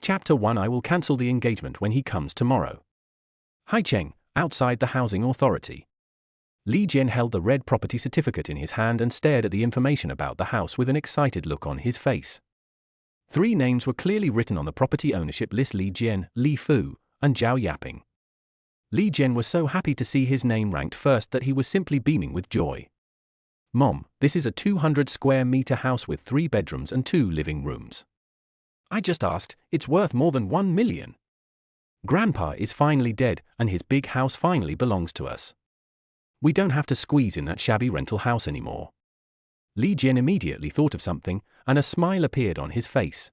Chapter 1. I will cancel the engagement when he comes tomorrow. Hai Cheng, outside the housing authority. Li Jian held the red property certificate in his hand and stared at the information about the house with an excited look on his face. 3 names were clearly written on the property ownership list: Li Jian, Li Fu, and Zhao Yaping. Li Jian was so happy to see his name ranked first that he was simply beaming with joy. Mom, this is a 200 square meter house with 3 bedrooms and 2 living rooms. I just asked, it's worth more than 1 million. Grandpa is finally dead, and his big house finally belongs to us. We don't have to squeeze in that shabby rental house anymore. Li Jian immediately thought of something, and a smile appeared on his face.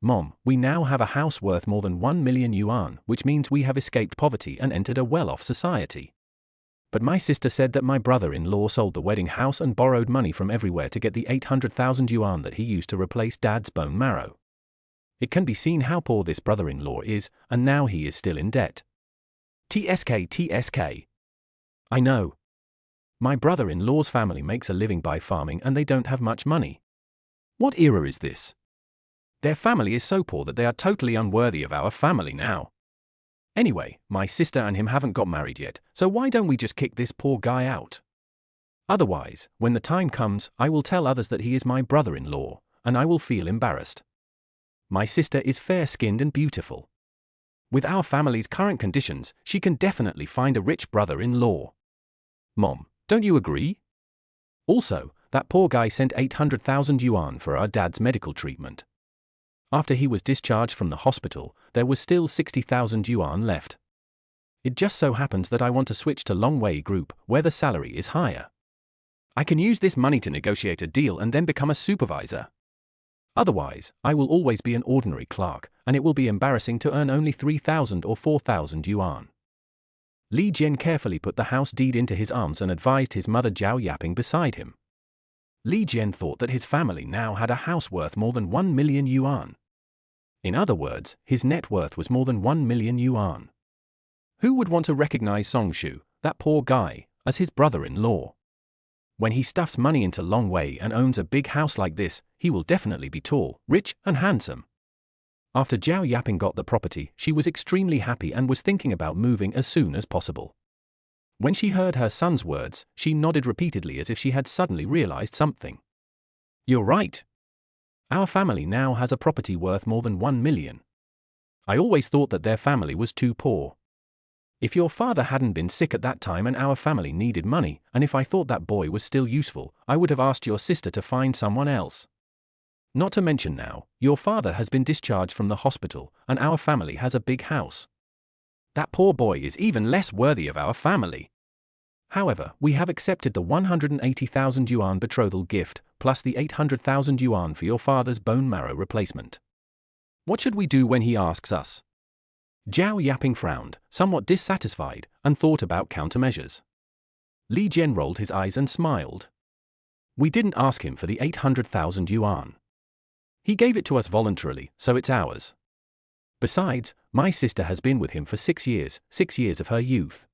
Mom, we now have a house worth more than 1 million yuan, which means we have escaped poverty and entered a well-off society. But my sister said that my brother-in-law sold the wedding house and borrowed money from everywhere to get the 800,000 yuan that he used to replace Dad's bone marrow. It can be seen how poor this brother-in-law is, and now he is still in debt. TSK. I know. My brother-in-law's family makes a living by farming and they don't have much money. What era is this? Their family is so poor that they are totally unworthy of our family now. Anyway, my sister and him haven't got married yet, so why don't we just kick this poor guy out? Otherwise, when the time comes, I will tell others that he is my brother-in-law, and I will feel embarrassed. My sister is fair-skinned and beautiful. With our family's current conditions, she can definitely find a rich brother-in-law. Mom, don't you agree? Also, that poor guy sent 800,000 yuan for our dad's medical treatment. After he was discharged from the hospital, there was still 60,000 yuan left. It just so happens that I want to switch to Longwei Group, where the salary is higher. I can use this money to negotiate a deal and then become a supervisor. Otherwise, I will always be an ordinary clerk, and it will be embarrassing to earn only 3,000 or 4,000 yuan. Li Jian carefully put the house deed into his arms and advised his mother Zhao Yaping beside him. Li Jian thought that his family now had a house worth more than 1 million yuan. In other words, his net worth was more than 1 million yuan. Who would want to recognize Songshu, that poor guy, as his brother-in-law? When he stuffs money into Longwei and owns a big house like this, he will definitely be tall, rich, and handsome. After Zhao Yaping got the property, she was extremely happy and was thinking about moving as soon as possible. When she heard her son's words, she nodded repeatedly as if she had suddenly realized something. You're right. Our family now has a property worth more than 1 million. I always thought that their family was too poor. If your father hadn't been sick at that time and our family needed money, and if I thought that boy was still useful, I would have asked your sister to find someone else. Not to mention now, your father has been discharged from the hospital, and our family has a big house. That poor boy is even less worthy of our family. However, we have accepted the 180,000 yuan betrothal gift, plus the 800,000 yuan for your father's bone marrow replacement. What should we do when he asks us? Zhao Yaping frowned, somewhat dissatisfied, and thought about countermeasures. Li Jian rolled his eyes and smiled. We didn't ask him for the 800,000 yuan. He gave it to us voluntarily, so it's ours. Besides, my sister has been with him for 6 years of her youth.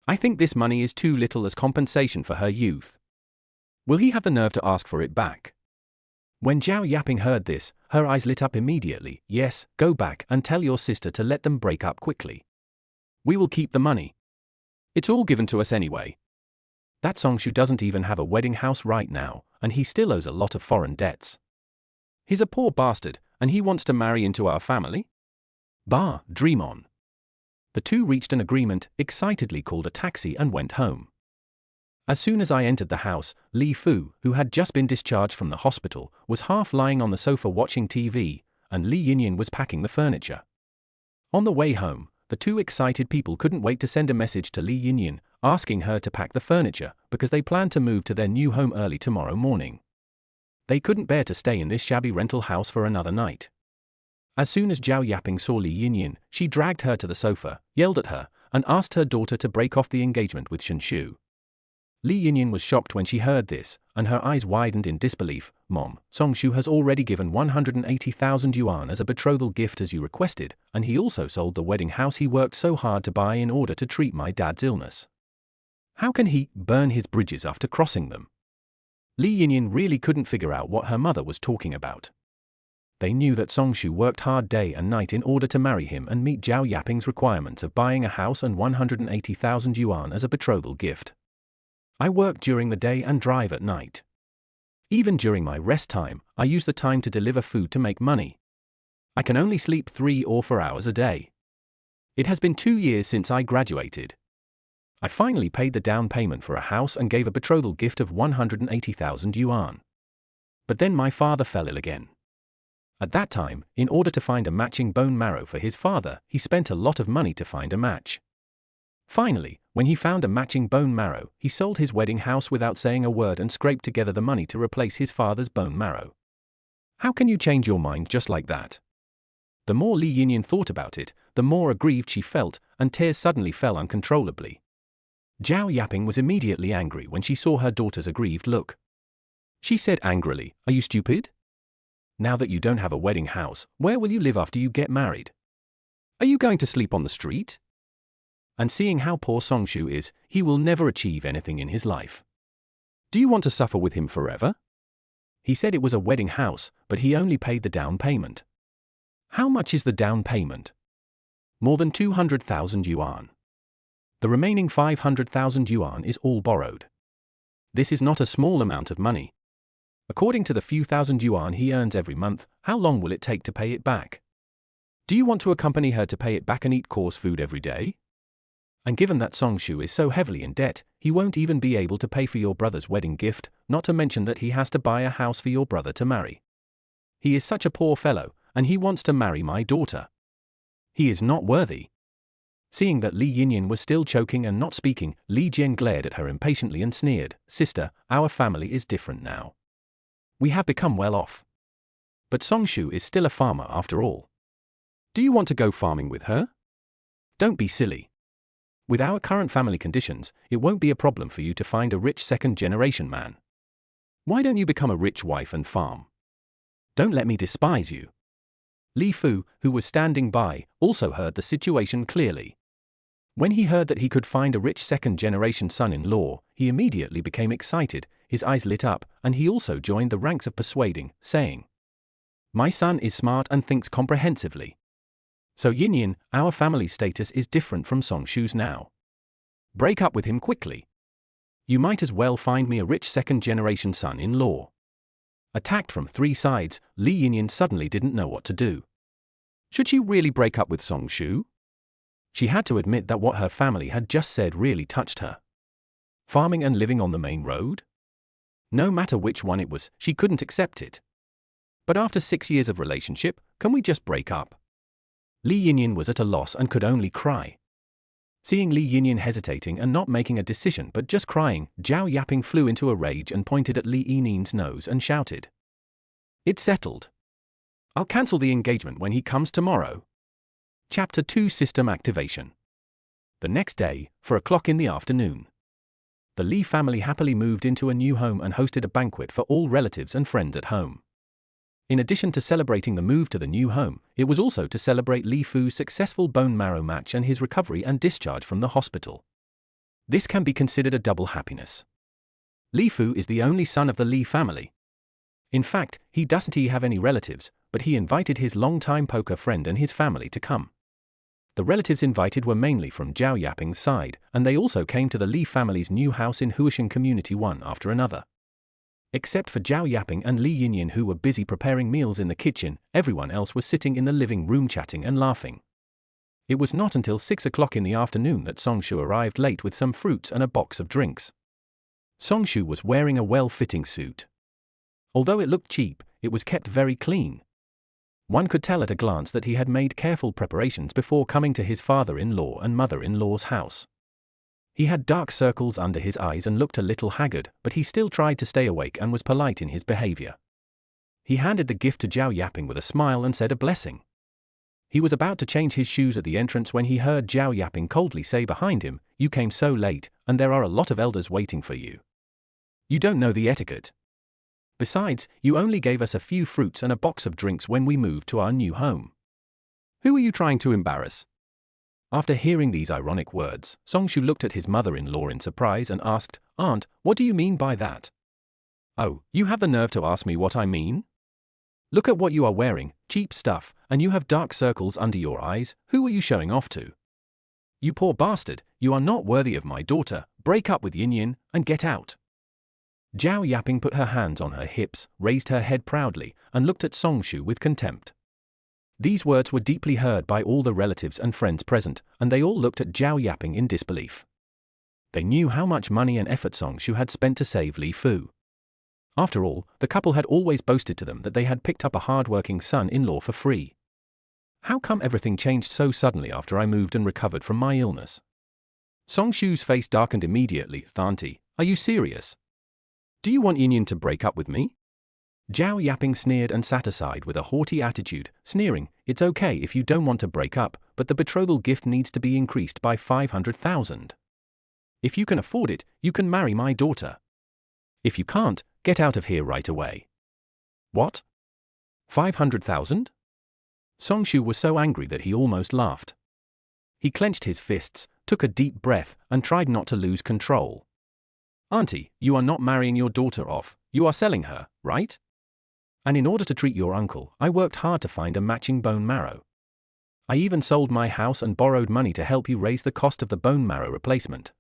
I think this money is too little as compensation for her youth. Will he have the nerve to ask for it back? When Zhao Yaping heard this, her eyes lit up immediately. Yes, go back and tell your sister to let them break up quickly. We will keep the money. It's all given to us anyway. That Songshu doesn't even have a wedding house right now, and he still owes a lot of foreign debts. He's a poor bastard, and he wants to marry into our family? Bah, dream on. The two reached an agreement, excitedly called a taxi and went home. As soon as I entered the house, Li Fu, who had just been discharged from the hospital, was half lying on the sofa watching TV, and Li Yinyan was packing the furniture. On the way home, the two excited people couldn't wait to send a message to Li Yinyan, asking her to pack the furniture, because they planned to move to their new home early tomorrow morning. They couldn't bear to stay in this shabby rental house for another night. As soon as Zhao Yaping saw Li Yinyan, she dragged her to the sofa, yelled at her, and asked her daughter to break off the engagement with Shu. Li Yinyan was shocked when she heard this, and her eyes widened in disbelief. Mom, Songshu has already given 180,000 yuan as a betrothal gift as you requested, and he also sold the wedding house he worked so hard to buy in order to treat my dad's illness. How can he burn his bridges after crossing them? Li Yinyan really couldn't figure out what her mother was talking about. They knew that Songshu worked hard day and night in order to marry him and meet Zhao Yaping's requirements of buying a house and 180,000 yuan as a betrothal gift. I work during the day and drive at night. Even during my rest time, I use the time to deliver food to make money. I can only sleep 3 or 4 hours a day. It has been 2 years since I graduated. I finally paid the down payment for a house and gave a betrothal gift of 180,000 yuan. But then my father fell ill again. At that time, in order to find a matching bone marrow for his father, he spent a lot of money to find a match. Finally, when he found a matching bone marrow, he sold his wedding house without saying a word and scraped together the money to replace his father's bone marrow. How can you change your mind just like that? The more Li Yinyan thought about it, the more aggrieved she felt, and tears suddenly fell uncontrollably. Zhao Yaping was immediately angry when she saw her daughter's aggrieved look. She said angrily, "Are you stupid? Now that you don't have a wedding house, where will you live after you get married? Are you going to sleep on the street?" And seeing how poor Songshu is, he will never achieve anything in his life. Do you want to suffer with him forever? He said it was a wedding house, but he only paid the down payment. How much is the down payment? More than 200,000 yuan. The remaining 500,000 yuan is all borrowed. This is not a small amount of money. According to the few thousand yuan he earns every month, how long will it take to pay it back? Do you want to accompany her to pay it back and eat coarse food every day? And given that Songshu is so heavily in debt, he won't even be able to pay for your brother's wedding gift, not to mention that he has to buy a house for your brother to marry. He is such a poor fellow, and he wants to marry my daughter. He is not worthy. Seeing that Li Yinyan was still choking and not speaking, Li Jian glared at her impatiently and sneered, "Sister, our family is different now. We have become well off. But Songshu is still a farmer after all. Do you want to go farming with her? Don't be silly. With our current family conditions, it won't be a problem for you to find a rich second-generation man. Why don't you become a rich wife and farm? Don't let me despise you." Li Fu, who was standing by, also heard the situation clearly. When he heard that he could find a rich second-generation son-in-law, he immediately became excited, his eyes lit up, and he also joined the ranks of persuading, saying, "My son is smart and thinks comprehensively. So Yinyan, our family status is different from Songshu's now. Break up with him quickly. You might as well find me a rich second-generation son-in-law." Attacked from 3 sides, Li Yinyan suddenly didn't know what to do. Should she really break up with Songshu? She had to admit that what her family had just said really touched her. Farming and living on the main road? No matter which one it was, she couldn't accept it. But after 6 years of relationship, can we just break up? Li Yinyan was at a loss and could only cry. Seeing Li Yinyan hesitating and not making a decision but just crying, Zhao Yaping flew into a rage and pointed at Li Yinin's nose and shouted, "It's settled. I'll cancel the engagement when he comes tomorrow." Chapter 2 System Activation. The next day, 4:00 in the afternoon. The Li family happily moved into a new home and hosted a banquet for all relatives and friends at home. In addition to celebrating the move to the new home, it was also to celebrate Li Fu's successful bone marrow match and his recovery and discharge from the hospital. This can be considered a double happiness. Li Fu is the only son of the Li family. In fact, he doesn't have any relatives, but he invited his longtime poker friend and his family to come. The relatives invited were mainly from Zhao Yaping's side, and they also came to the Li family's new house in Huishan Community one after another. Except for Zhao Yaping and Li Yinyan, who were busy preparing meals in the kitchen, everyone else was sitting in the living room chatting and laughing. It was not until 6:00 in the afternoon that Songshu arrived late with some fruits and a box of drinks. Songshu was wearing a well-fitting suit. Although it looked cheap, it was kept very clean. One could tell at a glance that he had made careful preparations before coming to his father-in-law and mother-in-law's house. He had dark circles under his eyes and looked a little haggard, but he still tried to stay awake and was polite in his behavior. He handed the gift to Zhao Yaping with a smile and said a blessing. He was about to change his shoes at the entrance when he heard Zhao Yaping coldly say behind him, "You came so late, and there are a lot of elders waiting for you. You don't know the etiquette. Besides, you only gave us a few fruits and a box of drinks when we moved to our new home. Who are you trying to embarrass?" After hearing these ironic words, Songshu looked at his mother-in-law in surprise and asked, "Aunt, what do you mean by that?" "Oh, you have the nerve to ask me what I mean?" Look at what you are wearing, cheap stuff, and you have dark circles under your eyes. Who are you showing off to? You poor bastard, you are not worthy of my daughter. Break up with Yin Yin and get out. Zhao Yaping put her hands on her hips, raised her head proudly, and looked at Song Shu with contempt. These words were deeply heard by all the relatives and friends present, and they all looked at Zhao Yaping in disbelief. They knew how much money and effort Song Shu had spent to save Li Fu. After all, the couple had always boasted to them that they had picked up a hard-working son-in-law for free. How come everything changed so suddenly after I moved and recovered from my illness? Song Shu's face darkened immediately. Auntie, are you serious? Do you want Yin Yin to break up with me? Zhao Yaping sneered and sat aside with a haughty attitude, sneering, it's okay if you don't want to break up, but the betrothal gift needs to be increased by 500,000. If you can afford it, you can marry my daughter. If you can't, get out of here right away. What? 500,000? Song Shu was so angry that he almost laughed. He clenched his fists, took a deep breath, and tried not to lose control. Auntie, you are not marrying your daughter off, you are selling her, right? And in order to treat your uncle, I worked hard to find a matching bone marrow. I even sold my house and borrowed money to help you raise the cost of the bone marrow replacement.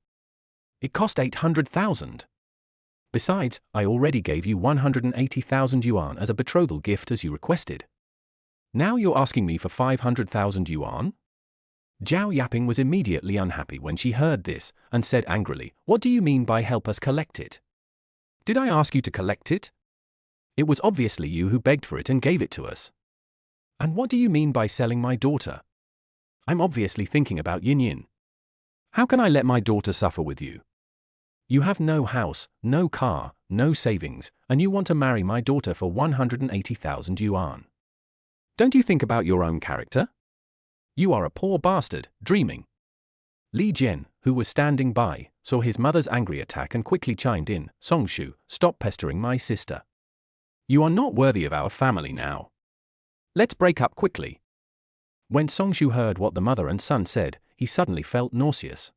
It cost 800,000. Besides, I already gave you 180,000 yuan as a betrothal gift as you requested. Now you're asking me for 500,000 yuan? Zhao Yaping was immediately unhappy when she heard this, and said angrily, what do you mean by help us collect it? Did I ask you to collect it? It was obviously you who begged for it and gave it to us. And what do you mean by selling my daughter? I'm obviously thinking about Yin Yin. How can I let my daughter suffer with you? You have no house, no car, no savings, and you want to marry my daughter for 180,000 yuan. Don't you think about your own character? You are a poor bastard, dreaming. Li Jian, who was standing by, saw his mother's angry attack and quickly chimed in, Song Shu, stop pestering my sister. You are not worthy of our family now. Let's break up quickly. When Song Shu heard what the mother and son said, he suddenly felt nauseous.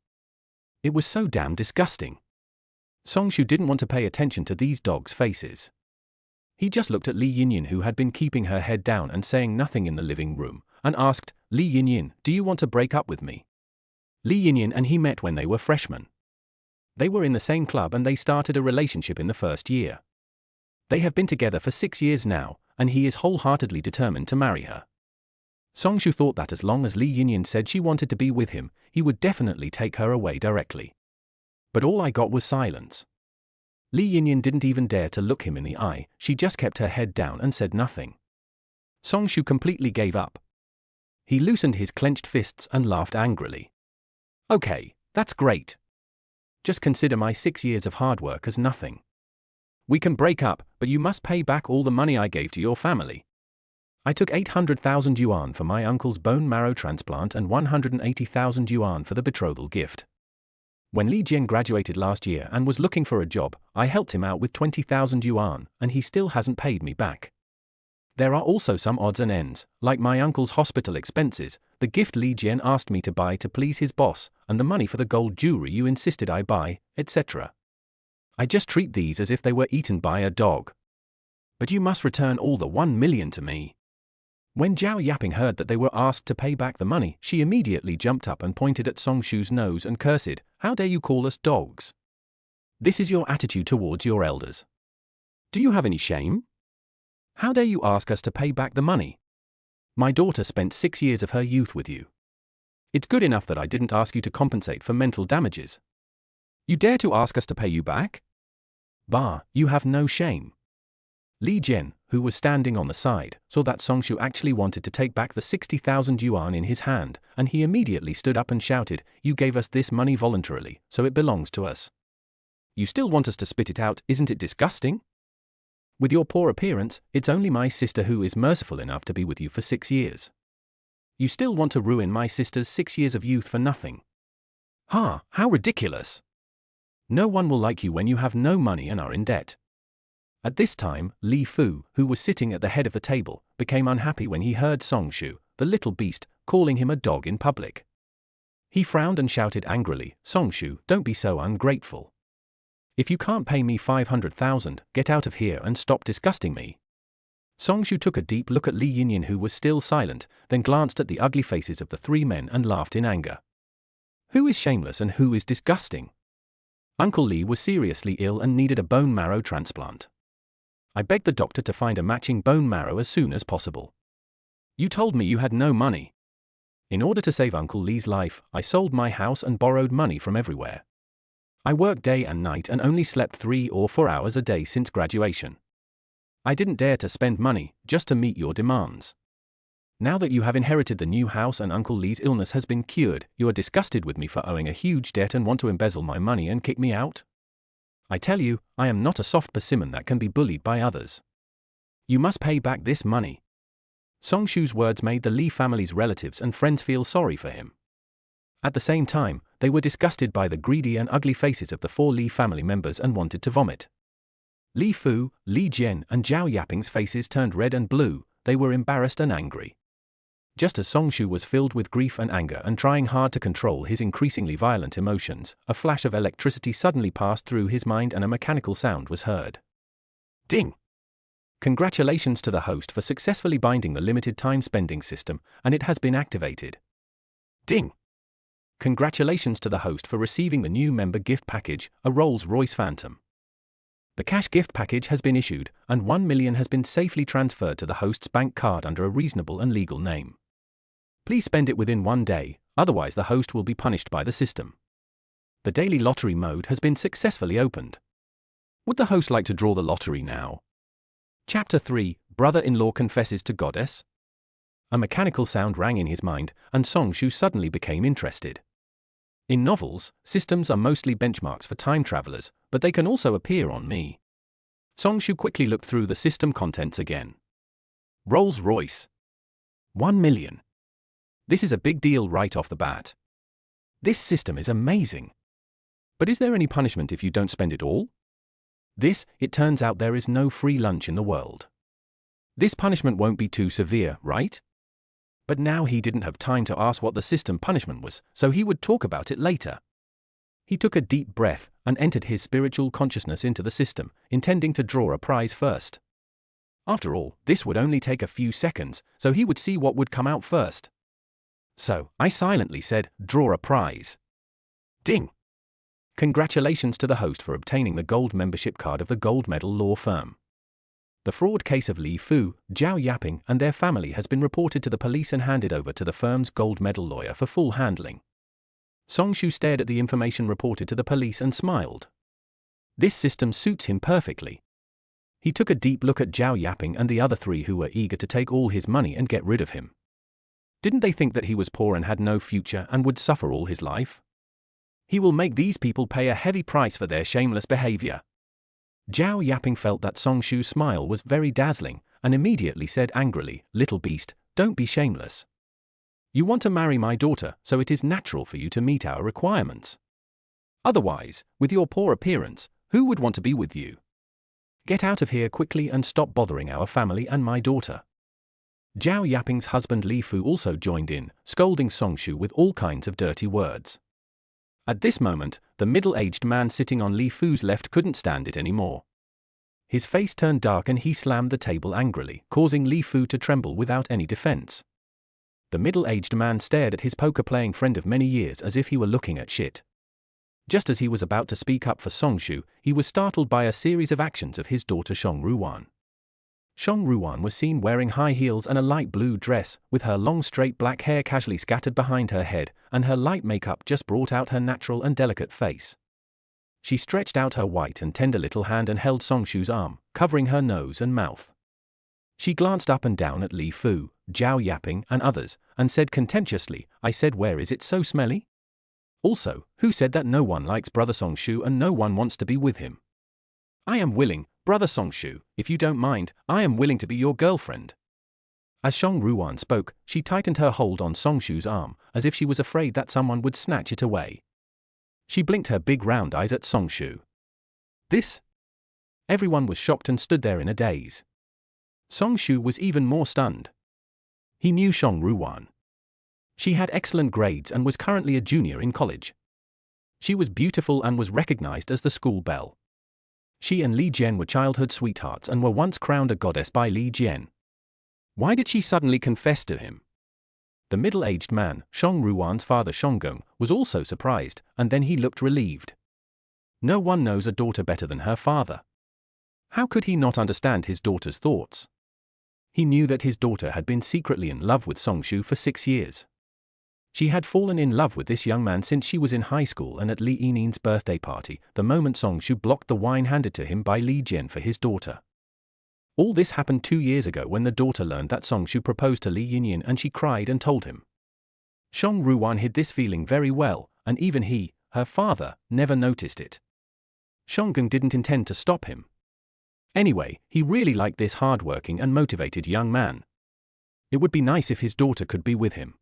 It was so damn disgusting. Song Shu didn't want to pay attention to these dogs' faces. He just looked at Li Yin Yin, who had been keeping her head down and saying nothing in the living room, and asked, Li Yin Yin, do you want to break up with me? Li Yin Yin and he met when they were freshmen. They were in the same club and they started a relationship in the first year. They have been together for 6 years now, and he is wholeheartedly determined to marry her. Song Shu thought that as long as Li Yin Yin said she wanted to be with him, he would definitely take her away directly. But all I got was silence. Li Yin Yin didn't even dare to look him in the eye, she just kept her head down and said nothing. Song Shu completely gave up. He loosened his clenched fists and laughed angrily. Okay, that's great. Just consider my 6 years of hard work as nothing. We can break up, but you must pay back all the money I gave to your family. I took 800,000 yuan for my uncle's bone marrow transplant and 180,000 yuan for the betrothal gift. When Li Jian graduated last year and was looking for a job, I helped him out with 20,000 yuan, and he still hasn't paid me back. There are also some odds and ends, like my uncle's hospital expenses, the gift Li Jian asked me to buy to please his boss, and the money for the gold jewelry you insisted I buy, etc. I just treat these as if they were eaten by a dog. But you must return all the 1 million to me. When Zhao Yaping heard that they were asked to pay back the money, she immediately jumped up and pointed at Song Shu's nose and cursed, how dare you call us dogs? This is your attitude towards your elders. Do you have any shame? How dare you ask us to pay back the money? My daughter spent 6 years of her youth with you. It's good enough that I didn't ask you to compensate for mental damages. You dare to ask us to pay you back? Bah, you have no shame. Li Jian, who was standing on the side, saw that Song Shu actually wanted to take back the 60,000 yuan in his hand, and he immediately stood up and shouted, you gave us this money voluntarily, so it belongs to us. You still want us to spit it out, isn't it disgusting? With your poor appearance, it's only my sister who is merciful enough to be with you for 6 years. You still want to ruin my sister's 6 years of youth for nothing. Ha, how ridiculous! No one will like you when you have no money and are in debt. At this time, Li Fu, who was sitting at the head of the table, became unhappy when he heard Song Shu, the little beast, calling him a dog in public. He frowned and shouted angrily, Song Shu, don't be so ungrateful. If you can't pay me 500,000, get out of here and stop disgusting me. Song Shu took a deep look at Li Yinyin, who was still silent, then glanced at the ugly faces of the three men and laughed in anger. Who is shameless and who is disgusting? Uncle Li was seriously ill and needed a bone marrow transplant. I begged the doctor to find a matching bone marrow as soon as possible. You told me you had no money. In order to save Uncle Li's life, I sold my house and borrowed money from everywhere. I worked day and night and only slept 3 or 4 hours a day since graduation. I didn't dare to spend money, just to meet your demands. Now that you have inherited the new house and Uncle Li's illness has been cured, you are disgusted with me for owing a huge debt and want to embezzle my money and kick me out? I tell you, I am not a soft persimmon that can be bullied by others. You must pay back this money. Song Shu's words made the Li family's relatives and friends feel sorry for him. At the same time, they were disgusted by the greedy and ugly faces of the 4 Li family members and wanted to vomit. Li Fu, Li Jian, and Zhao Yaping's faces turned red and blue. They were embarrassed and angry. Just as Song Shu was filled with grief and anger and trying hard to control his increasingly violent emotions, a flash of electricity suddenly passed through his mind and a mechanical sound was heard. Ding! Congratulations to the host for successfully binding the limited time spending system, and it has been activated. Ding! Congratulations to the host for receiving the new member gift package, a Rolls-Royce Phantom. The cash gift package has been issued, and 1 million has been safely transferred to the host's bank card under a reasonable and legal name. Please spend it within 1 day, otherwise the host will be punished by the system. The daily lottery mode has been successfully opened. Would the host like to draw the lottery now? Chapter 3, Brother-in-law confesses to Goddess. A mechanical sound rang in his mind, and Song Shu suddenly became interested. In novels, systems are mostly benchmarks for time travelers, but they can also appear on me. Song Shu quickly looked through the system contents again. Rolls-Royce. 1 million. This is a big deal right off the bat. This system is amazing. But is there any punishment if you don't spend it all? It turns out there is no free lunch in the world. This punishment won't be too severe, right? But now he didn't have time to ask what the system punishment was, so he would talk about it later. He took a deep breath and entered his spiritual consciousness into the system, intending to draw a prize first. After all, this would only take a few seconds, so he would see what would come out first. So, I silently said, draw a prize. Ding! Congratulations to the host for obtaining the gold membership card of the gold medal law firm. The fraud case of Li Fu, Zhao Yaping, and their family has been reported to the police and handed over to the firm's gold medal lawyer for full handling. Song Shu stared at the information reported to the police and smiled. This system suits him perfectly. He took a deep look at Zhao Yaping and the other 3 who were eager to take all his money and get rid of him. Didn't they think that he was poor and had no future and would suffer all his life? He will make these people pay a heavy price for their shameless behavior. Zhao Yaping felt that Song Shu's smile was very dazzling, and immediately said angrily, "Little beast, don't be shameless. You want to marry my daughter, so it is natural for you to meet our requirements. Otherwise, with your poor appearance, who would want to be with you? Get out of here quickly and stop bothering our family and my daughter." Zhao Yaping's husband Li Fu also joined in, scolding Song Shu with all kinds of dirty words. At this moment, the middle-aged man sitting on Li Fu's left couldn't stand it anymore. His face turned dark and he slammed the table angrily, causing Li Fu to tremble without any defense. The middle-aged man stared at his poker-playing friend of many years as if he were looking at shit. Just as he was about to speak up for Song Shu, he was startled by a series of actions of his daughter Shong Ruwan. Shong Ruwan was seen wearing high heels and a light blue dress, with her long straight black hair casually scattered behind her head, and her light makeup just brought out her natural and delicate face. She stretched out her white and tender little hand and held Song Shu's arm, covering her nose and mouth. She glanced up and down at Li Fu, Zhao Yaping, and others, and said contemptuously, "I said, where is it so smelly? Also, who said that no one likes Brother Song Shu and no one wants to be with him? I am willing, Brother Song Shu, if you don't mind, I am willing to be your girlfriend." As Shong Ruwan spoke, she tightened her hold on Song Shu's arm, as if she was afraid that someone would snatch it away. She blinked her big round eyes at Song Shu. This? Everyone was shocked and stood there in a daze. Song Shu was even more stunned. He knew Shong Ruwan. She had excellent grades and was currently a junior in college. She was beautiful and was recognized as the school belle. She and Li Jian were childhood sweethearts and were once crowned a goddess by Li Jian. Why did she suddenly confess to him? The middle-aged man, Shang Ruwan's father Shonggong, was also surprised, and then he looked relieved. No one knows a daughter better than her father. How could he not understand his daughter's thoughts? He knew that his daughter had been secretly in love with Songshu for 6 years. She had fallen in love with this young man since she was in high school, and at Li Yinin's birthday party, the moment Songshu blocked the wine handed to him by Li Jian for his daughter. All this happened 2 years ago when the daughter learned that Songshu proposed to Li Yinyin, and she cried and told him. Shang Ruwan hid this feeling very well, and even he, her father, never noticed it. Shonggong didn't intend to stop him. Anyway, he really liked this hard-working and motivated young man. It would be nice if his daughter could be with him.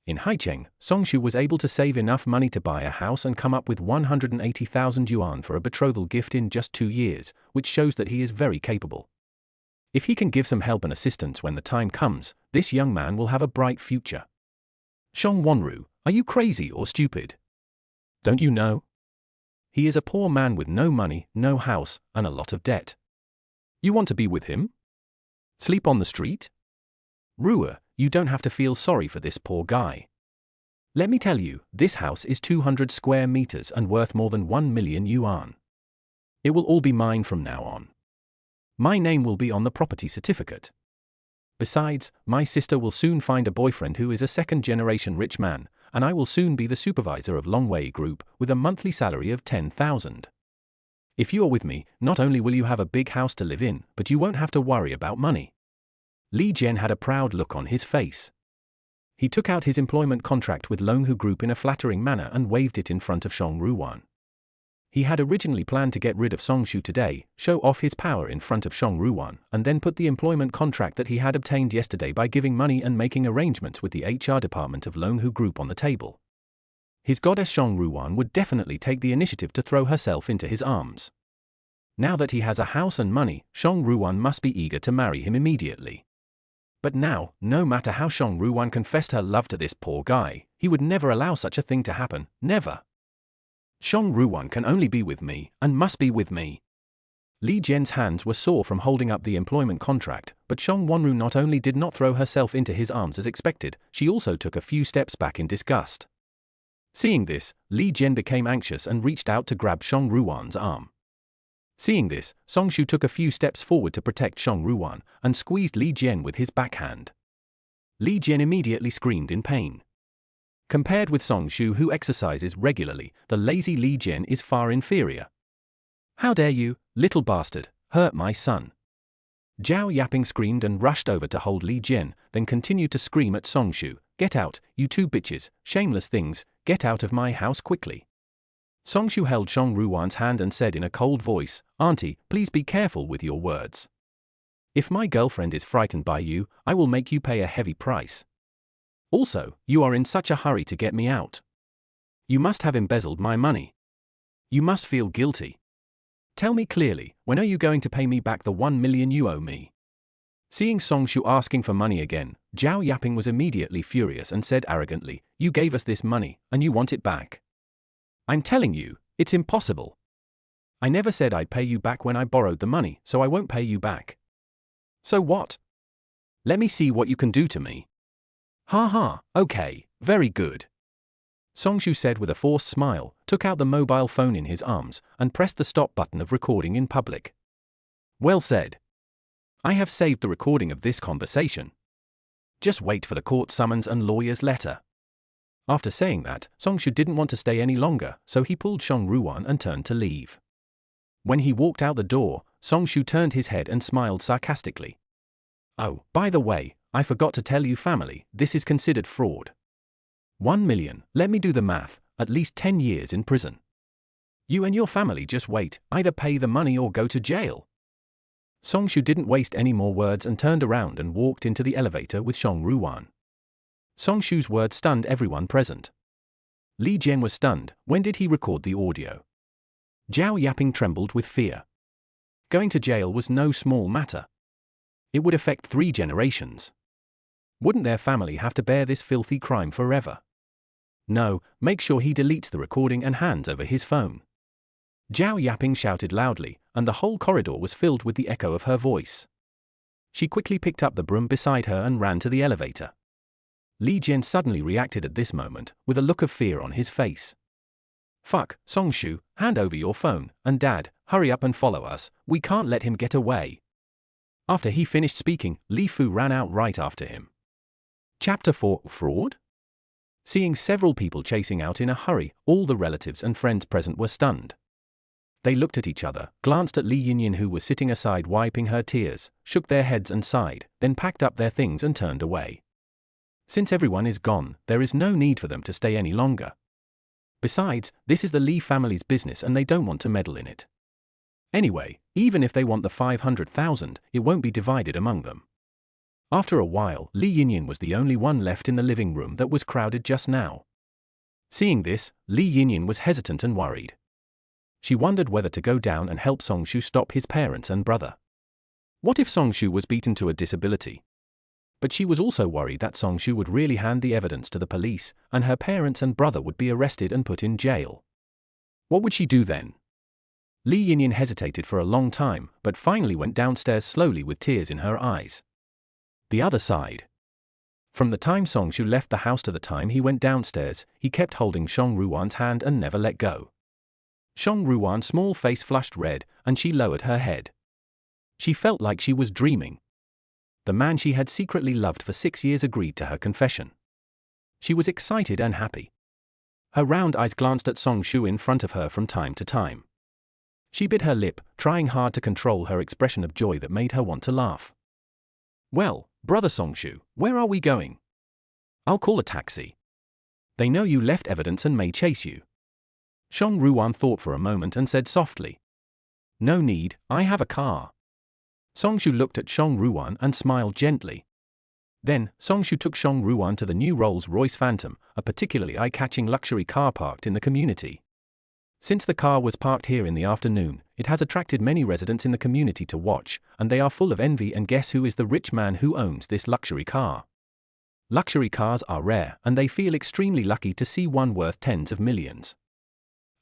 In Haicheng, Songshu was able to save enough money to buy a house and come up with 180,000 yuan for a betrothal gift in just 2 years, which shows that he is very capable. If he can give some help and assistance when the time comes, this young man will have a bright future. Shang Wanru, are you crazy or stupid? Don't you know? He is a poor man with no money, no house, and a lot of debt. You want to be with him? Sleep on the street? Ruwa, you don't have to feel sorry for this poor guy. Let me tell you, this house is 200 square meters and worth more than 1 million yuan. It will all be mine from now on. My name will be on the property certificate. Besides, my sister will soon find a boyfriend who is a second-generation rich man, and I will soon be the supervisor of Longwei Group with a monthly salary of 10,000. If you are with me, not only will you have a big house to live in, but you won't have to worry about money. Li Jian had a proud look on his face. He took out his employment contract with Longhu Group in a flattering manner and waved it in front of Shang Ruwan. He had originally planned to get rid of Songshu today, show off his power in front of Shang Ruwan, and then put the employment contract that he had obtained yesterday by giving money and making arrangements with the HR department of Longhu Group on the table. His goddess Shang Ruwan would definitely take the initiative to throw herself into his arms. Now that he has a house and money, Shang Ruwan must be eager to marry him immediately. But now, no matter how Shang Ruwan confessed her love to this poor guy, he would never allow such a thing to happen, never. Shang Ruwan can only be with me, and must be with me. Li Jian's hands were sore from holding up the employment contract, but Shang Wanru not only did not throw herself into his arms as expected, she also took a few steps back in disgust. Seeing this, Li Jian became anxious and reached out to grab Shang Ruwan's arm. Seeing this, Songshu took a few steps forward to protect Shang Ruwan, and squeezed Li Jian with his backhand. Li Jian immediately screamed in pain. Compared with Songshu, who exercises regularly, the lazy Li Jian is far inferior. How dare you, little bastard, hurt my son? Zhao Yaping screamed and rushed over to hold Li Jian, then continued to scream at Songshu, "Get out, you two bitches, shameless things, get out of my house quickly." Songshu held Shang Ruwan's hand and said in a cold voice, "Auntie, please be careful with your words. If my girlfriend is frightened by you, I will make you pay a heavy price. Also, you are in such a hurry to get me out. You must have embezzled my money. You must feel guilty. Tell me clearly, when are you going to pay me back the 1 million you owe me?" Seeing Songshu asking for money again, Zhao Yaping was immediately furious and said arrogantly, "You gave us this money, and you want it back. I'm telling you, it's impossible. I never said I'd pay you back when I borrowed the money, so I won't pay you back. So what? Let me see what you can do to me." "Ha ha, okay, very good." Songshu said with a forced smile, took out the mobile phone in his arms, and pressed the stop button of recording in public. "Well said. I have saved the recording of this conversation. Just wait for the court summons and lawyer's letter." After saying that, Songshu didn't want to stay any longer, so he pulled Shang Ruwan and turned to leave. When he walked out the door, Songshu turned his head and smiled sarcastically. "Oh, by the way, I forgot to tell you family, this is considered fraud. 1 million, let me do the math, at least 10 years in prison. You and your family just wait, either pay the money or go to jail." Songshu didn't waste any more words and turned around and walked into the elevator with Shang Ruwan. Songshu's words stunned everyone present. Li Jian was stunned. When did he record the audio? Zhao Yaping trembled with fear. Going to jail was no small matter. It would affect 3 generations. Wouldn't their family have to bear this filthy crime forever? No, make sure he deletes the recording and hands over his phone. Zhao Yaping shouted loudly, and the whole corridor was filled with the echo of her voice. She quickly picked up the broom beside her and ran to the elevator. Li Jian suddenly reacted at this moment, with a look of fear on his face. "Fuck, Songshu, hand over your phone, and Dad, hurry up and follow us, we can't let him get away." After he finished speaking, Li Fu ran out right after him. Chapter 4: Fraud? Seeing several people chasing out in a hurry, all the relatives and friends present were stunned. They looked at each other, glanced at Li Yinyin who was sitting aside wiping her tears, shook their heads and sighed, then packed up their things and turned away. Since everyone is gone, there is no need for them to stay any longer. Besides, this is the Li family's business and they don't want to meddle in it. Anyway, even if they want the 500,000, it won't be divided among them. After a while, Li Yinyin was the only one left in the living room that was crowded just now. Seeing this, Li Yinyin was hesitant and worried. She wondered whether to go down and help Songshu stop his parents and brother. What if Songshu was beaten to a disability? But she was also worried that Songshu would really hand the evidence to the police, and her parents and brother would be arrested and put in jail. What would she do then? Li Yinyin hesitated for a long time, but finally went downstairs slowly with tears in her eyes. The other side. From the time Songshu left the house to the time he went downstairs, he kept holding Shang Ruwan's hand and never let go. Shang Ruwan's small face flushed red, and she lowered her head. She felt like she was dreaming. The man she had secretly loved for 6 years agreed to her confession. She was excited and happy. Her round eyes glanced at Songshu in front of her from time to time. She bit her lip, trying hard to control her expression of joy that made her want to laugh. "Well, brother Songshu, where are we going?" "I'll call a taxi. They know you left evidence and may chase you." Shang Ruwan thought for a moment and said softly, "No need, I have a car." Songshu looked at Shang Ruwan and smiled gently. Then, Songshu took Shang Ruwan to the new Rolls-Royce Phantom, a particularly eye-catching luxury car parked in the community. Since the car was parked here in the afternoon, it has attracted many residents in the community to watch, and they are full of envy and guess who is the rich man who owns this luxury car. Luxury cars are rare, and they feel extremely lucky to see one worth tens of millions.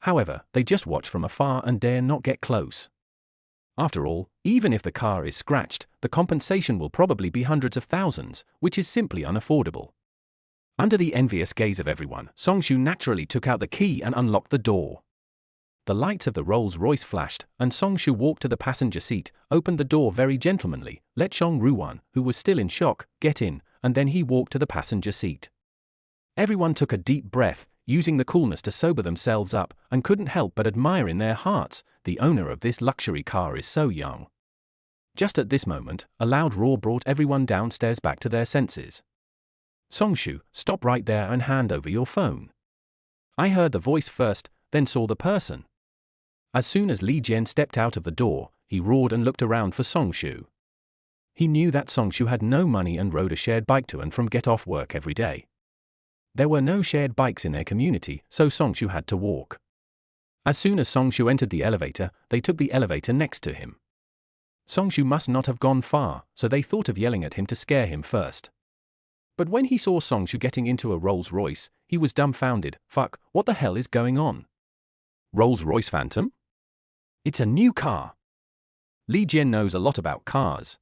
However, they just watch from afar and dare not get close. After all, even if the car is scratched, the compensation will probably be hundreds of thousands, which is simply unaffordable. Under the envious gaze of everyone, Songshu naturally took out the key and unlocked the door. The lights of the Rolls-Royce flashed, and Songshu walked to the passenger seat, opened the door very gentlemanly, let Shang Ruwan, who was still in shock, get in, and then he walked to the passenger seat. Everyone took a deep breath, using the coolness to sober themselves up, and couldn't help but admire in their hearts, the owner of this luxury car is so young. Just at this moment, a loud roar brought everyone downstairs back to their senses. "Songshu, stop right there and hand over your phone." I heard the voice first, then saw the person. As soon as Li Jian stepped out of the door, he roared and looked around for Songshu. He knew that Songshu had no money and rode a shared bike to and from get-off work every day. There were no shared bikes in their community, so Songshu had to walk. As soon as Songshu entered the elevator, they took the elevator next to him. Songshu must not have gone far, so they thought of yelling at him to scare him first. But when he saw Songshu getting into a Rolls-Royce, he was dumbfounded. "Fuck, what the hell is going on? Rolls-Royce Phantom? It's a new car." Li Jian knows a lot about cars.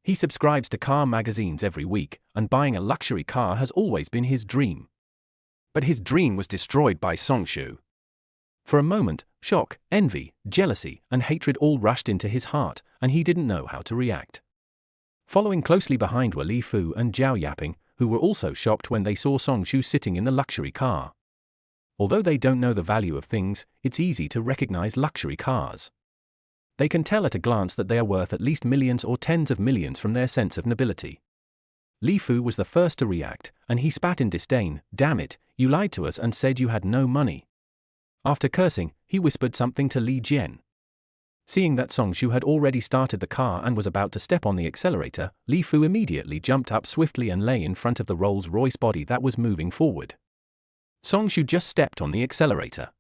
He subscribes to car magazines every week, and buying a luxury car has always been his dream. But his dream was destroyed by Songshu. For a moment, shock, envy, jealousy, and hatred all rushed into his heart, and he didn't know how to react. Following closely behind were Li Fu and Zhao Yaping, who were also shocked when they saw Songshu sitting in the luxury car. Although they don't know the value of things, it's easy to recognize luxury cars. They can tell at a glance that they are worth at least millions or tens of millions from their sense of nobility. Li Fu was the first to react, and he spat in disdain. "Damn it, you lied to us and said you had no money." After cursing, he whispered something to Li Jian. Seeing that Songshu had already started the car and was about to step on the accelerator, Li Fu immediately jumped up swiftly and lay in front of the Rolls-Royce body that was moving forward. Songshu just stepped on the accelerator.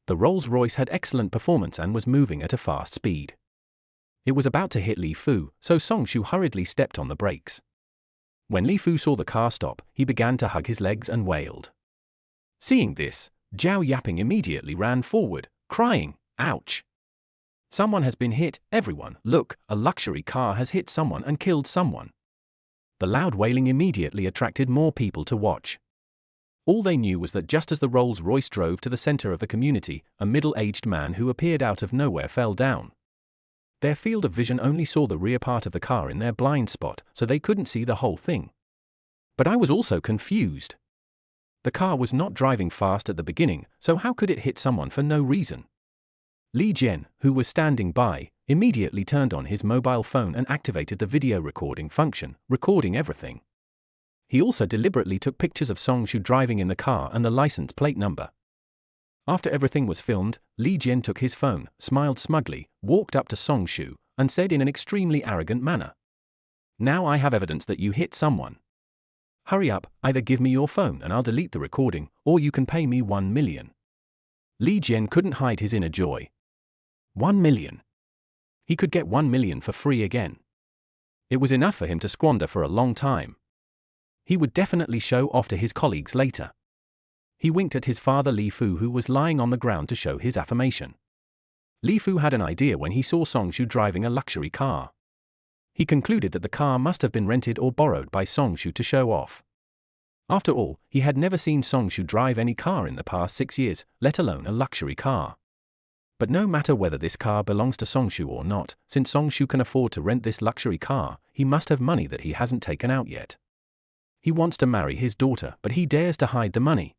The Rolls-Royce had excellent performance and was moving at a fast speed. It was about to hit Li Fu, so Songshu hurriedly stepped on the brakes. When Li Fu saw the car stop, he began to hug his legs and wailed. Seeing this, Zhao Yaping immediately ran forward, crying, Ouch! Someone has been hit, everyone, look, a luxury car has hit someone and killed someone. The loud wailing immediately attracted more people to watch. All they knew was that just as the Rolls-Royce drove to the center of the community, a middle-aged man who appeared out of nowhere fell down. Their field of vision only saw the rear part of the car in their blind spot, so they couldn't see the whole thing. But I was also confused. The car was not driving fast at the beginning, so how could it hit someone for no reason? Li Jian, who was standing by, immediately turned on his mobile phone and activated the video recording function, recording everything. He also deliberately took pictures of Song Shu driving in the car and the license plate number. After everything was filmed, Li Jian took his phone, smiled smugly, walked up to Song Shu, and said in an extremely arrogant manner, "Now I have evidence that you hit someone. Hurry up, either give me your phone and I'll delete the recording, or you can pay me 1 million. Li Jian couldn't hide his inner joy. 1 million. He could get 1 million for free again. It was enough for him to squander for a long time. He would definitely show off to his colleagues later. He winked at his father Li Fu, who was lying on the ground, to show his affirmation. Li Fu had an idea when he saw Song Shu driving a luxury car. He concluded that the car must have been rented or borrowed by Song Shu to show off. After all, he had never seen Song Shu drive any car in the past 6 years, let alone a luxury car. But no matter whether this car belongs to Song Shu or not, since Song Shu can afford to rent this luxury car, he must have money that he hasn't taken out yet. He wants to marry his daughter, but he dares to hide the money.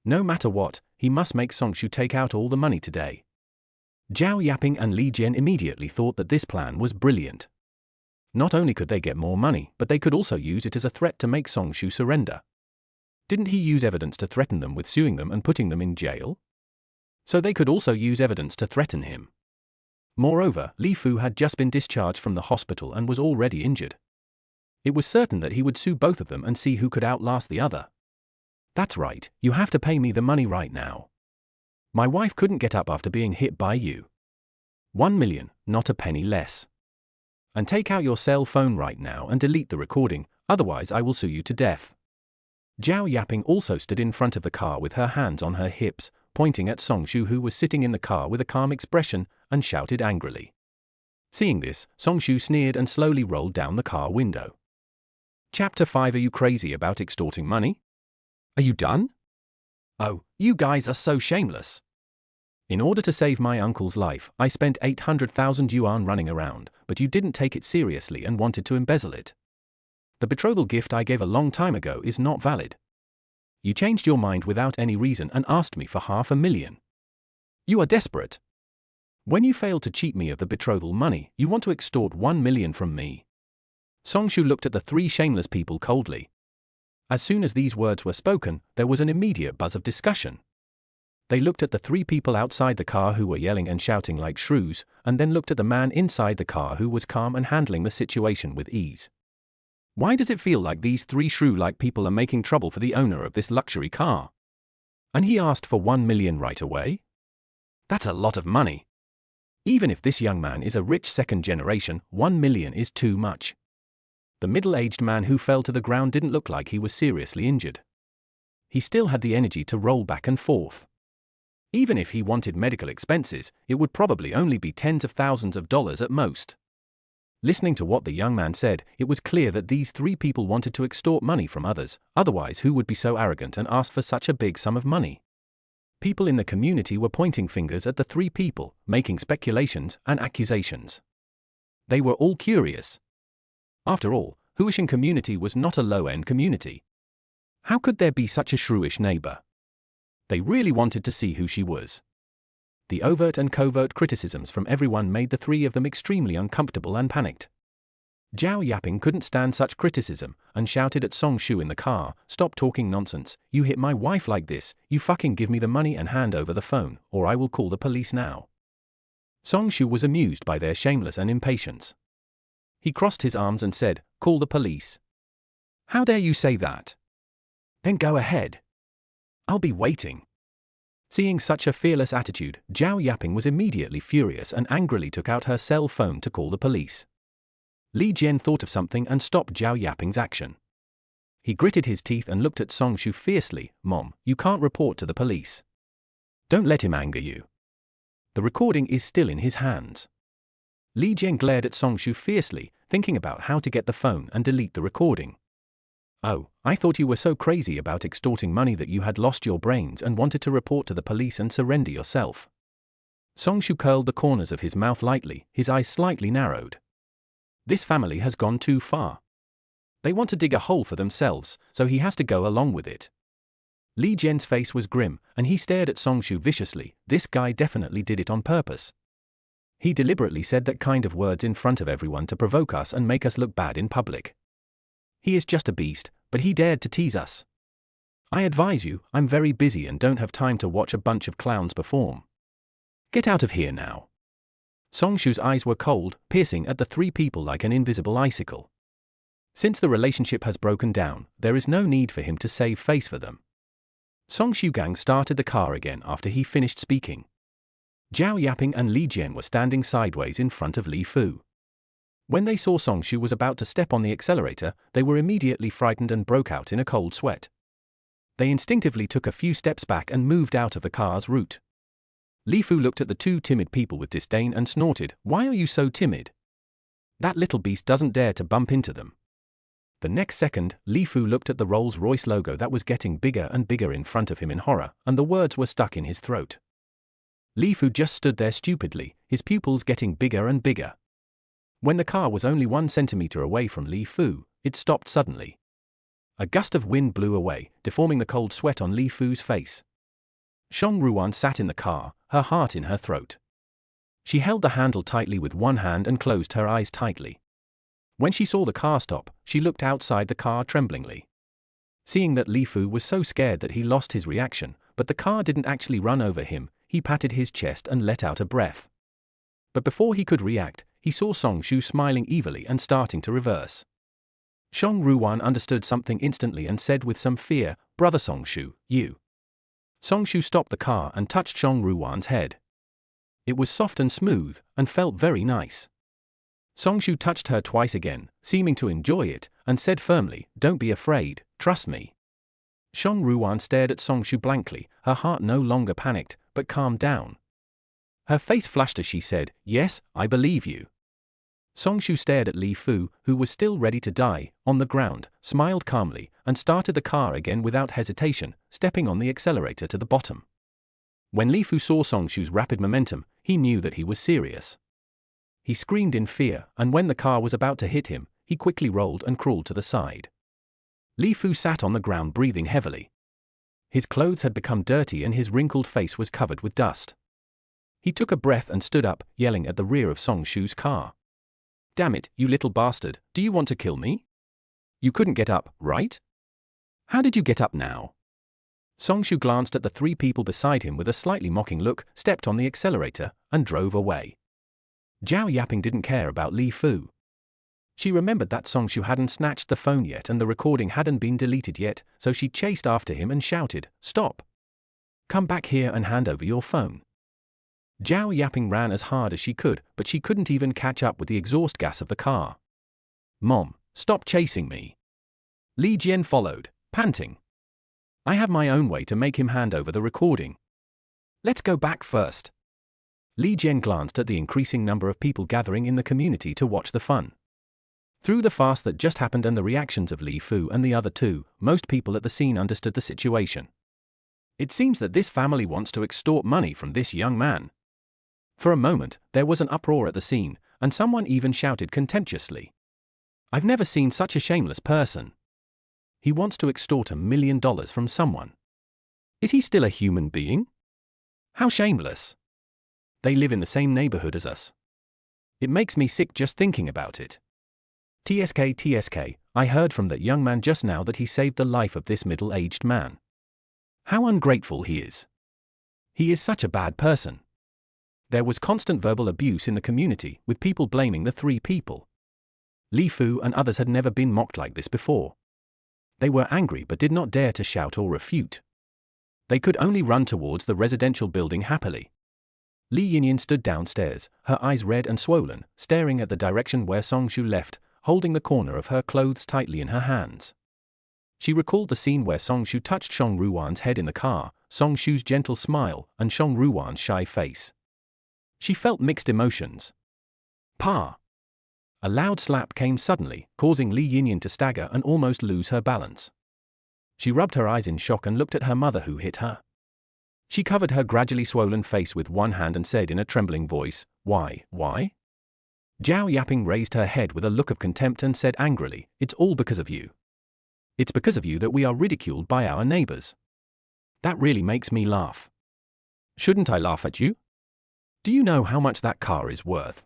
No matter what, he must make Song Shu take out all the money today. Zhao Yaping and Li Jian immediately thought that this plan was brilliant. Not only could they get more money, but they could also use it as a threat to make Song Shu surrender. Didn't he use evidence to threaten them with suing them and putting them in jail? So they could also use evidence to threaten him. Moreover, Li Fu had just been discharged from the hospital and was already injured. It was certain that he would sue both of them and see who could outlast the other. That's right, you have to pay me the money right now. My wife couldn't get up after being hit by you. 1 million, not a penny less. And take out your cell phone right now and delete the recording, otherwise I will sue you to death. Zhao Yaping also stood in front of the car with her hands on her hips, pointing at Song Shu, who was sitting in the car with a calm expression, and shouted angrily. Seeing this, Song Shu sneered and slowly rolled down the car window. Chapter 5. Are you crazy about extorting money? Are you done? Oh, you guys are so shameless. In order to save my uncle's life, I spent 800,000 yuan running around, but you didn't take it seriously and wanted to embezzle it. The betrothal gift I gave a long time ago is not valid. You changed your mind without any reason and asked me for 500,000. You are desperate. When you failed to cheat me of the betrothal money, you want to extort 1 million from me. Song Shu looked at the three shameless people coldly. As soon as these words were spoken, there was an immediate buzz of discussion. They looked at the three people outside the car who were yelling and shouting like shrews, and then looked at the man inside the car who was calm and handling the situation with ease. Why does it feel like these three shrew-like people are making trouble for the owner of this luxury car? And he asked for 1 million right away? That's a lot of money. Even if this young man is a rich second generation, 1 million is too much. The middle-aged man who fell to the ground didn't look like he was seriously injured. He still had the energy to roll back and forth. Even if he wanted medical expenses, it would probably only be tens of thousands of dollars at most. Listening to what the young man said, it was clear that these three people wanted to extort money from others, otherwise who would be so arrogant and ask for such a big sum of money? People in the community were pointing fingers at the three people, making speculations and accusations. They were all curious. After all, Huishan community was not a low-end community. How could there be such a shrewish neighbor? They really wanted to see who she was. The overt and covert criticisms from everyone made the three of them extremely uncomfortable and panicked. Zhao Yaping couldn't stand such criticism and shouted at Song Shu in the car, "Stop talking nonsense, you hit my wife like this, you fucking give me the money and hand over the phone, or I will call the police now." Song Shu was amused by their shameless and impatience. He crossed his arms and said, "Call the police." "How dare you say that?" "Then go ahead. I'll be waiting." Seeing such a fearless attitude, Zhao Yaping was immediately furious and angrily took out her cell phone to call the police. Li Jian thought of something and stopped Zhao Yaping's action. He gritted his teeth and looked at Song Shu fiercely. "Mom, you can't report to the police. Don't let him anger you." The recording is still in his hands. Li Jian glared at Songshu fiercely, thinking about how to get the phone and delete the recording. Oh, I thought you were so crazy about extorting money that you had lost your brains and wanted to report to the police and surrender yourself. Songshu curled the corners of his mouth lightly, his eyes slightly narrowed. This family has gone too far. They want to dig a hole for themselves, so he has to go along with it. Li Jian's face was grim, and he stared at Songshu viciously. This guy definitely did it on purpose. He deliberately said that kind of words in front of everyone to provoke us and make us look bad in public. He is just a beast, but he dared to tease us. I advise you, I'm very busy and don't have time to watch a bunch of clowns perform. Get out of here now. Songshu's eyes were cold, piercing at the three people like an invisible icicle. Since the relationship has broken down, there is no need for him to save face for them. Songshu Gang started the car again after he finished speaking. Zhao Yaping and Li Jian were standing sideways in front of Li Fu. When they saw Songshu was about to step on the accelerator, they were immediately frightened and broke out in a cold sweat. They instinctively took a few steps back and moved out of the car's route. Li Fu looked at the two timid people with disdain and snorted, "Why are you so timid? That little beast doesn't dare to bump into them." The next second, Li Fu looked at the Rolls-Royce logo that was getting bigger and bigger in front of him in horror, and the words were stuck in his throat. Li Fu just stood there stupidly, his pupils getting bigger and bigger. When the car was only 1 centimeter away from Li Fu, it stopped suddenly. A gust of wind blew away, deforming the cold sweat on Li Fu's face. Shang Ruan sat in the car, her heart in her throat. She held the handle tightly with one hand and closed her eyes tightly. When she saw the car stop, she looked outside the car tremblingly. Seeing that Li Fu was so scared that he lost his reaction, but the car didn't actually run over him, he patted his chest and let out a breath. But before he could react, he saw Songshu smiling evilly and starting to reverse. Shang Ruan understood something instantly and said with some fear, "Brother Songshu, you." Songshu stopped the car and touched Shang Ruan's head. It was soft and smooth, and felt very nice. Songshu touched her twice again, seeming to enjoy it, and said firmly, "Don't be afraid, trust me." Shang Ruan stared at Songshu blankly, her heart no longer panicked, but calmed down. Her face flashed as she said, "Yes, I believe you." Songshu stared at Li Fu, who was still ready to die, on the ground, smiled calmly, and started the car again without hesitation, stepping on the accelerator to the bottom. When Li Fu saw Songshu's rapid momentum, he knew that he was serious. He screamed in fear, and when the car was about to hit him, he quickly rolled and crawled to the side. Li Fu sat on the ground breathing heavily. His clothes had become dirty and his wrinkled face was covered with dust. He took a breath and stood up, yelling at the rear of Songshu's car. "Damn it, you little bastard, do you want to kill me? You couldn't get up, right? How did you get up now?" Songshu glanced at the three people beside him with a slightly mocking look, stepped on the accelerator, and drove away. Zhao Yaping didn't care about Li Fu. She remembered that Songshu hadn't snatched the phone yet and the recording hadn't been deleted yet, so she chased after him and shouted, "Stop! Come back here and hand over your phone." Zhao Yaping ran as hard as she could, but she couldn't even catch up with the exhaust gas of the car. "Mom, stop chasing me." Li Jian followed, panting. "I have my own way to make him hand over the recording. Let's go back first." Li Jian glanced at the increasing number of people gathering in the community to watch the fun. Through the farce that just happened and the reactions of Li Fu and the other two, most people at the scene understood the situation. It seems that this family wants to extort money from this young man. For a moment, there was an uproar at the scene, and someone even shouted contemptuously, "I've never seen such a shameless person. He wants to extort $1 million from someone. Is he still a human being? How shameless. They live in the same neighborhood as us. It makes me sick just thinking about it. TSK, I heard from that young man just now that he saved the life of this middle-aged man. How ungrateful he is. He is such a bad person." There was constant verbal abuse in the community, with people blaming the three people. Li Fu and others had never been mocked like this before. They were angry but did not dare to shout or refute. They could only run towards the residential building happily. Li Yinyan stood downstairs, her eyes red and swollen, staring at the direction where Songshu left, holding the corner of her clothes tightly in her hands. She recalled the scene where Songshu touched Shang Ruan's head in the car, Songshu's gentle smile, and Shang Ruan's shy face. She felt mixed emotions. Pa! A loud slap came suddenly, causing Li Yinyan to stagger and almost lose her balance. She rubbed her eyes in shock and looked at her mother who hit her. She covered her gradually swollen face with one hand and said in a trembling voice, "Why? Zhao Yaping raised her head with a look of contempt and said angrily, "It's all because of you. It's because of you that we are ridiculed by our neighbors. That really makes me laugh." "Shouldn't I laugh at you? Do you know how much that car is worth?"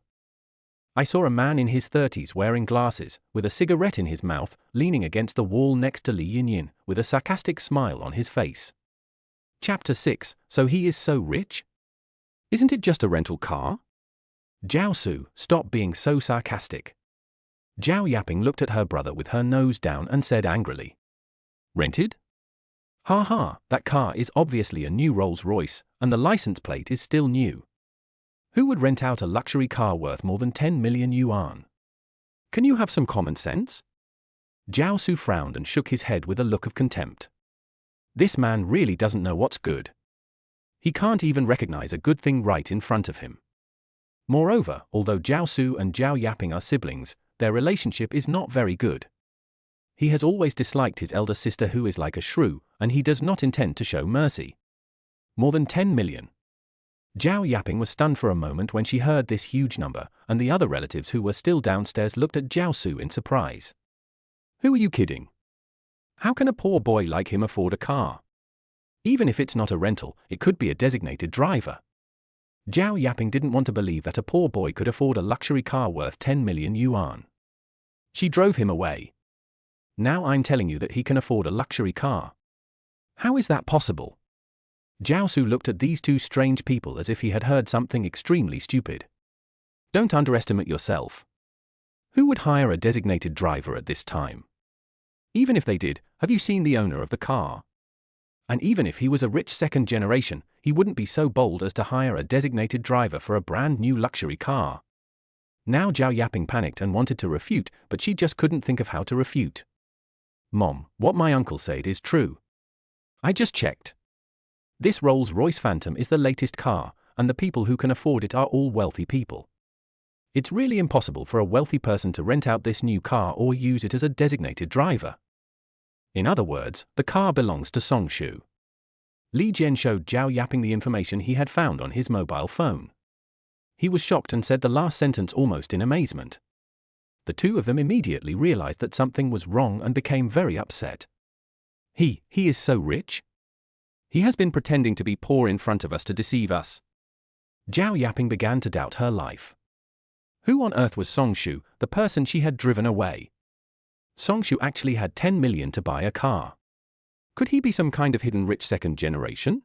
I saw a man in his 30s wearing glasses, with a cigarette in his mouth, leaning against the wall next to Li Yinyan, with a sarcastic smile on his face. Chapter 6. So he is so rich? Isn't it just a rental car? Zhao Su, stop being so sarcastic. Zhao Yaping looked at her brother with her nose down and said angrily, "Rented? Ha ha, that car is obviously a new Rolls-Royce, and the license plate is still new. Who would rent out a luxury car worth more than 10 million yuan? Can you have some common sense?" Zhao Su frowned and shook his head with a look of contempt. This man really doesn't know what's good. He can't even recognize a good thing right in front of him. Moreover, although Zhao Su and Zhao Yaping are siblings, their relationship is not very good. He has always disliked his elder sister who is like a shrew, and he does not intend to show mercy. More than 10 million. Zhao Yaping was stunned for a moment when she heard this huge number, and the other relatives who were still downstairs looked at Zhao Su in surprise. Who are you kidding? How can a poor boy like him afford a car? Even if it's not a rental, it could be a designated driver. Zhao Yaping didn't want to believe that a poor boy could afford a luxury car worth 10 million yuan. She drove him away. Now I'm telling you that he can afford a luxury car. How is that possible? Zhao Su looked at these two strange people as if he had heard something extremely stupid. Don't underestimate yourself. Who would hire a designated driver at this time? Even if they did, have you seen the owner of the car? And even if he was a rich second generation, he wouldn't be so bold as to hire a designated driver for a brand new luxury car. Now Zhao Yaping panicked and wanted to refute, but she just couldn't think of how to refute. Mom, what my uncle said is true. I just checked. This Rolls-Royce Phantom is the latest car, and the people who can afford it are all wealthy people. It's really impossible for a wealthy person to rent out this new car or use it as a designated driver. In other words, the car belongs to Songshu. Li Jian showed Zhao Yaping the information he had found on his mobile phone. He was shocked and said the last sentence almost in amazement. The two of them immediately realized that something was wrong and became very upset. He is so rich? He has been pretending to be poor in front of us to deceive us. Zhao Yaping began to doubt her life. Who on earth was Songshu, the person she had driven away? Songshu actually had 10 million to buy a car. Could he be some kind of hidden rich second generation?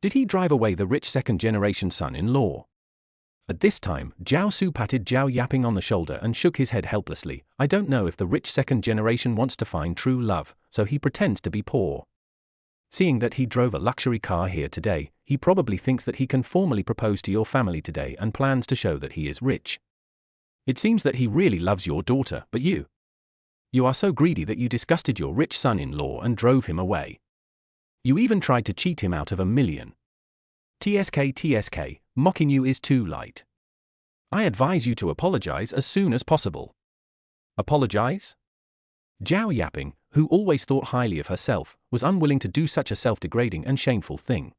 Did he drive away the rich second generation son-in-law? At this time, Zhao Su patted Zhao Yaping on the shoulder and shook his head helplessly. I don't know if the rich second generation wants to find true love, so he pretends to be poor. Seeing that he drove a luxury car here today, he probably thinks that he can formally propose to your family today and plans to show that he is rich. It seems that he really loves your daughter, but you are so greedy that you disgusted your rich son-in-law and drove him away. You even tried to cheat him out of 1 million. TSK, mocking you is too light. I advise you to apologize as soon as possible. Apologize? Zhao Yaping, who always thought highly of herself, was unwilling to do such a self-degrading and shameful thing.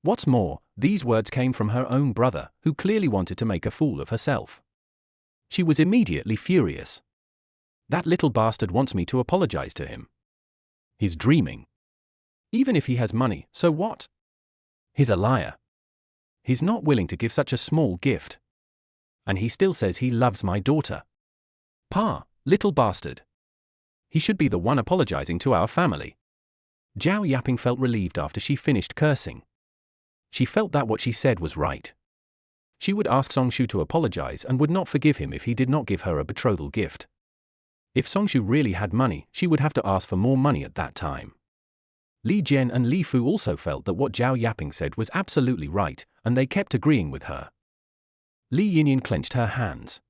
What's more, these words came from her own brother, who clearly wanted to make a fool of herself. She was immediately furious. That little bastard wants me to apologize to him. He's dreaming. Even if he has money, so what? He's a liar. He's not willing to give such a small gift. And he still says he loves my daughter. Pa, little bastard. He should be the one apologizing to our family. Zhao Yaping felt relieved after she finished cursing. She felt that what she said was right. She would ask Songshu to apologize and would not forgive him if he did not give her a betrothal gift. If Songshu really had money, she would have to ask for more money at that time. Li Jian and Li Fu also felt that what Zhao Yaping said was absolutely right, and they kept agreeing with her. Li Yinyan clenched her hands.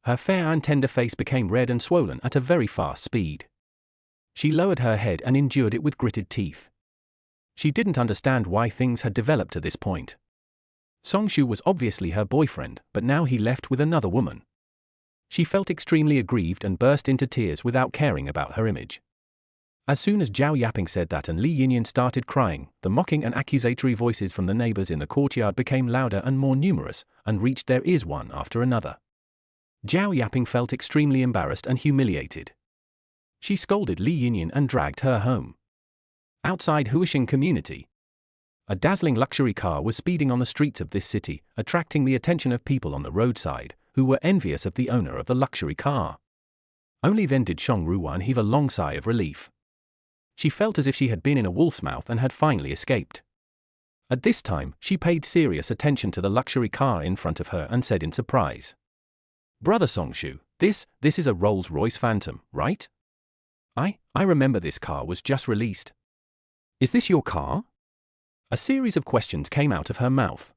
Her fair and tender face became red and swollen at a very fast speed. She lowered her head and endured it with gritted teeth. She didn't understand why things had developed to this point. Songshu was obviously her boyfriend, but now he left with another woman. She felt extremely aggrieved and burst into tears without caring about her image. As soon as Zhao Yaping said that and Li Yinyan started crying, the mocking and accusatory voices from the neighbors in the courtyard became louder and more numerous, and reached their ears one after another. Zhao Yaping felt extremely embarrassed and humiliated. She scolded Li Yinyan and dragged her home. Outside Huisheng community, a dazzling luxury car was speeding on the streets of this city, attracting the attention of people on the roadside, who were envious of the owner of the luxury car. Only then did Song Ruwan heave a long sigh of relief. She felt as if she had been in a wolf's mouth and had finally escaped. At this time, she paid serious attention to the luxury car in front of her and said in surprise, "Brother Songshu, this is a Rolls-Royce Phantom, right? I remember this car was just released. Is this your car?" A series of questions came out of her mouth.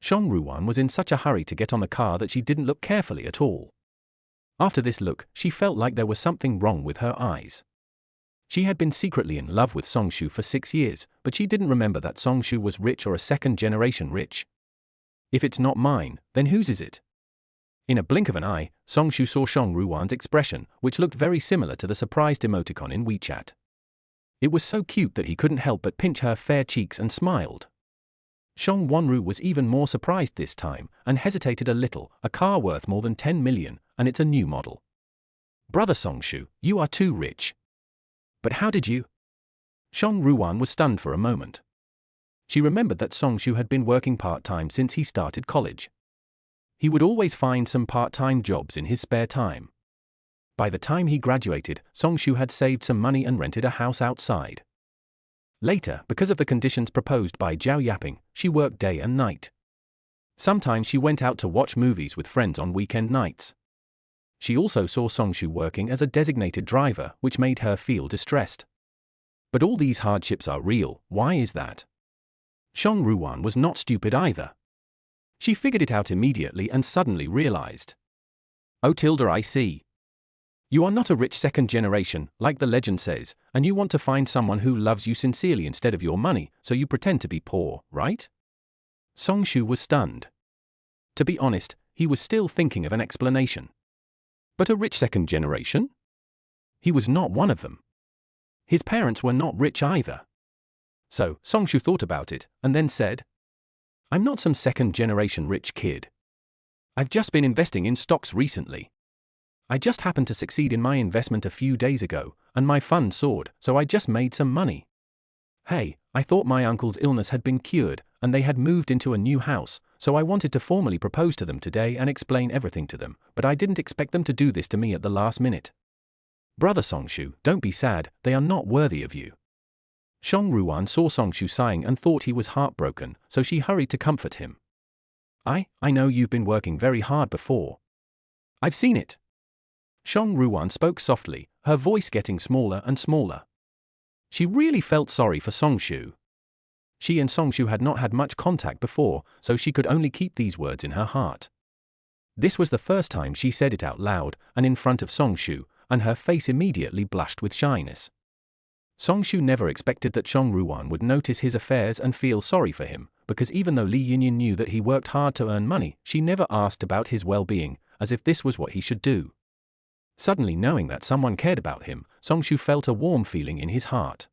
Song Ruwan was in such a hurry to get on the car that she didn't look carefully at all. After this look, she felt like there was something wrong with her eyes. She had been secretly in love with Songshu for 6 years, but she didn't remember that Songshu was rich or a second-generation rich. If it's not mine, then whose is it? In a blink of an eye, Songshu saw Song Ruwan's expression, which looked very similar to the surprised emoticon in WeChat. It was so cute that he couldn't help but pinch her fair cheeks and smiled. Song Wanru was even more surprised this time, and hesitated a little. A car worth more than 10 million, and it's a new model. "Brother Songshu, you are too rich. But how did you?" Song Ruwan was stunned for a moment. She remembered that Songshu had been working part-time since he started college. He would always find some part-time jobs in his spare time. By the time he graduated, Songshu had saved some money and rented a house outside. Later, because of the conditions proposed by Zhao Yaping, she worked day and night. Sometimes she went out to watch movies with friends on weekend nights. She also saw Songshu working as a designated driver, which made her feel distressed. But all these hardships are real. Why is that? Song Ruwan was not stupid either. She figured it out immediately and suddenly realized. "Oh Tilda, I see. You are not a rich second generation, like the legend says, and you want to find someone who loves you sincerely instead of your money, so you pretend to be poor, right?" Songshu was stunned. To be honest, he was still thinking of an explanation. But a rich second generation? He was not one of them. His parents were not rich either. So, Songshu thought about it, and then said, "I'm not some second-generation rich kid. I've just been investing in stocks recently. I just happened to succeed in my investment a few days ago, and my fund soared, so I just made some money. Hey, I thought my uncle's illness had been cured, and they had moved into a new house, so I wanted to formally propose to them today and explain everything to them, but I didn't expect them to do this to me at the last minute. Brother Songshu, don't be sad, they are not worthy of you." Song Ruwan saw Songshu sighing and thought he was heartbroken, so she hurried to comfort him. I know you've been working very hard before. I've seen it." Song Ruwan spoke softly, her voice getting smaller and smaller. She really felt sorry for Songshu. She and Songshu had not had much contact before, so she could only keep these words in her heart. This was the first time she said it out loud, and in front of Songshu, and her face immediately blushed with shyness. Songshu never expected that Song Ruwan would notice his affairs and feel sorry for him, because even though Li Yinyan knew that he worked hard to earn money, she never asked about his well-being, as if this was what he should do. Suddenly knowing that someone cared about him, Songshu felt a warm feeling in his heart.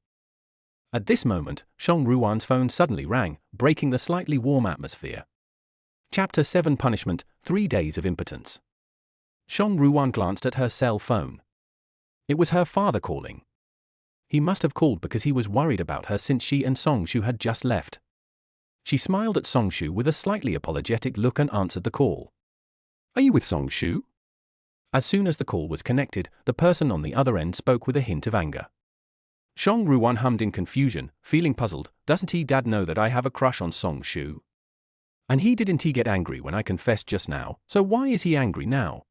At this moment, Song Ruwan's phone suddenly rang, breaking the slightly warm atmosphere. Chapter 7 Punishment, 3 Days of Impotence. Song Ruwan glanced at her cell phone. It was her father calling. He must have called because he was worried about her since she and Songshu had just left. She smiled at Songshu with a slightly apologetic look and answered the call. "Are you with Songshu?" As soon as the call was connected, the person on the other end spoke with a hint of anger. Song Ruwan hummed in confusion, feeling puzzled. "Doesn't he dad know that I have a crush on Songshu? And didn't he get angry when I confessed just now, so why is he angry now?"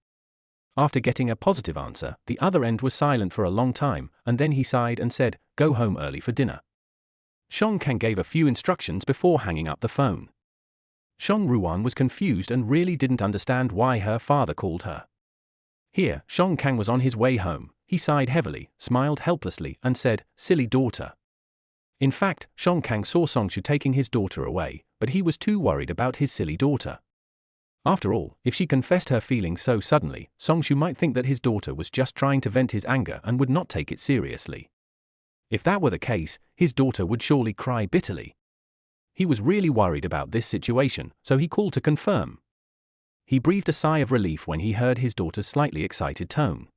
After getting a positive answer, the other end was silent for a long time, and then he sighed and said, "Go home early for dinner." Song Kang gave a few instructions before hanging up the phone. Song Ruwan was confused and really didn't understand why her father called her. Here, Song Kang was on his way home. He sighed heavily, smiled helplessly, and said, "Silly daughter. In fact, Song Kang saw Songshu taking his daughter away, but he was too worried about his silly daughter. After all, if she confessed her feelings so suddenly, Songshu might think that his daughter was just trying to vent his anger and would not take it seriously. If that were the case, his daughter would surely cry bitterly. He was really worried about this situation, so he called to confirm. He breathed a sigh of relief when he heard his daughter's slightly excited tone.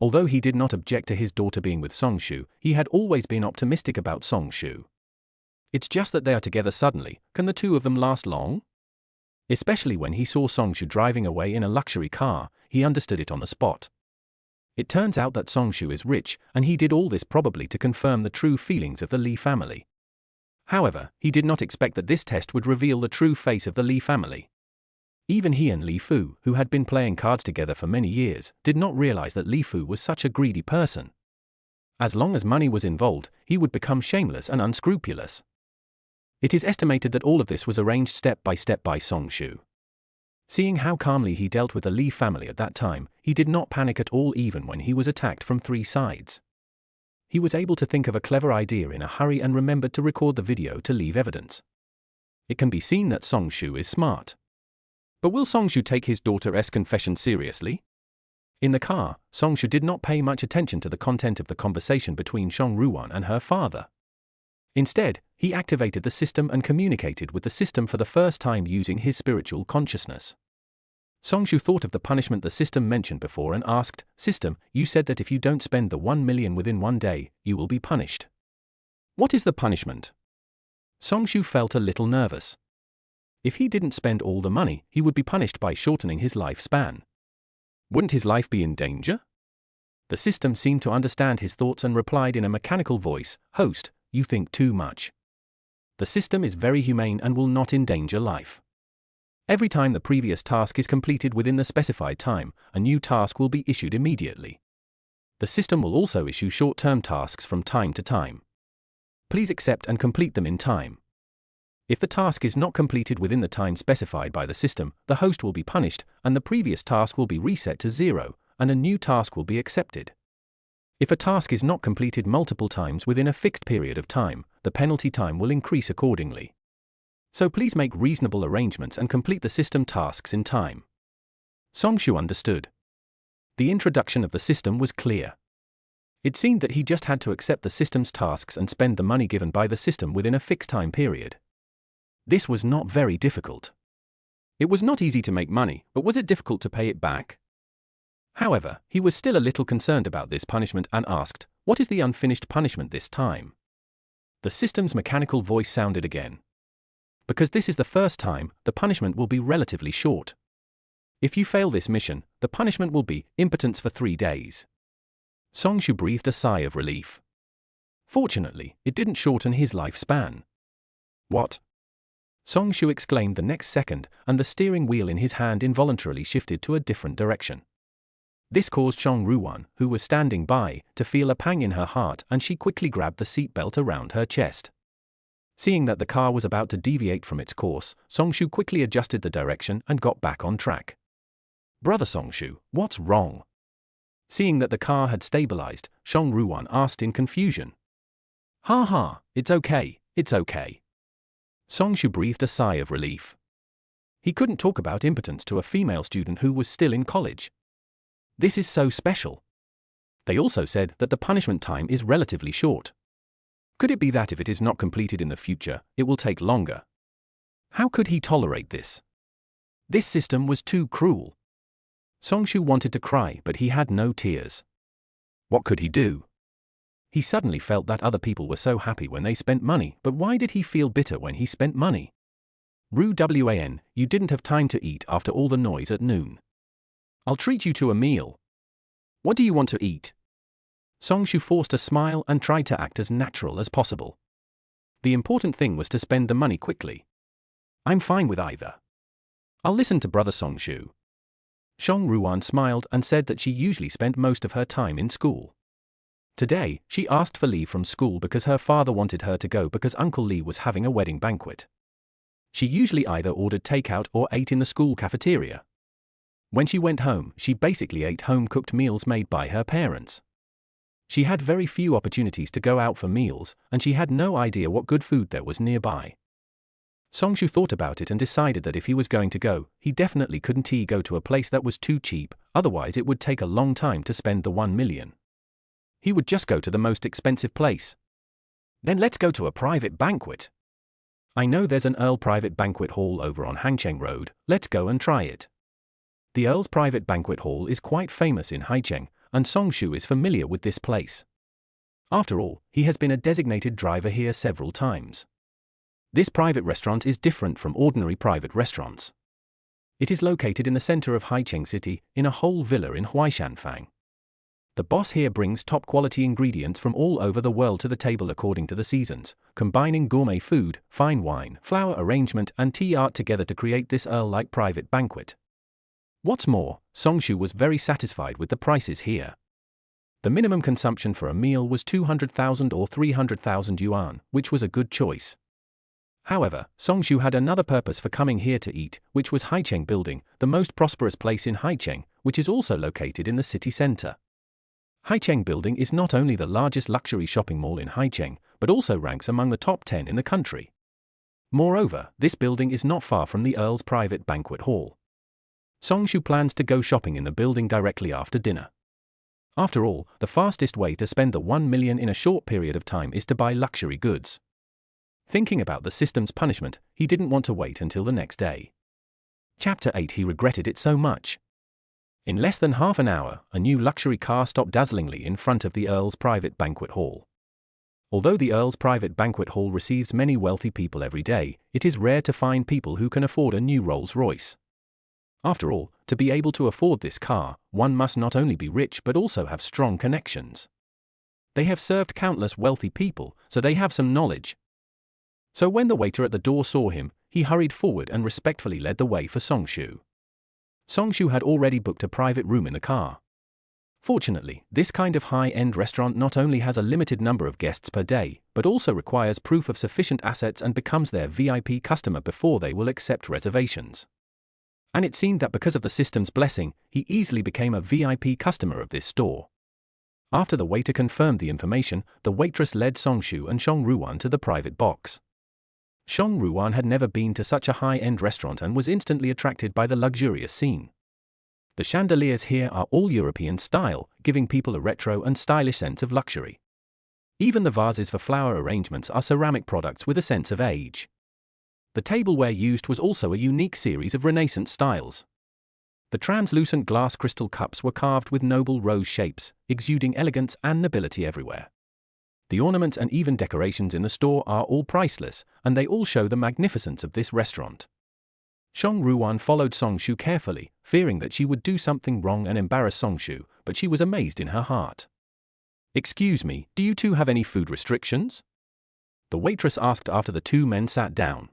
Although he did not object to his daughter being with Songshu, he had always been optimistic about Songshu. It's just that they are together suddenly. Can the two of them last long? Especially when he saw Songshu driving away in a luxury car, he understood it on the spot. It turns out that Songshu is rich, and he did all this probably to confirm the true feelings of the Lee family. However, he did not expect that this test would reveal the true face of the Lee family. Even he and Li Fu, who had been playing cards together for many years, did not realize that Li Fu was such a greedy person. As long as money was involved, he would become shameless and unscrupulous. It is estimated that all of this was arranged step by Songshu. Seeing how calmly he dealt with the Lee family at that time, he did not panic at all even when he was attacked from 3 sides. He was able to think of a clever idea in a hurry and remembered to record the video to leave evidence. It can be seen that Songshu is smart. But will Songshu take his daughter's confession seriously? In the car, Songshu did not pay much attention to the content of the conversation between Song Ruan and her father. Instead, he activated the system and communicated with the system for the first time using his spiritual consciousness. Songshu thought of the punishment the system mentioned before and asked, "System, you said that if you don't spend the 1 million within 1 day, you will be punished. What is the punishment?" Songshu felt a little nervous. If he didn't spend all the money, he would be punished by shortening his lifespan. Wouldn't his life be in danger? The system seemed to understand his thoughts and replied in a mechanical voice, "Host, you think too much. The system is very humane and will not endanger life. Every time the previous task is completed within the specified time, a new task will be issued immediately. The system will also issue short-term tasks from time to time. Please accept and complete them in time. If the task is not completed within the time specified by the system, the host will be punished, and the previous task will be reset to 0, and a new task will be accepted. If a task is not completed multiple times within a fixed period of time, the penalty time will increase accordingly. So please make reasonable arrangements and complete the system tasks in time." Songshu understood. The introduction of the system was clear. It seemed that he just had to accept the system's tasks and spend the money given by the system within a fixed time period. This was not very difficult. It was not easy to make money, but was it difficult to pay it back? However, he was still a little concerned about this punishment and asked, "What is the unfinished punishment this time?" The system's mechanical voice sounded again. "Because this is the first time, the punishment will be relatively short. If you fail this mission, the punishment will be impotence for 3 days." Songshu breathed a sigh of relief. Fortunately, it didn't shorten his lifespan. "What?" Songshu exclaimed the next second, and the steering wheel in his hand involuntarily shifted to a different direction. This caused Song Ruan, who was standing by, to feel a pang in her heart, and she quickly grabbed the seatbelt around her chest. Seeing that the car was about to deviate from its course, Songshu quickly adjusted the direction and got back on track. "Brother Songshu, what's wrong?" Seeing that the car had stabilized, Song Ruan asked in confusion. "Ha ha, it's okay, it's okay." Songshu breathed a sigh of relief. He couldn't talk about impotence to a female student who was still in college. This is so special. They also said that the punishment time is relatively short. Could it be that if it is not completed in the future, it will take longer? How could he tolerate this? This system was too cruel. Songshu wanted to cry, but he had no tears. What could he do? He suddenly felt that other people were so happy when they spent money, but why did he feel bitter when he spent money? Wan, you didn't have time to eat after all the noise at noon. I'll treat you to a meal. What do you want to eat? Songshu forced a smile and tried to act as natural as possible. The important thing was to spend the money quickly. I'm fine with either. I'll listen to Brother Songshu. Song Ruan smiled and said that she usually spent most of her time in school. Today, she asked for leave from school because her father wanted her to go because Uncle Lee was having a wedding banquet. She usually either ordered takeout or ate in the school cafeteria. When she went home, she basically ate home-cooked meals made by her parents. She had very few opportunities to go out for meals, and she had no idea what good food there was nearby. Songshu thought about it and decided that if he was going to go, he definitely couldn't go to a place that was too cheap, otherwise it would take a long time to spend the 1 million. He would just go to the most expensive place. Then let's go to a private banquet. I know there's an Earl private banquet hall over on Hangcheng Road, let's go and try it. The Earl's private banquet hall is quite famous in Haicheng, and Songshu is familiar with this place. After all, he has been a designated driver here several times. This private restaurant is different from ordinary private restaurants. It is located in the center of Haicheng City, in a whole villa in Huaishanfang. The boss here brings top-quality ingredients from all over the world to the table according to the seasons, combining gourmet food, fine wine, flower arrangement and tea art together to create this Earl-like private banquet. What's more, Songshu was very satisfied with the prices here. The minimum consumption for a meal was 200,000 or 300,000 yuan, which was a good choice. However, Songshu had another purpose for coming here to eat, which was Haicheng Building, the most prosperous place in Haicheng, which is also located in the city center. Haicheng Building is not only the largest luxury shopping mall in Haicheng, but also ranks among the top 10 in the country. Moreover, this building is not far from the Earl's private banquet hall. Songshu plans to go shopping in the building directly after dinner. After all, the fastest way to spend the 1 million in a short period of time is to buy luxury goods. Thinking about the system's punishment, he didn't want to wait until the next day. Chapter 8. He regretted it so much. In less than half an hour, a new luxury car stopped dazzlingly in front of the Earl's private banquet hall. Although the Earl's private banquet hall receives many wealthy people every day, it is rare to find people who can afford a new Rolls-Royce. After all, to be able to afford this car, one must not only be rich but also have strong connections. They have served countless wealthy people, so they have some knowledge. So when the waiter at the door saw him, he hurried forward and respectfully led the way for Songshu. Songshu had already booked a private room in the car. Fortunately, this kind of high-end restaurant not only has a limited number of guests per day, but also requires proof of sufficient assets and becomes their VIP customer before they will accept reservations. And it seemed that because of the system's blessing, he easily became a VIP customer of this store. After the waiter confirmed the information, the waitress led Songshu and Xiong Ruan to the private box. Xiong Ruan had never been to such a high-end restaurant and was instantly attracted by the luxurious scene. The chandeliers here are all European style, giving people a retro and stylish sense of luxury. Even the vases for flower arrangements are ceramic products with a sense of age. The tableware used was also a unique series of Renaissance styles. The translucent glass crystal cups were carved with noble rose shapes, exuding elegance and nobility everywhere. The ornaments and even decorations in the store are all priceless, and they all show the magnificence of this restaurant. Xiong Ruan followed Songshu carefully, fearing that she would do something wrong and embarrass Songshu, but she was amazed in her heart. "Excuse me, do you two have any food restrictions?" the waitress asked after the two men sat down.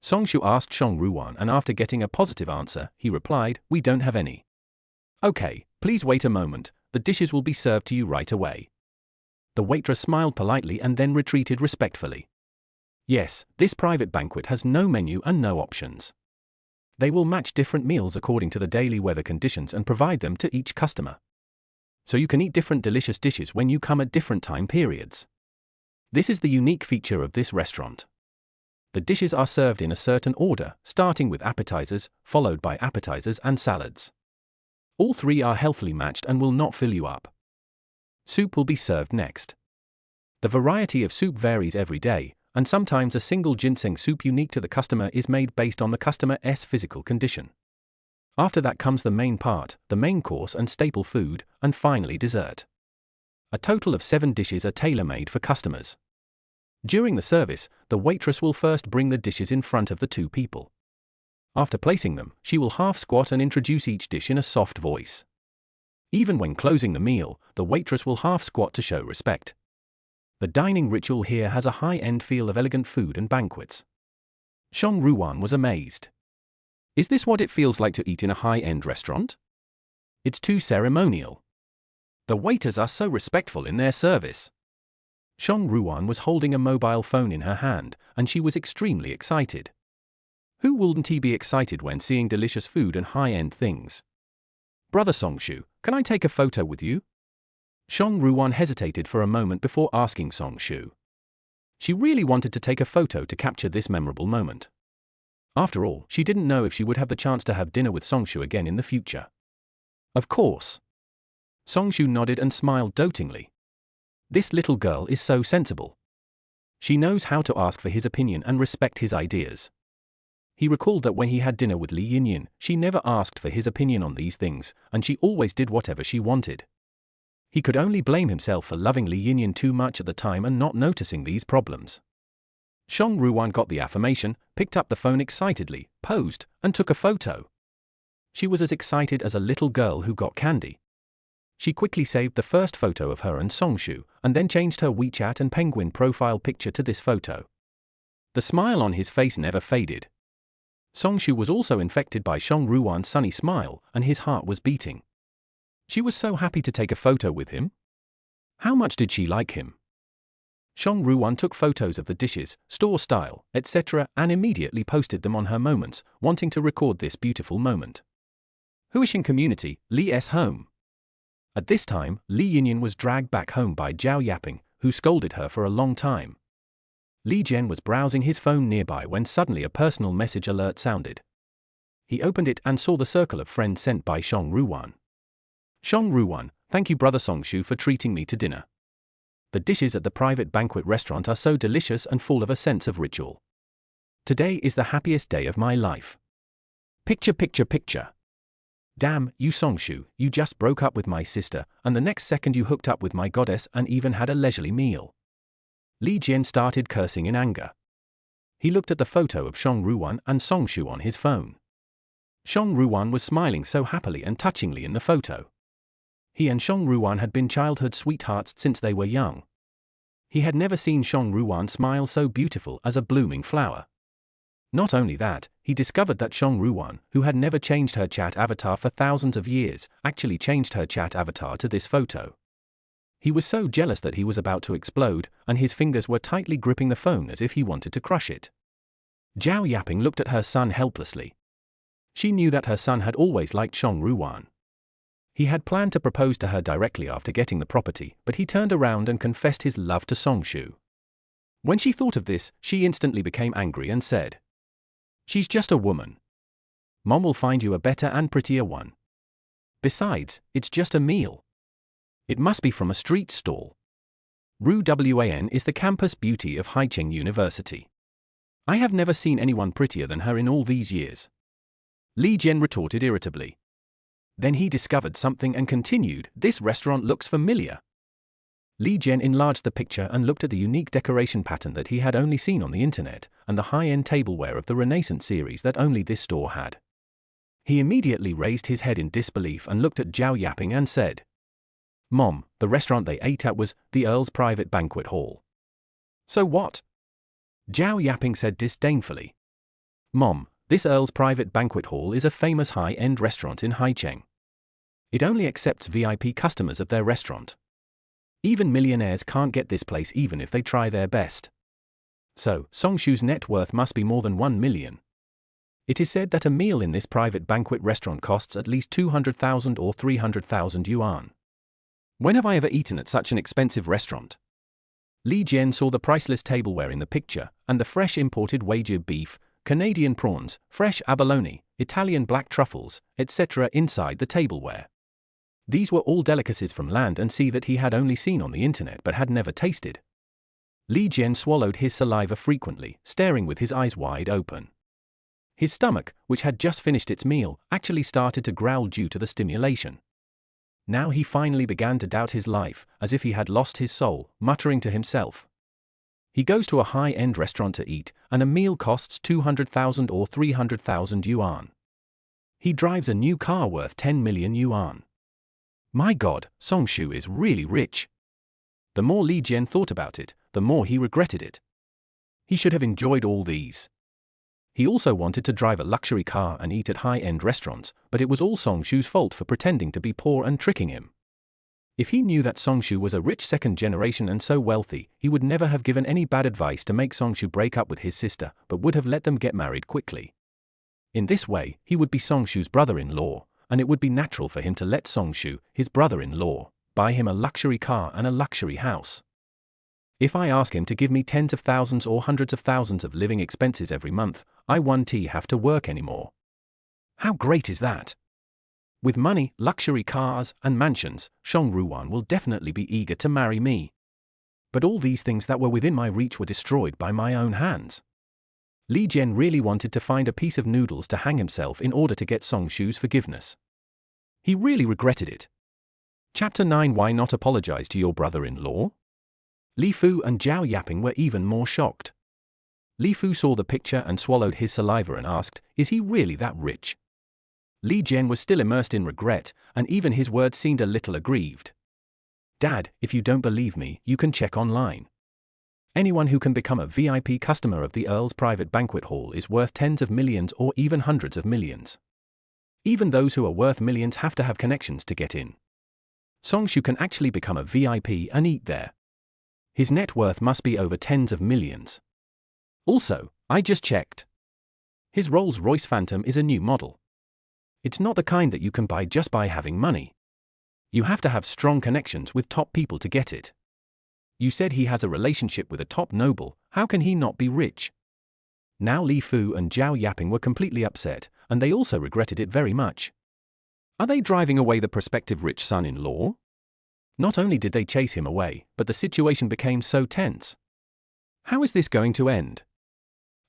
Songshu asked Xiong Ruan, and after getting a positive answer, he replied, "We don't have any." "Okay, please wait a moment, the dishes will be served to you right away." The waitress smiled politely and then retreated respectfully. Yes, this private banquet has no menu and no options. They will match different meals according to the daily weather conditions and provide them to each customer. So you can eat different delicious dishes when you come at different time periods. This is the unique feature of this restaurant. The dishes are served in a certain order, starting with appetizers, followed by appetizers and salads. All three are healthily matched and will not fill you up. Soup will be served next. The variety of soup varies every day, and sometimes a single ginseng soup unique to the customer is made based on the customer's physical condition. After that comes the main part, the main course and staple food, and finally dessert. A total of 7 dishes are tailor-made for customers. During the service, the waitress will first bring the dishes in front of the two people. After placing them, she will half squat and introduce each dish in a soft voice. Even when closing the meal, the waitress will half squat to show respect. The dining ritual here has a high-end feel of elegant food and banquets. Xiong Ruan was amazed. Is this what it feels like to eat in a high-end restaurant? It's too ceremonial. The waiters are so respectful in their service. Xiong Ruan was holding a mobile phone in her hand, and she was extremely excited. Who wouldn't be excited when seeing delicious food and high-end things? "Brother Songshu, can I take a photo with you?" Song Ruwan hesitated for a moment before asking Song-shu. She really wanted to take a photo to capture this memorable moment. After all, she didn't know if she would have the chance to have dinner with Song-shu again in the future. Of course. Song-shu nodded and smiled dotingly. This little girl is so sensible. She knows how to ask for his opinion and respect his ideas. He recalled that when he had dinner with Li Yinyin, she never asked for his opinion on these things, and she always did whatever she wanted. He could only blame himself for loving Li Yinyin too much at the time and not noticing these problems. Song Ruwan got the affirmation, picked up the phone excitedly, posed, and took a photo. She was as excited as a little girl who got candy. She quickly saved the first photo of her and Song-shu, and then changed her WeChat and Penguin profile picture to this photo. The smile on his face never faded. Song-shu was also infected by Song Ruwan's sunny smile, and his heart was beating. She was so happy to take a photo with him. How much did she like him? Song Ruwan took photos of the dishes, store style, etc., and immediately posted them on her Moments, wanting to record this beautiful moment. Huisheng community, Li's home. At this time, Li Yinyin was dragged back home by Zhao Yaping, who scolded her for a long time. Li Jian was browsing his phone nearby when suddenly a personal message alert sounded. He opened it and saw the circle of friends sent by Song Ruwan. Song Ruwan, thank you brother Song-shu for treating me to dinner. The dishes at the private banquet restaurant are so delicious and full of a sense of ritual. Today is the happiest day of my life. Picture. Damn, you Song-shu, you just broke up with my sister, and the next second you hooked up with my goddess and even had a leisurely meal. Li Jian started cursing in anger. He looked at the photo of Song Ruwan and Song-shu on his phone. Song Ruwan was smiling so happily and touchingly in the photo. He and Song Ruwan had been childhood sweethearts since they were young. He had never seen Song Ruwan smile so beautiful as a blooming flower. Not only that, he discovered that Song Ruwan, who had never changed her chat avatar for thousands of years, actually changed her chat avatar to this photo. He was so jealous that he was about to explode, and his fingers were tightly gripping the phone as if he wanted to crush it. Zhao Yaping looked at her son helplessly. She knew that her son had always liked Song Ruwan. He had planned to propose to her directly after getting the property, but he turned around and confessed his love to Song-shu. When she thought of this, she instantly became angry and said, "She's just a woman. Mom will find you a better and prettier one. Besides, it's just a meal. It must be from a street stall. Ru Wan is the campus beauty of Haicheng University. I have never seen anyone prettier than her in all these years." Li Jian retorted irritably. Then he discovered something and continued, "This restaurant looks familiar." Li Jian enlarged the picture and looked at the unique decoration pattern that he had only seen on the internet, and the high-end tableware of the Renaissance series that only this store had. He immediately raised his head in disbelief and looked at Zhao Yaping and said, "Mom, the restaurant they ate at was the Earl's private banquet hall." "So what?" Zhao Yaping said disdainfully. "Mom, this Earl's private banquet hall is a famous high-end restaurant in Haicheng. It only accepts VIP customers of their restaurant. Even millionaires can't get this place even if they try their best. So, Song-shu's net worth must be more than 1 million. It is said that a meal in this private banquet restaurant costs at least 200,000 or 300,000 yuan. When have I ever eaten at such an expensive restaurant?" Li Jian saw the priceless tableware in the picture, and the fresh imported Wagyu beef, Canadian prawns, fresh abalone, Italian black truffles, etc. inside the tableware. These were all delicacies from land and sea that he had only seen on the internet but had never tasted. Li Jian swallowed his saliva frequently, staring with his eyes wide open. His stomach, which had just finished its meal, actually started to growl due to the stimulation. Now he finally began to doubt his life, as if he had lost his soul, muttering to himself. He goes to a high-end restaurant to eat, and a meal costs 200,000 or 300,000 yuan. He drives a new car worth 10 million yuan. My God, Song-shu is really rich. The more Li Jian thought about it, the more he regretted it. He should have enjoyed all these. He also wanted to drive a luxury car and eat at high-end restaurants, but it was all Song-shu's fault for pretending to be poor and tricking him. If he knew that Song-shu was a rich second generation and so wealthy, he would never have given any bad advice to make Song-shu break up with his sister, but would have let them get married quickly. In this way, he would be Song-shu's brother-in-law, and it would be natural for him to let Song-shu, his brother-in-law, buy him a luxury car and a luxury house. If I ask him to give me tens of thousands or hundreds of thousands of living expenses every month, I won't have to work anymore. How great is that? With money, luxury cars, and mansions, Song Ruan will definitely be eager to marry me. But all these things that were within my reach were destroyed by my own hands. Li Jian really wanted to find a piece of noodles to hang himself in order to get Song Shu's forgiveness. He really regretted it. Chapter 9: Why not apologize to your brother-in-law? Li Fu and Zhao Yaping were even more shocked. Li Fu saw the picture and swallowed his saliva and asked, is he really that rich? Li Jian was still immersed in regret, and even his words seemed a little aggrieved. Dad, if you don't believe me, you can check online. Anyone who can become a VIP customer of the Earl's private banquet hall is worth tens of millions or even hundreds of millions. Even those who are worth millions have to have connections to get in. Song Shu can actually become a VIP and eat there. His net worth must be over tens of millions. Also, I just checked. His Rolls-Royce Phantom is a new model. It's not the kind that you can buy just by having money. You have to have strong connections with top people to get it. You said he has a relationship with a top noble, how can he not be rich? Now Li Fu and Zhao Yaping were completely upset, and they also regretted it very much. Are they driving away the prospective rich son-in-law? Not only did they chase him away, but the situation became so tense. How is this going to end?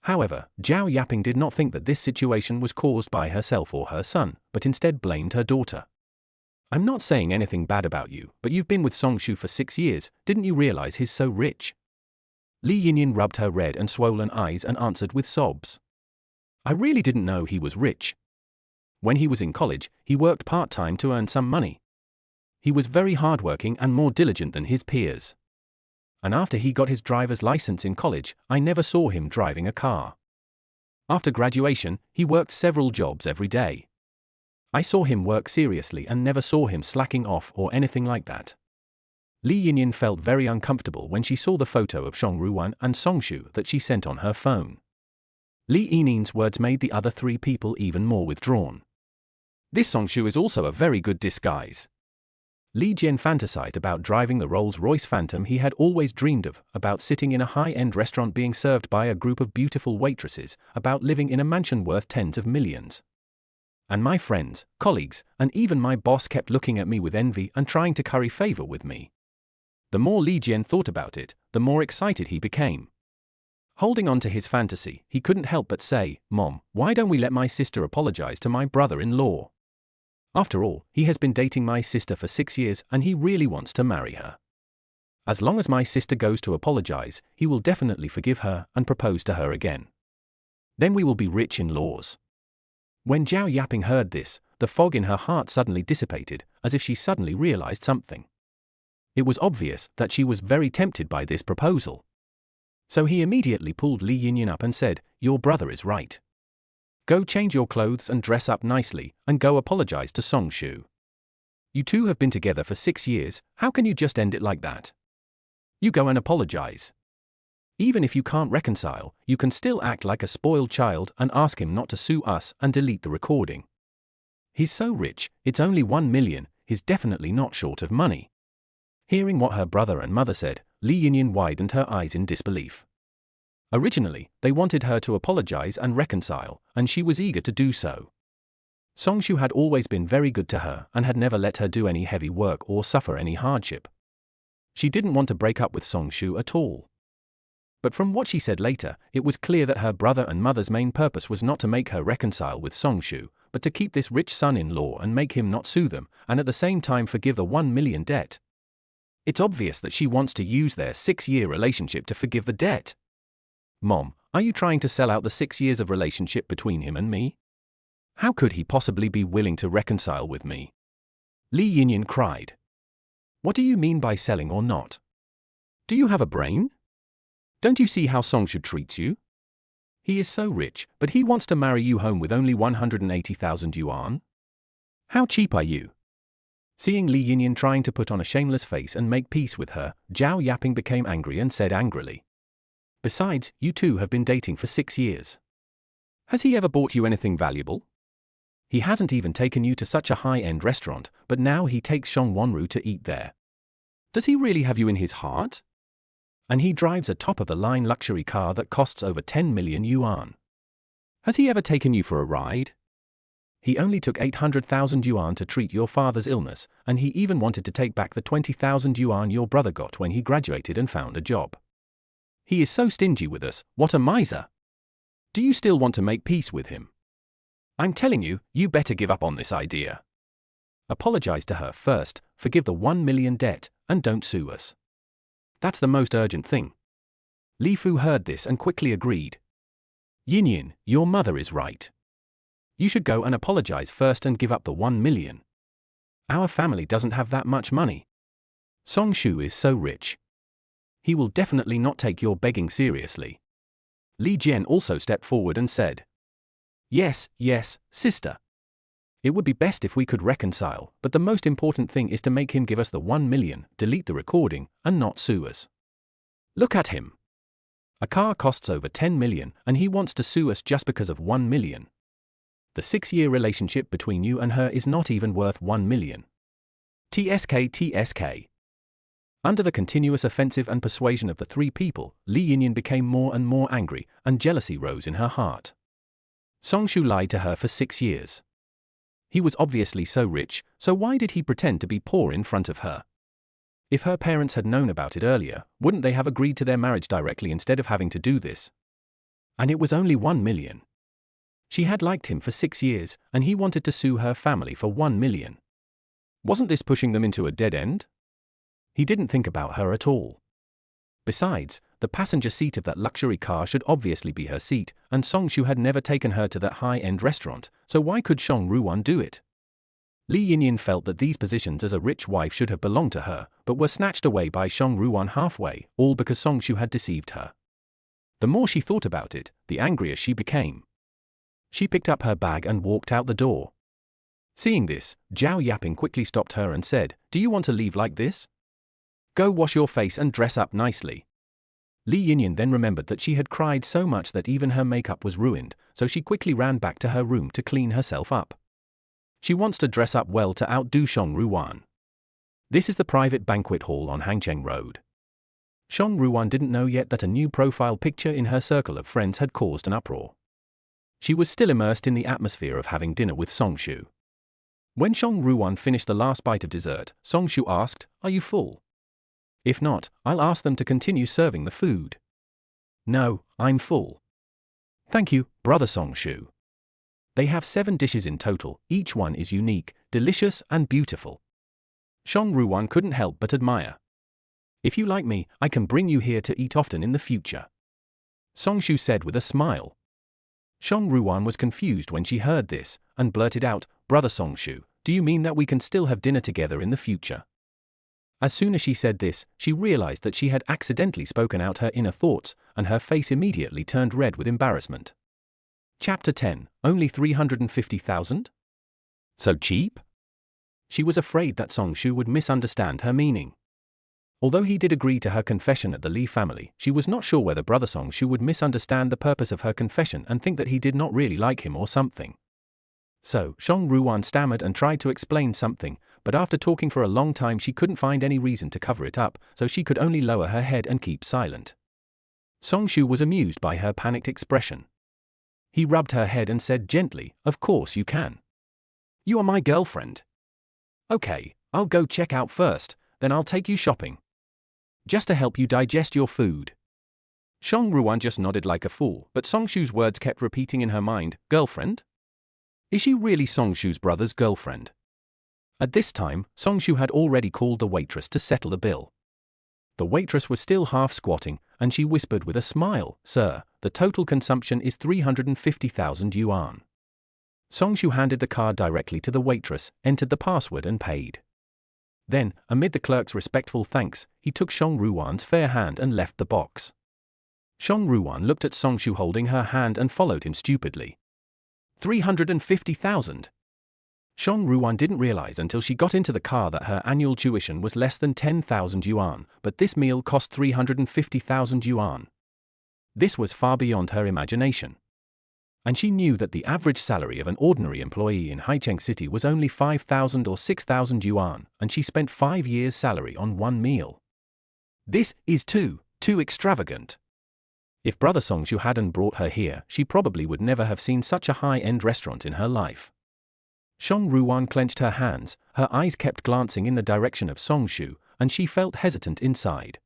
However, Zhao Yaping did not think that this situation was caused by herself or her son, but instead blamed her daughter. I'm not saying anything bad about you, but you've been with Song Shu for 6 years, didn't you realize he's so rich? Li Yinyin rubbed her red and swollen eyes and answered with sobs. I really didn't know he was rich. When he was in college, he worked part-time to earn some money. He was very hardworking and more diligent than his peers. And after he got his driver's license in college, I never saw him driving a car. After graduation, he worked several jobs every day. I saw him work seriously and never saw him slacking off or anything like that. Li Yinyin felt very uncomfortable when she saw the photo of Song Ruan and Song Shu that she sent on her phone. Li Yinin's words made the other 3 people even more withdrawn. This Song Shu is also a very good disguise. Li Jian fantasized about driving the Rolls-Royce Phantom he had always dreamed of, about sitting in a high-end restaurant being served by a group of beautiful waitresses, about living in a mansion worth tens of millions. And my friends, colleagues, and even my boss kept looking at me with envy and trying to curry favor with me. The more Li Jian thought about it, the more excited he became. Holding on to his fantasy, he couldn't help but say, Mom, why don't we let my sister apologize to my brother-in-law? After all, he has been dating my sister for 6 years and he really wants to marry her. As long as my sister goes to apologize, he will definitely forgive her and propose to her again. Then we will be rich in-laws. When Zhao Yaping heard this, the fog in her heart suddenly dissipated, as if she suddenly realized something. It was obvious that she was very tempted by this proposal. So he immediately pulled Li Yinyin up and said, your brother is right. Go change your clothes and dress up nicely, and go apologize to Song Shu. You two have been together for 6 years, how can you just end it like that? You go and apologize. Even if you can't reconcile, you can still act like a spoiled child and ask him not to sue us and delete the recording. He's so rich, it's only 1 million, he's definitely not short of money. Hearing what her brother and mother said, Li Yinyin widened her eyes in disbelief. Originally, they wanted her to apologize and reconcile, and she was eager to do so. Song Shu had always been very good to her and had never let her do any heavy work or suffer any hardship. She didn't want to break up with Song Shu at all. But from what she said later, it was clear that her brother and mother's main purpose was not to make her reconcile with Song Shu, but to keep this rich son-in-law and make him not sue them, and at the same time forgive the 1 million debt. It's obvious that she wants to use their 6-year relationship to forgive the debt. Mom, are you trying to sell out the 6 years of relationship between him and me? How could he possibly be willing to reconcile with me? Li Yinyin cried. What do you mean by selling or not? Do you have a brain? Don't you see how Song Shu treats you? He is so rich, but he wants to marry you home with only 180,000 yuan? How cheap are you? Seeing Li Yinyin trying to put on a shameless face and make peace with her, Zhao Yaping became angry and said angrily. Besides, you two have been dating for 6 years. Has he ever bought you anything valuable? He hasn't even taken you to such a high-end restaurant, but now he takes Shong Wanru to eat there. Does he really have you in his heart? And he drives a top-of-the-line luxury car that costs over 10 million yuan. Has he ever taken you for a ride? He only took 800,000 yuan to treat your father's illness, and he even wanted to take back the 20,000 yuan your brother got when he graduated and found a job. He is so stingy with us, what a miser! Do you still want to make peace with him? I'm telling you, you better give up on this idea. Apologize to her first, forgive the 1 million debt, and don't sue us. That's the most urgent thing. Li Fu heard this and quickly agreed. Yin, your mother is right. You should go and apologize first and give up the 1 million. Our family doesn't have that much money. Song Shu is so rich. He will definitely not take your begging seriously. Li Jian also stepped forward and said, Yes, sister. It would be best if we could reconcile, but the most important thing is to make him give us the 1 million, delete the recording, and not sue us. Look at him. A car costs over 10 million, and he wants to sue us just because of 1 million. The 6-year relationship between you and her is not even worth 1 million. TSK. Under the continuous offensive and persuasion of the three people, Li Yinyan became more and more angry, and jealousy rose in her heart. Song Shu lied to her for 6 years. He was obviously so rich, so why did he pretend to be poor in front of her? If her parents had known about it earlier, wouldn't they have agreed to their marriage directly instead of having to do this? And it was only 1 million. She had liked him for 6 years, and he wanted to sue her family for 1 million. Wasn't this pushing them into a dead end? He didn't think about her at all. Besides, the passenger seat of that luxury car should obviously be her seat, and Song Shu had never taken her to that high-end restaurant, so why could Shang Ruan do it? Li Yinyan felt that these positions as a rich wife should have belonged to her, but were snatched away by Shang Ruan halfway, all because Song Shu had deceived her. The more she thought about it, the angrier she became. She picked up her bag and walked out the door. Seeing this, Zhao Yaping quickly stopped her and said, Do you want to leave like this? Go wash your face and dress up nicely. Li Yinyan then remembered that she had cried so much that even her makeup was ruined, so she quickly ran back to her room to clean herself up. She wants to dress up well to outdo Shang Ruan. This is the private banquet hall on Hangcheng Road. Shang Ruan didn't know yet that a new profile picture in her circle of friends had caused an uproar. She was still immersed in the atmosphere of having dinner with Song Shu. When Shang Ruan finished the last bite of dessert, Song Shu asked, Are you full? If not, I'll ask them to continue serving the food. No, I'm full. Thank you, brother Song Shu. They have 7 dishes in total, each one is unique, delicious and beautiful. Shang Ruan couldn't help but admire. If you like me, I can bring you here to eat often in the future. Song Shu said with a smile. Shang Ruan was confused when she heard this, and blurted out, Brother Song Shu, do you mean that we can still have dinner together in the future? As soon as she said this, she realized that she had accidentally spoken out her inner thoughts, and her face immediately turned red with embarrassment. Chapter 10, Only 350,000? So cheap? She was afraid that Song Shu would misunderstand her meaning. Although he did agree to her confession at the Li family, she was not sure whether brother Song Shu would misunderstand the purpose of her confession and think that he did not really like him or something. So, Shang Ruan stammered and tried to explain something, but after talking for a long time she couldn't find any reason to cover it up, so she could only lower her head and keep silent. Song Shu was amused by her panicked expression. He rubbed her head and said gently, Of course you can. You are my girlfriend. Okay, I'll go check out first, then I'll take you shopping. Just to help you digest your food. Shang Ruan just nodded like a fool, but Song Shu's words kept repeating in her mind, Girlfriend? Is she really Song Shu's brother's girlfriend? At this time, Song Shu had already called the waitress to settle the bill. The waitress was still half squatting, and she whispered with a smile, Sir, the total consumption is 350,000 yuan. Song Shu handed the card directly to the waitress, entered the password and paid. Then, amid the clerk's respectful thanks, he took Shang Ruan's fair hand and left the box. Shang Ruan looked at Song Shu holding her hand and followed him stupidly. 350,000. Shang Ruan didn't realize until she got into the car that her annual tuition was less than 10,000 yuan, but this meal cost 350,000 yuan. This was far beyond her imagination. And she knew that the average salary of an ordinary employee in Haicheng City was only 5,000 or 6,000 yuan, and she spent 5 years' salary on one meal. This is too extravagant. If Brother Songshu hadn't brought her here, she probably would never have seen such a high-end restaurant in her life. Song Ruwan clenched her hands, her eyes kept glancing in the direction of Songshu, and she felt hesitant inside.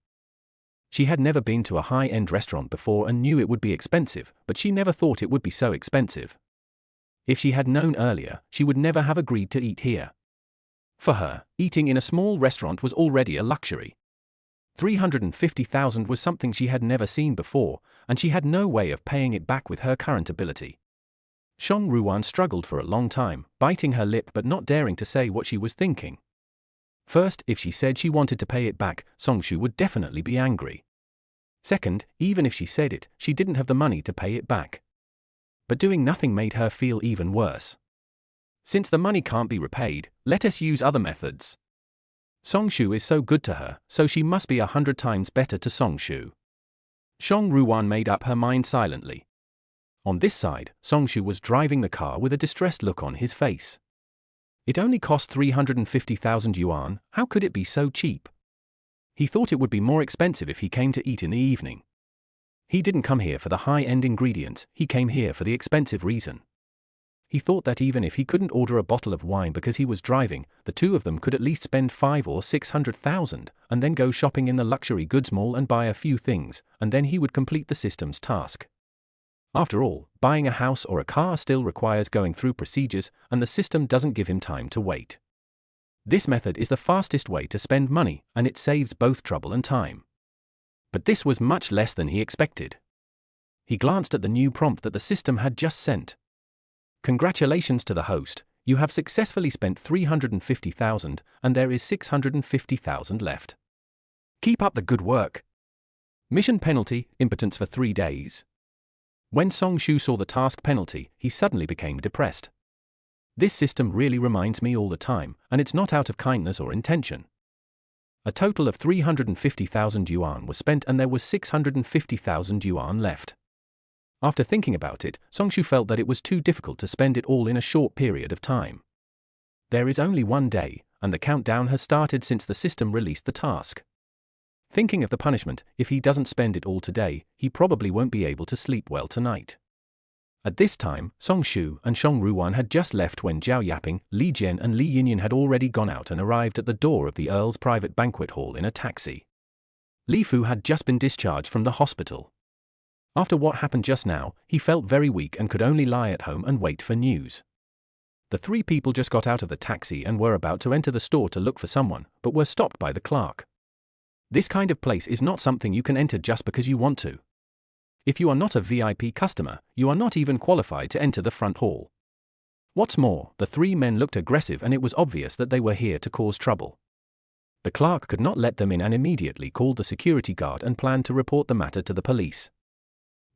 She had never been to a high-end restaurant before and knew it would be expensive, but she never thought it would be so expensive. If she had known earlier, she would never have agreed to eat here. For her, eating in a small restaurant was already a luxury. 350,000 was something she had never seen before, and she had no way of paying it back with her current ability. Song Ruwan struggled for a long time, biting her lip but not daring to say what she was thinking. First, if she said she wanted to pay it back, Songshu would definitely be angry. Second, even if she said it, she didn't have the money to pay it back. But doing nothing made her feel even worse. Since the money can't be repaid, let us use other methods. Songshu is so good to her, so she must be 100 times better to Songshu. Song Ruwan made up her mind silently. On this side, Songshu was driving the car with a distressed look on his face. It only cost 350,000 yuan, how could it be so cheap? He thought it would be more expensive if he came to eat in the evening. He didn't come here for the high-end ingredients, he came here for the expensive reason. He thought that even if he couldn't order a bottle of wine because he was driving, the two of them could at least spend 500,000 or 600,000, and then go shopping in the luxury goods mall and buy a few things, and then he would complete the system's task. After all, buying a house or a car still requires going through procedures, and the system doesn't give him time to wait. This method is the fastest way to spend money, and it saves both trouble and time. But this was much less than he expected. He glanced at the new prompt that the system had just sent. Congratulations to the host, you have successfully spent 350,000, and there is 650,000 left. Keep up the good work. Mission penalty, impotence for 3 days. When Songshu saw the task penalty, he suddenly became depressed. This system really reminds me all the time, and it's not out of kindness or intention. A total of 350,000 yuan was spent and there was 650,000 yuan left. After thinking about it, Songshu felt that it was too difficult to spend it all in a short period of time. There is only 1 day, and the countdown has started since the system released the task. Thinking of the punishment, if he doesn't spend it all today, he probably won't be able to sleep well tonight. At this time, Songshu and Song Ruwan had just left when Zhao Yaping, Li Jian and Li Yinyan had already gone out and arrived at the door of the Earl's private banquet hall in a taxi. Li Fu had just been discharged from the hospital. After what happened just now, he felt very weak and could only lie at home and wait for news. The 3 people just got out of the taxi and were about to enter the store to look for someone, but were stopped by the clerk. This kind of place is not something you can enter just because you want to. If you are not a VIP customer, you are not even qualified to enter the front hall. What's more, the 3 men looked aggressive and it was obvious that they were here to cause trouble. The clerk could not let them in and immediately called the security guard and planned to report the matter to the police.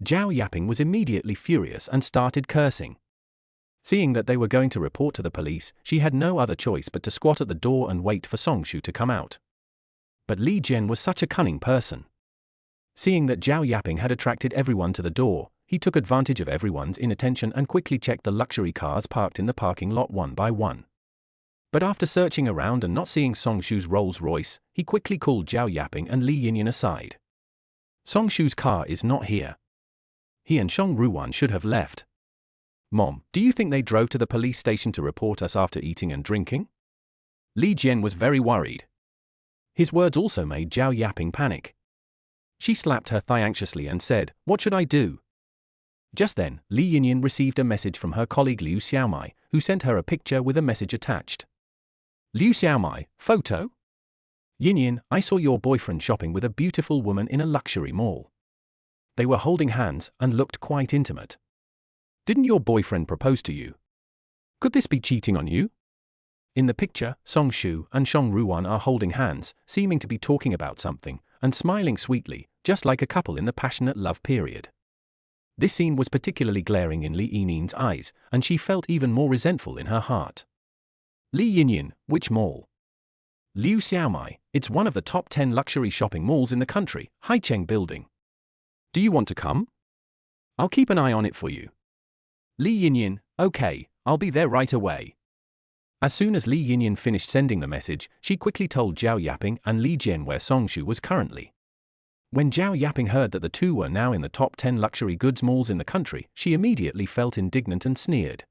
Zhao Yaping was immediately furious and started cursing. Seeing that they were going to report to the police, she had no other choice but to squat at the door and wait for Songshu to come out. But Li Jian was such a cunning person. Seeing that Zhao Yaping had attracted everyone to the door, he took advantage of everyone's inattention and quickly checked the luxury cars parked in the parking lot one by one. But after searching around and not seeing Songshu's Rolls-Royce, he quickly called Zhao Yaping and Li Yinyan aside. Songshu's car is not here. He and Song Ruwan should have left. Mom, do you think they drove to the police station to report us after eating and drinking? Li Jian was very worried. His words also made Zhao Yaping panic. She slapped her thigh anxiously and said, "What should I do?" Just then, Li Yinyan received a message from her colleague Liu Xiaomai, who sent her a picture with a message attached. Liu Xiaomai, photo? Yinyan, I saw your boyfriend shopping with a beautiful woman in a luxury mall. They were holding hands and looked quite intimate. Didn't your boyfriend propose to you? Could this be cheating on you? In the picture, Songshu and Song Ruwan are holding hands, seeming to be talking about something, and smiling sweetly, just like a couple in the passionate love period. This scene was particularly glaring in Li Yinyan's eyes, and she felt even more resentful in her heart. Li Yinyan, which mall? Liu Xiaomai, it's one of the top 10 luxury shopping malls in the country, Haicheng Building. Do you want to come? I'll keep an eye on it for you. Li Yinyin, okay, I'll be there right away. As soon as Li Yinyin finished sending the message, she quickly told Zhao Yaping and Li Jian where Songshu was currently. When Zhao Yaping heard that the two were now in the top 10 luxury goods malls in the country, she immediately felt indignant and sneered.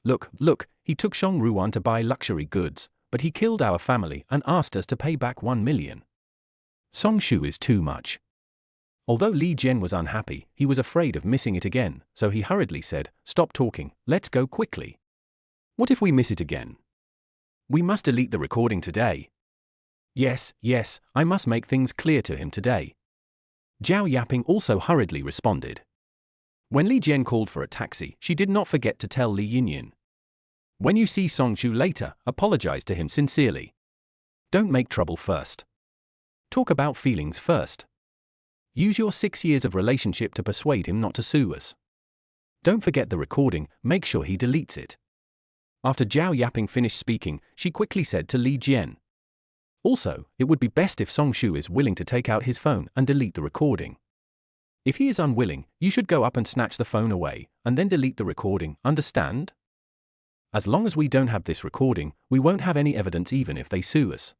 Look, he took Shang Ruan to buy luxury goods, but he killed our family and asked us to pay back 1 million. Songshu is too much. Although Li Jian was unhappy, he was afraid of missing it again, so he hurriedly said, "Stop talking, let's go quickly. What if we miss it again? We must delete the recording today." Yes, I must make things clear to him today. Zhao Yaping also hurriedly responded. When Li Jian called for a taxi, she did not forget to tell Li Yinyin. When you see Songshu later, apologize to him sincerely. Don't make trouble first. Talk about feelings first. Use your 6 years of relationship to persuade him not to sue us. Don't forget the recording, make sure he deletes it. After Zhao Yaping finished speaking, she quickly said to Li Jian. Also, it would be best if Songshu is willing to take out his phone and delete the recording. If he is unwilling, you should go up and snatch the phone away, and then delete the recording, understand? As long as we don't have this recording, we won't have any evidence even if they sue us.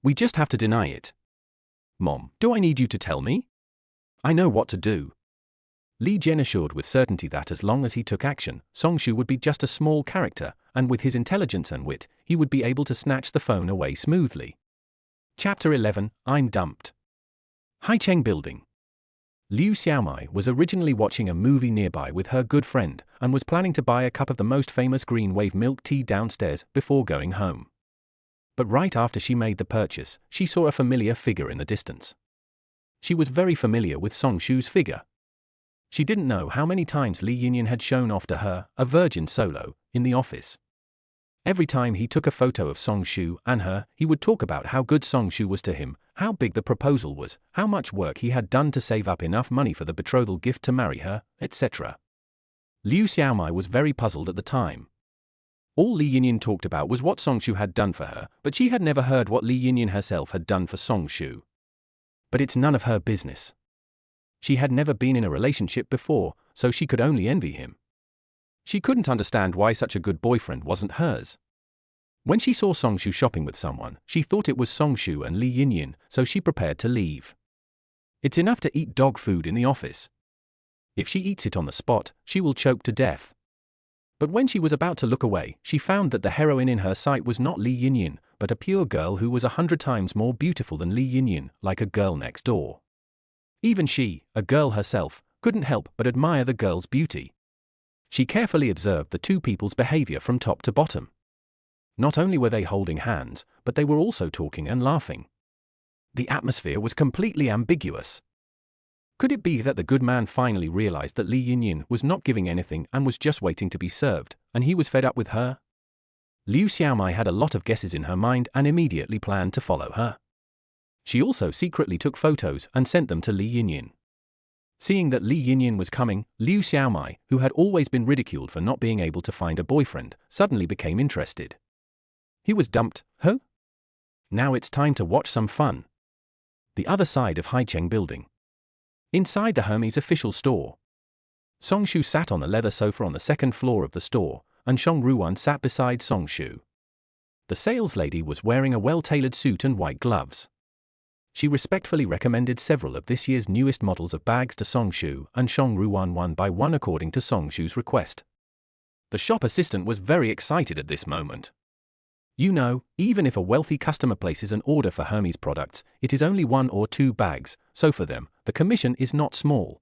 We just have to deny it. Mom, do I need you to tell me? I know what to do. Li Jian assured with certainty that as long as he took action, Songshu would be just a small character, and with his intelligence and wit, he would be able to snatch the phone away smoothly. Chapter 11, I'm dumped. Haicheng Building. Liu Xiaomai was originally watching a movie nearby with her good friend, and was planning to buy a cup of the most famous green wave milk tea downstairs before going home. But right after she made the purchase, she saw a familiar figure in the distance. She was very familiar with Songshu's figure. She didn't know how many times Li Yinyin had shown off to her, a virgin solo, in the office. Every time he took a photo of Songshu and her, he would talk about how good Songshu was to him, how big the proposal was, how much work he had done to save up enough money for the betrothal gift to marry her, etc. Liu Xiaomai was very puzzled at the time. All Li Yinyin talked about was what Songshu had done for her, but she had never heard what Li Yinyin herself had done for Songshu. But it's none of her business. She had never been in a relationship before, so she could only envy him. She couldn't understand why such a good boyfriend wasn't hers. When she saw Songshu shopping with someone, she thought it was Songshu and Li Yinyin, so she prepared to leave. It's enough to eat dog food in the office. If she eats it on the spot, she will choke to death. But when she was about to look away, she found that the heroine in her sight was not Li Yinyin, but a pure girl who was 100 times more beautiful than Li Yinyin, like a girl next door. Even she, a girl herself, couldn't help but admire the girl's beauty. She carefully observed the two people's behavior from top to bottom. Not only were they holding hands, but they were also talking and laughing. The atmosphere was completely ambiguous. Could it be that the good man finally realized that Li Yinyin was not giving anything and was just waiting to be served, and he was fed up with her? Liu Xiaomai had a lot of guesses in her mind and immediately planned to follow her. She also secretly took photos and sent them to Li Yinyin. Seeing that Li Yinyin was coming, Liu Xiaomai, who had always been ridiculed for not being able to find a boyfriend, suddenly became interested. He was dumped, huh? Now it's time to watch some fun. The other side of Haicheng Building. Inside the Hermes official store. Songshu sat on the leather sofa on the second floor of the store, and Shang Ruan sat beside Songshu. The sales lady was wearing a well-tailored suit and white gloves. She respectfully recommended several of this year's newest models of bags to Songshu, and Shang Ruan one by one according to Songshu's request. The shop assistant was very excited at this moment. You know, even if a wealthy customer places an order for Hermes products, it is only 1 or 2 bags, so for them, the commission is not small.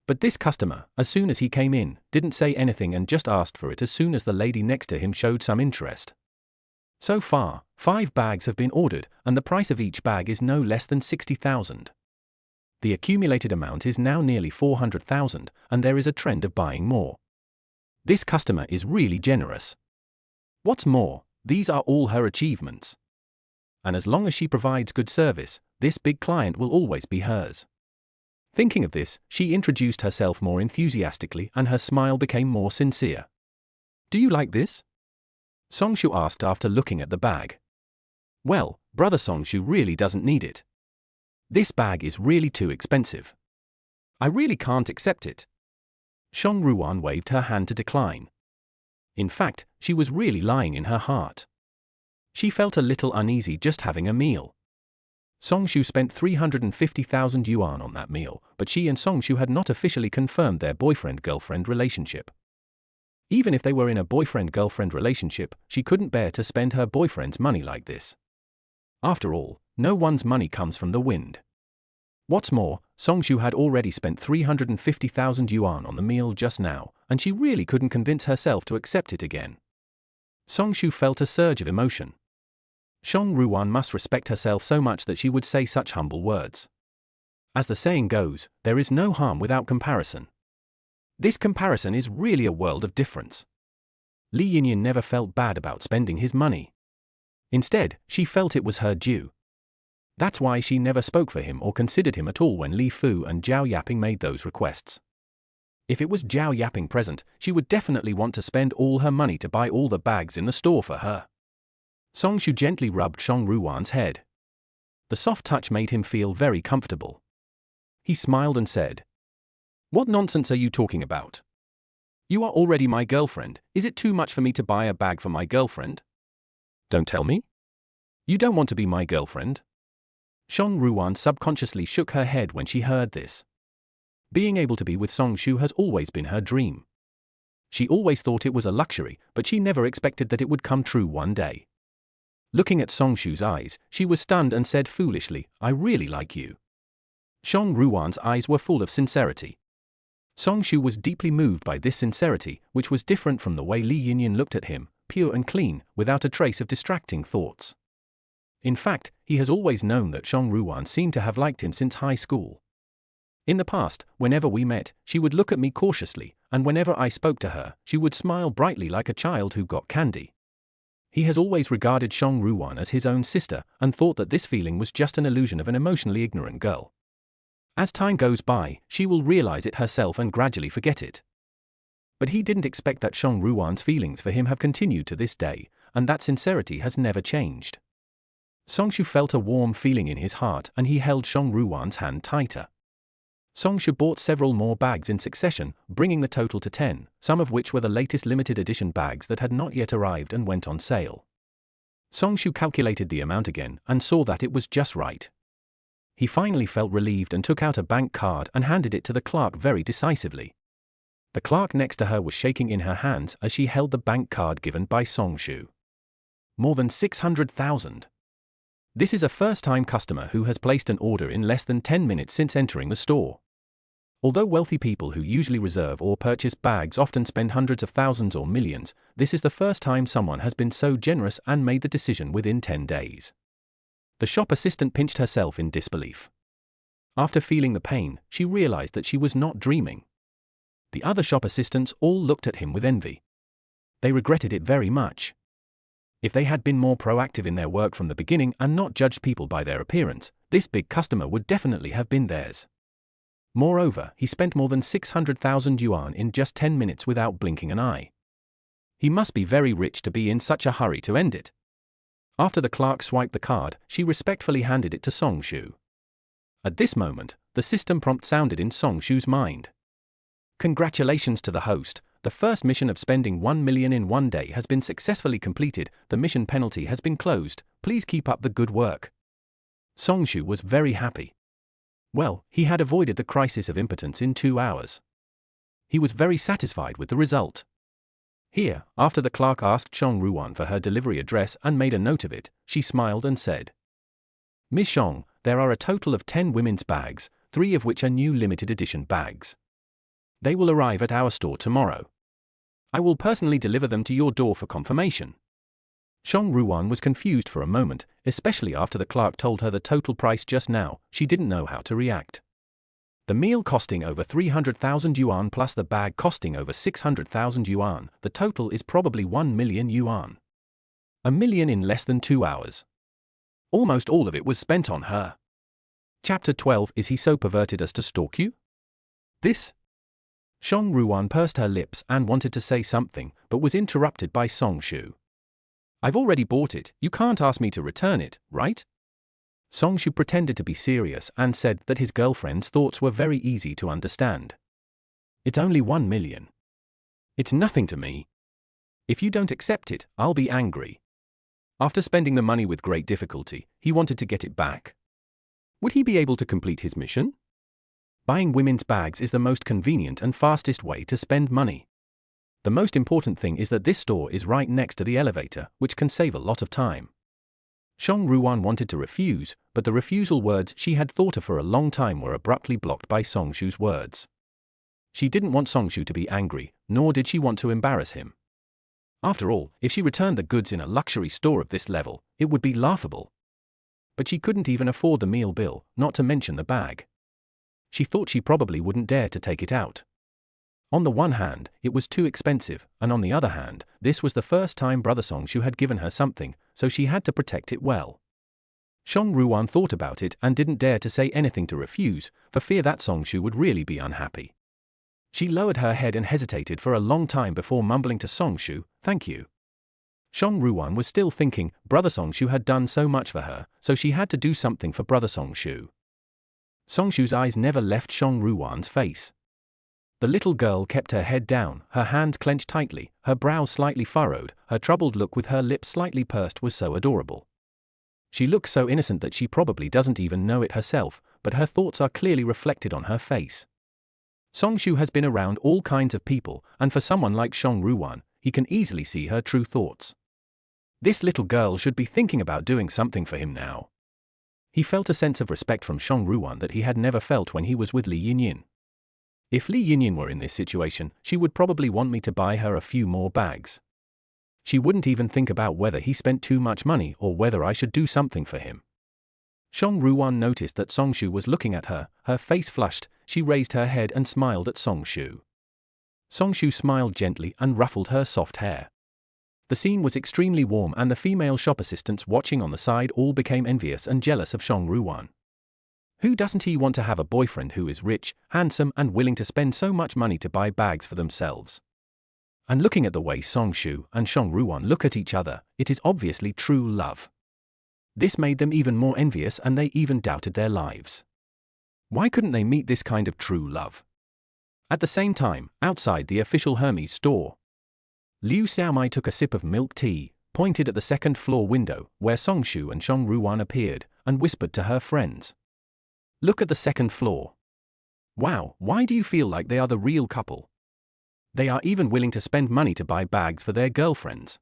But this customer, as soon as he came in, didn't say anything and just asked for it as soon as the lady next to him showed some interest. So far, 5 bags have been ordered, and the price of each bag is no less than 60,000. The accumulated amount is now nearly 400,000, and there is a trend of buying more. This customer is really generous. What's more, these are all her achievements. And as long as she provides good service, this big client will always be hers. Thinking of this, she introduced herself more enthusiastically and her smile became more sincere. Do you like this? Songshu asked after looking at the bag. Well, brother Songshu really doesn't need it. This bag is really too expensive. I really can't accept it. Song Ruan waved her hand to decline. In fact, she was really lying in her heart. She felt a little uneasy just having a meal. Song Shu spent 350,000 yuan on that meal, but she and Song Shu had not officially confirmed their boyfriend-girlfriend relationship. Even if they were in a boyfriend-girlfriend relationship, she couldn't bear to spend her boyfriend's money like this. After all, no one's money comes from the wind. What's more, Song Shu had already spent 350,000 yuan on the meal just now, and she really couldn't convince herself to accept it again. Song Shu felt a surge of emotion. Song Ruan must respect herself so much that she would say such humble words. As the saying goes, there is no harm without comparison. This comparison is really a world of difference. Li Yinyin never felt bad about spending his money. Instead, she felt it was her due. That's why she never spoke for him or considered him at all when Li Fu and Zhao Yaping made those requests. If it was Zhao Yaping present, she would definitely want to spend all her money to buy all the bags in the store for her. Song Shu gently rubbed Song Ruan's head. The soft touch made him feel very comfortable. He smiled and said, "What nonsense are you talking about? You are already my girlfriend. Is it too much for me to buy a bag for my girlfriend? Don't tell me. You don't want to be my girlfriend?" Song Ruan subconsciously shook her head when she heard this. Being able to be with Song Shu has always been her dream. She always thought it was a luxury, but she never expected that it would come true one day. Looking at Song Shu's eyes, she was stunned and said foolishly, "I really like you." Song Ruan's eyes were full of sincerity. Song Shu was deeply moved by this sincerity, which was different from the way Li Yinyin looked at him, pure and clean, without a trace of distracting thoughts. In fact, he has always known that Song Ruan seemed to have liked him since high school. In the past, whenever we met, she would look at me cautiously, and whenever I spoke to her, she would smile brightly like a child who got candy. He has always regarded Song Ruan as his own sister, and thought that this feeling was just an illusion of an emotionally ignorant girl. As time goes by, she will realize it herself and gradually forget it. But he didn't expect that Song Ruan's feelings for him have continued to this day, and that sincerity has never changed. Song Shu felt a warm feeling in his heart and he held Song Ruan's hand tighter. Song Shu bought several more bags in succession, bringing the total to 10, some of which were the latest limited edition bags that had not yet arrived and went on sale. Song Shu calculated the amount again and saw that it was just right. He finally felt relieved and took out a bank card and handed it to the clerk very decisively. The clerk next to her was shaking in her hands as she held the bank card given by Song Shu. More than 600,000. This is a first-time customer who has placed an order in less than 10 minutes since entering the store. Although wealthy people who usually reserve or purchase bags often spend hundreds of thousands or millions, this is the first time someone has been so generous and made the decision within 10 days. The shop assistant pinched herself in disbelief. After feeling the pain, she realized that she was not dreaming. The other shop assistants all looked at him with envy. They regretted it very much. If they had been more proactive in their work from the beginning and not judged people by their appearance, this big customer would definitely have been theirs. Moreover, he spent more than 600,000 yuan in just 10 minutes without blinking an eye. He must be very rich to be in such a hurry to end it. After the clerk swiped the card, she respectfully handed it to Song Shu. At this moment, the system prompt sounded in Song Shu's mind. Congratulations to the host. The first mission of spending 1 million in one day has been successfully completed. The mission penalty has been closed. Please keep up the good work. Song Shu was very happy. Well, he had avoided the crisis of impotence in 2 hours. He was very satisfied with the result. Here, after the clerk asked Song Ruan for her delivery address and made a note of it, she smiled and said, "Ms. Song, there are a total of 10 women's bags, 3 of which are new limited edition bags. They will arrive at our store tomorrow. I will personally deliver them to your door for confirmation." Song Ruan was confused for a moment, especially after the clerk told her the total price just now. She didn't know how to react. The meal costing over 300,000 yuan plus the bag costing over 600,000 yuan, the total is probably 1 million yuan. 1 million in less than 2 hours. Almost all of it was spent on her. Chapter 12. Is he so perverted as to stalk you? This? Song Ruan pursed her lips and wanted to say something, but was interrupted by Song Shu. "I've already bought it, you can't ask me to return it, right?" Song Shu pretended to be serious and said that his girlfriend's thoughts were very easy to understand. It's only 1 million. It's nothing to me. If you don't accept it, I'll be angry. After spending the money with great difficulty, he wanted to get it back. Would he be able to complete his mission? Buying women's bags is the most convenient and fastest way to spend money. The most important thing is that this store is right next to the elevator, which can save a lot of time. Song Ruan wanted to refuse, but the refusal words she had thought of for a long time were abruptly blocked by Songshu's words. She didn't want Songshu to be angry, nor did she want to embarrass him. After all, if she returned the goods in a luxury store of this level, it would be laughable. But she couldn't even afford the meal bill, not to mention the bag. She thought she probably wouldn't dare to take it out. On the one hand, it was too expensive, and on the other hand, this was the first time Brother Songshu had given her something, so she had to protect it well. Song Ruan thought about it and didn't dare to say anything to refuse, for fear that Songshu would really be unhappy. She lowered her head and hesitated for a long time before mumbling to Songshu, "Thank you." Song Ruan was still thinking, Brother Songshu had done so much for her, so she had to do something for Brother Songshu. Songshu's eyes never left Song Ruan's face. The little girl kept her head down, her hands clenched tightly, her brows slightly furrowed, her troubled look with her lips slightly pursed was so adorable. She looks so innocent that she probably doesn't even know it herself, but her thoughts are clearly reflected on her face. Songshu has been around all kinds of people, and for someone like Song Ruan, he can easily see her true thoughts. This little girl should be thinking about doing something for him now. He felt a sense of respect from Song Ruan that he had never felt when he was with Li Yinyin. If Li Yinyin were in this situation, she would probably want me to buy her a few more bags. She wouldn't even think about whether he spent too much money or whether I should do something for him. Song Ruan noticed that Songshu was looking at her, her face flushed, she raised her head and smiled at Songshu. Songshu smiled gently and ruffled her soft hair. The scene was extremely warm and the female shop assistants watching on the side all became envious and jealous of Song Ruan. Who doesn't he want to have a boyfriend who is rich, handsome and willing to spend so much money to buy bags for themselves? And looking at the way Songshu and Song Ruan look at each other, it is obviously true love. This made them even more envious and they even doubted their lives. Why couldn't they meet this kind of true love? At the same time, outside the official Hermes store, Liu Xiaomai took a sip of milk tea, pointed at the second-floor window, where Songshu and Song Ruan appeared, and whispered to her friends. "Look at the second floor. Wow, why do you feel like they are the real couple? They are even willing to spend money to buy bags for their girlfriends."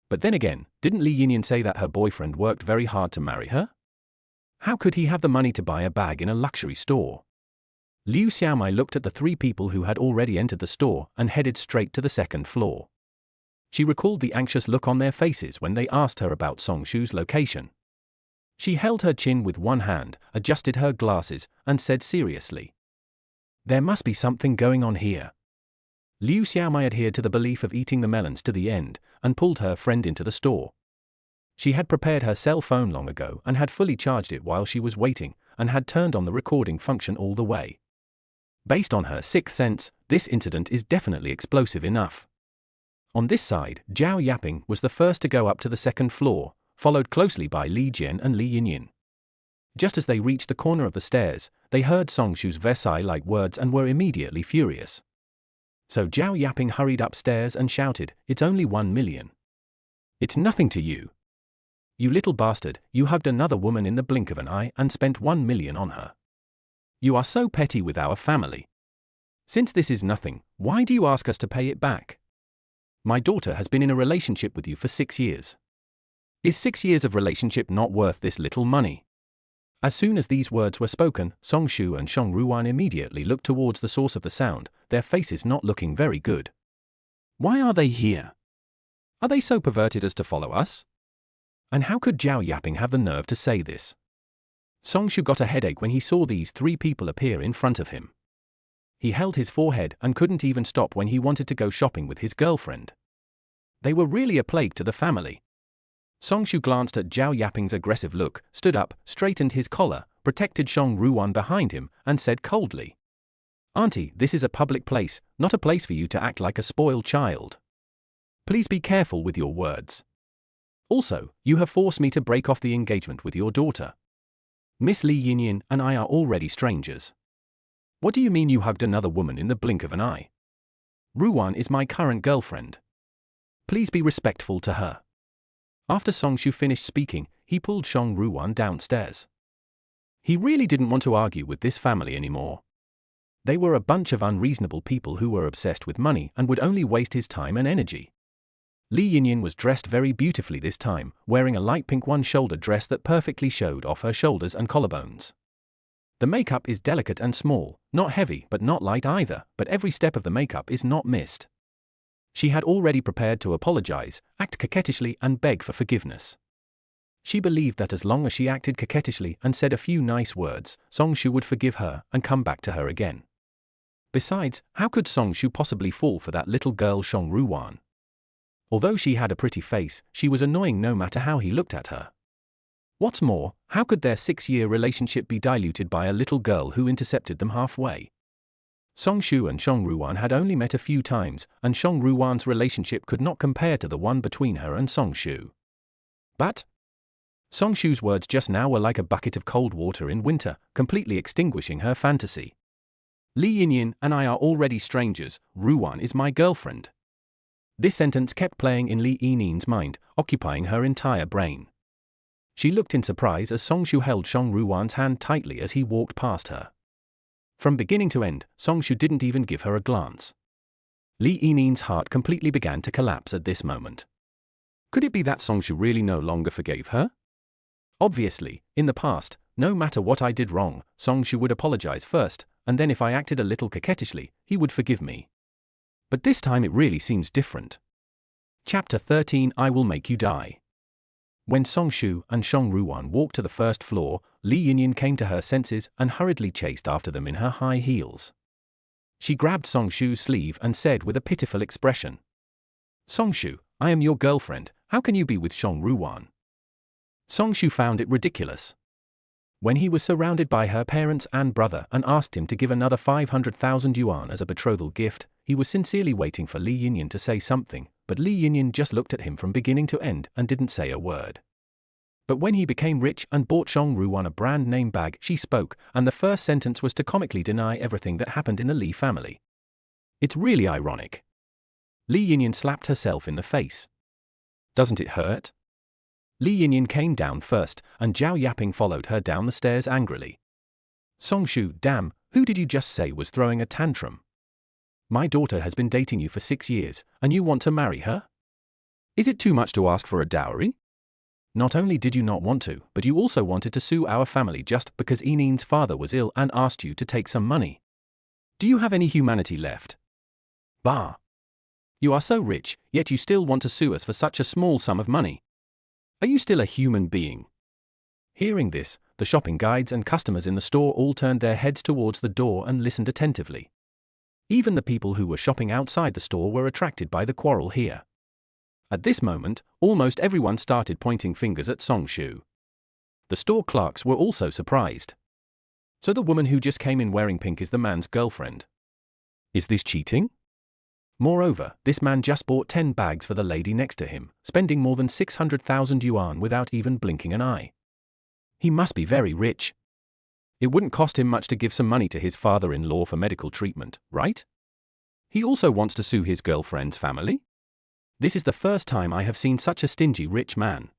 But then again, didn't Li Yinyin say that her boyfriend worked very hard to marry her? How could he have the money to buy a bag in a luxury store? Liu Xiaomai looked at the three people who had already entered the store and headed straight to the second floor. She recalled the anxious look on their faces when they asked her about Songshu's location. She held her chin with one hand, adjusted her glasses, and said seriously, "There must be something going on here." Liu Xiaomai adhered to the belief of eating the melons to the end, and pulled her friend into the store. She had prepared her cell phone long ago and had fully charged it while she was waiting, and had turned on the recording function all the way. Based on her sixth sense, this incident is definitely explosive enough. On this side, Zhao Yaping was the first to go up to the second floor, followed closely by Li Jian and Li Yinyin. Just as they reached the corner of the stairs, they heard Songshu's Versailles-like words and were immediately furious. So Zhao Yaping hurried upstairs and shouted, "It's only 1 million. It's nothing to you. You little bastard, you hugged another woman in the blink of an eye and spent 1 million on her. You are so petty with our family. Since this is nothing, why do you ask us to pay it back? My daughter has been in a relationship with you for 6 years. Is 6 years of relationship not worth this little money?" As soon as these words were spoken, Songshu and Song Ruan immediately looked towards the source of the sound, their faces not looking very good. Why are they here? Are they so perverted as to follow us? And how could Zhao Yaping have the nerve to say this? Songshu got a headache when he saw these three people appear in front of him. He held his forehead and couldn't even stop when he wanted to go shopping with his girlfriend. They were really a plague to the family. Songshu glanced at Zhao Yaping's aggressive look, stood up, straightened his collar, protected Song Ruan behind him, and said coldly, "Auntie, this is a public place, not a place for you to act like a spoiled child. Please be careful with your words. Also, you have forced me to break off the engagement with your daughter. Miss Li Yinyin and I are already strangers. What do you mean you hugged another woman in the blink of an eye? Ruwan is my current girlfriend. Please be respectful to her. After Songshu finished speaking, he pulled Shong Ruwan downstairs. He really didn't want to argue with this family anymore. They were a bunch of unreasonable people who were obsessed with money and would only waste his time and energy. Li Yinyin was dressed very beautifully this time, wearing a light pink one-shoulder dress that perfectly showed off her shoulders and collarbones. The makeup is delicate and small, not heavy but not light either, but every step of the makeup is not missed. She had already prepared to apologize, act coquettishly and beg for forgiveness. She believed that as long as she acted coquettishly and said a few nice words, Songshu would forgive her and come back to her again. Besides, how could Songshu possibly fall for that little girl Shong Ruwan? Although she had a pretty face, she was annoying no matter how he looked at her. What's more, how could their 6-year relationship be diluted by a little girl who intercepted them halfway? Songshu and Shong Ruwan had only met a few times, and Shong Ruwan's relationship could not compare to the one between her and Songshu. But Songshu's words just now were like a bucket of cold water in winter, completely extinguishing her fantasy. Li Yinyin and I are already strangers, Ruwan is my girlfriend. This sentence kept playing in Li Yinin's mind, occupying her entire brain. She looked in surprise as Songshu held Shong Ruwan's hand tightly as he walked past her. From beginning to end, Songshu didn't even give her a glance. Li Yinin's heart completely began to collapse at this moment. Could it be that Songshu really no longer forgave her? Obviously, in the past, no matter what I did wrong, Songshu would apologize first, and then if I acted a little coquettishly, he would forgive me. But this time it really seems different. Chapter 13 I Will Make You Die. When Songshu and Shong Ruwan walked to the first floor, Li Yinyin came to her senses and hurriedly chased after them in her high heels. She grabbed Songshu's sleeve and said with a pitiful expression, "Songshu, I am your girlfriend, how can you be with Shong Ruwan?" Songshu found it ridiculous. When he was surrounded by her parents and brother and asked him to give another 500,000 yuan as a betrothal gift, he was sincerely waiting for Li Yinyin to say something, but Li Yinyin just looked at him from beginning to end and didn't say a word. But when he became rich and bought Shong Ruwan a brand name bag, she spoke, and the first sentence was to comically deny everything that happened in the Li family. It's really ironic. Li Yinyin slapped herself in the face. Doesn't it hurt? Li Yinyin came down first, and Zhao Yaping followed her down the stairs angrily. Songshu, damn, who did you just say was throwing a tantrum? My daughter has been dating you for 6 years, and you want to marry her? Is it too much to ask for a dowry? Not only did you not want to, but you also wanted to sue our family just because Yinin's father was ill and asked you to take some money. Do you have any humanity left? Bah! You are so rich, yet you still want to sue us for such a small sum of money. Are you still a human being? Hearing this, the shopping guides and customers in the store all turned their heads towards the door and listened attentively. Even the people who were shopping outside the store were attracted by the quarrel here. At this moment, almost everyone started pointing fingers at Songshu. The store clerks were also surprised. So the woman who just came in wearing pink is the man's girlfriend. Is this cheating? Moreover, this man just bought 10 bags for the lady next to him, spending more than 600,000 yuan without even blinking an eye. He must be very rich. It wouldn't cost him much to give some money to his father-in-law for medical treatment, right? He also wants to sue his girlfriend's family? This is the first time I have seen such a stingy rich man.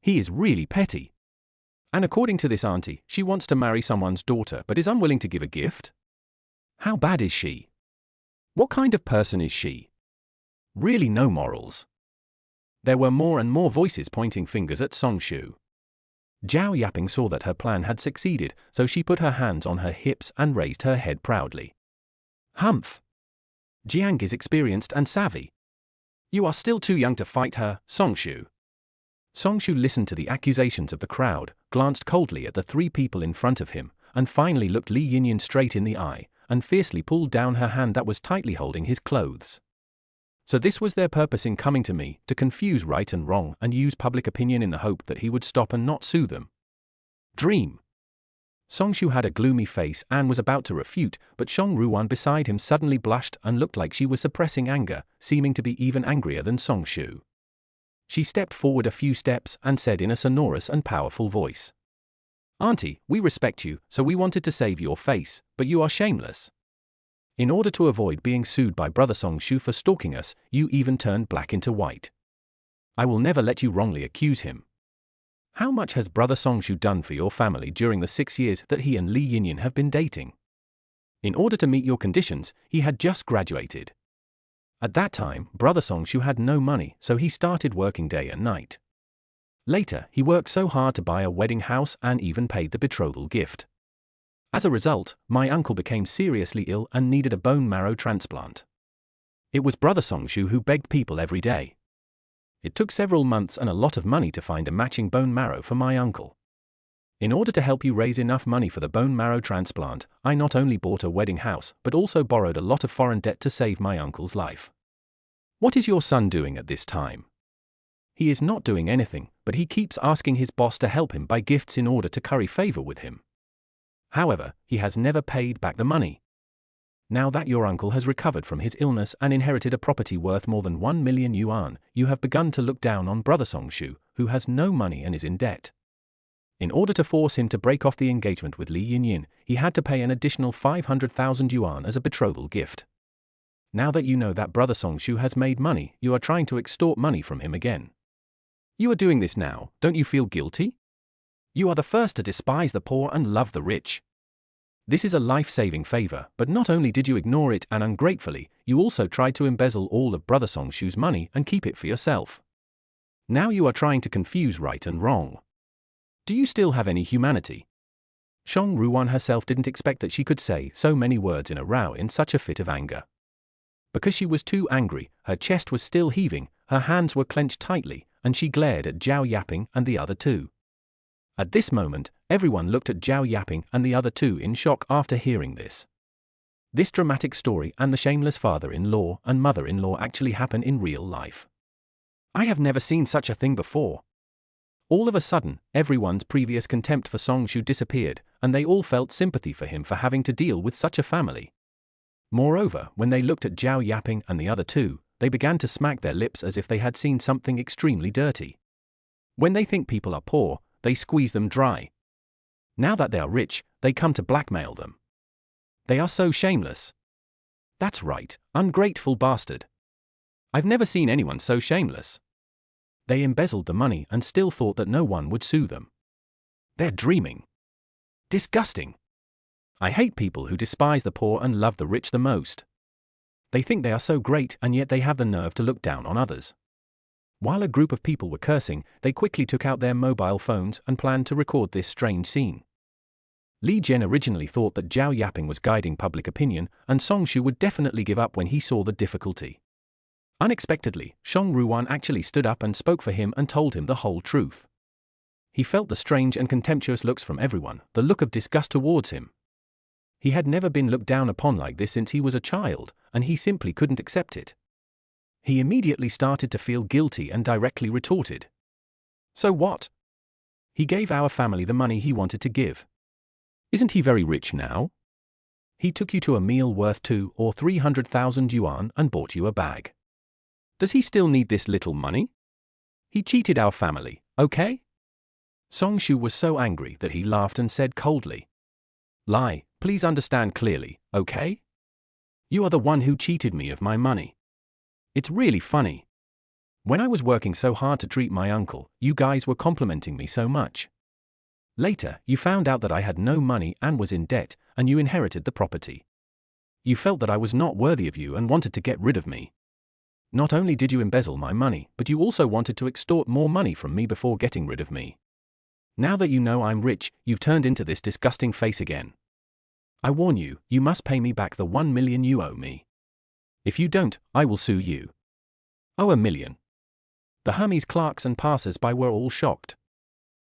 He is really petty. And according to this auntie, she wants to marry someone's daughter but is unwilling to give a gift? How bad is she? What kind of person is she? Really no morals. There were more and more voices pointing fingers at Songshu. Zhao Yaping saw that her plan had succeeded, so she put her hands on her hips and raised her head proudly. Humph! Jiang is experienced and savvy. You are still too young to fight her, Songshu. Songshu listened to the accusations of the crowd, glanced coldly at the 3 people in front of him, and finally looked Li Yinyin straight in the eye, and fiercely pulled down her hand that was tightly holding his clothes. So this was their purpose in coming to me, to confuse right and wrong and use public opinion in the hope that he would stop and not sue them. Dream. Songshu had a gloomy face and was about to refute, but Shong Ruwan beside him suddenly blushed and looked like she was suppressing anger, seeming to be even angrier than Songshu. She stepped forward a few steps and said in a sonorous and powerful voice, Auntie, we respect you, so we wanted to save your face, but you are shameless. In order to avoid being sued by Brother Songshu for stalking us, you even turned black into white. I will never let you wrongly accuse him. How much has Brother Songshu done for your family during the 6 years that he and Lee Yinyin have been dating? In order to meet your conditions, he had just graduated. At that time, Brother Songshu had no money, so he started working day and night. Later, he worked so hard to buy a wedding house and even paid the betrothal gift. As a result, my uncle became seriously ill and needed a bone marrow transplant. It was Brother Songshu who begged people every day. It took several months and a lot of money to find a matching bone marrow for my uncle. In order to help you raise enough money for the bone marrow transplant, I not only bought a wedding house but also borrowed a lot of foreign debt to save my uncle's life. What is your son doing at this time? He is not doing anything, but he keeps asking his boss to help him buy gifts in order to curry favor with him. However, he has never paid back the money. Now that your uncle has recovered from his illness and inherited a property worth more than 1 million yuan, you have begun to look down on Brother Songshu, who has no money and is in debt. In order to force him to break off the engagement with Lee Yinyin, he had to pay an additional 500,000 yuan as a betrothal gift. Now that you know that Brother Songshu has made money, you are trying to extort money from him again. You are doing this now, don't you feel guilty? You are the first to despise the poor and love the rich. This is a life-saving favor, but not only did you ignore it and ungratefully, you also tried to embezzle all of Brother Songshu's money and keep it for yourself. Now you are trying to confuse right and wrong. Do you still have any humanity? Shang Ruwan herself didn't expect that she could say so many words in a row in such a fit of anger. Because she was too angry, her chest was still heaving, her hands were clenched tightly, and she glared at Zhao Yaping and the other two. At this moment, everyone looked at Zhao Yaping and the other two in shock after hearing this. This dramatic story and the shameless father-in-law and mother-in-law actually happen in real life. I have never seen such a thing before. All of a sudden, everyone's previous contempt for Songshu disappeared, and they all felt sympathy for him for having to deal with such a family. Moreover, when they looked at Zhao Yaping and the other two, they began to smack their lips as if they had seen something extremely dirty. When they think people are poor, they squeeze them dry. Now that they are rich, they come to blackmail them. They are so shameless. That's right, ungrateful bastard. I've never seen anyone so shameless. They embezzled the money and still thought that no one would sue them. They're dreaming. Disgusting. I hate people who despise the poor and love the rich the most. They think they are so great and yet they have the nerve to look down on others. While a group of people were cursing, they quickly took out their mobile phones and planned to record this strange scene. Li Jian originally thought that Zhao Yaping was guiding public opinion, and Songshu would definitely give up when he saw the difficulty. Unexpectedly, Shang Ruwan actually stood up and spoke for him and told him the whole truth. He felt the strange and contemptuous looks from everyone, the look of disgust towards him. He had never been looked down upon like this since he was a child, and he simply couldn't accept it. He immediately started to feel guilty and directly retorted. So what? He gave our family the money he wanted to give. Isn't he very rich now? He took you to a meal worth 200,000 or 300,000 yuan and bought you a bag. Does he still need this little money? He cheated our family, okay? Songshu was so angry that he laughed and said coldly. Lie, please understand clearly, okay? You are the one who cheated me of my money. It's really funny. When I was working so hard to treat my uncle, you guys were complimenting me so much. Later, you found out that I had no money and was in debt, and you inherited the property. You felt that I was not worthy of you and wanted to get rid of me. Not only did you embezzle my money, but you also wanted to extort more money from me before getting rid of me. Now that you know I'm rich, you've turned into this disgusting face again. I warn you, you must pay me back the 1 million you owe me. If you don't, I will sue you. Oh, 1 million. The Hermes clerks and passers-by were all shocked.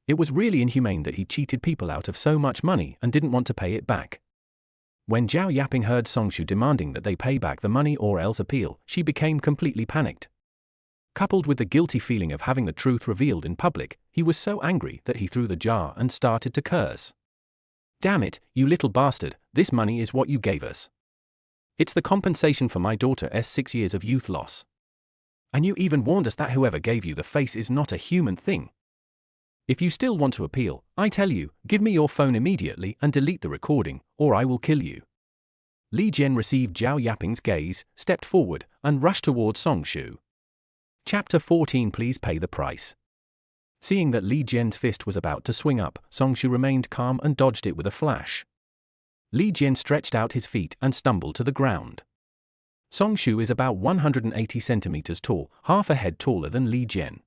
It was really inhumane that he cheated people out of so much money and didn't want to pay it back. When Zhao Yaping heard Songshu demanding that they pay back the money or else appeal, she became completely panicked. Coupled with the guilty feeling of having the truth revealed in public, he was so angry that he threw the jar and started to curse. Damn it, you little bastard, this money is what you gave us. It's the compensation for my daughter's 6 years of youth loss. And you even warned us that whoever gave you the face is not a human thing. If you still want to appeal, I tell you, give me your phone immediately and delete the recording, or I will kill you. Li Jian received Zhao Yaping's gaze, stepped forward, and rushed towards Song Shu. Chapter 14. Please pay the price. Seeing that Li Jian's fist was about to swing up, Song Shu remained calm and dodged it with a flash. Li Jian stretched out his feet and stumbled to the ground. Song Shu is about 180 centimeters tall, half a head taller than Li Jian.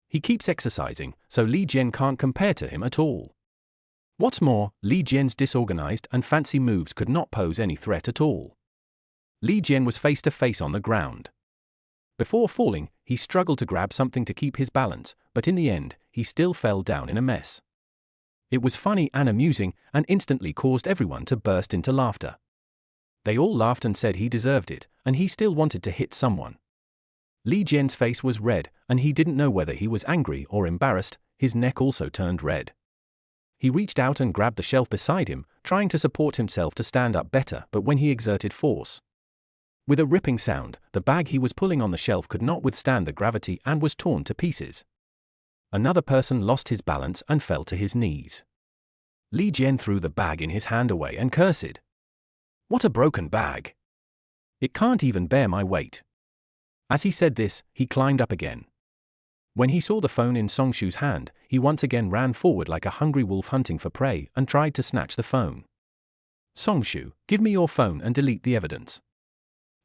He keeps exercising, so Li Jian can't compare to him at all. What's more, Li Jian's disorganized and fancy moves could not pose any threat at all. Li Jian was face to face on the ground. Before falling, he struggled to grab something to keep his balance, but in the end, he still fell down in a mess. It was funny and amusing, and instantly caused everyone to burst into laughter. They all laughed and said he deserved it, and he still wanted to hit someone. Li Jian's face was red, and he didn't know whether he was angry or embarrassed. His neck also turned red. He reached out and grabbed the shelf beside him, trying to support himself to stand up better, but when he exerted force, with a ripping sound, the bag he was pulling on the shelf could not withstand the gravity and was torn to pieces. Another person lost his balance and fell to his knees. Li Jian threw the bag in his hand away and cursed. What a broken bag! It can't even bear my weight. As he said this, he climbed up again. When he saw the phone in Song Shu's hand, he once again ran forward like a hungry wolf hunting for prey and tried to snatch the phone. Song Shu, give me your phone and delete the evidence.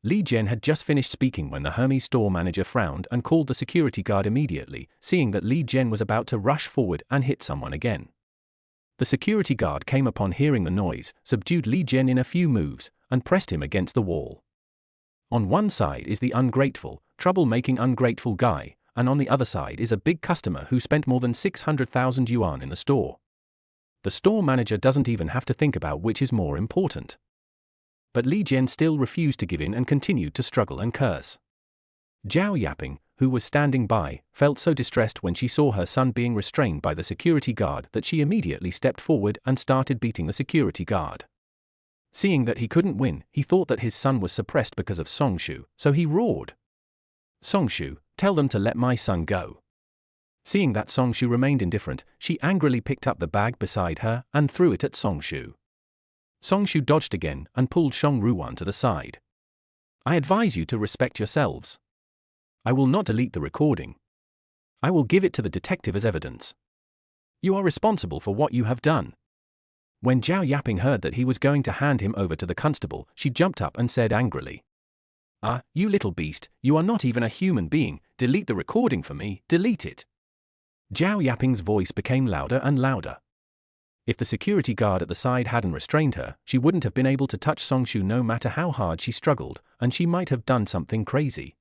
Li Jian had just finished speaking when the Hermes store manager frowned and called the security guard immediately, seeing that Li Jian was about to rush forward and hit someone again. The security guard came upon hearing the noise, subdued Li Jian in a few moves, and pressed him against the wall. On one side is the ungrateful, trouble-making ungrateful guy, and on the other side is a big customer who spent more than 600,000 yuan in the store. The store manager doesn't even have to think about which is more important. But Li Jian still refused to give in and continued to struggle and curse. Zhao Yaping, who was standing by, felt so distressed when she saw her son being restrained by the security guard that she immediately stepped forward and started beating the security guard. Seeing that he couldn't win, he thought that his son was suppressed because of Song Shu, so he roared. Song Shu, tell them to let my son go. Seeing that Song Shu remained indifferent, she angrily picked up the bag beside her and threw it at Song Shu. Song Shu dodged again and pulled Shang Ruwan to the side. I advise you to respect yourselves. I will not delete the recording. I will give it to the detective as evidence. You are responsible for what you have done. When Zhao Yaping heard that he was going to hand him over to the constable, she jumped up and said angrily, "Ah, you little beast, you are not even a human being, delete the recording for me, delete it." Zhao Yaping's voice became louder and louder. If the security guard at the side hadn't restrained her, she wouldn't have been able to touch Song Shu no matter how hard she struggled, and she might have done something crazy.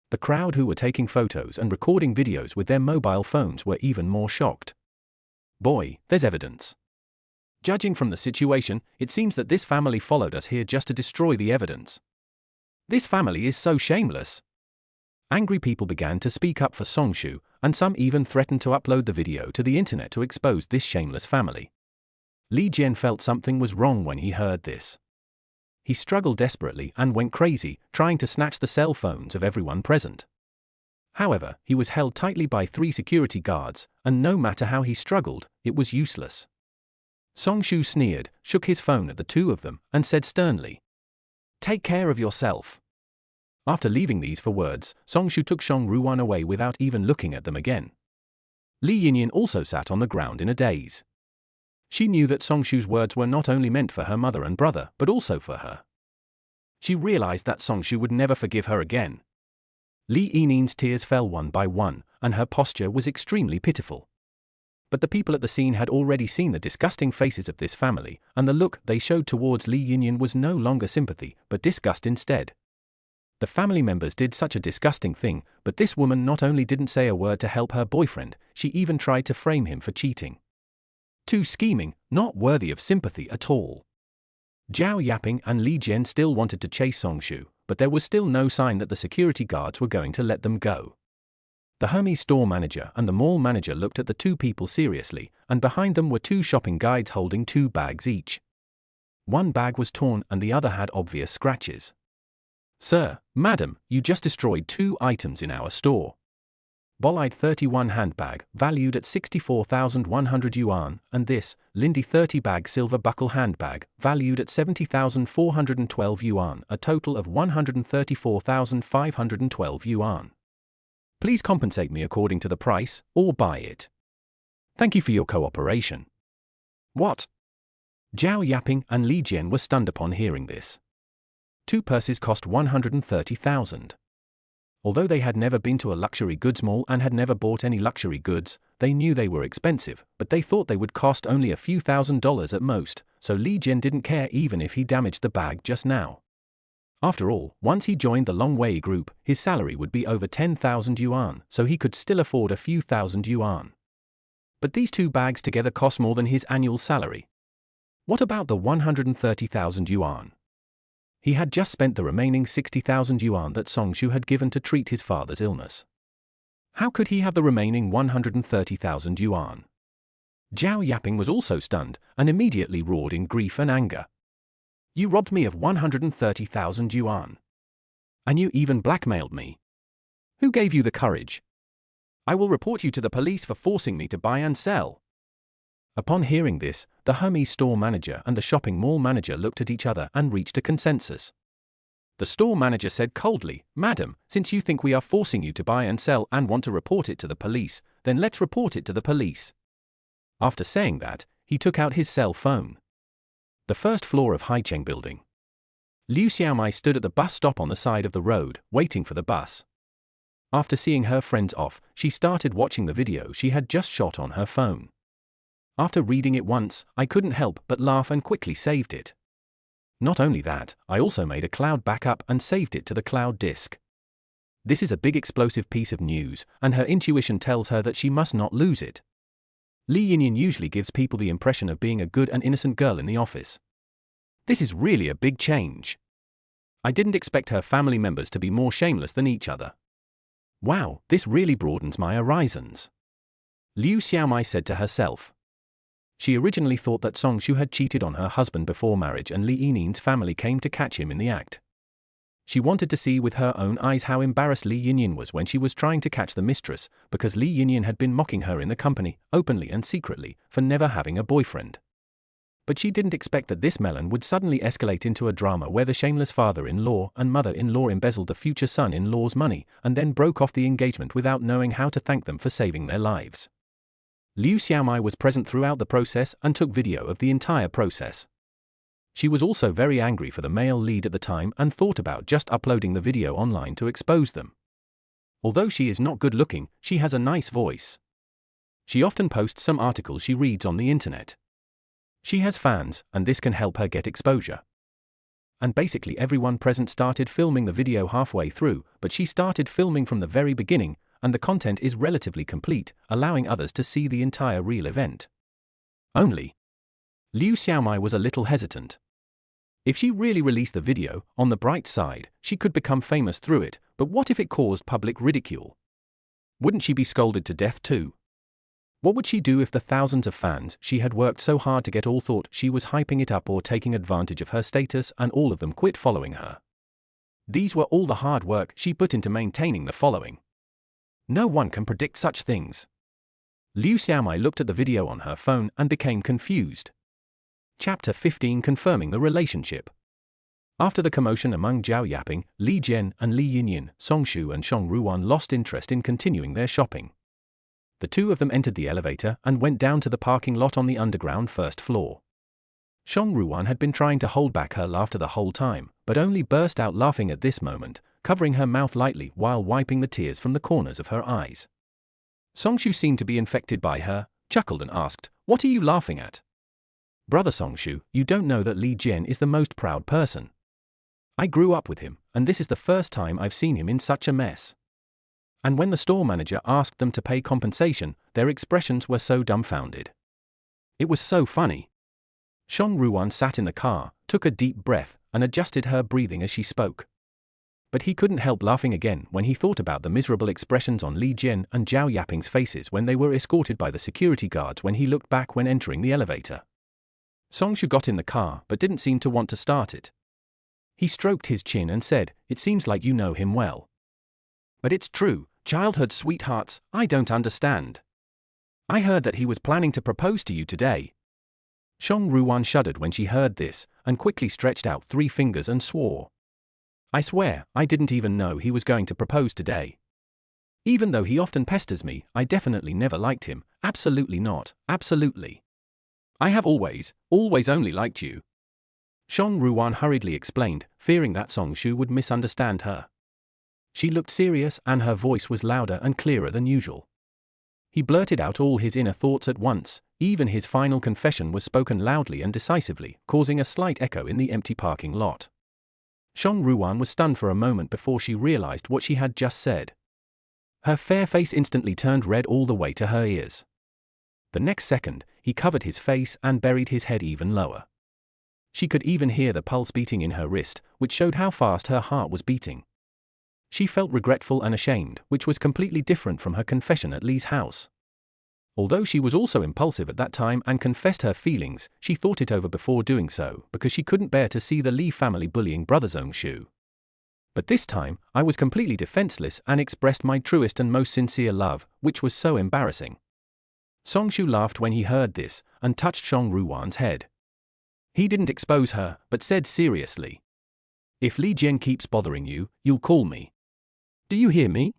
The crowd who were taking photos and recording videos with their mobile phones were even more shocked. Boy, there's evidence. Judging from the situation, it seems that this family followed us here just to destroy the evidence. This family is so shameless. Angry people began to speak up for Song Shu, and some even threatened to upload the video to the internet to expose this shameless family. Li Jian felt something was wrong when he heard this. He struggled desperately and went crazy, trying to snatch the cell phones of everyone present. However, he was held tightly by 3 security guards, and no matter how he struggled, it was useless. Song Shu sneered, shook his phone at the two of them, and said sternly, "Take care of yourself." After leaving these for words, Song Shu took Shang Ruwan away without even looking at them again. Li Yinyan also sat on the ground in a daze. She knew that Song Shu's words were not only meant for her mother and brother, but also for her. She realized that Song Shu would never forgive her again. Li Yinin's tears fell one by one, and her posture was extremely pitiful. But the people at the scene had already seen the disgusting faces of this family, and the look they showed towards Li Yinyan was no longer sympathy, but disgust instead. The family members did such a disgusting thing, but this woman not only didn't say a word to help her boyfriend, she even tried to frame him for cheating. Too scheming, not worthy of sympathy at all. Zhao Yaping and Li Jian still wanted to chase Song Shu, but there was still no sign that the security guards were going to let them go. The Hermes store manager and the mall manager looked at the two people seriously, and behind them were 2 shopping guides holding 2 bags each. One bag was torn and the other had obvious scratches. "Sir, madam, you just destroyed 2 items in our store. Bolide 31 handbag, valued at 64,100 yuan, and this, Lindy 30 bag silver buckle handbag, valued at 70,412 yuan, a total of 134,512 yuan. Please compensate me according to the price, or buy it. Thank you for your cooperation. What? Zhao Yaping and Li Jian were stunned upon hearing this. 2 purses cost 130,000. Although they had never been to a luxury goods mall and had never bought any luxury goods, they knew they were expensive, but they thought they would cost only a few $1,000s at most, so Li Jian didn't care even if he damaged the bag just now. After all, once he joined the Long Wei group, his salary would be over 10,000 yuan, so he could still afford a few thousand yuan. But these 2 bags together cost more than his annual salary. What about the 130,000 yuan? He had just spent the remaining 60,000 yuan that Songshu had given to treat his father's illness. How could he have the remaining 130,000 yuan? Zhao Yaping was also stunned, and immediately roared in grief and anger. You robbed me of 130,000 yuan. And you even blackmailed me. Who gave you the courage? I will report you to the police for forcing me to buy and sell. Upon hearing this, the Hermes store manager and the shopping mall manager looked at each other and reached a consensus. The store manager said coldly, "Madam, since you think we are forcing you to buy and sell and want to report it to the police, then let's report it to the police." After saying that, he took out his cell phone. The first floor of Haicheng building. Liu Xiaomai stood at the bus stop on the side of the road, waiting for the bus. After seeing her friends off, she started watching the video she had just shot on her phone. After reading it once, I couldn't help but laugh and quickly saved it. Not only that, I also made a cloud backup and saved it to the cloud disk. This is a big explosive piece of news, and her intuition tells her that she must not lose it. Li Yinyin usually gives people the impression of being a good and innocent girl in the office. This is really a big change. I didn't expect her family members to be more shameless than each other. Wow, this really broadens my horizons. Liu Xiaomai said to herself. She originally thought that Songshu had cheated on her husband before marriage and Li Yinin's family came to catch him in the act. She wanted to see with her own eyes how embarrassed Li Yinyin was when she was trying to catch the mistress, because Li Yinyin had been mocking her in the company, openly and secretly, for never having a boyfriend. But she didn't expect that this melon would suddenly escalate into a drama where the shameless father-in-law and mother-in-law embezzled the future son-in-law's money and then broke off the engagement without knowing how to thank them for saving their lives. Liu Xiaomai was present throughout the process and took video of the entire process. She was also very angry for the male lead at the time and thought about just uploading the video online to expose them. Although she is not good looking, she has a nice voice. She often posts some articles she reads on the internet. She has fans, and this can help her get exposure. And basically everyone present started filming the video halfway through, but she started filming from the very beginning, and the content is relatively complete, allowing others to see the entire real event. Only, Liu Xiaomai was a little hesitant. If she really released the video, on the bright side, she could become famous through it, but what if it caused public ridicule? Wouldn't she be scolded to death too? What would she do if the thousands of fans she had worked so hard to get all thought she was hyping it up or taking advantage of her status and all of them quit following her? These were all the hard work she put into maintaining the following. No one can predict such things. Liu Xiaomai looked at the video on her phone and became confused. Chapter 15 Confirming the Relationship. After the commotion among Zhao Yaping, Li Jian and Li Yinyin, Songshu and Shong Ruan lost interest in continuing their shopping. The two of them entered the elevator and went down to the parking lot on the underground first floor. Shong Ruan had been trying to hold back her laughter the whole time, but only burst out laughing at this moment, covering her mouth lightly while wiping the tears from the corners of her eyes. Songshu seemed to be infected by her, chuckled and asked, "What are you laughing at?" "Brother Songshu, you don't know that Li Jian is the most proud person. I grew up with him, and this is the first time I've seen him in such a mess." And when the store manager asked them to pay compensation, their expressions were so dumbfounded. It was so funny. Shong Ruan sat in the car, took a deep breath, and adjusted her breathing as she spoke. But he couldn't help laughing again when he thought about the miserable expressions on Li Jian and Zhao Yaping's faces when they were escorted by the security guards when he looked back when entering the elevator. Songshu got in the car but didn't seem to want to start it. He stroked his chin and said, "It seems like you know him well." "But it's true, Childhood sweethearts, I don't understand. I heard that he was planning to propose to you today. Song Ruan shuddered when she heard this, and quickly stretched out 3 fingers and swore. I swear, I didn't even know he was going to propose today. Even though he often pesters me, I definitely never liked him, absolutely not, absolutely. I have always only liked you. Song Ruan hurriedly explained, fearing that Song Shu would misunderstand her. She looked serious and her voice was louder and clearer than usual. He blurted out all his inner thoughts at once, even his final confession was spoken loudly and decisively, causing a slight echo in the empty parking lot. Song Ruan was stunned for a moment before she realized what she had just said. Her fair face instantly turned red all the way to her ears. The next second, he covered his face and buried his head even lower. She could even hear the pulse beating in her wrist, which showed how fast her heart was beating. She felt regretful and ashamed, which was completely different from her confession at Lee's house. Although she was also impulsive at that time and confessed her feelings, she thought it over before doing so because she couldn't bear to see the Lee family bullying brother Song Shu. But this time, I was completely defenseless and expressed my truest and most sincere love, which was so embarrassing. Song Shu laughed when he heard this and touched Song Ruan's head. He didn't expose her, but said seriously, "If Li Jian keeps bothering you, you'll call me. Do you hear me?"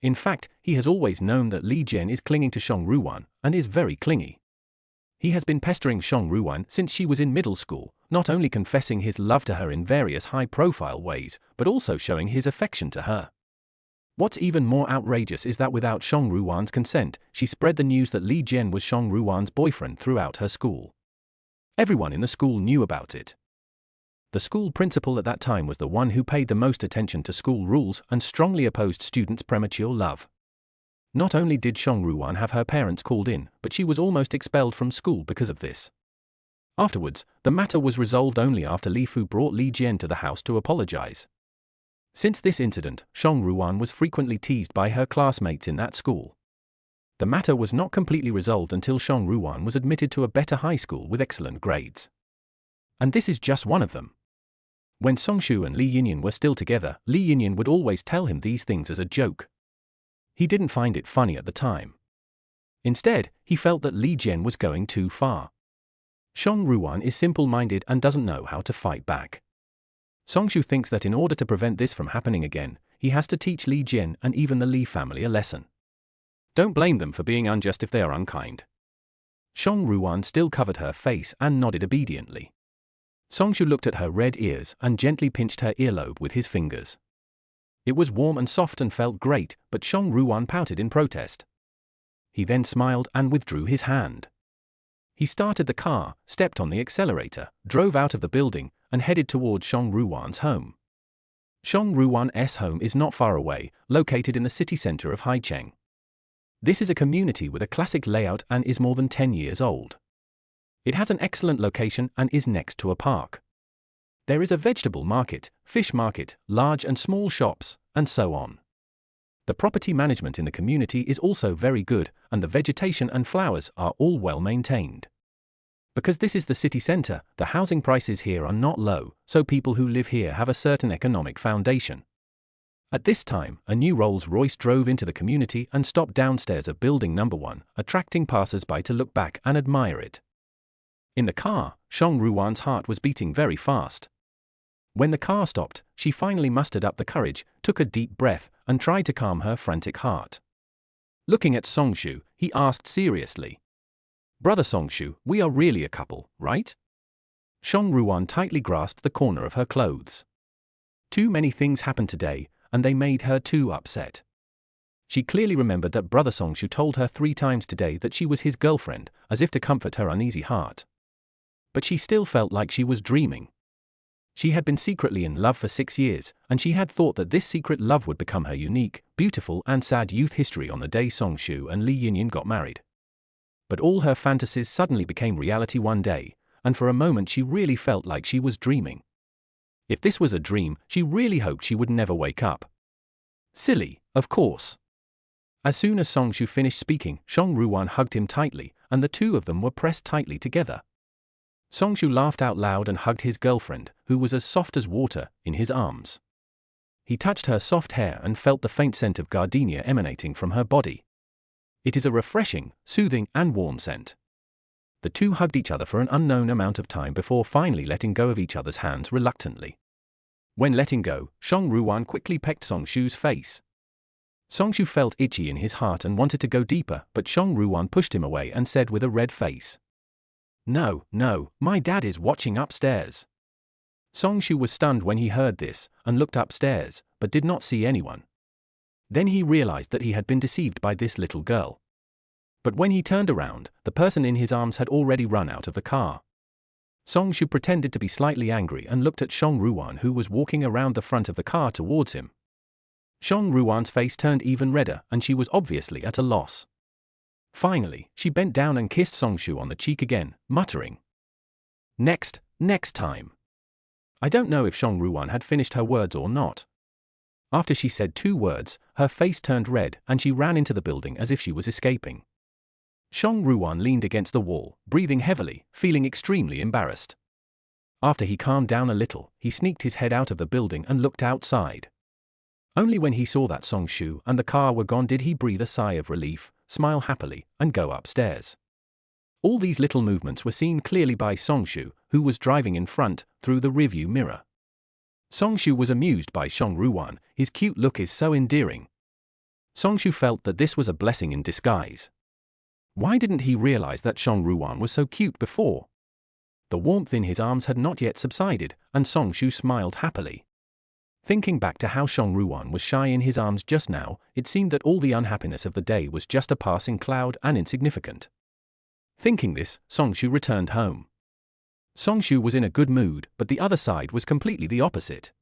In fact, he has always known that Li Jian is clinging to Song Ruan, and is very clingy. He has been pestering Song Ruan since she was in middle school, not only confessing his love to her in various high-profile ways, but also showing his affection to her. What's even more outrageous is that without Song Ruan's consent, she spread the news that Li Jian was Song Ruan's boyfriend throughout her school. Everyone in the school knew about it. The school principal at that time was the one who paid the most attention to school rules and strongly opposed students' premature love. Not only did Song Ruan have her parents called in, but she was almost expelled from school because of this. Afterwards, the matter was resolved only after Li Fu brought Li Jian to the house to apologize. Since this incident, Song Ruan was frequently teased by her classmates in that school. The matter was not completely resolved until Song Ruan was admitted to a better high school with excellent grades. And this is just one of them. When Song Shu and Li Yinyan were still together, Li Yinyan would always tell him these things as a joke. He didn't find it funny at the time. Instead, he felt that Li Jian was going too far. Song Ruan is simple-minded and doesn't know how to fight back. Song Shu thinks that in order to prevent this from happening again, he has to teach Li Jian and even the Li family a lesson. Don't blame them for being unjust if they are unkind. Song Ruan still covered her face and nodded obediently. Song Shu looked at her red ears and gently pinched her earlobe with his fingers. It was warm and soft and felt great, but Song Ruan pouted in protest. He then smiled and withdrew his hand. He started the car, stepped on the accelerator, drove out of the building, and headed towards Song Ruan's home. Song Ruan's home is not far away, located in the city center of Haicheng. This is a community with a classic layout and is more than 10 years old. It has an excellent location and is next to a park. There is a vegetable market, fish market, large and small shops, and so on. The property management in the community is also very good, and the vegetation and flowers are all well maintained. Because this is the city center, the housing prices here are not low, so people who live here have a certain economic foundation. At this time, a new Rolls-Royce drove into the community and stopped downstairs of building number 1, attracting passers-by to look back and admire it. In the car, Song Ruan's heart was beating very fast. When the car stopped, she finally mustered up the courage, took a deep breath, and tried to calm her frantic heart. Looking at Song Shu, he asked seriously, "Brother Song Shu, we are really a couple, right?" Song Ruan tightly grasped the corner of her clothes. Too many things happened today, and they made her too upset. She clearly remembered that Brother Song Shu told her 3 times today that she was his girlfriend, as if to comfort her uneasy heart. But she still felt like she was dreaming. She had been secretly in love for 6 years, and she had thought that this secret love would become her unique, beautiful and sad youth history on the day Song Shu and Li Yinyan got married. But all her fantasies suddenly became reality one day, and for a moment she really felt like she was dreaming. If this was a dream, she really hoped she would never wake up. Silly, of course. As soon as Song Shu finished speaking, Song Ruan hugged him tightly, and the two of them were pressed tightly together. Song Shu laughed out loud and hugged his girlfriend, who was as soft as water, in his arms. He touched her soft hair and felt the faint scent of gardenia emanating from her body. It is a refreshing, soothing, and warm scent. The two hugged each other for an unknown amount of time before finally letting go of each other's hands reluctantly. When letting go, Song Ruan quickly pecked Songshu's face. Songshu felt itchy in his heart and wanted to go deeper, but Song Ruan pushed him away and said with a red face, "No, no, my dad is watching upstairs." Songshu was stunned when he heard this, and looked upstairs, but did not see anyone. Then he realized that he had been deceived by this little girl. But when he turned around, the person in his arms had already run out of the car. Songshu pretended to be slightly angry and looked at Song Ruan, who was walking around the front of the car towards him. Song Ruan's face turned even redder, and she was obviously at a loss. Finally, she bent down and kissed Songshu on the cheek again, muttering, next time." I don't know if Song Ruan had finished her words or not. After she said 2 words, her face turned red and she ran into the building as if she was escaping. Song Ruan leaned against the wall, breathing heavily, feeling extremely embarrassed. After he calmed down a little, he sneaked his head out of the building and looked outside. Only when he saw that Songshu and the car were gone did he breathe a sigh of relief, smile happily, and go upstairs. All these little movements were seen clearly by Songshu, who was driving in front, through the rearview mirror. Songshu was amused by Song Ruan, his cute look is so endearing. Songshu felt that this was a blessing in disguise. Why didn't he realize that Song Ruan was so cute before? The warmth in his arms had not yet subsided, and Songshu smiled happily. Thinking back to how Song Ruan was shy in his arms just now, it seemed that all the unhappiness of the day was just a passing cloud and insignificant. Thinking this, Songshu returned home. Songshu was in a good mood, but the other side was completely the opposite.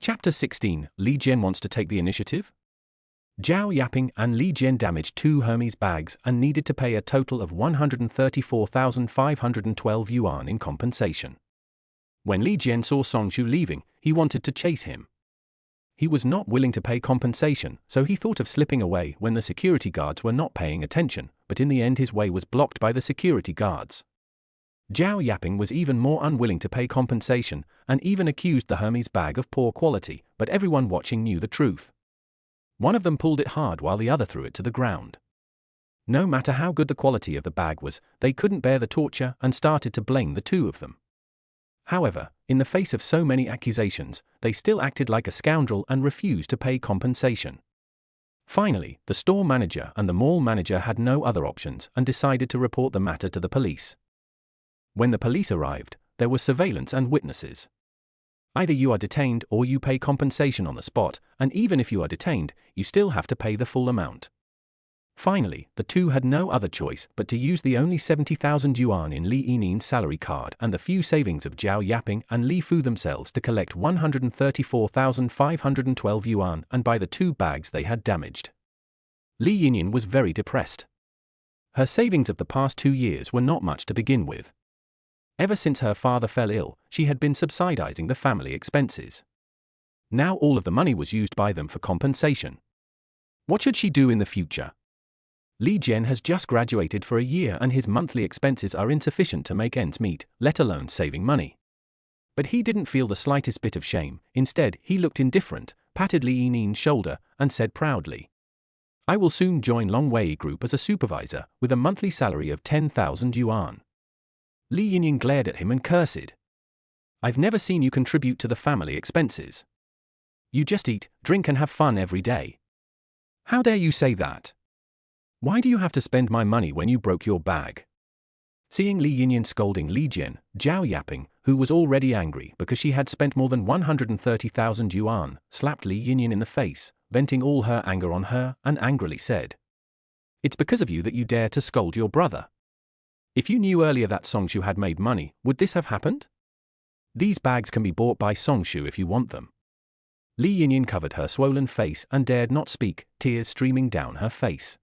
Chapter 16, Li Jian wants to take the initiative? Zhao Yaping and Li Jian damaged 2 Hermes bags and needed to pay a total of 134,512 yuan in compensation. When Li Jian saw Songshu leaving, he wanted to chase him. He was not willing to pay compensation, so he thought of slipping away when the security guards were not paying attention, but in the end his way was blocked by the security guards. Zhao Yaping was even more unwilling to pay compensation, and even accused the Hermes bag of poor quality, but everyone watching knew the truth. One of them pulled it hard while the other threw it to the ground. No matter how good the quality of the bag was, they couldn't bear the torture and started to blame the 2 of them. However, in the face of so many accusations, they still acted like a scoundrel and refused to pay compensation. Finally, the store manager and the mall manager had no other options and decided to report the matter to the police. When the police arrived, there was surveillance and witnesses. Either you are detained or you pay compensation on the spot, and even if you are detained, you still have to pay the full amount. Finally, the 2 had no other choice but to use the only 70,000 yuan in Li Yinin's salary card and the few savings of Zhao Yaping and Li Fu themselves to collect 134,512 yuan and buy the 2 bags they had damaged. Li Yinin was very depressed. Her savings of the past 2 years were not much to begin with. Ever since her father fell ill, she had been subsidizing the family expenses. Now all of the money was used by them for compensation. What should she do in the future? Li Jian has just graduated for a year and his monthly expenses are insufficient to make ends meet, let alone saving money. But he didn't feel the slightest bit of shame. Instead, he looked indifferent, patted Li Yinin's shoulder, and said proudly, "I will soon join Long Wei Group as a supervisor, with a monthly salary of 10,000 yuan. Li Yinin glared at him and cursed. "I've never seen you contribute to the family expenses. You just eat, drink and have fun every day. How dare you say that? Why do you have to spend my money when you broke your bag?" Seeing Li Yinin scolding Li Jian, Zhao Yaping, who was already angry because she had spent more than 130,000 yuan, slapped Li Yinin in the face, venting all her anger on her, and angrily said, "It's because of you that you dare to scold your brother. If you knew earlier that Songshu had made money, would this have happened? These bags can be bought by Songshu if you want them." Li Yinin covered her swollen face and dared not speak, tears streaming down her face.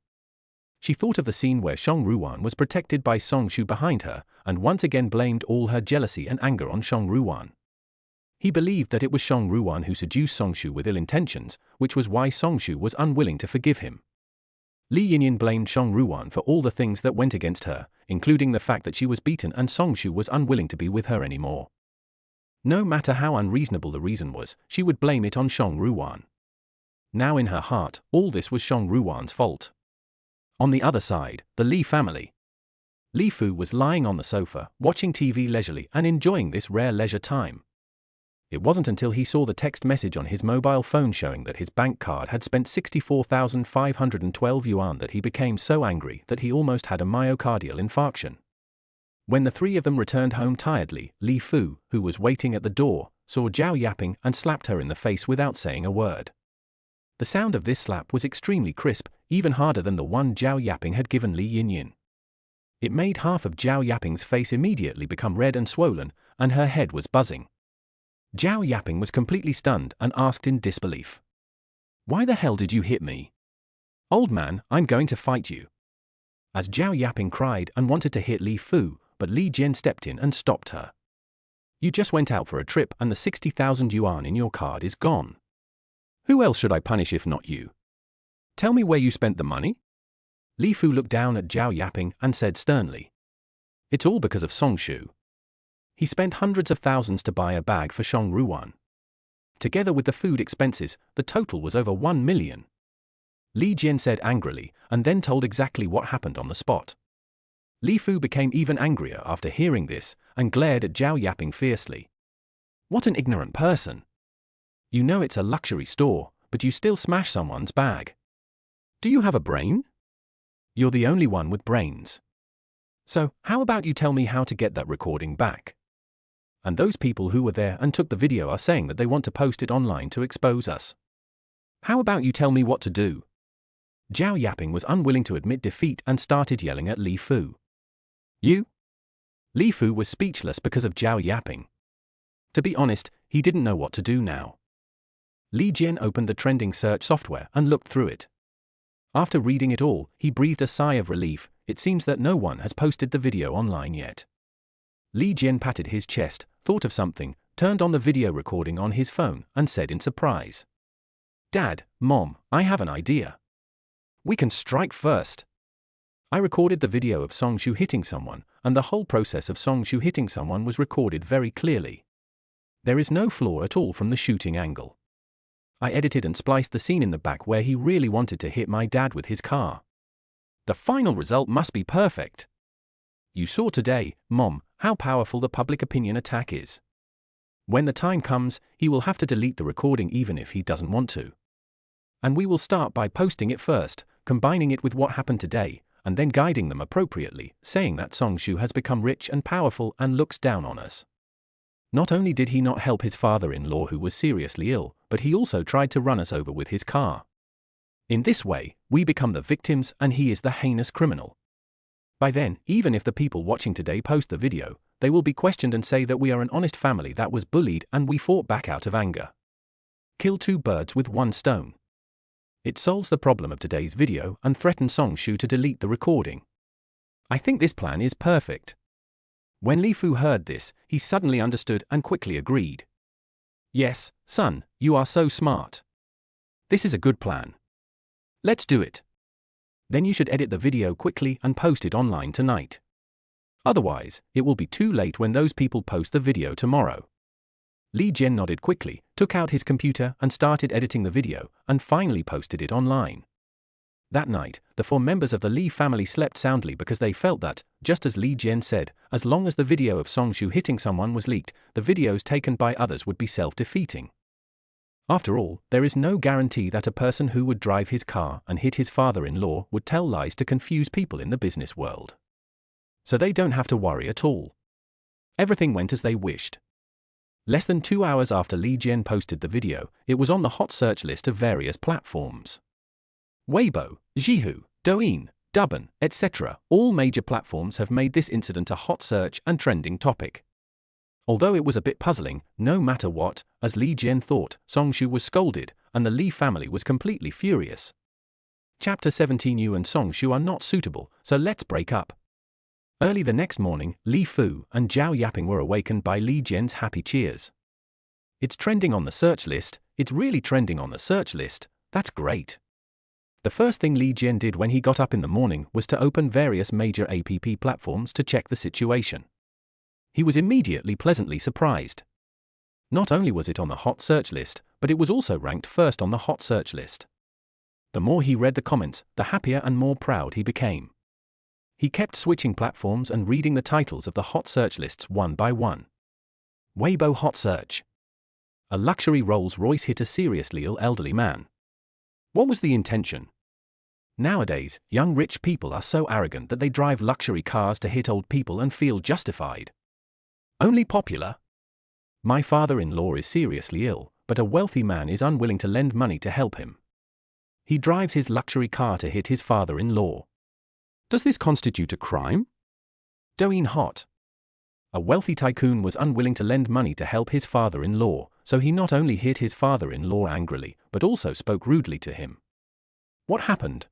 She thought of the scene where Song Ruan was protected by Songshu behind her, and once again blamed all her jealousy and anger on Song Ruan. He believed that it was Song Ruan who seduced Songshu with ill intentions, which was why Songshu was unwilling to forgive him. Li Yinin blamed Song Ruan for all the things that went against her, including the fact that she was beaten and Songshu was unwilling to be with her anymore. No matter how unreasonable the reason was, she would blame it on Shang Ruwan. Now in her heart, all this was Shang Ruwan's fault. On the other side, the Li family. Li Fu was lying on the sofa, watching TV leisurely and enjoying this rare leisure time. It wasn't until he saw the text message on his mobile phone showing that his bank card had spent 64,512 yuan that he became so angry that he almost had a myocardial infarction. When the three of them returned home tiredly, Li Fu, who was waiting at the door, saw Zhao yapping and slapped her in the face without saying a word. The sound of this slap was extremely crisp, even harder than the one Zhao yapping had given Li Yinyin. It made half of Zhao yapping's face immediately become red and swollen, and her head was buzzing. Zhao yapping was completely stunned and asked in disbelief, "Why the hell did you hit me? Old man, I'm going to fight you." As Zhao yapping cried and wanted to hit Li Fu, but Li Jian stepped in and stopped her. "You just went out for a trip and the 60,000 yuan in your card is gone. Who else should I punish if not you? Tell me where you spent the money?" Li Fu looked down at Zhao yapping and said sternly, "It's all because of Song Shu. He spent hundreds of thousands to buy a bag for Shang Ruwan. Together with the food expenses, the total was over 1 million. Li Jian said angrily, and then told exactly what happened on the spot. Li Fu became even angrier after hearing this, and glared at Zhao yapping fiercely. "What an ignorant person! You know it's a luxury store, but you still smash someone's bag. Do you have a brain? You're the only one with brains. So, how about you tell me how to get that recording back? And those people who were there and took the video are saying that they want to post it online to expose us. How about you tell me what to do?" Zhao yapping was unwilling to admit defeat and started yelling at Li Fu. "You?" Li Fu was speechless because of Zhao yapping. To be honest, he didn't know what to do now. Li Jian opened the trending search software and looked through it. After reading it all, he breathed a sigh of relief. It seems that no one has posted the video online yet. Li Jian patted his chest, thought of something, turned on the video recording on his phone, and said in surprise, "Dad, Mom, I have an idea. We can strike first. I recorded the video of Song Shu hitting someone, and the whole process of Song Shu hitting someone was recorded very clearly. There is no flaw at all from the shooting angle. I edited and spliced the scene in the back where he really wanted to hit my dad with his car. The final result must be perfect. You saw today, Mom, how powerful the public opinion attack is. When the time comes, he will have to delete the recording even if he doesn't want to. And we will start by posting it first, combining it with what happened today, and then guiding them appropriately, saying that Song Shu has become rich and powerful and looks down on us. Not only did he not help his father-in-law who was seriously ill, but he also tried to run us over with his car. In this way, we become the victims and he is the heinous criminal. By then, even if the people watching today post the video, they will be questioned and say that we are an honest family that was bullied and we fought back out of anger. Kill two birds with one stone. It solves the problem of today's video and threatens Song Shu to delete the recording. I think this plan is perfect." When Li Fu heard this, he suddenly understood and quickly agreed. "Yes, son, you are so smart. This is a good plan. Let's do it. Then you should edit the video quickly and post it online tonight. Otherwise, it will be too late when those people post the video tomorrow." Li Jian nodded quickly, took out his computer and started editing the video, and finally posted it online. That night, the 4 members of the Li family slept soundly because they felt that, just as Li Jian said, as long as the video of Song Shu hitting someone was leaked, the videos taken by others would be self-defeating. After all, there is no guarantee that a person who would drive his car and hit his father-in-law would tell lies to confuse people in the business world. So they don't have to worry at all. Everything went as they wished. Less than 2 hours after Li Jian posted the video, it was on the hot search list of various platforms. Weibo, Zhihu, Douyin, Douban, etc. All major platforms have made this incident a hot search and trending topic. Although it was a bit puzzling, no matter what, as Li Jian thought, Song Shu was scolded, and the Li family was completely furious. Chapter 17. You and Song Shu are not suitable, so let's break up. Early the next morning, Li Fu and Zhao yapping were awakened by Li Jian's happy cheers. "It's trending on the search list, it's really trending on the search list, that's great." The first thing Li Jian did when he got up in the morning was to open various major app platforms to check the situation. He was immediately pleasantly surprised. Not only was it on the hot search list, but it was also ranked first on the hot search list. The more he read the comments, the happier and more proud he became. He kept switching platforms and reading the titles of the hot search lists one by one. Weibo hot search. A luxury Rolls-Royce hit a seriously ill elderly man. What was the intention? Nowadays, young rich people are so arrogant that they drive luxury cars to hit old people and feel justified. Only popular. My father-in-law is seriously ill, but a wealthy man is unwilling to lend money to help him. He drives his luxury car to hit his father-in-law. Does this constitute a crime? Doing hot. A wealthy tycoon was unwilling to lend money to help his father-in-law, so he not only hit his father-in-law angrily, but also spoke rudely to him. What happened?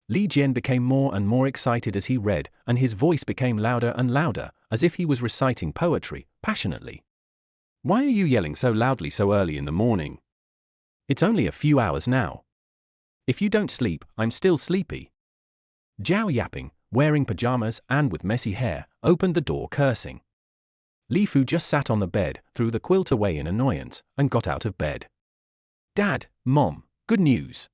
Li Jian became more and more excited as he read, and his voice became louder and louder, as if he was reciting poetry, passionately. Why are you yelling so loudly so early in the morning? It's only a few hours now. If you don't sleep, I'm still sleepy. Zhao Yaping, wearing pajamas and with messy hair, opened the door cursing. Li Fu just sat on the bed, threw the quilt away in annoyance, and got out of bed. Dad, Mom, good news.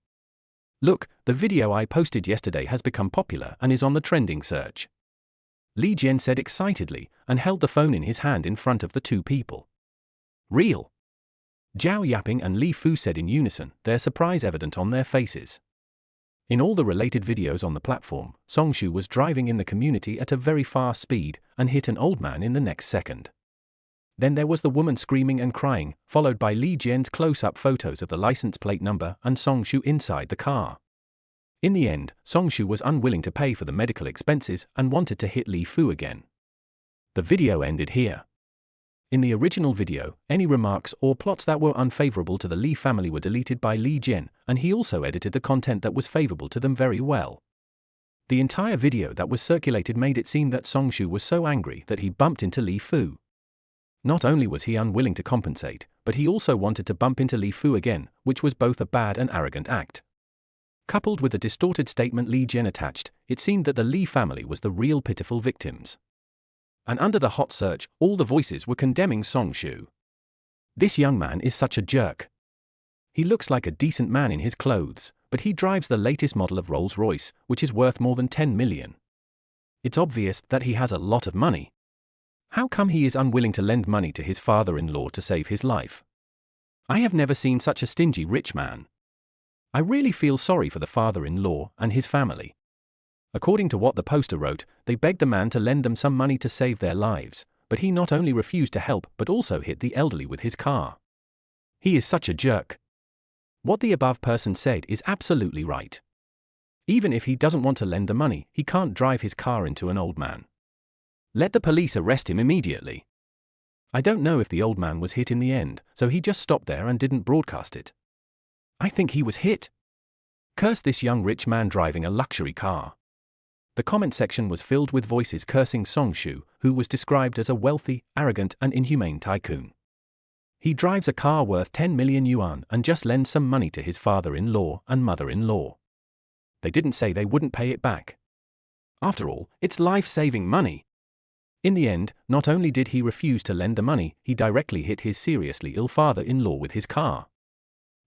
Look, the video I posted yesterday has become popular and is on the trending search. Li Jian said excitedly, and held the phone in his hand in front of the two people. Real. Zhao Yaping and Li Fu said in unison, their surprise evident on their faces. In all the related videos on the platform, Song Shu was driving in the community at a very fast speed and hit an old man in the next second. Then there was the woman screaming and crying, followed by Li Jian's close-up photos of the license plate number and Song Shu inside the car. In the end, Song Shu was unwilling to pay for the medical expenses and wanted to hit Li Fu again. The video ended here. In the original video, any remarks or plots that were unfavorable to the Li family were deleted by Li Jian, and he also edited the content that was favorable to them very well. The entire video that was circulated made it seem that Song Shu was so angry that he bumped into Li Fu. Not only was he unwilling to compensate, but he also wanted to bump into Li Fu again, which was both a bad and arrogant act. Coupled with the distorted statement Li Jian attached, it seemed that the Li family was the real pitiful victims. And under the hot search, all the voices were condemning Song Shu. This young man is such a jerk. He looks like a decent man in his clothes, but he drives the latest model of Rolls-Royce, which is worth more than 10 million. It's obvious that he has a lot of money. How come he is unwilling to lend money to his father-in-law to save his life? I have never seen such a stingy rich man. I really feel sorry for the father-in-law and his family. According to what the poster wrote, they begged the man to lend them some money to save their lives, but he not only refused to help but also hit the elderly with his car. He is such a jerk. What the above person said is absolutely right. Even if he doesn't want to lend the money, he can't drive his car into an old man. Let the police arrest him immediately. I don't know if the old man was hit in the end, so he just stopped there and didn't broadcast it. I think he was hit. Curse this young rich man driving a luxury car. The comment section was filled with voices cursing Song Shu, who was described as a wealthy, arrogant and inhumane tycoon. He drives a car worth 10 million yuan and just lends some money to his father-in-law and mother-in-law. They didn't say they wouldn't pay it back. After all, it's life-saving money. In the end, not only did he refuse to lend the money, he directly hit his seriously ill father-in-law with his car.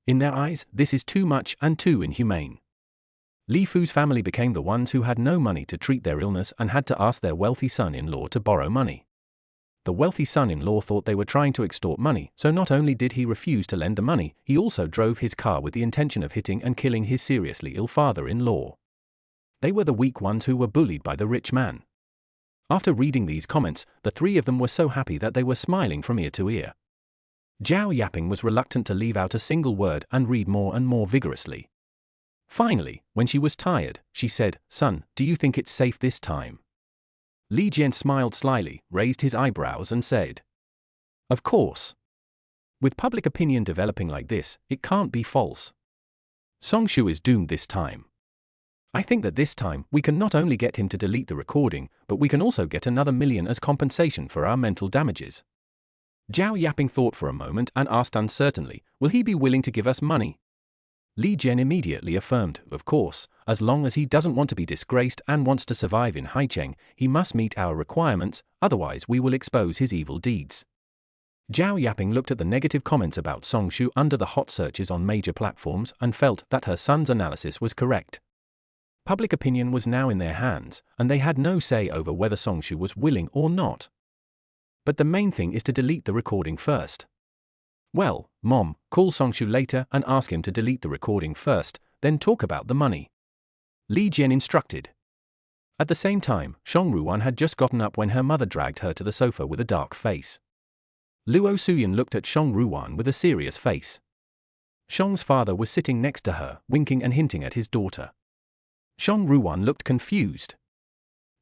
In their eyes, this is too much and too inhumane. Li Fu's family became the ones who had no money to treat their illness and had to ask their wealthy son-in-law to borrow money. The wealthy son-in-law thought they were trying to extort money, so not only did he refuse to lend the money, he also drove his car with the intention of hitting and killing his seriously ill father-in-law. They were the weak ones who were bullied by the rich man. After reading these comments, the three of them were so happy that they were smiling from ear to ear. Zhao Yaping was reluctant to leave out a single word and read more and more vigorously. Finally, when she was tired, she said, "Son, do you think it's safe this time?" Li Jian smiled slyly, raised his eyebrows and said, "Of course. With public opinion developing like this, it can't be false. Song Shu is doomed this time. I think that this time, we can not only get him to delete the recording, but we can also get another million as compensation for our mental damages." Zhao Yaping thought for a moment and asked uncertainly, "Will he be willing to give us money?" Li Jian immediately affirmed, "Of course, as long as he doesn't want to be disgraced and wants to survive in Haicheng, he must meet our requirements, otherwise we will expose his evil deeds." Zhao Yaping looked at the negative comments about Songshu under the hot searches on major platforms and felt that her son's analysis was correct. Public opinion was now in their hands, and they had no say over whether Songshu was willing or not. But the main thing is to delete the recording first. Well, Mom, call Songshu later and ask him to delete the recording first, then talk about the money. Li Jian instructed. At the same time, Shang Ruwan had just gotten up when her mother dragged her to the sofa with a dark face. Luo Suyan looked at Shang Ruwan with a serious face. Shang's father was sitting next to her, winking and hinting at his daughter. Shang Ruwan looked confused.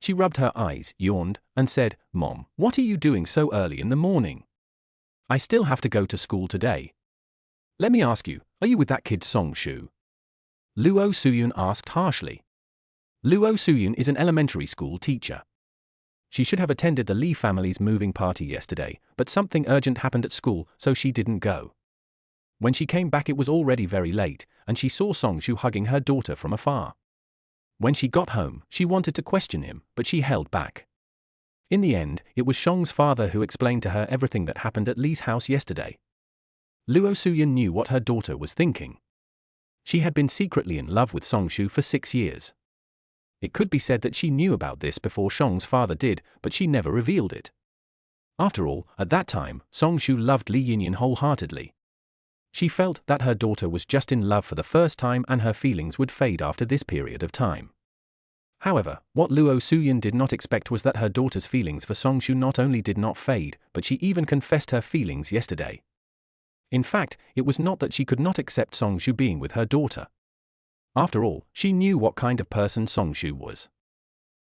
She rubbed her eyes, yawned, and said, "Mom, what are you doing so early in the morning? I still have to go to school today. Let me ask you, are you with that kid Songshu?" Luo Suyun asked harshly. Luo Suyun is an elementary school teacher. She should have attended the Li family's moving party yesterday, but something urgent happened at school, so she didn't go. When she came back it was already very late, and she saw Songshu hugging her daughter from afar. When she got home, she wanted to question him, but she held back. In the end, it was Shang's father who explained to her everything that happened at Li's house yesterday. Luo Suyan knew what her daughter was thinking. She had been secretly in love with Songshu for 6 years. It could be said that she knew about this before Shang's father did, but she never revealed it. After all, at that time, Songshu loved Li Yinyan wholeheartedly. She felt that her daughter was just in love for the first time and her feelings would fade after this period of time. However, what Luo Suyan did not expect was that her daughter's feelings for Songshu not only did not fade, but she even confessed her feelings yesterday. In fact, it was not that she could not accept Songshu being with her daughter. After all, she knew what kind of person Songshu was.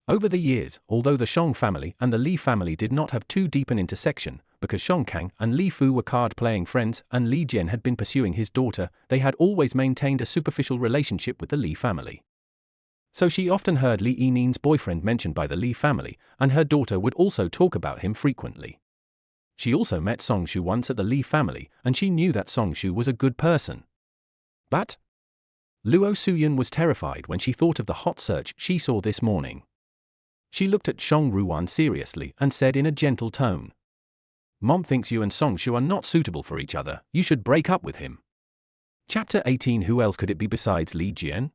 Over the years, although the Shang family and the Li family did not have too deep an intersection, because Shang Kang and Li Fu were card-playing friends and Li Jian had been pursuing his daughter, they had always maintained a superficial relationship with the Li family. So she often heard Li Yinin's boyfriend mentioned by the Li family, and her daughter would also talk about him frequently. She also met Songshu once at the Li family, and she knew that Songshu was a good person. But Luo Suyan was terrified when she thought of the hot search she saw this morning. She looked at Shang Ruwan seriously and said in a gentle tone, "Mom thinks you and Songshu are not suitable for each other, you should break up with him." Chapter 18. Who else could it be besides Li Jian?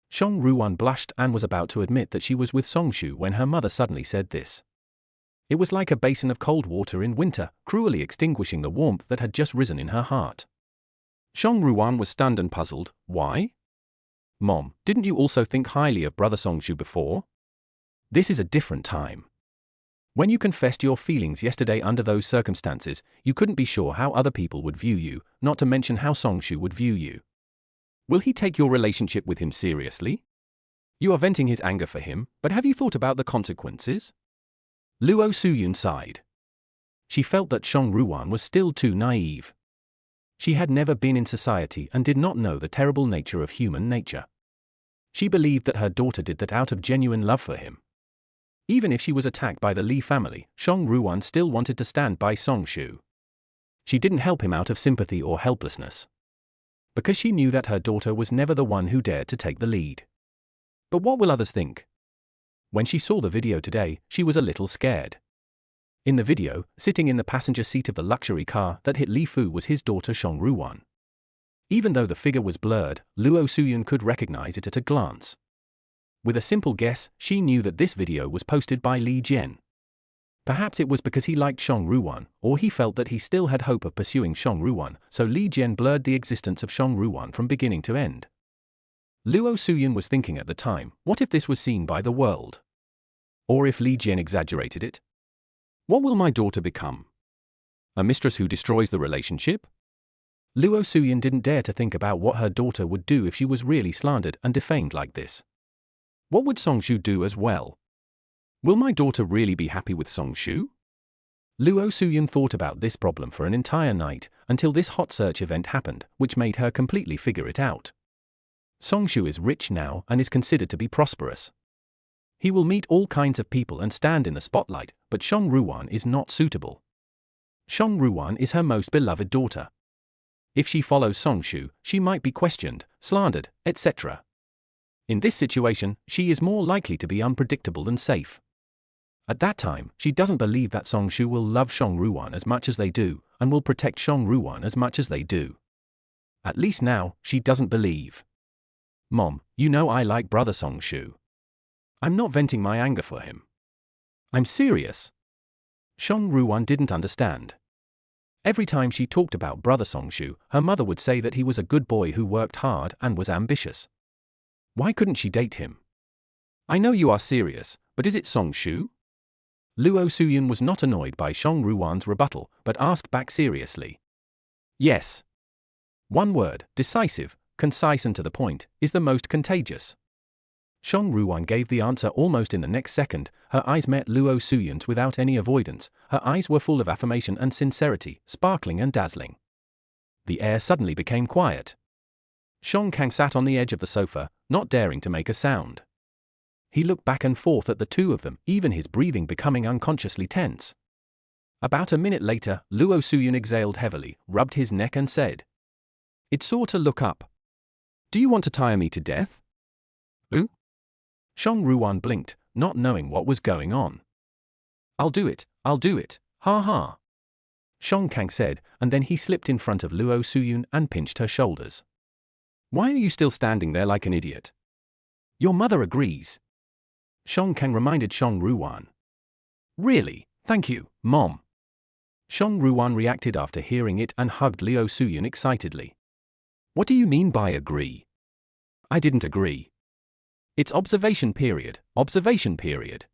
Shang Ruwan blushed and was about to admit that she was with Songshu when her mother suddenly said this. It was like a basin of cold water in winter, cruelly extinguishing the warmth that had just risen in her heart. Shang Ruwan was stunned and puzzled. Why? Mom, didn't you also think highly of brother Songshu before? This is a different time. When you confessed your feelings yesterday under those circumstances, you couldn't be sure how other people would view you, not to mention how Songshu would view you. Will he take your relationship with him seriously? You are venting his anger for him, but have you thought about the consequences? Luo Suyun sighed. She felt that Shang Ruwan was still too naive. She had never been in society and did not know the terrible nature of human nature. She believed that her daughter did that out of genuine love for him. Even if she was attacked by the Li family, Shang Ruwan still wanted to stand by Songshu. She didn't help him out of sympathy or helplessness. Because she knew that her daughter was never the one who dared to take the lead. But what will others think? When she saw the video today, she was a little scared. In the video, sitting in the passenger seat of the luxury car that hit Li Fu was his daughter Shang Ruwan. Even though the figure was blurred, Luo Suyun could recognize it at a glance. With a simple guess, she knew that this video was posted by Li Jian. Perhaps it was because he liked Shang Ruwan, or he felt that he still had hope of pursuing Shang Ruwan, so Li Jian blurred the existence of Shang Ruwan from beginning to end. Luo Suyun was thinking at the time, what if this was seen by the world? Or if Li Jian exaggerated it? What will my daughter become? A mistress who destroys the relationship? Luo Suyun didn't dare to think about what her daughter would do if she was really slandered and defamed like this. What would Songshu do as well? Will my daughter really be happy with Songshu? Luo Suyun thought about this problem for an entire night, until this hot search event happened, which made her completely figure it out. Songshu is rich now and is considered to be prosperous. He will meet all kinds of people and stand in the spotlight, but Shang Ruwan is not suitable. Shang Ruwan is her most beloved daughter. If she follows Songshu, she might be questioned, slandered, etc. In this situation, she is more likely to be unpredictable than safe. At that time, she doesn't believe that Songshu will love Shang Ruwan as much as they do, and will protect Song Ruwan as much as they do. At least now, she doesn't believe. Mom, you know I like brother Song Shu. I'm not venting my anger for him. I'm serious. Song Ruwan didn't understand. Every time she talked about brother Song Shu, her mother would say that he was a good boy who worked hard and was ambitious. Why couldn't she date him? I know you are serious, but is it Song Shu? Luo Suyun was not annoyed by Song Ruwan's rebuttal, but asked back seriously. Yes. One word, decisive, concise and to the point, is the most contagious. Song Ruwan gave the answer almost in the next second. Her eyes met Luo Suyun's without any avoidance. Her eyes were full of affirmation and sincerity, sparkling and dazzling. The air suddenly became quiet. Song Kang sat on the edge of the sofa, not daring to make a sound. He looked back and forth at the two of them, even his breathing becoming unconsciously tense. About a minute later, Luo Suyun exhaled heavily, rubbed his neck and said, "It's sore to look up. Do you want to tire me to death?" "Who?" Song Ruwan blinked, not knowing what was going on. I'll do it, ha ha. Song Kang said, and then he slipped in front of Luo Suyun and pinched her shoulders. Why are you still standing there like an idiot? Your mother agrees. Song Kang reminded Song Ruwan. Really, thank you, Mom. Song Ruwan reacted after hearing it and hugged Luo Suyun excitedly. What do you mean by agree? I didn't agree. It's observation period, observation period.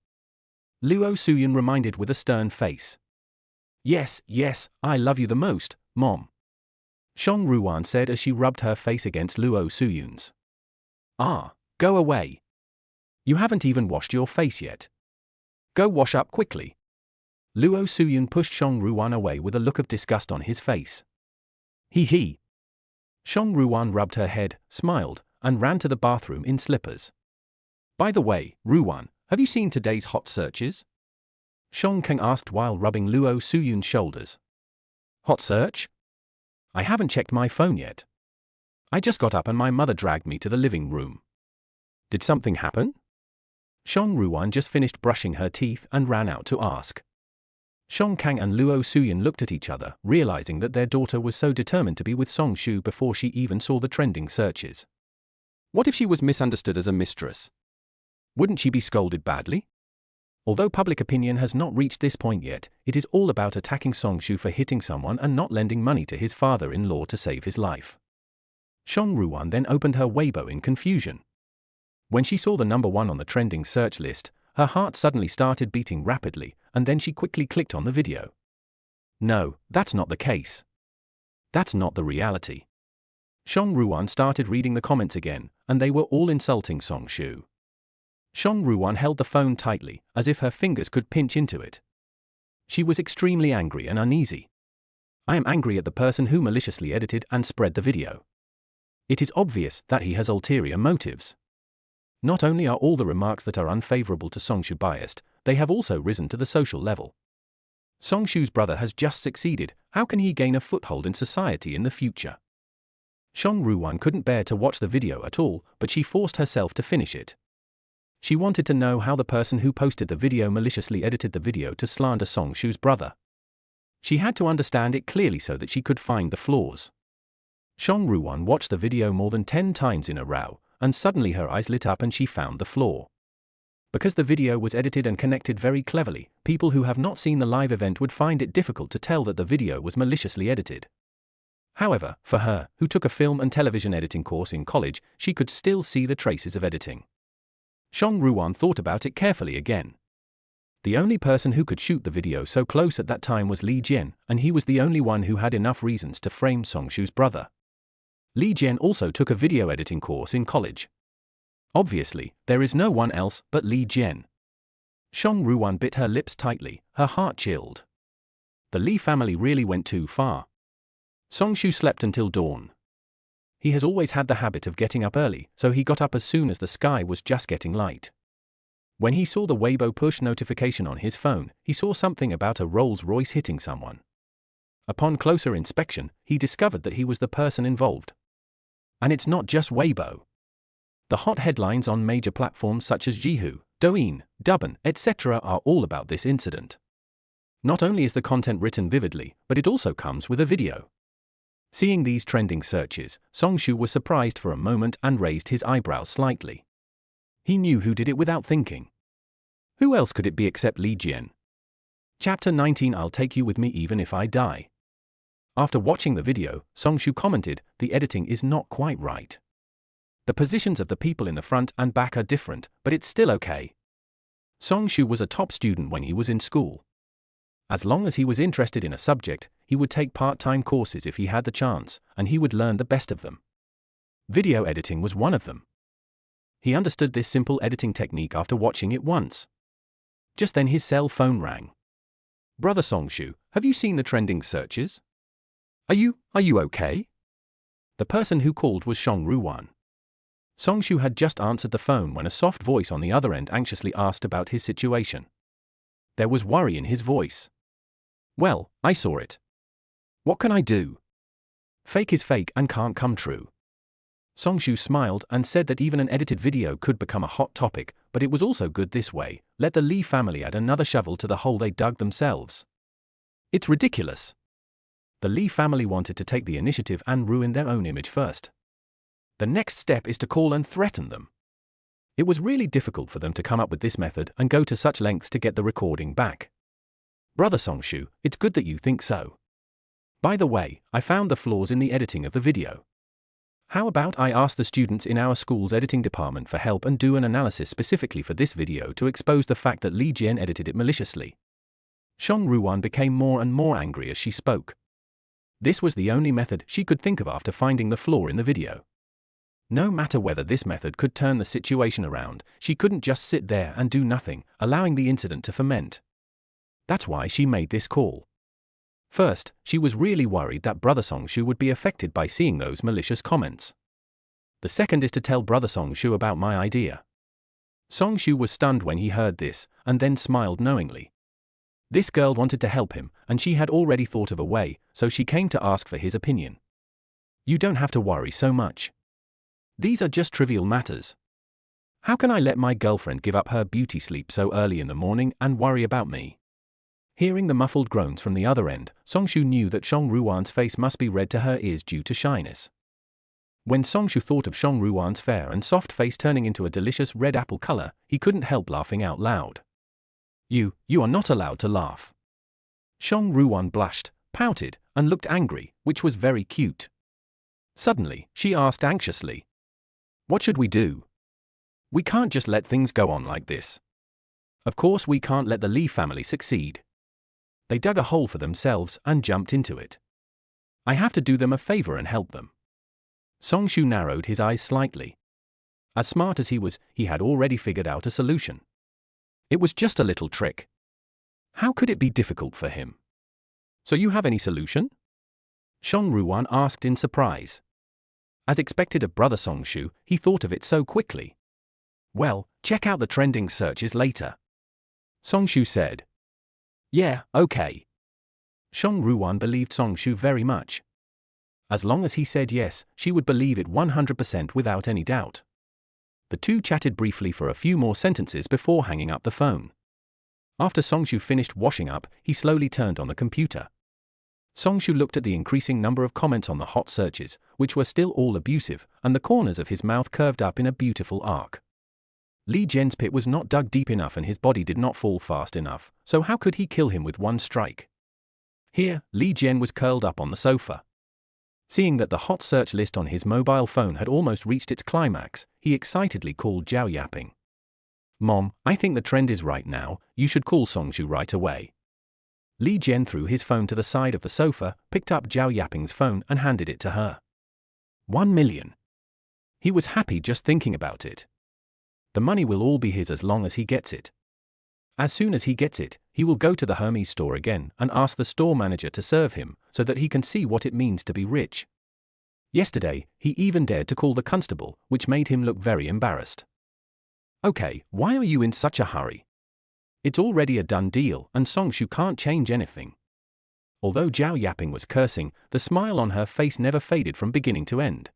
Luo Suyun reminded with a stern face. Yes, I love you the most, Mom. Song Ruwan said as she rubbed her face against Luo Suyun's. Ah, go away. You haven't even washed your face yet. Go wash up quickly. Luo Suyun pushed Song Ruwan away with a look of disgust on his face. He. Song Ruwan rubbed her head, smiled, and ran to the bathroom in slippers. By the way, Ruwan, have you seen today's hot searches? Song Kang asked while rubbing Luo Suyun's shoulders. Hot search? I haven't checked my phone yet. I just got up and my mother dragged me to the living room. Did something happen? Song Ruwan just finished brushing her teeth and ran out to ask. Song Kang and Luo Suyun looked at each other, realizing that their daughter was so determined to be with Song Shu before she even saw the trending searches. What if she was misunderstood as a mistress? Wouldn't she be scolded badly? Although public opinion has not reached this point yet, it is all about attacking Song Shu for hitting someone and not lending money to his father-in-law to save his life. Song Ruwan then opened her Weibo in confusion. When she saw the number 1 on the trending search list, her heart suddenly started beating rapidly, and then she quickly clicked on the video. No, that's not the case. That's not the reality. Song Ruwan started reading the comments again, and they were all insulting Song Shu. Song Ruwan held the phone tightly, as if her fingers could pinch into it. She was extremely angry and uneasy. I am angry at the person who maliciously edited and spread the video. It is obvious that he has ulterior motives. Not only are all the remarks that are unfavorable to Song Shu biased, they have also risen to the social level. Song Shu's brother has just succeeded, how can he gain a foothold in society in the future? Song Ruwan couldn't bear to watch the video at all, but she forced herself to finish it. She wanted to know how the person who posted the video maliciously edited the video to slander Song Shu's brother. She had to understand it clearly so that she could find the flaws. Song Ruwan watched the video more than 10 times in a row, and suddenly her eyes lit up and she found the flaw. Because the video was edited and connected very cleverly, people who have not seen the live event would find it difficult to tell that the video was maliciously edited. However, for her, who took a film and television editing course in college, she could still see the traces of editing. Song Ruwan thought about it carefully again. The only person who could shoot the video so close at that time was Li Jian, and he was the only one who had enough reasons to frame Song Shu's brother. Li Jian also took a video editing course in college. Obviously, there is no one else but Li Jian. Song Ruwan bit her lips tightly, her heart chilled. The Li family really went too far. Song Shu slept until dawn. He has always had the habit of getting up early, so he got up as soon as the sky was just getting light. When he saw the Weibo push notification on his phone, he saw something about a Rolls-Royce hitting someone. Upon closer inspection, he discovered that he was the person involved. And it's not just Weibo. The hot headlines on major platforms such as Jihu, Douyin, Douban, etc. are all about this incident. Not only is the content written vividly, but it also comes with a video. Seeing these trending searches, Songshu was surprised for a moment and raised his eyebrows slightly. He knew who did it without thinking. Who else could it be except Li Jian? Chapter 19. I'll take you with me even if I die. After watching the video, Songshu commented, the editing is not quite right. The positions of the people in the front and back are different, but it's still okay. Songshu was a top student when he was in school. As long as he was interested in a subject, he would take part-time courses if he had the chance, and he would learn the best of them. Video editing was one of them. He understood this simple editing technique after watching it once. Just then his cell phone rang. Brother Songshu, have you seen the trending searches? Are you okay? The person who called was Shong Ruwan. Songshu had just answered the phone when a soft voice on the other end anxiously asked about his situation. There was worry in his voice. Well, I saw it. What can I do? Fake is fake and can't come true. Songshu smiled and said that even an edited video could become a hot topic, but it was also good this way. Let the Lee family add another shovel to the hole they dug themselves. It's ridiculous. The Lee family wanted to take the initiative and ruin their own image first. The next step is to call and threaten them. It was really difficult for them to come up with this method and go to such lengths to get the recording back. Brother Songshu, it's good that you think so. By the way, I found the flaws in the editing of the video. How about I ask the students in our school's editing department for help and do an analysis specifically for this video to expose the fact that Li Jian edited it maliciously. Shong Ruwan became more and more angry as she spoke. This was the only method she could think of after finding the flaw in the video. No matter whether this method could turn the situation around, she couldn't just sit there and do nothing, allowing the incident to ferment. That's why she made this call. First, she was really worried that Brother Songshu would be affected by seeing those malicious comments. The second is to tell Brother Songshu about my idea. Songshu was stunned when he heard this, and then smiled knowingly. This girl wanted to help him, and she had already thought of a way, so she came to ask for his opinion. You don't have to worry so much. These are just trivial matters. How can I let my girlfriend give up her beauty sleep so early in the morning and worry about me? Hearing the muffled groans from the other end, Songshu knew that Shong Ruwan's face must be red to her ears due to shyness. When Songshu thought of Shong Ruwan's fair and soft face turning into a delicious red apple color, he couldn't help laughing out loud. You are not allowed to laugh. Shong Ruwan blushed, pouted, and looked angry, which was very cute. Suddenly, she asked anxiously, what should we do? We can't just let things go on like this. Of course we can't let the Lee family succeed. They dug a hole for themselves and jumped into it. I have to do them a favor and help them. Songshu narrowed his eyes slightly. As smart as he was, he had already figured out a solution. It was just a little trick. How could it be difficult for him? So you have any solution? Shong Ruwan asked in surprise. As expected of Brother Songshu, he thought of it so quickly. Well, check out the trending searches later. Songshu said. Yeah, okay. Shong Ruwan believed Songshu very much. As long as he said yes, she would believe it 100% without any doubt. The two chatted briefly for a few more sentences before hanging up the phone. After Songshu finished washing up, he slowly turned on the computer. Songshu looked at the increasing number of comments on the hot searches, which were still all abusive, and the corners of his mouth curved up in a beautiful arc. Li Jian's pit was not dug deep enough and his body did not fall fast enough, so how could he kill him with one strike? Here, Li Jian was curled up on the sofa. Seeing that the hot search list on his mobile phone had almost reached its climax, he excitedly called Zhao Yaping. Mom, I think the trend is right now, you should call Songshu right away. Li Jian threw his phone to the side of the sofa, picked up Zhao Yaping's phone and handed it to her. 1 million. He was happy just thinking about it. The money will all be his as long as he gets it. As soon as he gets it, he will go to the Hermes store again and ask the store manager to serve him so that he can see what it means to be rich. Yesterday, he even dared to call the constable, which made him look very embarrassed. Okay, why are you in such a hurry? It's already a done deal and Songshu can't change anything. Although Zhao Yaping was cursing, the smile on her face never faded from beginning to end.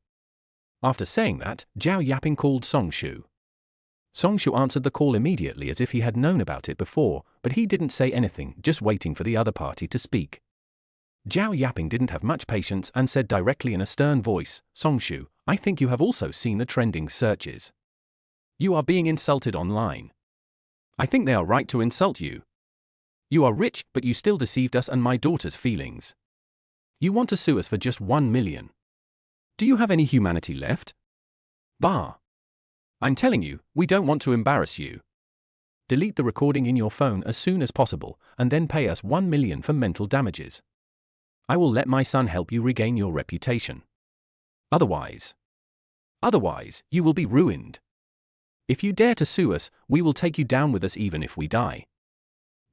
After saying that, Zhao Yaping called Songshu. Songshu answered the call immediately as if he had known about it before, but he didn't say anything, just waiting for the other party to speak. Zhao Yaping didn't have much patience and said directly in a stern voice, "Songshu, I think you have also seen the trending searches. You are being insulted online. I think they are right to insult you. You are rich, but you still deceived us and my daughter's feelings. You want to sue us for just 1 million. Do you have any humanity left? Bah. I'm telling you, we don't want to embarrass you. Delete the recording in your phone as soon as possible, and then pay us 1 million for mental damages. I will let my son help you regain your reputation. Otherwise, you will be ruined. If you dare to sue us, we will take you down with us even if we die."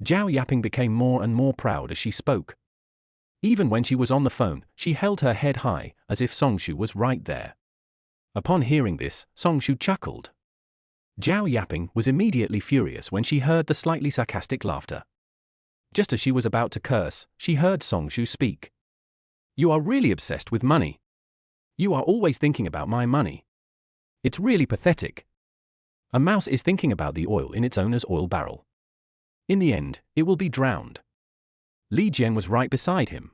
Zhao Yaping became more and more proud as she spoke. Even when she was on the phone, she held her head high, as if Songshu was right there. Upon hearing this, Songshu chuckled. Zhao Yaping was immediately furious when she heard the slightly sarcastic laughter. Just as she was about to curse, she heard Songshu speak. "You are really obsessed with money. You are always thinking about my money. It's really pathetic. A mouse is thinking about the oil in its owner's oil barrel. In the end, it will be drowned." Li Jian was right beside him.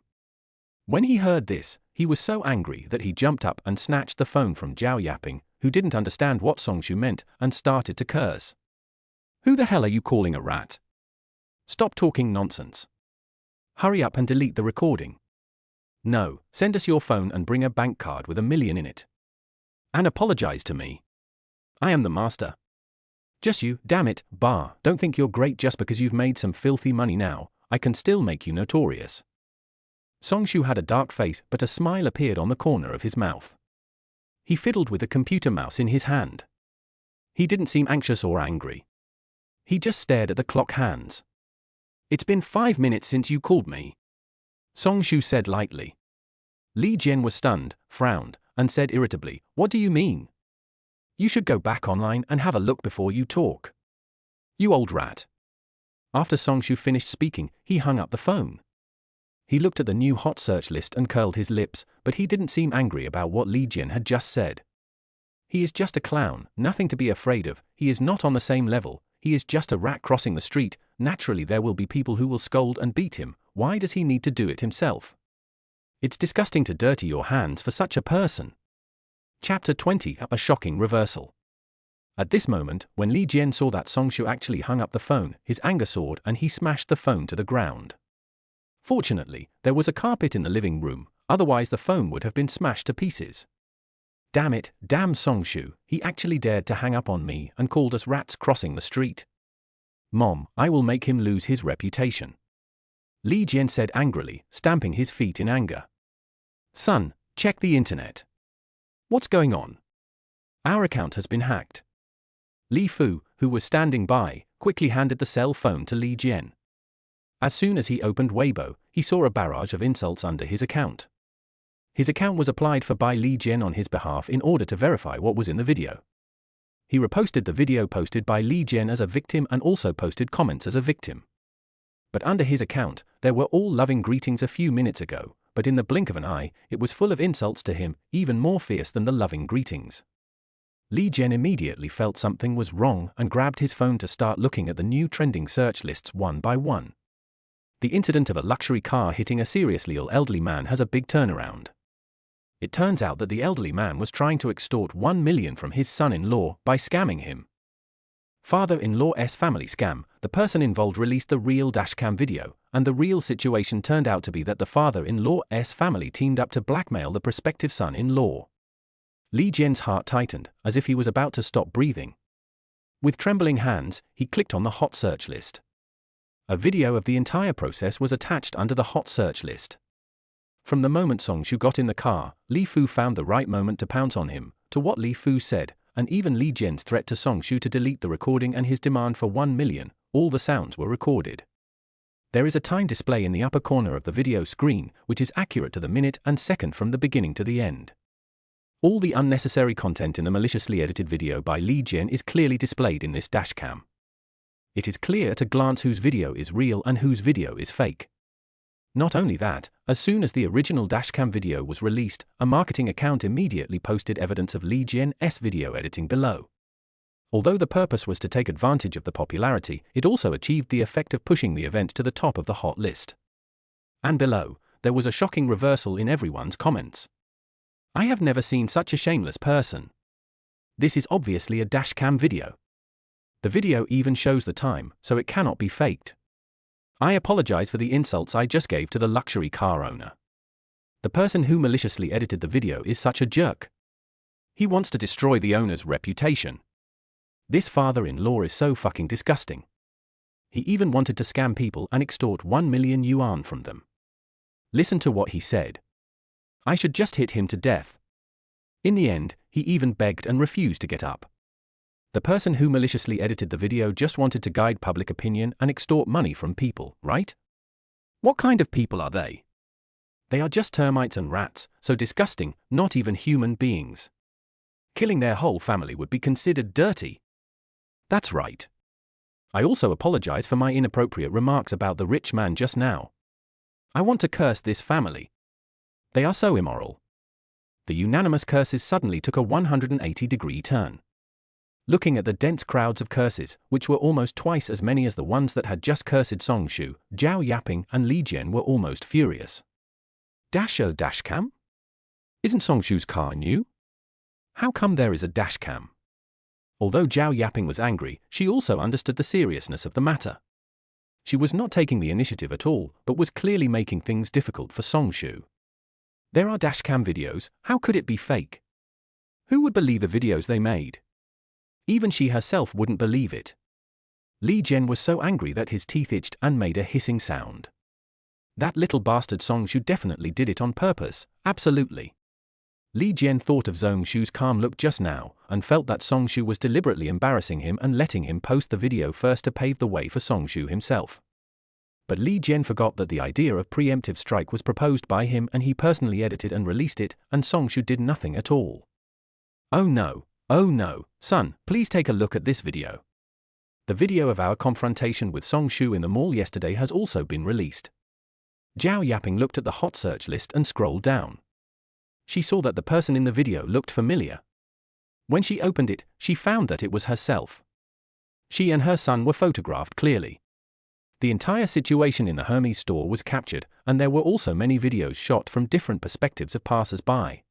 When he heard this, he was so angry that he jumped up and snatched the phone from Zhao Yaping, who didn't understand what Songshu meant, and started to curse. "Who the hell are you calling a rat? Stop talking nonsense. Hurry up and delete the recording. No, send us your phone and bring a bank card with 1 million in it. And apologize to me. I am the master. Just you, damn it, Bah, don't think you're great just because you've made some filthy money now. I can still make you notorious." Songshu had a dark face, but a smile appeared on the corner of his mouth. He fiddled with the computer mouse in his hand. He didn't seem anxious or angry. He just stared at the clock hands. "It's been 5 minutes since you called me," Songshu said lightly. Li Jian was stunned, frowned, and said irritably, "What do you mean? You should go back online and have a look before you talk. You old rat." After Songshu finished speaking, he hung up the phone. He looked at the new hot search list and curled his lips, but he didn't seem angry about what Li Jian had just said. He is just a clown, nothing to be afraid of. He is not on the same level. He is just a rat crossing the street. Naturally there will be people who will scold and beat him. Why does he need to do it himself? It's disgusting to dirty your hands for such a person. Chapter 20: A shocking reversal. At this moment, when Li Jian saw that Songshu actually hung up the phone, his anger soared and he smashed the phone to the ground. Fortunately, there was a carpet in the living room, otherwise the phone would have been smashed to pieces. Damn it, damn Songshu, he actually dared to hang up on me and called us rats crossing the street. Mom, I will make him lose his reputation. Li Jian said angrily, stamping his feet in anger. Son, check the internet. What's going on? Our account has been hacked. Li Fu, who was standing by, quickly handed the cell phone to Li Jian. As soon as he opened Weibo, he saw a barrage of insults under his account. His account was applied for by Li Jian on his behalf in order to verify what was in the video. He reposted the video posted by Li Jian as a victim and also posted comments as a victim. But under his account, there were all loving greetings a few minutes ago, but in the blink of an eye, it was full of insults to him, even more fierce than the loving greetings. Li Jian immediately felt something was wrong and grabbed his phone to start looking at the new trending search lists one by one. The incident of a luxury car hitting a seriously ill elderly man has a big turnaround. It turns out that the elderly man was trying to extort 1 million from his son-in-law by scamming him. Father-in-law's family scam. The person involved released the real dashcam video, and the real situation turned out to be that the father-in-law's family teamed up to blackmail the prospective son-in-law. Li Jian's heart tightened, as if he was about to stop breathing. With trembling hands, he clicked on the hot search list. A video of the entire process was attached under the hot search list. From the moment Songshu got in the car, Li Fu found the right moment to pounce on him, to what Li Fu said, and even Li Jian's threat to Songshu to delete the recording and his demand for 1 million, all the sounds were recorded. There is a time display in the upper corner of the video screen, which is accurate to the minute and second from the beginning to the end. All the unnecessary content in the maliciously edited video by Li Jian is clearly displayed in this dashcam. It is clear at a glance whose video is real and whose video is fake. Not only that, as soon as the original dashcam video was released, a marketing account immediately posted evidence of Li Jian's video editing below. Although the purpose was to take advantage of the popularity, it also achieved the effect of pushing the event to the top of the hot list. And below, there was a shocking reversal in everyone's comments. I have never seen such a shameless person. This is obviously a dashcam video. The video even shows the time, so it cannot be faked. I apologize for the insults I just gave to the luxury car owner. The person who maliciously edited the video is such a jerk. He wants to destroy the owner's reputation. This father-in-law is so fucking disgusting. He even wanted to scam people and extort 1 million yuan from them. Listen to what he said. I should just hit him to death. In the end, he even begged and refused to get up. The person who maliciously edited the video just wanted to guide public opinion and extort money from people, right? What kind of people are they? They are just termites and rats, so disgusting, not even human beings. Killing their whole family would be considered dirty. That's right. I also apologize for my inappropriate remarks about the rich man just now. I want to curse this family. They are so immoral. The unanimous curses suddenly took a 180-degree turn. Looking at the dense crowds of curses, which were almost twice as many as the ones that had just cursed Song Shu, Zhao Yaping and Li Jian were almost furious. Dashcam? Isn't Song Shu's car new? How come there is a dashcam? Although Zhao Yaping was angry, she also understood the seriousness of the matter. She was not taking the initiative at all, but was clearly making things difficult for Song Shu. There are dashcam videos, how could it be fake? Who would believe the videos they made? Even she herself wouldn't believe it. Li Jian was so angry that his teeth itched and made a hissing sound. That little bastard Song Shu definitely did it on purpose, absolutely. Li Jian thought of Song Shu's calm look just now, and felt that Song Shu was deliberately embarrassing him and letting him post the video first to pave the way for Song Shu himself. But Li Jian forgot that the idea of preemptive strike was proposed by him and he personally edited and released it, and Song Shu did nothing at all. Oh no, son, please take a look at this video. The video of our confrontation with Song Shu in the mall yesterday has also been released. Zhao Yaping looked at the hot search list and scrolled down. She saw that the person in the video looked familiar. When she opened it, she found that it was herself. She and her son were photographed clearly. The entire situation in the Hermes store was captured, and there were also many videos shot from different perspectives of passers-by.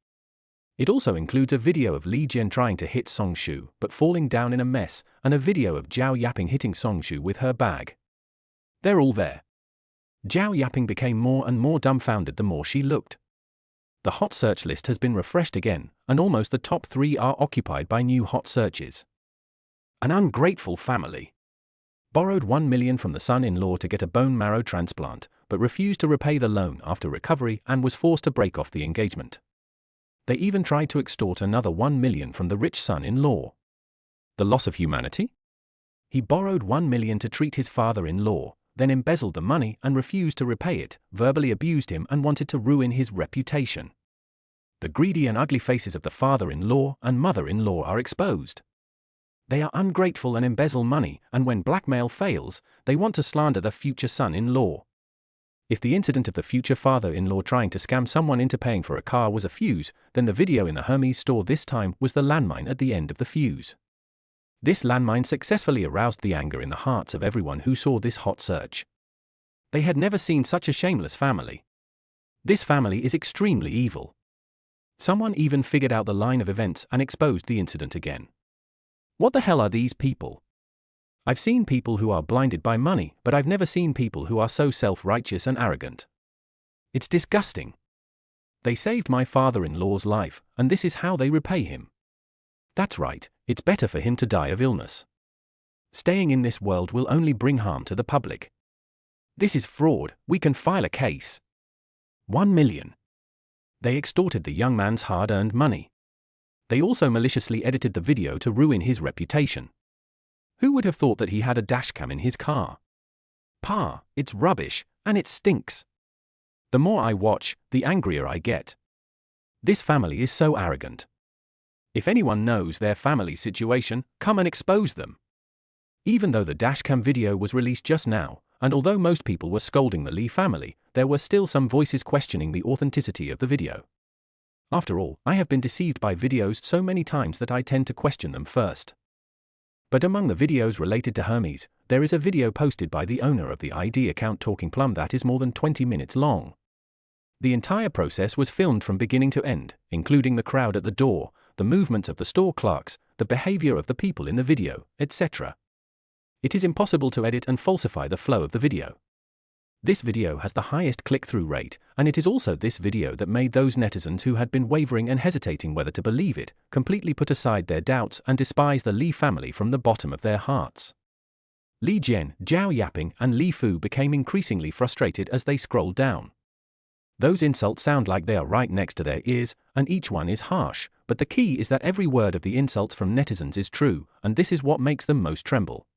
It also includes a video of Li Jian trying to hit Song Shu but falling down in a mess, and a video of Zhao Yaping hitting Song Shu with her bag. They're all there. Zhao Yaping became more and more dumbfounded the more she looked. The hot search list has been refreshed again, and almost the top 3 are occupied by new hot searches. An ungrateful family. Borrowed 1 million from the son-in-law to get a bone marrow transplant, but refused to repay the loan after recovery and was forced to break off the engagement. They even tried to extort another 1 million from the rich son-in-law. The loss of humanity? He borrowed 1 million to treat his father-in-law, then embezzled the money and refused to repay it, verbally abused him and wanted to ruin his reputation. The greedy and ugly faces of the father-in-law and mother-in-law are exposed. They are ungrateful and embezzle money, and when blackmail fails, they want to slander the future son-in-law. If the incident of the future father-in-law trying to scam someone into paying for a car was a fuse, then the video in the Hermes store this time was the landmine at the end of the fuse. This landmine successfully aroused the anger in the hearts of everyone who saw this hot search. They had never seen such a shameless family. This family is extremely evil. Someone even figured out the line of events and exposed the incident again. What the hell are these people? I've seen people who are blinded by money, but I've never seen people who are so self-righteous and arrogant. It's disgusting. They saved my father-in-law's life, and this is how they repay him. That's right, it's better for him to die of illness. Staying in this world will only bring harm to the public. This is fraud, we can file a case. 1 million. They extorted the young man's hard-earned money. They also maliciously edited the video to ruin his reputation. Who would have thought that he had a dashcam in his car? Pa, it's rubbish, and it stinks. The more I watch, the angrier I get. This family is so arrogant. If anyone knows their family's situation, come and expose them. Even though the dashcam video was released just now, and although most people were scolding the Li family, there were still some voices questioning the authenticity of the video. After all, I have been deceived by videos so many times that I tend to question them first. But among the videos related to Hermes, there is a video posted by the owner of the ID account Talking Plum that is more than 20 minutes long. The entire process was filmed from beginning to end, including the crowd at the door, the movements of the store clerks, the behavior of the people in the video, etc. It is impossible to edit and falsify the flow of the video. This video has the highest click-through rate, and it is also this video that made those netizens who had been wavering and hesitating whether to believe it, completely put aside their doubts and despise the Li family from the bottom of their hearts. Li Jian, Zhao Yaping, and Li Fu became increasingly frustrated as they scrolled down. Those insults sound like they are right next to their ears, and each one is harsh, but the key is that every word of the insults from netizens is true, and this is what makes them most tremble.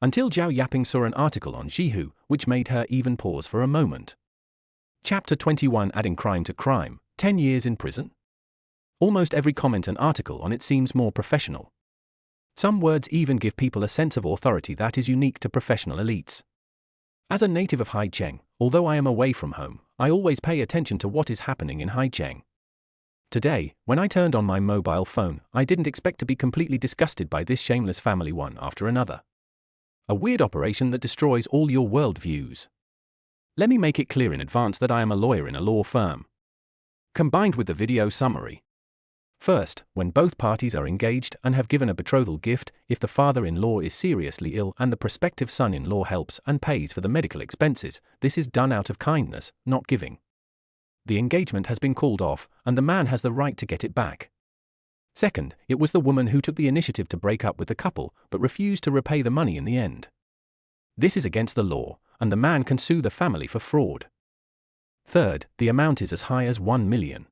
Until Zhao Yaping saw an article on Zhihu, which made her even pause for a moment. Chapter 21: Adding Crime to Crime, 10 Years in Prison? Almost every comment and article on it seems more professional. Some words even give people a sense of authority that is unique to professional elites. As a native of Haicheng, although I am away from home, I always pay attention to what is happening in Haicheng. Today, when I turned on my mobile phone, I didn't expect to be completely disgusted by this shameless family one after another. A weird operation that destroys all your worldviews. Let me make it clear in advance that I am a lawyer in a law firm. Combined with the video summary. First, when both parties are engaged and have given a betrothal gift, if the father-in-law is seriously ill and the prospective son-in-law helps and pays for the medical expenses, this is done out of kindness, not giving. The engagement has been called off, and the man has the right to get it back. Second, it was the woman who took the initiative to break up with the couple, but refused to repay the money in the end. This is against the law, and the man can sue the family for fraud. Third, the amount is as high as 1 million.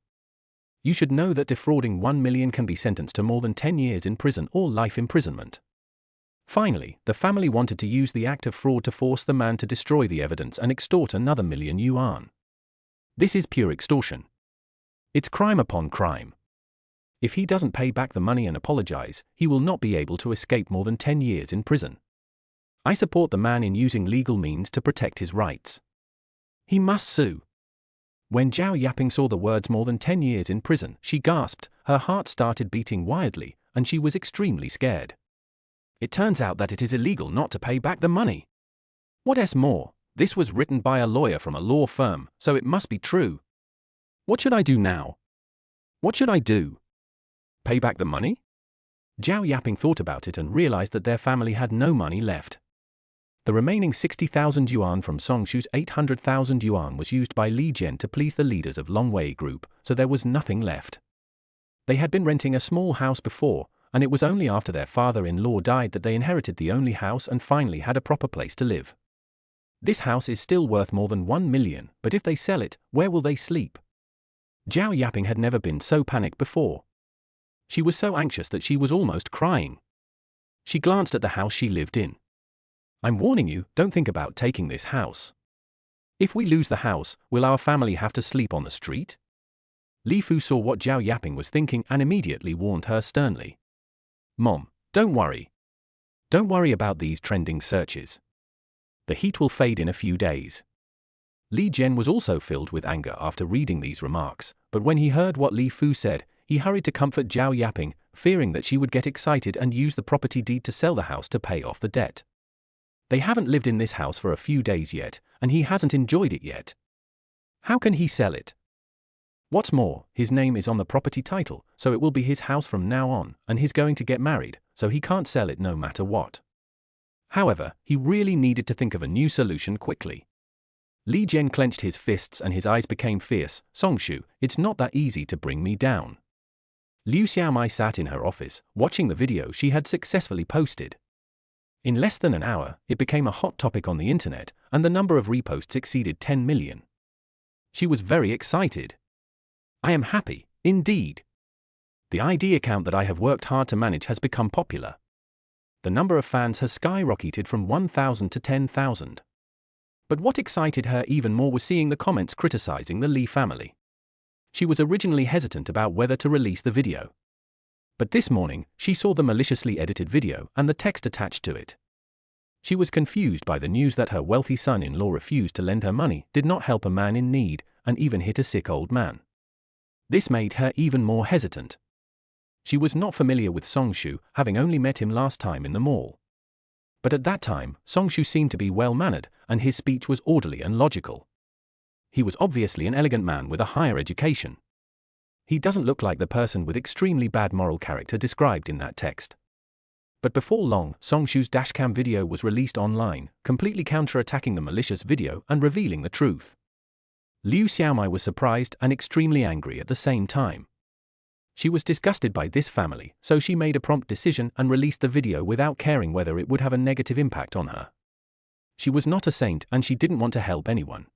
You should know that defrauding 1 million can be sentenced to more than 10 years in prison or life imprisonment. Finally, the family wanted to use the act of fraud to force the man to destroy the evidence and extort another million yuan. This is pure extortion. It's crime upon crime. If he doesn't pay back the money and apologize, he will not be able to escape more than 10 years in prison. I support the man in using legal means to protect his rights. He must sue. When Zhao Yaping saw the words more than 10 years in prison, she gasped, her heart started beating wildly, and she was extremely scared. It turns out that it is illegal not to pay back the money. What's more, this was written by a lawyer from a law firm, so it must be true. What should I do now? What should I do? Pay back the money? Zhao Yaping thought about it and realized that their family had no money left. The remaining 60,000 yuan from Songshu's 800,000 yuan was used by Li Jian to please the leaders of Longwei Group, so there was nothing left. They had been renting a small house before, and it was only after their father-in-law died that they inherited the only house and finally had a proper place to live. This house is still worth more than 1 million, but if they sell it, where will they sleep? Zhao Yaping had never been so panicked before. She was so anxious that she was almost crying. She glanced at the house she lived in. I'm warning you, don't think about taking this house. If we lose the house, will our family have to sleep on the street? Li Fu saw what Zhao Yaping was thinking and immediately warned her sternly. Mom, don't worry. Don't worry about these trending searches. The heat will fade in a few days. Li Jian was also filled with anger after reading these remarks, but when he heard what Li Fu said, he hurried to comfort Zhao Yaping, fearing that she would get excited and use the property deed to sell the house to pay off the debt. They haven't lived in this house for a few days yet, and he hasn't enjoyed it yet. How can he sell it? What's more, his name is on the property title, so it will be his house from now on, and he's going to get married, so he can't sell it no matter what. However, he really needed to think of a new solution quickly. Li Jian clenched his fists and his eyes became fierce. Songshu, it's not that easy to bring me down. Liu Xiaomai sat in her office, watching the video she had successfully posted. In less than an hour, it became a hot topic on the internet, and the number of reposts exceeded 10 million. She was very excited. I am happy, indeed. The ID account that I have worked hard to manage has become popular. The number of fans has skyrocketed from 1,000 to 10,000. But what excited her even more was seeing the comments criticizing the Li family. She was originally hesitant about whether to release the video. But this morning, she saw the maliciously edited video and the text attached to it. She was confused by the news that her wealthy son-in-law refused to lend her money, did not help a man in need, and even hit a sick old man. This made her even more hesitant. She was not familiar with Songshu, having only met him last time in the mall. But at that time, Songshu seemed to be well-mannered, and his speech was orderly and logical. He was obviously an elegant man with a higher education. He doesn't look like the person with extremely bad moral character described in that text. But before long, Songshu's dashcam video was released online, completely counter-attacking the malicious video and revealing the truth. Liu Xiaomai was surprised and extremely angry at the same time. She was disgusted by this family, so she made a prompt decision and released the video without caring whether it would have a negative impact on her. She was not a saint and she didn't want to help anyone.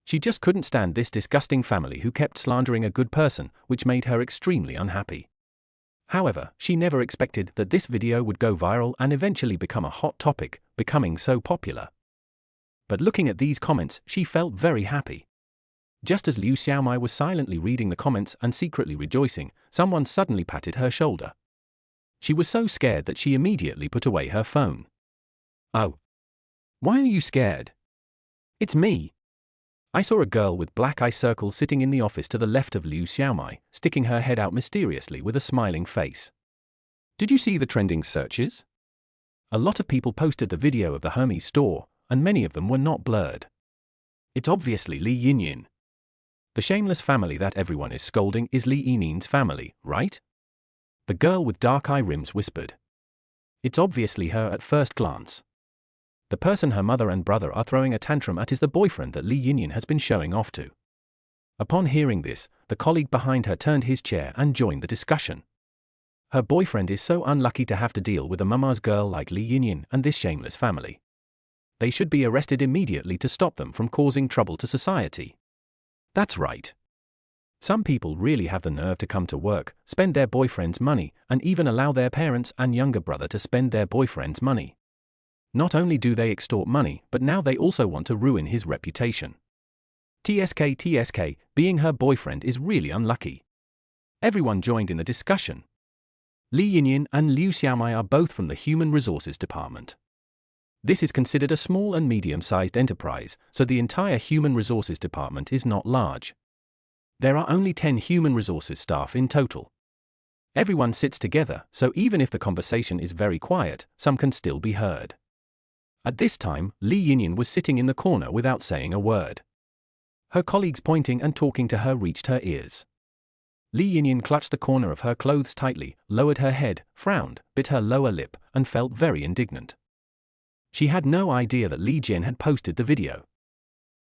She just couldn't stand this disgusting family who kept slandering a good person, which made her extremely unhappy. However, she never expected that this video would go viral and eventually become a hot topic, becoming so popular. But looking at these comments, she felt very happy. Just as Liu Xiaomai was silently reading the comments and secretly rejoicing, someone suddenly patted her shoulder. She was so scared that she immediately put away her phone. "Oh. Why are you scared?" "It's me." I saw a girl with black eye circles sitting in the office to the left of Liu Xiaomai, sticking her head out mysteriously with a smiling face. "Did you see the trending searches?" A lot of people posted the video of the Hermes store, and many of them were not blurred. It's obviously Li Yinyin. The shameless family that everyone is scolding is Li Yinin's family, right? The girl with dark eye rims whispered. It's obviously her at first glance. The person her mother and brother are throwing a tantrum at is the boyfriend that Li Yinyin has been showing off to. Upon hearing this, the colleague behind her turned his chair and joined the discussion. Her boyfriend is so unlucky to have to deal with a mama's girl like Li Yinyin and this shameless family. They should be arrested immediately to stop them from causing trouble to society. That's right. Some people really have the nerve to come to work, spend their boyfriend's money, and even allow their parents and younger brother to spend their boyfriend's money. Not only do they extort money, but now they also want to ruin his reputation. TSK, being her boyfriend is really unlucky. Everyone joined in the discussion. Li Yinyin and Liu Xiaomai are both from the Human Resources Department. This is considered a small and medium-sized enterprise, so the entire Human Resources Department is not large. There are only 10 human resources staff in total. Everyone sits together, so even if the conversation is very quiet, some can still be heard. At this time, Li Yinyin was sitting in the corner without saying a word. Her colleagues pointing and talking to her reached her ears. Li Yinyin clutched the corner of her clothes tightly, lowered her head, frowned, bit her lower lip, and felt very indignant. She had no idea that Li Jian had posted the video.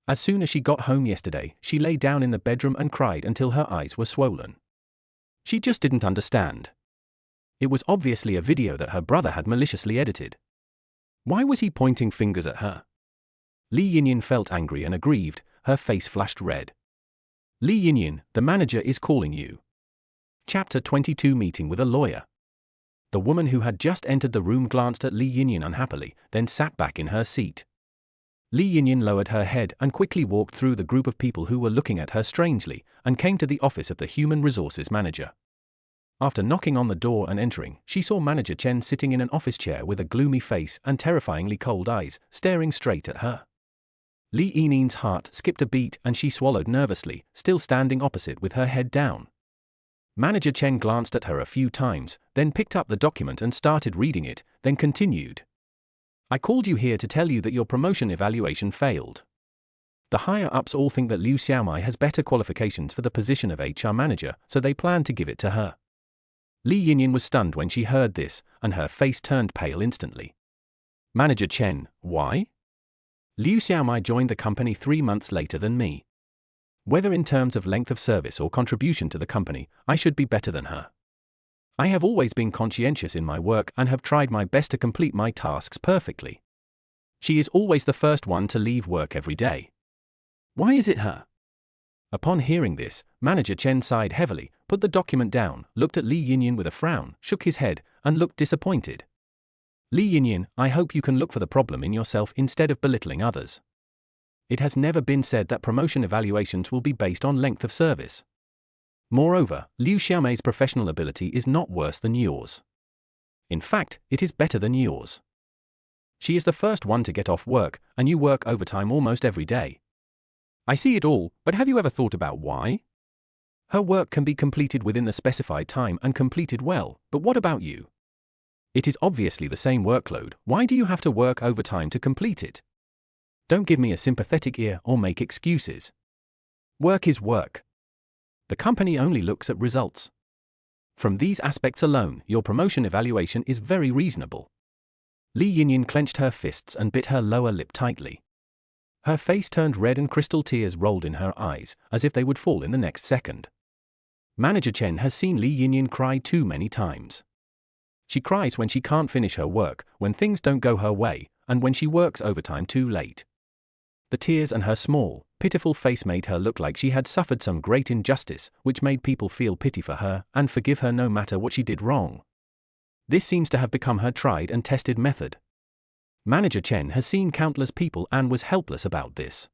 As soon as she got home yesterday, she lay down in the bedroom and cried until her eyes were swollen. She just didn't understand. It was obviously a video that her brother had maliciously edited. Why was he pointing fingers at her? Li Yinyin felt angry and aggrieved, her face flashed red. Li Yinyin, the manager is calling you. Chapter 22 Meeting with a lawyer. The woman who had just entered the room glanced at Li Yinyin unhappily, then sat back in her seat. Li Yinyin lowered her head and quickly walked through the group of people who were looking at her strangely, and came to the office of the Human Resources Manager. After knocking on the door and entering, she saw Manager Chen sitting in an office chair with a gloomy face and terrifyingly cold eyes, staring straight at her. Li Yinin's heart skipped a beat and she swallowed nervously, still standing opposite with her head down. Manager Chen glanced at her a few times, then picked up the document and started reading it, then continued. I called you here to tell you that your promotion evaluation failed. The higher-ups all think that Liu Xiaomai has better qualifications for the position of HR manager, so they plan to give it to her. Li Yinyin was stunned when she heard this, and her face turned pale instantly. Manager Chen, why? Liu Xiaomai joined the company 3 months later than me. Whether in terms of length of service or contribution to the company, I should be better than her. I have always been conscientious in my work and have tried my best to complete my tasks perfectly. She is always the first one to leave work every day. Why is it her? Upon hearing this, Manager Chen sighed heavily, put the document down, looked at Li Yinyin with a frown, shook his head, and looked disappointed. Li Yinyin, I hope you can look for the problem in yourself instead of belittling others. It has never been said that promotion evaluations will be based on length of service. Moreover, Liu Xiaomai's professional ability is not worse than yours. In fact, it is better than yours. She is the first one to get off work, and you work overtime almost every day. I see it all, but have you ever thought about why? Her work can be completed within the specified time and completed well, but what about you? It is obviously the same workload. Why do you have to work overtime to complete it? Don't give me a sympathetic ear or make excuses. Work is work. The company only looks at results. From these aspects alone, your promotion evaluation is very reasonable. Li Yinyin clenched her fists and bit her lower lip tightly. Her face turned red and crystal tears rolled in her eyes, as if they would fall in the next second. Manager Chen has seen Li Yinyin cry too many times. She cries when she can't finish her work, when things don't go her way, and when she works overtime too late. The tears and her small, pitiful face made her look like she had suffered some great injustice, which made people feel pity for her and forgive her no matter what she did wrong. This seems to have become her tried and tested method. Manager Chen has seen countless people and was helpless about this.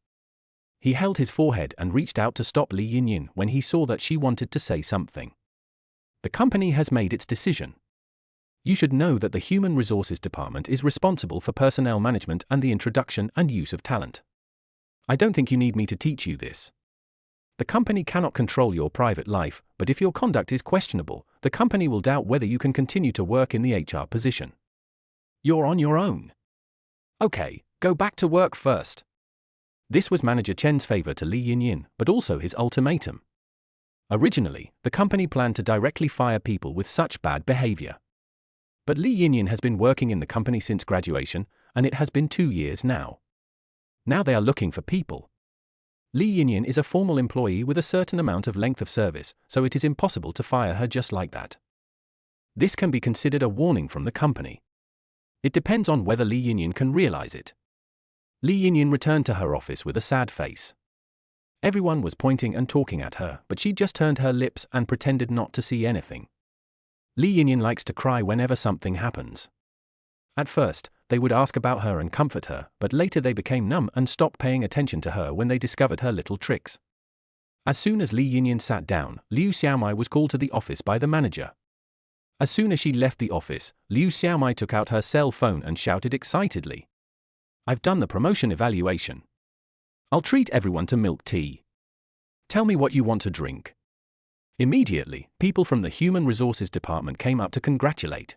He held his forehead and reached out to stop Li Yinyin when he saw that she wanted to say something. The company has made its decision. You should know that the Human Resources Department is responsible for personnel management and the introduction and use of talent. I don't think you need me to teach you this. The company cannot control your private life, but if your conduct is questionable, the company will doubt whether you can continue to work in the HR position. You're on your own. Okay, go back to work first. This was Manager Chen's favor to Li Yinyin, but also his ultimatum. Originally, the company planned to directly fire people with such bad behavior. But Li Yinyin has been working in the company since graduation, and it has been 2 years now. Now they are looking for people. Li Yinyin is a formal employee with a certain amount of length of service, so it is impossible to fire her just like that. This can be considered a warning from the company. It depends on whether Li Yinyin can realize it. Li Yinyin returned to her office with a sad face. Everyone was pointing and talking at her, but she just turned her lips and pretended not to see anything. Li Yinyin likes to cry whenever something happens. At first, they would ask about her and comfort her, but later they became numb and stopped paying attention to her when they discovered her little tricks. As soon as Li Yinyin sat down, Liu Xiaomai was called to the office by the manager. As soon as she left the office, Liu Xiaomai took out her cell phone and shouted excitedly, "I've done the promotion evaluation. I'll treat everyone to milk tea. Tell me what you want to drink." Immediately, people from the Human Resources Department came up to congratulate.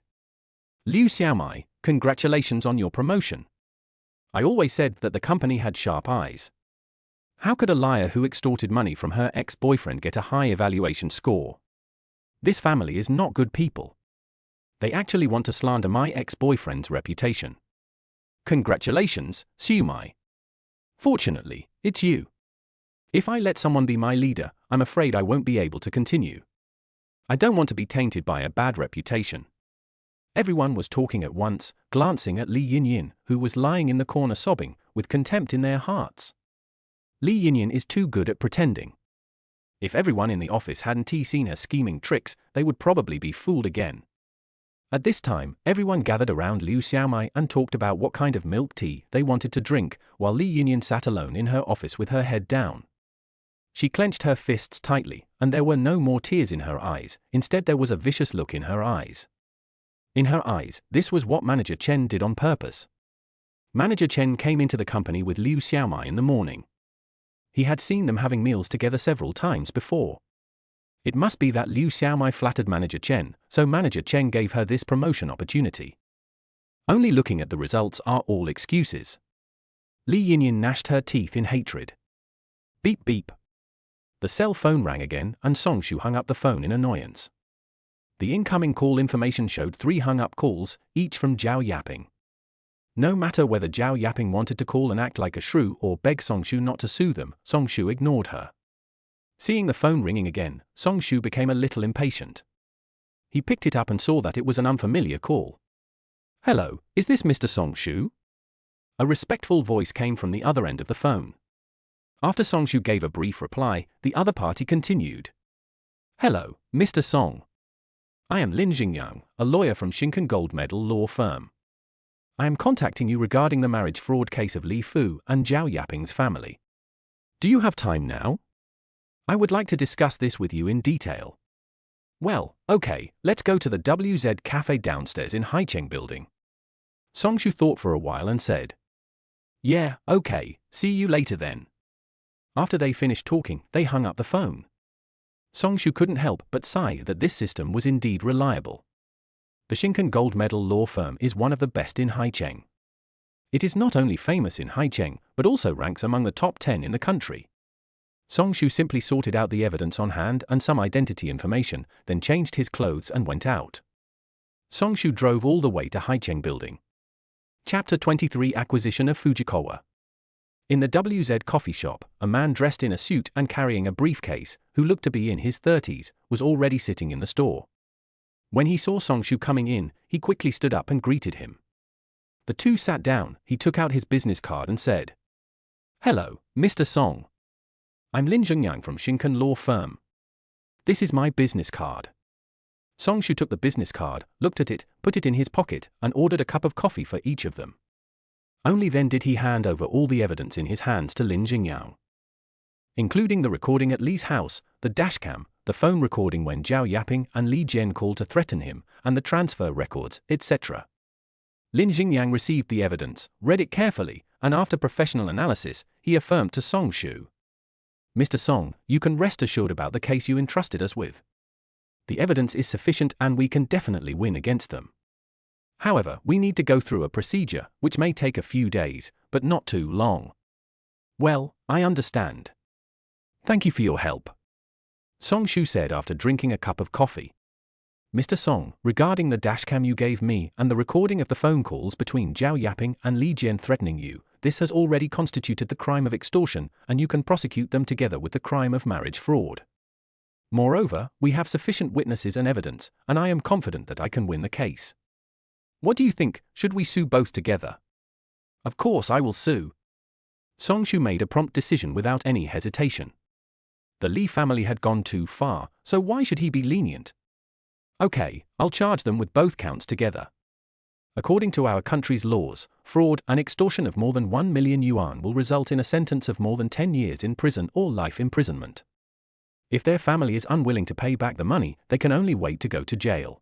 "Liu Xiaomai, congratulations on your promotion. I always said that the company had sharp eyes. How could a liar who extorted money from her ex-boyfriend get a high evaluation score? This family is not good people. They actually want to slander my ex-boyfriend's reputation. Congratulations, Xiaomai. Fortunately, it's you. If I let someone be my leader, I'm afraid I won't be able to continue. I don't want to be tainted by a bad reputation." Everyone was talking at once, glancing at Li Yinyin, who was lying in the corner sobbing, with contempt in their hearts. Li Yinyin is too good at pretending. If everyone in the office hadn't seen her scheming tricks, they would probably be fooled again. At this time, everyone gathered around Liu Xiaomai and talked about what kind of milk tea they wanted to drink, while Li Yinyin sat alone in her office with her head down. She clenched her fists tightly, and there were no more tears in her eyes, instead there was a vicious look in her eyes. In her eyes, this was what Manager Chen did on purpose. Manager Chen came into the company with Liu Xiaomai in the morning. He had seen them having meals together several times before. It must be that Liu Xiaomai flattered Manager Chen, so Manager Chen gave her this promotion opportunity. Only looking at the results are all excuses. Li Yinyin gnashed her teeth in hatred. Beep beep. The cell phone rang again, and Song Shu hung up the phone in annoyance. The incoming call information showed 3 hung-up calls, each from Zhao Yaping. No matter whether Zhao Yaping wanted to call and act like a shrew or beg Song Shu not to sue them, Song Shu ignored her. Seeing the phone ringing again, Song Shu became a little impatient. He picked it up and saw that it was an unfamiliar call. "Hello, is this Mr. Song Shu?" A respectful voice came from the other end of the phone. After Song Shu gave a brief reply, the other party continued. "Hello, Mr. Song. I am Lin Jingyang, a lawyer from Shinkan Gold Medal Law Firm. I am contacting you regarding the marriage fraud case of Li Fu and Zhao Yaping's family. Do you have time now? I would like to discuss this with you in detail." "Well, okay, let's go to the WZ Cafe downstairs in Haicheng Building." Song Shu thought for a while and said, "Yeah, okay, see you later then." After they finished talking, they hung up the phone. Song Shu couldn't help but sigh that this system was indeed reliable. The Shinkan Gold Medal law firm is one of the best in Haicheng. It is not only famous in Haicheng, but also ranks among the top 10 in the country. Song Shu simply sorted out the evidence on hand and some identity information, then changed his clothes and went out. Song Shu drove all the way to Haicheng Building. Chapter 23: Acquisition of Fujikawa. In the WZ coffee shop, a man dressed in a suit and carrying a briefcase, who looked to be in his 30s, was already sitting in the store. When he saw Song Shu coming in, he quickly stood up and greeted him. The two sat down. He took out his business card and said, "Hello, Mr. Song. I'm Lin Zhengyang from Shinkan Law Firm. This is my business card." Song Shu took the business card, looked at it, put it in his pocket, and ordered a cup of coffee for each of them. Only then did he hand over all the evidence in his hands to Lin Zhengyang, including the recording at Li's house, the dashcam, the phone recording when Zhao Yaping and Li Jian called to threaten him, and the transfer records, etc. Lin Zhengyang received the evidence, read it carefully, and after professional analysis, he affirmed to Song Shu, "Mr. Song, you can rest assured about the case you entrusted us with. The evidence is sufficient and we can definitely win against them. However, we need to go through a procedure, which may take a few days, but not too long." "Well, I understand. Thank you for your help," Song Shu said after drinking a cup of coffee. "Mr. Song, regarding the dashcam you gave me and the recording of the phone calls between Zhao Yaping and Li Jian threatening you, this has already constituted the crime of extortion, and you can prosecute them together with the crime of marriage fraud. Moreover, we have sufficient witnesses and evidence, and I am confident that I can win the case. What do you think, should we sue both together?" "Of course I will sue." Song Shu made a prompt decision without any hesitation. The Li family had gone too far, so why should he be lenient? "Okay, I'll charge them with both counts together. According to our country's laws, fraud and extortion of more than 1 million yuan will result in a sentence of more than 10 years in prison or life imprisonment. If their family is unwilling to pay back the money, they can only wait to go to jail.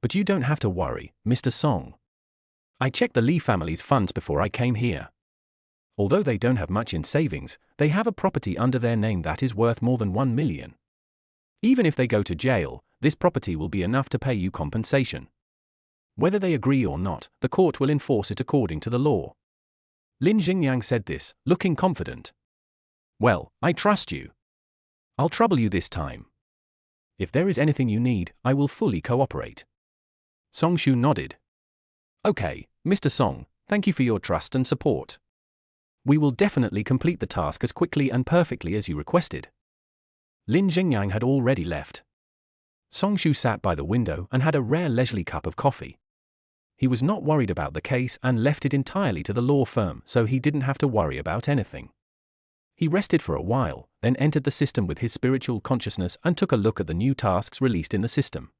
But you don't have to worry, Mr. Song. I checked the Li family's funds before I came here. Although they don't have much in savings, they have a property under their name that is worth more than 1 million. Even if they go to jail, this property will be enough to pay you compensation. Whether they agree or not, the court will enforce it according to the law." Lin Zhengyang said this, looking confident. "Well, I trust you. I'll trouble you this time. If there is anything you need, I will fully cooperate." Song Shu nodded. "Okay, Mr. Song, thank you for your trust and support. We will definitely complete the task as quickly and perfectly as you requested." Lin Zhengyang had already left. Song Shu sat by the window and had a rare leisurely cup of coffee. He was not worried about the case and left it entirely to the law firm, so he didn't have to worry about anything. He rested for a while, then entered the system with his spiritual consciousness and took a look at the new tasks released in the system.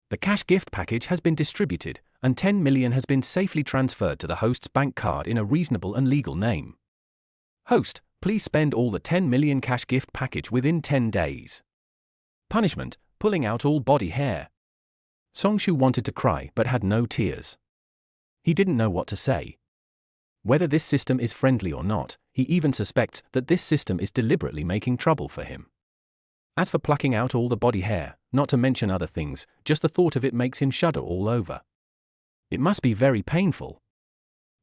The cash gift package has been distributed, and 10 million has been safely transferred to the host's bank card in a reasonable and legal name. Host, please spend all the 10 million cash gift package within 10 days. Punishment, pulling out all body hair. Song Shu wanted to cry but had no tears. He didn't know what to say. Whether this system is friendly or not, he even suspects that this system is deliberately making trouble for him. As for plucking out all the body hair, not to mention other things, just the thought of it makes him shudder all over. It must be very painful.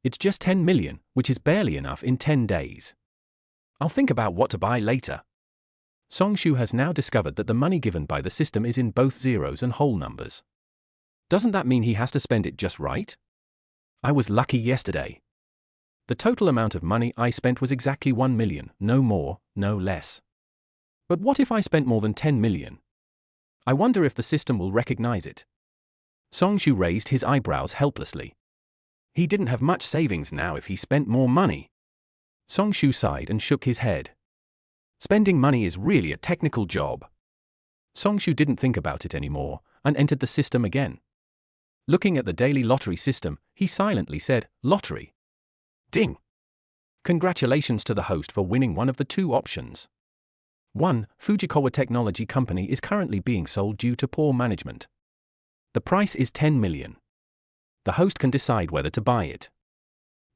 It's just 10 million, which is barely enough in 10 days. I'll think about what to buy later. Song Shu has now discovered that the money given by the system is in both zeros and whole numbers. Doesn't that mean he has to spend it just right? I was lucky yesterday. The total amount of money I spent was exactly 1 million, no more, no less. But what if I spent more than 10 million? I wonder if the system will recognize it. Song Shu raised his eyebrows helplessly. He didn't have much savings now if he spent more money. Song Shu sighed and shook his head. Spending money is really a technical job. Song Shu didn't think about it anymore, and entered the system again. Looking at the daily lottery system, he silently said, "Lottery." Ding! Congratulations to the host for winning one of the two options. 1. Fujikawa Technology Company is currently being sold due to poor management. The price is 10 million. The host can decide whether to buy it.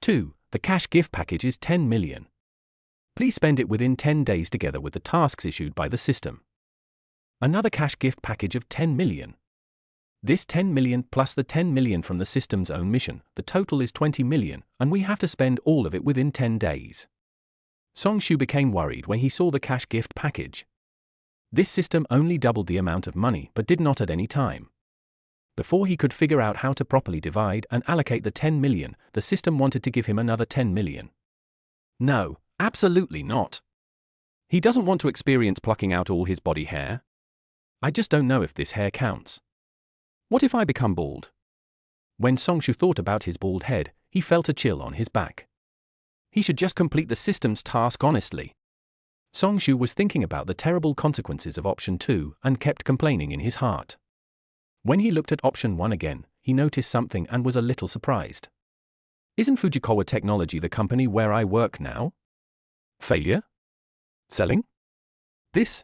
2. The cash gift package is 10 million. Please spend it within 10 days together with the tasks issued by the system. Another cash gift package of 10 million. This 10 million plus the 10 million from the system's own mission, the total is 20 million, and we have to spend all of it within 10 days. Song-shu became worried when he saw the cash gift package. This system only doubled the amount of money but did not at any time. Before he could figure out how to properly divide and allocate the 10 million, the system wanted to give him another 10 million. No, absolutely not. He doesn't want to experience plucking out all his body hair. I just don't know if this hair counts. What if I become bald? When Song-shu thought about his bald head, he felt a chill on his back. He should just complete the system's task honestly. Song-shu was thinking about the terrible consequences of option 2 and kept complaining in his heart. When he looked at option 1 again, he noticed something and was a little surprised. Isn't Fujikawa Technology the company where I work now? Failure? Selling? This?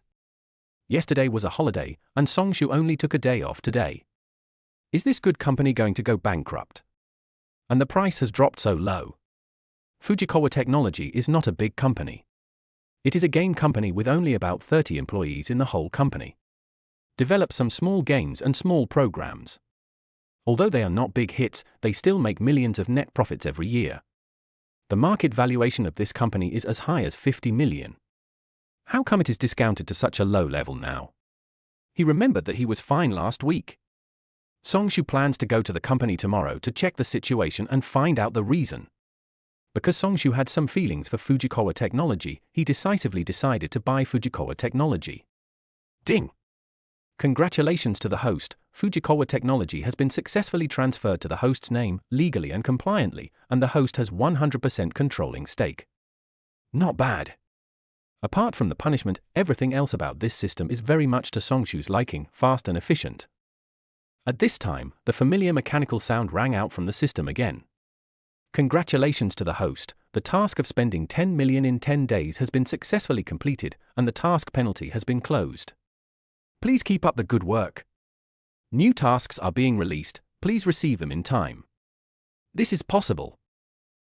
Yesterday was a holiday, and Song-shu only took a day off today. Is this good company going to go bankrupt? And the price has dropped so low. Fujikawa Technology is not a big company. It is a game company with only about 30 employees in the whole company. Develop some small games and small programs. Although they are not big hits, they still make millions of net profits every year. The market valuation of this company is as high as 50 million. How come it is discounted to such a low level now? He remembered that he was fine last week. Song-shu plans to go to the company tomorrow to check the situation and find out the reason. Because Song-shu had some feelings for Fujikawa Technology, he decisively decided to buy Fujikawa Technology. Ding! Congratulations to the host, Fujikawa Technology has been successfully transferred to the host's name, legally and compliantly, and the host has 100% controlling stake. Not bad. Apart from the punishment, everything else about this system is very much to Song-shu's liking, fast and efficient. At this time, the familiar mechanical sound rang out from the system again. Congratulations to the host, the task of spending 10 million in 10 days has been successfully completed, and the task penalty has been closed. Please keep up the good work. New tasks are being released, please receive them in time. This is possible.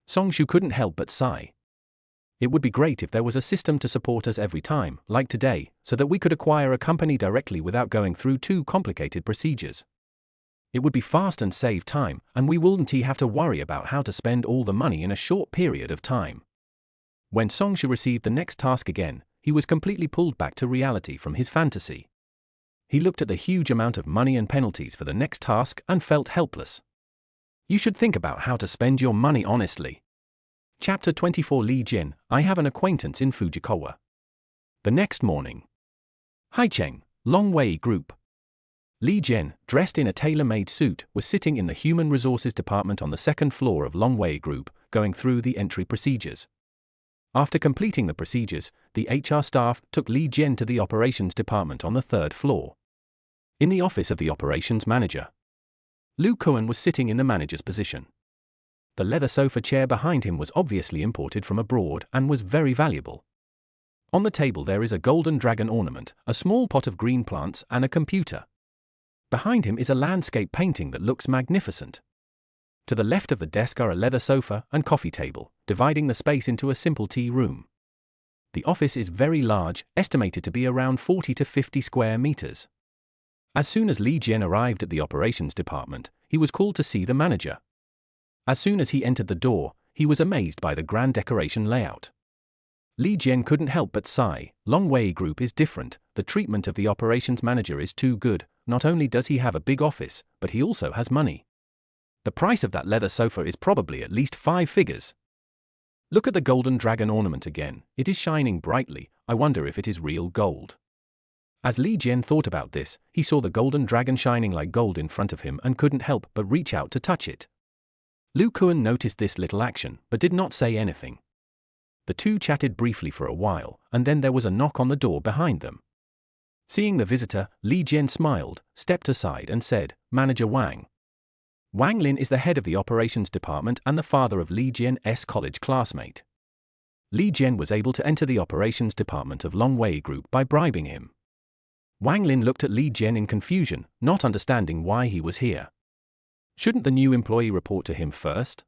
Song-shu couldn't help but sigh. It would be great if there was a system to support us every time, like today, so that we could acquire a company directly without going through too complicated procedures. It would be fast and save time, and we wouldn't have to worry about how to spend all the money in a short period of time. When Song-shu received the next task again, he was completely pulled back to reality from his fantasy. He looked at the huge amount of money and penalties for the next task and felt helpless. You should think about how to spend your money honestly. Chapter 24 Li Jin, I have an acquaintance in Fujikawa. The next morning. Haicheng, Longwei Group. Li Jin, dressed in a tailor-made suit, was sitting in the Human Resources Department on the second floor of Longwei Group, going through the entry procedures. After completing the procedures, the HR staff took Li Jin to the Operations Department on the third floor. In the office of the Operations Manager, Lu Kuan was sitting in the manager's position. The leather sofa chair behind him was obviously imported from abroad and was very valuable. On the table there is a golden dragon ornament, a small pot of green plants, and a computer. Behind him is a landscape painting that looks magnificent. To the left of the desk are a leather sofa and coffee table, dividing the space into a simple tea room. The office is very large, estimated to be around 40 to 50 square meters. As soon as Li Jin arrived at the operations department, he was called to see the manager. As soon as he entered the door, he was amazed by the grand decoration layout. Li Jin couldn't help but sigh. Longwei Group is different, the treatment of the operations manager is too good, not only does he have a big office, but he also has money. The price of that leather sofa is probably at least 5 figures. Look at the golden dragon ornament again, it is shining brightly, I wonder if it is real gold. As Li Jin thought about this, he saw the golden dragon shining like gold in front of him and couldn't help but reach out to touch it. Lu Kuan noticed this little action, but did not say anything. The two chatted briefly for a while, and then there was a knock on the door behind them. Seeing the visitor, Li Jin smiled, stepped aside and said, Manager Wang. Wang Lin is the head of the operations department and the father of Li Jin's college classmate. Li Jin was able to enter the operations department of Longwei Group by bribing him. Wang Lin looked at Li Jin in confusion, not understanding why he was here. Shouldn't the new employee report to him first?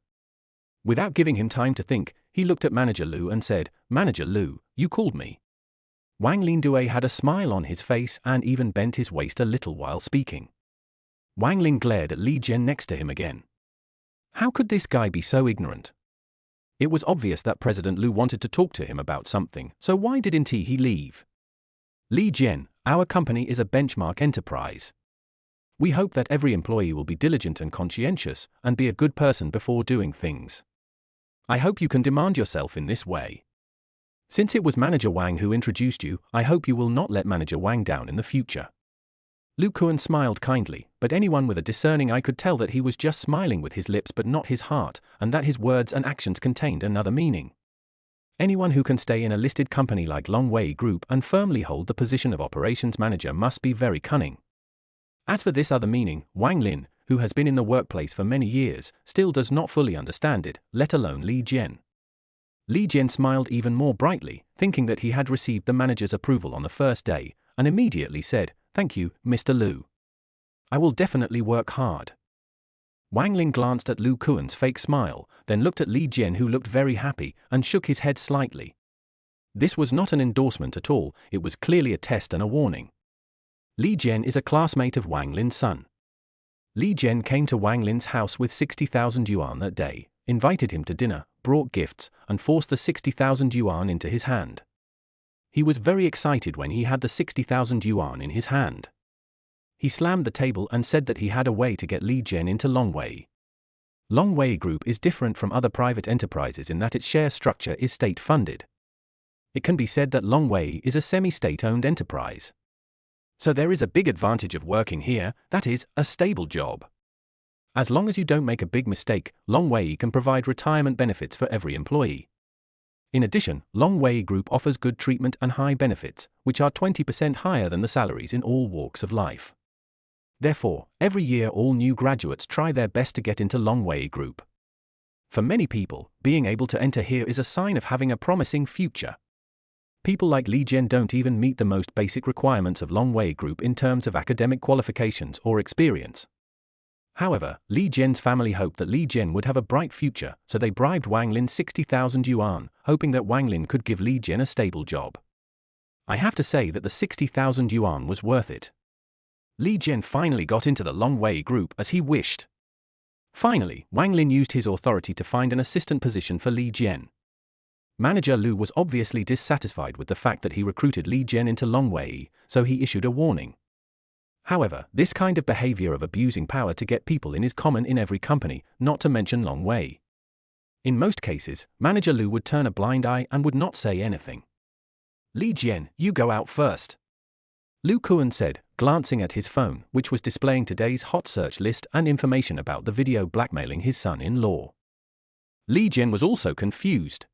Without giving him time to think, he looked at Manager Lu and said, Manager Lu, you called me. Wang Lindue had a smile on his face and even bent his waist a little while speaking. Wang Lin glared at Li Jian next to him again. How could this guy be so ignorant? It was obvious that President Liu wanted to talk to him about something, so why didn't he leave? Li Jian, our company is a benchmark enterprise. We hope that every employee will be diligent and conscientious, and be a good person before doing things. I hope you can demand yourself in this way. Since it was Manager Wang who introduced you, I hope you will not let Manager Wang down in the future. Lu Kuan smiled kindly, but anyone with a discerning eye could tell that he was just smiling with his lips but not his heart, and that his words and actions contained another meaning. Anyone who can stay in a listed company like Longwei Group and firmly hold the position of operations manager must be very cunning. As for this other meaning, Wang Lin, who has been in the workplace for many years, still does not fully understand it, let alone Li Jian. Li Jian smiled even more brightly, thinking that he had received the manager's approval on the first day, and immediately said, "Thank you, Mr. Liu. I will definitely work hard." Wang Lin glanced at Lu Kuan's fake smile, then looked at Li Jian, who looked very happy, and shook his head slightly. This was not an endorsement at all, it was clearly a test and a warning. Li Jian is a classmate of Wang Lin's son. Li Jian came to Wang Lin's house with 60,000 yuan that day, invited him to dinner, brought gifts, and forced the 60,000 yuan into his hand. He was very excited when he had the 60,000 yuan in his hand. He slammed the table and said that he had a way to get Li Jian into Longwei. Longwei Group is different from other private enterprises in that its share structure is state-funded. It can be said that Longwei is a semi-state-owned enterprise. So there is a big advantage of working here, that is, a stable job. As long as you don't make a big mistake, Longwei can provide retirement benefits for every employee. In addition, Longwei Group offers good treatment and high benefits, which are 20% higher than the salaries in all walks of life. Therefore, every year all new graduates try their best to get into Longwei Group. For many people, being able to enter here is a sign of having a promising future. People like Li Jian don't even meet the most basic requirements of Longwei Group in terms of academic qualifications or experience. However, Li Jian's family hoped that Li Jian would have a bright future, so they bribed Wang Lin 60,000 yuan, hoping that Wang Lin could give Li Jian a stable job. I have to say that the 60,000 yuan was worth it. Li Jian finally got into the Longwei Group as he wished. Finally, Wang Lin used his authority to find an assistant position for Li Jian. Manager Liu was obviously dissatisfied with the fact that he recruited Li Jian into Longwei, so he issued a warning. However, this kind of behavior of abusing power to get people in is common in every company, not to mention Longwei. In most cases, Manager Liu would turn a blind eye and would not say anything. "Li Jian, you go out first," Lu Kuan said, glancing at his phone, which was displaying today's hot search list and information about the video blackmailing his son-in-law. Li Jian was also confused.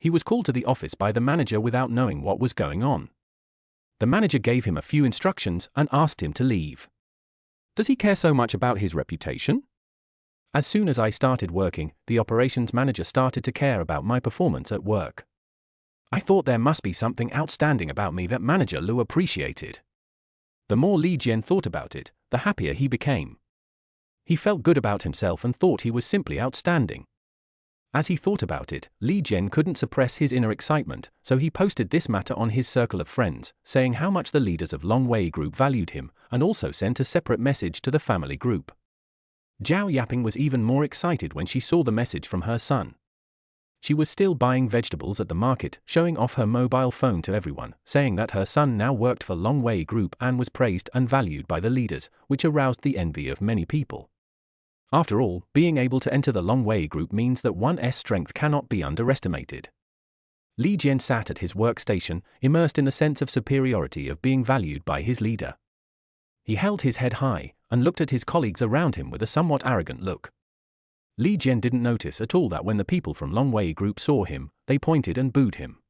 He was called to the office by the manager without knowing what was going on. The manager gave him a few instructions and asked him to leave. Does he care so much about his reputation? As soon as I started working, the operations manager started to care about my performance at work. I thought there must be something outstanding about me that Manager Liu appreciated. The more Li Jian thought about it, the happier he became. He felt good about himself and thought he was simply outstanding. As he thought about it, Li Jian couldn't suppress his inner excitement, so he posted this matter on his circle of friends, saying how much the leaders of Longwei Group valued him, and also sent a separate message to the family group. Zhao Yaping was even more excited when she saw the message from her son. She was still buying vegetables at the market, showing off her mobile phone to everyone, saying that her son now worked for Longwei Group and was praised and valued by the leaders, which aroused the envy of many people. After all, being able to enter the Longwei Group means that one's strength cannot be underestimated. Li Jian sat at his workstation, immersed in the sense of superiority of being valued by his leader. He held his head high, and looked at his colleagues around him with a somewhat arrogant look. Li Jian didn't notice at all that when the people from Longwei Group saw him, they pointed and booed him.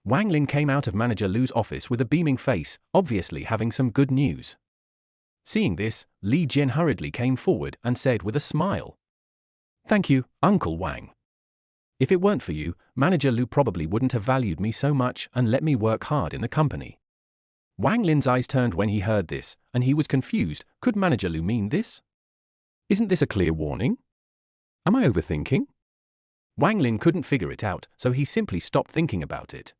Wang Lin came out of Manager Liu's office with a beaming face, obviously having some good news. Seeing this, Li Jian hurriedly came forward and said with a smile, "Thank you, Uncle Wang. If it weren't for you, Manager Liu probably wouldn't have valued me so much and let me work hard in the company." Wang Lin's eyes turned when he heard this, and he was confused. Could Manager Liu mean this? Isn't this a clear warning? Am I overthinking? Wang Lin couldn't figure it out, so he simply stopped thinking about it.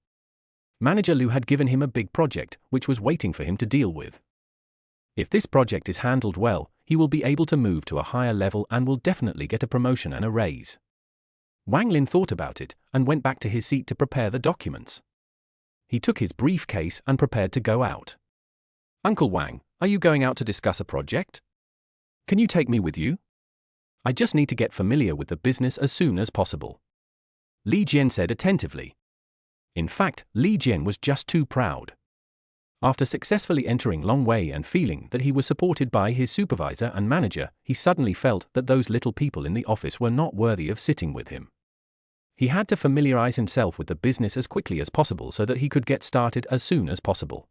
Manager Liu had given him a big project, which was waiting for him to deal with. If this project is handled well, he will be able to move to a higher level and will definitely get a promotion and a raise. Wang Lin thought about it and went back to his seat to prepare the documents. He took his briefcase and prepared to go out. Uncle Wang, are you going out to discuss a project? Can you take me with you? I just need to get familiar with the business as soon as possible. Li Jian said attentively. In fact, Li Jian was just too proud. After successfully entering Long Wei and feeling that he was supported by his supervisor and manager, he suddenly felt that those little people in the office were not worthy of sitting with him. He had to familiarize himself with the business as quickly as possible so that he could get started as soon as possible.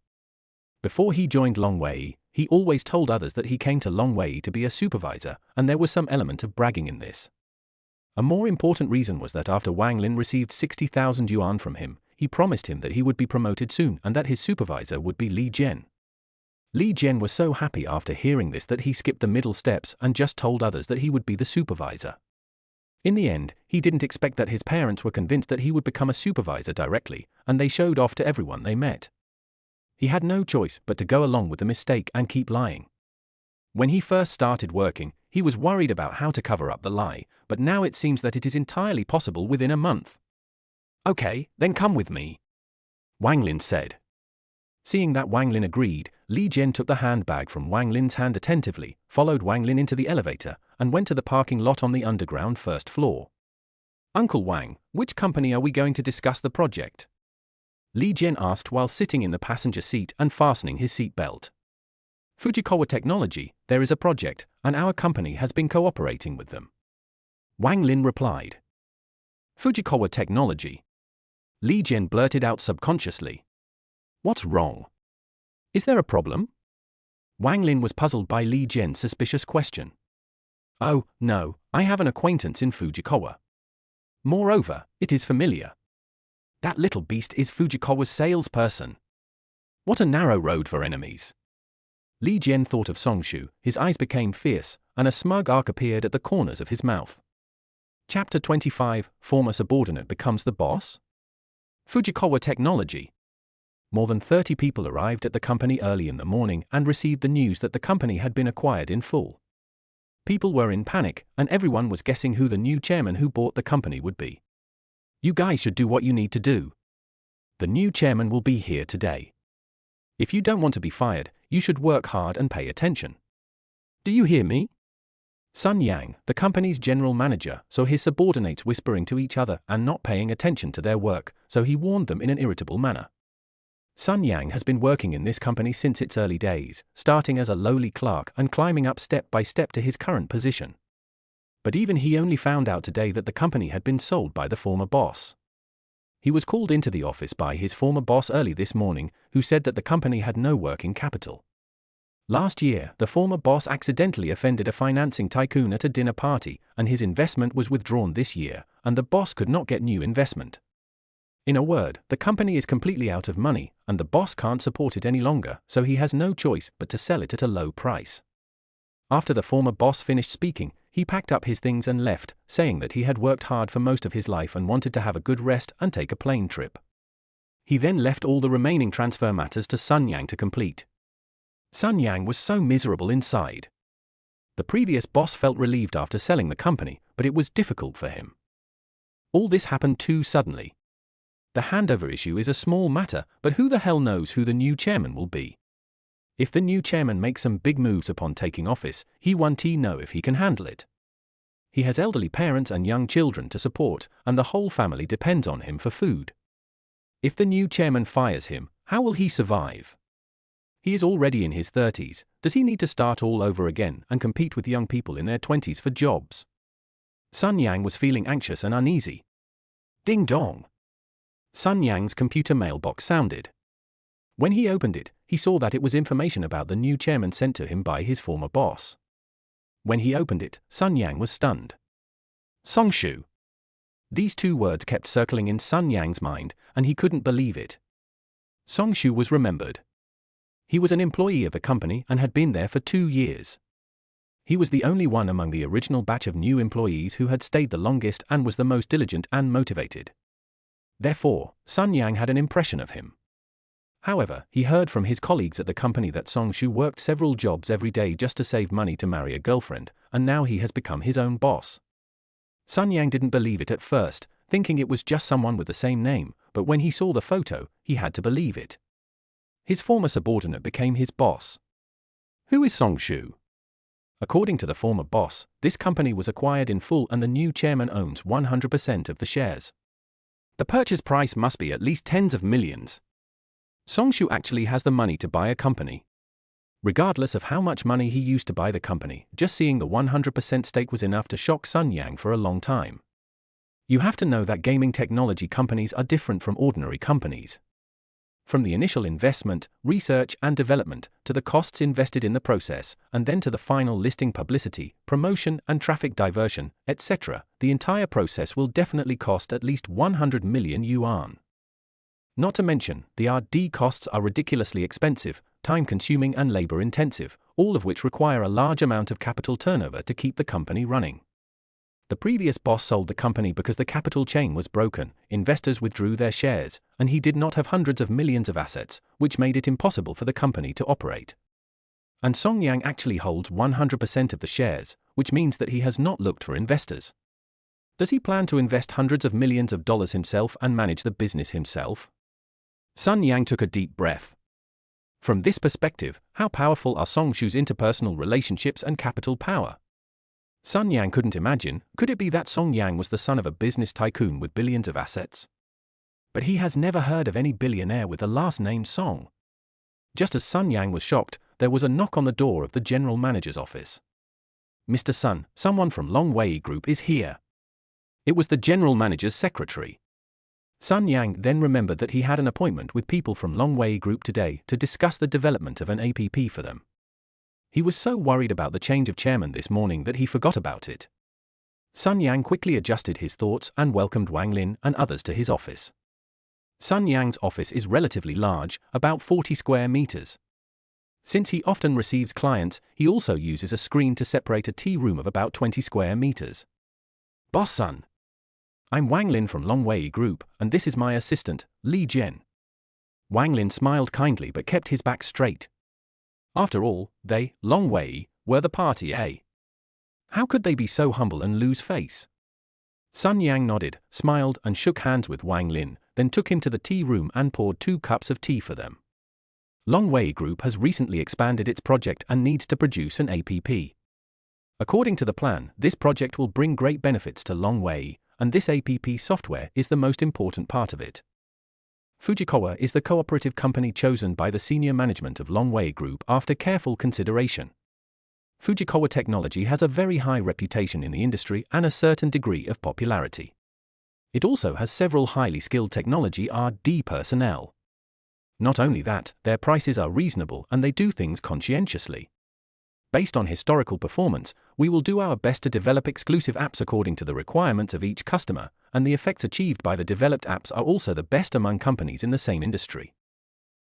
Before he joined Long Wei, he always told others that he came to Long Wei to be a supervisor, and there was some element of bragging in this. A more important reason was that after Wang Lin received 60,000 yuan from him, he promised him that he would be promoted soon and that his supervisor would be Li Jian. Li Jian was so happy after hearing this that he skipped the middle steps and just told others that he would be the supervisor. In the end, he didn't expect that his parents were convinced that he would become a supervisor directly, and they showed off to everyone they met. He had no choice but to go along with the mistake and keep lying. When he first started working, he was worried about how to cover up the lie, but now it seems that it is entirely possible within a month. Okay, then come with me, Wang Lin said. Seeing that Wang Lin agreed, Li Jian took the handbag from Wang Lin's hand attentively, followed Wang Lin into the elevator, and went to the parking lot on the underground first floor. Uncle Wang, which company are we going to discuss the project? Li Jian asked while sitting in the passenger seat and fastening his seat belt. Fujikawa Technology, there is a project, and our company has been cooperating with them, Wang Lin replied. Fujikawa Technology? Li Jian blurted out subconsciously. What's wrong? Is there a problem? Wang Lin was puzzled by Li Jian's suspicious question. Oh, no, I have an acquaintance in Fujikawa. Moreover, it is familiar. That little beast is Fujikawa's salesperson. What a narrow road for enemies. Li Jian thought of Songshu, his eyes became fierce, and a smug arc appeared at the corners of his mouth. Chapter 25, Former Subordinate Becomes the Boss? Fujikawa Technology. More than 30 people arrived at the company early in the morning and received the news that the company had been acquired in full. People were in panic, and everyone was guessing who the new chairman who bought the company would be. You guys should do what you need to do. The new chairman will be here today. If you don't want to be fired, you should work hard and pay attention. Do you hear me? Sun Yang, the company's general manager, saw his subordinates whispering to each other and not paying attention to their work, so he warned them in an irritable manner. Sun Yang has been working in this company since its early days, starting as a lowly clerk and climbing up step by step to his current position. But even he only found out today that the company had been sold by the former boss. He was called into the office by his former boss early this morning, who said that the company had no working capital. Last year, the former boss accidentally offended a financing tycoon at a dinner party, and his investment was withdrawn this year, and the boss could not get new investment. In a word, the company is completely out of money, and the boss can't support it any longer, so he has no choice but to sell it at a low price. After the former boss finished speaking, he packed up his things and left, saying that he had worked hard for most of his life and wanted to have a good rest and take a plane trip. He then left all the remaining transfer matters to Sun Yang to complete. Sun Yang was so miserable inside. The previous boss felt relieved after selling the company, but it was difficult for him. All this happened too suddenly. The handover issue is a small matter, but who the hell knows who the new chairman will be? If the new chairman makes some big moves upon taking office, he won't know if he can handle it. He has elderly parents and young children to support, and the whole family depends on him for food. If the new chairman fires him, how will he survive? He is already in his 30s, does he need to start all over again and compete with young people in their 20s for jobs? Sun Yang was feeling anxious and uneasy. Ding dong! Sun Yang's computer mailbox sounded. When he opened it, he saw that it was information about the new chairman sent to him by his former boss. When he opened it, Sun Yang was stunned. Songshu. These two words kept circling in Sun Yang's mind, and he couldn't believe it. Songshu was remembered. He was an employee of the company and had been there for 2 years. He was the only one among the original batch of new employees who had stayed the longest and was the most diligent and motivated. Therefore, Sun Yang had an impression of him. However, he heard from his colleagues at the company that Song Shu worked several jobs every day just to save money to marry a girlfriend, and now he has become his own boss. Sun Yang didn't believe it at first, thinking it was just someone with the same name, but when he saw the photo, he had to believe it. His former subordinate became his boss. Who is Song Shu? According to the former boss, this company was acquired in full and the new chairman owns 100% of the shares. The purchase price must be at least tens of millions. Song Shu actually has the money to buy a company. Regardless of how much money he used to buy the company, just seeing the 100% stake was enough to shock Sun Yang for a long time. You have to know that gaming technology companies are different from ordinary companies. From the initial investment, research and development, to the costs invested in the process, and then to the final listing publicity, promotion and traffic diversion, etc., the entire process will definitely cost at least 100 million yuan. Not to mention, the R&D costs are ridiculously expensive, time-consuming and labor-intensive, all of which require a large amount of capital turnover to keep the company running. The previous boss sold the company because the capital chain was broken, investors withdrew their shares, and he did not have hundreds of millions of assets, which made it impossible for the company to operate. And Song Yang actually holds 100% of the shares, which means that he has not looked for investors. Does he plan to invest hundreds of millions of dollars himself and manage the business himself? Sun Yang took a deep breath. From this perspective, how powerful are Song Shu's interpersonal relationships and capital power? Sun Yang couldn't imagine, could it be that Song Yang was the son of a business tycoon with billions of assets? But he has never heard of any billionaire with the last name Song. Just as Sun Yang was shocked, there was a knock on the door of the general manager's office. Mr. Sun, someone from Long Wei Group is here. It was the general manager's secretary. Sun Yang then remembered that he had an appointment with people from Long Wei Group today to discuss the development of an app for them. He was so worried about the change of chairman this morning that he forgot about it. Sun Yang quickly adjusted his thoughts and welcomed Wang Lin and others to his office. Sun Yang's office is relatively large, about 40 square meters. Since he often receives clients, he also uses a screen to separate a tea room of about 20 square meters. Boss Sun. I'm Wang Lin from Long Wei Group, and this is my assistant, Li Jian. Wang Lin smiled kindly but kept his back straight. After all, they, Long Wei, were the party A. How could they be so humble and lose face? Sun Yang nodded, smiled and shook hands with Wang Lin, then took him to the tea room and poured 2 cups of tea for them. Long Wei Group has recently expanded its project and needs to produce an app. According to the plan, this project will bring great benefits to Long Wei, and this app software is the most important part of it. Fujikawa is the cooperative company chosen by the senior management of Long Wei Group after careful consideration. Fujikawa technology has a very high reputation in the industry and a certain degree of popularity. It also has several highly skilled technology R&D personnel. Not only that, their prices are reasonable and they do things conscientiously. Based on historical performance, we will do our best to develop exclusive apps according to the requirements of each customer, and the effects achieved by the developed apps are also the best among companies in the same industry.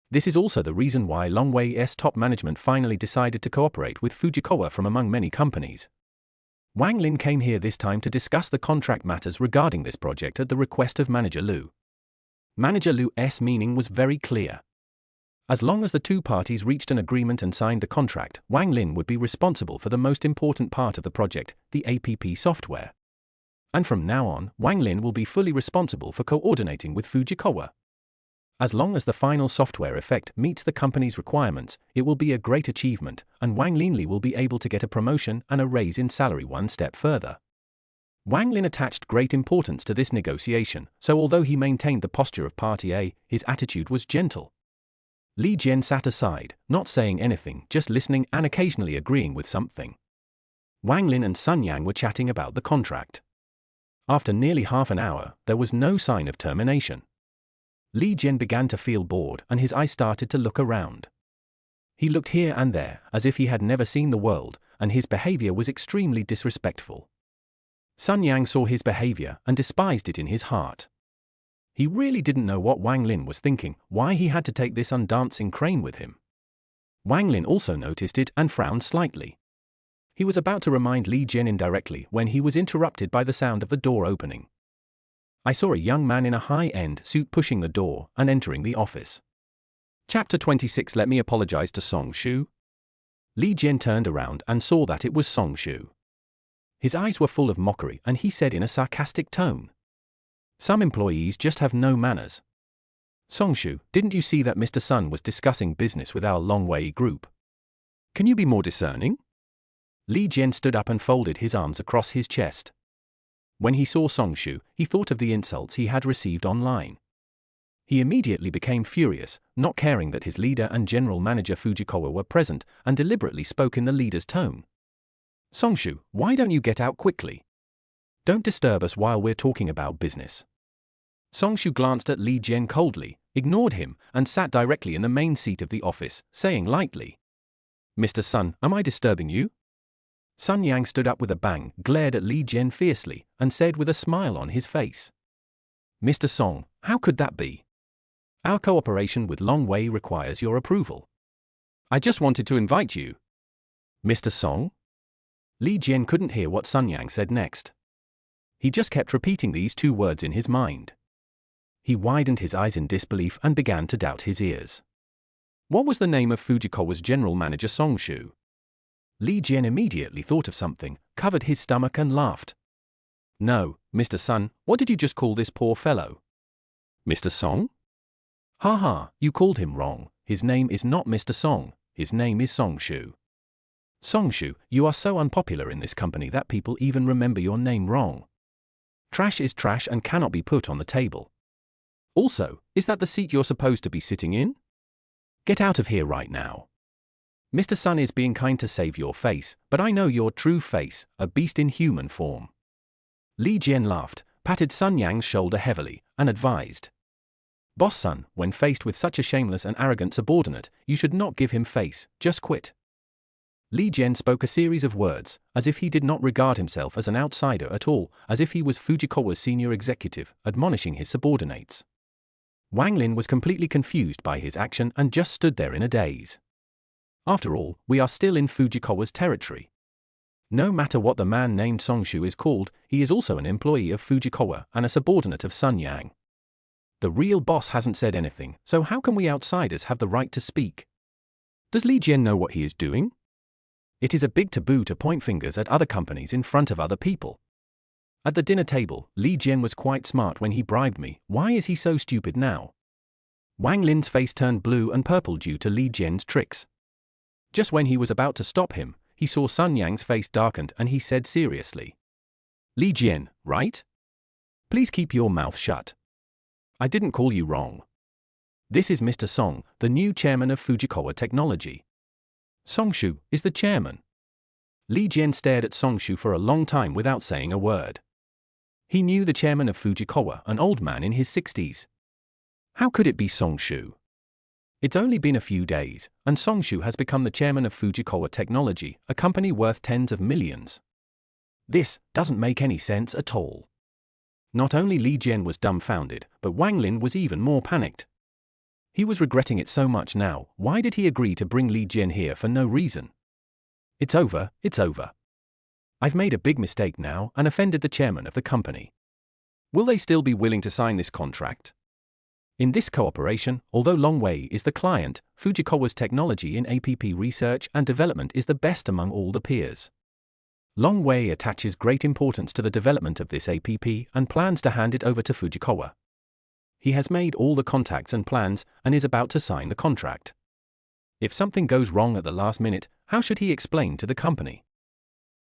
This is also the reason why Long Wei's top management finally decided to cooperate with Fujikawa from among many companies. Wang Lin came here this time to discuss the contract matters regarding this project at the request of Manager Liu. Manager Liu's meaning was very clear. As long as the 2 parties reached an agreement and signed the contract, Wang Lin would be responsible for the most important part of the project, the app software. And from now on, Wang Lin will be fully responsible for coordinating with Fujikawa. As long as the final software effect meets the company's requirements, it will be a great achievement, and Wang Lin will be able to get a promotion and a raise in salary one step further. Wang Lin attached great importance to this negotiation, so although he maintained the posture of Party A, his attitude was gentle. Li Jian sat aside, not saying anything, just listening and occasionally agreeing with something. Wang Lin and Sun Yang were chatting about the contract. After nearly half an hour, there was no sign of termination. Li Jian began to feel bored and his eyes started to look around. He looked here and there, as if he had never seen the world, and his behavior was extremely disrespectful. Sun Yang saw his behavior and despised it in his heart. He really didn't know what Wang Lin was thinking, why he had to take this undancing crane with him. Wang Lin also noticed it and frowned slightly. He was about to remind Li Jian indirectly when he was interrupted by the sound of the door opening. I saw a young man in a high-end suit pushing the door and entering the office. Chapter 26. Let me apologize to Song Shu. Li Jian turned around and saw that it was Song Shu. His eyes were full of mockery and he said in a sarcastic tone, "Some employees just have no manners. Song Shu, didn't you see that Mr. Sun was discussing business with our Longwei group? Can you be more discerning?" Li Jian stood up and folded his arms across his chest. When he saw Song Shu, he thought of the insults he had received online. He immediately became furious, not caring that his leader and general manager Fujikawa were present, and deliberately spoke in the leader's tone. "Song Shu, why don't you get out quickly? Don't disturb us while we're talking about business." Song Shu glanced at Li Jian coldly, ignored him, and sat directly in the main seat of the office, saying lightly, "Mr. Sun, am I disturbing you?" Sun Yang stood up with a bang, glared at Li Jian fiercely, and said with a smile on his face, "Mr. Song, how could that be? Our cooperation with Longwei requires your approval. I just wanted to invite you." "Mr. Song?" Li Jian couldn't hear what Sun Yang said next. He just kept repeating these two words in his mind. He widened his eyes in disbelief and began to doubt his ears. What was the name of Fujikawa's general manager Song Shu? Li Jian immediately thought of something, covered his stomach and laughed. "No, Mr. Sun, what did you just call this poor fellow? Mr. Song? Ha ha, you called him wrong. His name is not Mr. Song, his name is Song Shu. Song Shu, you are so unpopular in this company that people even remember your name wrong. Trash is trash and cannot be put on the table. Also, is that the seat you're supposed to be sitting in? Get out of here right now. Mr. Sun is being kind to save your face, but I know your true face, a beast in human form." Li Jian laughed, patted Sun Yang's shoulder heavily, and advised, "Boss Sun, when faced with such a shameless and arrogant subordinate, you should not give him face, just quit." Li Jian spoke a series of words, as if he did not regard himself as an outsider at all, as if he was Fujikawa's senior executive, admonishing his subordinates. Wang Lin was completely confused by his action and just stood there in a daze. After all, we are still in Fujikawa's territory. No matter what the man named Song Shu is called, he is also an employee of Fujikawa and a subordinate of Sun Yang. The real boss hasn't said anything, so how can we outsiders have the right to speak? Does Li Jian know what he is doing? It is a big taboo to point fingers at other companies in front of other people. At the dinner table, Li Jian was quite smart when he bribed me. Why is he so stupid now? Wang Lin's face turned blue and purple due to Li Jian's tricks. Just when he was about to stop him, he saw Sun Yang's face darkened and he said seriously, "Li Jian, right? Please keep your mouth shut. I didn't call you wrong. This is Mr. Song, the new chairman of Fujikawa Technology. Song Shu is the chairman." Li Jian stared at Song Shu for a long time without saying a word. He knew the chairman of Fujikawa, an old man in his 60s. How could it be Song Shu? It's only been a few days, and Song Shu has become the chairman of Fujikawa Technology, a company worth tens of millions. This doesn't make any sense at all. Not only Li Jian was dumbfounded, but Wang Lin was even more panicked. He was regretting it so much now. Why did he agree to bring Li Jian here for no reason? It's over, it's over. I've made a big mistake now and offended the chairman of the company. Will they still be willing to sign this contract? In this cooperation, although Longwei is the client, Fujikawa's technology in APP research and development is the best among all the peers. Longwei attaches great importance to the development of this APP and plans to hand it over to Fujikawa. He has made all the contacts and plans and is about to sign the contract. If something goes wrong at the last minute, how should he explain to the company?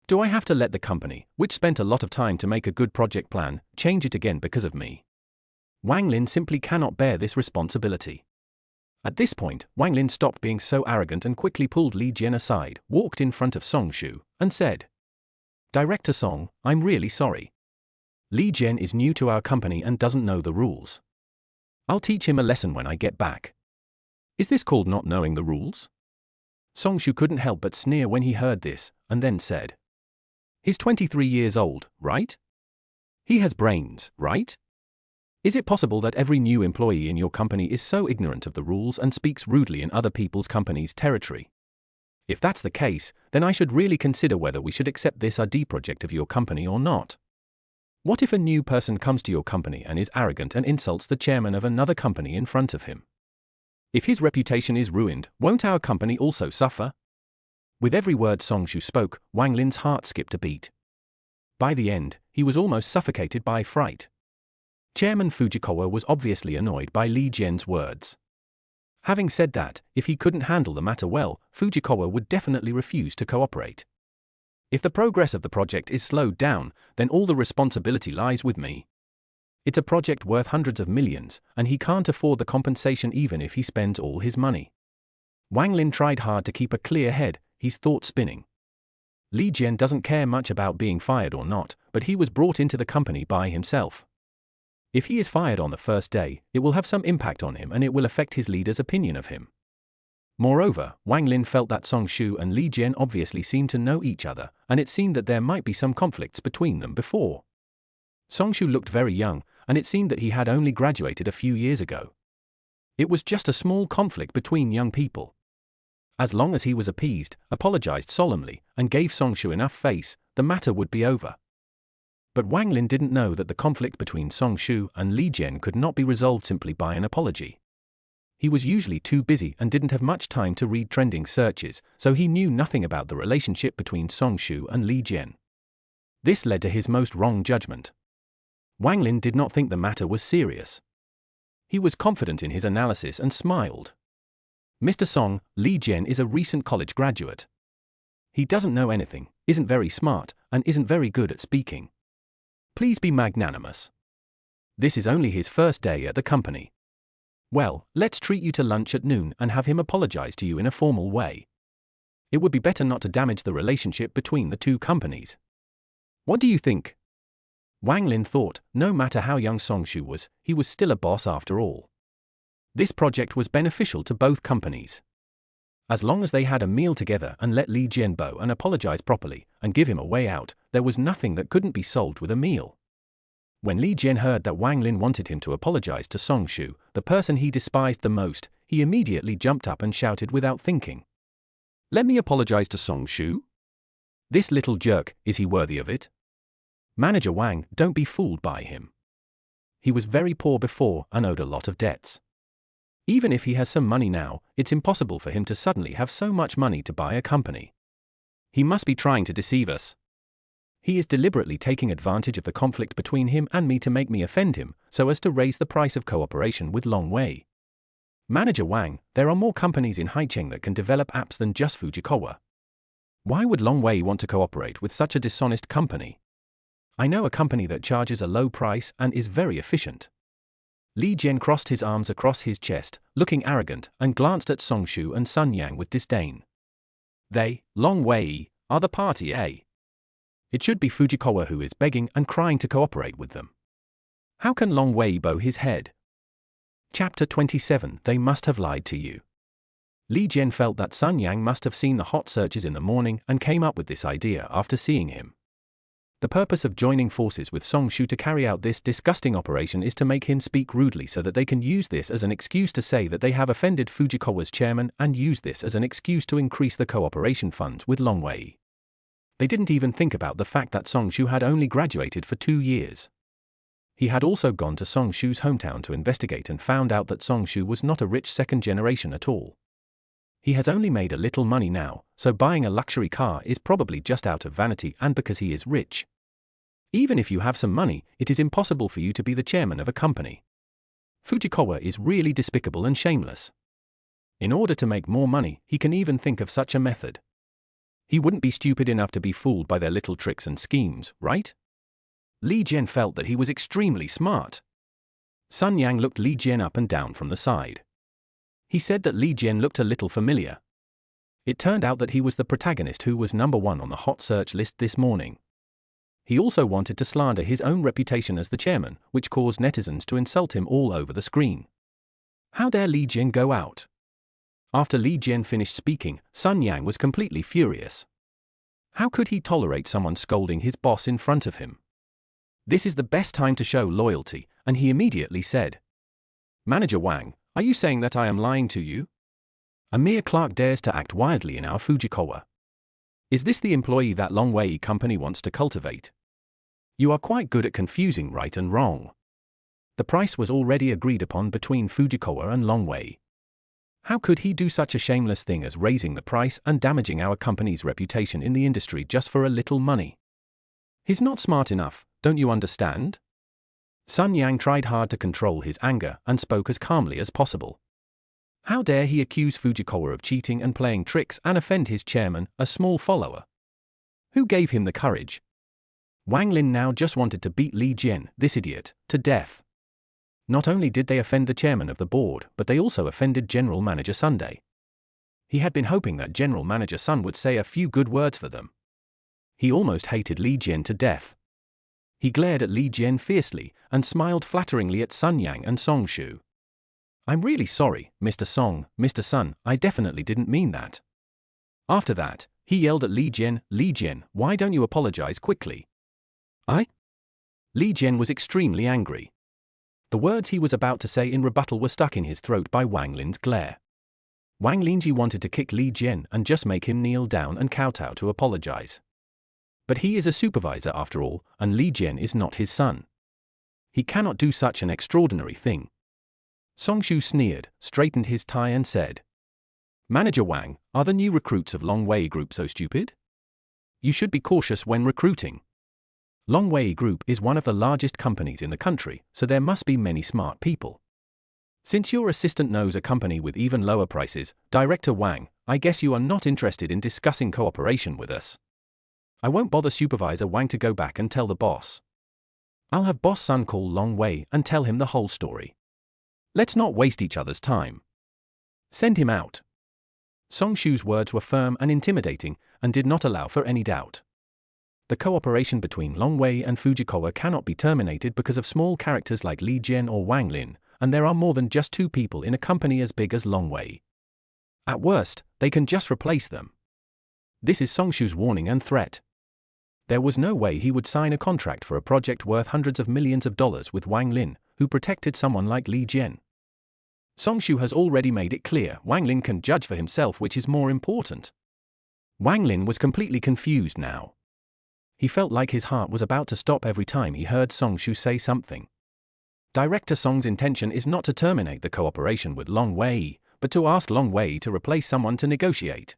Do I have to let the company, which spent a lot of time to make a good project plan, change it again because of me? Wang Lin simply cannot bear this responsibility. At this point, Wang Lin stopped being so arrogant and quickly pulled Li Jian aside, walked in front of Song Shu, and said, "Director Song, I'm really sorry. Li Jian is new to our company and doesn't know the rules. I'll teach him a lesson when I get back." Is this called not knowing the rules? Song Shu couldn't help but sneer when he heard this, and then said, "He's 23 years old, right? He has brains, right? Is it possible that every new employee in your company is so ignorant of the rules and speaks rudely in other people's company's territory? If that's the case, then I should really consider whether we should accept this RD project of your company or not. What if a new person comes to your company and is arrogant and insults the chairman of another company in front of him? If his reputation is ruined, won't our company also suffer? With every word Song Shu spoke, Wang Lin's heart skipped a beat. By the end, he was almost suffocated by fright. Chairman Fujikawa was obviously annoyed by Li Jian's words. Having said that, if he couldn't handle the matter well, Fujikawa would definitely refuse to cooperate. If the progress of the project is slowed down, then all the responsibility lies with me. It's a project worth hundreds of millions, and he can't afford the compensation even if he spends all his money. Wang Lin tried hard to keep a clear head, his thoughts spinning. Li Jian doesn't care much about being fired or not, but he was brought into the company by himself. If he is fired on the first day, it will have some impact on him and it will affect his leader's opinion of him. Moreover, Wang Lin felt that Song Shu and Li Jian obviously seemed to know each other, and it seemed that there might be some conflicts between them before. Song Shu looked very young, and it seemed that he had only graduated a few years ago. It was just a small conflict between young people. As long as he was appeased, apologized solemnly, and gave Song Shu enough face, the matter would be over. But Wang Lin didn't know that the conflict between Song Shu and Li Jian could not be resolved simply by an apology. He was usually too busy and didn't have much time to read trending searches, so he knew nothing about the relationship between Song Shu and Li Jian. This led to his most wrong judgment. Wang Lin did not think the matter was serious. He was confident in his analysis and smiled. Mr. Song, Li Jian is a recent college graduate. He doesn't know anything, isn't very smart, and isn't very good at speaking. Please be magnanimous. This is only his first day at the company. Well, let's treat you to lunch at noon and have him apologize to you in a formal way. It would be better not to damage the relationship between the two companies. What do you think? Wang Lin thought, no matter how young Song Shu was, he was still a boss after all. This project was beneficial to both companies. As long as they had a meal together and let Li Jian bow and apologize properly, and give him a way out, there was nothing that couldn't be solved with a meal. When Li Jian heard that Wang Lin wanted him to apologize to Song Shu, the person he despised the most, he immediately jumped up and shouted without thinking. Let me apologize to Song Shu? This little jerk, is he worthy of it? Manager Wang, don't be fooled by him. He was very poor before and owed a lot of debts. Even if he has some money now, it's impossible for him to suddenly have so much money to buy a company. He must be trying to deceive us. He is deliberately taking advantage of the conflict between him and me to make me offend him, so as to raise the price of cooperation with Long Wei. Manager Wang, there are more companies in Haicheng that can develop apps than just Fujikawa. Why would Long Wei want to cooperate with such a dishonest company? I know a company that charges a low price and is very efficient. Li Jian crossed his arms across his chest, looking arrogant, and glanced at Song Shu and Sun Yang with disdain. They, Long Wei, are the party, eh? It should be Fujikawa who is begging and crying to cooperate with them. How can Long Wei bow his head? Chapter 27. They must have lied to you. Li Jian felt that Sun Yang must have seen the hot searches in the morning and came up with this idea after seeing him. The purpose of joining forces with Song Shu to carry out this disgusting operation is to make him speak rudely so that they can use this as an excuse to say that they have offended Fujikawa's chairman and use this as an excuse to increase the cooperation funds with Long Wei. They didn't even think about the fact that Song Shu had only graduated for 2 years. He had also gone to Song Shu's hometown to investigate and found out that Song Shu was not a rich second generation at all. He has only made a little money now, so buying a luxury car is probably just out of vanity and because he is rich. Even if you have some money, it is impossible for you to be the chairman of a company. Fujikawa is really despicable and shameless. In order to make more money, he can even think of such a method. He wouldn't be stupid enough to be fooled by their little tricks and schemes, right? Li Jian felt that he was extremely smart. Sun Yang looked Li Jian up and down from the side. He said that Li Jian looked a little familiar. It turned out that he was the protagonist who was number 1 on the hot search list this morning. He also wanted to slander his own reputation as the chairman, which caused netizens to insult him all over the screen. How dare Li Jian go out? After Li Jian finished speaking, Sun Yang was completely furious. How could he tolerate someone scolding his boss in front of him? This is the best time to show loyalty, and he immediately said, Manager Wang, are you saying that I am lying to you? A mere clerk dares to act wildly in our Fujikawa. Is this the employee that Long Wei company wants to cultivate? You are quite good at confusing right and wrong. The price was already agreed upon between Fujikawa and Long Wei. How could he do such a shameless thing as raising the price and damaging our company's reputation in the industry just for a little money? He's not smart enough, don't you understand? Sun Yang tried hard to control his anger and spoke as calmly as possible. How dare he accuse Fujikawa of cheating and playing tricks and offend his chairman, a small follower? Who gave him the courage? Wang Lin now just wanted to beat Li Jian, this idiot, to death. Not only did they offend the chairman of the board, but they also offended General Manager Sunday. He had been hoping that General Manager Sun would say a few good words for them. He almost hated Li Jian to death. He glared at Li Jian fiercely and smiled flatteringly at Sun Yang and Song Shu. I'm really sorry, Mr. Song, Mr. Sun, I definitely didn't mean that. After that, he yelled at Li Jian, why don't you apologize quickly? Li Jian was extremely angry. The words he was about to say in rebuttal were stuck in his throat by Wang Lin's glare. Wang Linji wanted to kick Li Jian and just make him kneel down and kowtow to apologize. But he is a supervisor after all, and Li Jian is not his son. He cannot do such an extraordinary thing. Song Shu sneered, straightened his tie and said, Manager Wang, are the new recruits of Long Wei Group so stupid? You should be cautious when recruiting. Long Wei Group is one of the largest companies in the country, so there must be many smart people. Since your assistant knows a company with even lower prices, Director Wang, I guess you are not interested in discussing cooperation with us. I won't bother Supervisor Wang to go back and tell the boss. I'll have Boss Sun call Long Wei and tell him the whole story. Let's not waste each other's time. Send him out. Song Shu's words were firm and intimidating and did not allow for any doubt. The cooperation between Long Wei and Fujikawa cannot be terminated because of small characters like Li Jian or Wang Lin, and there are more than just two people in a company as big as Long Wei. At worst, they can just replace them. This is Song Shu's warning and threat. There was no way he would sign a contract for a project worth hundreds of millions of dollars with Wang Lin, who protected someone like Li Jian. Song Shu has already made it clear Wang Lin can judge for himself which is more important. Wang Lin was completely confused now. He felt like his heart was about to stop every time he heard Song Shu say something. Director Song's intention is not to terminate the cooperation with Long Wei, but to ask Long Wei to replace someone to negotiate.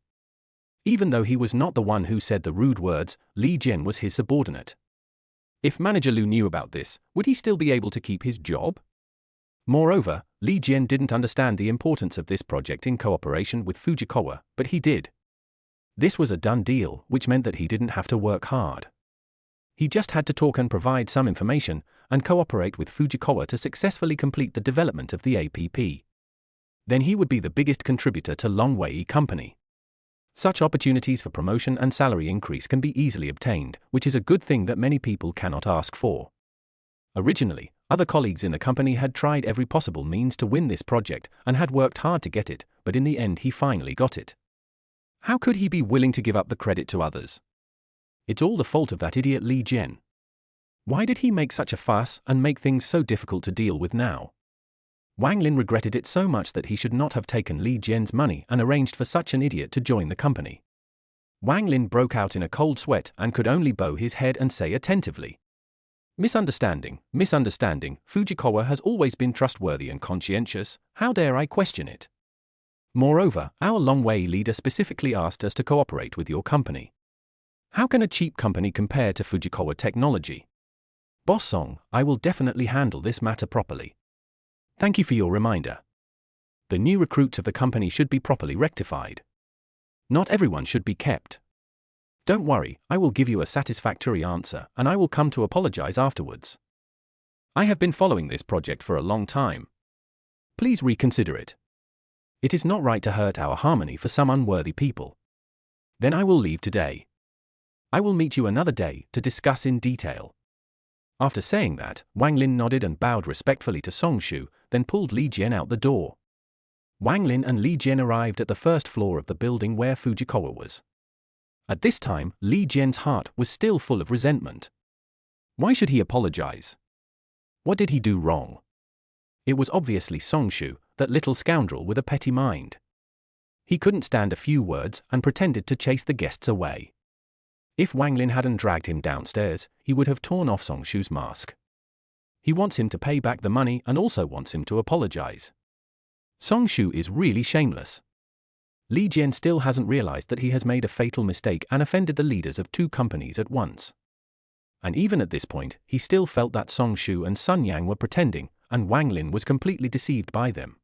Even though he was not the one who said the rude words, Li Jian was his subordinate. If Manager Lu knew about this, would he still be able to keep his job? Moreover, Li Jian didn't understand the importance of this project in cooperation with Fujikawa, but he did. This was a done deal, which meant that he didn't have to work hard. He just had to talk and provide some information, and cooperate with Fujikawa to successfully complete the development of the APP. Then he would be the biggest contributor to Long Wei Company. Such opportunities for promotion and salary increase can be easily obtained, which is a good thing that many people cannot ask for. Originally, other colleagues in the company had tried every possible means to win this project and had worked hard to get it, but in the end he finally got it. How could he be willing to give up the credit to others? It's all the fault of that idiot Li Jian. Why did he make such a fuss and make things so difficult to deal with now? Wang Lin regretted it so much that he should not have taken Li Jian's money and arranged for such an idiot to join the company. Wang Lin broke out in a cold sweat and could only bow his head and say attentively, Misunderstanding, Fujikawa has always been trustworthy and conscientious, how dare I question it? Moreover, our Long Wei leader specifically asked us to cooperate with your company. How can a cheap company compare to Fujikawa technology? Boss Song, I will definitely handle this matter properly. Thank you for your reminder. The new recruits of the company should be properly rectified. Not everyone should be kept. Don't worry, I will give you a satisfactory answer and I will come to apologize afterwards. I have been following this project for a long time. Please reconsider it. It is not right to hurt our harmony for some unworthy people. Then I will leave today. I will meet you another day to discuss in detail. After saying that, Wang Lin nodded and bowed respectfully to Song Shu, then pulled Li Jian out the door. Wang Lin and Li Jian arrived at the first floor of the building where Fujikawa was. At this time, Li Jian's heart was still full of resentment. Why should he apologize? What did he do wrong? It was obviously Song Shu, that little scoundrel with a petty mind. He couldn't stand a few words and pretended to chase the guests away. If Wang Lin hadn't dragged him downstairs, he would have torn off Song Shu's mask. He wants him to pay back the money and also wants him to apologize. Song Shu is really shameless. Li Jian still hasn't realized that he has made a fatal mistake and offended the leaders of two companies at once. And even at this point, he still felt that Song Shu and Sun Yang were pretending, and Wang Lin was completely deceived by them.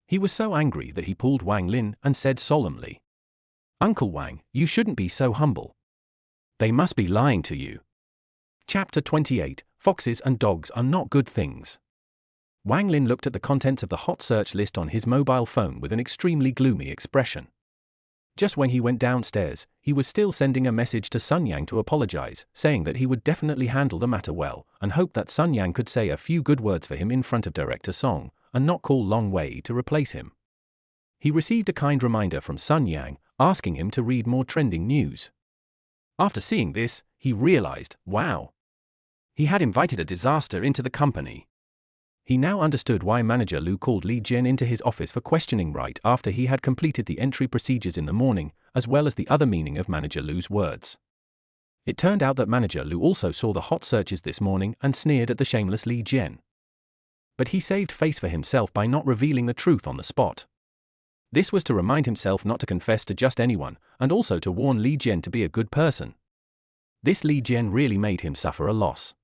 He was so angry that he pulled Wang Lin and said solemnly, "Uncle Wang, you shouldn't be so humble. They must be lying to you." Chapter 28, Foxes and Dogs Are Not Good Things. Wang Lin looked at the contents of the hot search list on his mobile phone with an extremely gloomy expression. Just when he went downstairs, he was still sending a message to Sun Yang to apologize, saying that he would definitely handle the matter well, and hoped that Sun Yang could say a few good words for him in front of Director Song, and not call Long Wei to replace him. He received a kind reminder from Sun Yang, asking him to read more trending news. After seeing this, he realized, wow. He had invited a disaster into the company. He now understood why Manager Lu called Li Jian into his office for questioning right after he had completed the entry procedures in the morning, as well as the other meaning of Manager Lu's words. It turned out that Manager Lu also saw the hot searches this morning and sneered at the shameless Li Jian. But he saved face for himself by not revealing the truth on the spot. This was to remind himself not to confess to just anyone, and also to warn Li Jian to be a good person. This Li Jian really made him suffer a loss.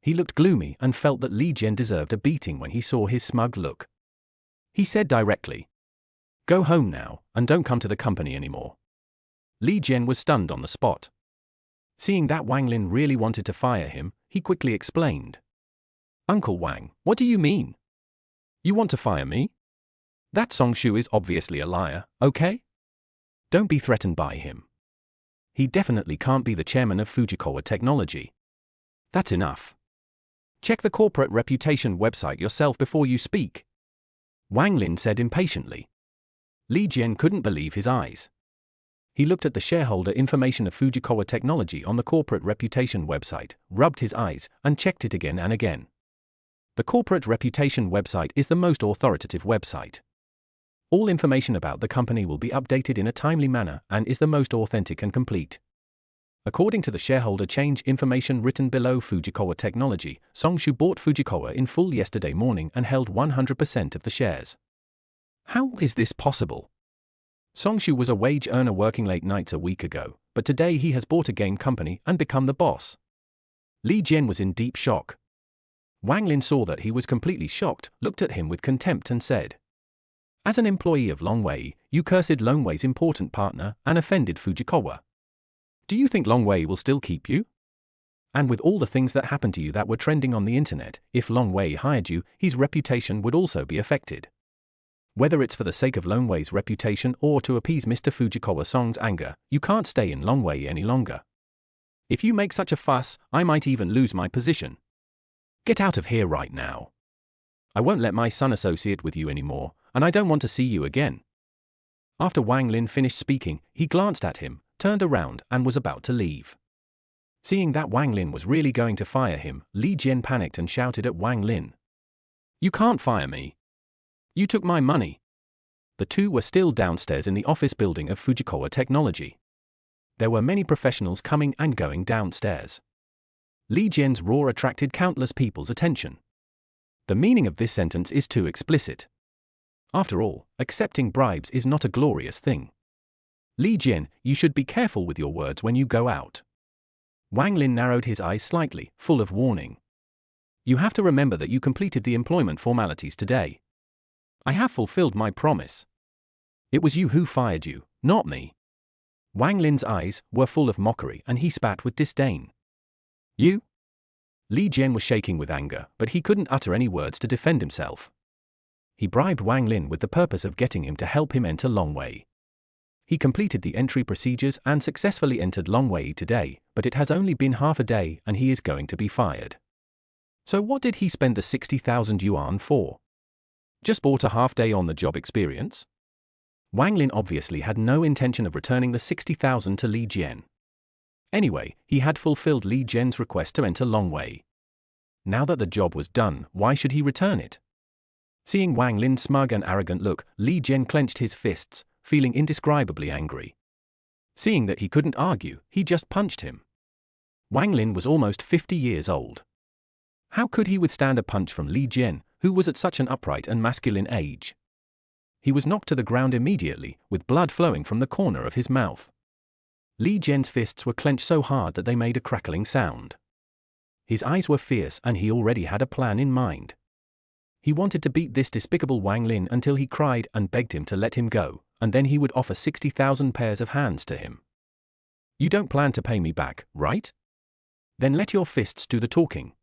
He looked gloomy and felt that Li Jian deserved a beating when he saw his smug look. He said directly, "Go home now, and don't come to the company anymore." Li Jian was stunned on the spot. Seeing that Wang Lin really wanted to fire him, he quickly explained, "Uncle Wang, what do you mean? You want to fire me? That Song Shu is obviously a liar, okay? Don't be threatened by him. He definitely can't be the chairman of Fujikawa Technology. That's enough. Check the corporate reputation website yourself before you speak," Wang Lin said impatiently. Li Jian couldn't believe his eyes. He looked at the shareholder information of Fujikawa Technology on the corporate reputation website, rubbed his eyes, and checked it again and again. The corporate reputation website is the most authoritative website. All information about the company will be updated in a timely manner and is the most authentic and complete. According to the shareholder change information written below Fujikawa Technology, Song Shu bought Fujikawa in full yesterday morning and held 100% of the shares. How is this possible? Song Shu was a wage earner working late nights a week ago, but today he has bought a game company and become the boss. Li Jian was in deep shock. Wang Lin saw that he was completely shocked, looked at him with contempt and said, "As an employee of Long Wei, you cursed Long Wei's important partner and offended Fujikawa. Do you think Long Wei will still keep you? And with all the things that happened to you that were trending on the internet, if Long Wei hired you, his reputation would also be affected. Whether it's for the sake of Long Wei's reputation or to appease Mr. Fujikawa Song's anger, you can't stay in Long Wei any longer. If you make such a fuss, I might even lose my position. Get out of here right now. I won't let my son associate with you anymore, and I don't want to see you again." After Wang Lin finished speaking, he glanced at him, turned around, and was about to leave. Seeing that Wang Lin was really going to fire him, Li Jian panicked and shouted at Wang Lin, "You can't fire me. You took my money." The two were still downstairs in the office building of Fujikawa Technology. There were many professionals coming and going downstairs. Li Jian's roar attracted countless people's attention. The meaning of this sentence is too explicit. After all, accepting bribes is not a glorious thing. Li Jian, you should be careful with your words when you go out. Wang Lin narrowed his eyes slightly, full of warning. You have to remember that you completed the employment formalities today. I have fulfilled my promise. It was you who fired you, not me. Wang Lin's eyes were full of mockery and he spat with disdain. You? Li Jian was shaking with anger, but he couldn't utter any words to defend himself. He bribed Wang Lin with the purpose of getting him to help him enter Long Wei. He completed the entry procedures and successfully entered Long Wei today, but it has only been half a day and he is going to be fired. So what did he spend the 60,000 yuan for? Just bought a half-day on-the-job experience? Wang Lin obviously had no intention of returning the 60,000 to Li Jian. Anyway, he had fulfilled Li Jian's request to enter Long Wei. Now that the job was done, why should he return it? Seeing Wang Lin's smug and arrogant look, Li Jian clenched his fists, feeling indescribably angry. Seeing that he couldn't argue, he just punched him. Wang Lin was almost 50 years old. How could he withstand a punch from Li Jian, who was at such an upright and masculine age? He was knocked to the ground immediately, with blood flowing from the corner of his mouth. Li Jian's fists were clenched so hard that they made a crackling sound. His eyes were fierce and he already had a plan in mind. He wanted to beat this despicable Wang Lin until he cried and begged him to let him go, and then he would offer 60,000 pairs of hands to him. You don't plan to pay me back, right? Then let your fists do the talking.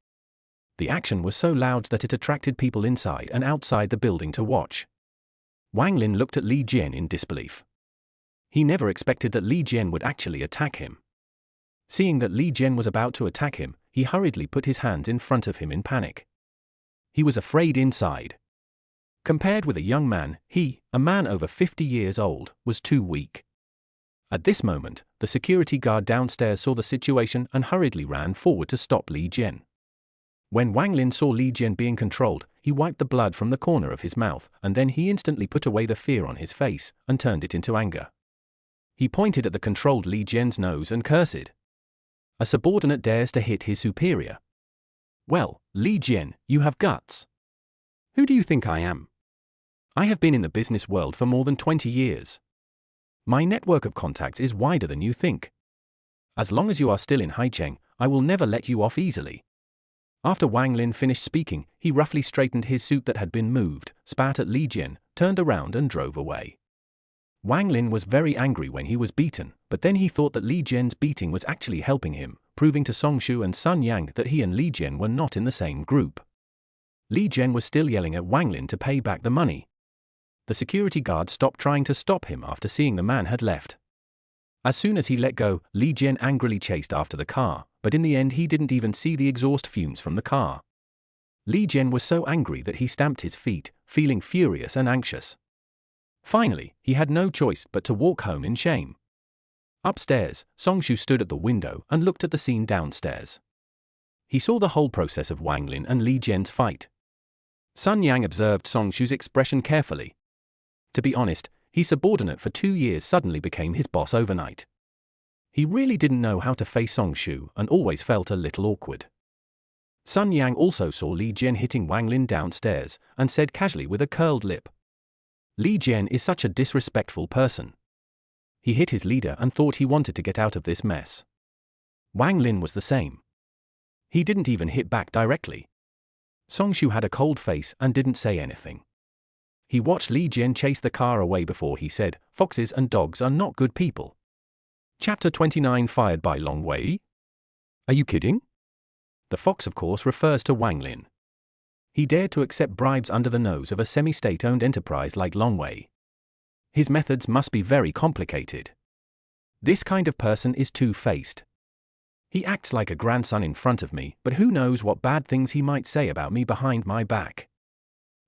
The action was so loud that it attracted people inside and outside the building to watch. Wang Lin looked at Li Jian in disbelief. He never expected that Li Jian would actually attack him. Seeing that Li Jian was about to attack him, he hurriedly put his hands in front of him in panic. He was afraid inside. Compared with a young man, he, a man over 50 years old, was too weak. At this moment, the security guard downstairs saw the situation and hurriedly ran forward to stop Li Jian. When Wang Lin saw Li Jian being controlled, he wiped the blood from the corner of his mouth, and then he instantly put away the fear on his face and turned it into anger. He pointed at the controlled Li Jian's nose and cursed. A subordinate dares to hit his superior. Well, Li Jian, you have guts. Who do you think I am? I have been in the business world for more than 20 years. My network of contacts is wider than you think. As long as you are still in Haicheng, I will never let you off easily. After Wang Lin finished speaking, he roughly straightened his suit that had been moved, spat at Li Jian, turned around and drove away. Wang Lin was very angry when he was beaten, but then he thought that Li Jian's beating was actually helping him, proving to Song Shu and Sun Yang that he and Li Jian were not in the same group. Li Jian was still yelling at Wang Lin to pay back the money. The security guard stopped trying to stop him after seeing the man had left. As soon as he let go, Li Jian angrily chased after the car, but in the end he didn't even see the exhaust fumes from the car. Li Jian was so angry that he stamped his feet, feeling furious and anxious. Finally, he had no choice but to walk home in shame. Upstairs, Song Shu stood at the window and looked at the scene downstairs. He saw the whole process of Wang Lin and Li Jian's fight. Sun Yang observed Song Shu's expression carefully. To be honest, his subordinate for 2 years suddenly became his boss overnight. He really didn't know how to face Song Shu and always felt a little awkward. Sun Yang also saw Li Jian hitting Wang Lin downstairs and said casually with a curled lip, Li Jian is such a disrespectful person. He hit his leader and thought he wanted to get out of this mess. Wang Lin was the same. He didn't even hit back directly. Song Shu had a cold face and didn't say anything. He watched Li Jian chase the car away before he said, foxes and dogs are not good people. Chapter 29 Fired by Long Wei? Are you kidding? The fox of course refers to Wang Lin. He dared to accept bribes under the nose of a semi-state-owned enterprise like Long Wei. His methods must be very complicated. This kind of person is two-faced. He acts like a grandson in front of me, but who knows what bad things he might say about me behind my back.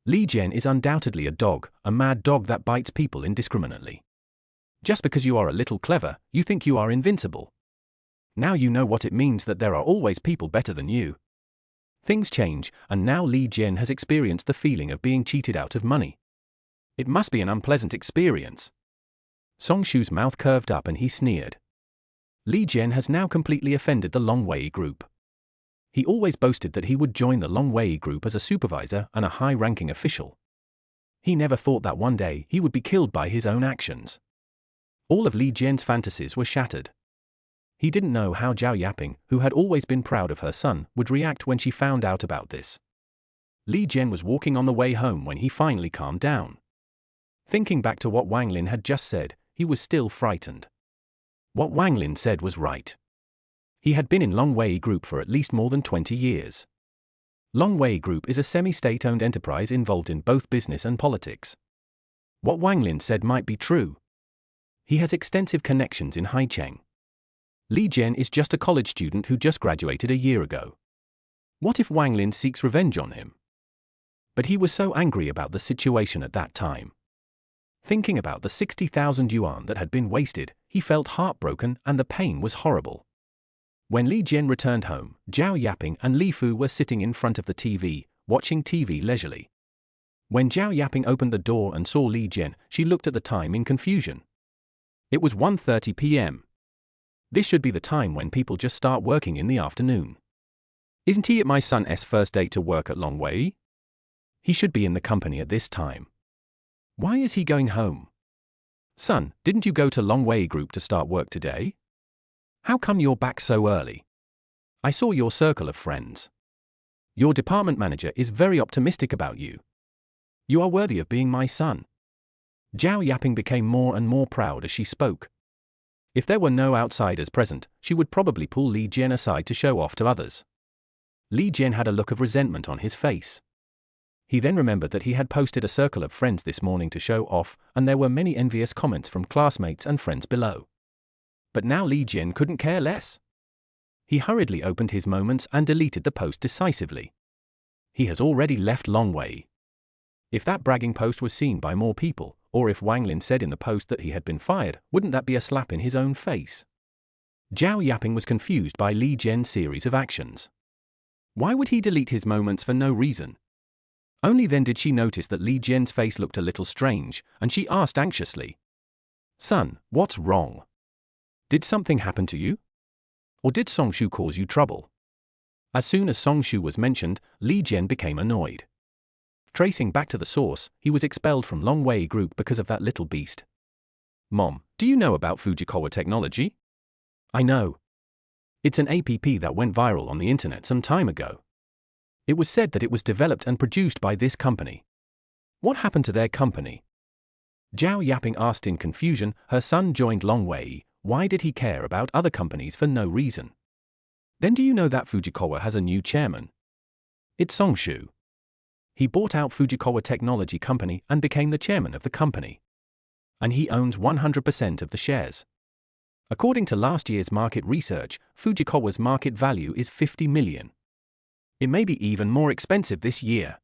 Li Jian is undoubtedly a dog, a mad dog that bites people indiscriminately. Just because you are a little clever, you think you are invincible. Now you know what it means that there are always people better than you. Things change, and now Li Jian has experienced the feeling of being cheated out of money. It must be an unpleasant experience. Song Shu's mouth curved up and he sneered. Li Jian has now completely offended the Long Wei group. He always boasted that he would join the Long Wei group as a supervisor and a high-ranking official. He never thought that one day he would be killed by his own actions. All of Li Jian's fantasies were shattered. He didn't know how Zhao Yaping, who had always been proud of her son, would react when she found out about this. Li Jian was walking on the way home when he finally calmed down. Thinking back to what Wang Lin had just said, he was still frightened. What Wang Lin said was right. He had been in Long Wei Group for at least more than 20 years. Long Wei Group is a semi-state-owned enterprise involved in both business and politics. What Wang Lin said might be true. He has extensive connections in Haicheng. Li Jian is just a college student who just graduated a year ago. What if Wang Lin seeks revenge on him? But he was so angry about the situation at that time. Thinking about the 60,000 yuan that had been wasted, he felt heartbroken and the pain was horrible. When Li Jian returned home, Zhao Yaping and Li Fu were sitting in front of the TV, watching TV leisurely. When Zhao Yaping opened the door and saw Li Jian, she looked at the time in confusion. It was 1:30 p.m. This should be the time when people just start working in the afternoon. Isn't he at my son's first day to work at Long Wei? He should be in the company at this time. Why is he going home? Son, didn't you go to Longwei Group to start work today? How come you're back so early? I saw your circle of friends. Your department manager is very optimistic about you. You are worthy of being my son. Zhao Yaping became more and more proud as she spoke. If there were no outsiders present, she would probably pull Li Jian aside to show off to others. Li Jian had a look of resentment on his face. He then remembered that he had posted a circle of friends this morning to show off, and there were many envious comments from classmates and friends below. But now Li Jian couldn't care less. He hurriedly opened his moments and deleted the post decisively. He has already left Longwei. If that bragging post was seen by more people, or if Wang Lin said in the post that he had been fired, wouldn't that be a slap in his own face? Zhao Yaping was confused by Li Jian's series of actions. Why would he delete his moments for no reason? Only then did she notice that Li Jian's face looked a little strange, and she asked anxiously, "Son, what's wrong? Did something happen to you? Or did Songshu cause you trouble?" As soon as Songshu was mentioned, Li Jian became annoyed. Tracing back to the source, he was expelled from Longwei Group because of that little beast. Mom, do you know about Fujikawa Technology? I know. It's an app that went viral on the internet some time ago. It was said that it was developed and produced by this company. What happened to their company? Zhao Yaping asked in confusion. Her son joined Longwei. Why did he care about other companies for no reason? Then do you know that Fujikawa has a new chairman? It's Songshu. He bought out Fujikawa Technology Company and became the chairman of the company. And he owns 100% of the shares. According to last year's market research, Fujikawa's market value is 50 million. It may be even more expensive this year.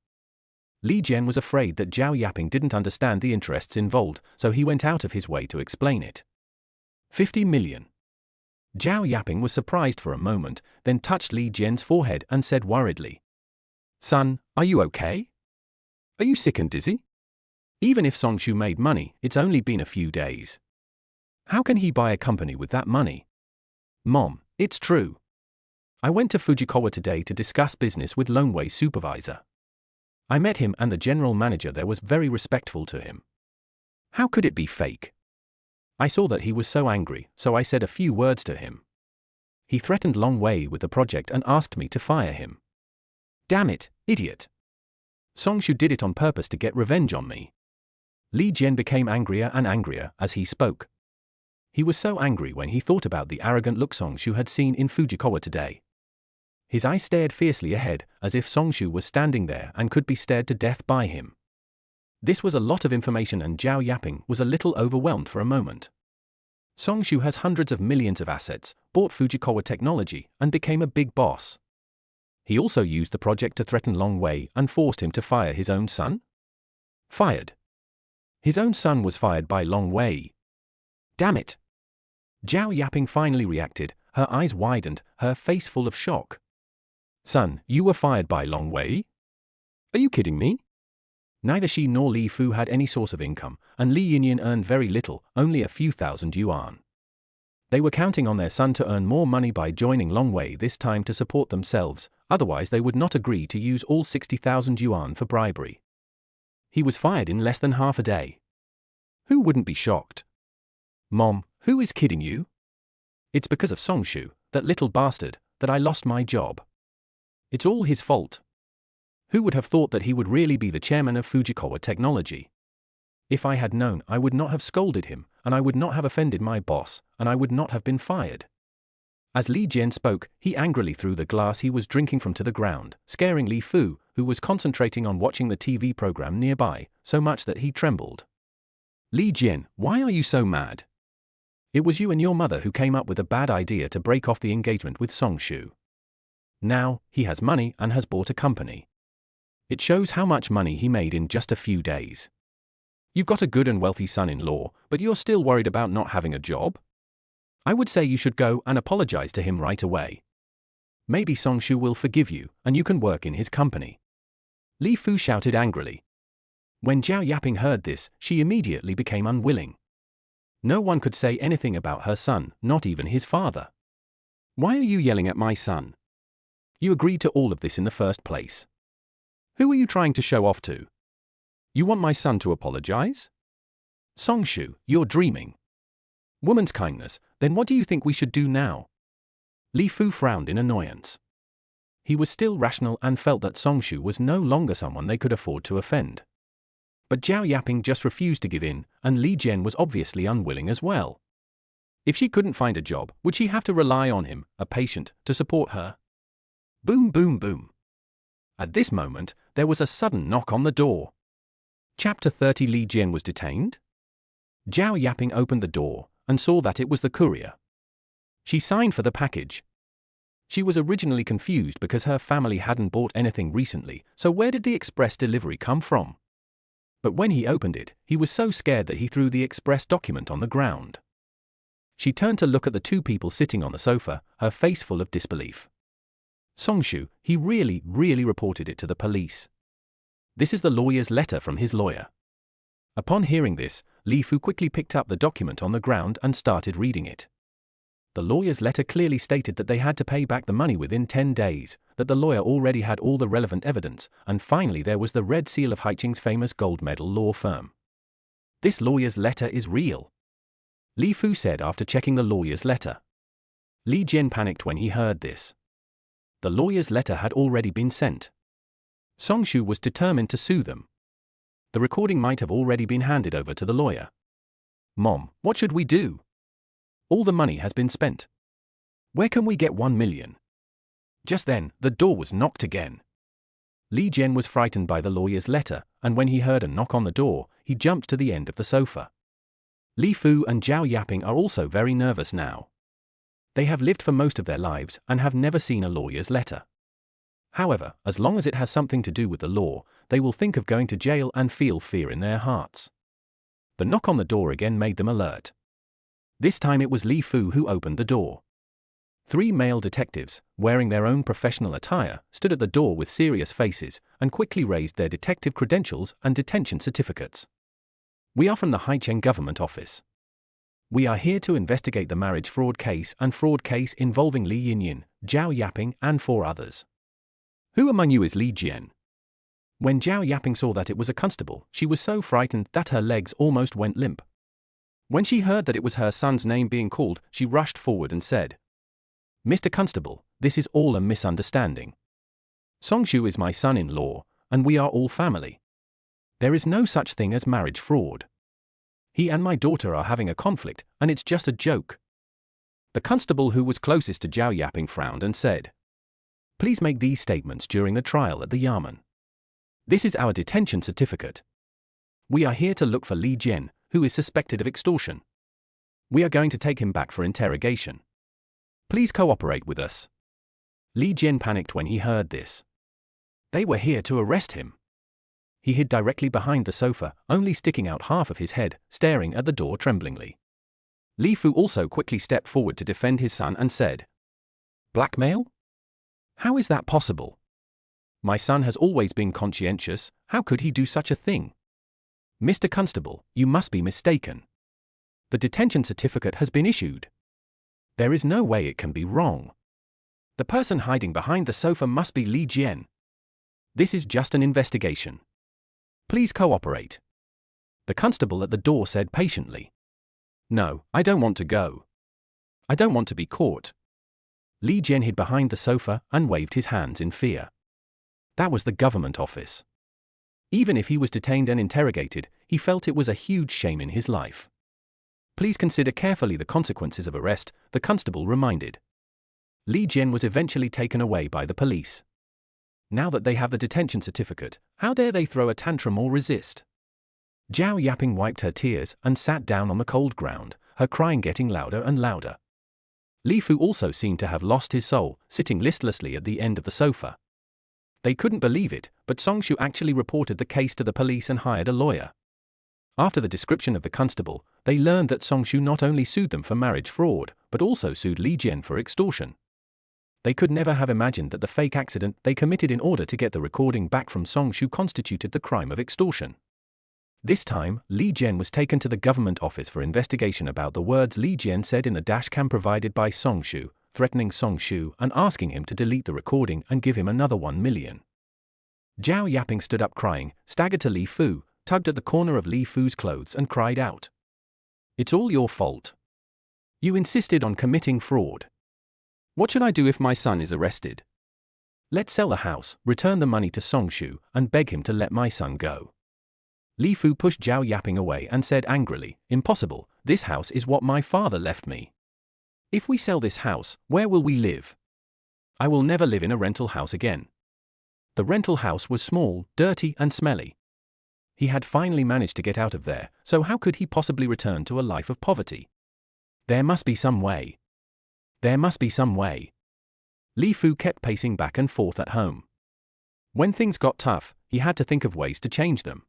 Li Jian was afraid that Zhao Yaping didn't understand the interests involved, so he went out of his way to explain it. 50 million. Zhao Yaping was surprised for a moment, then touched Li Jian's forehead and said worriedly, "Son, are you okay? Are you sick and dizzy? Even if Songshu made money, it's only been a few days. How can he buy a company with that money?" "Mom, it's true. I went to Fujikawa today to discuss business with Longwei's supervisor. I met him and the general manager there was very respectful to him. How could it be fake? I saw that he was so angry, so I said a few words to him. He threatened Longwei with the project and asked me to fire him. Damn it, idiot. Songshu did it on purpose to get revenge on me." Li Jian became angrier and angrier as he spoke. He was so angry when he thought about the arrogant look Songshu had seen in Fujikawa today. His eyes stared fiercely ahead, as if Songshu was standing there and could be stared to death by him. This was a lot of information and Zhao Yaping was a little overwhelmed for a moment. Songshu has hundreds of millions of assets, bought Fujikawa Technology, and became a big boss. He also used the project to threaten Longwei and forced him to fire his own son? Fired. His own son was fired by Longwei. Damn it. Zhao Yaping finally reacted, her eyes widened, her face full of shock. "Son, you were fired by Longwei? Are you kidding me?" Neither she nor Li Fu had any source of income, and Li Yinyan earned very little, only a few thousand yuan. They were counting on their son to earn more money by joining Longwei this time to support themselves, otherwise they would not agree to use all 60,000 yuan for bribery. He was fired in less than half a day. Who wouldn't be shocked? "Mom, who is kidding you? It's because of Songshu, that little bastard, that I lost my job. It's all his fault. Who would have thought that he would really be the chairman of Fujikawa Technology? If I had known, I would not have scolded him, and I would not have offended my boss, and I would not have been fired." As Li Jian spoke, he angrily threw the glass he was drinking from to the ground, scaring Li Fu, who was concentrating on watching the TV program nearby, so much that he trembled. "Li Jian, why are you so mad? It was you and your mother who came up with a bad idea to break off the engagement with Songshu. Now, he has money and has bought a company. It shows how much money he made in just a few days. You've got a good and wealthy son-in-law, but you're still worried about not having a job? I would say you should go and apologize to him right away. Maybe Songshu will forgive you, and you can work in his company." Li Fu shouted angrily. When Zhao Yaping heard this, she immediately became unwilling. No one could say anything about her son, not even his father. "Why are you yelling at my son? You agreed to all of this in the first place. Who are you trying to show off to? You want my son to apologize? Songshu, you're dreaming. Woman's kindness, then what do you think we should do now? Li Fu frowned in annoyance. He was still rational and felt that Songshu was no longer someone they could afford to offend. But Zhao Yaping just refused to give in, and Li Jian was obviously unwilling as well. If she couldn't find a job, would she have to rely on him, a patient, to support her? Boom, boom, boom. At this moment, there was a sudden knock on the door. Chapter 30. Li Jian was detained? Zhao Yaping opened the door and saw that it was the courier. She signed for the package. She was originally confused because her family hadn't bought anything recently, so where did the express delivery come from? But when he opened it, he was so scared that he threw the express document on the ground. She turned to look at the two people sitting on the sofa, her face full of disbelief. Songshu, he really reported it to the police. This is the lawyer's letter from his lawyer. Upon hearing this, Li Fu quickly picked up the document on the ground and started reading it. The lawyer's letter clearly stated that they had to pay back the money within 10 days, that the lawyer already had all the relevant evidence, and finally there was the red seal of Haiqing's famous gold medal law firm. This lawyer's letter is real, Li Fu said after checking the lawyer's letter. Li Jian panicked when he heard this. The lawyer's letter had already been sent. Songshu was determined to sue them. The recording might have already been handed over to the lawyer. Mom, what should we do? All the money has been spent. Where can we get 1 million? Just then, the door was knocked again. Li Jian was frightened by the lawyer's letter, and when he heard a knock on the door, he jumped to the end of the sofa. Li Fu and Zhao Yaping are also very nervous now. They have lived for most of their lives and have never seen a lawyer's letter. However, as long as it has something to do with the law, they will think of going to jail and feel fear in their hearts. The knock on the door again made them alert. This time it was Li Fu who opened the door. 3 male detectives, wearing their own professional attire, stood at the door with serious faces and quickly raised their detective credentials and detention certificates. We are from the Haicheng government office. We are here to investigate the marriage fraud case and fraud case involving Li Yinyin, Zhao Yaping, and 4 others. Who among you is Li Jian? When Zhao Yaping saw that it was a constable, she was so frightened that her legs almost went limp. When she heard that it was her son's name being called, she rushed forward and said, Mr. Constable, this is all a misunderstanding. Songshu is my son-in-law, and we are all family. There is no such thing as marriage fraud. He and my daughter are having a conflict, and it's just a joke. The constable who was closest to Zhao Yaping frowned and said, Please make these statements during the trial at the Yamen. This is our detention certificate. We are here to look for Li Jian, who is suspected of extortion. We are going to take him back for interrogation. Please cooperate with us. Li Jian panicked when he heard this. They were here to arrest him. He hid directly behind the sofa, only sticking out half of his head, staring at the door tremblingly. Li Fu also quickly stepped forward to defend his son and said, Blackmail? How is that possible? My son has always been conscientious, how could he do such a thing? Mr. Constable, you must be mistaken. The detention certificate has been issued. There is no way it can be wrong. The person hiding behind the sofa must be Li Jian. This is just an investigation. Please cooperate. The constable at the door said patiently. No, I don't want to go. I don't want to be caught. Li Jian hid behind the sofa and waved his hands in fear. That was the government office. Even if he was detained and interrogated, he felt it was a huge shame in his life. Please consider carefully the consequences of arrest, the constable reminded. Li Jian was eventually taken away by the police. Now that they have the detention certificate, how dare they throw a tantrum or resist? Zhao Yaping wiped her tears and sat down on the cold ground, her crying getting louder and louder. Li Fu also seemed to have lost his soul, sitting listlessly at the end of the sofa. They couldn't believe it, but Songshu actually reported the case to the police and hired a lawyer. After the description of the constable, they learned that Songshu not only sued them for marriage fraud, but also sued Li Jian for extortion. They could never have imagined that the fake accident they committed in order to get the recording back from Songshu constituted the crime of extortion. This time, Li Jian was taken to the government office for investigation about the words Li Jian said in the dashcam provided by Songshu, threatening Songshu and asking him to delete the recording and give him another 1 million. Zhao Yaping stood up crying, staggered to Li Fu, tugged at the corner of Li Fu's clothes and cried out. "It's all your fault. You insisted on committing fraud. What should I do if my son is arrested? Let's sell the house, return the money to Songshu, and beg him to let my son go." Li Fu pushed Zhao Yaping away and said angrily, "Impossible, this house is what my father left me. If we sell this house, where will we live? I will never live in a rental house again." The rental house was small, dirty, and smelly. He had finally managed to get out of there, so how could he possibly return to a life of poverty? There must be some way. There must be some way. Li Fu kept pacing back and forth at home. When things got tough, he had to think of ways to change them.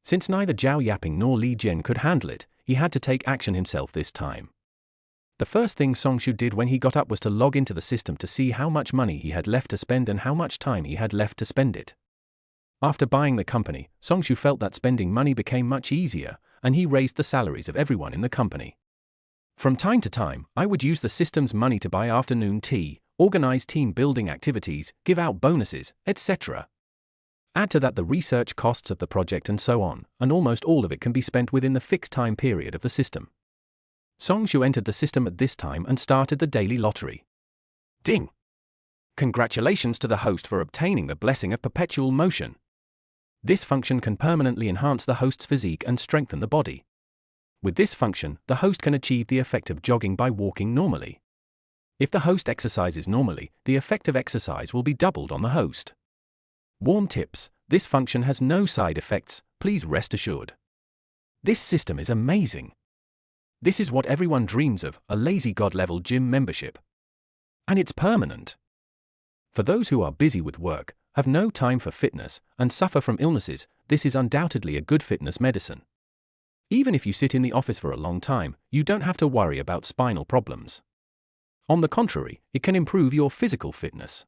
Since neither Zhao Yaping nor Li Jian could handle it, he had to take action himself this time. The first thing Songshu did when he got up was to log into the system to see how much money he had left to spend and how much time he had left to spend it. After buying the company, Songshu felt that spending money became much easier, and he raised the salaries of everyone in the company. From time to time, I would use the system's money to buy afternoon tea, organize team building activities, give out bonuses, etc. Add to that the research costs of the project and so on, and almost all of it can be spent within the fixed time period of the system. Songshu entered the system at this time and started the daily lottery. Ding! Congratulations to the host for obtaining the blessing of perpetual motion. This function can permanently enhance the host's physique and strengthen the body. With this function, the host can achieve the effect of jogging by walking normally. If the host exercises normally, the effect of exercise will be doubled on the host. Warm tips: this function has no side effects, please rest assured. This system is amazing. This is what everyone dreams of, a lazy god-level gym membership. And it's permanent. For those who are busy with work, have no time for fitness, and suffer from illnesses, this is undoubtedly a good fitness medicine. Even if you sit in the office for a long time, you don't have to worry about spinal problems. On the contrary, it can improve your physical fitness.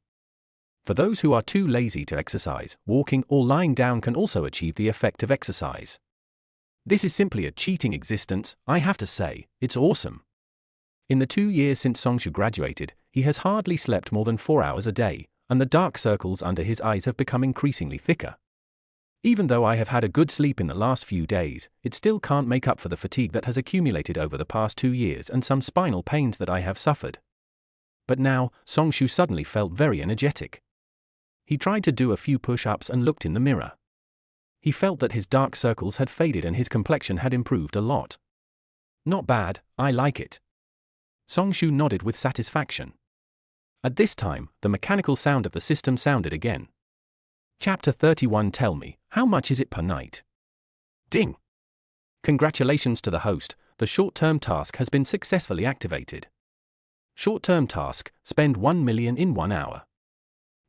For those who are too lazy to exercise, walking or lying down can also achieve the effect of exercise. This is simply a cheating existence, I have to say, it's awesome. In the 2 years since Songshu graduated, he has hardly slept more than 4 hours a day, and the dark circles under his eyes have become increasingly thicker. Even though I have had a good sleep in the last few days, it still can't make up for the fatigue that has accumulated over the past 2 years and some spinal pains that I have suffered. But now, Songshu suddenly felt very energetic. He tried to do a few push-ups and looked in the mirror. He felt that his dark circles had faded and his complexion had improved a lot. Not bad, I like it. Songshu nodded with satisfaction. At this time, the mechanical sound of the system sounded again. Chapter 31. Tell me, how much is it per night? Ding! Congratulations to the host, the short-term task has been successfully activated. Short-term task, spend 1 million in 1 hour.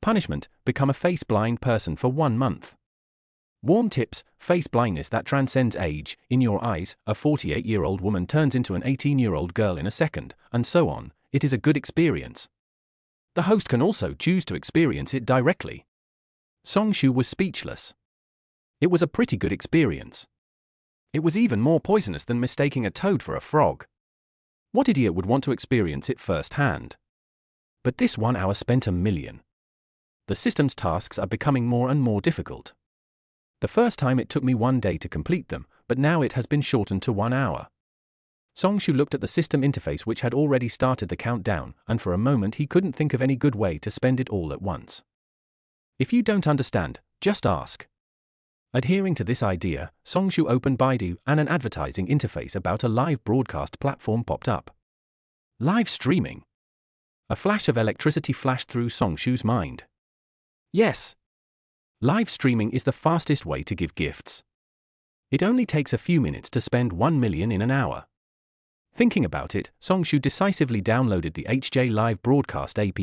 Punishment, become a face-blind person for 1 month. Warm tips: face blindness that transcends age. In your eyes, a 48-year-old woman turns into an 18-year-old girl in a second, and so on. It is a good experience. The host can also choose to experience it directly. Songshu was speechless. It was a pretty good experience. It was even more poisonous than mistaking a toad for a frog. What idiot would want to experience it firsthand? But this 1 hour spent 1 million. The system's tasks are becoming more and more difficult. The first time it took me 1 day to complete them, but now it has been shortened to 1 hour. Songshu looked at the system interface which had already started the countdown, and for a moment he couldn't think of any good way to spend it all at once. If you don't understand, just ask. Adhering to this idea, Songshu opened Baidu and an advertising interface about a live broadcast platform popped up. Live streaming. A flash of electricity flashed through Songshu's mind. Yes. Live streaming is the fastest way to give gifts. It only takes a few minutes to spend 1 million in an hour. Thinking about it, Songshu decisively downloaded the HJ Live Broadcast app.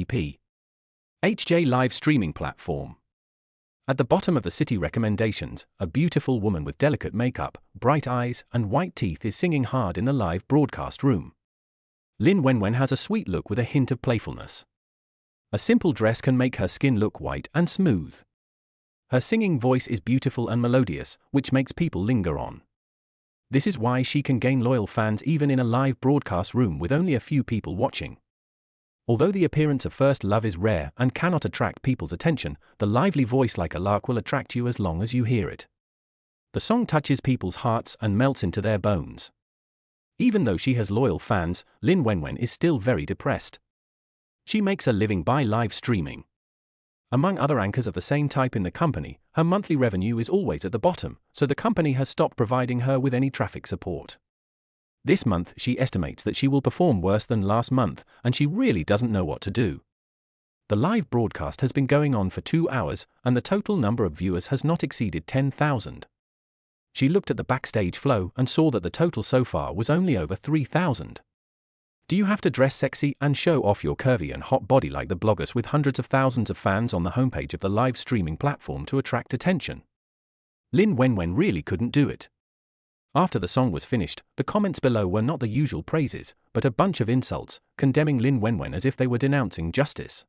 HJ Live Streaming Platform. At the bottom of the city recommendations, a beautiful woman with delicate makeup, bright eyes, and white teeth is singing hard in the live broadcast room. Lin Wenwen has a sweet look with a hint of playfulness. A simple dress can make her skin look white and smooth. Her singing voice is beautiful and melodious, which makes people linger on. This is why she can gain loyal fans even in a live broadcast room with only a few people watching. Although the appearance of first love is rare and cannot attract people's attention, the lively voice like a lark will attract you as long as you hear it. The song touches people's hearts and melts into their bones. Even though she has loyal fans, Lin Wenwen is still very depressed. She makes a living by live streaming. Among other anchors of the same type in the company, her monthly revenue is always at the bottom, so the company has stopped providing her with any traffic support. This month she estimates that she will perform worse than last month, and she really doesn't know what to do. The live broadcast has been going on for 2 hours, and the total number of viewers has not exceeded 10,000. She looked at the backstage flow and saw that the total so far was only over 3,000. Do you have to dress sexy and show off your curvy and hot body like the bloggers with hundreds of thousands of fans on the homepage of the live streaming platform to attract attention? Lin Wenwen really couldn't do it. After the song was finished, the comments below were not the usual praises, but a bunch of insults, condemning Lin Wenwen as if they were denouncing justice.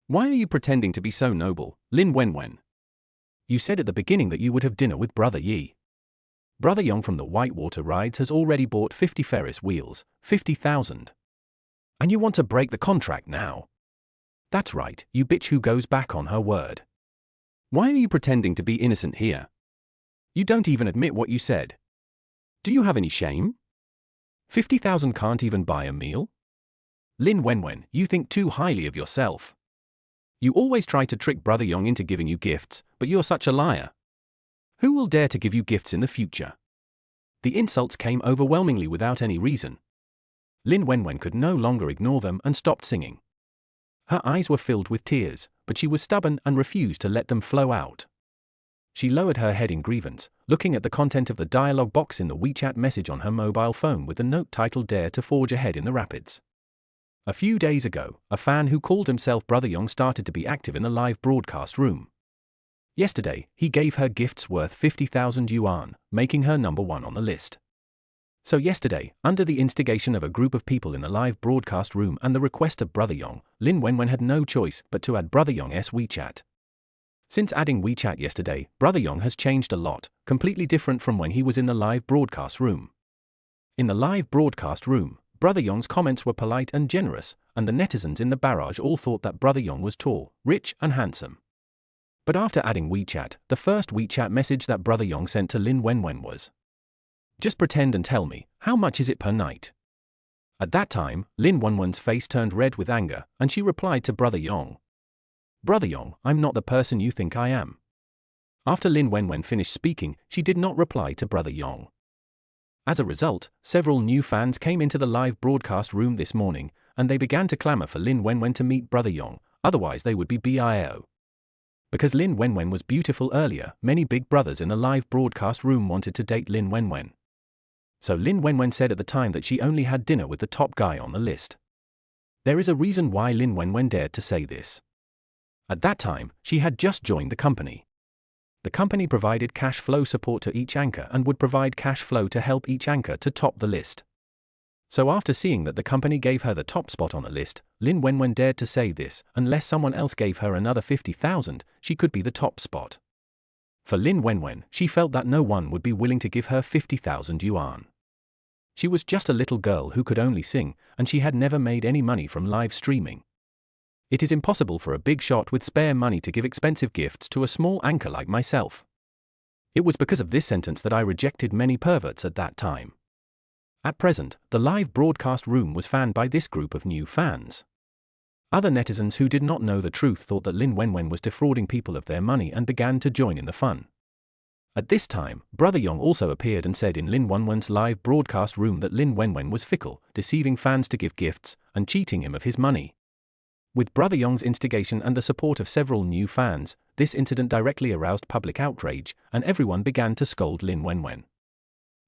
Why are you pretending to be so noble, Lin Wenwen? You said at the beginning that you would have dinner with Brother Yi. Brother Yong from the Whitewater Rides has already bought 50 Ferris wheels, 50,000. And you want to break the contract now? That's right, you bitch who goes back on her word. Why are you pretending to be innocent here? You don't even admit what you said. Do you have any shame? 50,000 can't even buy a meal? Lin Wenwen, you think too highly of yourself. You always try to trick Brother Yong into giving you gifts, but you're such a liar. Who will dare to give you gifts in the future? The insults came overwhelmingly without any reason. Lin Wenwen could no longer ignore them and stopped singing. Her eyes were filled with tears, but she was stubborn and refused to let them flow out. She lowered her head in grievance, looking at the content of the dialogue box in the WeChat message on her mobile phone with the note titled "Dare to Forge Ahead in the Rapids." A few days ago, a fan who called himself Brother Yong started to be active in the live broadcast room. Yesterday, he gave her gifts worth 50,000 yuan, making her number 1 on the list. So yesterday, under the instigation of a group of people in the live broadcast room and the request of Brother Yong, Lin Wenwen had no choice but to add Brother Yong's WeChat. Since adding WeChat yesterday, Brother Yong has changed a lot, completely different from when he was in the live broadcast room. In the live broadcast room, Brother Yong's comments were polite and generous, and the netizens in the barrage all thought that Brother Yong was tall, rich and handsome. But after adding WeChat, the first WeChat message that Brother Yong sent to Lin Wenwen was, "Just pretend and tell me, how much is it per night?" At that time, Lin Wenwen's face turned red with anger, and she replied to Brother Yong, "Brother Yong, I'm not the person you think I am." After Lin Wenwen finished speaking, she did not reply to Brother Yong. As a result, several new fans came into the live broadcast room this morning, and they began to clamor for Lin Wenwen to meet Brother Yong, otherwise they would be BIO. Because Lin Wenwen was beautiful earlier, many big brothers in the live broadcast room wanted to date Lin Wenwen. So Lin Wenwen said at the time that she only had dinner with the top guy on the list. There is a reason why Lin Wenwen dared to say this. At that time, she had just joined the company. The company provided cash flow support to each anchor and would provide cash flow to help each anchor to top the list. So after seeing that the company gave her the top spot on the list, Lin Wenwen dared to say this, unless someone else gave her another 50,000, she could be the top spot. For Lin Wenwen, she felt that no one would be willing to give her 50,000 yuan. She was just a little girl who could only sing, and she had never made any money from live streaming. It is impossible for a big shot with spare money to give expensive gifts to a small anchor like myself. It was because of this sentence that I rejected many perverts at that time. At present, the live broadcast room was fanned by this group of new fans. Other netizens who did not know the truth thought that Lin Wenwen was defrauding people of their money and began to join in the fun. At this time, Brother Yong also appeared and said in Lin Wenwen's live broadcast room that Lin Wenwen was fickle, deceiving fans to give gifts, and cheating him of his money. With Brother Yong's instigation and the support of several new fans, this incident directly aroused public outrage, and everyone began to scold Lin Wenwen.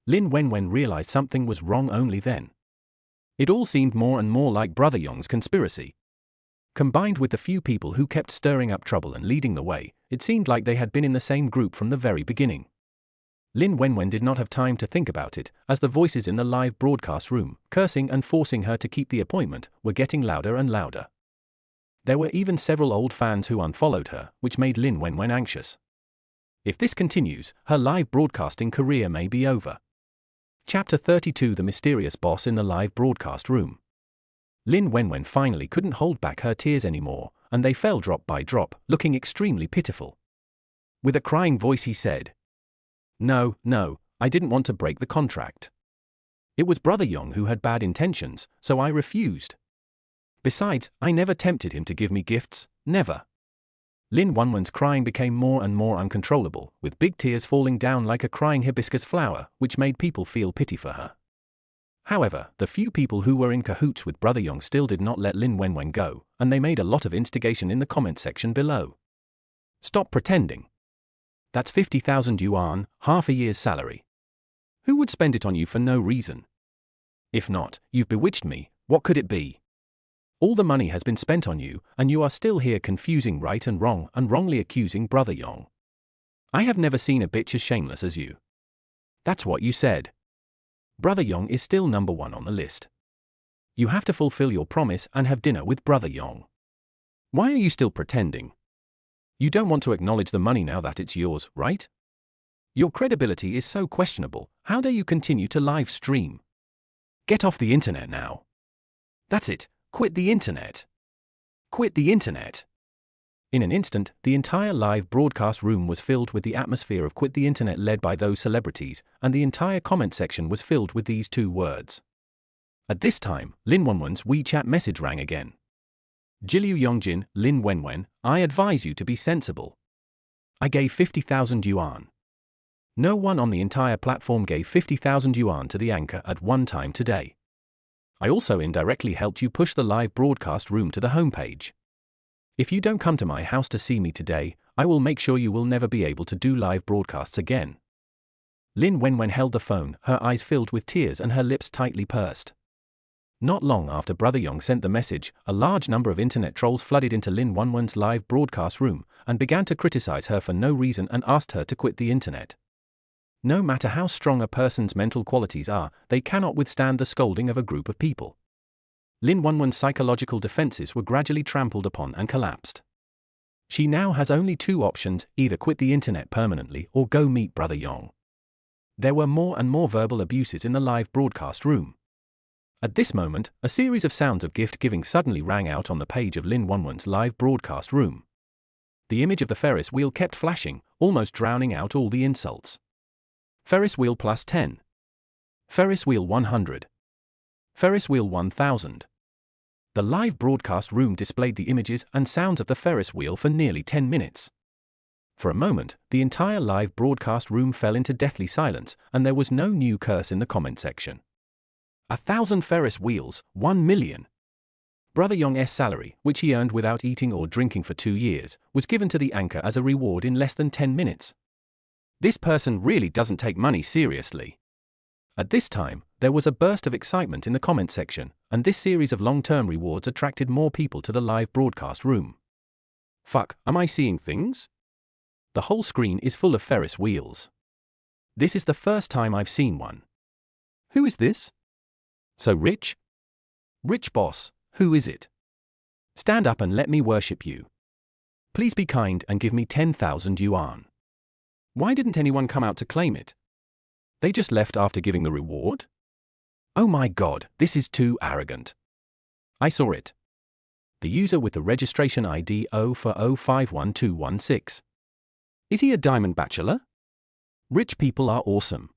Lin Wenwen realized something was wrong only then. It all seemed more and more like Brother Yong's conspiracy. Combined with the few people who kept stirring up trouble and leading the way, it seemed like they had been in the same group from the very beginning. Lin Wenwen did not have time to think about it, as the voices in the live broadcast room, cursing and forcing her to keep the appointment, were getting louder and louder. There were even several old fans who unfollowed her, which made Lin Wenwen anxious. If this continues, her live broadcasting career may be over. Chapter 32: The Mysterious Boss in the Live Broadcast Room. Lin Wenwen finally couldn't hold back her tears anymore, and they fell drop by drop, looking extremely pitiful. With a crying voice he said, No, I didn't want to break the contract. It was Brother Yong who had bad intentions, so I refused. Besides, I never tempted him to give me gifts, never. Lin Wenwen's crying became more and more uncontrollable, with big tears falling down like a crying hibiscus flower, which made people feel pity for her. However, the few people who were in cahoots with Brother Yong still did not let Lin Wenwen go, and they made a lot of instigation in the comment section below. Stop pretending. That's 50,000 yuan, half a year's salary. Who would spend it on you for no reason? If not, you've bewitched me. What could it be? All the money has been spent on you, and you are still here confusing right and wrong and wrongly accusing Brother Yong. I have never seen a bitch as shameless as you. That's what you said. Brother Yong is still number 1 on the list. You have to fulfill your promise and have dinner with Brother Yong. Why are you still pretending? You don't want to acknowledge the money now that it's yours, right? Your credibility is so questionable. How dare you continue to live stream? Get off the internet now. That's it. Quit the internet. Quit the internet. In an instant, the entire live broadcast room was filled with the atmosphere of quit the internet led by those celebrities, and the entire comment section was filled with these 2 words. At this time, Lin Wenwen's WeChat message rang again. Jiliu Yongjin, Lin Wenwen, I advise you to be sensible. I gave 50,000 yuan. No one on the entire platform gave 50,000 yuan to the anchor at one time today. I also indirectly helped you push the live broadcast room to the homepage. If you don't come to my house to see me today, I will make sure you will never be able to do live broadcasts again. Lin Wenwen held the phone, her eyes filled with tears and her lips tightly pursed. Not long after Brother Yong sent the message, a large number of internet trolls flooded into Lin Wenwen's live broadcast room and began to criticize her for no reason and asked her to quit the internet. No matter how strong a person's mental qualities are, they cannot withstand the scolding of a group of people. Lin Wenwen's psychological defenses were gradually trampled upon and collapsed. She now has only 2 options, either quit the internet permanently or go meet Brother Yong. There were more and more verbal abuses in the live broadcast room. At this moment, a series of sounds of gift-giving suddenly rang out on the page of Lin Wenwen's live broadcast room. The image of the Ferris wheel kept flashing, almost drowning out all the insults. Ferris wheel plus 10. Ferris wheel 100. Ferris wheel 1000. The live broadcast room displayed the images and sounds of the Ferris wheel for nearly 10 minutes. For a moment, the entire live broadcast room fell into deathly silence, and there was no new curse in the comment section. 1,000 Ferris wheels, 1 million. Brother Yong's salary, which he earned without eating or drinking for 2 years, was given to the anchor as a reward in less than 10 minutes. This person really doesn't take money seriously. At this time, there was a burst of excitement in the comment section, and this series of long-term rewards attracted more people to the live broadcast room. Fuck, am I seeing things? The whole screen is full of Ferris wheels. This is the first time I've seen one. Who is this? So rich? Rich boss, who is it? Stand up and let me worship you. Please be kind and give me 10,000 yuan. Why didn't anyone come out to claim it? They just left after giving the reward? Oh my god, this is too arrogant. I saw it. The user with the registration ID 040511216. Is he a diamond bachelor? Rich people are awesome.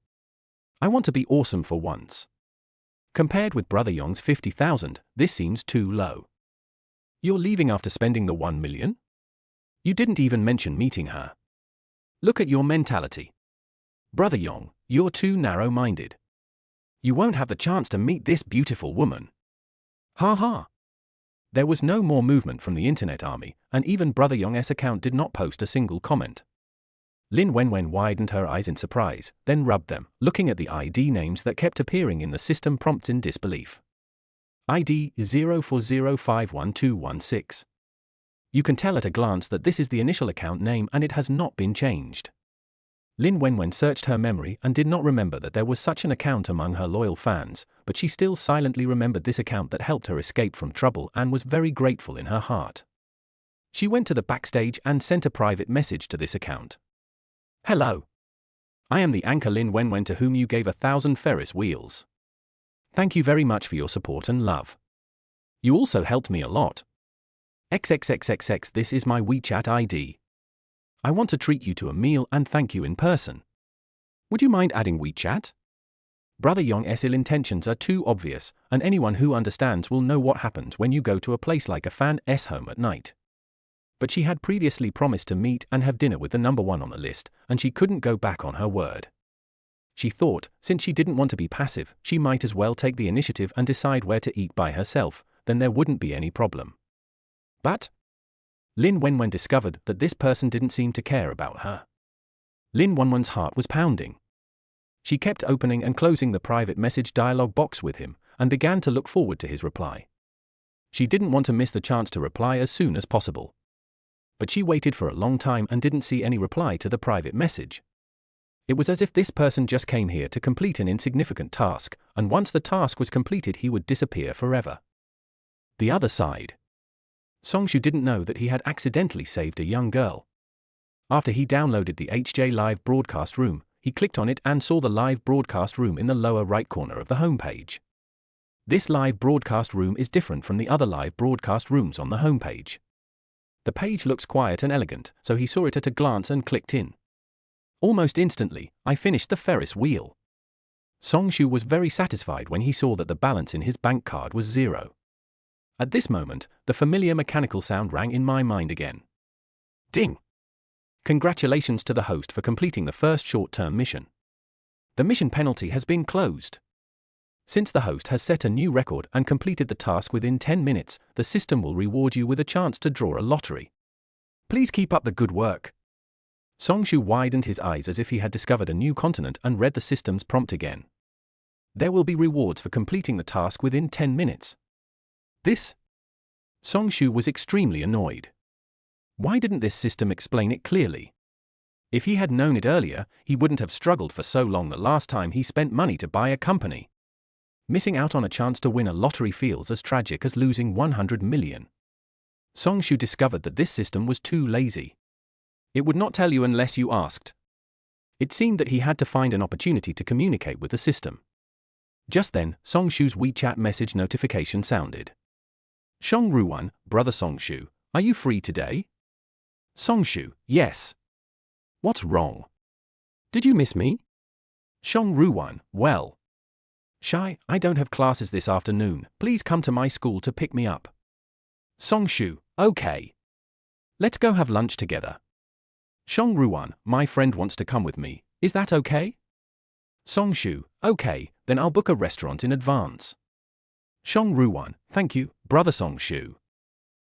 I want to be awesome for once. Compared with Brother Yong's 50,000, this seems too low. You're leaving after spending the 1 million? You didn't even mention meeting her. Look at your mentality. Brother Yong, you're too narrow-minded. You won't have the chance to meet this beautiful woman. Ha ha. There was no more movement from the internet army, and even Brother Yong's account did not post a single comment. Lin Wenwen widened her eyes in surprise, then rubbed them, looking at the ID names that kept appearing in the system prompts in disbelief. ID 040511216. You can tell at a glance that this is the initial account name and it has not been changed. Lin Wenwen searched her memory and did not remember that there was such an account among her loyal fans, but she still silently remembered this account that helped her escape from trouble and was very grateful in her heart. She went to the backstage and sent a private message to this account. Hello. I am the anchor Lin Wenwen to whom you gave 1,000 Ferris wheels. Thank you very much for your support and love. You also helped me a lot. XXXXX, this is my WeChat ID. I want to treat you to a meal and thank you in person. Would you mind adding WeChat? Brother Yong's ill intentions are too obvious, and anyone who understands will know what happens when you go to a place like a fan's home at night. But she had previously promised to meet and have dinner with the number one on the list, and she couldn't go back on her word. She thought, since she didn't want to be passive, she might as well take the initiative and decide where to eat by herself, then there wouldn't be any problem. But Lin Wenwen discovered that this person didn't seem to care about her. Lin Wenwen's heart was pounding. She kept opening and closing the private message dialog box with him, and began to look forward to his reply. She didn't want to miss the chance to reply as soon as possible. But she waited for a long time and didn't see any reply to the private message. It was as if this person just came here to complete an insignificant task, and once the task was completed he would disappear forever. The other side. Songshu didn't know that he had accidentally saved a young girl. After he downloaded the HJ Live Broadcast Room, he clicked on it and saw the live broadcast room in the lower right corner of the homepage. This live broadcast room is different from the other live broadcast rooms on the homepage. The page looks quiet and elegant, so he saw it at a glance and clicked in. Almost instantly, I finished the Ferris wheel. Songshu was very satisfied when he saw that the balance in his bank card was 0. At this moment, the familiar mechanical sound rang in my mind again. Ding! Congratulations to the host for completing the first short-term mission. The mission penalty has been closed. Since the host has set a new record and completed the task within 10 minutes, the system will reward you with a chance to draw a lottery. Please keep up the good work. Songshu widened his eyes as if he had discovered a new continent and read the system's prompt again. There will be rewards for completing the task within 10 minutes. This? Songshu was extremely annoyed. Why didn't this system explain it clearly? If he had known it earlier, he wouldn't have struggled for so long the last time he spent money to buy a company. Missing out on a chance to win a lottery feels as tragic as losing 100 million. Songshu discovered that this system was too lazy. It would not tell you unless you asked. It seemed that he had to find an opportunity to communicate with the system. Just then, Songshu's WeChat message notification sounded. Shong Ruwan, brother Songshu, are you free today? Songshu, yes. What's wrong? Did you miss me? Shong Ruwan, well. Shy, I don't have classes this afternoon, please come to my school to pick me up. Songshu, okay. Let's go have lunch together. Shong Ruwan, my friend wants to come with me, is that okay? Songshu, okay, then I'll book a restaurant in advance. Shong Ruwan, thank you, brother Songshu.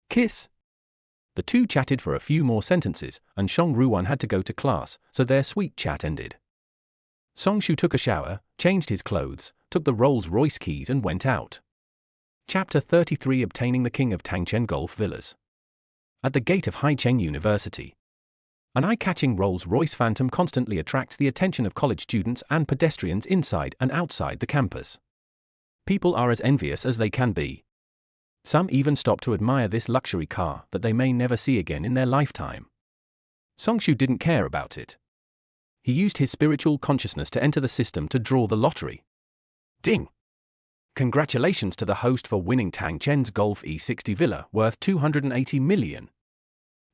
Kiss. The two chatted for a few more sentences, and Shong Ruwan had to go to class, so their sweet chat ended. Songshu took a shower, changed his clothes, took the Rolls-Royce keys and went out. Chapter 33: Obtaining the King of Tangchen Golf Villas. At the gate of Haicheng University. An eye-catching Rolls-Royce Phantom constantly attracts the attention of college students and pedestrians inside and outside the campus. People are as envious as they can be. Some even stop to admire this luxury car that they may never see again in their lifetime. Songshu didn't care about it. He used his spiritual consciousness to enter the system to draw the lottery. Ding! Congratulations to the host for winning Tangchen's Golf E60 villa worth 280 million.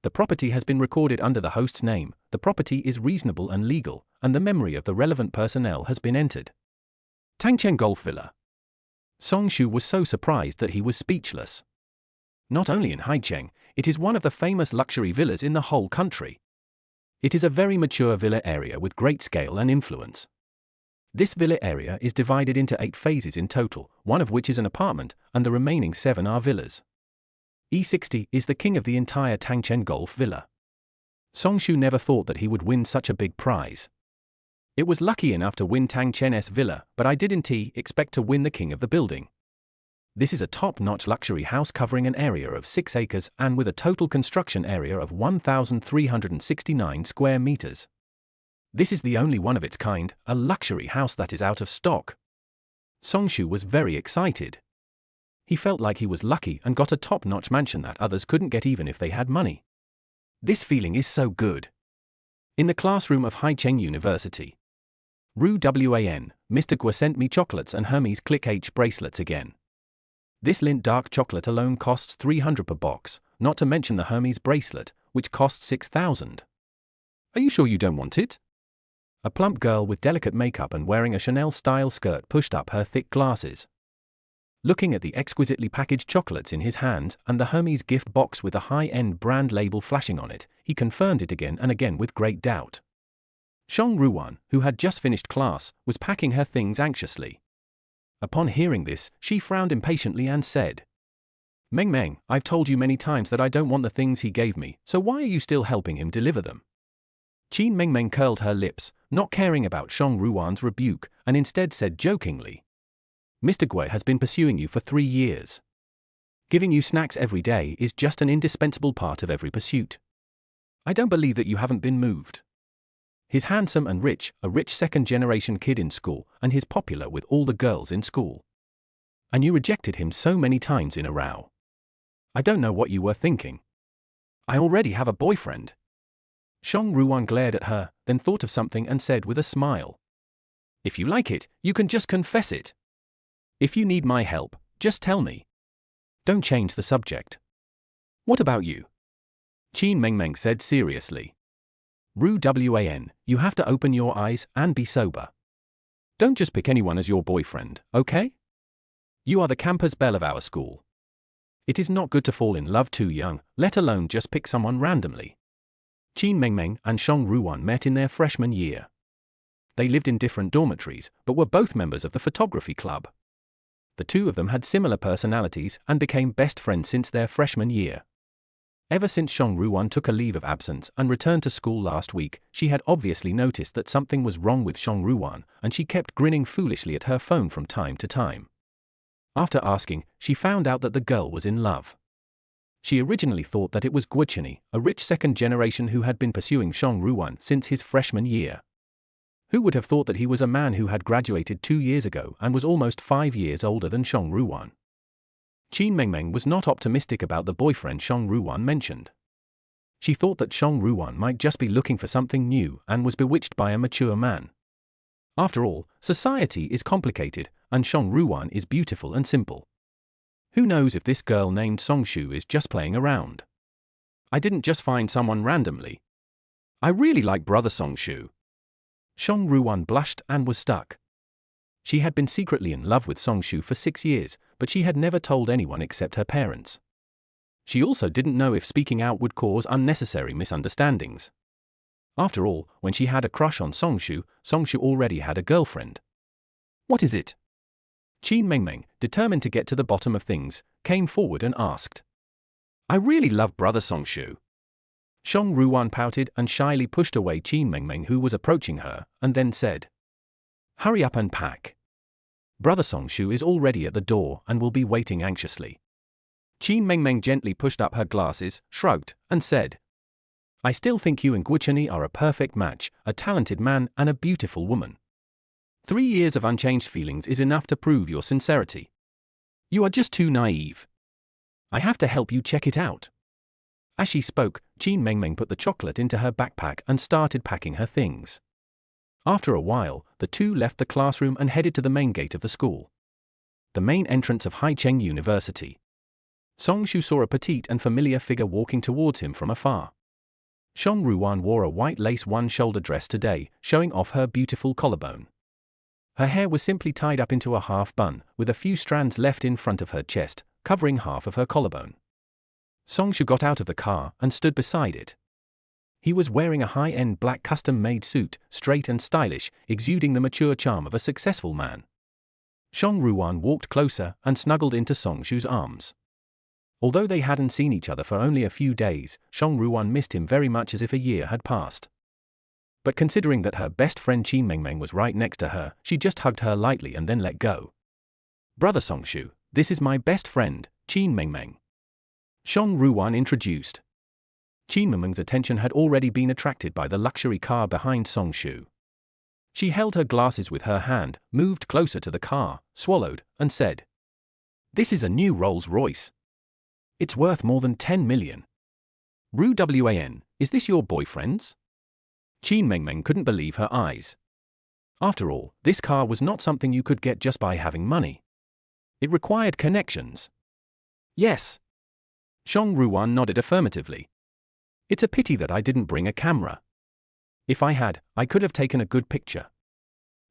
The property has been recorded under the host's name, the property is reasonable and legal, and the memory of the relevant personnel has been entered. Tangchen Golf Villa. Songshu was so surprised that he was speechless. Not only in Haicheng, it is one of the famous luxury villas in the whole country. It is a very mature villa area with great scale and influence. This villa area is divided into 8 phases in total, one of which is an apartment, and the remaining 7 are villas. E60 is the king of the entire Tangchen Golf Villa. Songshu never thought that he would win such a big prize. It was lucky enough to win Tangchen's villa, but I didn't expect to win the king of the building. This is a top-notch luxury house covering an area of 6 acres and with a total construction area of 1,369 square meters. This is the only one of its kind, a luxury house that is out of stock. Songshu was very excited. He felt like he was lucky and got a top-notch mansion that others couldn't get even if they had money. This feeling is so good. In the classroom of Haicheng University. Ru Wan, Mr. Gua sent me chocolates and Hermes Click H bracelets again. This Lindt dark chocolate alone costs 300 per box, not to mention the Hermes bracelet, which costs 6,000. Are you sure you don't want it? A plump girl with delicate makeup and wearing a Chanel-style skirt pushed up her thick glasses. Looking at the exquisitely packaged chocolates in his hands and the Hermes gift box with a high-end brand label flashing on it, he confirmed it again and again with great doubt. Shang Ruwan, who had just finished class, was packing her things anxiously. Upon hearing this, she frowned impatiently and said, "Meng Meng, I've told you many times that I don't want the things he gave me, so why are you still helping him deliver them?" Qin Meng Meng curled her lips, not caring about Shang Ruwan's rebuke, and instead said jokingly, "Mr. Gui has been pursuing you for 3 years. Giving you snacks every day is just an indispensable part of every pursuit. I don't believe that you haven't been moved. He's handsome and rich, a rich second-generation kid in school, and he's popular with all the girls in school. And you rejected him so many times in a row. I don't know what you were thinking. I already have a boyfriend." Shang Ruwan glared at her, then thought of something and said with a smile, "If you like it, you can just confess it. If you need my help, just tell me. Don't change the subject." "What about you?" Qin Meng Meng said seriously. "Ruwan, you have to open your eyes and be sober. Don't just pick anyone as your boyfriend, okay? You are the campus belle of our school. It is not good to fall in love too young, let alone just pick someone randomly." Qin Meng Meng and Shang Ruwan met in their freshman year. They lived in different dormitories, but were both members of the photography club. The two of them had similar personalities and became best friends since their freshman year. Ever since Shang Ruwan took a leave of absence and returned to school last week, she had obviously noticed that something was wrong with Shang Ruwan, and she kept grinning foolishly at her phone from time to time. After asking, she found out that the girl was in love. She originally thought that it was Guicheni, a rich second generation who had been pursuing Shang Ruwan since his freshman year. Who would have thought that he was a man who had graduated 2 years ago and was almost 5 years older than Shang Ruwan? Qin Meng Meng was not optimistic about the boyfriend Shang Ruwan mentioned. She thought that Shang Ruwan might just be looking for something new and was bewitched by a mature man. After all, society is complicated, and Shang Ruwan is beautiful and simple. Who knows if this girl named Songshu is just playing around? I didn't just find someone randomly. I really like brother Songshu. Shang Ruwan blushed and was stuck. She had been secretly in love with Songshu for 6 years, but she had never told anyone except her parents. She also didn't know if speaking out would cause unnecessary misunderstandings. After all, when she had a crush on Songshu, Songshu already had a girlfriend. "What is it?" Qin Meng Meng, determined to get to the bottom of things, came forward and asked. "I really love brother Songshu." Shang Ruwan pouted and shyly pushed away Qin Meng Meng, who was approaching her, and then said, "Hurry up and pack. Brother Songshu is already at the door and will be waiting anxiously." Qin Meng Meng gently pushed up her glasses, shrugged, and said, "I still think you and Guicheni are a perfect match, a talented man and a beautiful woman. 3 years of unchanged feelings is enough to prove your sincerity. You are just too naive. I have to help you check it out." As she spoke, Qin Meng Meng put the chocolate into her backpack and started packing her things. After a while, the two left the classroom and headed to the main gate of the school, the main entrance of Haicheng University. Songshu saw a petite and familiar figure walking towards him from afar. Shang Ruwan wore a white lace one-shoulder dress today, showing off her beautiful collarbone. Her hair was simply tied up into a half bun, with a few strands left in front of her chest, covering half of her collarbone. Songshu got out of the car and stood beside it. He was wearing a high-end black custom-made suit, straight and stylish, exuding the mature charm of a successful man. Shang Ruwan walked closer and snuggled into Songshu's arms. Although they hadn't seen each other for only a few days, Shang Ruwan missed him very much, as if a year had passed. But considering that her best friend Qin Meng Meng was right next to her, she just hugged her lightly and then let go. "Brother Songshu, this is my best friend, Qin Meng Meng," Shang Ruwan introduced. Qin Meng Meng's attention had already been attracted by the luxury car behind Songshu. She held her glasses with her hand, moved closer to the car, swallowed, and said, "This is a new Rolls-Royce. It's worth more than 10 million. Ruwan, is this your boyfriend's?" Qin Meng Meng couldn't believe her eyes. After all, this car was not something you could get just by having money. It required connections. "Yes." Shang Ruwan nodded affirmatively. "It's a pity that I didn't bring a camera. If I had, I could have taken a good picture.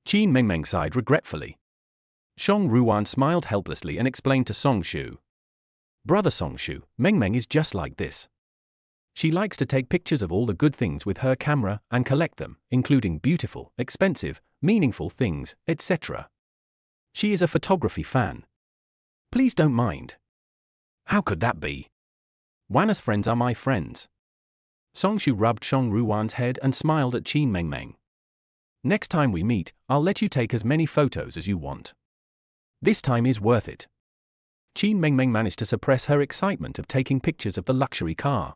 Qin Mengmeng sighed regretfully. Song Ruan smiled helplessly and explained to Song Shu. Brother Song Shu, Mengmeng is just like this. She likes to take pictures of all the good things with her camera and collect them, including beautiful, expensive, meaningful things, etc. She is a photography fan. Please don't mind. How could that be? Wanna's friends are my friends. Song Shu rubbed Song Ruan's head and smiled at Qin Mengmeng. Next time we meet, I'll let you take as many photos as you want. This time is worth it. Qin Mengmeng managed to suppress her excitement of taking pictures of the luxury car.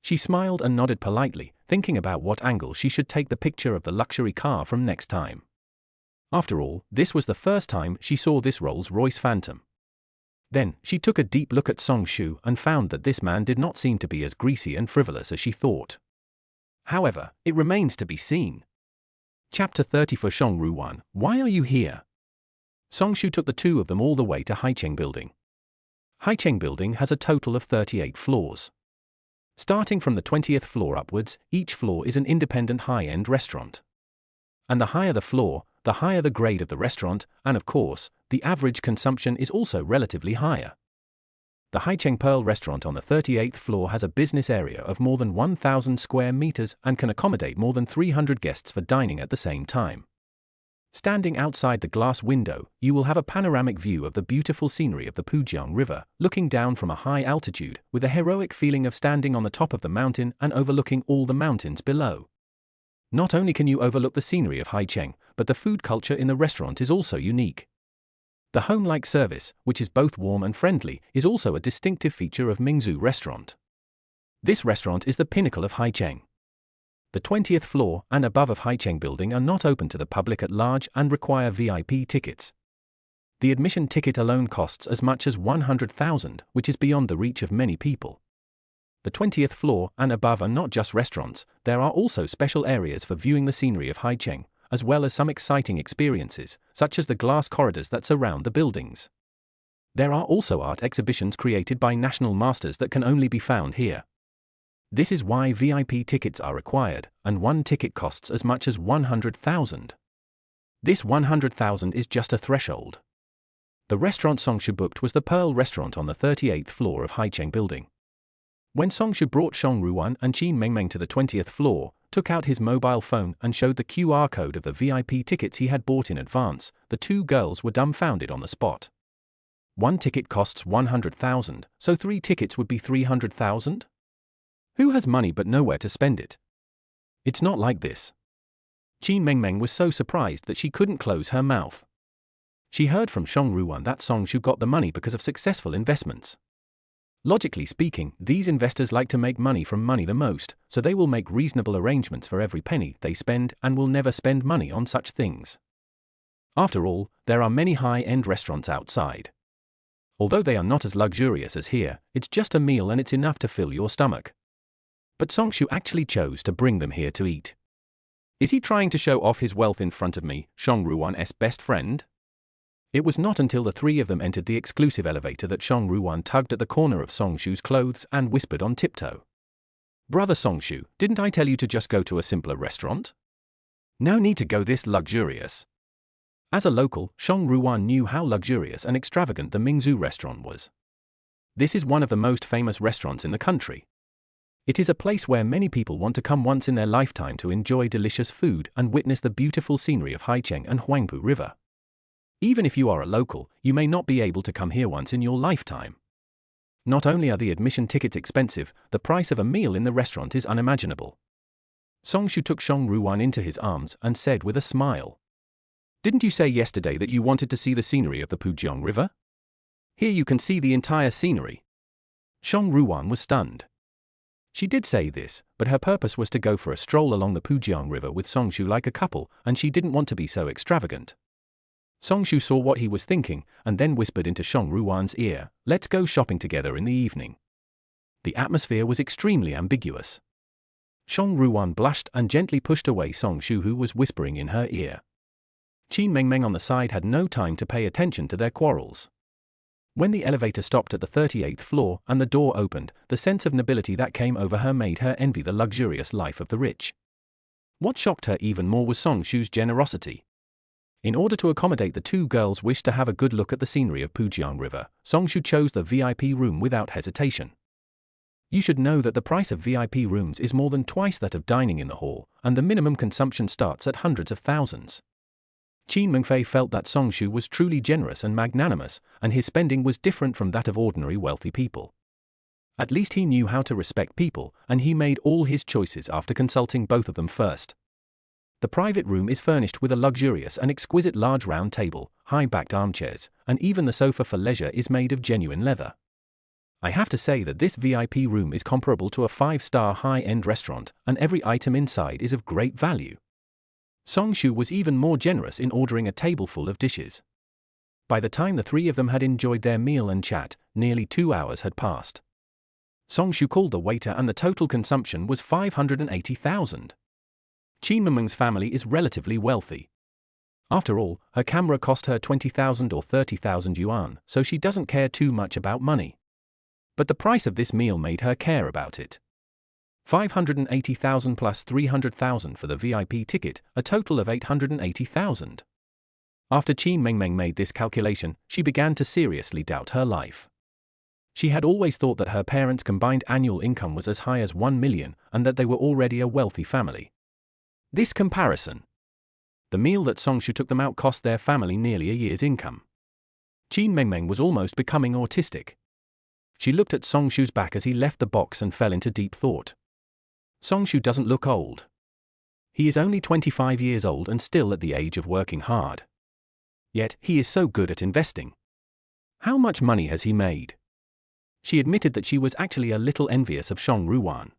She smiled and nodded politely, thinking about what angle she should take the picture of the luxury car from next time. After all, this was the first time she saw this Rolls-Royce Phantom. Then, she took a deep look at Song Shu and found that this man did not seem to be as greasy and frivolous as she thought. However, it remains to be seen. Chapter 30 for Song Ruan, why are you here? Song Shu took the two of them all the way to Haicheng Building. Haicheng Building has a total of 38 floors. Starting from the 20th floor upwards, each floor is an independent high-end restaurant. And the higher the floor, the higher the grade of the restaurant, and of course, the average consumption is also relatively higher. The Haicheng Pearl restaurant on the 38th floor has a business area of more than 1,000 square meters and can accommodate more than 300 guests for dining at the same time. Standing outside the glass window, you will have a panoramic view of the beautiful scenery of the Pujiang River, looking down from a high altitude, with a heroic feeling of standing on the top of the mountain and overlooking all the mountains below. Not only can you overlook the scenery of Haicheng, but the food culture in the restaurant is also unique. The home-like service, which is both warm and friendly, is also a distinctive feature of Mingzhu Restaurant. This restaurant is the pinnacle of Haicheng. The 20th floor and above of Haicheng Building are not open to the public at large and require VIP tickets. The admission ticket alone costs as much as 100,000, which is beyond the reach of many people. The 20th floor and above are not just restaurants, there are also special areas for viewing the scenery of Haicheng, as well as some exciting experiences, such as the glass corridors that surround the buildings. There are also art exhibitions created by national masters that can only be found here. This is why VIP tickets are required, and one ticket costs as much as 100,000. This 100,000 is just a threshold. The restaurant Song Shu booked was the Pearl restaurant on the 38th floor of Haicheng Building. When Song Shu brought Song Ruan and Qin Mengmeng to the 20th floor, took out his mobile phone and showed the QR code of the VIP tickets he had bought in advance, the two girls were dumbfounded on the spot. One ticket costs 100,000, so 3 tickets would be 300,000? Who has money but nowhere to spend it? It's not like this. Qin Mengmeng was so surprised that she couldn't close her mouth. She heard from Song Ruan that Song Shu got the money because of successful investments. Logically speaking, these investors like to make money from money the most, so they will make reasonable arrangements for every penny they spend and will never spend money on such things. After all, there are many high-end restaurants outside. Although they are not as luxurious as here, it's just a meal and it's enough to fill your stomach. But Song Shu actually chose to bring them here to eat. Is he trying to show off his wealth in front of me, Song Ruan's best friend? It was not until the three of them entered the exclusive elevator that Song Ruan tugged at the corner of Song Shu's clothes and whispered on tiptoe. Brother Song Shu, didn't I tell you to just go to a simpler restaurant? No need to go this luxurious. As a local, Song Ruan knew how luxurious and extravagant the Mingzhu restaurant was. This is one of the most famous restaurants in the country. It is a place where many people want to come once in their lifetime to enjoy delicious food and witness the beautiful scenery of Haicheng and Huangpu River. Even if you are a local, you may not be able to come here once in your lifetime. Not only are the admission tickets expensive, the price of a meal in the restaurant is unimaginable. Song Shu took Song Ruan into his arms and said with a smile, "Didn't you say yesterday that you wanted to see the scenery of the Pujiang River? Here you can see the entire scenery." Song Ruan was stunned. She did say this, but her purpose was to go for a stroll along the Pujiang River with Song Shu like a couple, and she didn't want to be so extravagant. Song Shu saw what he was thinking, and then whispered into Song Ruan's ear, "Let's go shopping together in the evening." The atmosphere was extremely ambiguous. Song Ruan blushed and gently pushed away Song Shu, who was whispering in her ear. Qin Mengmeng on the side had no time to pay attention to their quarrels. When the elevator stopped at the 38th floor and the door opened, the sense of nobility that came over her made her envy the luxurious life of the rich. What shocked her even more was Song Shu's generosity. In order to accommodate the two girls' wish to have a good look at the scenery of Pujiang River, Song Shu chose the VIP room without hesitation. You should know that the price of VIP rooms is more than twice that of dining in the hall, and the minimum consumption starts at hundreds of thousands. Qin Mengfei felt that Song Shu was truly generous and magnanimous, and his spending was different from that of ordinary wealthy people. At least he knew how to respect people, and he made all his choices after consulting both of them first. The private room is furnished with a luxurious and exquisite large round table, high-backed armchairs, and even the sofa for leisure is made of genuine leather. I have to say that this VIP room is comparable to a 5-star high-end restaurant, and every item inside is of great value. Song Shu was even more generous in ordering a table full of dishes. By the time the three of them had enjoyed their meal and chat, nearly 2 hours had passed. Song Shu called the waiter and the total consumption was 580,000. Qin Mengmeng's family is relatively wealthy. After all, her camera cost her 20,000 or 30,000 yuan, so she doesn't care too much about money. But the price of this meal made her care about it. 580,000 plus 300,000 for the VIP ticket, a total of 880,000. After Qin Mengmeng made this calculation, she began to seriously doubt her life. She had always thought that her parents' combined annual income was as high as 1 million and that they were already a wealthy family. This comparison. The meal that Song Shu took them out cost their family nearly a year's income. Qin Mengmeng was almost becoming autistic. She looked at Song Shu's back as he left the box and fell into deep thought. Song Shu doesn't look old. He is only 25 years old and still at the age of working hard. Yet, he is so good at investing. How much money has he made? She admitted that she was actually a little envious of Shang Ruwan.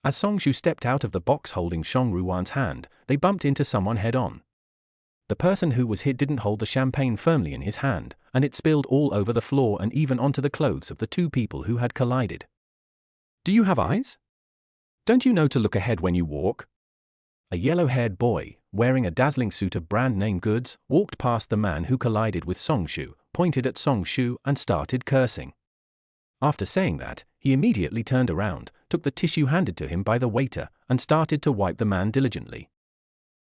As Song Shu stepped out of the box holding Shang Ruwan's hand, they bumped into someone head-on. The person who was hit didn't hold the champagne firmly in his hand, and it spilled all over the floor and even onto the clothes of the two people who had collided. Do you have eyes? Don't you know to look ahead when you walk? A yellow-haired boy, wearing a dazzling suit of brand-name goods, walked past the man who collided with Song Shu, pointed at Song Shu and started cursing. After saying that, he immediately turned around, took the tissue handed to him by the waiter, and started to wipe the man diligently.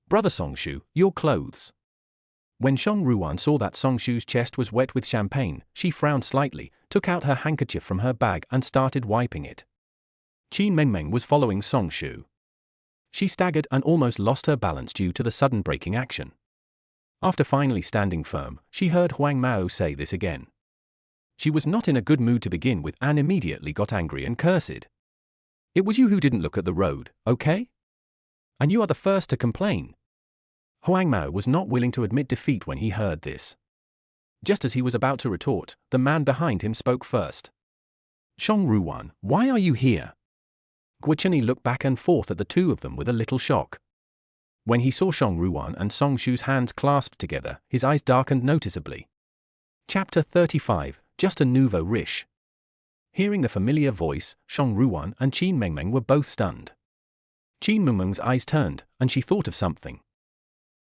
Brother Song Shu, your clothes. When Shang Ruwan saw that Song Shu's chest was wet with champagne, she frowned slightly, took out her handkerchief from her bag and started wiping it. Qin Mengmeng was following Song Shu. She staggered and almost lost her balance due to the sudden braking action. After finally standing firm, she heard Huang Mao say this again. She was not in a good mood to begin with and immediately got angry and cursed. It was you who didn't look at the road, okay? And you are the first to complain. Huang Mao was not willing to admit defeat when he heard this. Just as he was about to retort, the man behind him spoke first. Shang Ruwan, why are you here? Guocheni looked back and forth at the two of them with a little shock. When he saw Shang Ruwan and Song Shu's hands clasped together, his eyes darkened noticeably. Chapter 35, Just a Nouveau Riche. Hearing the familiar voice, Shang Ruwan and Qin Mengmeng were both stunned. Qin Mengmeng's eyes turned, and she thought of something.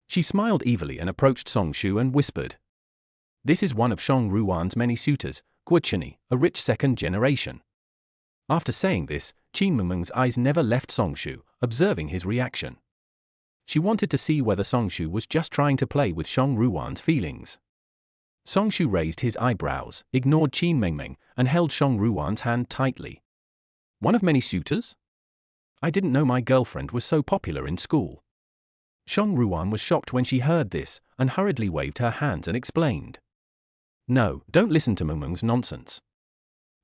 She smiled evilly and approached Song Shu and whispered. This is one of Shang Ruwan's many suitors, Guocheni, a rich second generation. After saying this, Qin Mengmeng's eyes never left Song Shu, observing his reaction. She wanted to see whether Song Shu was just trying to play with Shang Ruwan's feelings. Song Shu raised his eyebrows, ignored Qin Mengmeng, and held Shang Ruwan's hand tightly. One of many suitors? I didn't know my girlfriend was so popular in school. Shang Ruwan was shocked when she heard this, and hurriedly waved her hands and explained. No, don't listen to Mengmeng's nonsense.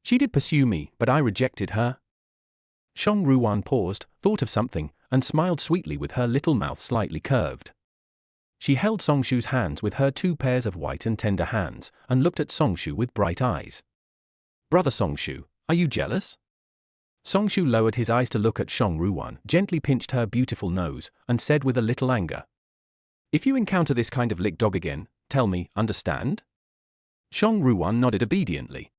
She did pursue me, but I rejected her. Shang Ruwan paused, thought of something, and smiled sweetly with her little mouth slightly curved. She held Song Shu's hands with her two pairs of white and tender hands, and looked at Song Shu with bright eyes. Brother Song Shu, are you jealous? Song Shu lowered his eyes to look at Shang Ruwan, gently pinched her beautiful nose, and said with a little anger. If you encounter this kind of lick dog again, tell me, understand? Shang Ruwan nodded obediently.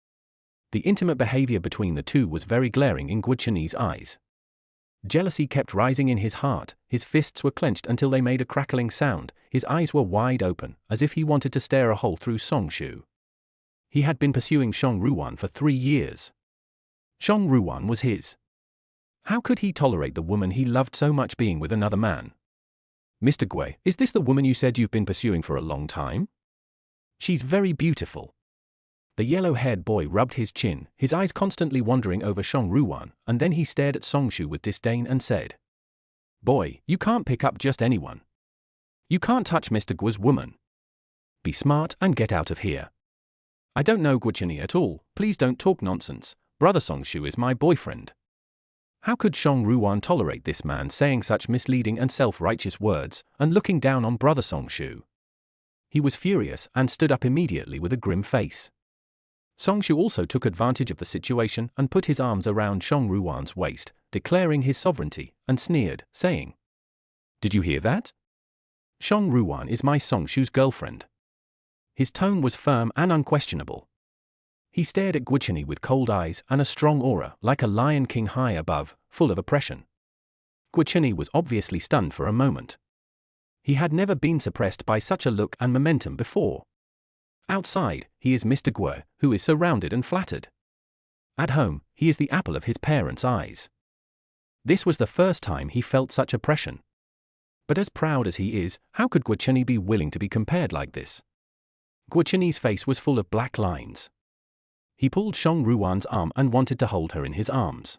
The intimate behavior between the two was very glaring in Guocheni's eyes. Jealousy kept rising in his heart, his fists were clenched until they made a crackling sound, his eyes were wide open, as if he wanted to stare a hole through Song Shu. He had been pursuing Shang Ruwan for 3 years. Shang Ruwan was his. How could he tolerate the woman he loved so much being with another man? Mr. Gui, is this the woman you said you've been pursuing for a long time? She's very beautiful. The yellow-haired boy rubbed his chin, his eyes constantly wandering over Song Ruwan, and then he stared at Songshu with disdain and said, "Boy, you can't pick up just anyone. You can't touch Mr. Gui's woman. Be smart and get out of here. I don't know Guicheni at all, please don't talk nonsense, brother Songshu is my boyfriend." How could Song Ruwan tolerate this man saying such misleading and self-righteous words, and looking down on brother Songshu? He was furious and stood up immediately with a grim face. Songshu also took advantage of the situation and put his arms around Song Ruwan's waist, declaring his sovereignty, and sneered, saying, "Did you hear that? Song Ruwan is my Songshu's girlfriend." His tone was firm and unquestionable. He stared at Guicheni with cold eyes and a strong aura, like a lion king high above, full of oppression. Guicheni was obviously stunned for a moment. He had never been suppressed by such a look and momentum before. Outside, he is Mr. Gui, who is surrounded and flattered. At home, he is the apple of his parents' eyes. This was the first time he felt such oppression. But as proud as he is, how could Guicheni be willing to be compared like this? Guicheni's face was full of black lines. He pulled Song Ruwan's arm and wanted to hold her in his arms.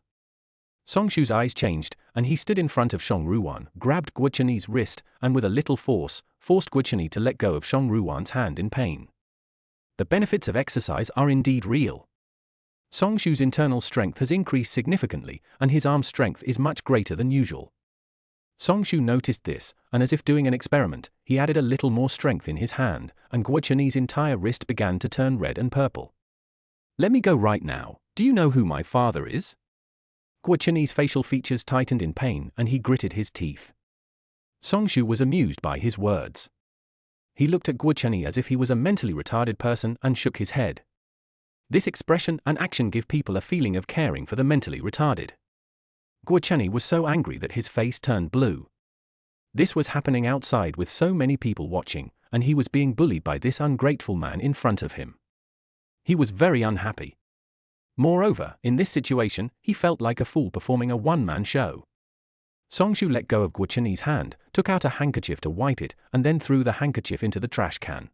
Songshu's eyes changed, and he stood in front of Song Ruwan, grabbed Guicheni's wrist, and with a little force, forced Guicheni to let go of Song Ruwan's hand in pain. The benefits of exercise are indeed real. Songshu's internal strength has increased significantly, and his arm strength is much greater than usual. Songshu noticed this, and as if doing an experiment, he added a little more strength in his hand, and Guicheni's entire wrist began to turn red and purple. "Let me go right now. Do you know who my father is?" Guicheni's facial features tightened in pain, and he gritted his teeth. Songshu was amused by his words. He looked at Guicheni as if he was a mentally retarded person and shook his head. This expression and action give people a feeling of caring for the mentally retarded. Guicheni was so angry that his face turned blue. This was happening outside with so many people watching, and he was being bullied by this ungrateful man in front of him. He was very unhappy. Moreover, in this situation, he felt like a fool performing a one-man show. Songshu let go of Guicheni's hand, took out a handkerchief to wipe it, and then threw the handkerchief into the trash can.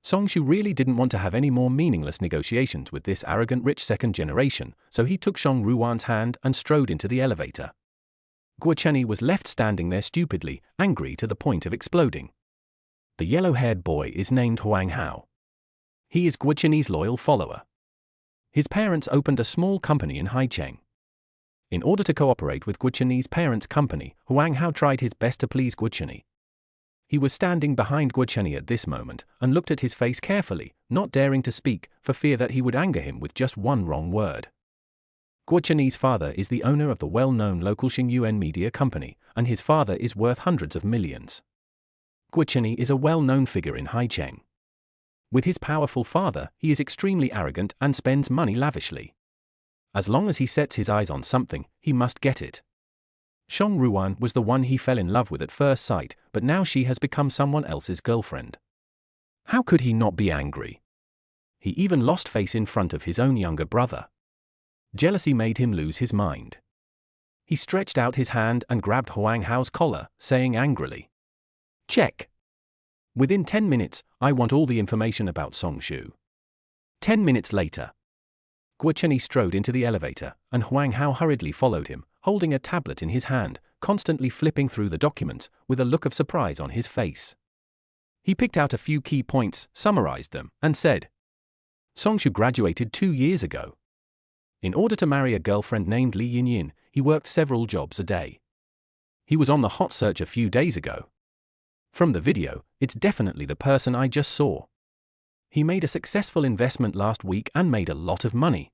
Songshu really didn't want to have any more meaningless negotiations with this arrogant rich second generation, so he took Song Ruwan's hand and strode into the elevator. Guicheni was left standing there stupidly, angry to the point of exploding. The yellow-haired boy is named Huang Hao. He is Guicheni's loyal follower. His parents opened a small company in Haicheng. In order to cooperate with Guicheni's parents' company, Huang Hao tried his best to please Guicheni. He was standing behind Guicheni at this moment, and looked at his face carefully, not daring to speak, for fear that he would anger him with just one wrong word. Guicheni's father is the owner of the well-known local Xingyuan media company, and his father is worth hundreds of millions. Guicheni is a well-known figure in Haicheng. With his powerful father, he is extremely arrogant and spends money lavishly. As long as he sets his eyes on something, he must get it. Song Ruwan was the one he fell in love with at first sight, but now she has become someone else's girlfriend. How could he not be angry? He even lost face in front of his own younger brother. Jealousy made him lose his mind. He stretched out his hand and grabbed Huang Hao's collar, saying angrily, "Check. Within 10 minutes, I want all the information about Songshu." 10 minutes later, Guicheni strode into the elevator, and Huang Hao hurriedly followed him, holding a tablet in his hand, constantly flipping through the documents, with a look of surprise on his face. He picked out a few key points, summarized them, and said, "Songshu graduated 2 years ago. In order to marry a girlfriend named Li Yinyin, he worked several jobs a day. He was on the hot search a few days ago. From the video, it's definitely the person I just saw. He made a successful investment last week and made a lot of money.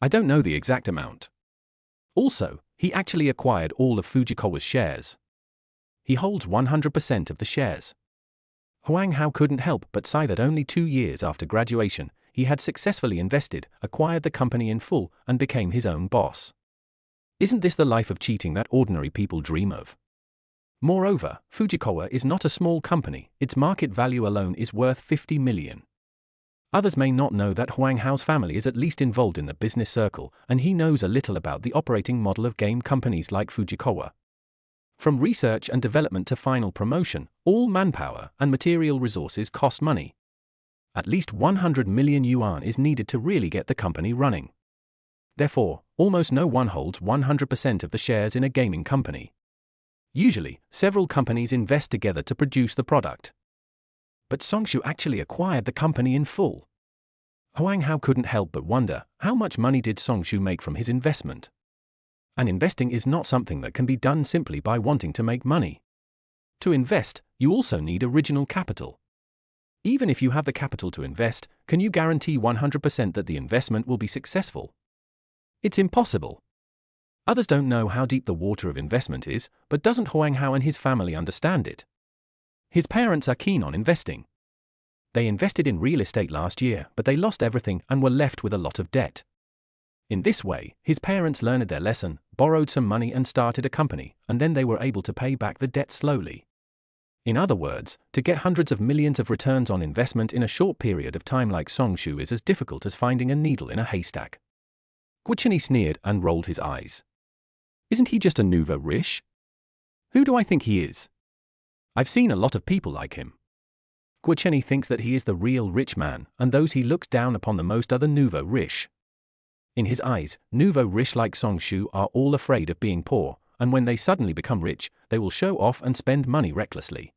I don't know the exact amount. Also, he actually acquired all of Fujikawa's shares. He holds 100% of the shares." Huang Hao couldn't help but sigh that only 2 years after graduation, he had successfully invested, acquired the company in full, and became his own boss. Isn't this the life of cheating that ordinary people dream of? Moreover, Fujikawa is not a small company, its market value alone is worth 50 million. Others may not know that Huang Hao's family is at least involved in the business circle, and he knows a little about the operating model of game companies like Fujikawa. From research and development to final promotion, all manpower and material resources cost money. At least 100 million yuan is needed to really get the company running. Therefore, almost no one holds 100% of the shares in a gaming company. Usually, several companies invest together to produce the product. But Songshu actually acquired the company in full. Huang Hao couldn't help but wonder, how much money did Songshu make from his investment? And investing is not something that can be done simply by wanting to make money. To invest, you also need original capital. Even if you have the capital to invest, can you guarantee 100% that the investment will be successful? It's impossible. Others don't know how deep the water of investment is, but doesn't Huang Hao and his family understand it? His parents are keen on investing. They invested in real estate last year, but they lost everything and were left with a lot of debt. In this way, his parents learned their lesson, borrowed some money and started a company, and then they were able to pay back the debt slowly. In other words, to get hundreds of millions of returns on investment in a short period of time like Songshu is as difficult as finding a needle in a haystack. Guocheni sneered and rolled his eyes. Isn't he just a nouveau riche? Who do I think he is? I've seen a lot of people like him. Guocheni thinks that he is the real rich man, and those he looks down upon the most are the nouveau riche. In his eyes, nouveau riche like Songshu are all afraid of being poor, and when they suddenly become rich, they will show off and spend money recklessly.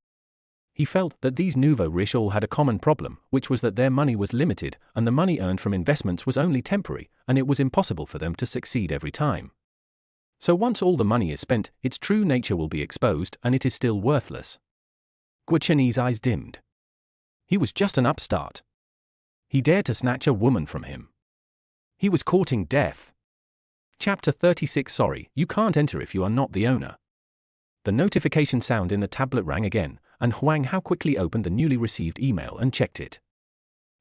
He felt that these nouveau riche all had a common problem, which was that their money was limited, and the money earned from investments was only temporary, and it was impossible for them to succeed every time. So once all the money is spent, its true nature will be exposed, and it is still worthless. Guocheni's eyes dimmed. He was just an upstart. He dared to snatch a woman from him. He was courting death. Chapter 36. Sorry, you can't enter if you are not the owner. The notification sound in the tablet rang again, and Huang Hao quickly opened the newly received email and checked it.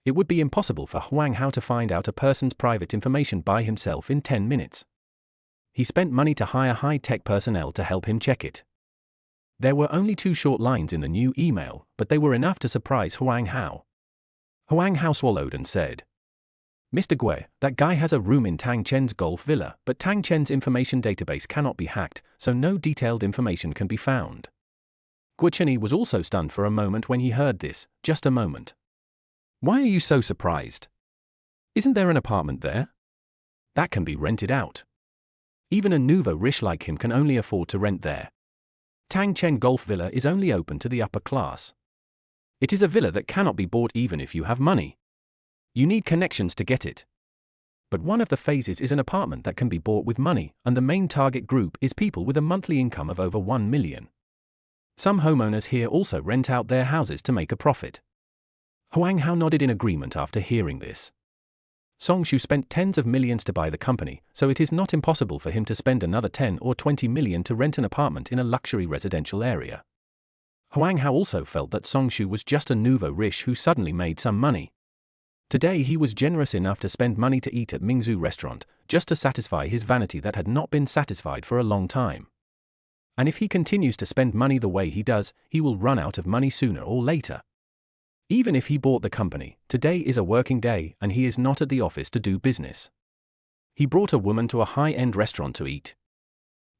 It would be impossible for Huang Hao to find out a person's private information by himself in 10 minutes. He spent money to hire high-tech personnel to help him check it. There were only 2 short lines in the new email, but they were enough to surprise Huang Hao. Huang Hao swallowed and said, Mr. Gue, that guy has a room in Tang Chen's golf villa, but Tang Chen's information database cannot be hacked, so no detailed information can be found. Guocheni was also stunned for a moment when he heard this, just a moment. Why are you so surprised? Isn't there an apartment there? That can be rented out. Even a nouveau riche like him can only afford to rent there. Tang Chen Golf Villa is only open to the upper class. It is a villa that cannot be bought even if you have money. You need connections to get it. But one of the phases is an apartment that can be bought with money, and the main target group is people with a monthly income of over 1 million. Some homeowners here also rent out their houses to make a profit. Huang Hao nodded in agreement after hearing this. Songshu spent tens of millions to buy the company, so it is not impossible for him to spend another 10 or 20 million to rent an apartment in a luxury residential area. Huang Hao also felt that Songshu was just a nouveau riche who suddenly made some money. Today he was generous enough to spend money to eat at Mingzhu restaurant, just to satisfy his vanity that had not been satisfied for a long time. And if he continues to spend money the way he does, he will run out of money sooner or later. Even if he bought the company, today is a working day and he is not at the office to do business. He brought a woman to a high-end restaurant to eat.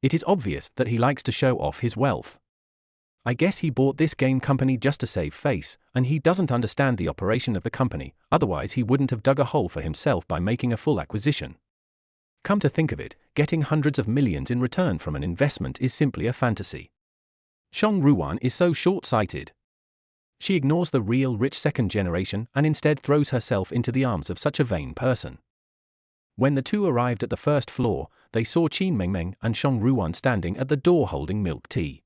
It is obvious that he likes to show off his wealth. I guess he bought this game company just to save face, and he doesn't understand the operation of the company, otherwise he wouldn't have dug a hole for himself by making a full acquisition. Come to think of it, getting hundreds of millions in return from an investment is simply a fantasy. Shong Ruan is so short-sighted. She ignores the real rich second generation and instead throws herself into the arms of such a vain person. When the two arrived at the first floor, they saw Qin Mengmeng and Shong Ruan standing at the door holding milk tea.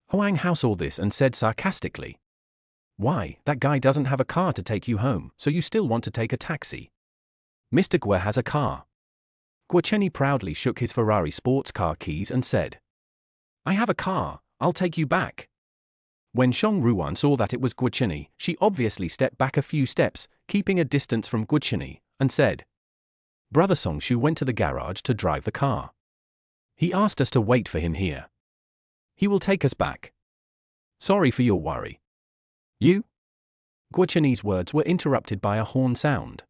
Huang Hao saw this and said sarcastically, "Why, that guy doesn't have a car to take you home, so you still want to take a taxi?" Mr. Gue has a car. Guocheni proudly shook his Ferrari sports car keys and said, "I have a car, I'll take you back." When Shong Ruan saw that it was Guocheni, she obviously stepped back a few steps, keeping a distance from Guocheni, and said, "Brother Songshu went to the garage to drive the car. He asked us to wait for him here. He will take us back. Sorry for your worry." "You? Guo Chenyi's words were interrupted by a horn sound.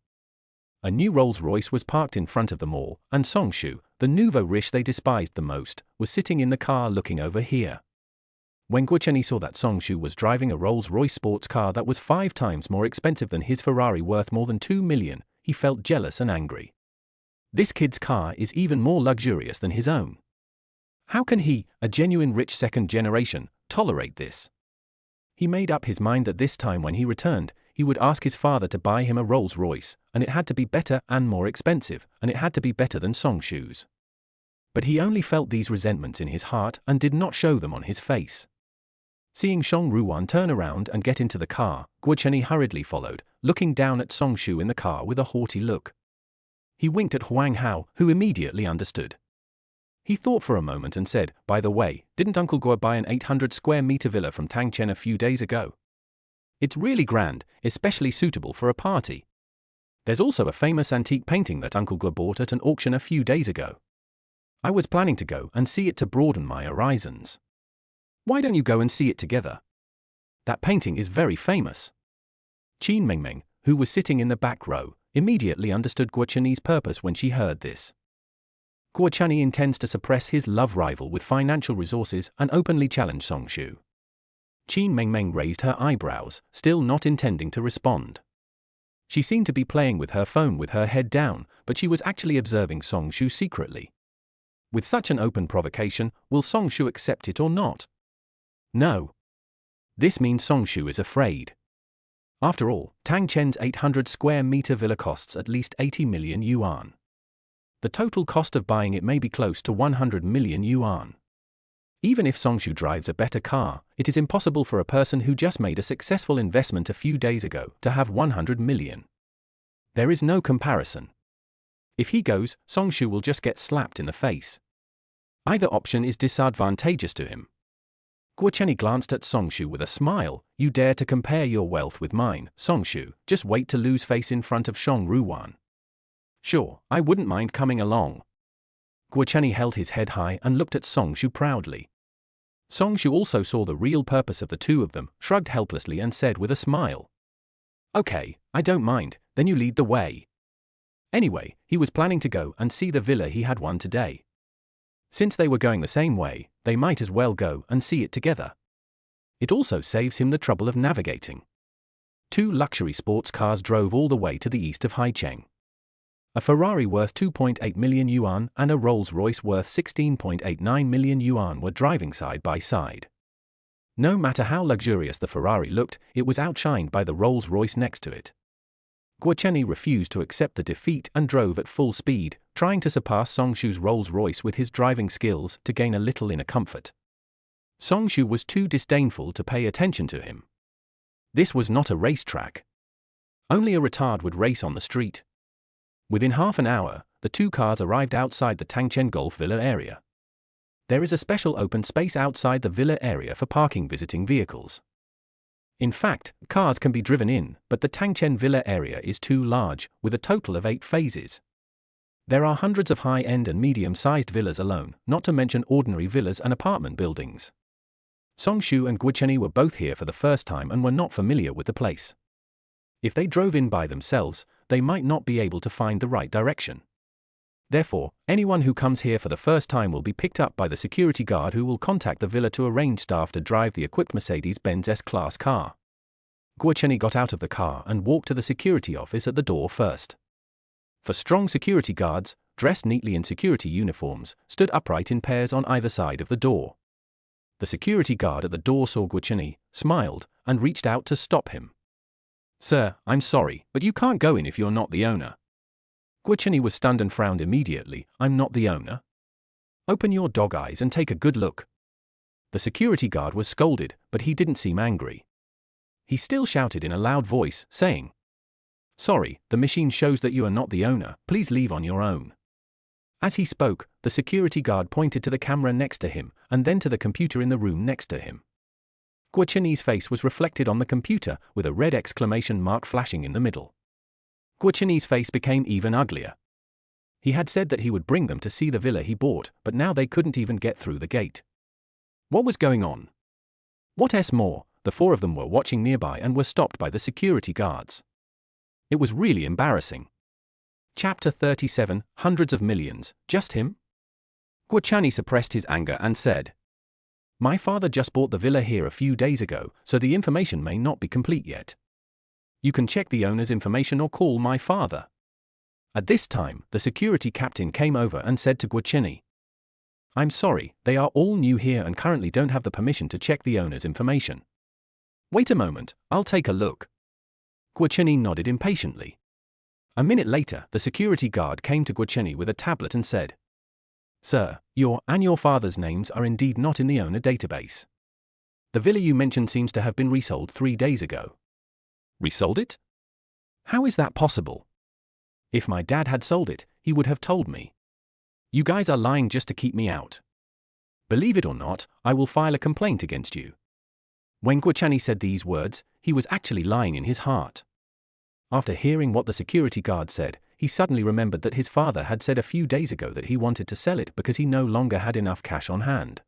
A new Rolls-Royce was parked in front of the mall, and Song Shu, the nouveau riche they despised the most, was sitting in the car looking over here. When Guo Chenyi saw that Song Shu was driving a Rolls-Royce sports car that was 5 times more expensive than his Ferrari worth more than 2 million, he felt jealous and angry. This kid's car is even more luxurious than his own. How can he, a genuine rich second generation, tolerate this? He made up his mind that this time when he returned, he would ask his father to buy him a Rolls-Royce, and it had to be better and more expensive, and it had to be better than Song Shu's. But he only felt these resentments in his heart and did not show them on his face. Seeing Song Ruwan turn around and get into the car, Guo Chenyi hurriedly followed, looking down at Song Shu in the car with a haughty look. He winked at Huang Hao, who immediately understood. He thought for a moment and said, "By the way, didn't Uncle Guo buy an 800-square-meter villa from Tangchen a few days ago? It's really grand, especially suitable for a party. There's also a famous antique painting that Uncle Guo bought at an auction a few days ago. I was planning to go and see it to broaden my horizons. Why don't you go and see it together? That painting is very famous." Qin Mengmeng, who was sitting in the back row, immediately understood Guo Chenyi's purpose when she heard this. Guo Chenyi intends to suppress his love rival with financial resources and openly challenge Song Shu. Qin Mengmeng raised her eyebrows, still not intending to respond. She seemed to be playing with her phone with her head down, but she was actually observing Song Shu secretly. With such an open provocation, will Song Shu accept it or not? No. This means Song Shu is afraid. After all, Tangchen's 800-square-meter villa costs at least 80 million yuan. The total cost of buying it may be close to 100 million yuan. Even if Song Shu drives a better car, it is impossible for a person who just made a successful investment a few days ago to have 100 million. There is no comparison. If he goes, Song Shu will just get slapped in the face. Either option is disadvantageous to him. Guo Chenyi glanced at Song Shu with a smile. "You dare to compare your wealth with mine, Song Shu, just wait to lose face in front of Song Ruwan. Sure, I wouldn't mind coming along." Guo Chenyi held his head high and looked at Song Shu proudly. Song Shu also saw the real purpose of the two of them, shrugged helplessly and said with a smile, "Okay, I don't mind, then you lead the way." Anyway, he was planning to go and see the villa he had won today. Since they were going the same way, they might as well go and see it together. It also saves him the trouble of navigating. 2 luxury sports cars drove all the way to the east of Haicheng. A Ferrari worth 2.8 million yuan and a Rolls-Royce worth 16.89 million yuan were driving side by side. No matter how luxurious the Ferrari looked, it was outshined by the Rolls-Royce next to it. Guo Chenyi refused to accept the defeat and drove at full speed, trying to surpass Song Shu's Rolls-Royce with his driving skills to gain a little inner comfort. Song Shu was too disdainful to pay attention to him. This was not a racetrack. Only a retard would race on the street. Within half an hour, the 2 cars arrived outside the Tangchen Golf Villa area. There is a special open space outside the villa area for parking visiting vehicles. In fact, cars can be driven in, but the Tangchen Villa area is too large, with a total of 8 phases. There are hundreds of high-end and medium-sized villas alone, not to mention ordinary villas and apartment buildings. Song Shu and Guo Chenyi were both here for the first time and were not familiar with the place. If they drove in by themselves, they might not be able to find the right direction. Therefore, anyone who comes here for the first time will be picked up by the security guard who will contact the villa to arrange staff to drive the equipped Mercedes-Benz S-Class car. Guo Chenyi got out of the car and walked to the security office at the door first. For strong security guards, dressed neatly in security uniforms, stood upright in pairs on either side of the door. The security guard at the door saw Guo Chenyi, smiled, and reached out to stop him. "Sir, I'm sorry, but you can't go in if you're not the owner." Guo Chenyi was stunned and frowned immediately. "I'm not the owner? Open your dog eyes and take a good look." The security guard was scolded, but he didn't seem angry. He still shouted in a loud voice, saying, "Sorry, the machine shows that you are not the owner, please leave on your own." As he spoke, the security guard pointed to the camera next to him, and then to the computer in the room next to him. Guo Chenyi's face was reflected on the computer, with a red exclamation mark flashing in the middle. Guo Chenyi's face became even uglier. He had said that he would bring them to see the villa he bought, but now they couldn't even get through the gate. What was going on? What's more, the four of them were watching nearby and were stopped by the security guards. It was really embarrassing. Chapter 37, Hundreds of Millions, just him? Guochani suppressed his anger and said, "My father just bought the villa here a few days ago, so the information may not be complete yet. You can check the owner's information or call my father." At this time, the security captain came over and said to Guochani, "I'm sorry, they are all new here and currently don't have the permission to check the owner's information. Wait a moment, I'll take a look." Guochani nodded impatiently. A minute later, the security guard came to Guochani with a tablet and said, "Sir, your and your father's names are indeed not in the owner database. The villa you mentioned seems to have been resold 3 days ago." "Resold it? How is that possible? If my dad had sold it, he would have told me. You guys are lying just to keep me out. Believe it or not, I will file a complaint against you." When Guochani said these words, he was actually lying in his heart. After hearing what the security guard said, he suddenly remembered that his father had said a few days ago that he wanted to sell it because he no longer had enough cash on hand.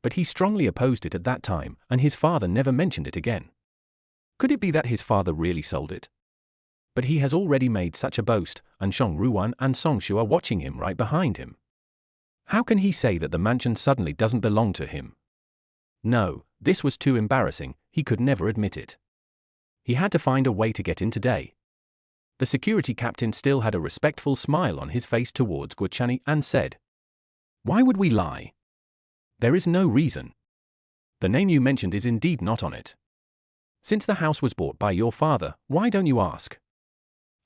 But he strongly opposed it at that time, and his father never mentioned it again. Could it be that his father really sold it? But he has already made such a boast, and Shang Ruan and Song Shu are watching him right behind him. How can he say that the mansion suddenly doesn't belong to him? No, this was too embarrassing, he could never admit it. He had to find a way to get in today. The security captain still had a respectful smile on his face towards Guochani and said, "Why would we lie? There is no reason. The name you mentioned is indeed not on it. Since the house was bought by your father, why don't you ask?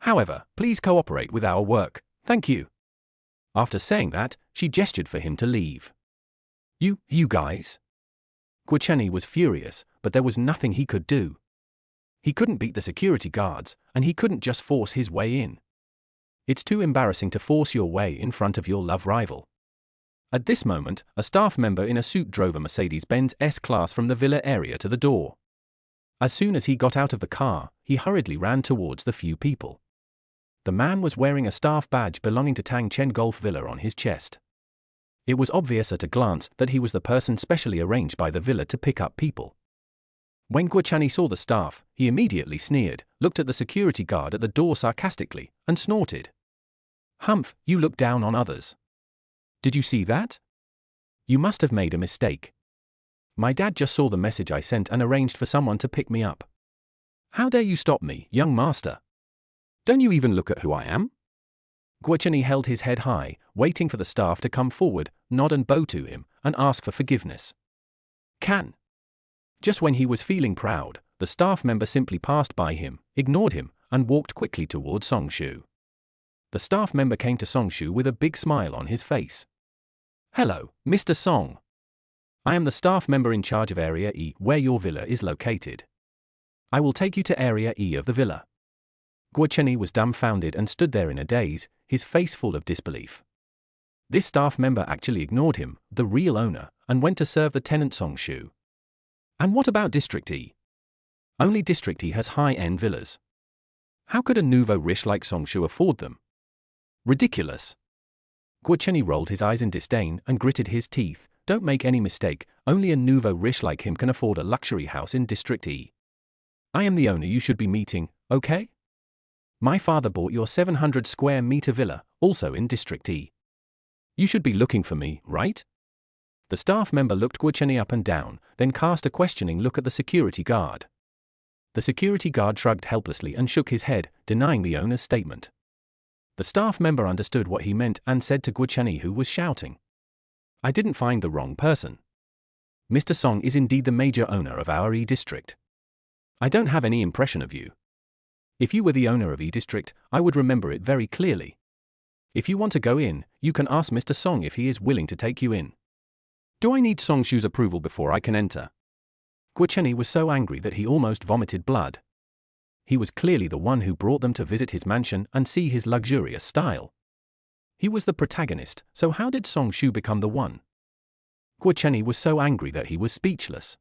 However, please cooperate with our work, thank you." After saying that, she gestured for him to leave. You guys?" Guochani was furious, but there was nothing he could do. He couldn't beat the security guards, and he couldn't just force his way in. It's too embarrassing to force your way in front of your love rival. At this moment, a staff member in a suit drove a Mercedes-Benz S-Class from the villa area to the door. As soon as he got out of the car, he hurriedly ran towards the few people. The man was wearing a staff badge belonging to Tang Chen Golf Villa on his chest. It was obvious at a glance that he was the person specially arranged by the villa to pick up people. When Guochani saw the staff, he immediately sneered, looked at the security guard at the door sarcastically, and snorted. "Humph, you look down on others. Did you see that? You must have made a mistake. My dad just saw the message I sent and arranged for someone to pick me up. How dare you stop me, young master? Don't you even look at who I am?" Guochani held his head high, waiting for the staff to come forward, nod and bow to him, and ask for forgiveness. Just when he was feeling proud, the staff member simply passed by him, ignored him, and walked quickly towards Song Shu. The staff member came to Song Shu with a big smile on his face. "Hello, Mr. Song. I am the staff member in charge of Area E, where your villa is located. I will take you to Area E of the villa." Guochani was dumbfounded and stood there in a daze, his face full of disbelief. This staff member actually ignored him, the real owner, and went to serve the tenant Song Shu. And what about District E? Only District E has high-end villas. How could a nouveau riche like Song Shu afford them? Ridiculous. Guochani rolled his eyes in disdain and gritted his teeth. Don't make any mistake, only a nouveau riche like him can afford a luxury house in District E. I am the owner you should be meeting, okay? My father bought your 700 square meter villa, also in District E. You should be looking for me, right? The staff member looked Guochani up and down, then cast a questioning look at the security guard. The security guard shrugged helplessly and shook his head, denying the owner's statement. The staff member understood what he meant and said to Guochani, who was shouting, "I didn't find the wrong person. Mr. Song is indeed the major owner of our E district. I don't have any impression of you. If you were the owner of E district, I would remember it very clearly. If you want to go in, you can ask Mr. Song if he is willing to take you in. Do I need Song Shu's approval before I can enter?" Guochani was so angry that he almost vomited blood. He was clearly the one who brought them to visit his mansion and see his luxurious style. He was the protagonist, so how did Song Shu become the one? Guochani was so angry that he was speechless.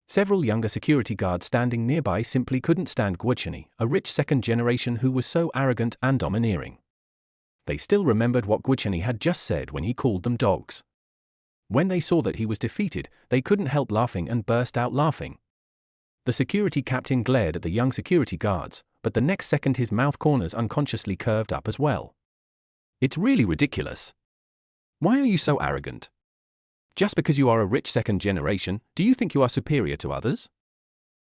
Several younger security guards standing nearby simply couldn't stand Guochani, a rich second generation who was so arrogant and domineering. They still remembered what Guochani had just said when he called them dogs. When they saw that he was defeated, they couldn't help laughing and burst out laughing. The security captain glared at the young security guards, but the next second his mouth corners unconsciously curved up as well. It's really ridiculous. Why are you so arrogant? Just because you are a rich second generation, do you think you are superior to others?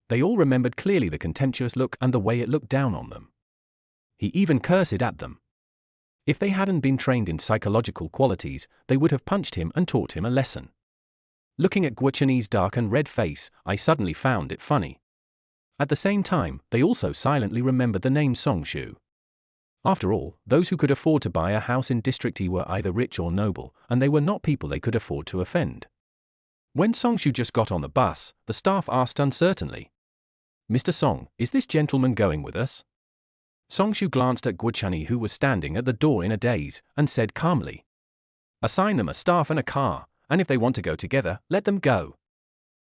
They all remembered clearly the contemptuous look and the way it looked down on them. He even cursed at them. If they hadn't been trained in psychological qualities, they would have punched him and taught him a lesson. Looking at Guocheni's dark and red face, I suddenly found it funny. At the same time, they also silently remembered the name Songshu. After all, those who could afford to buy a house in District E were either rich or noble, and they were not people they could afford to offend. When Songshu just got on the bus, the staff asked uncertainly, "Mr. Song, is this gentleman going with us?" Songshu glanced at Guocheni, who was standing at the door in a daze, and said calmly, "Assign them a staff and a car, and if they want to go together, let them go."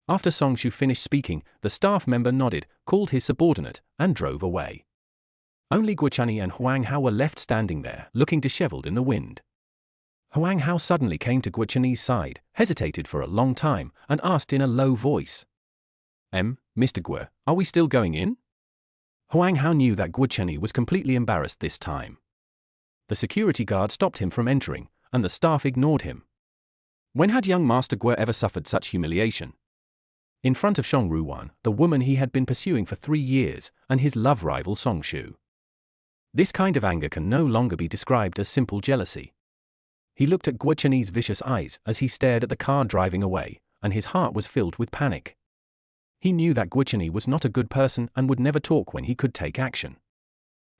After Songshu finished speaking, the staff member nodded, called his subordinate, and drove away. Only Guocheni and Huang Hao were left standing there, looking disheveled in the wind. Huang Hao suddenly came to Guocheni's side, hesitated for a long time, and asked in a low voice, Mr. Guo, are we still going in?" Huang Hao knew that Guocheni was completely embarrassed this time. The security guard stopped him from entering, and the staff ignored him. When had young Master Guo ever suffered such humiliation? In front of Shang Ruwan, the woman he had been pursuing for 3 years, and his love rival Songshu. This kind of anger can no longer be described as simple jealousy. He looked at Guocheni's vicious eyes as he stared at the car driving away, and his heart was filled with panic. He knew that Guocheni was not a good person and would never talk when he could take action.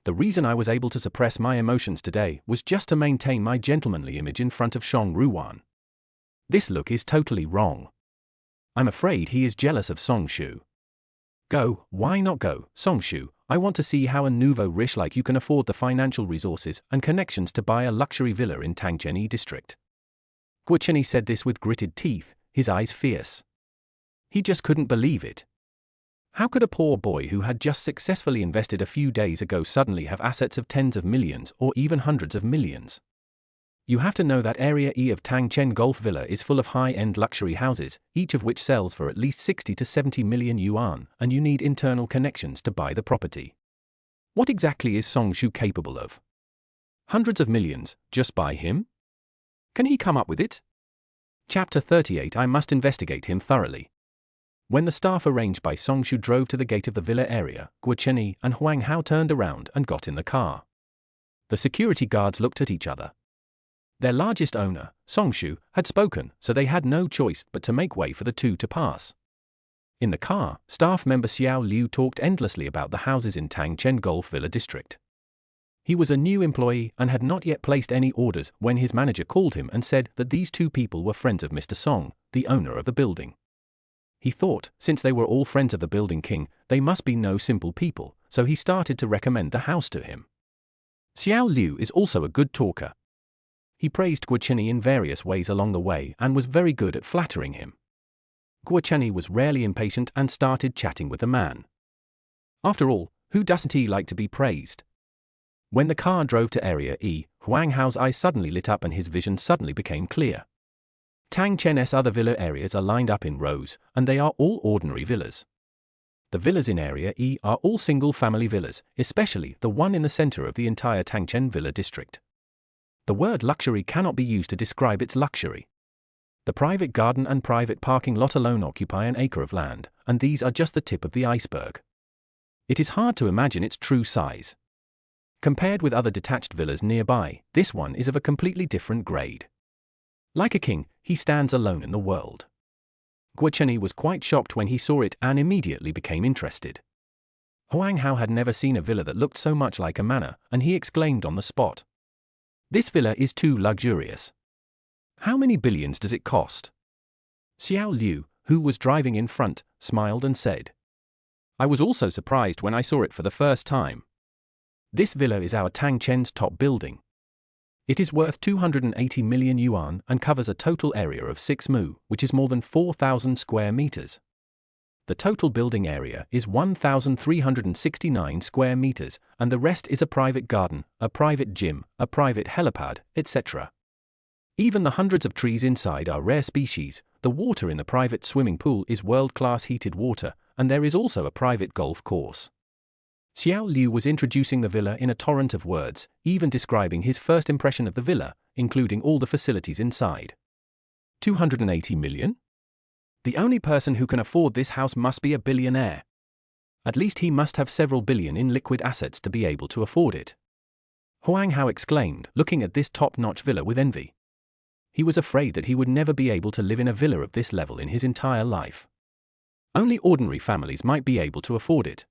The reason I was able to suppress my emotions today was just to maintain my gentlemanly image in front of Shang Ruwan. This look is totally wrong. I'm afraid he is jealous of Songshu. Go, why not go, Songshu? I want to see how a nouveau riche like you can afford the financial resources and connections to buy a luxury villa in Tangcheni district. Guocheni said this with gritted teeth, his eyes fierce. He just couldn't believe it. How could a poor boy who had just successfully invested a few days ago suddenly have assets of tens of millions or even hundreds of millions? You have to know that Area E of Tangchen Golf Villa is full of high-end luxury houses, each of which sells for at least 60 to 70 million yuan, and you need internal connections to buy the property. What exactly is Songshu capable of? Hundreds of millions, just by him? Can he come up with it? Chapter 38. I must investigate him thoroughly. When the staff arranged by Songshu drove to the gate of the villa area, Guocheni and Huang Hao turned around and got in the car. The security guards looked at each other. Their largest owner, Songshu, had spoken, so they had no choice but to make way for the two to pass. In the car, staff member Xiao Liu talked endlessly about the houses in Tangchen Golf Villa district. He was a new employee and had not yet placed any orders when his manager called him and said that these two people were friends of Mr. Song, the owner of the building. He thought, since they were all friends of the building king, they must be no simple people, so he started to recommend the house to him. Xiao Liu is also a good talker. He praised Guocheni in various ways along the way and was very good at flattering him. Guocheni was rarely impatient and started chatting with the man. After all, who doesn't he like to be praised? When the car drove to Area E, Huang Hao's eyes suddenly lit up and his vision suddenly became clear. Tangchen's other villa areas are lined up in rows, and they are all ordinary villas. The villas in Area E are all single-family villas, especially the one in the center of the entire Tangchen Villa district. The word luxury cannot be used to describe its luxury. The private garden and private parking lot alone occupy an acre of land, and these are just the tip of the iceberg. It is hard to imagine its true size. Compared with other detached villas nearby, this one is of a completely different grade. Like a king, he stands alone in the world. Guocheni was quite shocked when he saw it and immediately became interested. Huang Hao had never seen a villa that looked so much like a manor, and he exclaimed on the spot, "This villa is too luxurious. How many billions does it cost?" Xiao Liu, who was driving in front, smiled and said, "I was also surprised when I saw it for the first time. This villa is our Tangchen's top building. It is worth 280 million yuan and covers a total area of 6 mu, which is more than 4,000 square meters. The total building area is 1,369 square meters, and the rest is a private garden, a private gym, a private helipad, etc. Even the hundreds of trees inside are rare species. The water in the private swimming pool is world-class heated water, and there is also a private golf course. Xiao Liu was introducing the villa in a torrent of words, even describing his first impression of the villa, including all the facilities inside. 280 million? The only person who can afford this house must be a billionaire. At least he must have several billion in liquid assets to be able to afford it. Huang Hao exclaimed, looking at this top-notch villa with envy. He was afraid that he would never be able to live in a villa of this level in his entire life. Only ordinary families might be able to afford it.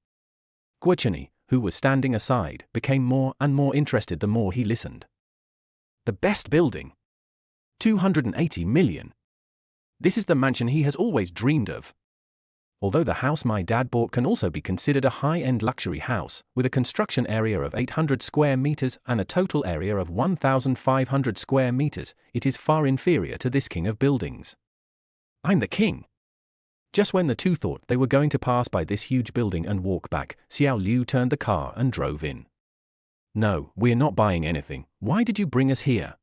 Guo Chenyi, who was standing aside, became more and more interested the more he listened. The best building. 280 million. This is the mansion he has always dreamed of. Although the house my dad bought can also be considered a high-end luxury house, with a construction area of 800 square meters and a total area of 1,500 square meters, it is far inferior to this king of buildings. I'm the king. Just when the two thought they were going to pass by this huge building and walk back, Xiao Liu turned the car and drove in. No, we're not buying anything. Why did you bring us here?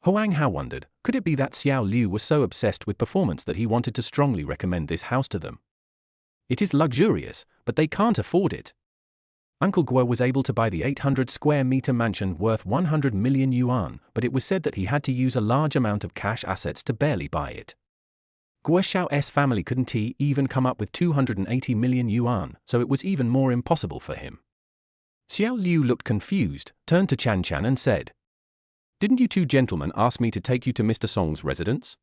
Huang Hao wondered, could it be that Xiao Liu was so obsessed with performance that he wanted to strongly recommend this house to them? It is luxurious, but they can't afford it. Uncle Guo was able to buy the 800 square meter mansion worth 100 million yuan, but it was said that he had to use a large amount of cash assets to barely buy it. Guo Xiao's family couldn't even come up with 280 million yuan, so it was even more impossible for him. Xiao Liu looked confused, turned to Chan Chan and said, "Didn't you two gentlemen ask me to take you to Mr. Song's residence?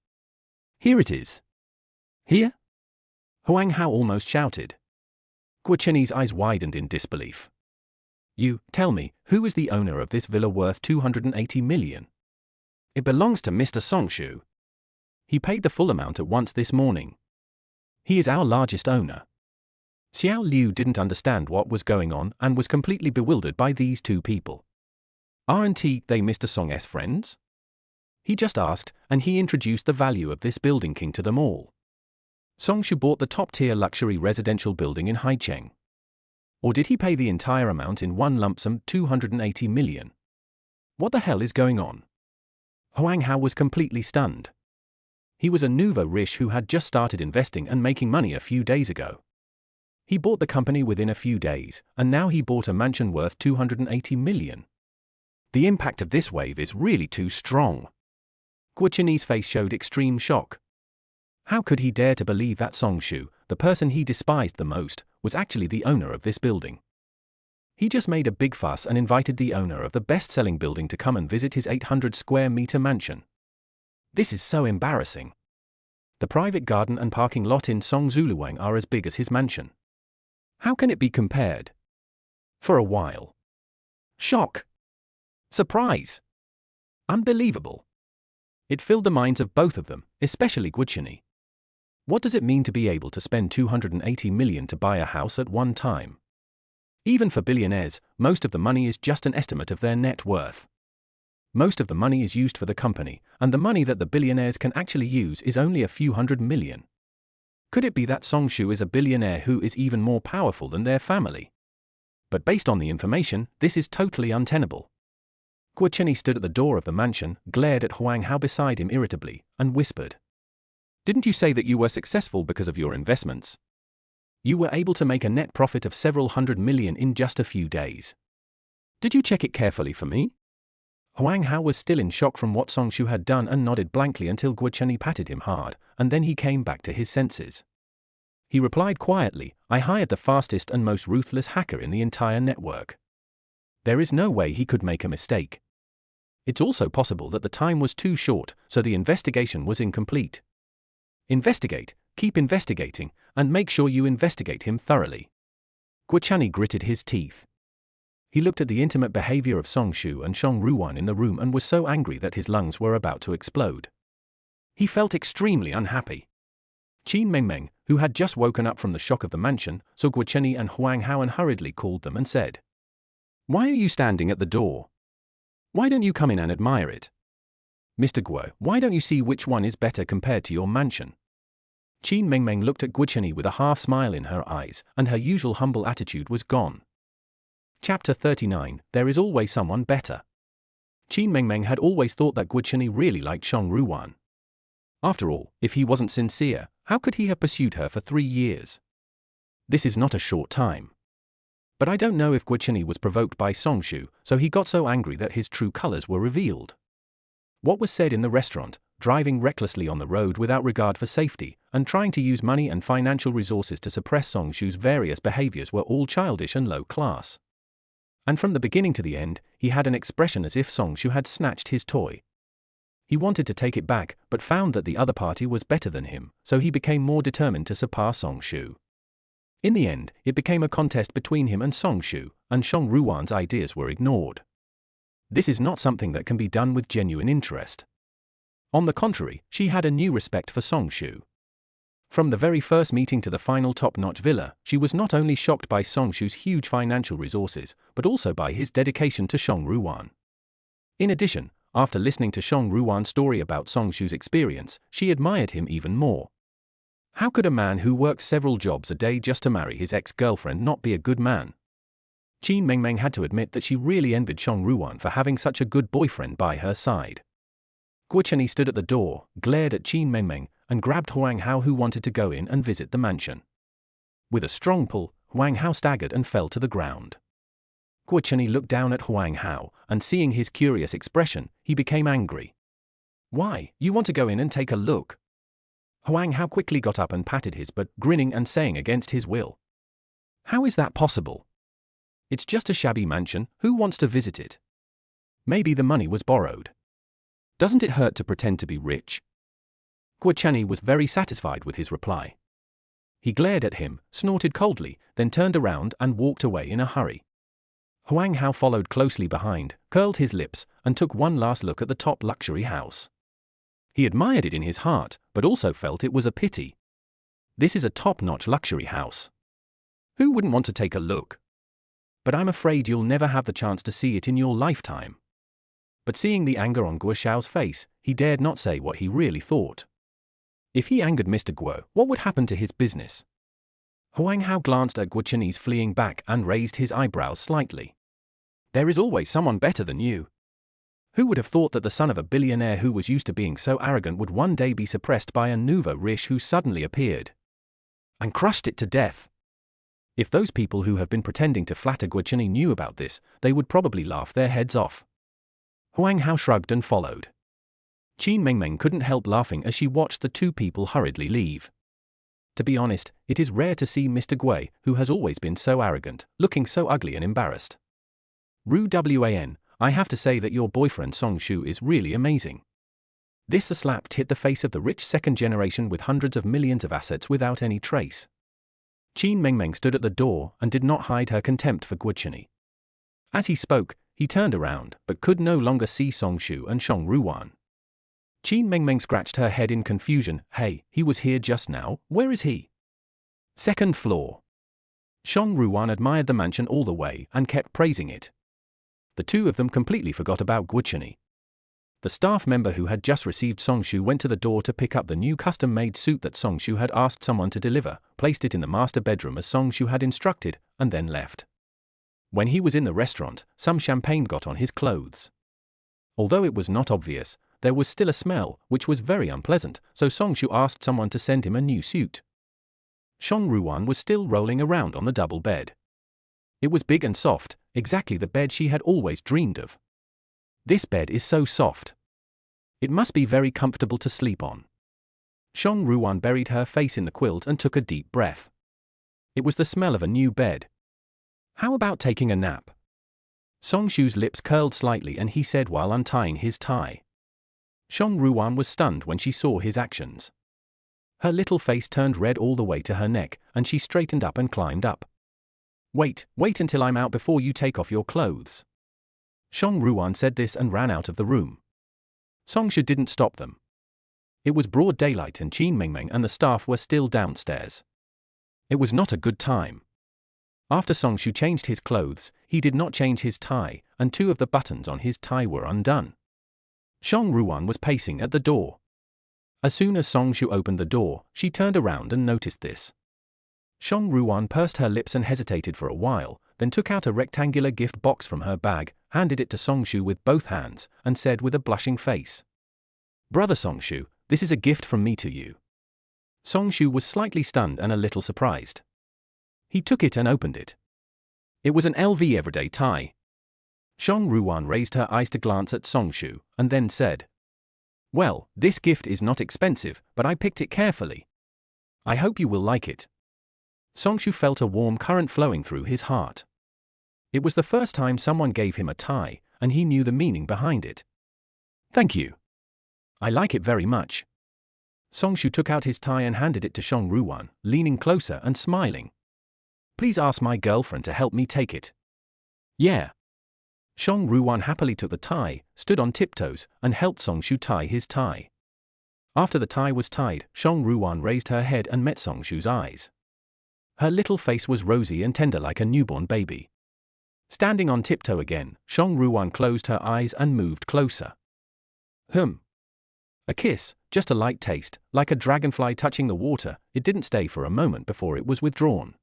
Here it is." Here? Huang Hao almost shouted. Guo Chenyi's eyes widened in disbelief. You, tell me, who is the owner of this villa worth 280 million? It belongs to Mr. Songshu. He paid the full amount at once this morning. He is our largest owner. Xiao Liu didn't understand what was going on and was completely bewildered by these two people. Aren't they Mr. Song's friends? He just asked, and he introduced the value of this building king to them all. Songshu bought the top-tier luxury residential building in Haicheng. Or did he pay the entire amount in one lump sum, 280 million? What the hell is going on? Huang Hao was completely stunned. He was a nouveau riche who had just started investing and making money a few days ago. He bought the company within a few days, and now he bought a mansion worth 280 million. The impact of this wave is really too strong. Guo Chenyi's face showed extreme shock. How could he dare to believe that Songshu, the person he despised the most, was actually the owner of this building? He just made a big fuss and invited the owner of the best-selling building to come and visit his 800 square meter mansion. This is so embarrassing. The private garden and parking lot in Songzuluang are as big as his mansion. How can it be compared? For a while. Shock. Surprise. Unbelievable. It filled the minds of both of them, especially Guo Chenyi. What does it mean to be able to spend 280 million to buy a house at one time? Even for billionaires, most of the money is just an estimate of their net worth. Most of the money is used for the company, and the money that the billionaires can actually use is only a few hundred million. Could it be that Songshu is a billionaire who is even more powerful than their family? But based on the information, this is totally untenable. Guo Chenyi stood at the door of the mansion, glared at Huang Hao beside him irritably, and whispered, "Didn't you say that you were successful because of your investments? You were able to make a net profit of several hundred million in just a few days. Did you check it carefully for me?" Huang Hao was still in shock from what Songshu had done and nodded blankly until Guo Chenyi patted him hard, and then he came back to his senses. He replied quietly, "I hired the fastest and most ruthless hacker in the entire network. There is no way he could make a mistake. It's also possible that the time was too short, so the investigation was incomplete. Investigate, keep investigating, and make sure you investigate him thoroughly." Guo Chenyi gritted his teeth. He looked at the intimate behavior of Songshu and Shong Ruwan in the room and was so angry that his lungs were about to explode. He felt extremely unhappy. Qin Mengmeng, who had just woken up from the shock of the mansion, saw Guo Chenyi and Huang Hao and hurriedly called them and said, "Why are you standing at the door? Why don't you come in and admire it? Mr. Guo, why don't you see which one is better compared to your mansion?" Qin Mengmeng looked at Guo Chenyi with a half-smile in her eyes, and her usual humble attitude was gone. Chapter 39, There is always someone better. Qin Mengmeng had always thought that Guo Chenyi really liked Shong Ruwan. After all, if he wasn't sincere, how could he have pursued her for 3 years? This is not a short time. But I don't know if Guocheni was provoked by Songshu, so he got so angry that his true colors were revealed. What was said in the restaurant, driving recklessly on the road without regard for safety, and trying to use money and financial resources to suppress Songshu's various behaviors were all childish and low class. And from the beginning to the end, he had an expression as if Songshu had snatched his toy. He wanted to take it back, but found that the other party was better than him, so he became more determined to surpass Songshu. In the end, it became a contest between him and Songshu, and Shang Ruwan's ideas were ignored. This is not something that can be done with genuine interest. On the contrary, she had a new respect for Songshu. From the very first meeting to the final top-notch villa, she was not only shocked by Songshu's huge financial resources, but also by his dedication to Shang Ruwan. In addition, after listening to Shang Ruwan's story about Songshu's experience, she admired him even more. How could a man who works several jobs a day just to marry his ex-girlfriend not be a good man? Qin Mengmeng had to admit that she really envied Shang Ruwan for having such a good boyfriend by her side. Guocheni stood at the door, glared at Qin Mengmeng, and grabbed Huang Hao, who wanted to go in and visit the mansion. With a strong pull, Huang Hao staggered and fell to the ground. Guocheni looked down at Huang Hao, and seeing his curious expression, he became angry. "Why, you want to go in and take a look?" Huang Hao quickly got up and patted his butt, grinning and saying against his will, "How is that possible? It's just a shabby mansion, who wants to visit it? Maybe the money was borrowed. Doesn't it hurt to pretend to be rich?" Guocheni was very satisfied with his reply. He glared at him, snorted coldly, then turned around and walked away in a hurry. Huang Hao followed closely behind, curled his lips, and took one last look at the top luxury house. He admired it in his heart, but also felt it was a pity. This is a top-notch luxury house. Who wouldn't want to take a look? But I'm afraid you'll never have the chance to see it in your lifetime. But seeing the anger on Guo Xiao's face, he dared not say what he really thought. If he angered Mr. Guo, what would happen to his business? Huang Hao glanced at Guocheni's fleeing back and raised his eyebrows slightly. "There is always someone better than you. Who would have thought that the son of a billionaire who was used to being so arrogant would one day be suppressed by a nouveau riche who suddenly appeared and crushed it to death? If those people who have been pretending to flatter Guocheni knew about this, they would probably laugh their heads off." Huang Hao shrugged and followed. Qin Mengmeng couldn't help laughing as she watched the two people hurriedly leave. To be honest, it is rare to see Mr. Gui, who has always been so arrogant, looking so ugly and embarrassed. "Ru Wan, I have to say that your boyfriend Songshu is really amazing." This a slap hit the face of the rich second generation with hundreds of millions of assets without any trace. Qin Mengmeng stood at the door and did not hide her contempt for Guocheni. As he spoke, he turned around, but could no longer see Songshu and Shang Ruwan. Qin Mengmeng scratched her head in confusion. "Hey, he was here just now, where is he?" "Second floor." Shang Ruwan admired the mansion all the way and kept praising it. The two of them completely forgot about Guocheni. The staff member who had just received Songshu went to the door to pick up the new custom-made suit that Songshu had asked someone to deliver, placed it in the master bedroom as Songshu had instructed, and then left. When he was in the restaurant, some champagne got on his clothes. Although it was not obvious, there was still a smell, which was very unpleasant, so Songshu asked someone to send him a new suit. Shang Ruwan was still rolling around on the double bed. It was big and soft, exactly the bed she had always dreamed of. "This bed is so soft. It must be very comfortable to sleep on." Shang Ruwan buried her face in the quilt and took a deep breath. It was the smell of a new bed. "How about taking a nap?" Songshu's lips curled slightly and he said while untying his tie. Shang Ruwan was stunned when she saw his actions. Her little face turned red all the way to her neck, and she straightened up and climbed up. Wait until I'm out before you take off your clothes." Shang Ruwan said this and ran out of the room. Songshu didn't stop them. It was broad daylight and Qin Mengmeng and the staff were still downstairs. It was not a good time. After Songshu changed his clothes, he did not change his tie, and two of the buttons on his tie were undone. Shang Ruwan was pacing at the door. As soon as Songshu opened the door, she turned around and noticed this. Shang Ruwan pursed her lips and hesitated for a while, then took out a rectangular gift box from her bag, handed it to Songshu with both hands, and said with a blushing face, "Brother Songshu, this is a gift from me to you." Songshu was slightly stunned and a little surprised. He took it and opened it. It was an LV everyday tie. Shang Ruwan raised her eyes to glance at Songshu, and then said, "Well, this gift is not expensive, but I picked it carefully. I hope you will like it." Songshu felt a warm current flowing through his heart. It was the first time someone gave him a tie, and he knew the meaning behind it. "Thank you. I like it very much." Songshu took out his tie and handed it to Shang Ruwan, leaning closer and smiling. "Please ask my girlfriend to help me take it." "Yeah." Shang Ruwan happily took the tie, stood on tiptoes, and helped Songshu tie his tie. After the tie was tied, Shang Ruwan raised her head and met Songshu's eyes. Her little face was rosy and tender like a newborn baby. Standing on tiptoe again, Shang Ruwan closed her eyes and moved closer. A kiss, just a light taste, like a dragonfly touching the water. It didn't stay for a moment before it was withdrawn.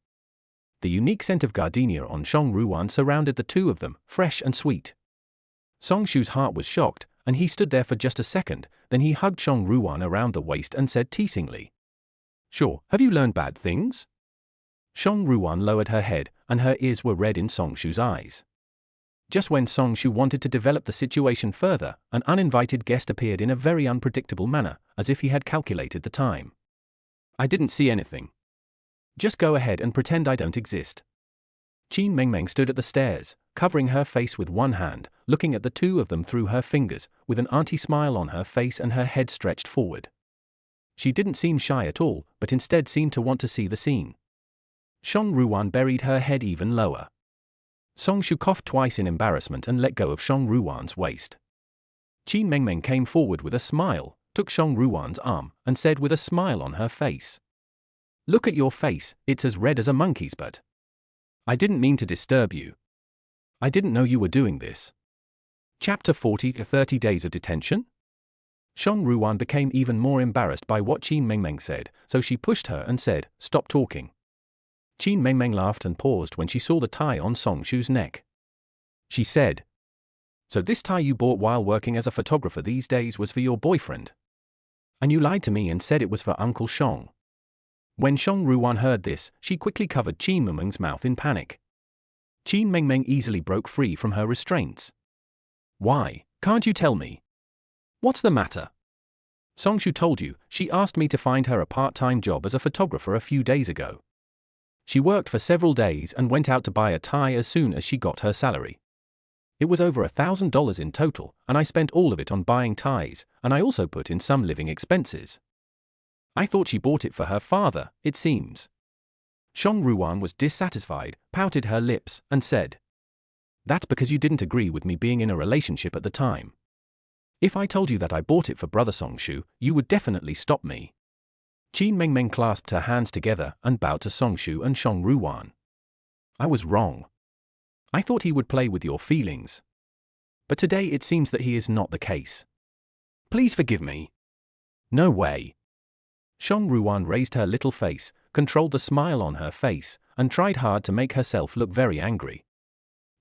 The unique scent of gardenia on Shang Ruwan surrounded the two of them, fresh and sweet. Songshu's heart was shocked, and he stood there for just a second, then he hugged Shang Ruwan around the waist and said teasingly, "Sure, have you learned bad things?" Shang Ruwan lowered her head, and her ears were red in Songshu's eyes. Just when Songshu wanted to develop the situation further, an uninvited guest appeared in a very unpredictable manner, as if he had calculated the time. "I didn't see anything. Just go ahead and pretend I don't exist." Qin Mengmeng stood at the stairs, covering her face with one hand, looking at the two of them through her fingers, with an auntie smile on her face and her head stretched forward. She didn't seem shy at all, but instead seemed to want to see the scene. Shang Ruwan buried her head even lower. Songshu coughed twice in embarrassment and let go of Shang Ruwan's waist. Qin Mengmeng came forward with a smile, took Shang Ruwan's arm, and said with a smile on her face, "Look at your face, it's as red as a monkey's butt. I didn't mean to disturb you. I didn't know you were doing this." Chapter 40 30 Days of Detention? Shang Ruwan became even more embarrassed by what Qin Mengmeng said, so she pushed her and said, "Stop talking." Qin Mengmeng laughed and paused when she saw the tie on Songshu's neck. She said, "So this tie you bought while working as a photographer these days was for your boyfriend? And you lied to me and said it was for Uncle Shang." When Shang Ruwan heard this, she quickly covered Qin Mengmeng's mouth in panic. Qin Mengmeng easily broke free from her restraints. "Why, can't you tell me? What's the matter?" "Songshu told you. She asked me to find her a part-time job as a photographer a few days ago. She worked for several days and went out to buy a tie as soon as she got her salary. It was over $1,000 in total, and I spent all of it on buying ties, and I also put in some living expenses. I thought she bought it for her father, it seems." Shang Ruwan was dissatisfied, pouted her lips, and said, "That's because you didn't agree with me being in a relationship at the time. If I told you that I bought it for brother Songshu, you would definitely stop me." Qin Mengmeng clasped her hands together and bowed to Songshu and Shang Ruwan. "I was wrong. I thought he would play with your feelings. But today it seems that he is not the case. Please forgive me." "No way." Shang Ruwan raised her little face, controlled the smile on her face, and tried hard to make herself look very angry.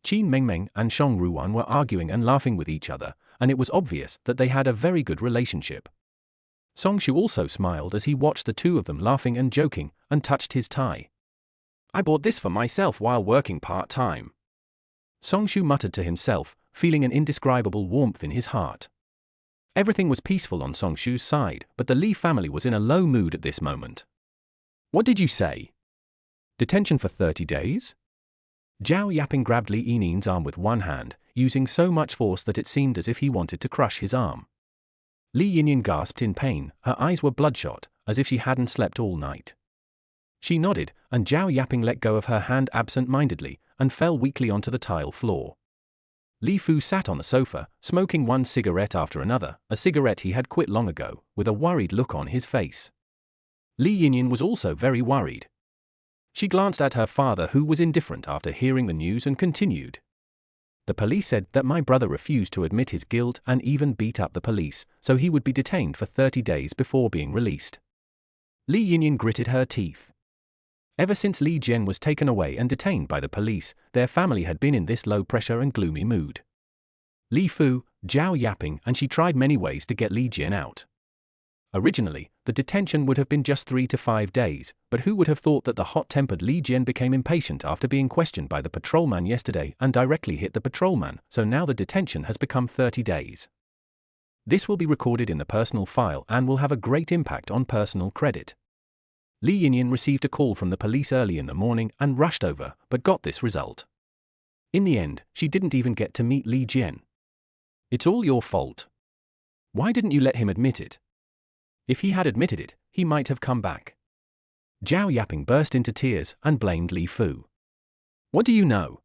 Qin Mengmeng and Shang Ruwan were arguing and laughing with each other, and it was obvious that they had a very good relationship. Songshu also smiled as he watched the two of them laughing and joking, and touched his tie. "I bought this for myself while working part-time." Songshu muttered to himself, feeling an indescribable warmth in his heart. Everything was peaceful on Songshu's side, but the Li family was in a low mood at this moment. "What did you say? Detention for 30 days? Zhao Yaping grabbed Li Yinin's arm with one hand, using so much force that it seemed as if he wanted to crush his arm. Li Yinyin gasped in pain, her eyes were bloodshot, as if she hadn't slept all night. She nodded, and Zhao Yaping let go of her hand absent-mindedly, and fell weakly onto the tile floor. Li Fu sat on the sofa, smoking one cigarette after another, a cigarette he had quit long ago, with a worried look on his face. Li Yinyin was also very worried. She glanced at her father, who was indifferent after hearing the news, and continued. "The police said that my brother refused to admit his guilt and even beat up the police, so he would be detained for 30 days before being released." Li Yinyin gritted her teeth. Ever since Li Jian was taken away and detained by the police, their family had been in this low-pressure and gloomy mood. Li Fu, Zhao Yaping, and she tried many ways to get Li Jian out. Originally, the detention would have been just 3 to 5 days, but who would have thought that the hot-tempered Li Jian became impatient after being questioned by the patrolman yesterday and directly hit the patrolman, so now the detention has become 30 days. This will be recorded in the personal file and will have a great impact on personal credit. Li Yinyan received a call from the police early in the morning and rushed over, but got this result. In the end, she didn't even get to meet Li Jian. It's all your fault. Why didn't you let him admit it? If he had admitted it, he might have come back. Zhao Yaping burst into tears and blamed Li Fu. What do you know?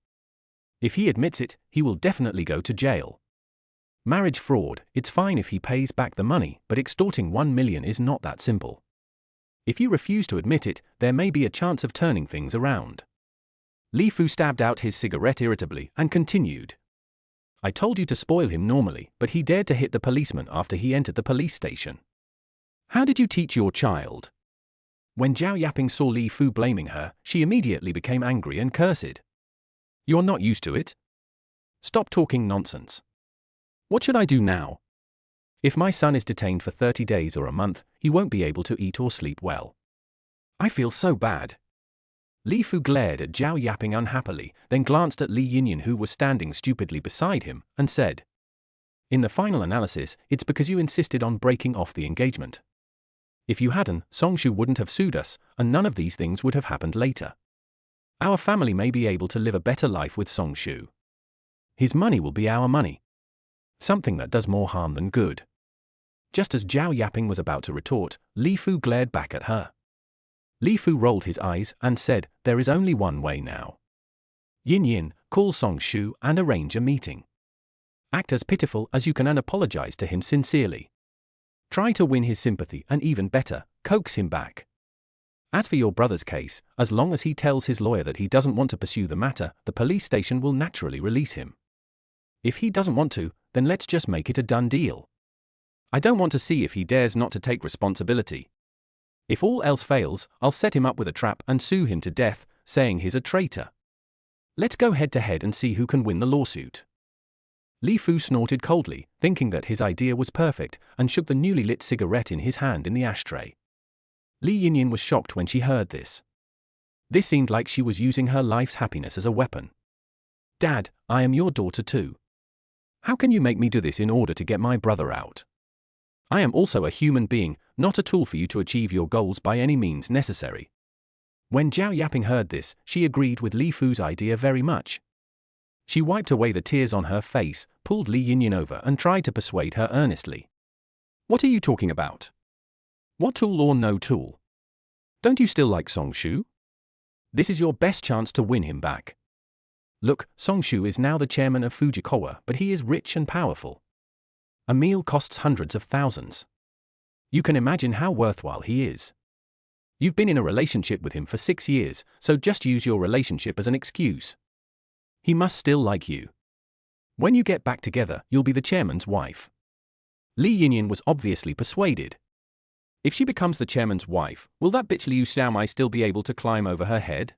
If he admits it, he will definitely go to jail. Marriage fraud, it's fine if he pays back the money, but extorting 1 million is not that simple. If you refuse to admit it, there may be a chance of turning things around. Li Fu stabbed out his cigarette irritably and continued. I told you to spoil him normally, but he dared to hit the policeman after he entered the police station. How did you teach your child? When Zhao Yaping saw Li Fu blaming her, she immediately became angry and cursed. You're not used to it? Stop talking nonsense. What should I do now? If my son is detained for 30 days or a month, he won't be able to eat or sleep well. I feel so bad. Li Fu glared at Zhao Yaping unhappily, then glanced at Li Yinyan who was standing stupidly beside him, and said, in the final analysis, it's because you insisted on breaking off the engagement. If you hadn't, Songshu wouldn't have sued us, and none of these things would have happened later. Our family may be able to live a better life with Songshu. His money will be our money. Something that does more harm than good. Just as Zhao Yaping was about to retort, Li Fu glared back at her. Li Fu rolled his eyes and said, there is only one way now. Yin Yin, call Songshu and arrange a meeting. Act as pitiful as you can and apologize to him sincerely. Try to win his sympathy and even better, coax him back. As for your brother's case, as long as he tells his lawyer that he doesn't want to pursue the matter, the police station will naturally release him. If he doesn't want to, then let's just make it a done deal. I don't want to see if he dares not to take responsibility. If all else fails, I'll set him up with a trap and sue him to death, saying he's a traitor. Let's go head to head and see who can win the lawsuit. Li Fu snorted coldly, thinking that his idea was perfect, and shook the newly lit cigarette in his hand in the ashtray. Li Yinyan was shocked when she heard this. This seemed like she was using her life's happiness as a weapon. Dad, I am your daughter too. How can you make me do this in order to get my brother out? I am also a human being, not a tool for you to achieve your goals by any means necessary. When Zhao Yaping heard this, she agreed with Li Fu's idea very much. She wiped away the tears on her face, pulled Li Yinyan over and tried to persuade her earnestly. What are you talking about? What tool or no tool? Don't you still like Songshu? This is your best chance to win him back. Look, Songshu is now the chairman of Fujikawa, but he is rich and powerful. A meal costs hundreds of thousands. You can imagine how worthwhile he is. You've been in a relationship with him for 6 years, so just use your relationship as an excuse. He must still like you. When you get back together, you'll be the chairman's wife. Li Yinyan was obviously persuaded. If she becomes the chairman's wife, will that bitch Liu Xiaomai still be able to climb over her head?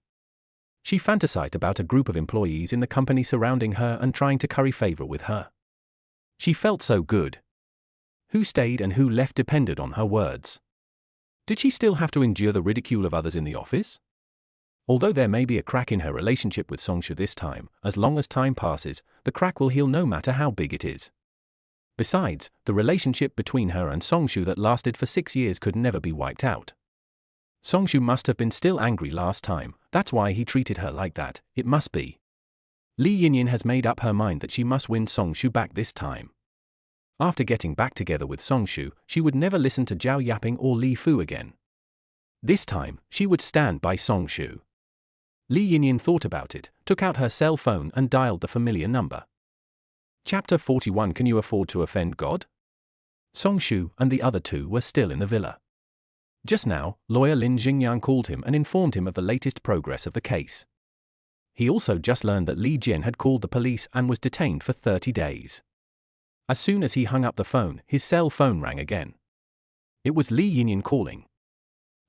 She fantasized about a group of employees in the company surrounding her and trying to curry favor with her. She felt so good. Who stayed and who left depended on her words. Did she still have to endure the ridicule of others in the office? Although there may be a crack in her relationship with Songshu this time, as long as time passes, the crack will heal no matter how big it is. Besides, the relationship between her and Songshu that lasted for 6 years could never be wiped out. Songshu must have been still angry last time, that's why he treated her like that, it must be. Li Yinyan has made up her mind that she must win Songshu back this time. After getting back together with Songshu, she would never listen to Zhao Yaping or Li Fu again. This time, she would stand by Songshu. Li Yinyan thought about it, took out her cell phone and dialed the familiar number. Chapter 41. Can you afford to offend God? Songshu and the other two were still in the villa. Just now, lawyer Lin Xingyang called him and informed him of the latest progress of the case. He also just learned that Li Jian had called the police and was detained for 30 days. As soon as he hung up the phone, his cell phone rang again. It was Li Yinyan calling.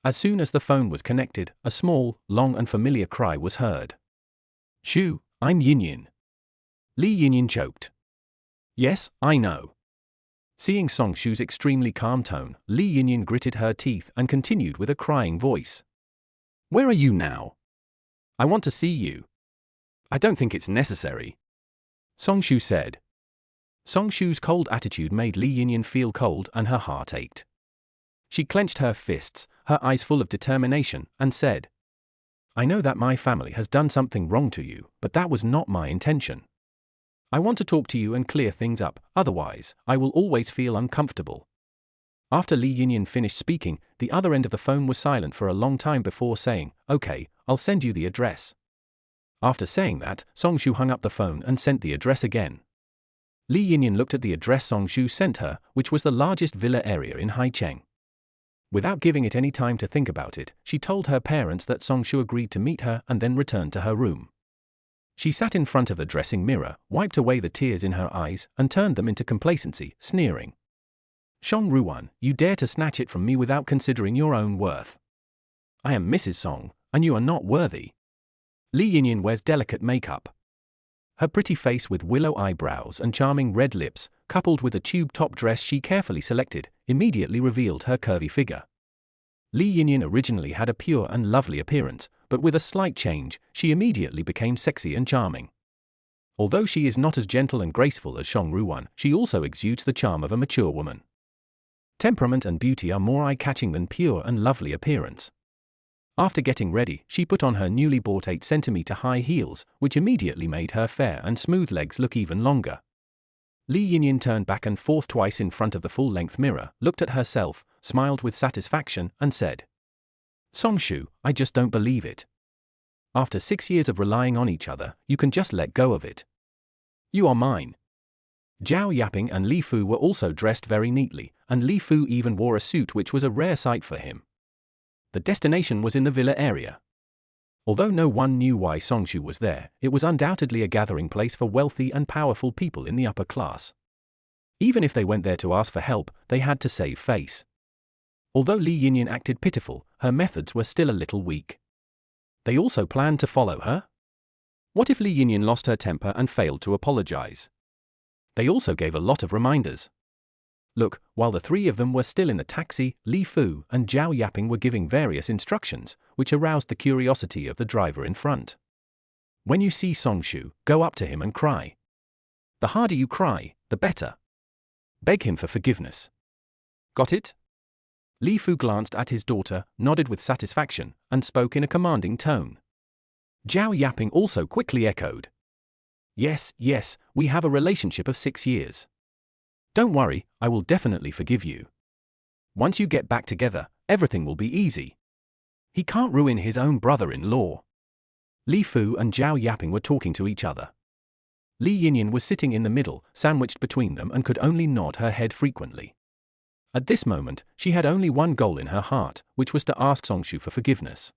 As soon as the phone was connected, a small, long and familiar cry was heard. Shu, I'm Yinyan. Li Yinyan choked. Yes, I know. Seeing Song Shu's extremely calm tone, Li Yinyan gritted her teeth and continued with a crying voice. Where are you now? I want to see you. I don't think it's necessary, Song Shu said. Song Shu's cold attitude made Li Yinyan feel cold and her heart ached. She clenched her fists, her eyes full of determination, and said, I know that my family has done something wrong to you, but that was not my intention. I want to talk to you and clear things up, otherwise, I will always feel uncomfortable. After Li Yinyan finished speaking, the other end of the phone was silent for a long time before saying, Okay, I'll send you the address. After saying that, Song Shu hung up the phone and sent the address again. Li Yinyan looked at the address Song Shu sent her, which was the largest villa area in Haicheng. Without giving it any time to think about it, she told her parents that Song Shu agreed to meet her and then returned to her room. She sat in front of a dressing mirror, wiped away the tears in her eyes, and turned them into complacency, sneering. Song Ruan, you dare to snatch it from me without considering your own worth. I am Mrs. Song, and you are not worthy. Li Yinyan wears delicate makeup. Her pretty face with willow eyebrows and charming red lips, coupled with a tube-top dress she carefully selected, immediately revealed her curvy figure. Li Yinyan originally had a pure and lovely appearance, but with a slight change, she immediately became sexy and charming. Although she is not as gentle and graceful as Song Ruan, she also exudes the charm of a mature woman. Temperament and beauty are more eye-catching than pure and lovely appearance. After getting ready, she put on her newly bought 8-centimeter high heels, which immediately made her fair and smooth legs look even longer. Li Yinyan turned back and forth twice in front of the full-length mirror, looked at herself, smiled with satisfaction, and said, Song Shu, I just don't believe it. After 6 years of relying on each other, you can just let go of it. You are mine. Zhao Yaping and Li Fu were also dressed very neatly, and Li Fu even wore a suit which was a rare sight for him. The destination was in the villa area. Although no one knew why Song Shu was there, it was undoubtedly a gathering place for wealthy and powerful people in the upper class. Even if they went there to ask for help, they had to save face. Although Li Yinyan acted pitiful, her methods were still a little weak. They also planned to follow her? What if Li Yinyan lost her temper and failed to apologize? They also gave a lot of reminders. Look, while the three of them were still in the taxi, Li Fu and Zhao Yaping were giving various instructions, which aroused the curiosity of the driver in front. When you see Song Shu, go up to him and cry. The harder you cry, the better. Beg him for forgiveness. Got it? Li Fu glanced at his daughter, nodded with satisfaction, and spoke in a commanding tone. Zhao Yaping also quickly echoed. Yes, yes, we have a relationship of 6 years. Don't worry, I will definitely forgive you. Once you get back together, everything will be easy. He can't ruin his own brother-in-law. Li Fu and Zhao Yaping were talking to each other. Li Yinyan was sitting in the middle, sandwiched between them, and could only nod her head frequently. At this moment, she had only one goal in her heart, which was to ask Song Shu for forgiveness.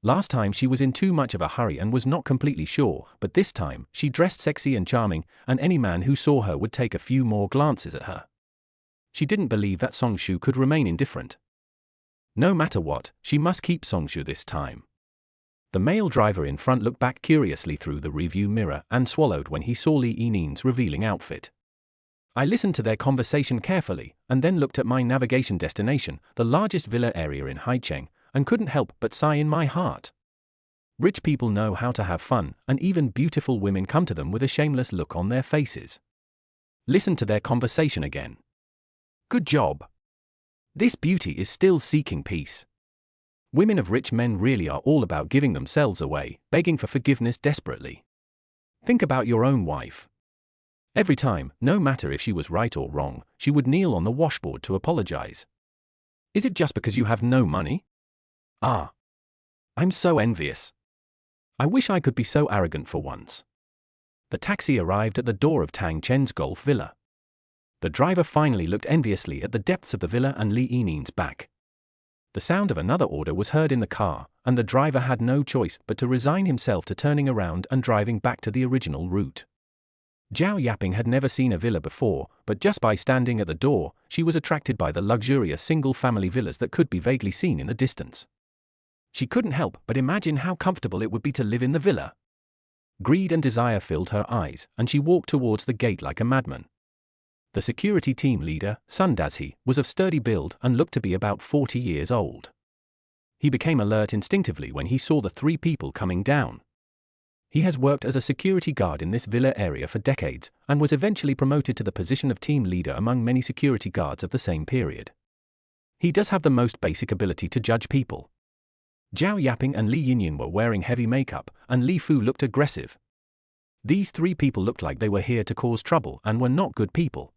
Last time she was in too much of a hurry and was not completely sure, but this time, she dressed sexy and charming, and any man who saw her would take a few more glances at her. She didn't believe that Song Shu could remain indifferent. No matter what, she must keep Song Shu this time. The male driver in front looked back curiously through the rearview mirror and swallowed when he saw Li Yinyan's revealing outfit. I listened to their conversation carefully, and then looked at my navigation destination, the largest villa area in Haicheng, and couldn't help but sigh in my heart. Rich people know how to have fun, and even beautiful women come to them with a shameless look on their faces. Listen to their conversation again. Good job. This beauty is still seeking peace. Women of rich men really are all about giving themselves away, begging for forgiveness desperately. Think about your own wife. Every time, no matter if she was right or wrong, she would kneel on the washboard to apologize. Is it just because you have no money? Ah. I'm so envious. I wish I could be so arrogant for once. The taxi arrived at the door of Tang Chen's golf villa. The driver finally looked enviously at the depths of the villa and Li Yinyan's back. The sound of another order was heard in the car, and the driver had no choice but to resign himself to turning around and driving back to the original route. Zhao Yaping had never seen a villa before, but just by standing at the door, she was attracted by the luxurious single-family villas that could be vaguely seen in the distance. She couldn't help but imagine how comfortable it would be to live in the villa. Greed and desire filled her eyes, and she walked towards the gate like a madman. The security team leader, Sun Dazhi, was of sturdy build and looked to be about 40 years old. He became alert instinctively when he saw the three people coming down. He has worked as a security guard in this villa area for decades and was eventually promoted to the position of team leader among many security guards of the same period. He does have the most basic ability to judge people. Zhao Yaping and Li Yinyan were wearing heavy makeup, and Li Fu looked aggressive. These three people looked like they were here to cause trouble and were not good people.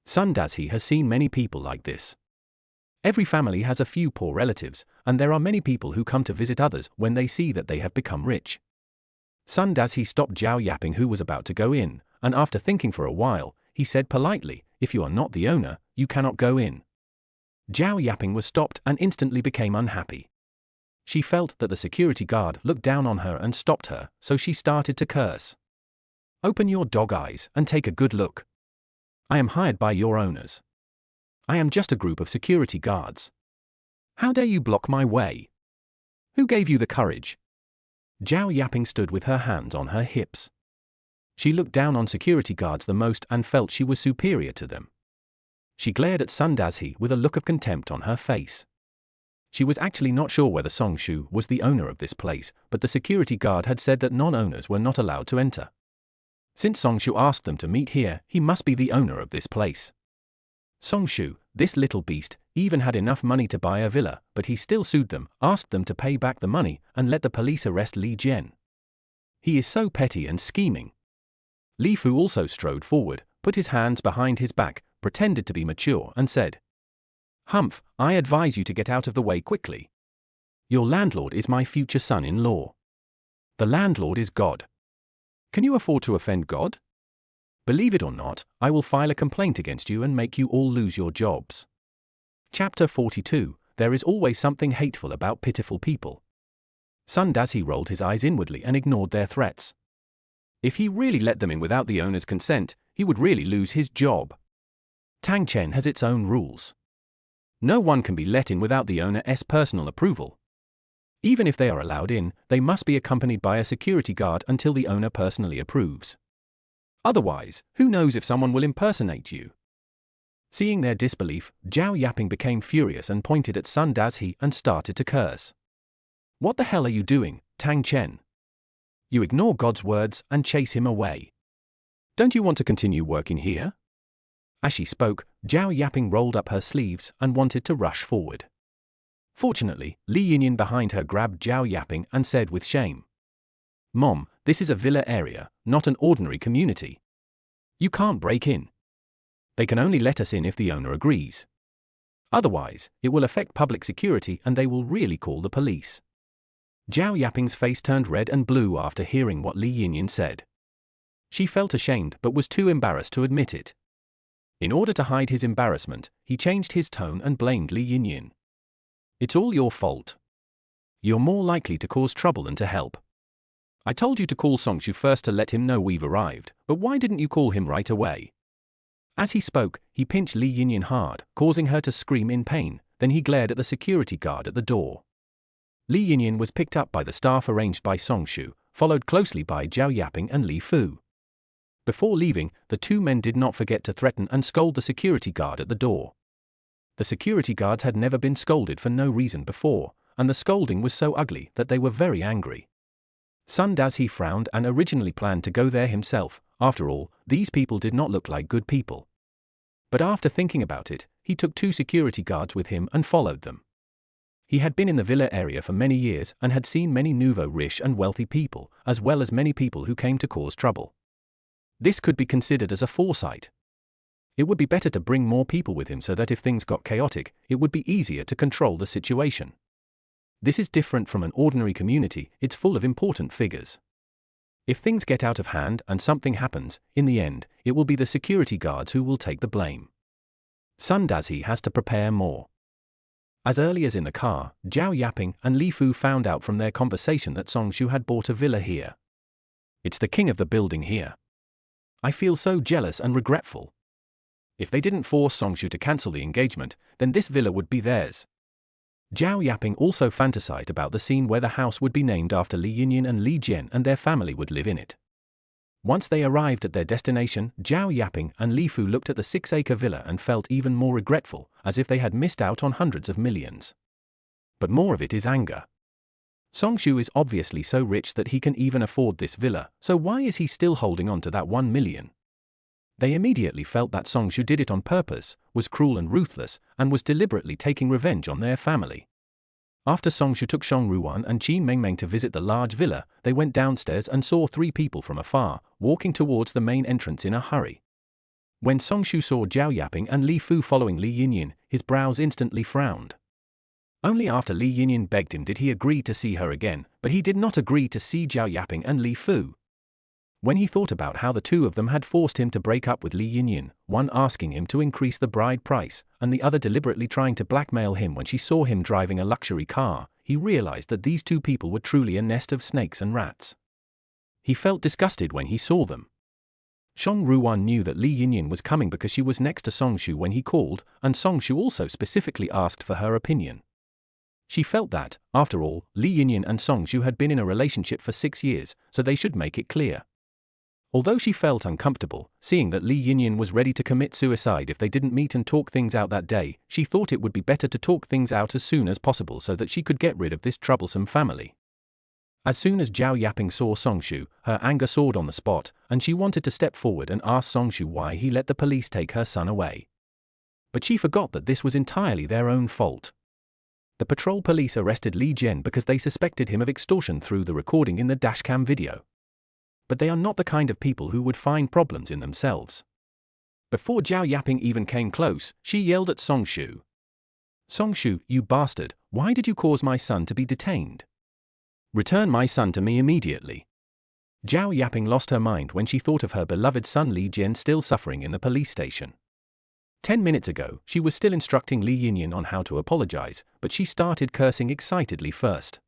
Sun Dazhi has seen many people like this. Every family has a few poor relatives, and there are many people who come to visit others when they see that they have become rich. Sun Dazhi stopped Zhao Yaping, who was about to go in, and after thinking for a while, he said politely, "If you are not the owner, you cannot go in." Zhao Yaping was stopped and instantly became unhappy. She felt that the security guard looked down on her and stopped her, so she started to curse. "Open your dog eyes and take a good look. I am hired by your owners. I am just a group of security guards. How dare you block my way? Who gave you the courage?" Zhao Yaping stood with her hands on her hips. She looked down on security guards the most and felt she was superior to them. She glared at Sun Dazhi with a look of contempt on her face. She was actually not sure whether Song Shu was the owner of this place, but the security guard had said that non-owners were not allowed to enter. Since Song Shu asked them to meet here, he must be the owner of this place. Song Shu, this little beast, even had enough money to buy a villa, but he still sued them, asked them to pay back the money, and let the police arrest Li Jian. He is so petty and scheming. Li Fu also strode forward, put his hands behind his back, pretended to be mature, and said, "Humph, I advise you to get out of the way quickly. Your landlord is my future son-in-law. The landlord is God. Can you afford to offend God? Believe it or not, I will file a complaint against you and make you all lose your jobs." Chapter 42. There is always something hateful about pitiful people. Sun Dazhi rolled his eyes inwardly and ignored their threats. If he really let them in without the owner's consent, he would really lose his job. Tang Chen has its own rules. No one can be let in without the owner's personal approval. Even if they are allowed in, they must be accompanied by a security guard until the owner personally approves. Otherwise, who knows if someone will impersonate you? Seeing their disbelief, Zhao Yaping became furious and pointed at Sun Dazhi and started to curse. "What the hell are you doing, Tang Chen? You ignore God's words and chase him away. Don't you want to continue working here?" As she spoke, Zhao Yaping rolled up her sleeves and wanted to rush forward. Fortunately, Li Yinyan behind her grabbed Zhao Yaping and said with shame, "Mom, this is a villa area, not an ordinary community. You can't break in. They can only let us in if the owner agrees. Otherwise, it will affect public security and they will really call the police." Zhao Yaping's face turned red and blue after hearing what Li Yinyan said. She felt ashamed but was too embarrassed to admit it. In order to hide his embarrassment, he changed his tone and blamed Li Yinyan. "It's all your fault. You're more likely to cause trouble than to help. I told you to call Song Shu first to let him know we've arrived, but why didn't you call him right away?" As he spoke, he pinched Li Yinyan hard, causing her to scream in pain, then he glared at the security guard at the door. Li Yinyan was picked up by the staff arranged by Song Shu, followed closely by Zhao Yaping and Li Fu. Before leaving, the two men did not forget to threaten and scold the security guard at the door. The security guards had never been scolded for no reason before, and the scolding was so ugly that they were very angry. Sun Dazhi frowned and originally planned to go there himself. After all, these people did not look like good people. But after thinking about it, he took 2 security guards with him and followed them. He had been in the villa area for many years and had seen many nouveau rich and wealthy people, as well as many people who came to cause trouble. This could be considered as a foresight. It would be better to bring more people with him so that if things got chaotic, it would be easier to control the situation. This is different from an ordinary community, it's full of important figures. If things get out of hand and something happens, in the end, it will be the security guards who will take the blame. Sun Dazhi has to prepare more. As early as in the car, Zhao Yaping and Li Fu found out from their conversation that Song Shu had bought a villa here. "It's the king of the building here. I feel so jealous and regretful. If they didn't force Song Shu to cancel the engagement, then this villa would be theirs." Zhao Yaping also fantasized about the scene where the house would be named after Li Yinyan and Li Jian and their family would live in it. Once they arrived at their destination, Zhao Yaping and Li Fu looked at the 6-acre villa and felt even more regretful, as if they had missed out on hundreds of millions. But more of it is anger. Songshu is obviously so rich that he can even afford this villa, so why is he still holding on to that 1 million? They immediately felt that Songshu did it on purpose, was cruel and ruthless, and was deliberately taking revenge on their family. After Songshu took Shang Ruan and Qi Mengmeng to visit the large villa, they went downstairs and saw 3 people from afar, walking towards the main entrance in a hurry. When Songshu saw Zhao Yaping and Li Fu following Li Yinyan, his brows instantly frowned. Only after Li Yinyan begged him did he agree to see her again, but he did not agree to see Zhao Yaping and Li Fu. When he thought about how the 2 of them had forced him to break up with Li Yinyan, one asking him to increase the bride price, and the other deliberately trying to blackmail him when she saw him driving a luxury car, he realized that these 2 people were truly a nest of snakes and rats. He felt disgusted when he saw them. Shang Ruan knew that Li Yinyan was coming because she was next to Songshu when he called, and Songshu also specifically asked for her opinion. She felt that, after all, Li Yinyan and Songshu had been in a relationship for 6 years, so they should make it clear. Although she felt uncomfortable, seeing that Li Yinyan was ready to commit suicide if they didn't meet and talk things out that day, she thought it would be better to talk things out as soon as possible so that she could get rid of this troublesome family. As soon as Zhao Yaping saw Songshu, her anger soared on the spot, and she wanted to step forward and ask Songshu why he let the police take her son away. But she forgot that this was entirely their own fault. The patrol police arrested Li Jian because they suspected him of extortion through the recording in the dashcam video. But they are not the kind of people who would find problems in themselves. Before Zhao Yaping even came close, she yelled at Songshu. "Songshu, you bastard, why did you cause my son to be detained? Return my son to me immediately." Zhao Yaping lost her mind when she thought of her beloved son Li Jian still suffering in the police station. 10 minutes ago, she was still instructing Li Yinyan on how to apologize, but she started cursing excitedly first.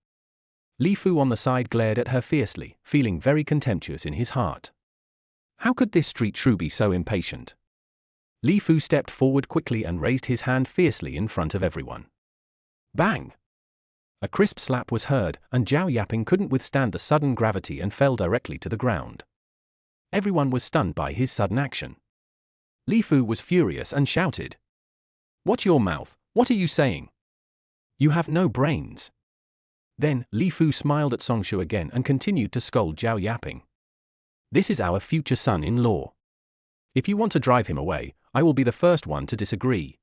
Li Fu on the side glared at her fiercely, feeling very contemptuous in his heart. How could this street shrew be so impatient? Li Fu stepped forward quickly and raised his hand fiercely in front of everyone. Bang! A crisp slap was heard, and Zhao Yaping couldn't withstand the sudden gravity and fell directly to the ground. Everyone was stunned by his sudden action. Li Fu was furious and shouted, "Watch your mouth, what are you saying? You have no brains." Then, Li Fu smiled at Songshu again and continued to scold Zhao Yaping. "This is our future son-in-law. If you want to drive him away, I will be the first one to disagree.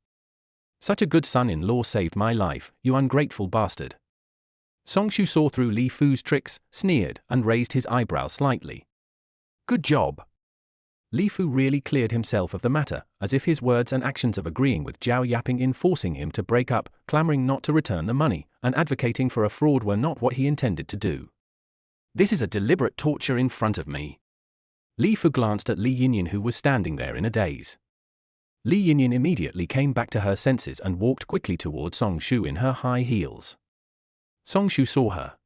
Such a good son-in-law saved my life, you ungrateful bastard." Songshu saw through Li Fu's tricks, sneered, and raised his eyebrows slightly. "Good job." Li Fu really cleared himself of the matter, as if his words and actions of agreeing with Zhao Yaping in forcing him to break up, clamoring not to return the money, and advocating for a fraud were not what he intended to do. "This is a deliberate torture in front of me." Li Fu glanced at Li Yinyan, who was standing there in a daze. Li Yinyan immediately came back to her senses and walked quickly toward Songshu in her high heels. Songshu saw her.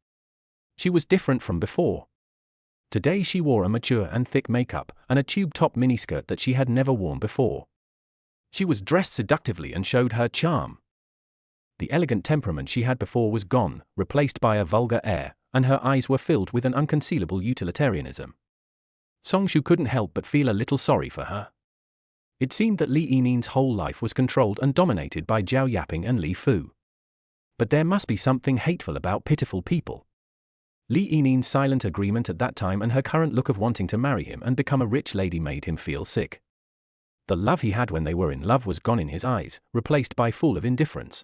She was different from before. Today she wore a mature and thick makeup, and a tube-top miniskirt that she had never worn before. She was dressed seductively and showed her charm. The elegant temperament she had before was gone, replaced by a vulgar air, and her eyes were filled with an unconcealable utilitarianism. Songshu couldn't help but feel a little sorry for her. It seemed that Li Yinyan's whole life was controlled and dominated by Zhao Yaping and Li Fu. But there must be something hateful about pitiful people. Li Yinyan's silent agreement at that time and her current look of wanting to marry him and become a rich lady made him feel sick. The love he had when they were in love was gone in his eyes, replaced by full of indifference.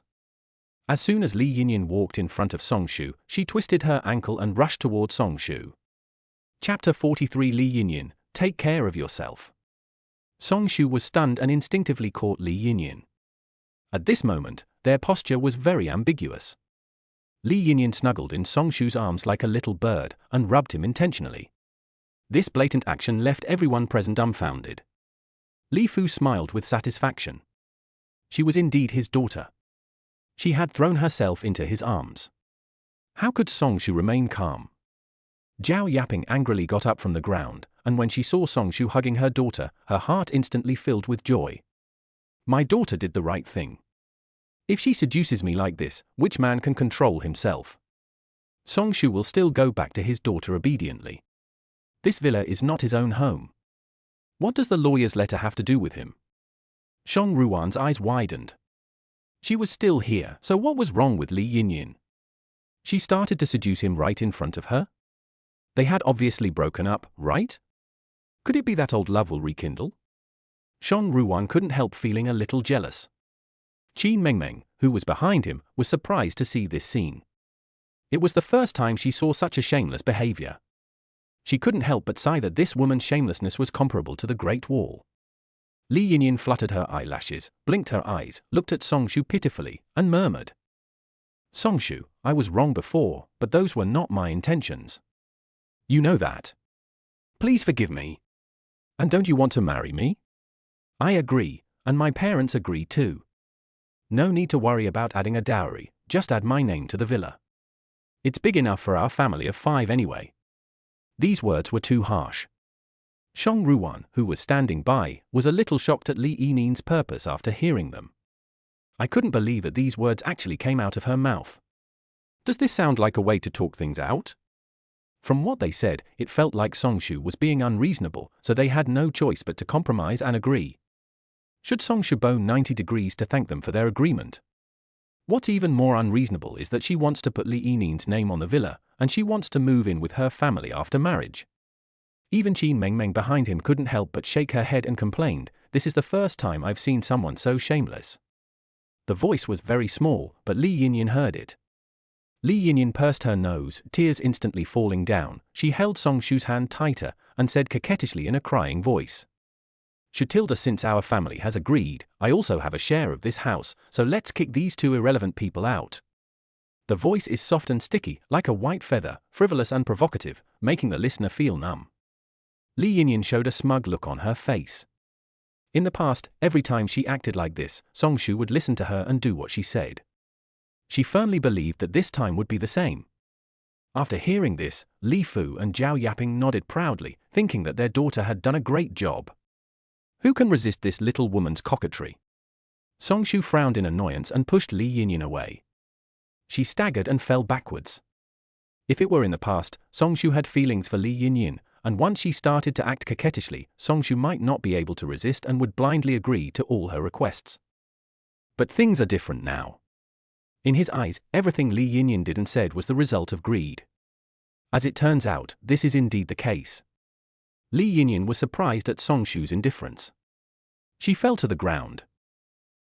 As soon as Li Yinyan walked in front of Songshu, she twisted her ankle and rushed toward Songshu. Chapter 43 Li Yinyan, take care of yourself. Songshu was stunned and instinctively caught Li Yinyan. At this moment, their posture was very ambiguous. Li Yinyan snuggled in Songshu's arms like a little bird, and rubbed him intentionally. This blatant action left everyone present dumbfounded. Li Fu smiled with satisfaction. She was indeed his daughter. She had thrown herself into his arms. How could Songshu remain calm? Zhao Yaping angrily got up from the ground, and when she saw Songshu hugging her daughter, her heart instantly filled with joy. My daughter did the right thing. If she seduces me like this, which man can control himself? Songshu will still go back to his daughter obediently. This villa is not his own home. What does the lawyer's letter have to do with him? Song Ruan's eyes widened. She was still here, so what was wrong with Li Yinyin? She started to seduce him right in front of her? They had obviously broken up, right? Could it be that old love will rekindle? Song Ruan couldn't help feeling a little jealous. Qin Mengmeng, who was behind him, was surprised to see this scene. It was the first time she saw such a shameless behavior. She couldn't help but sigh that this woman's shamelessness was comparable to the Great Wall. Li Yinyin fluttered her eyelashes, blinked her eyes, looked at Songshu pitifully, and murmured. Songshu, I was wrong before, but those were not my intentions. You know that. Please forgive me. And don't you want to marry me? I agree, and my parents agree too. No need to worry about adding a dowry, just add my name to the villa. It's big enough for our family of 5 anyway. These words were too harsh. Song Ruan, who was standing by, was a little shocked at Li Yinin's purpose after hearing them. I couldn't believe that these words actually came out of her mouth. Does this sound like a way to talk things out? From what they said, it felt like Songshu was being unreasonable, so they had no choice but to compromise and agree. Should Songshu bow 90 degrees to thank them for their agreement? What's even more unreasonable is that she wants to put Li Yinin's name on the villa, and she wants to move in with her family after marriage. Even Qin Mengmeng behind him couldn't help but shake her head and complained, "This is the first time I've seen someone so shameless." The voice was very small, but Li Yinyin heard it. Li Yinyin pursed her nose, tears instantly falling down. She held Songshu's hand tighter, and said coquettishly in a crying voice, "Shatilda, since our family has agreed, I also have a share of this house, so let's kick these 2 irrelevant people out." The voice is soft and sticky, like a white feather, frivolous and provocative, making the listener feel numb. Li Yinyin showed a smug look on her face. In the past, every time she acted like this, Songshu would listen to her and do what she said. She firmly believed that this time would be the same. After hearing this, Li Fu and Zhao Yaping nodded proudly, thinking that their daughter had done a great job. Who can resist this little woman's coquetry? Songshu frowned in annoyance and pushed Li Yinyin away. She staggered and fell backwards. If it were in the past, Songshu had feelings for Li Yinyin, and once she started to act coquettishly, Songshu might not be able to resist and would blindly agree to all her requests. But things are different now. In his eyes, everything Li Yinyin did and said was the result of greed. As it turns out, this is indeed the case. Li Yinyin was surprised at Songshu's indifference. She fell to the ground.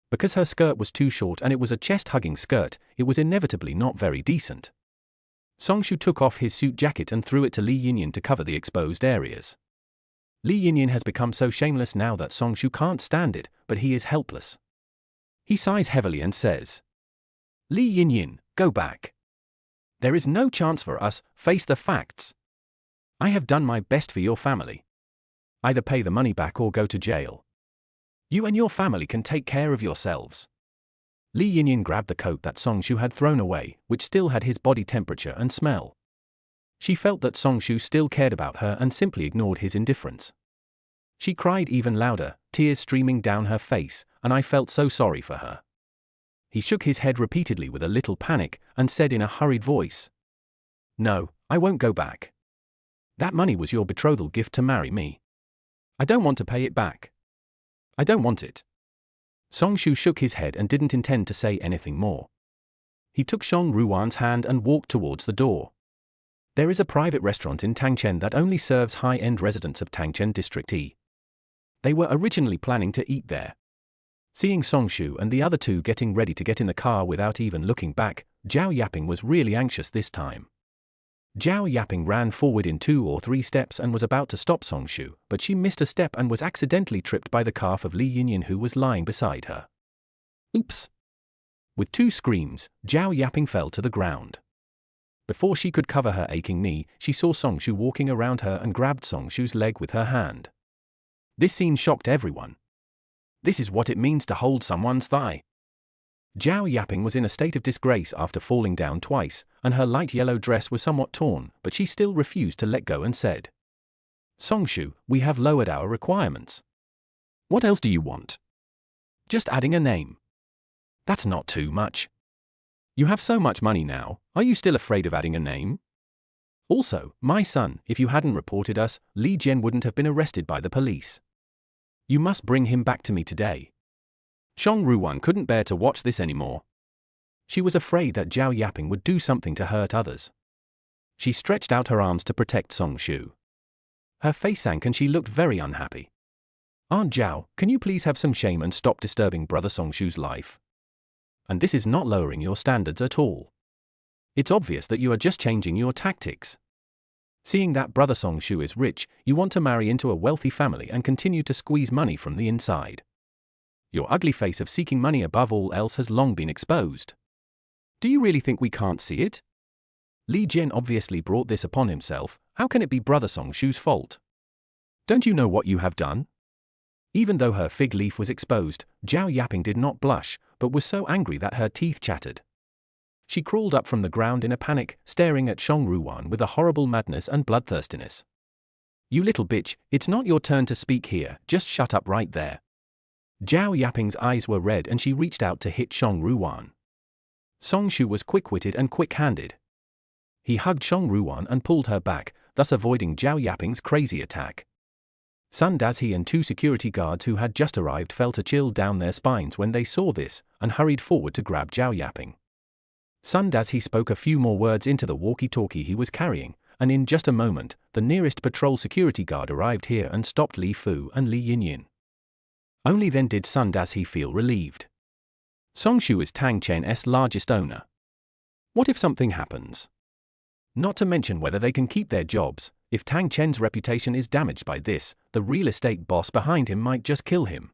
Because her skirt was too short and it was a chest-hugging skirt, it was inevitably not very decent. Songshu took off his suit jacket and threw it to Li Yinyin to cover the exposed areas. Li Yinyin has become so shameless now that Songshu can't stand it, but he is helpless. He sighs heavily and says, "Li Yinyin, go back. There is no chance for us, face the facts. I have done my best for your family. Either pay the money back or go to jail. You and your family can take care of yourselves." Li Yinyin grabbed the coat that Songshu had thrown away, which still had his body temperature and smell. She felt that Songshu still cared about her and simply ignored his indifference. She cried even louder, tears streaming down her face, and I felt so sorry for her. He shook his head repeatedly with a little panic, and said in a hurried voice, "No, I won't go back. That money was your betrothal gift to marry me. I don't want to pay it back. I don't want it." Songshu shook his head and didn't intend to say anything more. He took Song Ruan's hand and walked towards the door. There is a private restaurant in Tangchen that only serves high-end residents of Tangchen District E. They were originally planning to eat there. Seeing Songshu and the other 2 getting ready to get in the car without even looking back, Zhao Yaping was really anxious this time. Zhao Yaping ran forward in 2 or 3 steps and was about to stop Songshu, but she missed a step and was accidentally tripped by the calf of Li Yinyin, who was lying beside her. Oops! With 2 screams, Zhao Yaping fell to the ground. Before she could cover her aching knee, she saw Songshu walking around her and grabbed Songshu's leg with her hand. This scene shocked everyone. This is what it means to hold someone's thigh. Zhao Yaping was in a state of disgrace after falling down twice, and her light yellow dress was somewhat torn, but she still refused to let go and said, "Songshu, we have lowered our requirements. What else do you want? Just adding a name. That's not too much. You have so much money now, are you still afraid of adding a name?" Also, my son, if you hadn't reported us, Li Jian wouldn't have been arrested by the police. You must bring him back to me today. Song Ruwan couldn't bear to watch this anymore. She was afraid that Zhao Yaping would do something to hurt others. She stretched out her arms to protect Song Shu. Her face sank and she looked very unhappy. Aunt Zhao, can you please have some shame and stop disturbing Brother Song Shu's life? And this is not lowering your standards at all. It's obvious that you are just changing your tactics. Seeing that Brother Song Shu is rich, you want to marry into a wealthy family and continue to squeeze money from the inside. Your ugly face of seeking money above all else has long been exposed. Do you really think we can't see it? Li Jian obviously brought this upon himself. How can it be Brother Song Shu's fault? Don't you know what you have done? Even though her fig leaf was exposed, Zhao Yaping did not blush, but was so angry that her teeth chattered. She crawled up from the ground in a panic, staring at Song Ruwan with a horrible madness and bloodthirstiness. You little bitch, it's not your turn to speak here, just shut up right there. Zhao Yaping's eyes were red and she reached out to hit Song Ruwan. Song Shu was quick-witted and quick-handed. He hugged Song Ruwan and pulled her back, thus avoiding Zhao Yaping's crazy attack. Sun Dazhi and two security guards who had just arrived felt a chill down their spines when they saw this, and hurried forward to grab Zhao Yaping. Sun Dazhi spoke a few more words into the walkie-talkie he was carrying, and in just a moment, the nearest patrol security guard arrived here and stopped Li Fu and Li Yinyin. Only then did Sun Dazhi feel relieved. Song Shu is Tang Chen's largest owner. What if something happens? Not to mention whether they can keep their jobs. If Tang Chen's reputation is damaged by this, the real estate boss behind him might just kill him.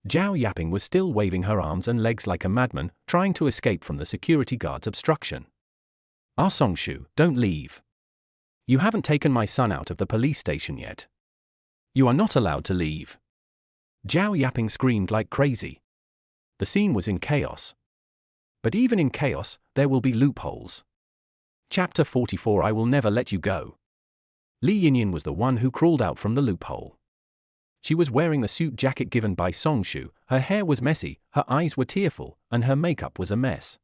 Zhao Yaping was still waving her arms and legs like a madman, trying to escape from the security guard's obstruction. Ah, Song Shu, don't leave. You haven't taken my son out of the police station yet. You are not allowed to leave. Zhao Yaping screamed like crazy. The scene was in chaos. But even in chaos, there will be loopholes. Chapter 44 I Will Never Let You Go. Li Yinyin was the one who crawled out from the loophole. She was wearing the suit jacket given by Song Shu, her hair was messy, her eyes were tearful, and her makeup was a mess.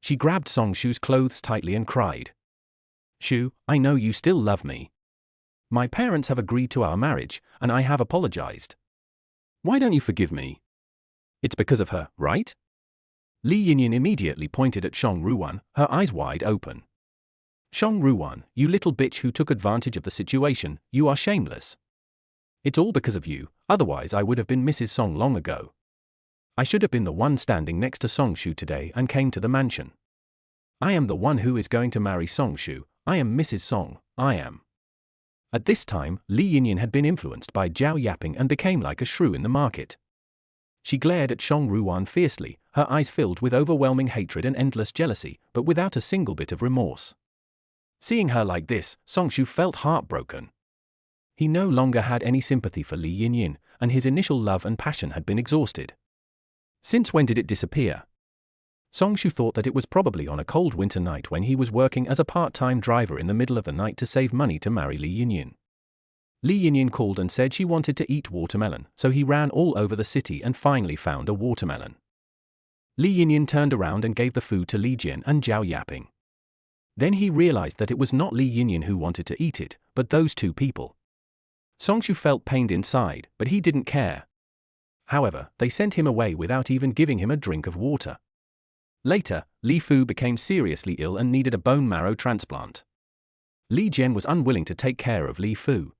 She grabbed Song Shu's clothes tightly and cried. Shu, I know you still love me. My parents have agreed to our marriage, and I have apologized. Why don't you forgive me? It's because of her, right? Li Yinyin immediately pointed at Song Ruwan, her eyes wide open. Song Ruwan, you little bitch who took advantage of the situation, you are shameless. It's all because of you, otherwise I would have been Mrs. Song long ago. I should have been the one standing next to Song Shu today and came to the mansion. I am the one who is going to marry Song Shu, I am Mrs. Song, I am. At this time, Li Yinyin had been influenced by Zhao Yaping and became like a shrew in the market. She glared at Song Ruwan fiercely, her eyes filled with overwhelming hatred and endless jealousy, but without a single bit of remorse. Seeing her like this, Song Shu felt heartbroken. He no longer had any sympathy for Li Yinyin, and his initial love and passion had been exhausted. Since when did it disappear? Song Shu thought that it was probably on a cold winter night when he was working as a part-time driver in the middle of the night to save money to marry Li Yinyin. Li Yinyin called and said she wanted to eat watermelon, so he ran all over the city and finally found a watermelon. Li Yinyin turned around and gave the food to Li Jian and Zhao Yaping. Then he realized that it was not Li Yinyin who wanted to eat it, but those two people. Song Shu felt pained inside, but he didn't care. However, they sent him away without even giving him a drink of water. Later, Li Fu became seriously ill and needed a bone marrow transplant. Li Jian was unwilling to take care of Li Fu.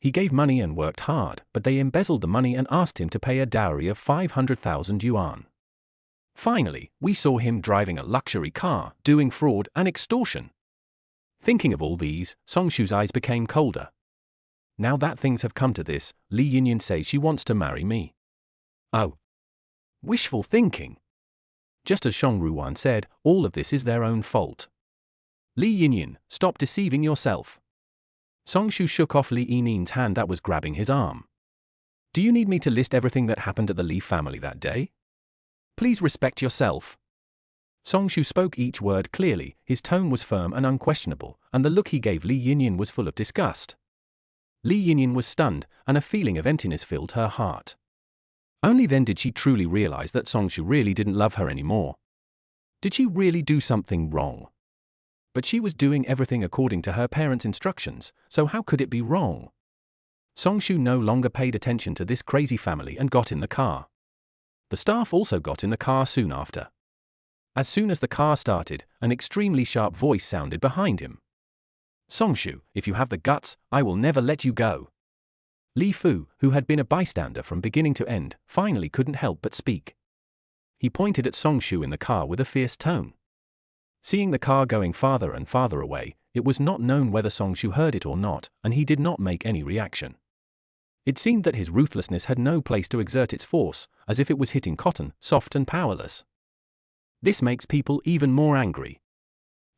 He gave money and worked hard, but they embezzled the money and asked him to pay a dowry of 500,000 yuan. Finally, we saw him driving a luxury car, doing fraud and extortion. Thinking of all these, Song Shu's eyes became colder. Now that things have come to this, Li Yinyin says she wants to marry me. Oh. Wishful thinking. Just as Song Ruwan said, all of this is their own fault. Li Yinyin, stop deceiving yourself. Song Shu shook off Li Yinin's hand that was grabbing his arm. Do you need me to list everything that happened at the Li family that day? Please respect yourself. Song Shu spoke each word clearly, his tone was firm and unquestionable, and the look he gave Li Yinyin was full of disgust. Li Yinyin was stunned, and a feeling of emptiness filled her heart. Only then did she truly realize that Song Shu really didn't love her anymore. Did she really do something wrong? But she was doing everything according to her parents' instructions, so how could it be wrong? Songshu no longer paid attention to this crazy family and got in the car. The staff also got in the car soon after. As soon as the car started, an extremely sharp voice sounded behind him. "Songshu, if you have the guts, I will never let you go." Li Fu, who had been a bystander from beginning to end, finally couldn't help but speak. He pointed at Songshu in the car with a fierce tone. Seeing the car going farther and farther away, it was not known whether Songshu heard it or not, and he did not make any reaction. It seemed that his ruthlessness had no place to exert its force, as if it was hitting cotton, soft and powerless. This makes people even more angry.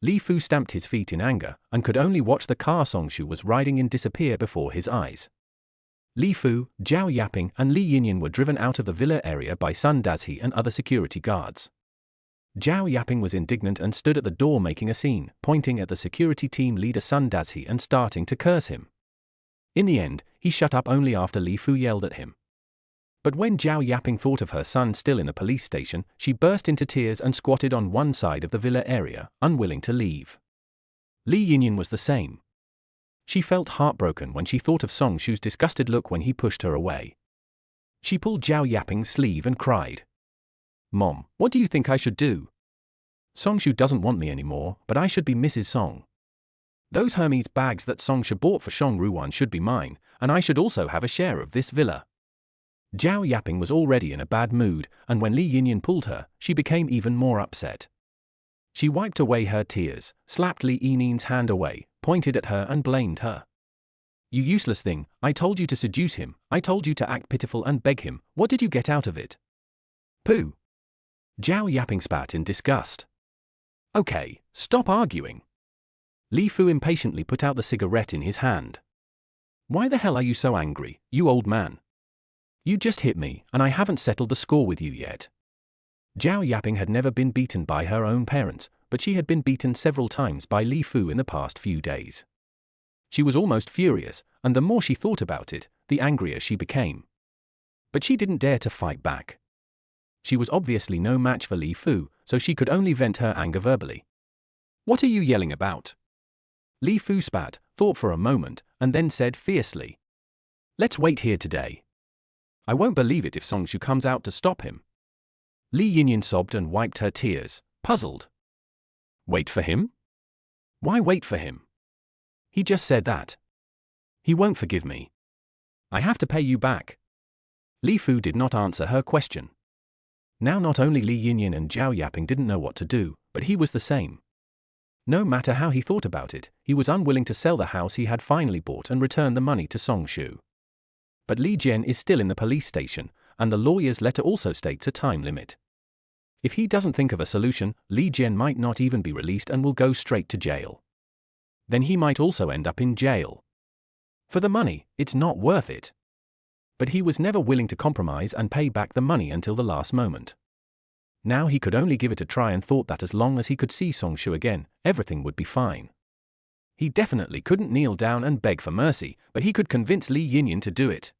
Li Fu stamped his feet in anger, and could only watch the car Songshu was riding in disappear before his eyes. Li Fu, Zhao Yaping, and Li Yinyan were driven out of the villa area by Sun Dazhi and other security guards. Zhao Yaping was indignant and stood at the door making a scene, pointing at the security team leader Sun Dazhi and starting to curse him. In the end, he shut up only after Li Fu yelled at him. But when Zhao Yaping thought of her son still in the police station, she burst into tears and squatted on one side of the villa area, unwilling to leave. Li Yinyan was the same. She felt heartbroken when she thought of Songshu's disgusted look when he pushed her away. She pulled Zhao Yaping's sleeve and cried, "Mom, what do you think I should do? Songshu doesn't want me anymore, but I should be Mrs. Song. Those Hermes bags that Songshu bought for Shang Ruan should be mine, and I should also have a share of this villa." Zhao Yaping was already in a bad mood, and when Li Yinyan pulled her, she became even more upset. She wiped away her tears, slapped Li Yinin's hand away, pointed at her and blamed her. "You useless thing, I told you to seduce him, I told you to act pitiful and beg him, what did you get out of it?" "Pooh!" Zhao Yaping spat in disgust. "Okay, stop arguing." Li Fu impatiently put out the cigarette in his hand. "Why the hell are you so angry, you old man? You just hit me, and I haven't settled the score with you yet." Zhao Yaping had never been beaten by her own parents, but she had been beaten several times by Li Fu in the past few days. She was almost furious, and the more she thought about it, the angrier she became. But she didn't dare to fight back. She was obviously no match for Li Fu, so she could only vent her anger verbally. "What are you yelling about?" Li Fu spat, thought for a moment, and then said fiercely, "Let's wait here today. I won't believe it if Songshu comes out to stop him." Li Yinyan sobbed and wiped her tears, puzzled. "Wait for him? Why wait for him? He just said that. He won't forgive me. I have to pay you back." Li Fu did not answer her question. Now not only Li Yinyan and Zhao Yaping didn't know what to do, but he was the same. No matter how he thought about it, he was unwilling to sell the house he had finally bought and return the money to Songshu. But Li Jian is still in the police station, and the lawyer's letter also states a time limit. If he doesn't think of a solution, Li Jian might not even be released and will go straight to jail. Then he might also end up in jail. For the money, it's not worth it. But he was never willing to compromise and pay back the money until the last moment. Now he could only give it a try and thought that as long as he could see Songshu again, everything would be fine. He definitely couldn't kneel down and beg for mercy, but he could convince Li Yinyan to do it.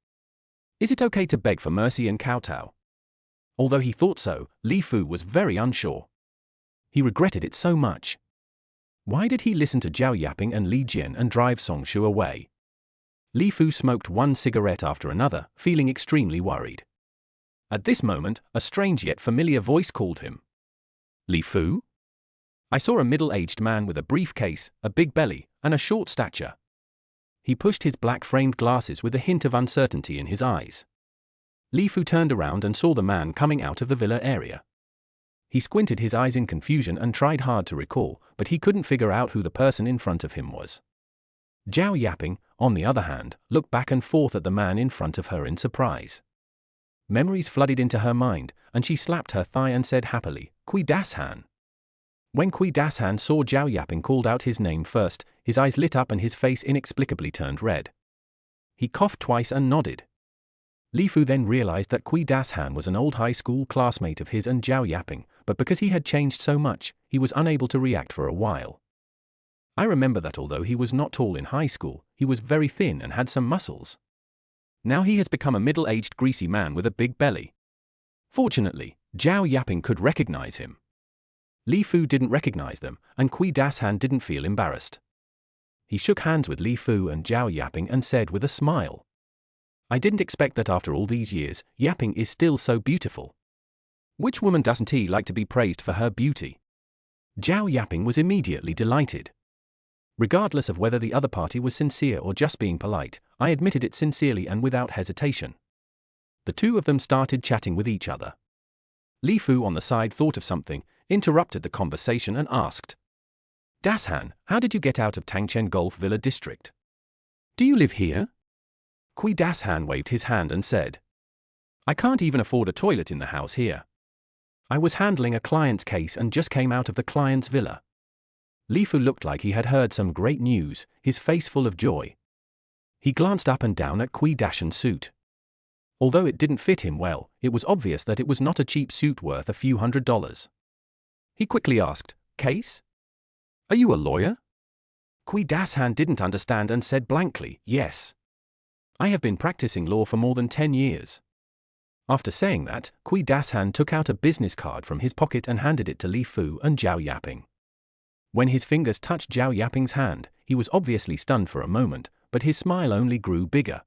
Is it okay to beg for mercy and kowtow? Although he thought so, Li Fu was very unsure. He regretted it so much. Why did he listen to Zhao Yaping and Li Jian and drive Songshu away? Li Fu smoked one cigarette after another, feeling extremely worried. At this moment, a strange yet familiar voice called him. "Li Fu?" I saw a middle-aged man with a briefcase, a big belly, and a short stature. He pushed his black-framed glasses with a hint of uncertainty in his eyes. Li Fu turned around and saw the man coming out of the villa area. He squinted his eyes in confusion and tried hard to recall, but he couldn't figure out who the person in front of him was. Zhao Yaping, on the other hand, looked back and forth at the man in front of her in surprise. Memories flooded into her mind, and she slapped her thigh and said happily, "Kui Das Han." When Kui Das Han saw Zhao Yaping called out his name first, his eyes lit up and his face inexplicably turned red. He coughed twice and nodded. Li Fu then realized that Kui Das Han was an old high school classmate of his and Zhao Yaping, but because he had changed so much, he was unable to react for a while. I remember that although he was not tall in high school, he was very thin and had some muscles. Now he has become a middle-aged greasy man with a big belly. Fortunately, Zhao Yaping could recognize him. Li Fu didn't recognize them, and Kui Dashan didn't feel embarrassed. He shook hands with Li Fu and Zhao Yaping and said with a smile, "I didn't expect that after all these years, Yaping is still so beautiful. Which woman doesn't he like to be praised for her beauty?" Zhao Yaping was immediately delighted. Regardless of whether the other party was sincere or just being polite, I admitted it sincerely and without hesitation. The two of them started chatting with each other. Li Fu on the side thought of something, interrupted the conversation and asked, "Dashan, how did you get out of Tangchen Golf Villa district? Do you live here?" Kui Dashan waved his hand and said, "I can't even afford a toilet in the house here. I was handling a client's case and just came out of the client's villa." Li Fu looked like he had heard some great news, his face full of joy. He glanced up and down at Kui Dashan's suit. Although it didn't fit him well, it was obvious that it was not a cheap suit worth a few $100s. He quickly asked, "Case? Are you a lawyer?" Kui Dashan didn't understand and said blankly, "Yes. I have been practicing law for more than 10 years. After saying that, Kui Dashan took out a business card from his pocket and handed it to Li Fu and Zhao Yaping. When his fingers touched Zhao Yaping's hand, he was obviously stunned for a moment, but his smile only grew bigger.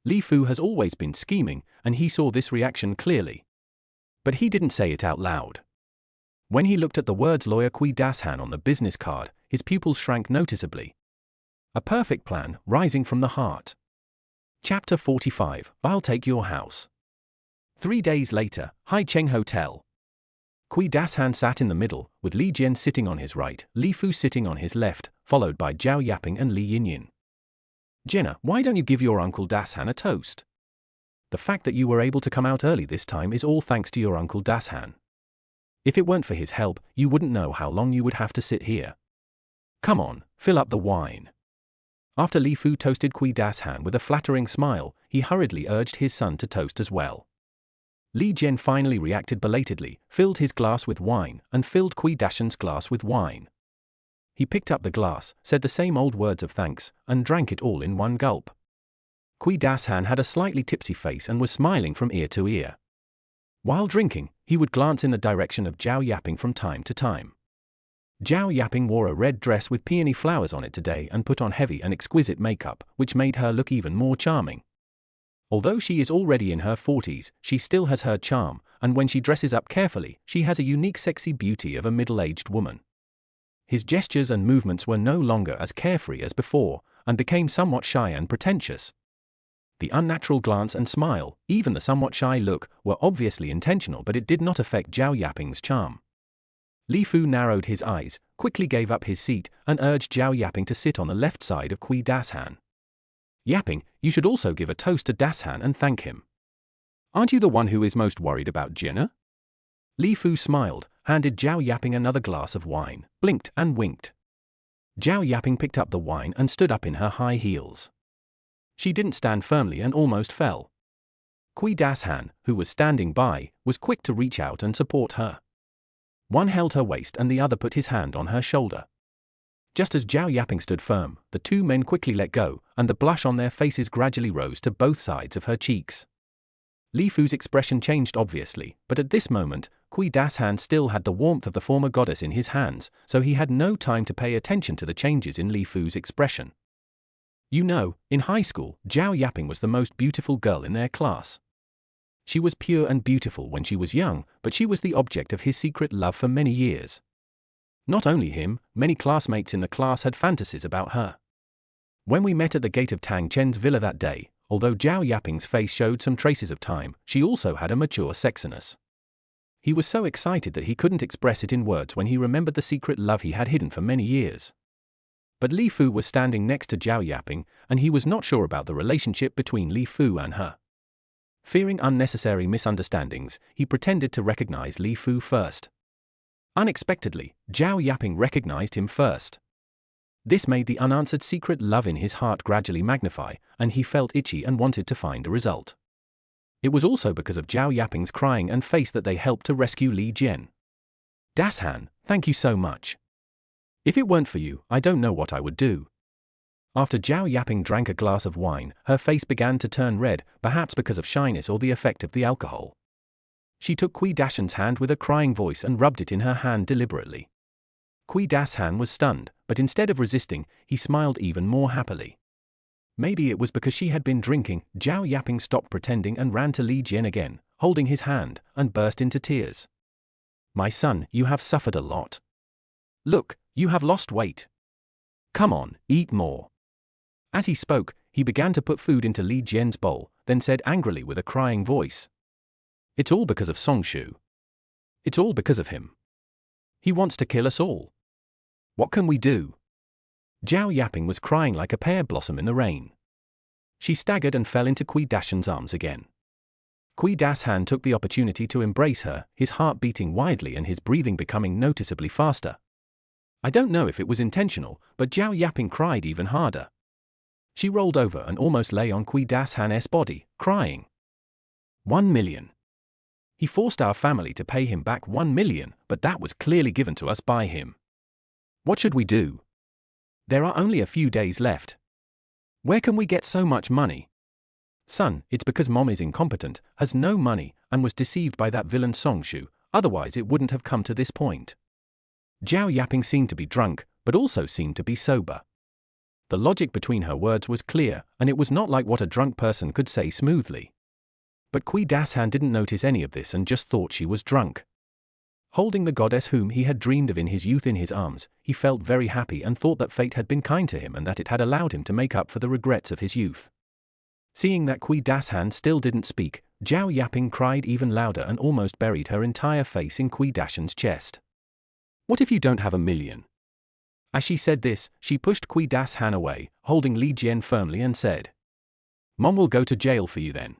Li Fu has always been scheming, and he saw this reaction clearly. But he didn't say it out loud. When he looked at the words Lawyer Kui Dashan on the business card, his pupils shrank noticeably. A perfect plan, rising from the heart. Chapter 45, I'll Take Your House. 3 days later, Haicheng Hotel. Kui Dashan sat in the middle, with Li Jian sitting on his right, Li Fu sitting on his left, followed by Zhao Yaping and Li Yinyin. "Jenna, why don't you give your Uncle Dashan a toast? The fact that you were able to come out early this time is all thanks to your Uncle Dashan. If it weren't for his help, you wouldn't know how long you would have to sit here. Come on, fill up the wine." After Li Fu toasted Kui Dashan with a flattering smile, he hurriedly urged his son to toast as well. Li Jian finally reacted belatedly, filled his glass with wine, and filled Kui Dashan's glass with wine. He picked up the glass, said the same old words of thanks, and drank it all in one gulp. Kui Dashan had a slightly tipsy face and was smiling from ear to ear. While drinking, he would glance in the direction of Zhao Yaping from time to time. Zhao Yaping wore a red dress with peony flowers on it today and put on heavy and exquisite makeup, which made her look even more charming. Although she is already in her 40s, she still has her charm, and when she dresses up carefully, she has a unique sexy beauty of a middle-aged woman. His gestures and movements were no longer as carefree as before, and became somewhat shy and pretentious. The unnatural glance and smile, even the somewhat shy look, were obviously intentional, but it did not affect Zhao Yaping's charm. Li Fu narrowed his eyes, quickly gave up his seat, and urged Zhao Yaping to sit on the left side of Kui Dashan. "Yaping, you should also give a toast to Dashan and thank him. Aren't you the one who is most worried about Jenna?" Li Fu smiled, handed Zhao Yaping another glass of wine, blinked and winked. Zhao Yaping picked up the wine and stood up in her high heels. She didn't stand firmly and almost fell. Kui Dashan, who was standing by, was quick to reach out and support her. One held her waist and the other put his hand on her shoulder. Just as Zhao Yaping stood firm, the two men quickly let go, and the blush on their faces gradually rose to both sides of her cheeks. Li Fu's expression changed obviously, but at this moment, Kui Dashan still had the warmth of the former goddess in his hands, so he had no time to pay attention to the changes in Li Fu's expression. You know, in high school, Zhao Yaping was the most beautiful girl in their class. She was pure and beautiful when she was young, but she was the object of his secret love for many years. Not only him, many classmates in the class had fantasies about her. When we met at the gate of Tang Chen's villa that day, although Zhao Yaping's face showed some traces of time, she also had a mature sexiness. He was so excited that he couldn't express it in words when he remembered the secret love he had hidden for many years. But Li Fu was standing next to Zhao Yaping, and he was not sure about the relationship between Li Fu and her. Fearing unnecessary misunderstandings, he pretended to recognize Li Fu first. Unexpectedly, Zhao Yaping recognized him first. This made the unanswered secret love in his heart gradually magnify, and he felt itchy and wanted to find a result. It was also because of Zhao Yaping's crying and face that they helped to rescue Li Jian. "Dashan, thank you so much. If it weren't for you, I don't know what I would do." After Zhao Yaping drank a glass of wine, her face began to turn red, perhaps because of shyness or the effect of the alcohol. She took Kui Dashan's hand with a crying voice and rubbed it in her hand deliberately. Kui Dashan was stunned, but instead of resisting, he smiled even more happily. Maybe it was because she had been drinking. Zhao Yaping stopped pretending and ran to Li Jian again, holding his hand, and burst into tears. My son, you have suffered a lot. Look, you have lost weight. Come on, eat more. As he spoke, he began to put food into Li Jian's bowl, then said angrily with a crying voice. It's all because of Songshu. It's all because of him. He wants to kill us all. What can we do? Zhao Yaping was crying like a pear blossom in the rain. She staggered and fell into Kui Dashan's arms again. Kui Dashan took the opportunity to embrace her, his heart beating wildly and his breathing becoming noticeably faster. I don't know if it was intentional, but Zhao Yaping cried even harder. She rolled over and almost lay on Kui Dashan's body, crying. 1 million. He forced our family to pay him back 1 million, but that was clearly given to us by him. What should we do? There are only a few days left. Where can we get so much money? Son, it's because Mom is incompetent, has no money, and was deceived by that villain Songshu, otherwise it wouldn't have come to this point. Zhao Yaping seemed to be drunk, but also seemed to be sober. The logic between her words was clear, and it was not like what a drunk person could say smoothly. But Kui Dashan didn't notice any of this and just thought she was drunk. Holding the goddess whom he had dreamed of in his youth in his arms, he felt very happy and thought that fate had been kind to him and that it had allowed him to make up for the regrets of his youth. Seeing that Kui Dashan still didn't speak, Zhao Yaping cried even louder and almost buried her entire face in Kui Dashan's chest. What if you don't have 1 million? As she said this, she pushed Kui Dashan away, holding Li Jian firmly and said, Mom will go to jail for you then.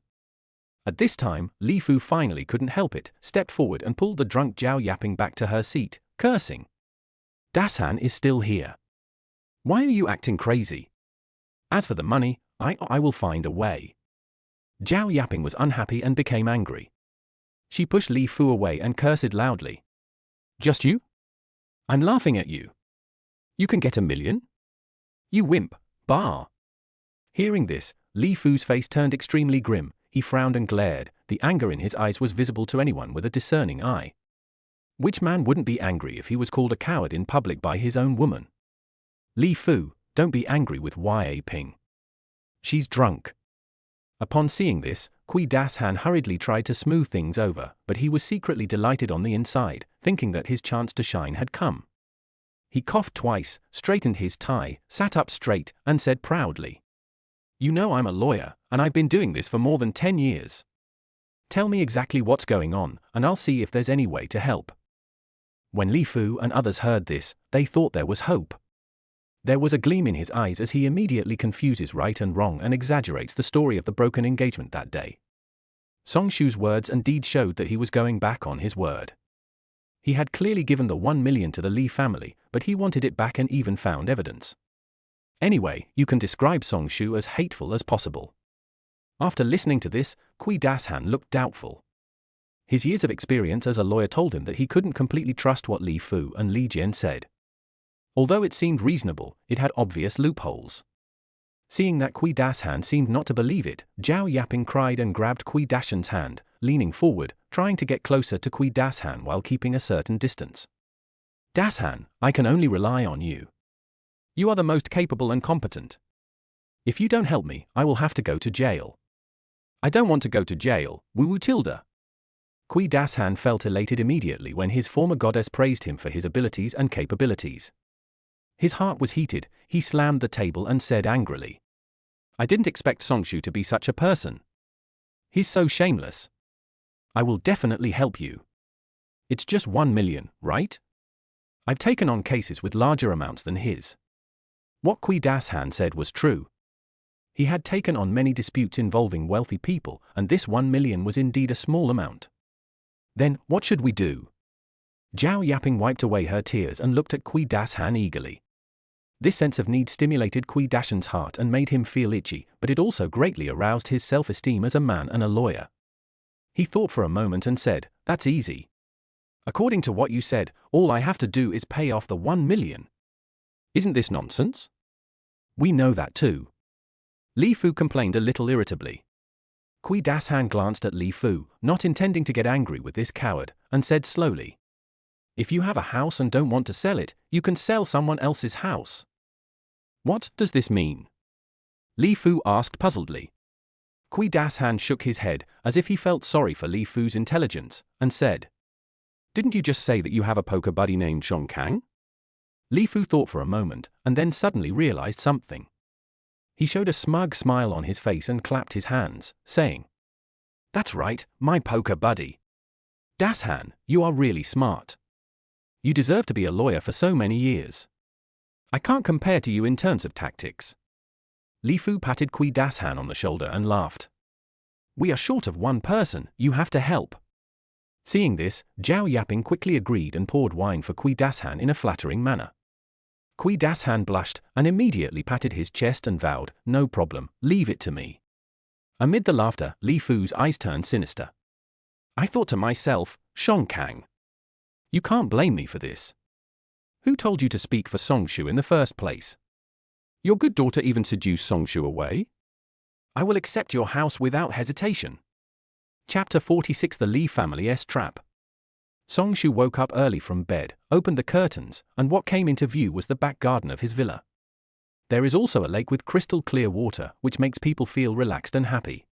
At this time, Li Fu finally couldn't help it, stepped forward and pulled the drunk Zhao Yaping back to her seat, cursing. Dashan is still here. Why are you acting crazy? As for the money, I will find a way. Zhao Yaping was unhappy and became angry. She pushed Li Fu away and cursed loudly. Just you? I'm laughing at you. You can get 1 million? You wimp, bah. Hearing this, Li Fu's face turned extremely grim. He frowned and glared. The anger in his eyes was visible to anyone with a discerning eye. Which man wouldn't be angry if he was called a coward in public by his own woman? Li Fu, don't be angry with Yaping. She's drunk. Upon seeing this, Kui Dashan hurriedly tried to smooth things over, but he was secretly delighted on the inside, thinking that his chance to shine had come. He coughed twice, straightened his tie, sat up straight, and said proudly, You know I'm a lawyer, and I've been doing this for more than 10 years. Tell me exactly what's going on, and I'll see if there's any way to help. When Li Fu and others heard this, they thought there was hope. There was a gleam in his eyes as he immediately confuses right and wrong and exaggerates the story of the broken engagement that day. Songshu's words and deeds showed that he was going back on his word. He had clearly given the 1 million to the Li family, but he wanted it back and even found evidence. Anyway, you can describe Songshu as hateful as possible. After listening to this, Kui Dashan looked doubtful. His years of experience as a lawyer told him that he couldn't completely trust what Li Fu and Li Jian said. Although it seemed reasonable, it had obvious loopholes. Seeing that Kui Dashan seemed not to believe it, Zhao Yaping cried and grabbed Kui Dashan's hand, leaning forward, trying to get closer to Kui Dashan while keeping a certain distance. Dashan, I can only rely on you. You are the most capable and competent. If you don't help me, I will have to go to jail. I don't want to go to jail, Wu Tilda. Kui Dashan felt elated immediately when his former goddess praised him for his abilities and capabilities. His heart was heated, he slammed the table and said angrily, I didn't expect Songshu to be such a person. He's so shameless. I will definitely help you. It's just 1 million, right? I've taken on cases with larger amounts than his. What Kui Dashan said was true. He had taken on many disputes involving wealthy people, and this 1 million was indeed a small amount. Then, what should we do? Zhao Yaping wiped away her tears and looked at Kui Dashan eagerly. This sense of need stimulated Kui Dashan's heart and made him feel itchy, but it also greatly aroused his self-esteem as a man and a lawyer. He thought for a moment and said, That's easy. According to what you said, all I have to do is pay off the 1 million. Isn't this nonsense? We know that too. Li Fu complained a little irritably. Kui Dashan glanced at Li Fu, not intending to get angry with this coward, and said slowly, "If you have a house and don't want to sell it, you can sell someone else's house." "What does this mean?" Li Fu asked puzzledly. Kui Dashan shook his head, as if he felt sorry for Li Fu's intelligence, and said, "Didn't you just say that you have a poker buddy named Shong Kang?" Li Fu thought for a moment, and then suddenly realized something. He showed a smug smile on his face and clapped his hands, saying, "That's right, my poker buddy. Dashan, you are really smart. You deserve to be a lawyer for so many years. I can't compare to you in terms of tactics." Li Fu patted Kui Dashan on the shoulder and laughed. "We are short of one person, you have to help." Seeing this, Zhao Yaping quickly agreed and poured wine for Kui Dashan in a flattering manner. Kui Dashan blushed and immediately patted his chest and vowed, "No problem, leave it to me." Amid the laughter, Li Fu's eyes turned sinister. "I thought to myself, Shong Kang, you can't blame me for this. Who told you to speak for Songshu in the first place? Your good daughter even seduced Songshu away? I will accept your house without hesitation." Chapter 46: The Li Family's Trap. Songshu woke up early from bed, opened the curtains, and what came into view was the back garden of his villa. There is also a lake with crystal clear water, which makes people feel relaxed and happy.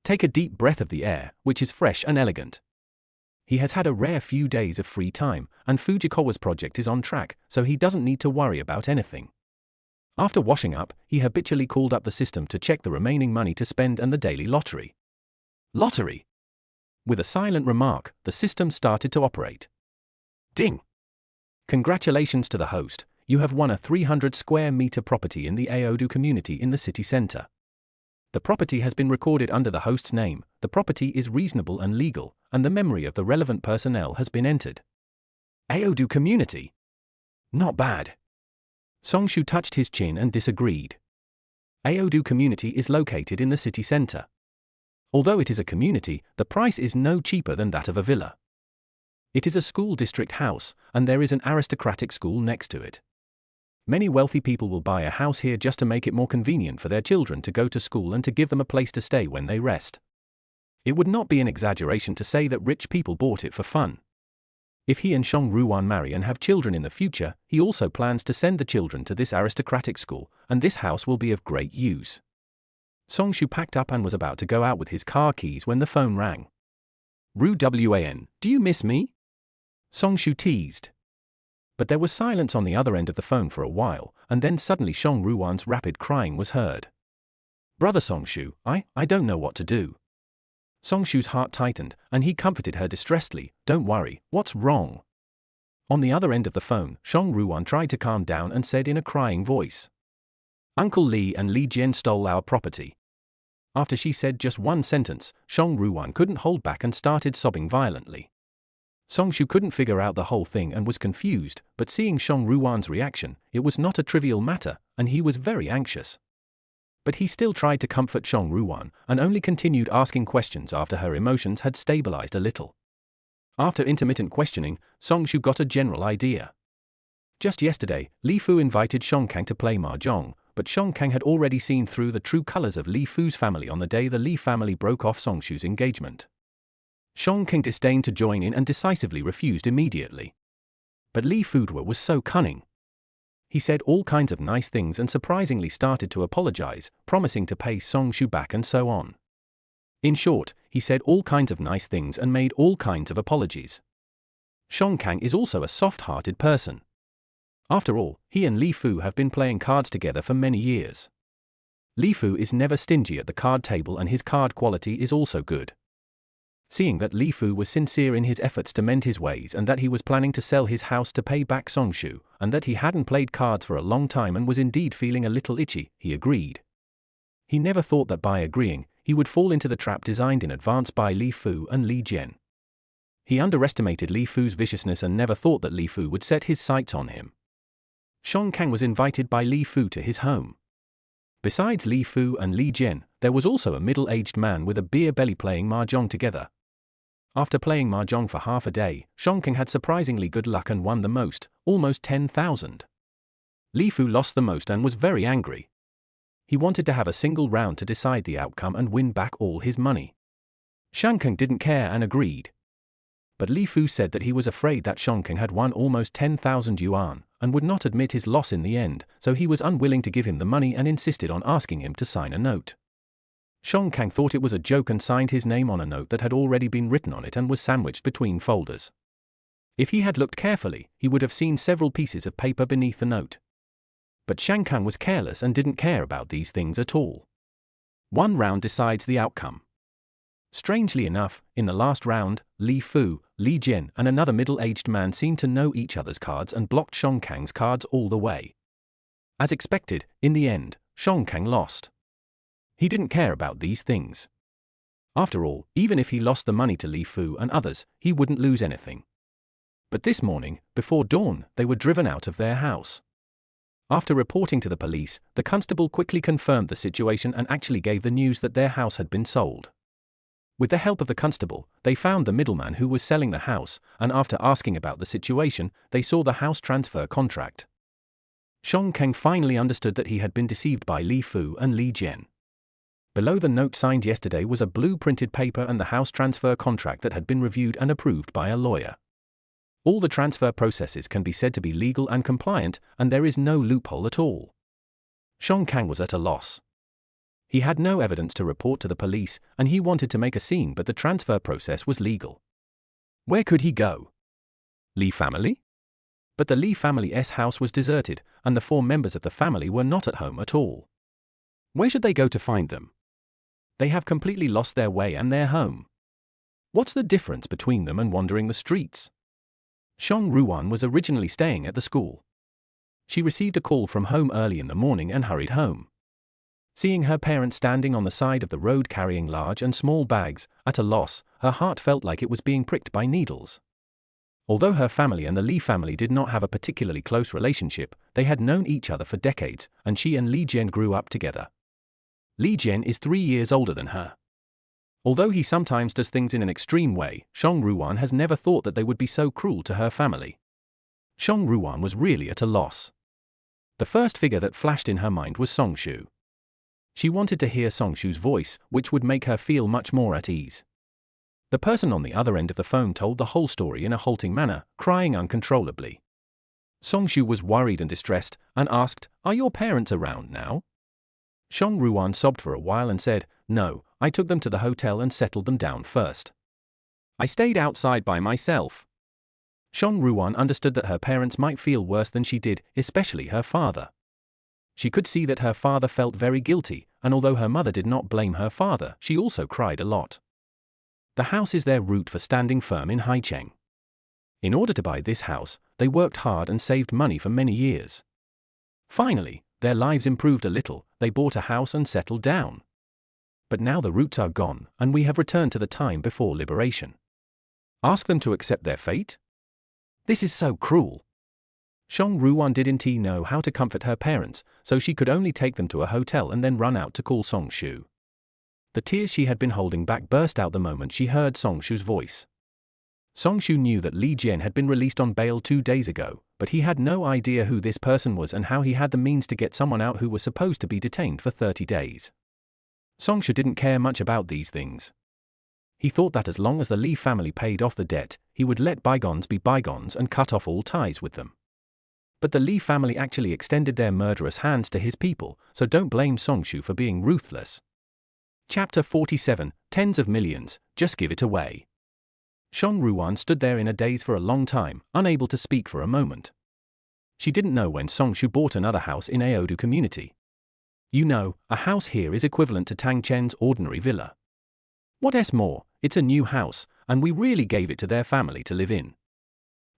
Take a deep breath of the air, which is fresh and elegant. He has had a rare few days of free time, and Fujikawa's project is on track, so he doesn't need to worry about anything. After washing up, he habitually called up the system to check the remaining money to spend and the daily lottery. Lottery! With a silent remark, the system started to operate. Ding! Congratulations to the host, you have won a 300 square meter property in the Aodu community in the city center. The property has been recorded under the host's name, the property is reasonable and legal, and the memory of the relevant personnel has been entered. Aodu community? Not bad. Songshu touched his chin and disagreed. Aodu community is located in the city center. Although it is a community, the price is no cheaper than that of a villa. It is a school district house, and there is an aristocratic school next to it. Many wealthy people will buy a house here just to make it more convenient for their children to go to school and to give them a place to stay when they rest. It would not be an exaggeration to say that rich people bought it for fun. If he and Shong Ruan marry and have children in the future, he also plans to send the children to this aristocratic school, and this house will be of great use. Songshu packed up and was about to go out with his car keys when the phone rang. "Ru Wan, do you miss me?" Songshu teased. But there was silence on the other end of the phone for a while, and then suddenly Shong Ruan's rapid crying was heard. "Brother Songshu, I don't know what to do." Songshu's heart tightened, and he comforted her distressedly, "Don't worry, what's wrong?" On the other end of the phone, Shong Ruan tried to calm down and said in a crying voice, "Uncle Li and Li Jian stole our property." After she said just one sentence, Shong Ruan couldn't hold back and started sobbing violently. Songshu couldn't figure out the whole thing and was confused, but seeing Shong Ruan's reaction, it was not a trivial matter, and he was very anxious. But he still tried to comfort Shong Ruan, and only continued asking questions after her emotions had stabilized a little. After intermittent questioning, Songshu got a general idea. Just yesterday, Li Fu invited Shong Kang to play mahjong, but Shong Kang had already seen through the true colors of Li Fu's family on the day the Li family broke off Songshu's engagement. Shong Kang disdained to join in and decisively refused immediately. But Li Fu was so cunning. He said all kinds of nice things and surprisingly started to apologize, promising to pay Songshu back and so on. In short, he said all kinds of nice things and made all kinds of apologies. Shong Kang is also a soft-hearted person. After all, he and Li Fu have been playing cards together for many years. Li Fu is never stingy at the card table and his card quality is also good. Seeing that Li Fu was sincere in his efforts to mend his ways and that he was planning to sell his house to pay back Songshu, and that he hadn't played cards for a long time and was indeed feeling a little itchy, he agreed. He never thought that by agreeing, he would fall into the trap designed in advance by Li Fu and Li Jian. He underestimated Li Fu's viciousness and never thought that Li Fu would set his sights on him. Shong Kang was invited by Li Fu to his home. Besides Li Fu and Li Jian, there was also a middle-aged man with a beer belly playing mahjong together. After playing mahjong for half a day, Shong Kang had surprisingly good luck and won the most, almost 10,000. Li Fu lost the most and was very angry. He wanted to have a single round to decide the outcome and win back all his money. Shankang didn't care and agreed. But Li Fu said that he was afraid that Shankang had won almost 10,000 yuan, and would not admit his loss in the end, so he was unwilling to give him the money and insisted on asking him to sign a note. Shankang thought it was a joke and signed his name on a note that had already been written on it and was sandwiched between folders. If he had looked carefully, he would have seen several pieces of paper beneath the note. But Shankang was careless and didn't care about these things at all. One round decides the outcome. Strangely enough, in the last round, Li Fu, Li Jian and another middle-aged man seemed to know each other's cards and blocked Shankang's cards all the way. As expected, in the end, Shankang lost. He didn't care about these things. After all, even if he lost the money to Li Fu and others, he wouldn't lose anything. But this morning, before dawn, they were driven out of their house. After reporting to the police, the constable quickly confirmed the situation and actually gave the news that their house had been sold. With the help of the constable, they found the middleman who was selling the house, and after asking about the situation, they saw the house transfer contract. Shankang finally understood that he had been deceived by Li Fu and Li Jian. Below the note signed yesterday was a blue printed paper and the house transfer contract that had been reviewed and approved by a lawyer. All the transfer processes can be said to be legal and compliant, and there is no loophole at all. Shankang was at a loss. He had no evidence to report to the police, and he wanted to make a scene, but the transfer process was legal. Where could he go? Li family? But the Li family's house was deserted, and the 4 members of the family were not at home at all. Where should they go to find them? They have completely lost their way and their home. What's the difference between them and wandering the streets? Shang Ruan was originally staying at the school. She received a call from home early in the morning and hurried home. Seeing her parents standing on the side of the road carrying large and small bags, at a loss, her heart felt like it was being pricked by needles. Although her family and the Li family did not have a particularly close relationship, they had known each other for decades, and she and Li Jian grew up together. Li Jian is 3 years older than her. Although he sometimes does things in an extreme way, Shang Ruan has never thought that they would be so cruel to her family. Shang Ruan was really at a loss. The first figure that flashed in her mind was Songshu. She wanted to hear Songshu's voice, which would make her feel much more at ease. The person on the other end of the phone told the whole story in a halting manner, crying uncontrollably. Songshu was worried and distressed, and asked, "Are your parents around now?" Shang Ruan sobbed for a while and said, "No, I took them to the hotel and settled them down first. I stayed outside by myself." Shang Ruan understood that her parents might feel worse than she did, especially her father. She could see that her father felt very guilty, and although her mother did not blame her father, she also cried a lot. The house is their route for standing firm in Haicheng. In order to buy this house, they worked hard and saved money for many years. Finally, their lives improved a little, they bought a house and settled down. But now the roots are gone, and we have returned to the time before liberation. Ask them to accept their fate? This is so cruel. Shang Ruan didn't know how to comfort her parents, so she could only take them to a hotel and then run out to call Songshu. The tears she had been holding back burst out the moment she heard Songshu's voice. Songshu knew that Li Jian had been released on bail 2 days ago, but he had no idea who this person was and how he had the means to get someone out who was supposed to be detained for 30 days. Songshu didn't care much about these things. He thought that as long as the Li family paid off the debt, he would let bygones be bygones and cut off all ties with them. But the Li family actually extended their murderous hands to his people, so don't blame Songshu for being ruthless. Chapter 47, Tens of Millions, Just Give It Away. Shang Ruan stood there in a daze for a long time, unable to speak for a moment. She didn't know when Songshu bought another house in Aodu community. You know, a house here is equivalent to Tang Chen's ordinary villa. What's more, it's a new house, and we really gave it to their family to live in.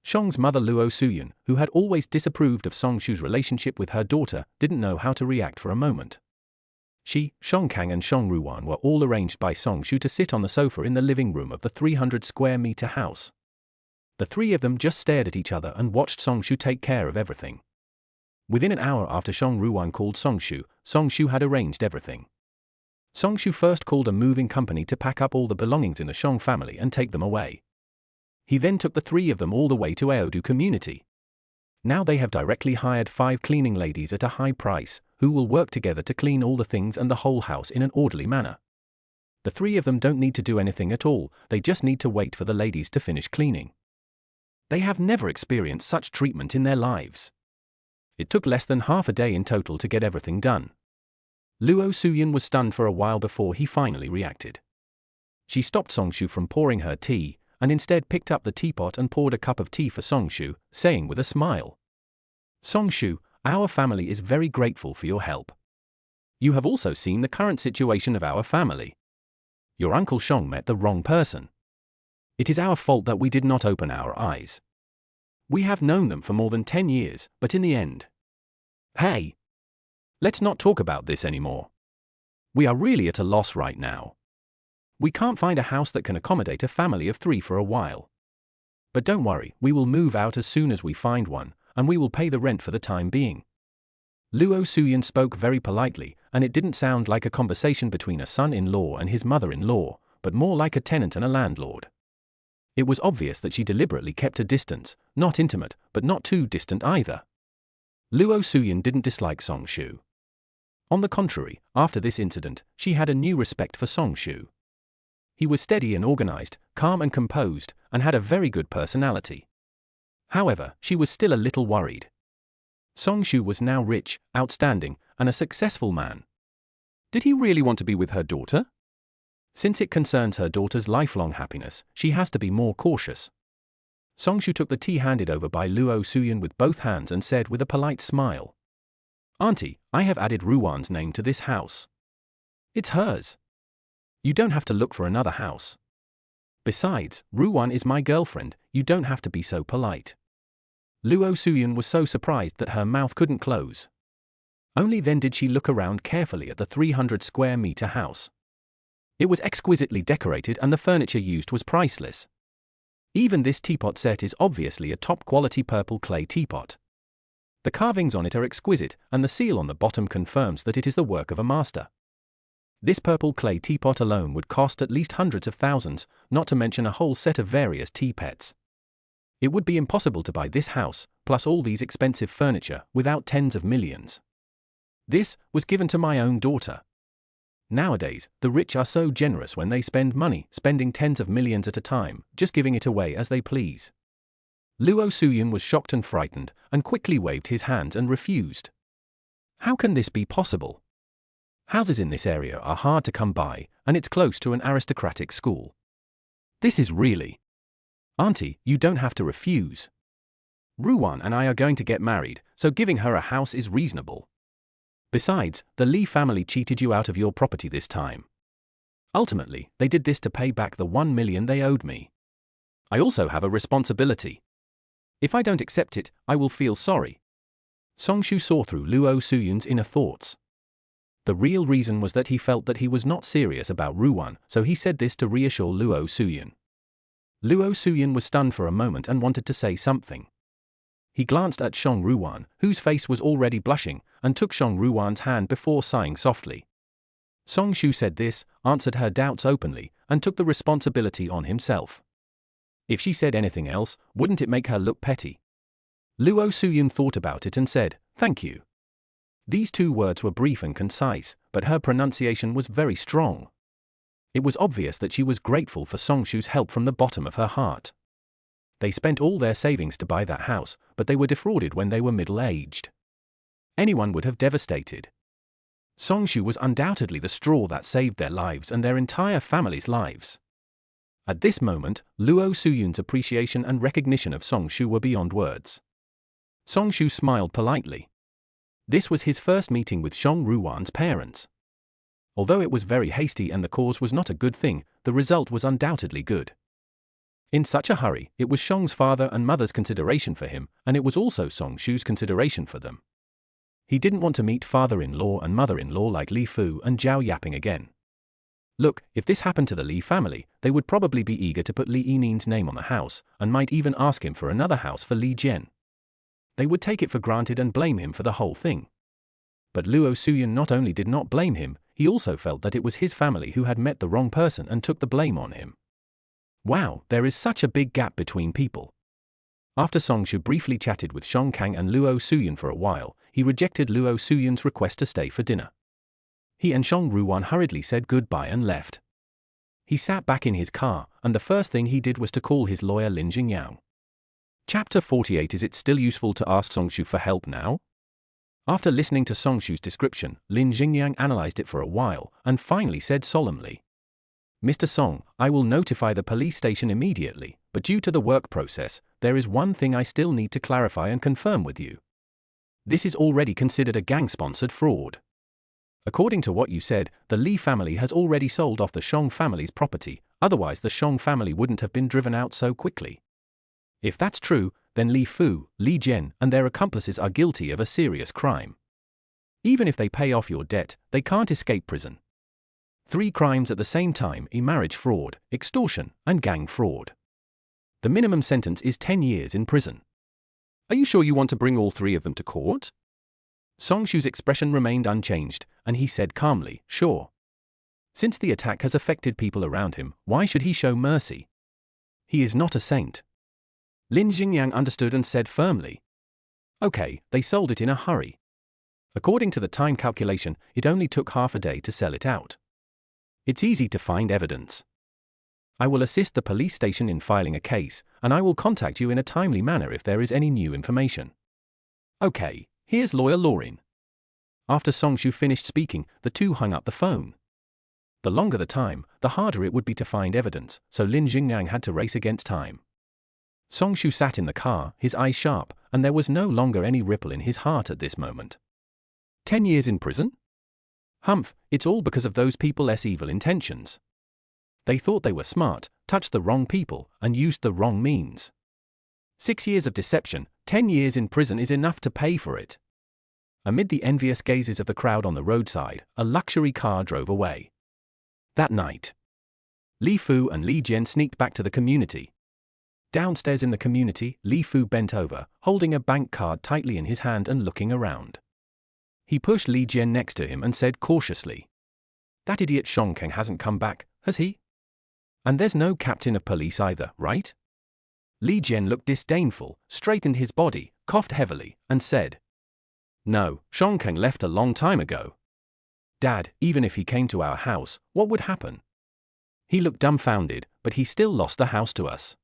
Shang's mother Luo Suyun, who had always disapproved of Songshu's relationship with her daughter, didn't know how to react for a moment. She, Shankang and Shang Ruan were all arranged by Songshu to sit on the sofa in the living room of the 300-square-meter house. The 3 of them just stared at each other and watched Songshu take care of everything. Within an hour after Shang Ruan called Songshu had arranged everything. Songshu first called a moving company to pack up all the belongings in the Shang family and take them away. He then took the 3 of them all the way to Aodu community. Now they have directly hired 5 cleaning ladies at a high price, who will work together to clean all the things and the whole house in an orderly manner. The 3 of them don't need to do anything at all, they just need to wait for the ladies to finish cleaning. They have never experienced such treatment in their lives. It took less than half a day in total to get everything done. Luo Suyin was stunned for a while before he finally reacted. She stopped Songshu from pouring her tea, and instead picked up the teapot and poured a cup of tea for Songshu, saying with a smile, "Songshu, our family is very grateful for your help. You have also seen the current situation of our family. Your Uncle Shong met the wrong person. It is our fault that we did not open our eyes. We have known them for more than 10 years, but in the end. Hey! Let's not talk about this anymore. We are really at a loss right now. We can't find a house that can accommodate a family of 3 for a while. But don't worry, we will move out as soon as we find one, and we will pay the rent for the time being." Luo Suyin spoke very politely, and it didn't sound like a conversation between a son-in-law and his mother-in-law, but more like a tenant and a landlord. It was obvious that she deliberately kept a distance, not intimate, but not too distant either. Luo Suyin didn't dislike Songshu. On the contrary, after this incident, she had a new respect for Songshu. He was steady and organized, calm and composed, and had a very good personality. However, she was still a little worried. Songshu was now rich, outstanding, and a successful man. Did he really want to be with her daughter? Since it concerns her daughter's lifelong happiness, she has to be more cautious. Songshu took the tea handed over by Luo Suyin with both hands and said with a polite smile, "Auntie, I have added Ruwan's name to this house. It's hers. You don't have to look for another house. Besides, Ruwan is my girlfriend, you don't have to be so polite." Luo Suyin was so surprised that her mouth couldn't close. Only then did she look around carefully at the 300 square meter house. It was exquisitely decorated and the furniture used was priceless. Even this teapot set is obviously a top-quality purple clay teapot. The carvings on it are exquisite, and the seal on the bottom confirms that it is the work of a master. This purple clay teapot alone would cost at least hundreds of thousands, not to mention a whole set of various teapets. It would be impossible to buy this house, plus all these expensive furniture, without tens of millions. This was given to my own daughter. Nowadays, the rich are so generous when they spend money, spending tens of millions at a time, just giving it away as they please. Luo Suyin was shocked and frightened, and quickly waved his hands and refused. How can this be possible? Houses in this area are hard to come by, and it's close to an aristocratic school. This is really... Auntie, you don't have to refuse. Ruwan and I are going to get married, so giving her a house is reasonable. Besides, the Li family cheated you out of your property this time. Ultimately, they did this to pay back the 1 million they owed me. I also have a responsibility. If I don't accept it, I will feel sorry. Songshu saw through Luo Suyin's inner thoughts. The real reason was that he felt that he was not serious about Ruwan, so he said this to reassure Luo Suyin. Luo Suyin was stunned for a moment and wanted to say something. He glanced at Shong Ruwan, whose face was already blushing, and took Shong Ruwan's hand before sighing softly. Songshu said this, answered her doubts openly, and took the responsibility on himself. If she said anything else, wouldn't it make her look petty? Luo Suyin thought about it and said, "Thank you." These 2 words were brief and concise, but her pronunciation was very strong. It was obvious that she was grateful for Songshu's help from the bottom of her heart. They spent all their savings to buy that house, but they were defrauded when they were middle-aged. Anyone would have devastated. Songshu was undoubtedly the straw that saved their lives and their entire family's lives. At this moment, Luo Suyin's appreciation and recognition of Songshu were beyond words. Songshu smiled politely. This was his first meeting with Shong Ruwan's parents. Although it was very hasty and the cause was not a good thing, the result was undoubtedly good. In such a hurry, it was Shong's father and mother's consideration for him, and it was also Songshu's consideration for them. He didn't want to meet father-in-law and mother-in-law like Li Fu and Zhao Yaping again. Look, if this happened to the Li family, they would probably be eager to put Li Yinin's name on the house, and might even ask him for another house for Li Jian. They would take it for granted and blame him for the whole thing. But Luo Suyin not only did not blame him, he also felt that it was his family who had met the wrong person and took the blame on him. Wow, there is such a big gap between people. After Song Shu briefly chatted with Song Kang and Luo Suyan for a while, he rejected Luo Suyan's request to stay for dinner. He and Song Ruwan hurriedly said goodbye and left. He sat back in his car, and the first thing he did was to call his lawyer Lin Jingyang. Chapter 48. Is it still useful to ask Song Shu for help now? After listening to Song Shu's description, Lin Jingyang analyzed it for a while, and finally said solemnly, Mr. Song, I will notify the police station immediately, but due to the work process, there is one thing I still need to clarify and confirm with you. This is already considered a gang-sponsored fraud. According to what you said, the Li family has already sold off the Shong family's property, otherwise the Shong family wouldn't have been driven out so quickly. If that's true, then Li Fu, Li Jian, and their accomplices are guilty of a serious crime. Even if they pay off your debt, they can't escape prison. 3 crimes at the same time: marriage fraud, extortion, and gang fraud. The minimum sentence is 10 years in prison. Are you sure you want to bring all 3 of them to court? Song Shu's expression remained unchanged, and he said calmly, sure. Since the attack has affected people around him, why should he show mercy? He is not a saint. Lin Jingyang understood and said firmly, okay, they sold it in a hurry. According to the time calculation, it only took half a day to sell it out. It's easy to find evidence. I will assist the police station in filing a case, and I will contact you in a timely manner if there is any new information. Okay, here's Lawyer Lauren. After Song Shu finished speaking, the two hung up the phone. The longer the time, the harder it would be to find evidence, so Lin Jingyang had to race against time. Song Shu sat in the car, his eyes sharp, and there was no longer any ripple in his heart at this moment. 10 years in prison? Humph, it's all because of those people's evil intentions. They thought they were smart, touched the wrong people, and used the wrong means. 6 years of deception, 10 years in prison is enough to pay for it. Amid the envious gazes of the crowd on the roadside, a luxury car drove away. That night, Li Fu and Li Jian sneaked back to the community. Downstairs in the community, Li Fu bent over, holding a bank card tightly in his hand and looking around. He pushed Li Jian next to him and said cautiously, that idiot Shong Kang hasn't come back, has he? And there's no captain of police either, right? Li Jian looked disdainful, straightened his body, coughed heavily, and said, no, Shong Kang left a long time ago. Dad, even if he came to our house, what would happen? He looked dumbfounded, but he still lost the house to us.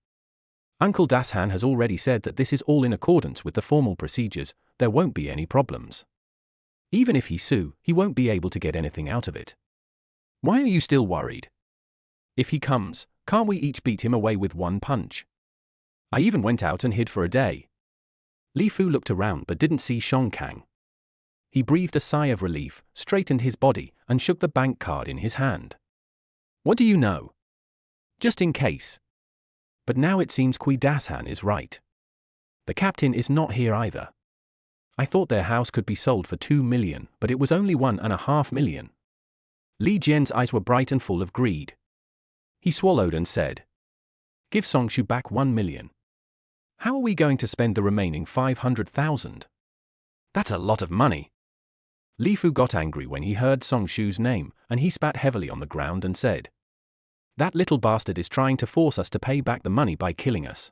Uncle Dashan has already said that this is all in accordance with the formal procedures, there won't be any problems. Even if he sue, he won't be able to get anything out of it. Why are you still worried? If he comes, can't we each beat him away with one punch? I even went out and hid for a day. Li Fu looked around but didn't see Shong Kang. He breathed a sigh of relief, straightened his body, and shook the bank card in his hand. What do you know? Just in case. But now it seems Kui Dashan is right. The captain is not here either. I thought their house could be sold for 2 million, but it was only 1.5 million. Li Jian's eyes were bright and full of greed. He swallowed and said, give Song Shu back 1 million. How are we going to spend the remaining 500,000? That's a lot of money. Li Fu got angry when he heard Song Shu's name, and he spat heavily on the ground and said, that little bastard is trying to force us to pay back the money by killing us.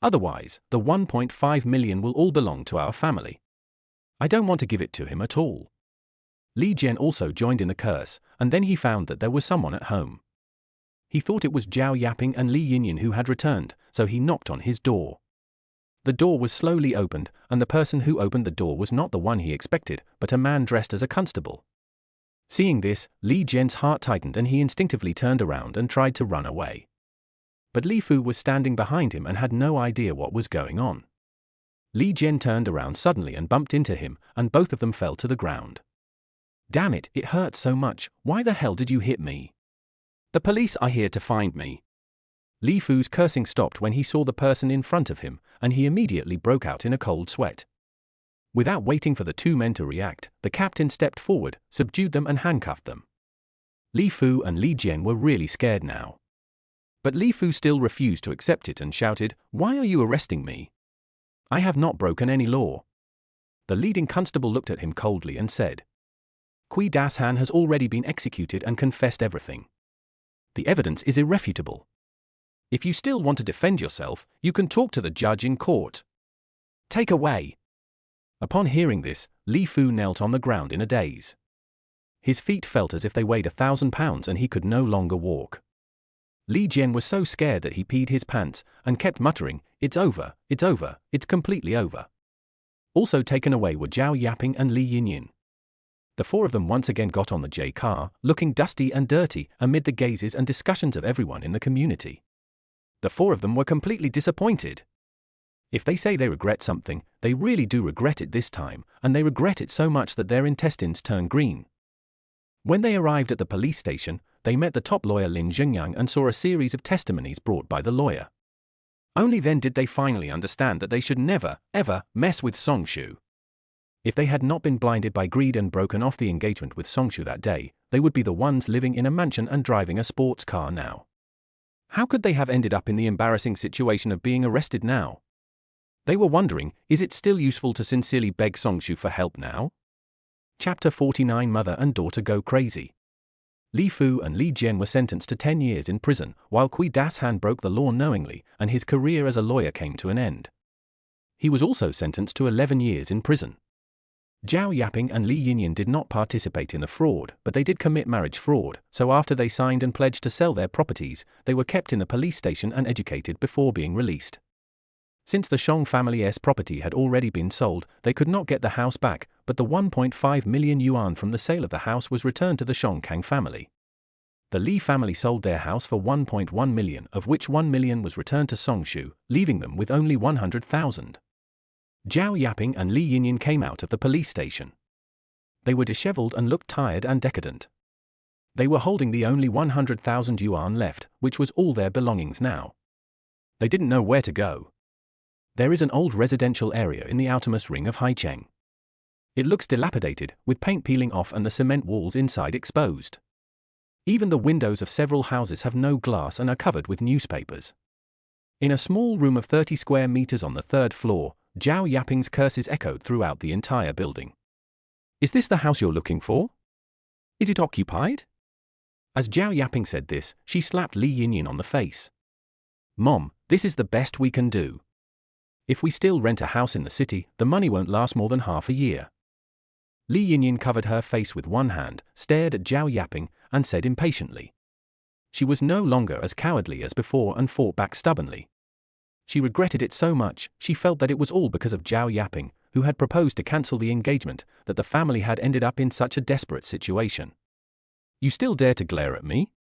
Otherwise, the 1.5 million will all belong to our family. I don't want to give it to him at all. Li Jian also joined in the curse, and then he found that there was someone at home. He thought it was Zhao Yaping and Li Yinyan who had returned, so he knocked on his door. The door was slowly opened, and the person who opened the door was not the one he expected, but a man dressed as a constable. Seeing this, Li Jian's heart tightened and he instinctively turned around and tried to run away. But Li Fu was standing behind him and had no idea what was going on. Li Jian turned around suddenly and bumped into him, and both of them fell to the ground. Damn it, it hurt so much, why the hell did you hit me? The police are here to find me. Li Fu's cursing stopped when he saw the person in front of him, and he immediately broke out in a cold sweat. Without waiting for the two men to react, the captain stepped forward, subdued them and handcuffed them. Li Fu and Li Jian were really scared now. But Li Fu still refused to accept it and shouted, why are you arresting me? I have not broken any law. The leading constable looked at him coldly and said, Kui Dashan has already been executed and confessed everything. The evidence is irrefutable. If you still want to defend yourself, you can talk to the judge in court. Take away." Upon hearing this, Li Fu knelt on the ground in a daze. His feet felt as if they weighed 1,000 pounds and he could no longer walk. Li Jian was so scared that he peed his pants and kept muttering, "It's over, it's over, it's completely over." Also taken away were Zhao Yaping and Li Yinyin. The four of them once again got on the J car, looking dusty and dirty amid the gazes and discussions of everyone in the community. The four of them were completely disappointed. If they say they regret something, they really do regret it this time, and they regret it so much that their intestines turn green. When they arrived at the police station, they met the top lawyer Lin Zhengyang and saw a series of testimonies brought by the lawyer. Only then did they finally understand that they should never, ever mess with Songshu. If they had not been blinded by greed and broken off the engagement with Songshu that day, they would be the ones living in a mansion and driving a sports car now. How could they have ended up in the embarrassing situation of being arrested now? They were wondering, is it still useful to sincerely beg Songshu for help now? Chapter 49. Mother and daughter go crazy. Li Fu and Li Jian were sentenced to 10 years in prison, while Kui Das Han broke the law knowingly, and his career as a lawyer came to an end. He was also sentenced to 11 years in prison. Zhao Yaping and Li Yinyin did not participate in the fraud, but they did commit marriage fraud, so after they signed and pledged to sell their properties, they were kept in the police station and educated before being released. Since the Shong family's property had already been sold, they could not get the house back, but the 1.5 million yuan from the sale of the house was returned to the Shong Kang family. The Li family sold their house for 1.1 million, of which 1 million was returned to Songshu, leaving them with only 100,000. Zhao Yaping and Li Yinyin came out of the police station. They were disheveled and looked tired and decadent. They were holding the only 100,000 yuan left, which was all their belongings now. They didn't know where to go. There is an old residential area in the outermost ring of Haicheng. It looks dilapidated, with paint peeling off and the cement walls inside exposed. Even the windows of several houses have no glass and are covered with newspapers. In a small room of 30 square meters on the third floor, Zhao Yaping's curses echoed throughout the entire building. "Is this the house you're looking for? Is it occupied?" As Zhao Yaping said this, she slapped Li Yinyin on the face. "Mom, this is the best we can do. If we still rent a house in the city, the money won't last more than half a year." Li Yinyin covered her face with one hand, stared at Zhao Yaping, and said impatiently. She was no longer as cowardly as before and fought back stubbornly. She regretted it so much, she felt that it was all because of Zhao Yaping, who had proposed to cancel the engagement, that the family had ended up in such a desperate situation. "You still dare to glare at me?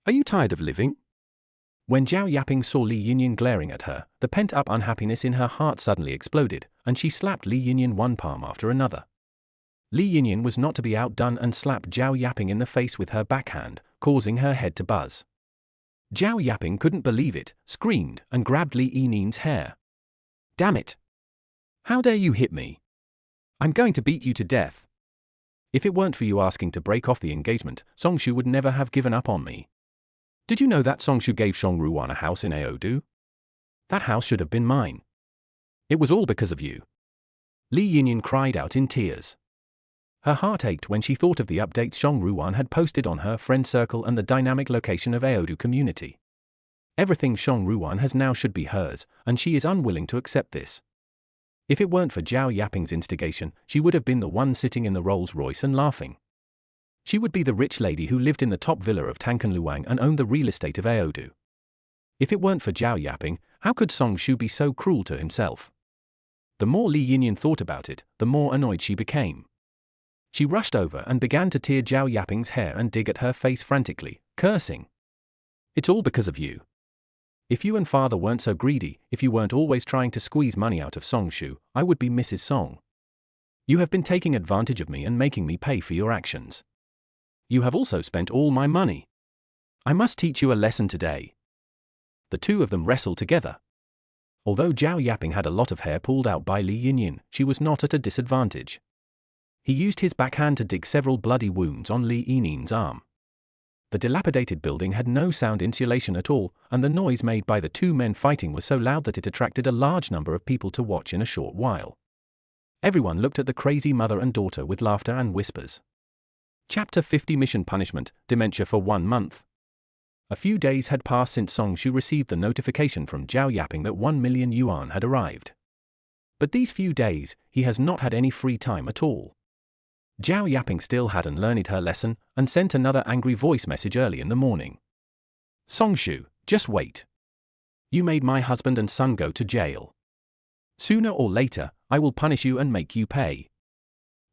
Are you tired of living?" When Zhao Yaping saw Li Yinyin glaring at her, the pent-up unhappiness in her heart suddenly exploded, and she slapped Li Yinyin one palm after another. Li Yinyin was not to be outdone and slapped Zhao Yaping in the face with her backhand, causing her head to buzz. Zhao Yaping couldn't believe it, screamed, and grabbed Li Yinin's hair. "Damn it! How dare you hit me? I'm going to beat you to death. If it weren't for you asking to break off the engagement, Songshu would never have given up on me. Did you know that Songshu gave Shong Ruwan a house in Aodu? That house should have been mine. It was all because of you." Li Yinyin cried out in tears. Her heart ached when she thought of the updates Shong Ruwan had posted on her friend circle and the dynamic location of Aodu community. Everything Shong Ruwan has now should be hers, and she is unwilling to accept this. If it weren't for Zhao Yaping's instigation, she would have been the one sitting in the Rolls-Royce and laughing. She would be the rich lady who lived in the top villa of Tankanluang and owned the real estate of Aodu. If it weren't for Zhao Yaping, how could Songshu be so cruel to himself? The more Li Yinyin thought about it, the more annoyed she became. She rushed over and began to tear Zhao Yaping's hair and dig at her face frantically, cursing. "It's all because of you. If you and father weren't so greedy, if you weren't always trying to squeeze money out of Songshu, I would be Mrs. Song. You have been taking advantage of me and making me pay for your actions. You have also spent all my money. I must teach you a lesson today." The two of them wrestled together. Although Zhao Yaping had a lot of hair pulled out by Li Yinyin, she was not at a disadvantage. He used his backhand to dig several bloody wounds on Li Yinin's arm. The dilapidated building had no sound insulation at all, and the noise made by the two men fighting was so loud that it attracted a large number of people to watch in a short while. Everyone looked at the crazy mother and daughter with laughter and whispers. Chapter 50. Mission Punishment, Dementia for 1 month. A few days had passed since Song Shu received the notification from Zhao Yaping that 1 million yuan had arrived. But these few days, he has not had any free time at all. Zhao Yaping still hadn't learned her lesson and sent another angry voice message early in the morning. Song Shu, just wait. You made my husband and son go to jail. Sooner or later, I will punish you and make you pay.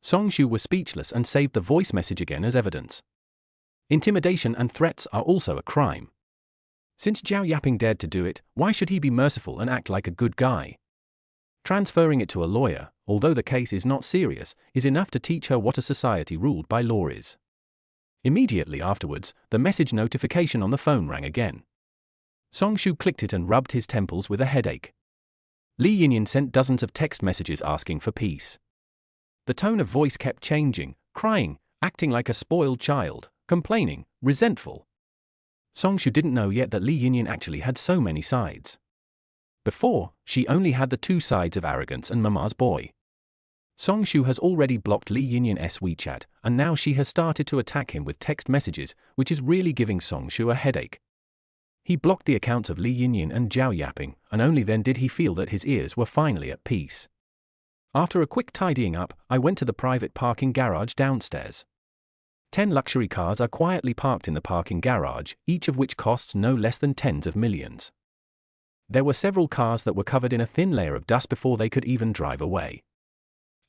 Song Shu was speechless and saved the voice message again as evidence. Intimidation and threats are also a crime. Since Zhao Yaping dared to do it, why should he be merciful and act like a good guy? Transferring it to a lawyer, although the case is not serious, is enough to teach her what a society ruled by law is. Immediately afterwards, the message notification on the phone rang again. Song Shu clicked it and rubbed his temples with a headache. Li Yinyan sent dozens of text messages asking for peace. The tone of voice kept changing, crying, acting like a spoiled child, complaining, resentful. Song Shu didn't know yet that Li Yinyan actually had so many sides. Before, she only had the two sides of arrogance and Mama's boy. Song Shu has already blocked Li Yinyan's WeChat, and now she has started to attack him with text messages, which is really giving Song Shu a headache. He blocked the accounts of Li Yinyan and Zhao Yaping, and only then did he feel that his ears were finally at peace. After a quick tidying up, I went to the private parking garage downstairs. 10 luxury cars are quietly parked in the parking garage, each of which costs no less than tens of millions. There were several cars that were covered in a thin layer of dust before they could even drive away.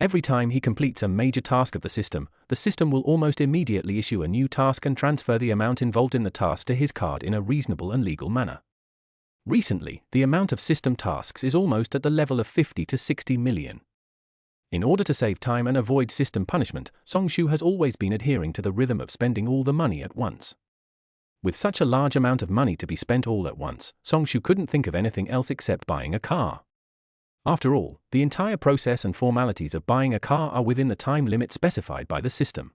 Every time he completes a major task of the system will almost immediately issue a new task and transfer the amount involved in the task to his card in a reasonable and legal manner. Recently, the amount of system tasks is almost at the level of 50 to 60 million. In order to save time and avoid system punishment, Song Shu has always been adhering to the rhythm of spending all the money at once. With such a large amount of money to be spent all at once, Song Shu couldn't think of anything else except buying a car. After all, the entire process and formalities of buying a car are within the time limit specified by the system.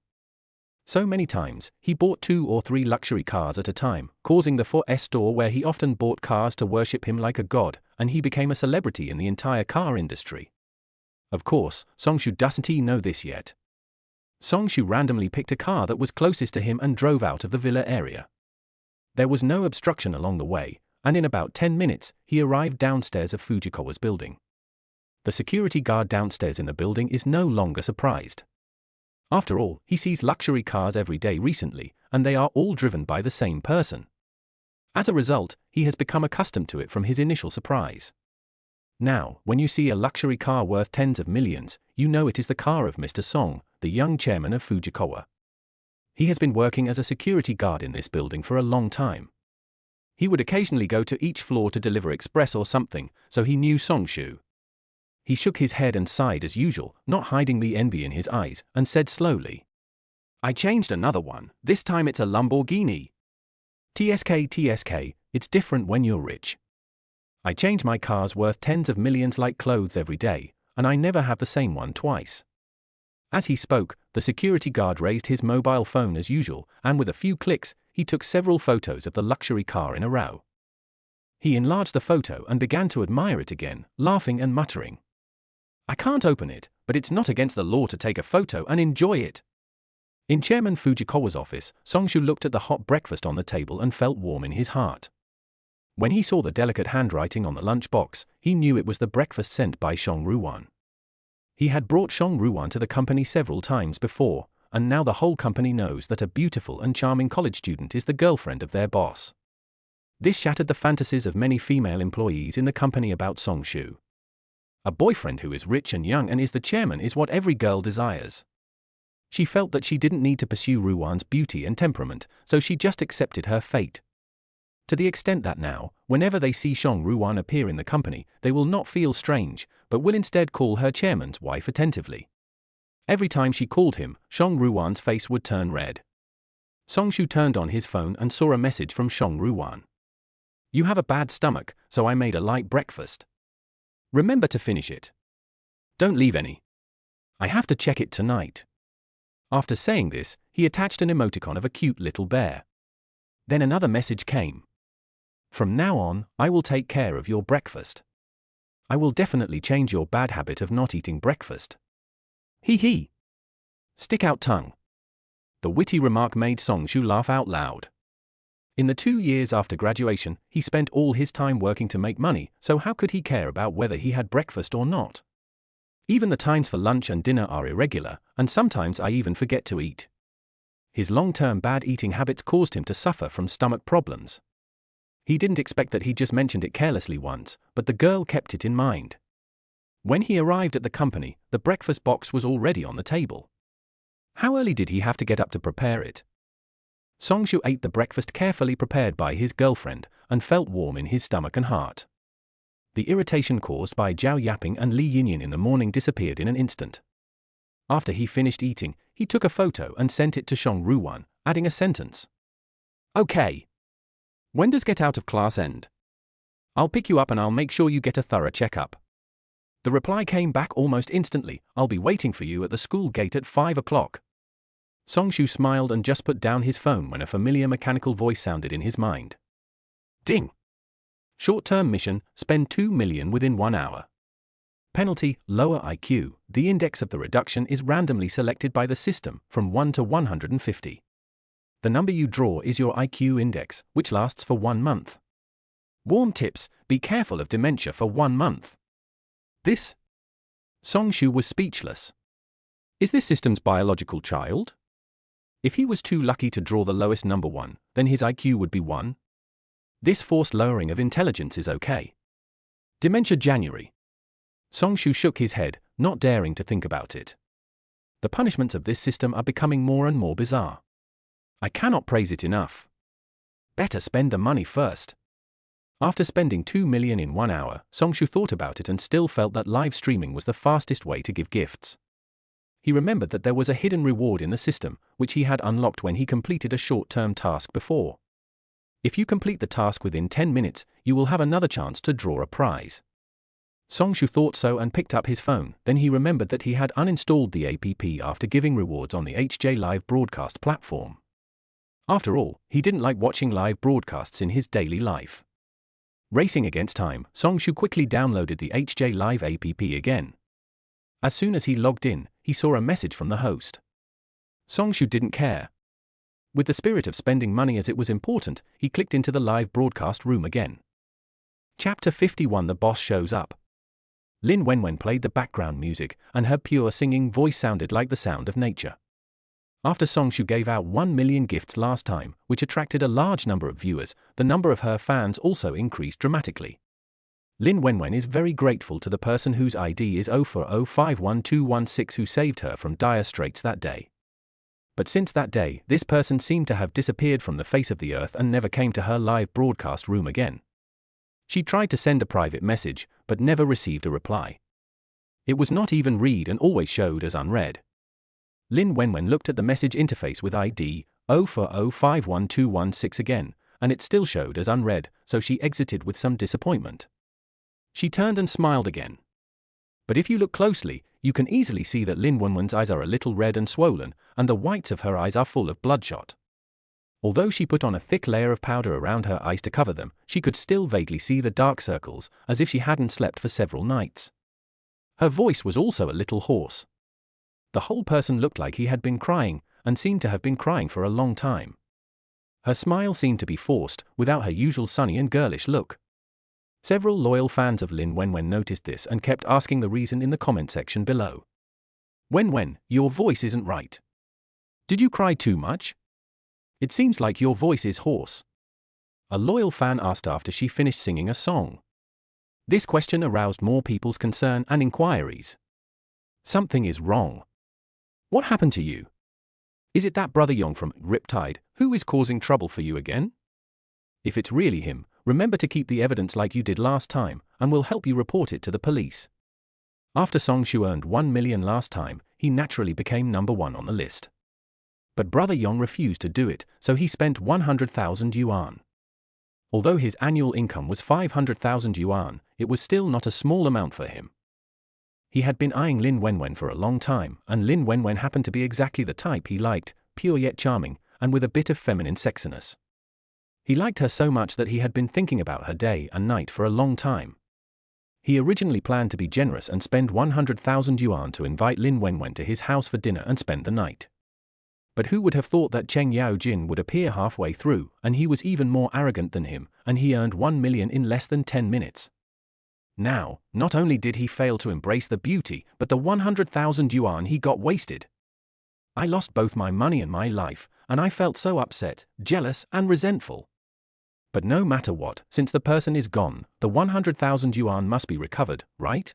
So many times, he bought 2 or 3 luxury cars at a time, causing the 4S store where he often bought cars to worship him like a god, and he became a celebrity in the entire car industry. Of course, Song Shu doesn't know this yet. Song Shu randomly picked a car that was closest to him and drove out of the villa area. There was no obstruction along the way, and in about 10 minutes, he arrived downstairs of Fujikawa's building. The security guard downstairs in the building is no longer surprised. After all, he sees luxury cars every day recently, and they are all driven by the same person. As a result, he has become accustomed to it from his initial surprise. Now, when you see a luxury car worth tens of millions, you know it is the car of Mr. Song, the young chairman of Fujikawa. He has been working as a security guard in this building for a long time. He would occasionally go to each floor to deliver express or something, so he knew Song Shu. He shook his head and sighed as usual, not hiding the envy in his eyes, and said slowly, "I changed another one, this time it's a Lamborghini. TSK, it's different when you're rich. I change my cars worth tens of millions like clothes every day, and I never have the same one twice." As he spoke, the security guard raised his mobile phone as usual, and with a few clicks, he took several photos of the luxury car in a row. He enlarged the photo and began to admire it again, laughing and muttering, "I can't open it, but it's not against the law to take a photo and enjoy it." In Chairman Fujikawa's office, Song Shu looked at the hot breakfast on the table and felt warm in his heart. When he saw the delicate handwriting on the lunchbox, he knew it was the breakfast sent by Shong Ruwan. He had brought Shong Ruwan to the company several times before, and now the whole company knows that a beautiful and charming college student is the girlfriend of their boss. This shattered the fantasies of many female employees in the company about Song Shu. A boyfriend who is rich and young and is the chairman is what every girl desires. She felt that she didn't need to pursue Ruwan's beauty and temperament, so she just accepted her fate. To the extent that now, whenever they see Shong Ruwan appear in the company, they will not feel strange, but will instead call her chairman's wife attentively. Every time she called him, Shong Ruwan's face would turn red. Song Shu turned on his phone and saw a message from Shong Ruwan. "You have a bad stomach, so I made a light breakfast. Remember to finish it. Don't leave any. I have to check it tonight." After saying this, he attached an emoticon of a cute little bear. Then another message came. "From now on, I will take care of your breakfast. I will definitely change your bad habit of not eating breakfast. Hee hee. Stick out tongue." The witty remark made Song Shu laugh out loud. In the 2 years after graduation, he spent all his time working to make money, so how could he care about whether he had breakfast or not? Even the times for lunch and dinner are irregular, and sometimes I even forget to eat. His long-term bad eating habits caused him to suffer from stomach problems. He didn't expect that he just mentioned it carelessly once, but the girl kept it in mind. When he arrived at the company, the breakfast box was already on the table. How early did he have to get up to prepare it? Songshu ate the breakfast carefully prepared by his girlfriend, and felt warm in his stomach and heart. The irritation caused by Zhao Yaping and Li Yinyan in the morning disappeared in an instant. After he finished eating, he took a photo and sent it to Shong Ruwan, adding a sentence. "Okay. When does get out of class end? I'll pick you up and I'll make sure you get a thorough checkup." The reply came back almost instantly. "I'll be waiting for you at the school gate at 5 o'clock. Songshu smiled and just put down his phone when a familiar mechanical voice sounded in his mind. Ding! Short-term mission, spend 2 million within 1 hour. Penalty, lower IQ. The index of the reduction is randomly selected by the system from 1 to 150. The number you draw is your IQ index, which lasts for 1 month. Warm tips, be careful of dementia for 1 month. This? Songshu was speechless. Is this system's biological child? If he was too lucky to draw the lowest number 1, then his IQ would be 1. This forced lowering of intelligence is okay. Dementia January. Songshu shook his head, not daring to think about it. The punishments of this system are becoming more and more bizarre. I cannot praise it enough. Better spend the money first. After spending 2 million in 1 hour, Songshu thought about it and still felt that live streaming was the fastest way to give gifts. He remembered that there was a hidden reward in the system, which he had unlocked when he completed a short-term task before. If you complete the task within 10 minutes, you will have another chance to draw a prize. Songshu thought so and picked up his phone. Then he remembered that he had uninstalled the app after giving rewards on the HJ Live broadcast platform. After all, he didn't like watching live broadcasts in his daily life. Racing against time, Songshu quickly downloaded the HJ Live app again. As soon as he logged in, he saw a message from the host. Songshu didn't care. With the spirit of spending money as it was important, he clicked into the live broadcast room again. Chapter 51. The boss shows up. Lin Wenwen played the background music, and her pure singing voice sounded like the sound of nature. After Songshu gave out 1 million gifts last time, which attracted a large number of viewers, the number of her fans also increased dramatically. Lin Wenwen is very grateful to the person whose ID is 040512116 who saved her from dire straits that day. But since that day, this person seemed to have disappeared from the face of the earth and never came to her live broadcast room again. She tried to send a private message, but never received a reply. It was not even read and always showed as unread. Lin Wenwen looked at the message interface with ID 040512116 again, and it still showed as unread, so she exited with some disappointment. She turned and smiled again. But if you look closely, you can easily see that Lin Wenwen's eyes are a little red and swollen, and the whites of her eyes are full of bloodshot. Although she put on a thick layer of powder around her eyes to cover them, she could still vaguely see the dark circles, as if she hadn't slept for several nights. Her voice was also a little hoarse. The whole person looked like he had been crying, and seemed to have been crying for a long time. Her smile seemed to be forced, without her usual sunny and girlish look. Several loyal fans of Lin Wenwen noticed this and kept asking the reason in the comment section below. Wenwen, your voice isn't right. Did you cry too much? It seems like your voice is hoarse. A loyal fan asked after she finished singing a song. This question aroused more people's concern and inquiries. Something is wrong. What happened to you? Is it that brother Yong from Riptide who is causing trouble for you again? If it's really him, remember to keep the evidence like you did last time, and we'll help you report it to the police. After Songshu earned 1 million last time, he naturally became number 1 on the list. But brother Yong refused to do it, so he spent 100,000 yuan. Although his annual income was 500,000 yuan, it was still not a small amount for him. He had been eyeing Lin Wenwen for a long time, and Lin Wenwen happened to be exactly the type he liked, pure yet charming, and with a bit of feminine sexiness. He liked her so much that he had been thinking about her day and night for a long time. He originally planned to be generous and spend 100,000 yuan to invite Lin Wenwen to his house for dinner and spend the night. But who would have thought that Cheng Yao-jin would appear halfway through, and he was even more arrogant than him, and he earned 1 million in less than 10 minutes. Now, not only did he fail to embrace the beauty, but the 100,000 yuan he got wasted. I lost both my money and my life, and I felt so upset, jealous, and resentful. But no matter what, since the person is gone, the 100,000 yuan must be recovered, right?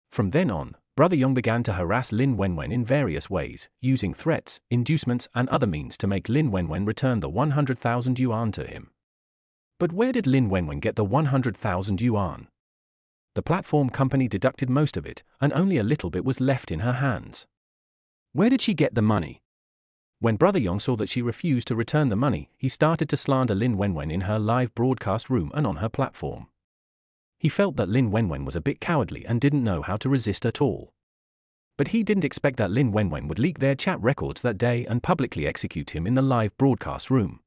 From then on, Brother Yong began to harass Lin Wenwen in various ways, using threats, inducements, and other means to make Lin Wenwen return the 100,000 yuan to him. But where did Lin Wenwen get the 100,000 yuan? The platform company deducted most of it, and only a little bit was left in her hands. Where did she get the money? When Brother Yong saw that she refused to return the money, he started to slander Lin Wenwen in her live broadcast room and on her platform. He felt that Lin Wenwen was a bit cowardly and didn't know how to resist at all. But he didn't expect that Lin Wenwen would leak their chat records that day and publicly execute him in the live broadcast room.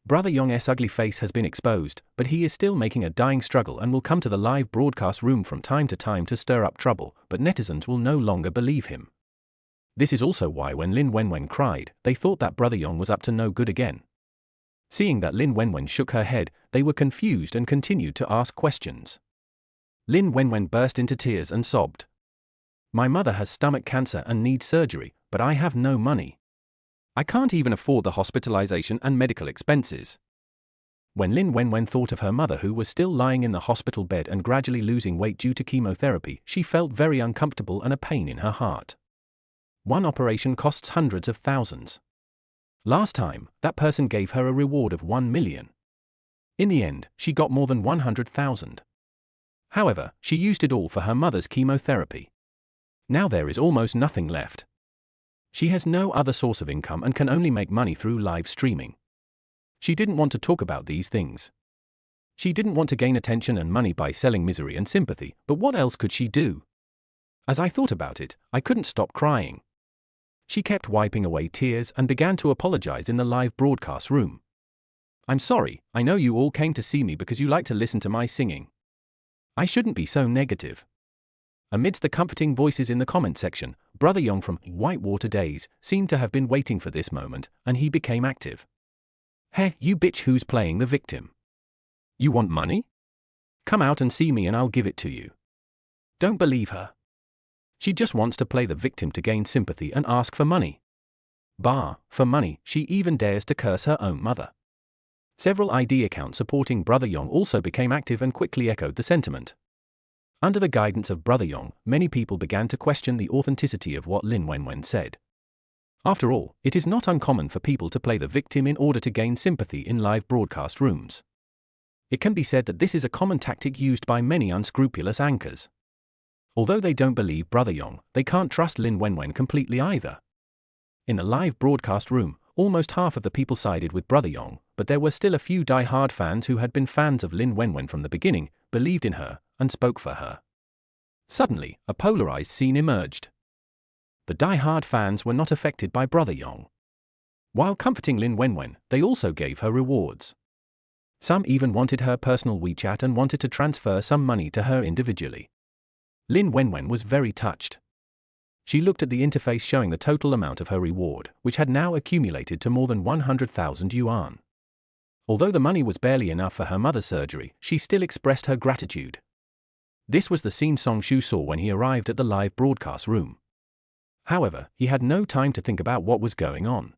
Brother Yong's ugly face has been exposed, but he is still making a dying struggle and will come to the live broadcast room from time to stir up trouble, but netizens will no longer believe him. This is also why when Lin Wenwen cried, they thought that Brother Yong was up to no good again. Seeing that Lin Wenwen shook her head, they were confused and continued to ask questions. Lin Wenwen burst into tears and sobbed. "My mother has stomach cancer and needs surgery, but I have no money. I can't even afford the hospitalization and medical expenses." When Lin Wenwen thought of her mother who was still lying in the hospital bed and gradually losing weight due to chemotherapy, she felt very uncomfortable and a pain in her heart. One operation costs hundreds of thousands. Last time, that person gave her a reward of 1 million. In the end, she got more than 100,000. However, she used it all for her mother's chemotherapy. Now there is almost nothing left. She has no other source of income and can only make money through live streaming. She didn't want to talk about these things. She didn't want to gain attention and money by selling misery and sympathy, but what else could she do? As I thought about it, I couldn't stop crying. She kept wiping away tears and began to apologize in the live broadcast room. "I'm sorry, I know you all came to see me because you like to listen to my singing. I shouldn't be so negative." Amidst the comforting voices in the comment section, Brother Yong from Whitewater Days seemed to have been waiting for this moment, and he became active. "Hey, you bitch who's playing the victim. You want money? Come out and see me and I'll give it to you. Don't believe her. She just wants to play the victim to gain sympathy and ask for money. Bah, for money, she even dares to curse her own mother." Several ID accounts supporting Brother Yong also became active and quickly echoed the sentiment. Under the guidance of Brother Yong, many people began to question the authenticity of what Lin Wenwen said. After all, it is not uncommon for people to play the victim in order to gain sympathy in live broadcast rooms. It can be said that this is a common tactic used by many unscrupulous anchors. Although they don't believe Brother Yong, they can't trust Lin Wenwen completely either. In the live broadcast room, almost half of the people sided with Brother Yong, but there were still a few die-hard fans who had been fans of Lin Wenwen from the beginning, believed in her, and spoke for her. Suddenly, a polarized scene emerged. The die-hard fans were not affected by Brother Yong. While comforting Lin Wenwen, they also gave her rewards. Some even wanted her personal WeChat and wanted to transfer some money to her individually. Lin Wenwen was very touched. She looked at the interface showing the total amount of her reward, which had now accumulated to more than 100,000 yuan. Although the money was barely enough for her mother's surgery, she still expressed her gratitude. This was the scene Song Shu saw when he arrived at the live broadcast room. However, he had no time to think about what was going on.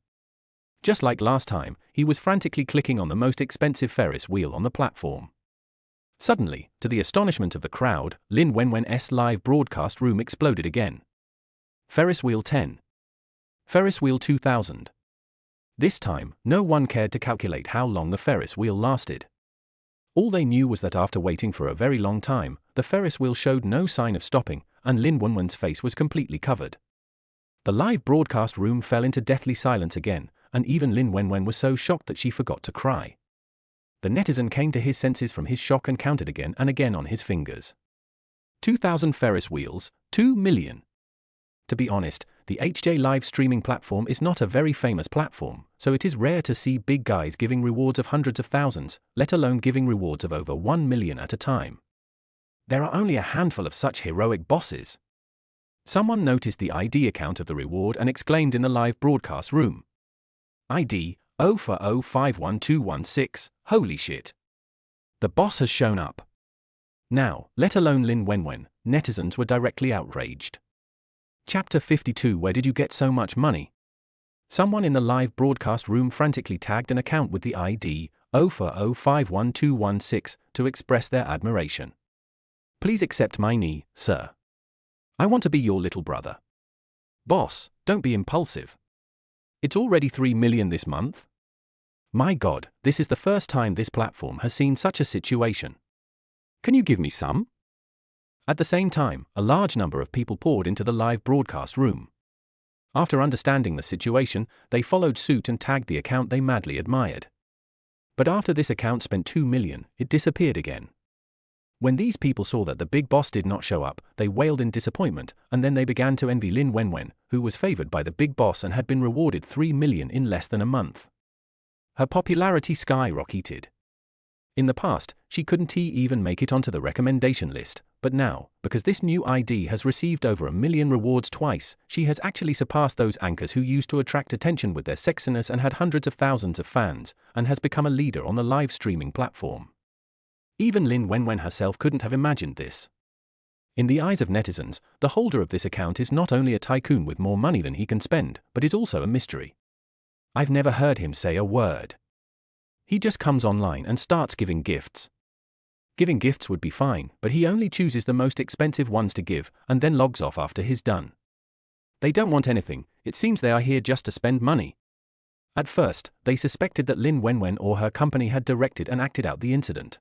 Just like last time, he was frantically clicking on the most expensive Ferris wheel on the platform. Suddenly, to the astonishment of the crowd, Lin Wenwen's live broadcast room exploded again. Ferris wheel 10. Ferris wheel 2000. This time, no one cared to calculate how long the Ferris wheel lasted. All they knew was that after waiting for a very long time, the Ferris wheel showed no sign of stopping, and Lin Wenwen's face was completely covered. The live broadcast room fell into deathly silence again, and even Lin Wenwen was so shocked that she forgot to cry. The netizen came to his senses from his shock and counted again and again on his fingers. 2,000 Ferris wheels, 2 million. To be honest, the HJ live streaming platform is not a very famous platform, so it is rare to see big guys giving rewards of hundreds of thousands, let alone giving rewards of over 1 million at a time. There are only a handful of such heroic bosses. Someone noticed the ID account of the reward and exclaimed in the live broadcast room. ID 040512116, holy shit. The boss has shown up. Now, let alone Lin Wenwen, netizens were directly outraged. Chapter 52. Where did you get so much money? Someone in the live broadcast room frantically tagged an account with the ID 040512116 to express their admiration. Please accept my knee, sir. I want to be your little brother. Boss, don't be impulsive. It's already 3 million this month. My God, this is the first time this platform has seen such a situation. Can you give me some? At the same time, a large number of people poured into the live broadcast room. After understanding the situation, they followed suit and tagged the account they madly admired. But after this account spent 2 million, it disappeared again. When these people saw that the big boss did not show up, they wailed in disappointment, and then they began to envy Lin Wenwen, who was favored by the big boss and had been rewarded 3 million in less than a month. Her popularity skyrocketed. In the past, she couldn't even make it onto the recommendation list, but now, because this new ID has received over 1 million rewards twice, she has actually surpassed those anchors who used to attract attention with their sexiness and had hundreds of thousands of fans, and has become a leader on the live streaming platform. Even Lin Wenwen herself couldn't have imagined this. In the eyes of netizens, the holder of this account is not only a tycoon with more money than he can spend, but is also a mystery. I've never heard him say a word. He just comes online and starts giving gifts. Giving gifts would be fine, but he only chooses the most expensive ones to give, and then logs off after he's done. They don't want anything, it seems they are here just to spend money. At first, they suspected that Lin Wenwen or her company had directed and acted out the incident.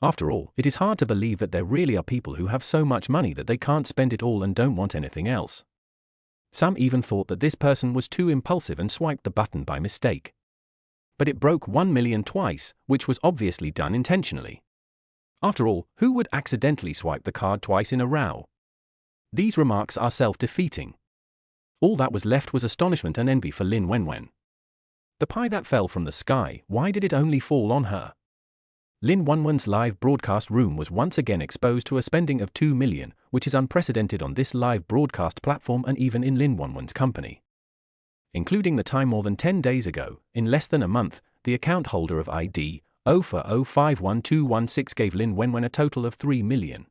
After all, it is hard to believe that there really are people who have so much money that they can't spend it all and don't want anything else. Some even thought that this person was too impulsive and swiped the button by mistake. But it broke 1 million twice, which was obviously done intentionally. After all, who would accidentally swipe the card twice in a row? These remarks are self-defeating. All that was left was astonishment and envy for Lin Wenwen. The pie that fell from the sky, why did it only fall on her? Lin Wenwen's live broadcast room was once again exposed to a spending of 2 million, which is unprecedented on this live broadcast platform and even in Lin Wenwen's company. Including the time more than 10 days ago, in less than a month, the account holder of ID 040512116 gave Lin Wenwen a total of 3 million.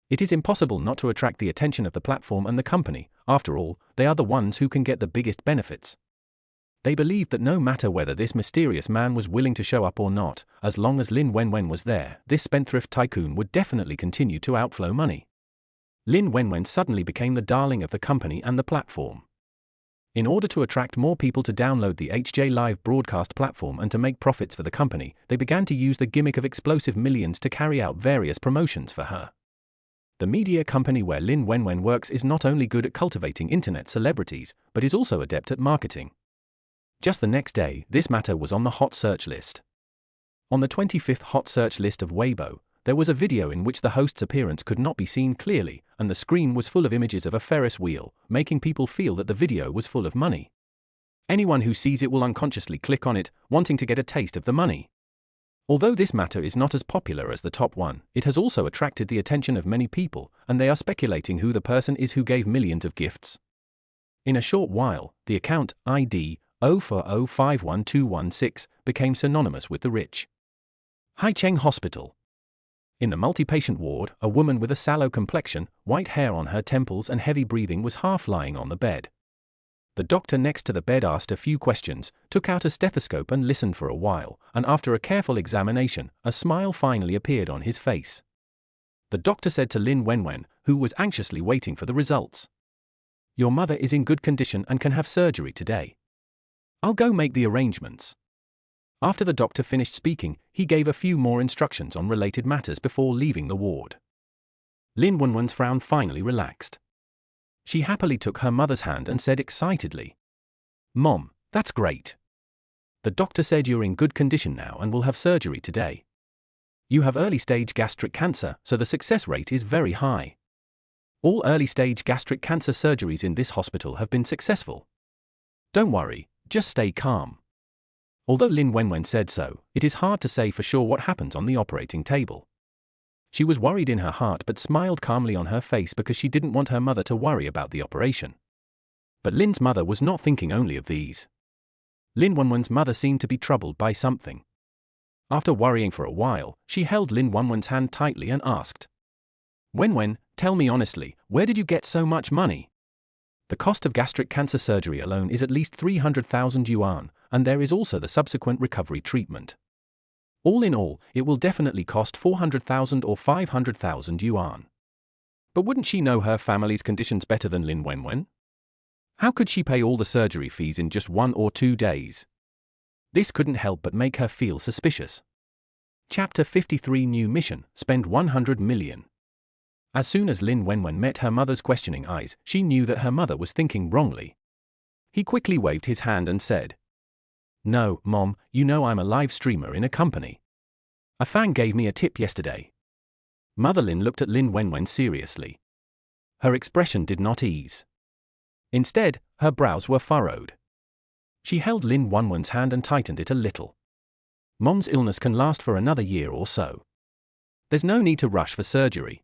It is impossible not to attract the attention of the platform and the company. After all, they are the ones who can get the biggest benefits. They believed that no matter whether this mysterious man was willing to show up or not, as long as Lin Wenwen was there, this spendthrift tycoon would definitely continue to outflow money. Lin Wenwen suddenly became the darling of the company and the platform. In order to attract more people to download the HJ Live broadcast platform and to make profits for the company, they began to use the gimmick of explosive millions to carry out various promotions for her. The media company where Lin Wenwen works is not only good at cultivating internet celebrities, but is also adept at marketing. Just the next day, this matter was on the hot search list. On the 25th hot search list of Weibo, there was a video in which the host's appearance could not be seen clearly, and the screen was full of images of a Ferris wheel, making people feel that the video was full of money. Anyone who sees it will unconsciously click on it, wanting to get a taste of the money. Although this matter is not as popular as the top one, it has also attracted the attention of many people, and they are speculating who the person is who gave millions of gifts. In a short while, the account ID 040512116 became synonymous with the rich. Haicheng Hospital. In the multi-patient ward, a woman with a sallow complexion, white hair on her temples and heavy breathing was half lying on the bed. The doctor next to the bed asked a few questions, took out a stethoscope and listened for a while, and after a careful examination, a smile finally appeared on his face. The doctor said to Lin Wenwen, who was anxiously waiting for the results, "Your mother is in good condition and can have surgery today. I'll go make the arrangements." After the doctor finished speaking, he gave a few more instructions on related matters before leaving the ward. Lin Wenwen's frown finally relaxed. She happily took her mother's hand and said excitedly, "Mom, that's great. The doctor said you're in good condition now and will have surgery today. You have early-stage gastric cancer, so the success rate is very high. All early-stage gastric cancer surgeries in this hospital have been successful. Don't worry, just stay calm." Although Lin Wenwen said so, it is hard to say for sure what happens on the operating table. She was worried in her heart but smiled calmly on her face because she didn't want her mother to worry about the operation. But Lin's mother was not thinking only of these. Lin Wenwen's mother seemed to be troubled by something. After worrying for a while, she held Lin Wenwen's hand tightly and asked, "Wenwen, tell me honestly, where did you get so much money? The cost of gastric cancer surgery alone is at least 300,000 yuan, and there is also the subsequent recovery treatment. All in all, it will definitely cost 400,000 or 500,000 yuan. But wouldn't she know her family's conditions better than Lin Wenwen? How could she pay all the surgery fees in just 1 or 2 days? This couldn't help but make her feel suspicious. Chapter 53 New Mission, Spend 100 million. As soon as Lin Wenwen met her mother's questioning eyes, she knew that her mother was thinking wrongly. He quickly waved his hand and said, "No, Mom, you know I'm a live streamer in a company. A fan gave me a tip yesterday." Mother Lin looked at Lin Wenwen seriously. Her expression did not ease. Instead, her brows were furrowed. She held Lin Wenwen's hand and tightened it a little. "Mom's illness can last for another year or so. There's no need to rush for surgery.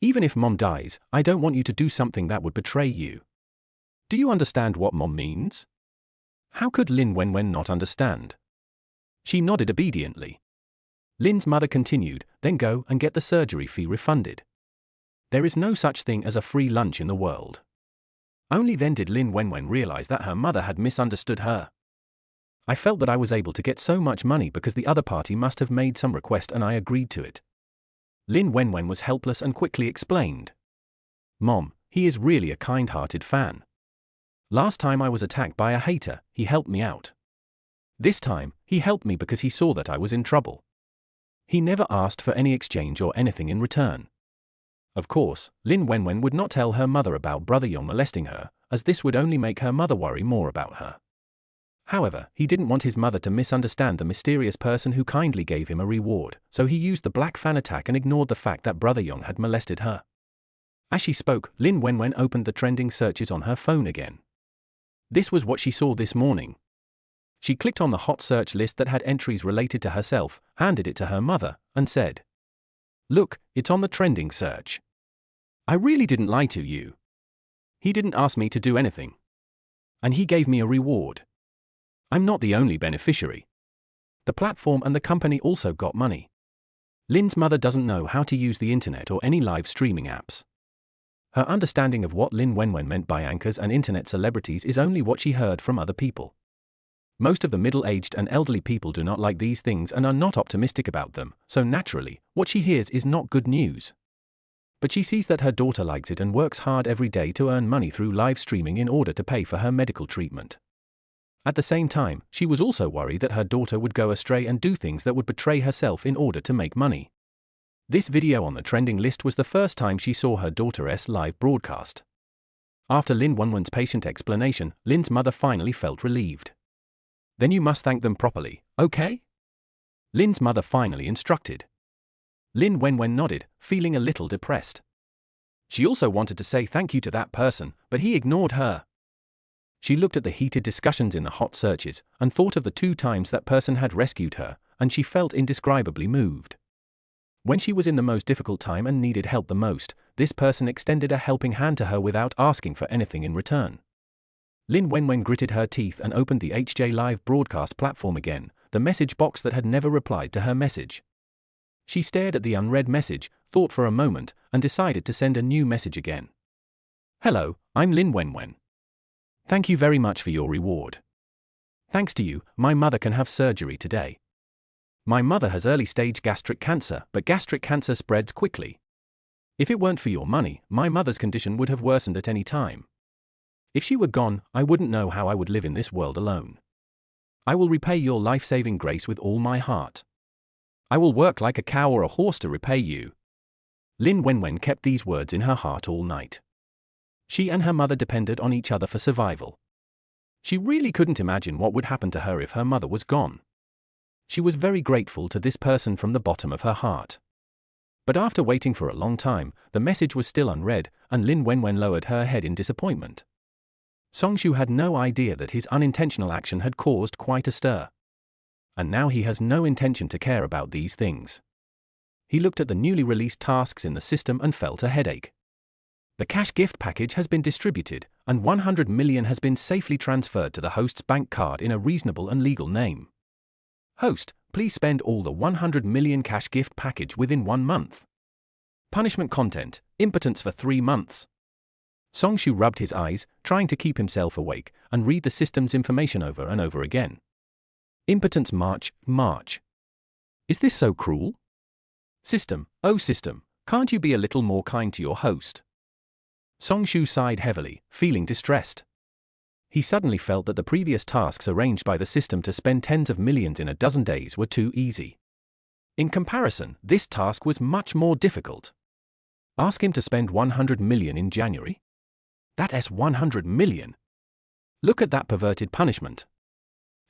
Even if Mom dies, I don't want you to do something that would betray you. Do you understand what Mom means?" How could Lin Wenwen not understand? She nodded obediently. Lin's mother continued, "Then go and get the surgery fee refunded. There is no such thing as a free lunch in the world." Only then did Lin Wenwen realize that her mother had misunderstood her. "I felt that I was able to get so much money because the other party must have made some request and I agreed to it." Lin Wenwen was helpless and quickly explained, "Mom, he is really a kind-hearted fan. Last time I was attacked by a hater, he helped me out. This time, he helped me because he saw that I was in trouble. He never asked for any exchange or anything in return." Of course, Lin Wenwen would not tell her mother about Brother Yong molesting her, as this would only make her mother worry more about her. However, he didn't want his mother to misunderstand the mysterious person who kindly gave him a reward, so he used the black fan attack and ignored the fact that Brother Yong had molested her. As she spoke, Lin Wenwen opened the trending searches on her phone again. This was what she saw this morning. She clicked on the hot search list that had entries related to herself, handed it to her mother, and said, "Look, it's on the trending search. I really didn't lie to you. He didn't ask me to do anything. And he gave me a reward. I'm not the only beneficiary. The platform and the company also got money." Lin's mother doesn't know how to use the internet or any live streaming apps. Her understanding of what Lin Wenwen meant by anchors and internet celebrities is only what she heard from other people. Most of the middle-aged and elderly people do not like these things and are not optimistic about them, so naturally, what she hears is not good news. But she sees that her daughter likes it and works hard every day to earn money through live streaming in order to pay for her medical treatment. At the same time, she was also worried that her daughter would go astray and do things that would betray herself in order to make money. This video on the trending list was the first time she saw her daughter's live broadcast. After Lin Wenwen's patient explanation, Lin's mother finally felt relieved. "Then you must thank them properly, okay?" Lin's mother finally instructed. Lin Wenwen nodded, feeling a little depressed. She also wanted to say thank you to that person, but he ignored her. She looked at the heated discussions in the hot searches, and thought of the 2 times that person had rescued her, and she felt indescribably moved. When she was in the most difficult time and needed help the most, this person extended a helping hand to her without asking for anything in return. Lin Wenwen gritted her teeth and opened the HJ Live broadcast platform again, the message box that had never replied to her message. She stared at the unread message, thought for a moment, and decided to send a new message again. "Hello, I'm Lin Wenwen. Thank you very much for your reward. Thanks to you, my mother can have surgery today. My mother has early-stage gastric cancer, but gastric cancer spreads quickly. If it weren't for your money, my mother's condition would have worsened at any time. If she were gone, I wouldn't know how I would live in this world alone. I will repay your life-saving grace with all my heart. I will work like a cow or a horse to repay you." Lin Wenwen kept these words in her heart all night. She and her mother depended on each other for survival. She really couldn't imagine what would happen to her if her mother was gone. She was very grateful to this person from the bottom of her heart. But after waiting for a long time, the message was still unread, and Lin Wenwen lowered her head in disappointment. Songshu had no idea that his unintentional action had caused quite a stir. And now he has no intention to care about these things. He looked at the newly released tasks in the system and felt a headache. The cash gift package has been distributed, and 100 million has been safely transferred to the host's bank card in a reasonable and legal name. Host, please spend all the 100 million cash gift package within 1 month. Punishment content, impotence for 3 months. Songshu rubbed his eyes, trying to keep himself awake, and read the system's information over and over again. Impotence March. Is this so cruel? System, oh system, can't you be a little more kind to your host? Songshu sighed heavily, feeling distressed. He suddenly felt that the previous tasks arranged by the system to spend tens of millions in a dozen days were too easy. In comparison, this task was much more difficult. Ask him to spend 100 million in January? That's 100 million. Look at that perverted punishment.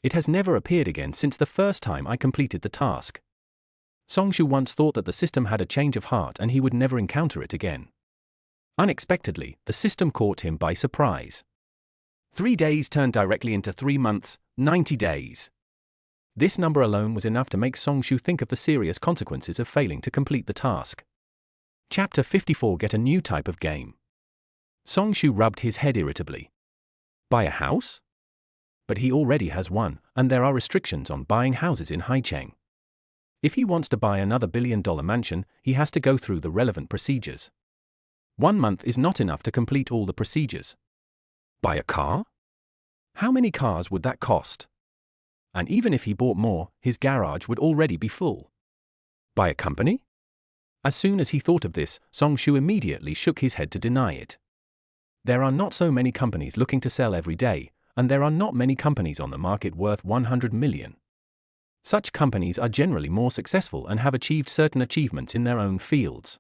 It has never appeared again since the first time I completed the task. Songshu once thought that the system had a change of heart and he would never encounter it again. Unexpectedly, the system caught him by surprise. 3 days turned directly into 3 months, 90 days. This number alone was enough to make Songshu think of the serious consequences of failing to complete the task. Chapter 54 Get a new type of game. Songshu rubbed his head irritably. Buy a house? But he already has one, and there are restrictions on buying houses in Haicheng. If he wants to buy another billion-dollar mansion, he has to go through the relevant procedures. 1 month is not enough to complete all the procedures. Buy a car? How many cars would that cost? And even if he bought more, his garage would already be full. Buy a company? As soon as he thought of this, Songshu immediately shook his head to deny it. There are not so many companies looking to sell every day, and there are not many companies on the market worth 100 million. Such companies are generally more successful and have achieved certain achievements in their own fields.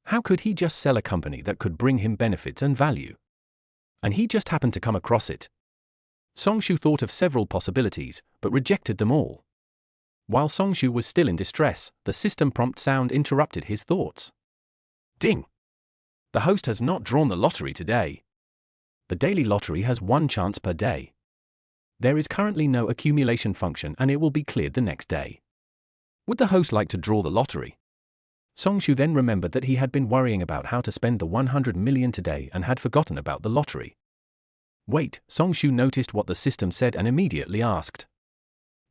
How could he just sell a company that could bring him benefits and value? And he just happened to come across it. Songshu thought of several possibilities, but rejected them all. While Songshu was still in distress, the system prompt sound interrupted his thoughts. Ding! The host has not drawn the lottery today. The daily lottery has 1 chance per day. There is currently no accumulation function and it will be cleared the next day. Would the host like to draw the lottery? Songshu then remembered that he had been worrying about how to spend the 100 million today and had forgotten about the lottery. Wait, Songshu noticed what the system said and immediately asked.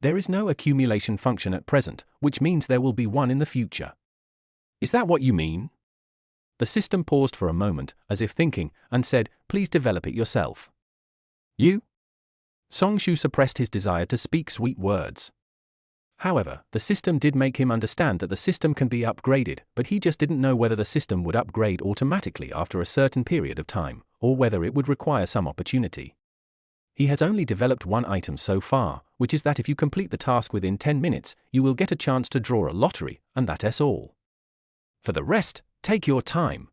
There is no accumulation function at present, which means there will be one in the future. Is that what you mean? The system paused for a moment, as if thinking, and said, please develop it yourself. You? Songshu suppressed his desire to speak sweet words. However, the system did make him understand that the system can be upgraded, but he just didn't know whether the system would upgrade automatically after a certain period of time, or whether it would require some opportunity. He has only developed one item so far, which is that if you complete the task within 10 minutes, you will get a chance to draw a lottery, and that's all. For the rest, take your time.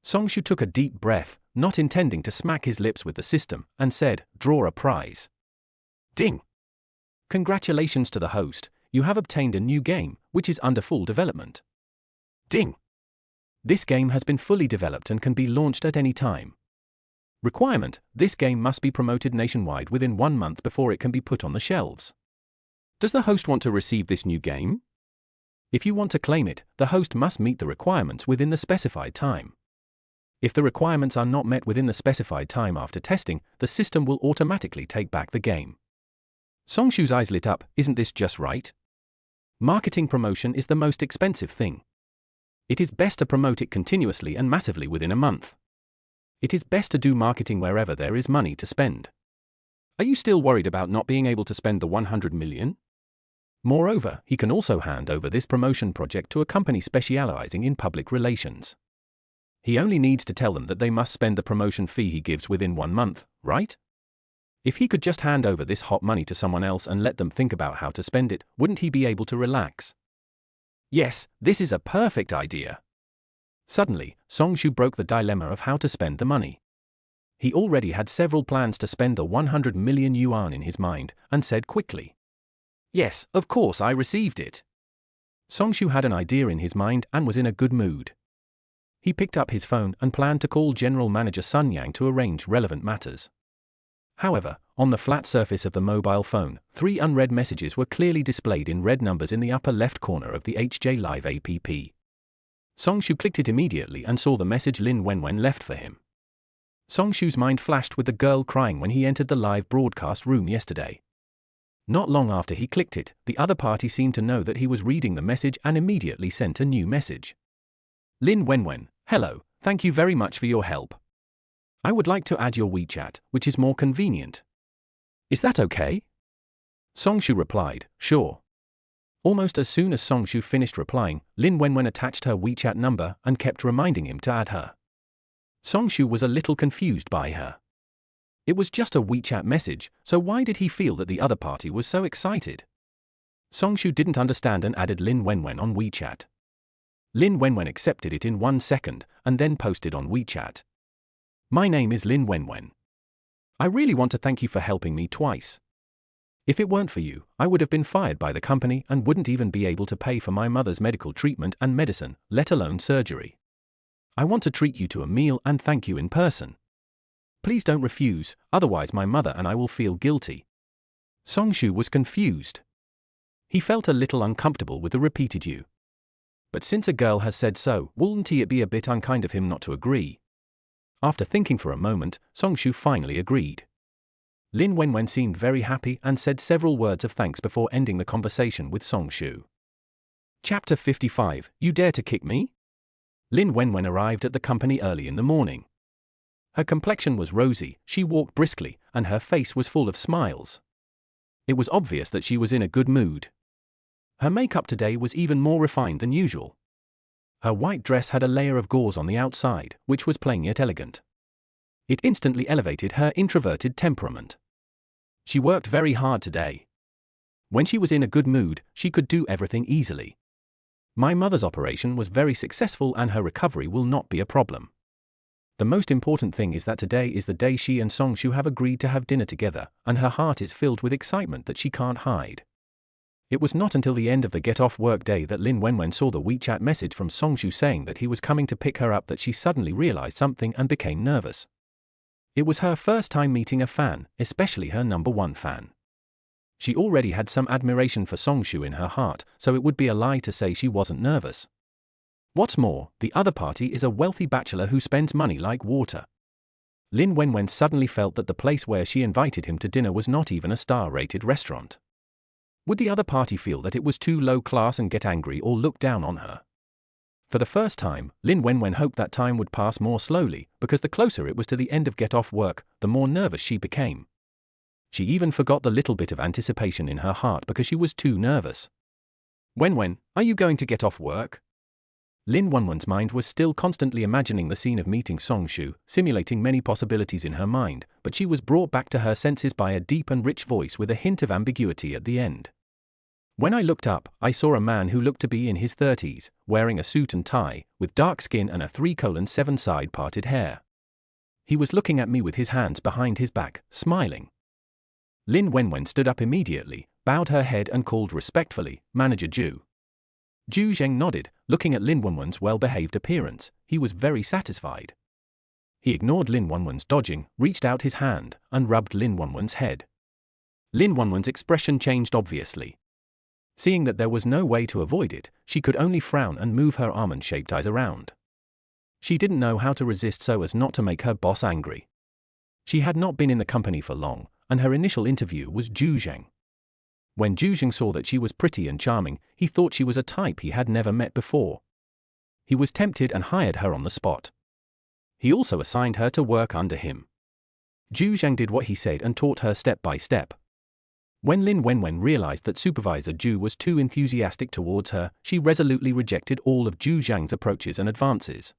Songshu took a deep breath, not intending to smack his lips with the system, and said, draw a prize. Ding! Congratulations to the host, you have obtained a new game, which is under full development. Ding! This game has been fully developed and can be launched at any time. Requirement: this game must be promoted nationwide within 1 month before it can be put on the shelves. Does the host want to receive this new game? If you want to claim it, the host must meet the requirements within the specified time. If the requirements are not met within the specified time after testing, the system will automatically take back the game. Songshu's eyes lit up. Isn't this just right? Marketing promotion is the most expensive thing. It is best to promote it continuously and massively within a month. It is best to do marketing wherever there is money to spend. Are you still worried about not being able to spend the 100 million? Moreover, he can also hand over this promotion project to a company specializing in public relations. He only needs to tell them that they must spend the promotion fee he gives within 1 month, right? If he could just hand over this hot money to someone else and let them think about how to spend it, wouldn't he be able to relax? Yes, this is a perfect idea. Suddenly, Songshu broke the dilemma of how to spend the money. He already had several plans to spend the 100 million yuan in his mind, and said quickly, yes, of course I received it. Songshu had an idea in his mind and was in a good mood. He picked up his phone and planned to call General Manager Sun Yang to arrange relevant matters. However, on the flat surface of the mobile phone, 3 unread messages were clearly displayed in red numbers in the upper left corner of the HJ Live app. Songshu clicked it immediately and saw the message Lin Wenwen left for him. Songshu's mind flashed with the girl crying when he entered the live broadcast room yesterday. Not long after he clicked it, the other party seemed to know that he was reading the message and immediately sent a new message. Lin Wenwen, hello, thank you very much for your help. I would like to add your WeChat, which is more convenient. Is that okay? Songshu replied, sure. Almost as soon as Songshu finished replying, Lin Wenwen attached her WeChat number and kept reminding him to add her. Songshu was a little confused by her. It was just a WeChat message, so why did he feel that the other party was so excited? Songshu didn't understand and added Lin Wenwen on WeChat. Lin Wenwen accepted it in 1 second and then posted on WeChat. My name is Lin Wenwen. I really want to thank you for helping me twice. If it weren't for you, I would have been fired by the company and wouldn't even be able to pay for my mother's medical treatment and medicine, let alone surgery. I want to treat you to a meal and thank you in person. Please don't refuse, otherwise my mother and I will feel guilty. Songshu was confused. He felt a little uncomfortable with the repeated you. But since a girl has said so, wouldn't it be a bit unkind of him not to agree? After thinking for a moment, Songshu finally agreed. Lin Wenwen seemed very happy and said several words of thanks before ending the conversation with Songshu. Chapter 55, You Dare to Kick Me? Lin Wenwen arrived at the company early in the morning. Her complexion was rosy, she walked briskly, and her face was full of smiles. It was obvious that she was in a good mood. Her makeup today was even more refined than usual. Her white dress had a layer of gauze on the outside, which was plain yet elegant. It instantly elevated her introverted temperament. She worked very hard today. When she was in a good mood, she could do everything easily. My mother's operation was very successful and her recovery will not be a problem. The most important thing is that today is the day she and Songshu have agreed to have dinner together, and her heart is filled with excitement that she can't hide. It was not until the end of the get-off-work day that Lin Wenwen saw the WeChat message from Songshu saying that he was coming to pick her up that she suddenly realized something and became nervous. It was her first time meeting a fan, especially her number 1 fan. She already had some admiration for Songshu in her heart, so it would be a lie to say she wasn't nervous. What's more, the other party is a wealthy bachelor who spends money like water. Lin Wenwen suddenly felt that the place where she invited him to dinner was not even a star-rated restaurant. Would the other party feel that it was too low class and get angry or look down on her? For the first time, Lin Wenwen hoped that time would pass more slowly, because the closer it was to the end of get-off work, the more nervous she became. She even forgot the little bit of anticipation in her heart because she was too nervous. Wenwen, are you going to get off work? Lin Wenwen's mind was still constantly imagining the scene of meeting Songshu, simulating many possibilities in her mind, but she was brought back to her senses by a deep and rich voice with a hint of ambiguity at the end. When I looked up, I saw a man who looked to be in his 30s, wearing a suit and tie, with dark skin and a 3/7 side parted hair. He was looking at me with his hands behind his back, smiling. Lin Wenwen stood up immediately, bowed her head and called respectfully, Manager Ju. Ju Zheng nodded, looking at Lin Wenwen's well-behaved appearance. He was very satisfied. He ignored Lin Wenwen's dodging, reached out his hand, and rubbed Lin Wenwen's head. Lin Wenwen's expression changed obviously. Seeing that there was no way to avoid it, she could only frown and move her almond-shaped eyes around. She didn't know how to resist so as not to make her boss angry. She had not been in the company for long, and her initial interview was Ju Zheng. When Ju Zheng saw that she was pretty and charming, he thought she was a type he had never met before. He was tempted and hired her on the spot. He also assigned her to work under him. Ju Zheng did what he said and taught her step by step. When Lin Wenwen realized that Supervisor Ju was too enthusiastic towards her, she resolutely rejected all of Ju Zhang's approaches and advances.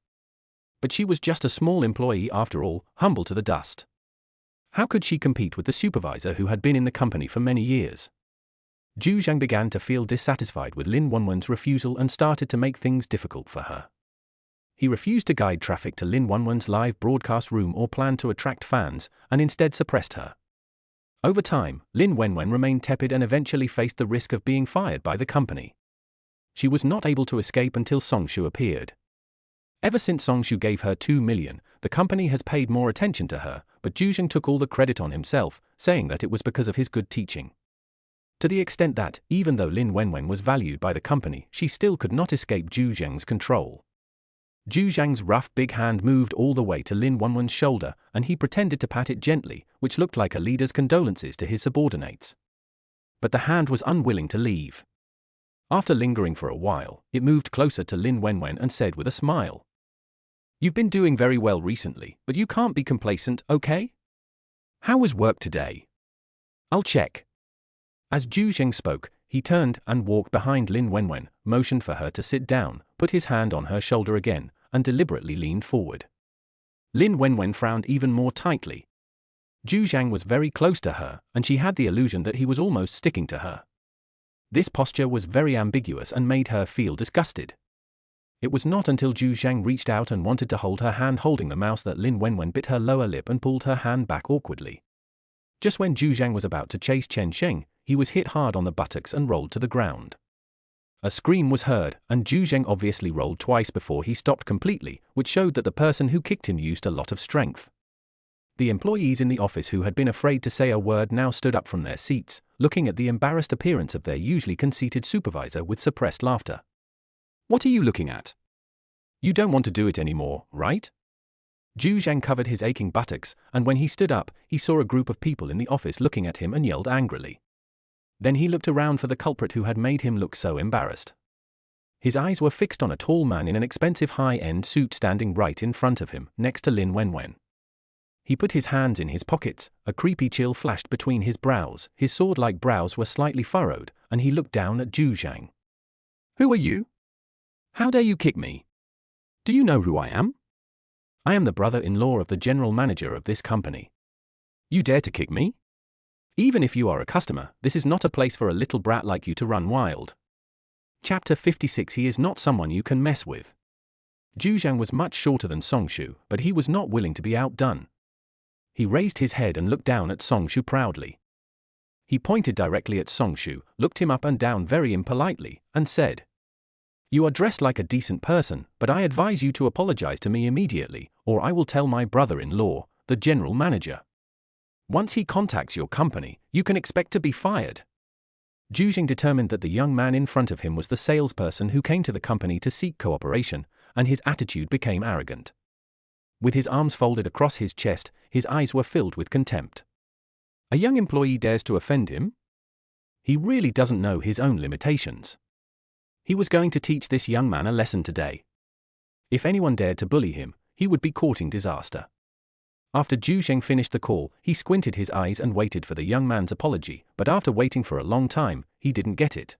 But she was just a small employee after all, humble to the dust. How could she compete with the supervisor who had been in the company for many years? Ju Zhang began to feel dissatisfied with Lin Wenwen's refusal and started to make things difficult for her. He refused to guide traffic to Lin Wenwen's live broadcast room or plan to attract fans, and instead suppressed her. Over time, Lin Wenwen remained tepid and eventually faced the risk of being fired by the company. She was not able to escape until Songshu appeared. Ever since Songshu gave her 2 million, the company has paid more attention to her, but Zhu Zheng took all the credit on himself, saying that it was because of his good teaching. To the extent that, even though Lin Wenwen was valued by the company, she still could not escape Zhu Zheng's control. Zhu Zhang's rough big hand moved all the way to Lin Wenwen's shoulder, and he pretended to pat it gently, which looked like a leader's condolences to his subordinates. But the hand was unwilling to leave. After lingering for a while, it moved closer to Lin Wenwen and said with a smile, "You've been doing very well recently, but you can't be complacent, okay? How was work today? I'll check." As Zhu Zheng spoke, he turned and walked behind Lin Wenwen, motioned for her to sit down, put his hand on her shoulder again, and deliberately leaned forward. Lin Wenwen frowned even more tightly. Zhu Zhang was very close to her, and she had the illusion that he was almost sticking to her. This posture was very ambiguous and made her feel disgusted. It was not until Zhu Zhang reached out and wanted to hold her hand holding the mouse that Lin Wenwen bit her lower lip and pulled her hand back awkwardly. Just when Zhu Zhang was about to chase Chen Sheng, he was hit hard on the buttocks and rolled to the ground. A scream was heard, and Zhu Zheng obviously rolled twice before he stopped completely, which showed that the person who kicked him used a lot of strength. The employees in the office who had been afraid to say a word now stood up from their seats, looking at the embarrassed appearance of their usually conceited supervisor with suppressed laughter. "What are you looking at? You don't want to do it anymore, right?" Zhu Zhang covered his aching buttocks, and when he stood up, he saw a group of people in the office looking at him and yelled angrily. Then he looked around for the culprit who had made him look so embarrassed. His eyes were fixed on a tall man in an expensive high-end suit standing right in front of him, next to Lin Wenwen. He put his hands in his pockets, a creepy chill flashed between his brows, his sword-like brows were slightly furrowed, and he looked down at Zhu Zhang. "Who are you? How dare you kick me? Do you know who I am? I am the brother-in-law of the general manager of this company. You dare to kick me? Even if you are a customer, this is not a place for a little brat like you to run wild." Chapter 56. He is not someone you can mess with. Zhu Zhang was much shorter than Songshu, but he was not willing to be outdone. He raised his head and looked down at Songshu proudly. He pointed directly at Songshu, looked him up and down very impolitely, and said, "You are dressed like a decent person, but I advise you to apologize to me immediately, or I will tell my brother-in-law, the general manager. Once he contacts your company, you can expect to be fired." Zhu Zheng determined that the young man in front of him was the salesperson who came to the company to seek cooperation, and his attitude became arrogant. With his arms folded across his chest, his eyes were filled with contempt. A young employee dares to offend him? He really doesn't know his own limitations. He was going to teach this young man a lesson today. If anyone dared to bully him, he would be courting disaster. After Zhu Zheng finished the call, he squinted his eyes and waited for the young man's apology, but after waiting for a long time, he didn't get it.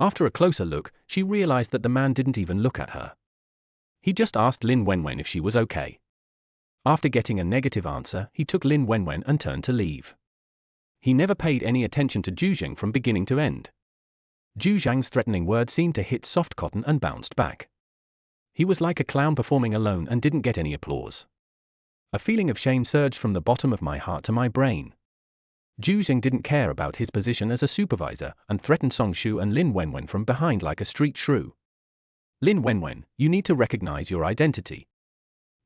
After a closer look, she realized that the man didn't even look at her. He just asked Lin Wenwen if she was okay. After getting a negative answer, he took Lin Wenwen and turned to leave. He never paid any attention to Zhu Zheng from beginning to end. Zhu Zhang's threatening words seemed to hit soft cotton and bounced back. He was like a clown performing alone and didn't get any applause. A feeling of shame surged from the bottom of my heart to my brain. Zhu Zheng didn't care about his position as a supervisor and threatened Songshu and Lin Wenwen from behind like a street shrew. "Lin Wenwen, you need to recognize your identity.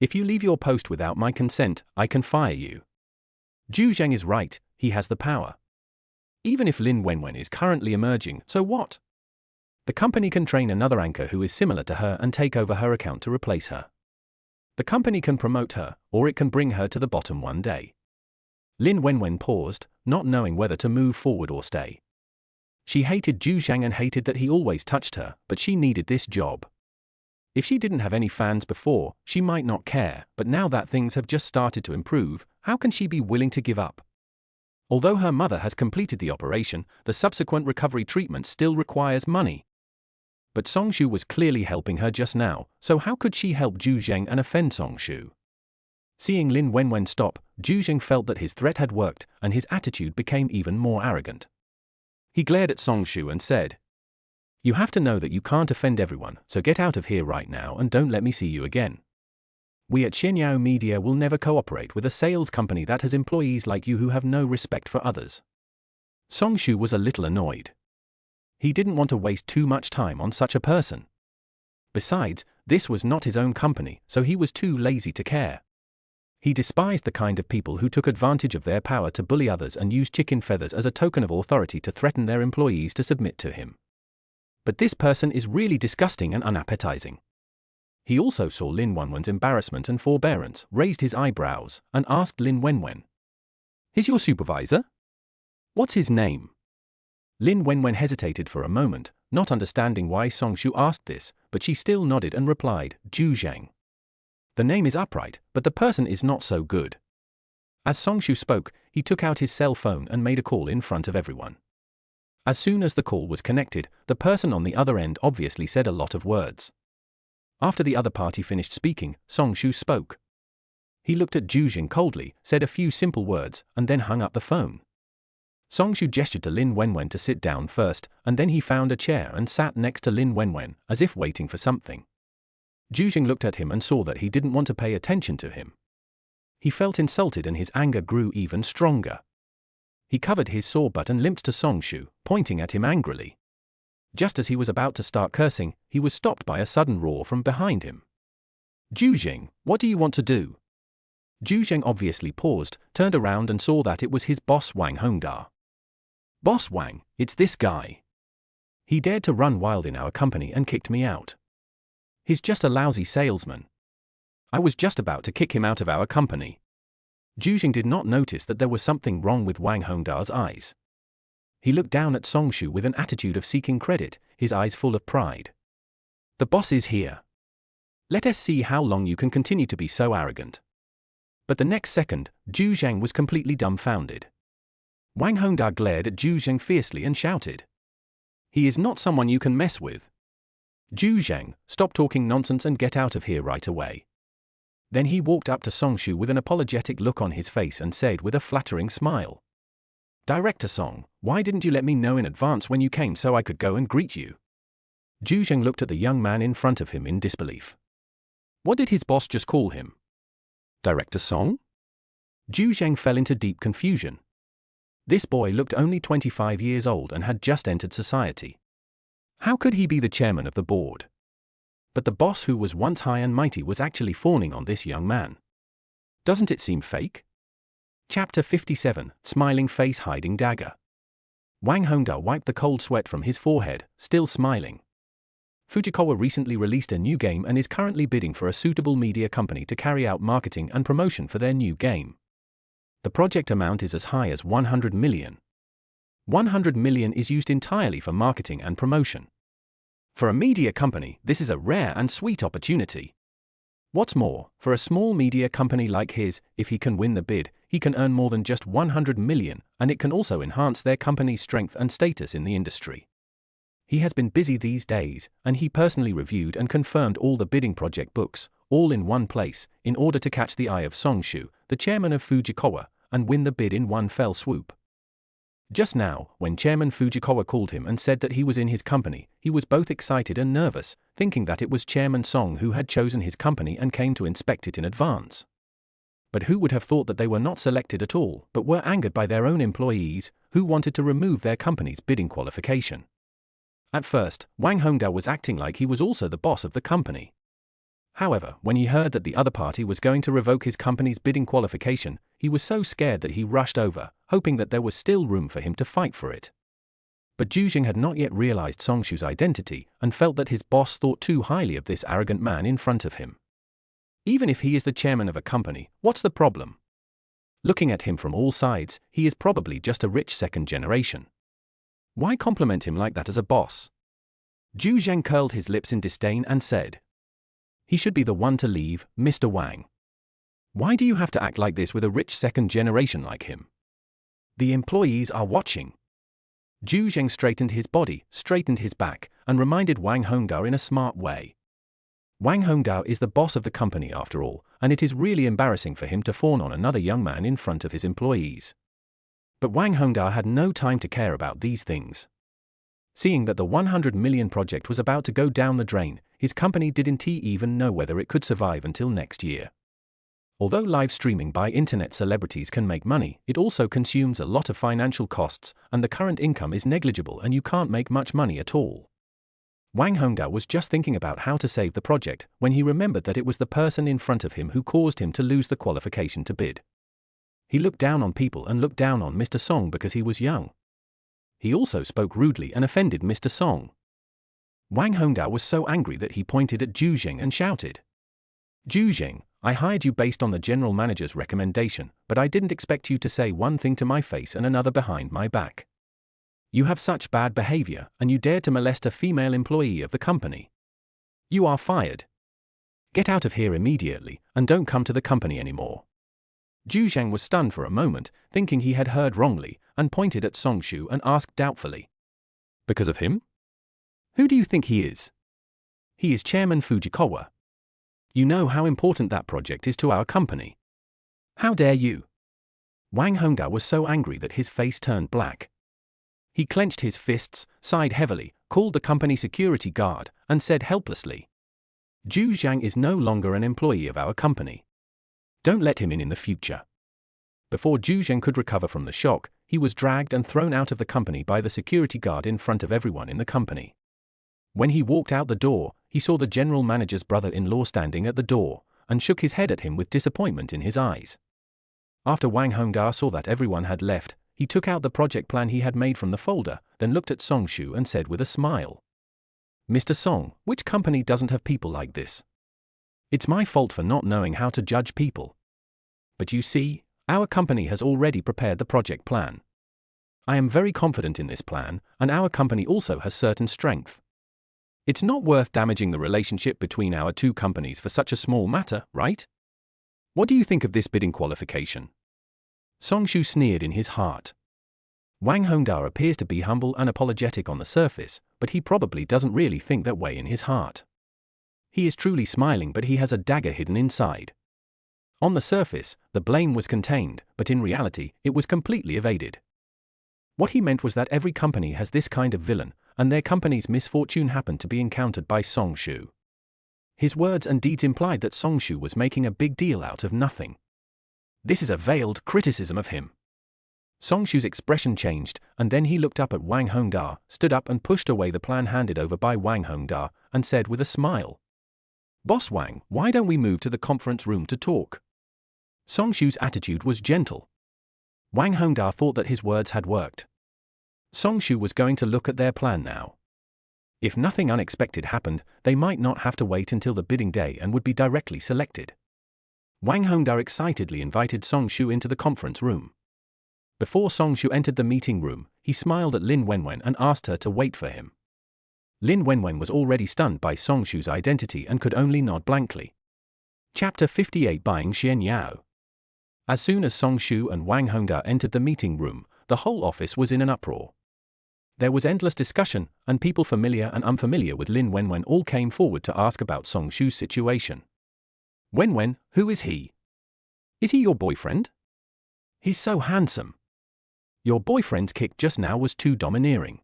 If you leave your post without my consent, I can fire you." Zhu Zheng is right, he has the power. Even if Lin Wenwen is currently emerging, so what? The company can train another anchor who is similar to her and take over her account to replace her. The company can promote her, or it can bring her to the bottom one day. Lin Wenwen paused, not knowing whether to move forward or stay. She hated Zhu Zhang and hated that he always touched her, but she needed this job. If she didn't have any fans before, she might not care, but now that things have just started to improve, how can she be willing to give up? Although her mother has completed the operation, the subsequent recovery treatment still requires money. But Songshu was clearly helping her just now, so how could she help Zhu Zheng and offend Songshu? Seeing Lin Wenwen stop, Zhu Zheng felt that his threat had worked, and his attitude became even more arrogant. He glared at Songshu and said, "You have to know that you can't offend everyone, so get out of here right now and don't let me see you again. We at Xinyao Media will never cooperate with a sales company that has employees like you who have no respect for others." Songshu was a little annoyed. He didn't want to waste too much time on such a person. Besides, this was not his own company, so he was too lazy to care. He despised the kind of people who took advantage of their power to bully others and use chicken feathers as a token of authority to threaten their employees to submit to him. But this person is really disgusting and unappetizing. He also saw Lin Wenwen's embarrassment and forbearance, raised his eyebrows, and asked Lin Wenwen, "Is your supervisor? What's his name?" Lin Wenwen hesitated for a moment, not understanding why Song Shu asked this, but she still nodded and replied, "Zhu Zhang." The name is upright, but the person is not so good. As Song Shu spoke, he took out his cell phone and made a call in front of everyone. As soon as the call was connected, the person on the other end obviously said a lot of words. After the other party finished speaking, Song Shu spoke. He looked at Zhu Jing coldly, said a few simple words, and then hung up the phone. Song Shu gestured to Lin Wenwen to sit down first, and then he found a chair and sat next to Lin Wenwen, as if waiting for something. Zhu Jing looked at him and saw that he didn't want to pay attention to him. He felt insulted and his anger grew even stronger. He covered his sore butt and limped to Song Shu, pointing at him angrily. Just as he was about to start cursing, he was stopped by a sudden roar from behind him. "Zhu Jing, what do you want to do?" Zhu Jing obviously paused, turned around and saw that it was his boss Wang Hongda. "Boss Wang, it's this guy. He dared to run wild in our company and kicked me out. He's just a lousy salesman. I was just about to kick him out of our company." Zhu Jing did not notice that there was something wrong with Wang Hongda's eyes. He looked down at Song Shu with an attitude of seeking credit, his eyes full of pride. "The boss is here. Let us see how long you can continue to be so arrogant." But the next second, Zhu Zhang was completely dumbfounded. Wang Hongda glared at Zhu Zhang fiercely and shouted, "He is not someone you can mess with. Zhu Zhang, stop talking nonsense and get out of here right away." Then he walked up to Song Shu with an apologetic look on his face and said with a flattering smile, "Director Song, why didn't you let me know in advance when you came so I could go and greet you?" Zhu Zhang looked at the young man in front of him in disbelief. What did his boss just call him? Director Song? Zhu Zhang fell into deep confusion. This boy looked only 25 years old and had just entered society. How could he be the chairman of the board? But the boss who was once high and mighty was actually fawning on this young man. Doesn't it seem fake? Chapter 57, Smiling Face Hiding Dagger. Wang Hongda wiped the cold sweat from his forehead, still smiling. Fujikawa recently released a new game and is currently bidding for a suitable media company to carry out marketing and promotion for their new game. The project amount is as high as 100 million. 100 million is used entirely for marketing and promotion. For a media company, this is a rare and sweet opportunity. What's more, for a small media company like his, if he can win the bid, he can earn more than just 100 million, and it can also enhance their company's strength and status in the industry. He has been busy these days, and he personally reviewed and confirmed all the bidding project books, all in one place, in order to catch the eye of Song Shu, the chairman of Fujikawa, and win the bid in one fell swoop. Just now, when Chairman Fujikawa called him and said that he was in his company, he was both excited and nervous, thinking that it was Chairman Song who had chosen his company and came to inspect it in advance. But who would have thought that they were not selected at all, but were angered by their own employees, who wanted to remove their company's bidding qualification? At first, Wang Hongda was acting like he was also the boss of the company. However, when he heard that the other party was going to revoke his company's bidding qualification, he was so scared that he rushed over, hoping that there was still room for him to fight for it. But Zhu Jing had not yet realized Song Shu's identity and felt that his boss thought too highly of this arrogant man in front of him. Even if he is the chairman of a company, what's the problem? Looking at him from all sides, he is probably just a rich second generation. Why compliment him like that as a boss? Zhu Zhang curled his lips in disdain and said, "He should be the one to leave, Mr. Wang. Why do you have to act like this with a rich second generation like him? The employees are watching." Zhu Zhang straightened his body, straightened his back, and reminded Wang Hongda in a smart way. Wang Hongda is the boss of the company after all, and it is really embarrassing for him to fawn on another young man in front of his employees. But Wang Hongda had no time to care about these things. Seeing that the 100 million project was about to go down the drain, his company didn't even know whether it could survive until next year. Although live streaming by internet celebrities can make money, it also consumes a lot of financial costs, and the current income is negligible and you can't make much money at all. Wang Hongda was just thinking about how to save the project when he remembered that it was the person in front of him who caused him to lose the qualification to bid. He looked down on people and looked down on Mr. Song because he was young. He also spoke rudely and offended Mr. Song. Wang Hongda was so angry that he pointed at Zhu Zheng and shouted, "Zhu Zheng, I hired you based on the general manager's recommendation, but I didn't expect you to say one thing to my face and another behind my back. You have such bad behavior, and you dare to molest a female employee of the company. You are fired. Get out of here immediately, and don't come to the company anymore." Zhu Zheng was stunned for a moment, thinking he had heard wrongly, and pointed at Song Shu and asked doubtfully, "Because of him? Who do you think he is?" "He is Chairman Fujikawa. You know how important that project is to our company. How dare you?" Wang Hongda was so angry that his face turned black. He clenched his fists, sighed heavily, called the company security guard, and said helplessly, "Zhu Zhang is no longer an employee of our company. Don't let him in the future." Before Zhu Zhang could recover from the shock, he was dragged and thrown out of the company by the security guard in front of everyone in the company. When he walked out the door, he saw the general manager's brother-in-law standing at the door, and shook his head at him with disappointment in his eyes. After Wang Hongda saw that everyone had left, he took out the project plan he had made from the folder, then looked at Song Shu and said with a smile, "Mr. Song, which company doesn't have people like this? It's my fault for not knowing how to judge people. But you see, our company has already prepared the project plan. I am very confident in this plan, and our company also has certain strength. It's not worth damaging the relationship between our two companies for such a small matter, right? What do you think of this bidding qualification?" Song Shu sneered in his heart. Wang Hongda appears to be humble and apologetic on the surface, but he probably doesn't really think that way in his heart. He is truly smiling, but he has a dagger hidden inside. On the surface, the blame was contained, but in reality, it was completely evaded. What he meant was that every company has this kind of villain, and their company's misfortune happened to be encountered by Song Shu. His words and deeds implied that Song Shu was making a big deal out of nothing. This is a veiled criticism of him. Song Shu's expression changed, and then he looked up at Wang Hongda, stood up and pushed away the plan handed over by Wang Hongda, and said with a smile, "Boss Wang, why don't we move to the conference room to talk?" Song Shu's attitude was gentle. Wang Hongda thought that his words had worked. Song Shu was going to look at their plan now. If nothing unexpected happened, they might not have to wait until the bidding day and would be directly selected. Wang Hongda excitedly invited Song Shu into the conference room. Before Song Shu entered the meeting room, he smiled at Lin Wenwen and asked her to wait for him. Lin Wenwen was already stunned by Song Shu's identity and could only nod blankly. Chapter 58 Buying Xian Yao. As soon as Song Shu and Wang Hongda entered the meeting room, the whole office was in an uproar. There was endless discussion, and people familiar and unfamiliar with Lin Wenwen all came forward to ask about Song Shu's situation. "Wenwen, who is he? Is he your boyfriend? He's so handsome. Your boyfriend's kick just now was too domineering."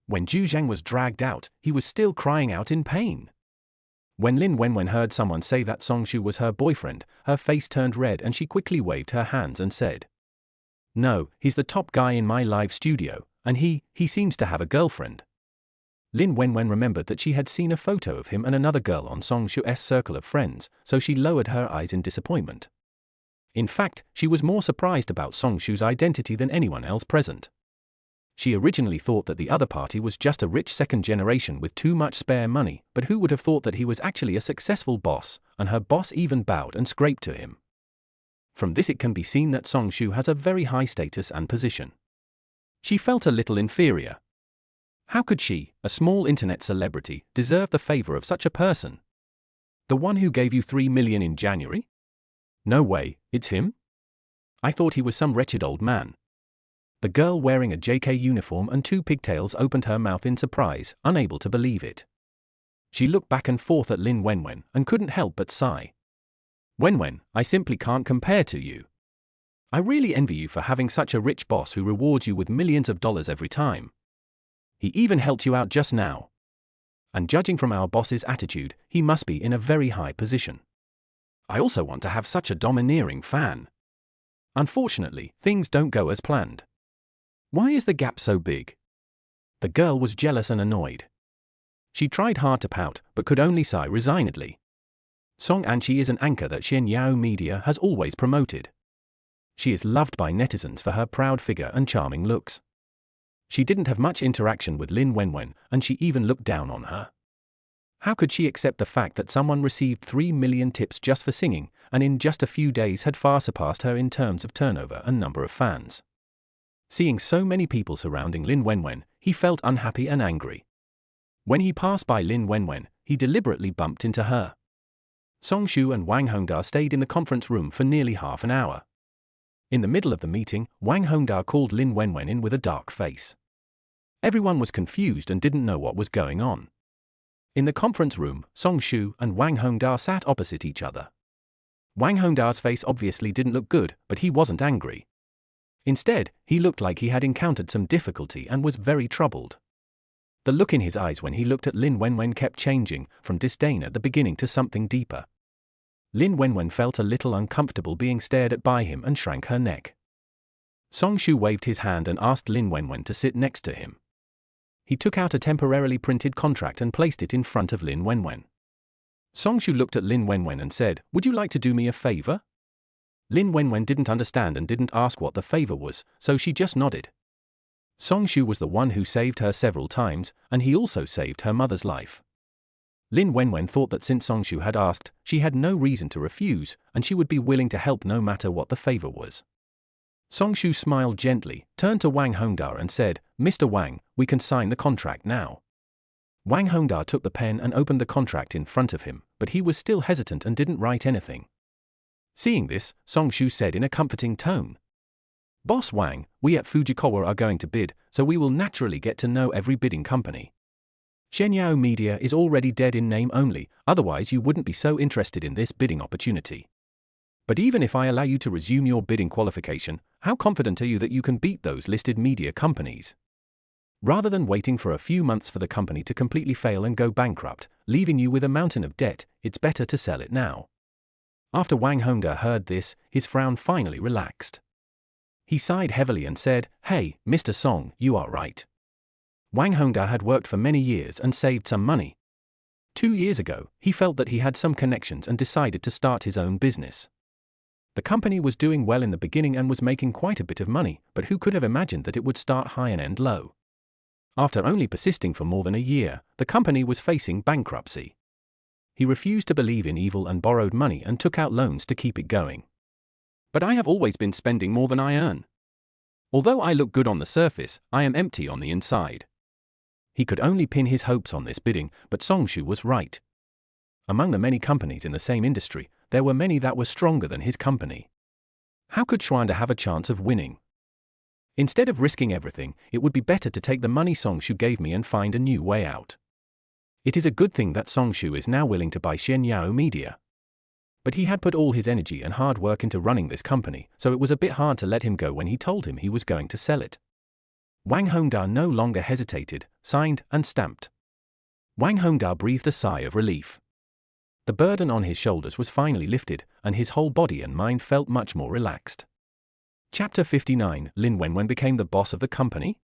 When Zhu Zhang was dragged out, he was still crying out in pain. When Lin Wenwen heard someone say that Song Shu was her boyfriend, her face turned red and she quickly waved her hands and said, "No, he's the top guy in my live studio, and he seems to have a girlfriend." Lin Wenwen remembered that she had seen a photo of him and another girl on Song Shu's circle of friends, so she lowered her eyes in disappointment. In fact, she was more surprised about Song Shu's identity than anyone else present. She originally thought that the other party was just a rich second generation with too much spare money, but who would have thought that he was actually a successful boss, and her boss even bowed and scraped to him. From this it can be seen that Song Shu has a very high status and position. She felt a little inferior. How could she, a small internet celebrity, deserve the favor of such a person? The one who gave you 3 million in January? No way, it's him? I thought he was some wretched old man. The girl wearing a JK uniform and 2 pigtails opened her mouth in surprise, unable to believe it. She looked back and forth at Lin Wenwen and couldn't help but sigh. "Wenwen, I simply can't compare to you. I really envy you for having such a rich boss who rewards you with millions of dollars every time. He even helped you out just now. And judging from our boss's attitude, he must be in a very high position. I also want to have such a domineering fan. Unfortunately, things don't go as planned. Why is the gap so big?" The girl was jealous and annoyed. She tried hard to pout, but could only sigh resignedly. Song Anchi is an anchor that Xianyao Media has always promoted. She is loved by netizens for her proud figure and charming looks. She didn't have much interaction with Lin Wenwen, and she even looked down on her. How could she accept the fact that someone received 3 million tips just for singing, and in just a few days had far surpassed her in terms of turnover and number of fans? Seeing so many people surrounding Lin Wenwen, he felt unhappy and angry. When he passed by Lin Wenwen, he deliberately bumped into her. Song Shu and Wang Hongda stayed in the conference room for nearly half an hour. In the middle of the meeting, Wang Hongda called Lin Wenwen in with a dark face. Everyone was confused and didn't know what was going on. In the conference room, Song Shu and Wang Hongda sat opposite each other. Wang Hongda's face obviously didn't look good, but he wasn't angry. Instead, he looked like he had encountered some difficulty and was very troubled. The look in his eyes when he looked at Lin Wenwen kept changing, from disdain at the beginning to something deeper. Lin Wenwen felt a little uncomfortable being stared at by him and shrank her neck. Song Shu waved his hand and asked Lin Wenwen to sit next to him. He took out a temporarily printed contract and placed it in front of Lin Wenwen. Song Shu looked at Lin Wenwen and said, "Would you like to do me a favor?" Lin Wenwen didn't understand and didn't ask what the favor was, so she just nodded. Song Shu was the one who saved her several times, and he also saved her mother's life. Lin Wenwen thought that since Song Shu had asked, she had no reason to refuse, and she would be willing to help no matter what the favor was. Song Shu smiled gently, turned to Wang Hongda and said, "Mr. Wang, we can sign the contract now." Wang Hongda took the pen and opened the contract in front of him, but he was still hesitant and didn't write anything. Seeing this, Song Shu said in a comforting tone, "Boss Wang, we at Fujikawa are going to bid, so we will naturally get to know every bidding company. Xianyao Media is already dead in name only, otherwise you wouldn't be so interested in this bidding opportunity. But even if I allow you to resume your bidding qualification, how confident are you that you can beat those listed media companies? Rather than waiting for a few months for the company to completely fail and go bankrupt, leaving you with a mountain of debt, it's better to sell it now." After Wang Hongda heard this, his frown finally relaxed. He sighed heavily and said, "Hey, Mr. Song, you are right." Wang Hongda had worked for many years and saved some money. 2 years ago, he felt that he had some connections and decided to start his own business. The company was doing well in the beginning and was making quite a bit of money, but who could have imagined that it would start high and end low? After only persisting for more than a year, the company was facing bankruptcy. He refused to believe in evil and borrowed money and took out loans to keep it going. "But I have always been spending more than I earn. Although I look good on the surface, I am empty on the inside." He could only pin his hopes on this bidding, but Song Shu was right. Among the many companies in the same industry, there were many that were stronger than his company. How could Xuanda have a chance of winning? Instead of risking everything, it would be better to take the money Song Shu gave me and find a new way out. It is a good thing that Song Shu is now willing to buy Xianyao Media. But he had put all his energy and hard work into running this company, so it was a bit hard to let him go when he told him he was going to sell it. Wang Hongda no longer hesitated, signed and stamped. Wang Hongda breathed a sigh of relief. The burden on his shoulders was finally lifted, and his whole body and mind felt much more relaxed. Chapter 59. Lin Wenwen became the boss of the company?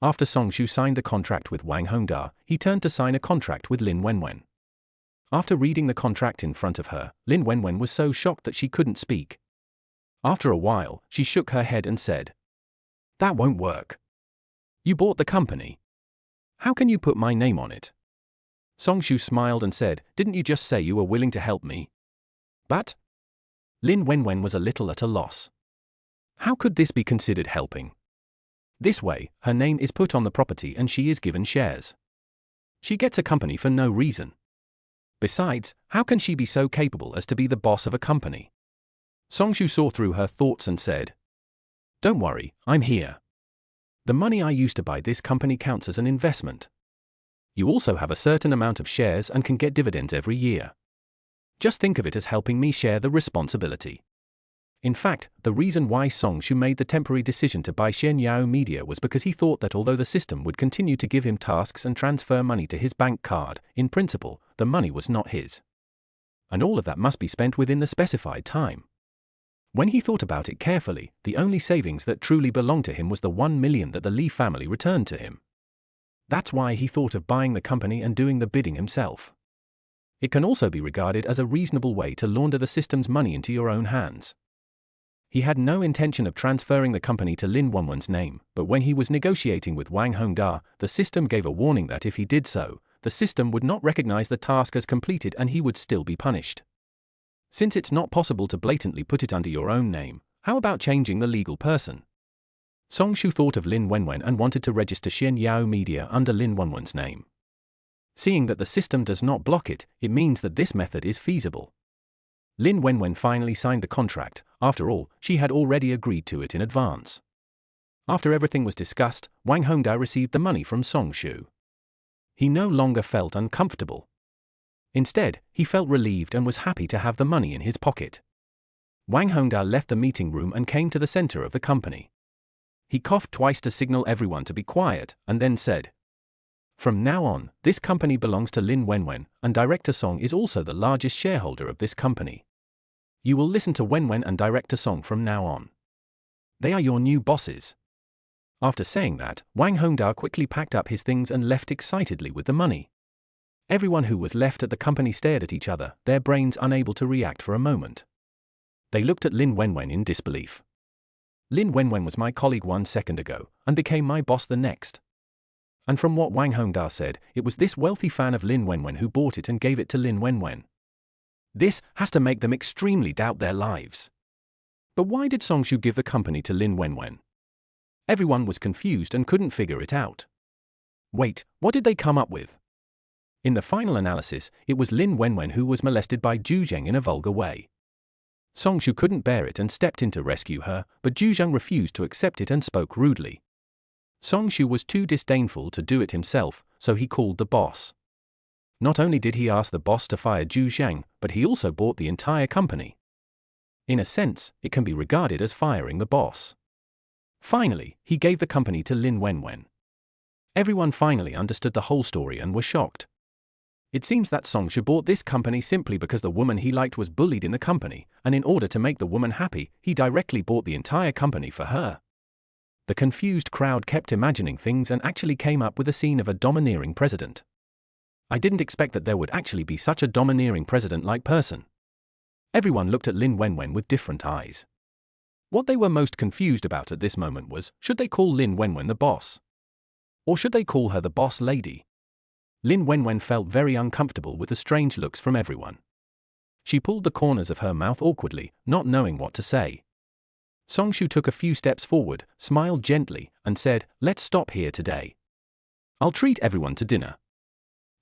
After Song Shu signed the contract with Wang Hongda, he turned to sign a contract with Lin Wenwen. After reading the contract in front of her, Lin Wenwen was so shocked that she couldn't speak. After a while, she shook her head and said, "That won't work. You bought the company. How can you put my name on it?" Song Shu smiled and said, "Didn't you just say you were willing to help me?" "But?" Lin Wenwen was a little at a loss. How could this be considered helping? This way, her name is put on the property and she is given shares. She gets a company for no reason. Besides, how can she be so capable as to be the boss of a company? Song Shu saw through her thoughts and said, "Don't worry, I'm here. The money I used to buy this company counts as an investment. You also have a certain amount of shares and can get dividends every year. Just think of it as helping me share the responsibility." In fact, the reason why Song Shu made the temporary decision to buy Xianyao Media was because he thought that although the system would continue to give him tasks and transfer money to his bank card, in principle, the money was not his. And all of that must be spent within the specified time. When he thought about it carefully, the only savings that truly belonged to him was the 1 million that the Li family returned to him. That's why he thought of buying the company and doing the bidding himself. It can also be regarded as a reasonable way to launder the system's money into your own hands. He had no intention of transferring the company to Lin Wenwen's name, but when he was negotiating with Wang Hongda, the system gave a warning that if he did so, the system would not recognize the task as completed and he would still be punished. Since it's not possible to blatantly put it under your own name, how about changing the legal person? Song Shu thought of Lin Wenwen and wanted to register Xian Yao Media under Lin Wenwen's name. Seeing that the system does not block it, it means that this method is feasible. Lin Wenwen finally signed the contract. After all, she had already agreed to it in advance. After everything was discussed, Wang Hongda received the money from Song Shu. He no longer felt uncomfortable. Instead, he felt relieved and was happy to have the money in his pocket. Wang Hongda left the meeting room and came to the center of the company. He coughed twice to signal everyone to be quiet, and then said, "From now on, this company belongs to Lin Wenwen, and Director Song is also the largest shareholder of this company. You will listen to Wenwen and Director Song from now on. They are your new bosses." After saying that, Wang Hongda quickly packed up his things and left excitedly with the money. Everyone who was left at the company stared at each other, their brains unable to react for a moment. They looked at Lin Wenwen in disbelief. Lin Wenwen was my colleague 1 second ago, and became my boss the next. And from what Wang Hongda said, it was this wealthy fan of Lin Wenwen who bought it and gave it to Lin Wenwen. This has to make them extremely doubt their lives. But why did Song Shu give the company to Lin Wenwen? Everyone was confused and couldn't figure it out. Wait, what did they come up with? In the final analysis, it was Lin Wenwen who was molested by Zhu Zheng in a vulgar way. Song Shu couldn't bear it and stepped in to rescue her, but Zhu Zheng refused to accept it and spoke rudely. Song Shu was too disdainful to do it himself, so he called the boss. Not only did he ask the boss to fire Zhu Zheng, but he also bought the entire company. In a sense, it can be regarded as firing the boss. Finally, he gave the company to Lin Wenwen. Everyone finally understood the whole story and were shocked. It seems that Song Shu bought this company simply because the woman he liked was bullied in the company, and in order to make the woman happy, he directly bought the entire company for her. The confused crowd kept imagining things and actually came up with a scene of a domineering president. I didn't expect that there would actually be such a domineering president-like person. Everyone looked at Lin Wenwen with different eyes. What they were most confused about at this moment was, should they call Lin Wenwen the boss? Or should they call her the boss lady? Lin Wenwen felt very uncomfortable with the strange looks from everyone. She pulled the corners of her mouth awkwardly, not knowing what to say. Song Shu took a few steps forward, smiled gently, and said, "Let's stop here today. I'll treat everyone to dinner."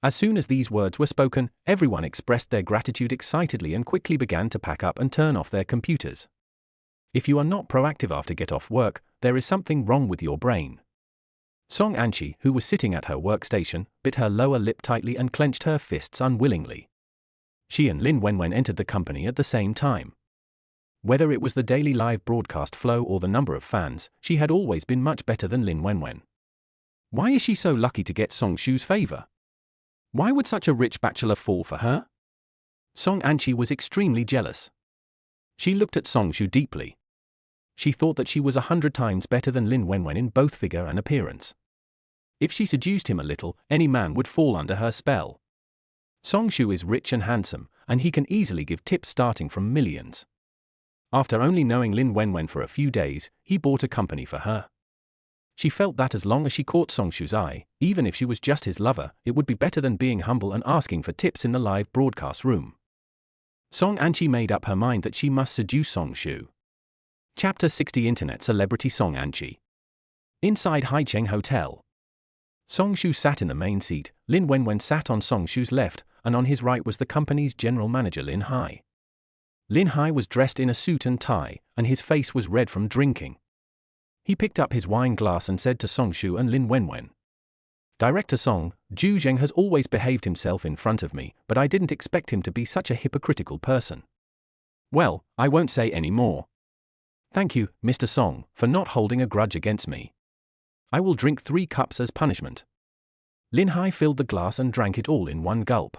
As soon as these words were spoken, everyone expressed their gratitude excitedly and quickly began to pack up and turn off their computers. If you are not proactive after get off work, there is something wrong with your brain. Song Anchi, who was sitting at her workstation, bit her lower lip tightly and clenched her fists unwillingly. She and Lin Wenwen entered the company at the same time. Whether it was the daily live broadcast flow or the number of fans, she had always been much better than Lin Wenwen. Why is she so lucky to get Song Shu's favor? Why would such a rich bachelor fall for her? Song Anchi was extremely jealous. She looked at Song Shu deeply. She thought that she was 100 times better than Lin Wenwen in both figure and appearance. If she seduced him a little, any man would fall under her spell. Song Shu is rich and handsome, and he can easily give tips starting from millions. After only knowing Lin Wenwen for a few days, he bought a company for her. She felt that as long as she caught Song Shu's eye, even if she was just his lover, it would be better than being humble and asking for tips in the live broadcast room. Song Anchi made up her mind that she must seduce Song Shu. Chapter 60 Internet Celebrity Song Anchi. Inside Haicheng Hotel. Song Shu sat in the main seat, Lin Wenwen sat on Song Shu's left, and on his right was the company's general manager Lin Hai. Lin Hai was dressed in a suit and tie, and his face was red from drinking. He picked up his wine glass and said to Song Shu and Lin Wenwen, "Director Song, Zhu Zheng has always behaved himself in front of me, but I didn't expect him to be such a hypocritical person. Well, I won't say any more. Thank you, Mr. Song, for not holding a grudge against me. I will drink 3 cups as punishment." Lin Hai filled the glass and drank it all in one gulp.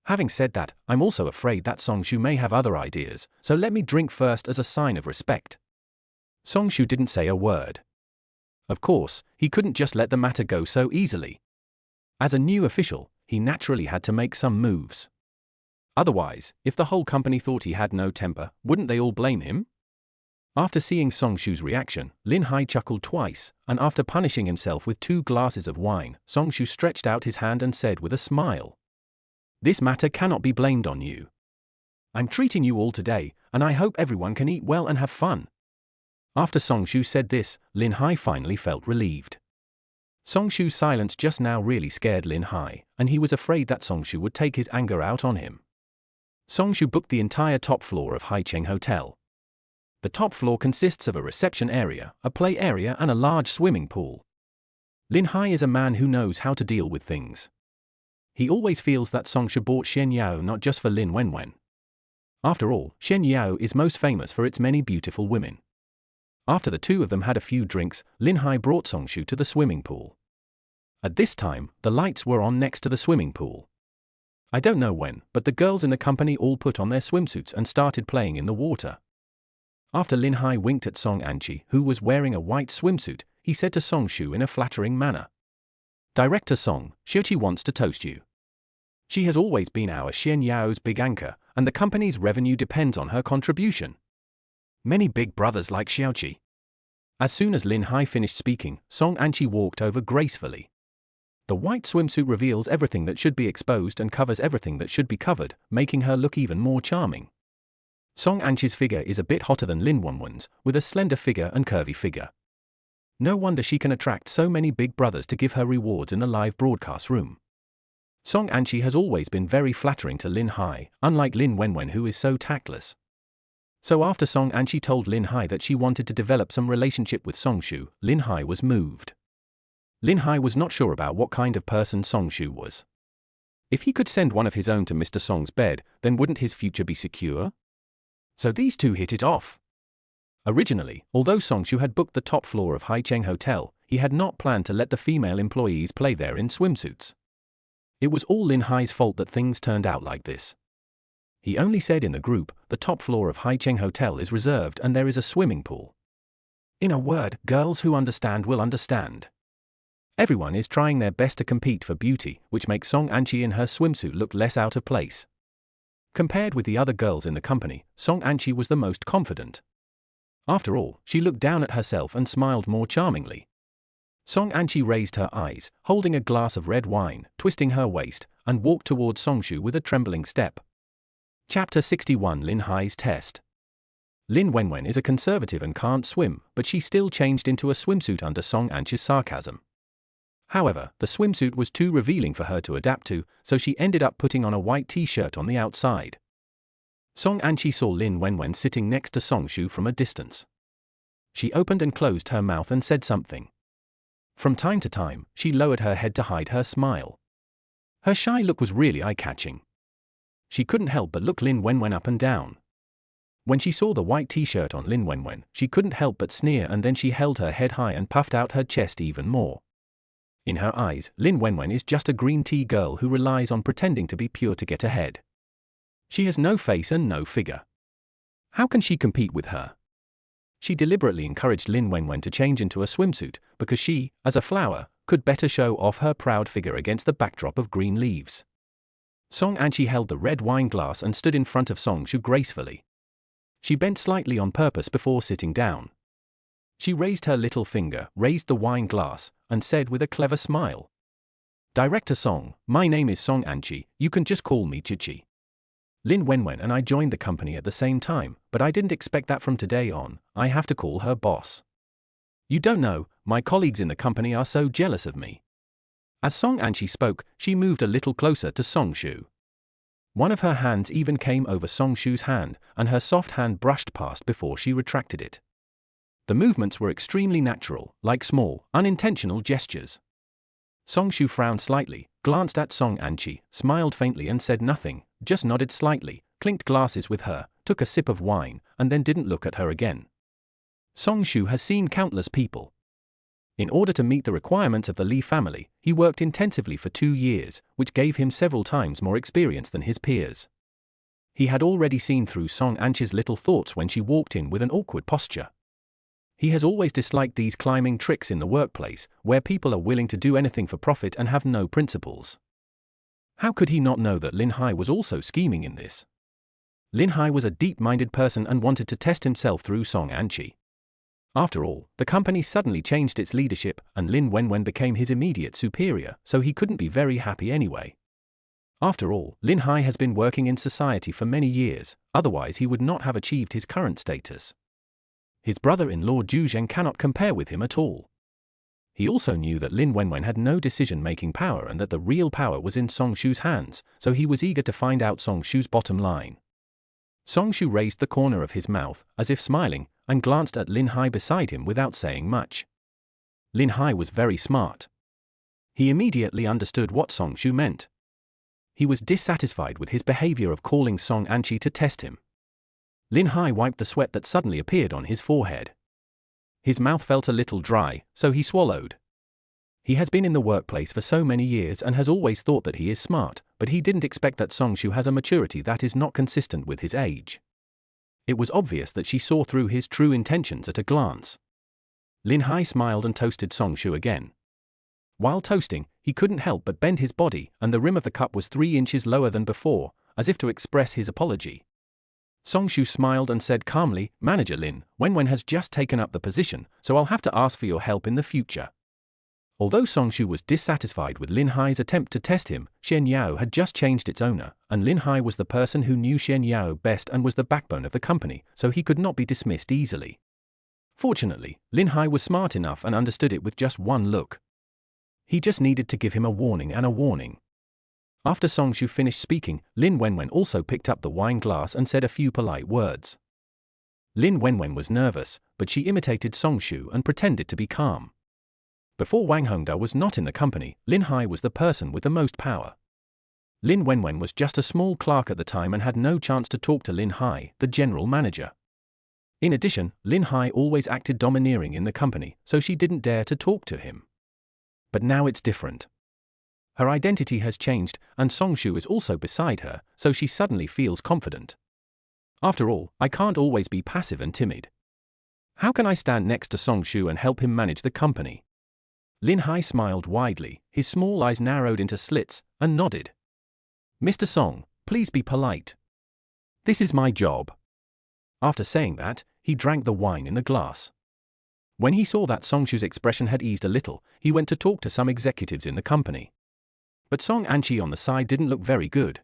"Having said that, I'm also afraid that Song Shu may have other ideas, so let me drink first as a sign of respect." Song Shu didn't say a word. Of course, he couldn't just let the matter go so easily. As a new official, he naturally had to make some moves. Otherwise, if the whole company thought he had no temper, wouldn't they all blame him? After seeing Song Shu's reaction, Lin Hai chuckled twice, and after punishing himself with 2 glasses of wine, Song Shu stretched out his hand and said with a smile, "This matter cannot be blamed on you. I'm treating you all today, and I hope everyone can eat well and have fun." After Song Shu said this, Lin Hai finally felt relieved. Song Shu's silence just now really scared Lin Hai, and he was afraid that Song Shu would take his anger out on him. Song Shu booked the entire top floor of Haicheng Hotel. The top floor consists of a reception area, a play area and a large swimming pool. Lin Hai is a man who knows how to deal with things. He always feels that Song Shu bought Shen Yao not just for Lin Wenwen. After all, Shen Yao is most famous for its many beautiful women. After the two of them had a few drinks, Lin Hai brought Song Shu to the swimming pool. At this time, the lights were on next to the swimming pool. I don't know when, but the girls in the company all put on their swimsuits and started playing in the water. After Lin Hai winked at Song Anchi, who was wearing a white swimsuit, he said to Song Shu in a flattering manner, "Director Song, Xiuqi wants to toast you. She has always been our Shen Yao's big anchor, and the company's revenue depends on her contribution. Many big brothers like Xiuqi." As soon as Lin Hai finished speaking, Song Anchi walked over gracefully. The white swimsuit reveals everything that should be exposed and covers everything that should be covered, making her look even more charming. Song Anchi's figure is a bit hotter than Lin Wenwen's, with a slender figure and curvy figure. No wonder she can attract so many big brothers to give her rewards in the live broadcast room. Song Anchi has always been very flattering to Lin Hai, unlike Lin Wenwen who is so tactless. So after Song Anchi told Lin Hai that she wanted to develop some relationship with Song Shu, Lin Hai was moved. Lin Hai was not sure about what kind of person Song Shu was. If he could send one of his own to Mr. Song's bed, then wouldn't his future be secure? So these two hit it off. Originally, although Song Shu had booked the top floor of Haicheng Hotel, he had not planned to let the female employees play there in swimsuits. It was all Lin Hai's fault that things turned out like this. He only said in the group, the top floor of Haicheng Hotel is reserved and there is a swimming pool. In a word, girls who understand will understand. Everyone is trying their best to compete for beauty, which makes Song Anchi in her swimsuit look less out of place. Compared with the other girls in the company, Song Anchi was the most confident. After all, she looked down at herself and smiled more charmingly. Song Anchi raised her eyes, holding a glass of red wine, twisting her waist, and walked toward Song Shu with a trembling step. Chapter 61 Lin Hai's Test. Lin Wenwen is a conservative and can't swim, but she still changed into a swimsuit under Song Anchi's sarcasm. However, the swimsuit was too revealing for her to adapt to, so she ended up putting on a white t-shirt on the outside. Song Anchi saw Lin Wenwen sitting next to Song Shu from a distance. She opened and closed her mouth and said something. From time to time, she lowered her head to hide her smile. Her shy look was really eye-catching. She couldn't help but look Lin Wenwen up and down. When she saw the white t-shirt on Lin Wenwen, she couldn't help but sneer, and then she held her head high and puffed out her chest even more. In her eyes, Lin Wenwen is just a green tea girl who relies on pretending to be pure to get ahead. She has no face and no figure. How can she compete with her? She deliberately encouraged Lin Wenwen to change into a swimsuit, because she, as a flower, could better show off her proud figure against the backdrop of green leaves. Song Anchi held the red wine glass and stood in front of Song Shu gracefully. She bent slightly on purpose before sitting down. She raised her little finger, raised the wine glass, and said with a clever smile, "Director Song, my name is Song Anchi, you can just call me Chichi. Lin Wenwen and I joined the company at the same time, but I didn't expect that from today on, I have to call her boss. You don't know, my colleagues in the company are so jealous of me." As Song Anchi spoke, she moved a little closer to Song Shu. One of her hands even came over Song Shu's hand, and her soft hand brushed past before she retracted it. The movements were extremely natural, like small, unintentional gestures. Song Shu frowned slightly, glanced at Song Anchi, smiled faintly and said nothing, just nodded slightly, clinked glasses with her, took a sip of wine, and then didn't look at her again. Song Shu has seen countless people. In order to meet the requirements of the Li family, he worked intensively for 2 years, which gave him several times more experience than his peers. He had already seen through Song Anchi's little thoughts when she walked in with an awkward posture. He has always disliked these climbing tricks in the workplace, where people are willing to do anything for profit and have no principles. How could he not know that Lin Hai was also scheming in this? Lin Hai was a deep-minded person and wanted to test himself through Song Anchi. After all, the company suddenly changed its leadership, and Lin Wenwen became his immediate superior, so he couldn't be very happy anyway. After all, Lin Hai has been working in society for many years, otherwise he would not have achieved his current status. His brother-in-law Zhu Zheng cannot compare with him at all. He also knew that Lin Wenwen had no decision-making power and that the real power was in Song Shu's hands, so he was eager to find out Song Shu's bottom line. Song Shu raised the corner of his mouth, as if smiling, and glanced at Lin Hai beside him without saying much. Lin Hai was very smart. He immediately understood what Song Shu meant. He was dissatisfied with his behavior of calling Song Anchi to test him. Lin Hai wiped the sweat that suddenly appeared on his forehead. His mouth felt a little dry, so he swallowed. He has been in the workplace for so many years and has always thought that he is smart, but he didn't expect that Song Shu has a maturity that is not consistent with his age. It was obvious that she saw through his true intentions at a glance. Lin Hai smiled and toasted Song Shu again. While toasting, he couldn't help but bend his body, and the rim of the cup was 3 inches lower than before, as if to express his apology. Song Shu smiled and said calmly, "Manager Lin Wenwen has just taken up the position, so I'll have to ask for your help in the future." Although Song Shu was dissatisfied with Lin Hai's attempt to test him, Shen Yao had just changed its owner, and Lin Hai was the person who knew Shen Yao best and was the backbone of the company, so he could not be dismissed easily. Fortunately, Lin Hai was smart enough and understood it with just one look. He just needed to give him a warning and a warning. After Song Shu finished speaking, Lin Wenwen also picked up the wine glass and said a few polite words. Lin Wenwen was nervous, but she imitated Song Shu and pretended to be calm. Before Wang Hongda was not in the company, Lin Hai was the person with the most power. Lin Wenwen was just a small clerk at the time and had no chance to talk to Lin Hai, the general manager. In addition, Lin Hai always acted domineering in the company, so she didn't dare to talk to him. But now it's different. Her identity has changed, and Song Shu is also beside her, so she suddenly feels confident. After all, I can't always be passive and timid. How can I stand next to Song Shu and help him manage the company? Lin Hai smiled widely, his small eyes narrowed into slits, and nodded. "Mr. Song, please be polite. This is my job." After saying that, he drank the wine in the glass. When he saw that Song Shu's expression had eased a little, he went to talk to some executives in the company. But Song Anchi on the side didn't look very good.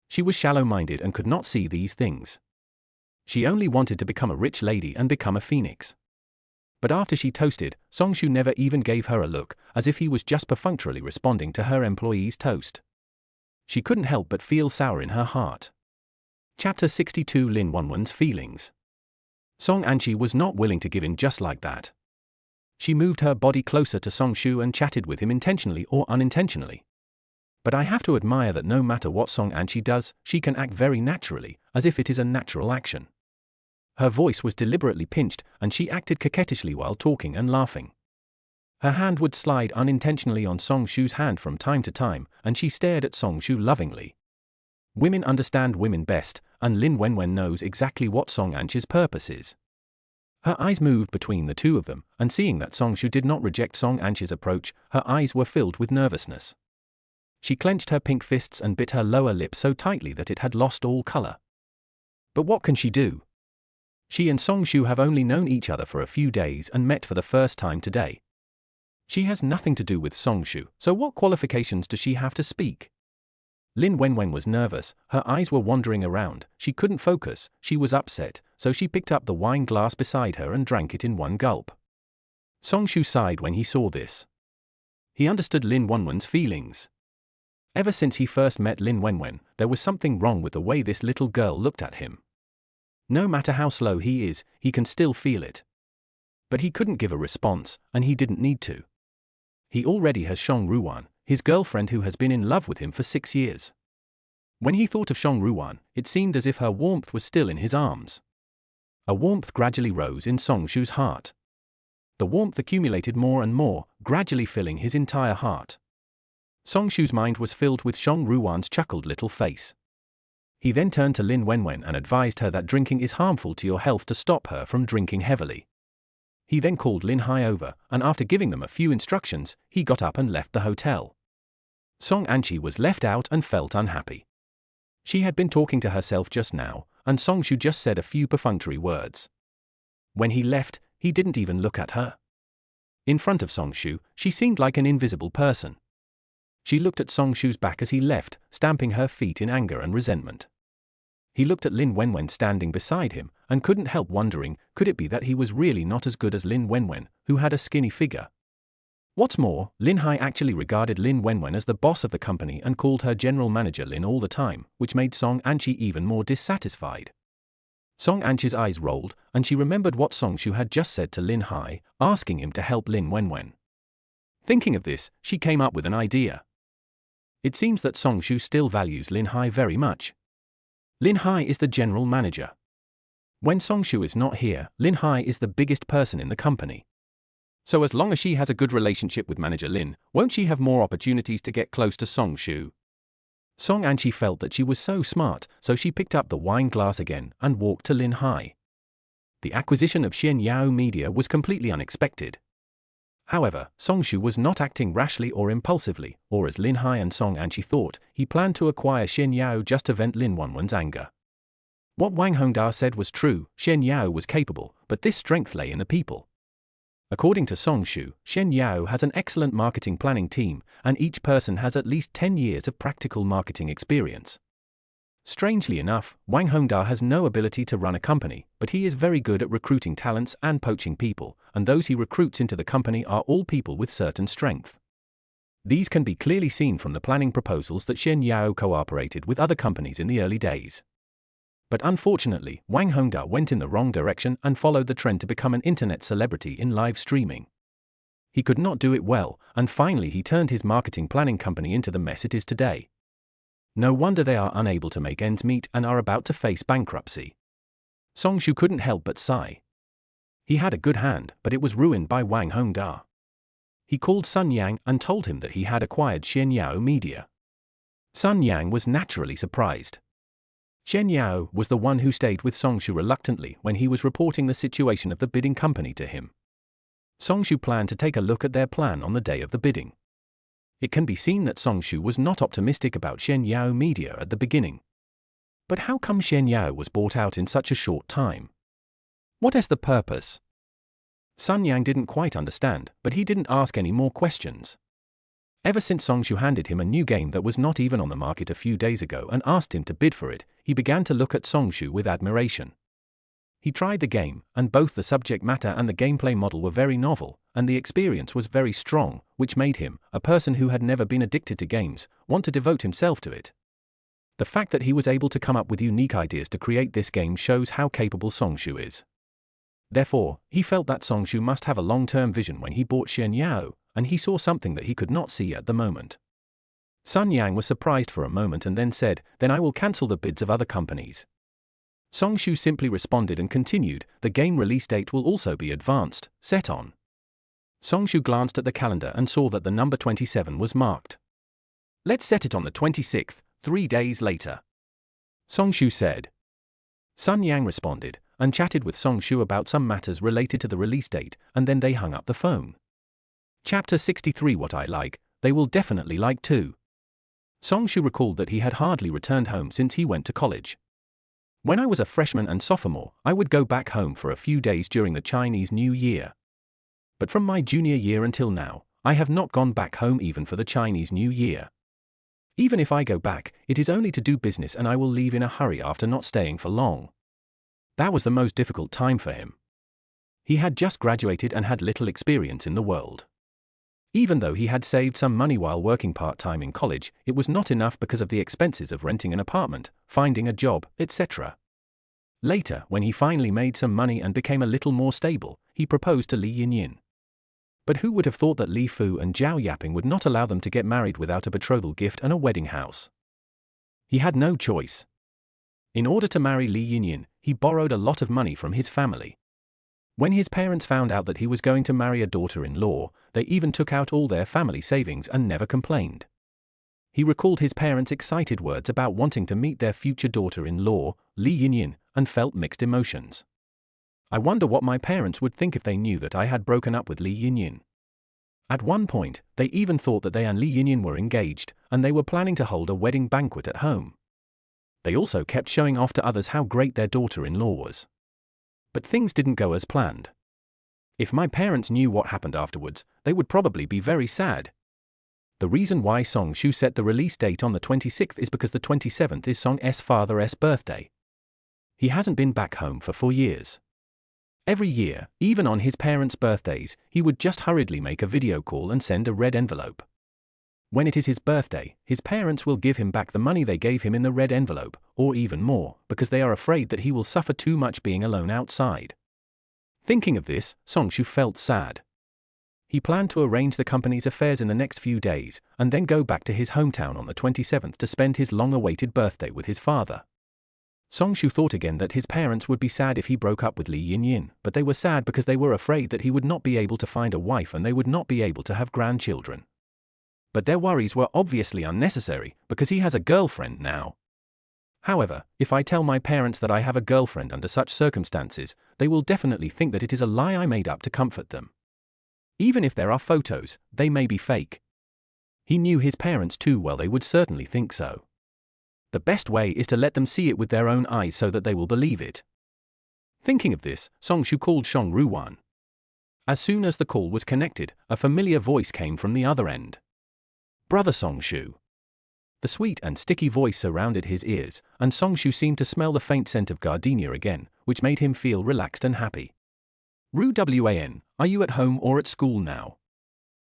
She was shallow-minded and could not see these things. She only wanted to become a rich lady and become a phoenix. But after she toasted, Song Shu never even gave her a look, as if he was just perfunctorily responding to her employee's toast. She couldn't help but feel sour in her heart. Chapter 62 Lin Wenwen's Feelings. Song Anchi was not willing to give in just like that. She moved her body closer to Song Shu and chatted with him intentionally or unintentionally. But I have to admire that no matter what Song Anchi does, she can act very naturally, as if it is a natural action. Her voice was deliberately pinched, and she acted coquettishly while talking and laughing. Her hand would slide unintentionally on Song Shu's hand from time to time, and she stared at Song Shu lovingly. Women understand women best, and Lin Wenwen knows exactly what Song Anchi's purpose is. Her eyes moved between the two of them, and seeing that Song Shu did not reject Song Anchi's approach, her eyes were filled with nervousness. She clenched her pink fists and bit her lower lip so tightly that it had lost all color. But what can she do? She and Song Shu have only known each other for a few days and met for the first time today. She has nothing to do with Song Shu, so what qualifications does she have to speak? Lin Wenwen was nervous, her eyes were wandering around, she couldn't focus, she was upset, so she picked up the wine glass beside her and drank it in one gulp. Song Shu sighed when he saw this. He understood Lin Wenwen's feelings. Ever since he first met Lin Wenwen, there was something wrong with the way this little girl looked at him. No matter how slow he is, he can still feel it. But he couldn't give a response, and he didn't need to. He already has Shang Ruan, his girlfriend who has been in love with him for 6 years. When he thought of Shang Ruan, it seemed as if her warmth was still in his arms. A warmth gradually rose in Song Shu's heart. The warmth accumulated more and more, gradually filling his entire heart. Song Shu's mind was filled with Shang Ruan's chuckled little face. He then turned to Lin Wenwen and advised her that drinking is harmful to your health to stop her from drinking heavily. He then called Lin Hai over, and after giving them a few instructions, he got up and left the hotel. Song Anchi was left out and felt unhappy. She had been talking to herself just now, and Song Shu just said a few perfunctory words. When he left, he didn't even look at her. In front of Song Shu, she seemed like an invisible person. She looked at Song Shu's back as he left, stamping her feet in anger and resentment. He looked at Lin Wenwen standing beside him, and couldn't help wondering, could it be that he was really not as good as Lin Wenwen, who had a skinny figure? What's more, Lin Hai actually regarded Lin Wenwen as the boss of the company and called her general manager Lin all the time, which made Song Anchi even more dissatisfied. Song Anchi's eyes rolled, and she remembered what Song Shu had just said to Lin Hai, asking him to help Lin Wenwen. Thinking of this, she came up with an idea. It seems that Song Shu still values Lin Hai very much. Lin Hai is the general manager. When Song Shu is not here, Lin Hai is the biggest person in the company. So as long as she has a good relationship with manager Lin, won't she have more opportunities to get close to Song Shu? Song Anchi felt that she was so smart, so she picked up the wine glass again and walked to Lin Hai. The acquisition of Xian Yao Media was completely unexpected. However, Song Shu was not acting rashly or impulsively, or as Lin Hai and Song Anchi thought, he planned to acquire Xian Yao just to vent Lin Wenwen's anger. What Wang Hongda said was true, Xian Yao was capable, but this strength lay in the people. According to Song Shu, Xian Yao has an excellent marketing planning team, and each person has at least 10 years of practical marketing experience. Strangely enough, Wang Hongda has no ability to run a company, but he is very good at recruiting talents and poaching people, and those he recruits into the company are all people with certain strength. These can be clearly seen from the planning proposals that Xian Yao cooperated with other companies in the early days. But unfortunately, Wang Hongda went in the wrong direction and followed the trend to become an internet celebrity in live streaming. He could not do it well, and finally he turned his marketing planning company into the mess it is today. No wonder they are unable to make ends meet and are about to face bankruptcy. Song Shu couldn't help but sigh. He had a good hand, but it was ruined by Wang Hongda. He called Sun Yang and told him that he had acquired Xian Yao Media. Sun Yang was naturally surprised. Xian Yao was the one who stayed with Song Shu reluctantly when he was reporting the situation of the bidding company to him. Song Shu planned to take a look at their plan on the day of the bidding. It can be seen that Song Shu was not optimistic about Xian Yao Media at the beginning. But how come Xian Yao was bought out in such a short time? What is the purpose? Sun Yang didn't quite understand, but he didn't ask any more questions. Ever since Song Shu handed him a new game that was not even on the market a few days ago and asked him to bid for it, he began to look at Song Shu with admiration. He tried the game, and both the subject matter and the gameplay model were very novel, and the experience was very strong, which made him, a person who had never been addicted to games, want to devote himself to it. The fact that he was able to come up with unique ideas to create this game shows how capable Song Shu is. Therefore, he felt that Song Shu must have a long-term vision when he bought Xian Yao, and he saw something that he could not see at the moment. Sun Yang was surprised for a moment and then said, "Then I will cancel the bids of other companies." Song Shu simply responded and continued, "The game release date will also be advanced, set on." Song Shu glanced at the calendar and saw that the number 27 was marked. "Let's set it on the 26th, 3 days later," Song Shu said. Sun Yang responded, and chatted with Song Shu about some matters related to the release date, and then they hung up the phone. Chapter 63. What I like, they will definitely like too. Song Shu recalled that he had hardly returned home since he went to college. When I was a freshman and sophomore, I would go back home for a few days during the Chinese New Year. But from my junior year until now, I have not gone back home even for the Chinese New Year. Even if I go back, it is only to do business and I will leave in a hurry after not staying for long. That was the most difficult time for him. He had just graduated and had little experience in the world. Even though he had saved some money while working part-time in college, it was not enough because of the expenses of renting an apartment, finding a job, etc. Later, when he finally made some money and became a little more stable, he proposed to Li Yinyin. But who would have thought that Li Fu and Zhao Yaping would not allow them to get married without a betrothal gift and a wedding house? He had no choice. In order to marry Li Yinyin, he borrowed a lot of money from his family. When his parents found out that he was going to marry a daughter-in-law, they even took out all their family savings and never complained. He recalled his parents' excited words about wanting to meet their future daughter-in-law, Li Yinyin, and felt mixed emotions. I wonder what my parents would think if they knew that I had broken up with Lee Yin-yin. At one point, they even thought that they and Lee Yin-yin were engaged, and they were planning to hold a wedding banquet at home. They also kept showing off to others how great their daughter-in-law was. But things didn't go as planned. If my parents knew what happened afterwards, they would probably be very sad. The reason why Song Shu set the release date on the 26th is because the 27th is Song's father's birthday. He hasn't been back home for 4 years. Every year, even on his parents' birthdays, he would just hurriedly make a video call and send a red envelope. When it is his birthday, his parents will give him back the money they gave him in the red envelope, or even more, because they are afraid that he will suffer too much being alone outside. Thinking of this, Song Shu felt sad. He planned to arrange the company's affairs in the next few days, and then go back to his hometown on the 27th to spend his long-awaited birthday with his father. Song Shu thought again that his parents would be sad if he broke up with Lee Yin-yin, but they were sad because they were afraid that he would not be able to find a wife and they would not be able to have grandchildren. But their worries were obviously unnecessary, because he has a girlfriend now. However, if I tell my parents that I have a girlfriend under such circumstances, they will definitely think that it is a lie I made up to comfort them. Even if there are photos, they may be fake. He knew his parents too well, they would certainly think so. The best way is to let them see it with their own eyes so that they will believe it. Thinking of this, Song Shu called Shang Ruwan. As soon as the call was connected, a familiar voice came from the other end. "Brother Song Shu." The sweet and sticky voice surrounded his ears, and Song Shu seemed to smell the faint scent of gardenia again, which made him feel relaxed and happy. "Ruwan, are you at home or at school now?"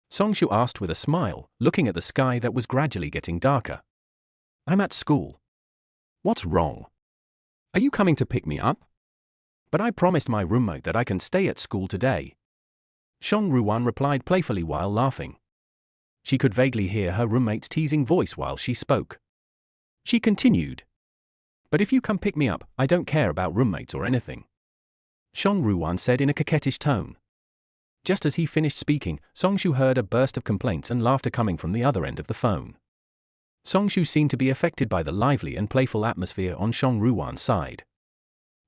Song Shu asked with a smile, looking at the sky that was gradually getting darker. "I'm at school." "What's wrong? Are you coming to pick me up?" "But I promised my roommate that I can stay at school today." Shang Ruwan replied playfully while laughing. She could vaguely hear her roommate's teasing voice while she spoke. She continued, "But if you come pick me up, I don't care about roommates or anything," Shang Ruwan said in a coquettish tone. Just as he finished speaking, Song Shu heard a burst of complaints and laughter coming from the other end of the phone. Song Shu seemed to be affected by the lively and playful atmosphere on Shang Ruwan's side.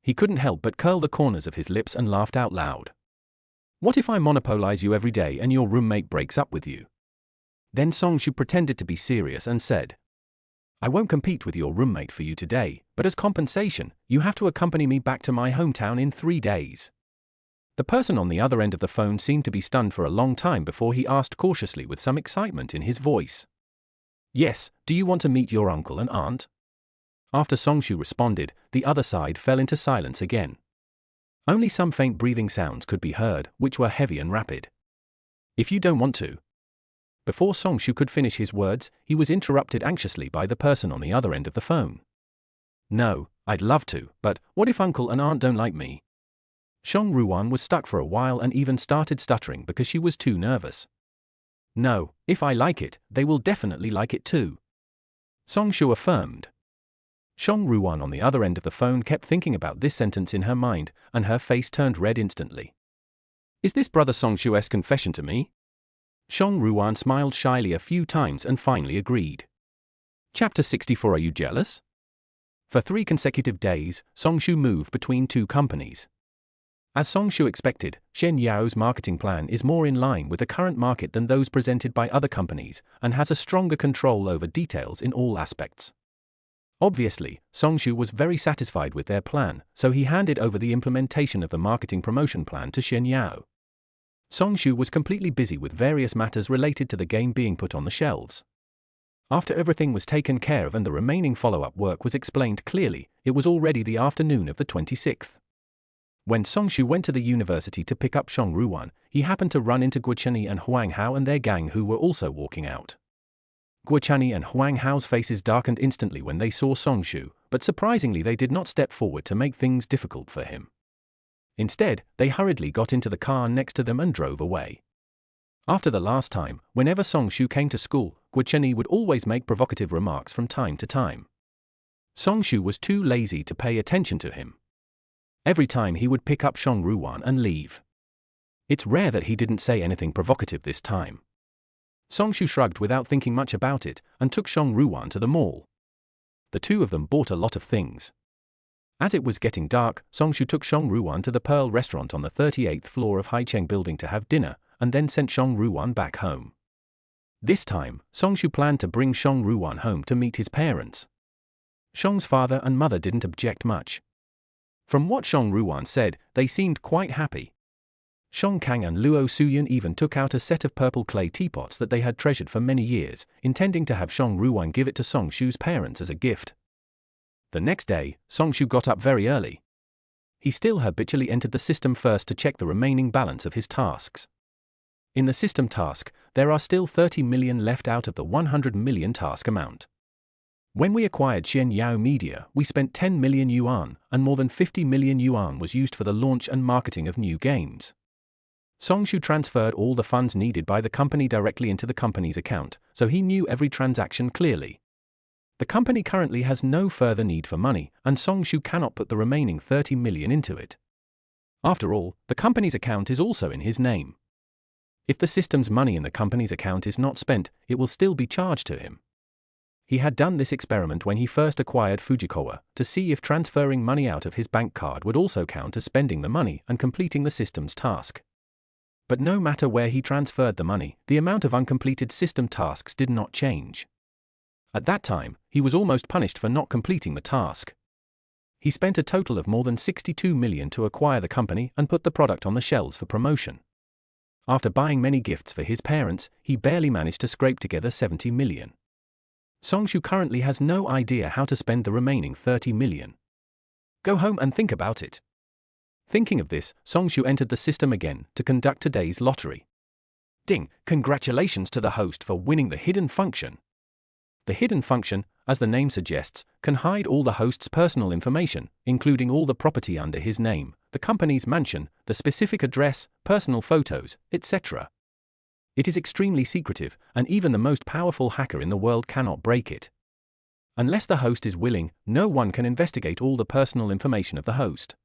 He couldn't help but curl the corners of his lips and laughed out loud. "What if I monopolize you every day and your roommate breaks up with you?" Then Song Shu pretended to be serious and said, "I won't compete with your roommate for you today, but as compensation, you have to accompany me back to my hometown in 3 days. The person on the other end of the phone seemed to be stunned for a long time before he asked cautiously with some excitement in his voice, "Yes, do you want to meet your uncle and aunt?" After Song Shu responded, the other side fell into silence again. Only some faint breathing sounds could be heard, which were heavy and rapid. "If you don't want to." Before Song Shu could finish his words, he was interrupted anxiously by the person on the other end of the phone. "No, I'd love to, but what if uncle and aunt don't like me?" Shang Ruwan was stuck for a while and even started stuttering because she was too nervous. "No, if I like it, they will definitely like it too," Song Shu affirmed. Shang Ruwan on the other end of the phone kept thinking about this sentence in her mind, and her face turned red instantly. "Is this brother Song Shu's confession to me?" Shang Ruwan smiled shyly a few times and finally agreed. Chapter 64. Are you jealous? For 3 consecutive days, Song Shu moved between 2 companies. As Song Shu expected, Shen Yao's marketing plan is more in line with the current market than those presented by other companies, and has a stronger control over details in all aspects. Obviously, Song Shu was very satisfied with their plan, so he handed over the implementation of the marketing promotion plan to Shen Yao. Song Shu was completely busy with various matters related to the game being put on the shelves. After everything was taken care of and the remaining follow-up work was explained clearly, it was already the afternoon of the 26th. When Song Shu went to the university to pick up Shang Ruwan, he happened to run into Guochani and Huang Hao and their gang, who were also walking out. Guochani and Huang Hao's faces darkened instantly when they saw Song Shu, but surprisingly they did not step forward to make things difficult for him. Instead, they hurriedly got into the car next to them and drove away. After the last time, whenever Song Shu came to school, Guochani would always make provocative remarks from time to time. Song Shu was too lazy to pay attention to him. Every time he would pick up Shang Ruwan and leave. It's rare that he didn't say anything provocative this time. Song Shu shrugged without thinking much about it, and took Shang Ruwan to the mall. The two of them bought a lot of things. As it was getting dark, Songshu took Song Ruwan to the Pearl restaurant on the 38th floor of Haicheng building to have dinner, and then sent Song Ruwan back home. This time, Songshu planned to bring Song Ruwan home to meet his parents. Song's father and mother didn't object much. From what Song Ruwan said, they seemed quite happy. Song Kang and Luo Suyun even took out a set of purple clay teapots that they had treasured for many years, intending to have Song Ruwan give it to Songshu's parents as a gift. The next day, Songshu got up very early. He still habitually entered the system first to check the remaining balance of his tasks. In the system task, there are still 30 million left out of the 100 million task amount. When we acquired Xian Yao Media, we spent 10 million yuan, and more than 50 million yuan was used for the launch and marketing of new games. Songshu transferred all the funds needed by the company directly into the company's account, so he knew every transaction clearly. The company currently has no further need for money, and Songshu cannot put the remaining 30 million into it. After all, the company's account is also in his name. If the system's money in the company's account is not spent, it will still be charged to him. He had done this experiment when he first acquired Fujikawa, to see if transferring money out of his bank card would also count as spending the money and completing the system's task. But no matter where he transferred the money, the amount of uncompleted system tasks did not change. At that time, he was almost punished for not completing the task. He spent a total of more than 62 million to acquire the company and put the product on the shelves for promotion. After buying many gifts for his parents, he barely managed to scrape together 70 million. Songshu currently has no idea how to spend the remaining 30 million. Go home and think about it. Thinking of this, Songshu entered the system again to conduct today's lottery. Ding! Congratulations to the host for winning the hidden function. The hidden function, as the name suggests, can hide all the host's personal information, including all the property under his name, the company's mansion, the specific address, personal photos, etc. It is extremely secretive, and even the most powerful hacker in the world cannot break it. Unless the host is willing, no one can investigate all the personal information of the host.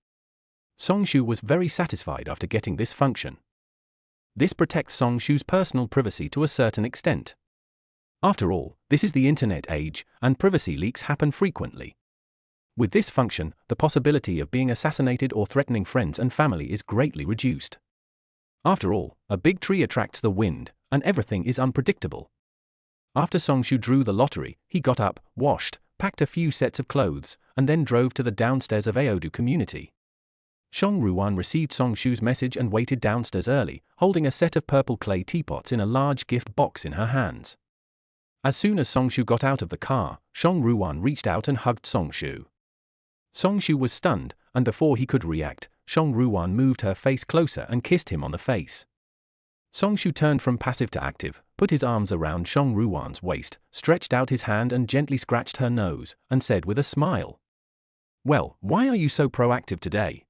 Songshu was very satisfied after getting this function. This protects Songshu's personal privacy to a certain extent. After all, this is the internet age, and privacy leaks happen frequently. With this function, the possibility of being assassinated or threatening friends and family is greatly reduced. After all, a big tree attracts the wind, and everything is unpredictable. After Songshu drew the lottery, he got up, washed, packed a few sets of clothes, and then drove to the downstairs of Aodu community. Song Ruwan received Songshu's message and waited downstairs early, holding a set of purple clay teapots in a large gift box in her hands. As soon as Songshu got out of the car, Song Ruwan reached out and hugged Songshu. Songshu was stunned, and before he could react, Song Ruwan moved her face closer and kissed him on the face. Songshu turned from passive to active, put his arms around Song Ruwan's waist, stretched out his hand and gently scratched her nose, and said with a smile, "Well, why are you so proactive today?"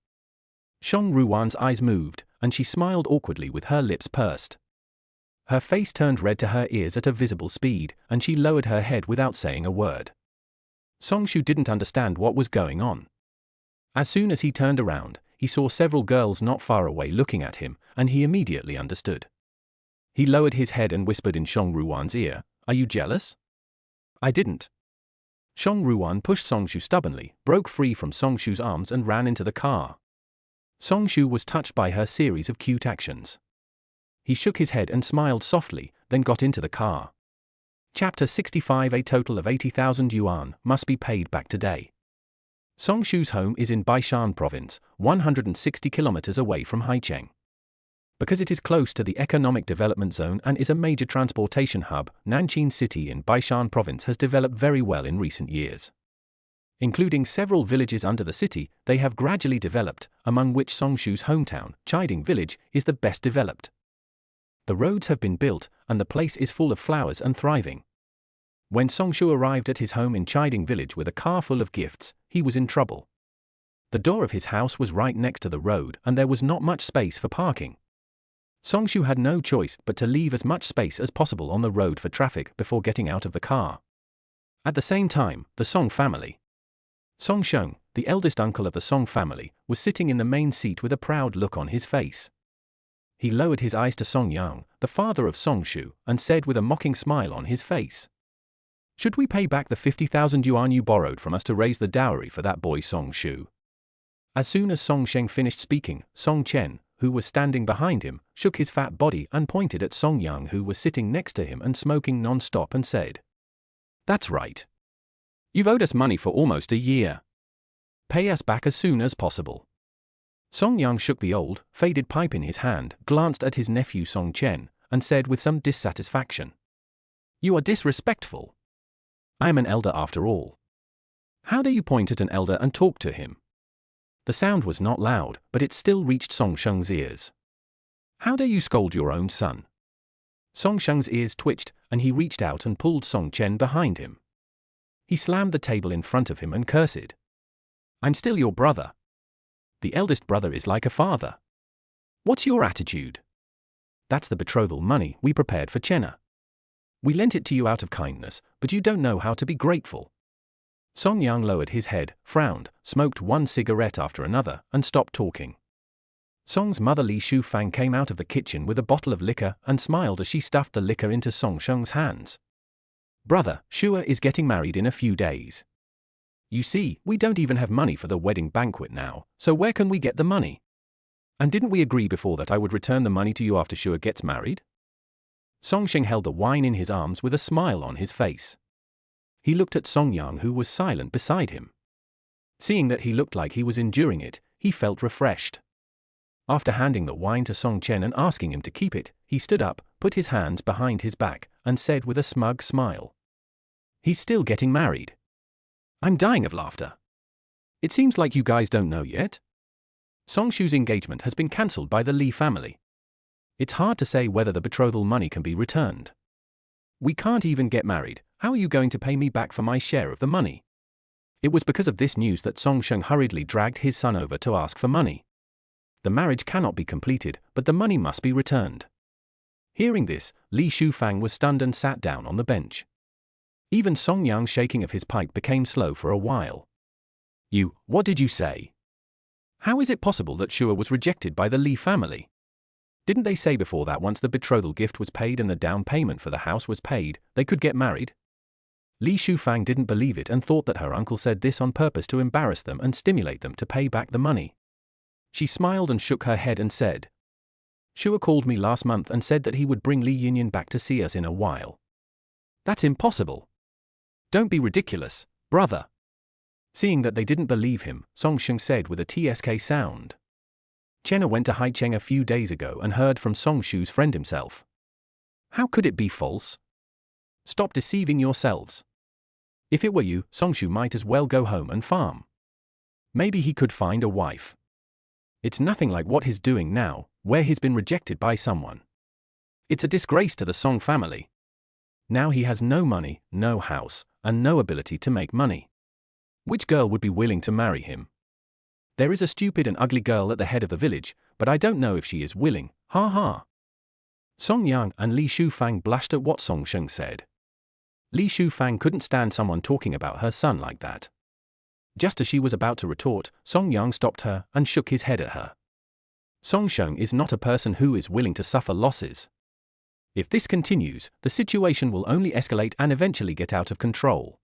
Song Ruwan's eyes moved, and she smiled awkwardly with her lips pursed. Her face turned red to her ears at a visible speed, and she lowered her head without saying a word. Songshu didn't understand what was going on. As soon as he turned around, he saw several girls not far away looking at him, and he immediately understood. He lowered his head and whispered in Song Ruwan's ear, "Are you jealous?" "I didn't." Song Ruwan pushed Songshu stubbornly, broke free from Songshu's arms and ran into the car. Songshu was touched by her series of cute actions. He shook his head and smiled softly, then got into the car. Chapter 65. A total of 80,000 yuan must be paid back today. Songshu's home is in Baishan province, 160 kilometers away from Haicheng. Because it is close to the economic development zone and is a major transportation hub, Nanjing City in Baishan province has developed very well in recent years. Including several villages under the city, they have gradually developed, among which Songshu's hometown, Chiding village, is the best developed. The roads have been built, and the place is full of flowers and thriving. When Songshu arrived at his home in Chiding village with a car full of gifts, he was in trouble. The door of his house was right next to the road and there was not much space for parking. Songshu had no choice but to leave as much space as possible on the road for traffic before getting out of the car. At the same time, the Song family. Song Sheng, the eldest uncle of the Song family, was sitting in the main seat with a proud look on his face. He lowered his eyes to Song Yang, the father of Songshu, and said with a mocking smile on his face, "Should we pay back the 50,000 yuan you borrowed from us to raise the dowry for that boy Songshu?" As soon as Song Sheng finished speaking, Song Chen, who was standing behind him, shook his fat body and pointed at Song Yang, who was sitting next to him and smoking non-stop, and said, "That's right. You've owed us money for almost a year. Pay us back as soon as possible." Song Yang shook the old, faded pipe in his hand, glanced at his nephew Song Chen, and said with some dissatisfaction, "You are disrespectful. I am an elder after all. How dare you point at an elder and talk to him?" The sound was not loud, but it still reached Song Sheng's ears. "How dare you scold your own son?" Song Sheng's ears twitched, and he reached out and pulled Song Chen behind him. He slammed the table in front of him and cursed. "I'm still your brother. The eldest brother is like a father. What's your attitude? That's the betrothal money we prepared for Chenna. We lent it to you out of kindness, but you don't know how to be grateful." Song Yang lowered his head, frowned, smoked one cigarette after another, and stopped talking. Song's mother Li Shufang came out of the kitchen with a bottle of liquor and smiled as she stuffed the liquor into Song Sheng's hands. "Brother, Shua is getting married in a few days. You see, we don't even have money for the wedding banquet now, so where can we get the money? And didn't we agree before that I would return the money to you after Shua gets married?" Song Sheng held the wine in his arms with a smile on his face. He looked at Song Yang, who was silent beside him. Seeing that he looked like he was enduring it, he felt refreshed. After handing the wine to Song Chen and asking him to keep it, he stood up, put his hands behind his back, and said with a smug smile, "He's still getting married. I'm dying of laughter. It seems like you guys don't know yet. Song Shu's engagement has been cancelled by the Li family. It's hard to say whether the betrothal money can be returned. We can't even get married. How are you going to pay me back for my share of the money?" It was because of this news that Song Sheng hurriedly dragged his son over to ask for money. The marriage cannot be completed, but the money must be returned. Hearing this, Li Shufang was stunned and sat down on the bench. Even Song Yang's shaking of his pipe became slow for a while. What did you say? How is it possible that Shua was rejected by the Li family? Didn't they say before that once the betrothal gift was paid and the down payment for the house was paid, they could get married? Li Shufang didn't believe it and thought that her uncle said this on purpose to embarrass them and stimulate them to pay back the money. She smiled and shook her head and said, "Shua called me last month and said that he would bring Li Yinyan back to see us in a while. That's impossible. Don't be ridiculous, brother." Seeing that they didn't believe him, Song Sheng said with a tsk sound, "Chenna went to Haicheng a few days ago and heard from Song Shu's friend himself. How could it be false? Stop deceiving yourselves. If it were you, Song Shu might as well go home and farm. Maybe he could find a wife. It's nothing like what he's doing now, where he's been rejected by someone. It's a disgrace to the Song family. Now he has no money, no house, and no ability to make money. Which girl would be willing to marry him? There is a stupid and ugly girl at the head of the village, but I don't know if she is willing, ha ha." Song Yang and Li Shufang blushed at what Song Sheng said. Li Shufang couldn't stand someone talking about her son like that. Just as she was about to retort, Song Yang stopped her and shook his head at her. Song Sheng is not a person who is willing to suffer losses. If this continues, the situation will only escalate and eventually get out of control.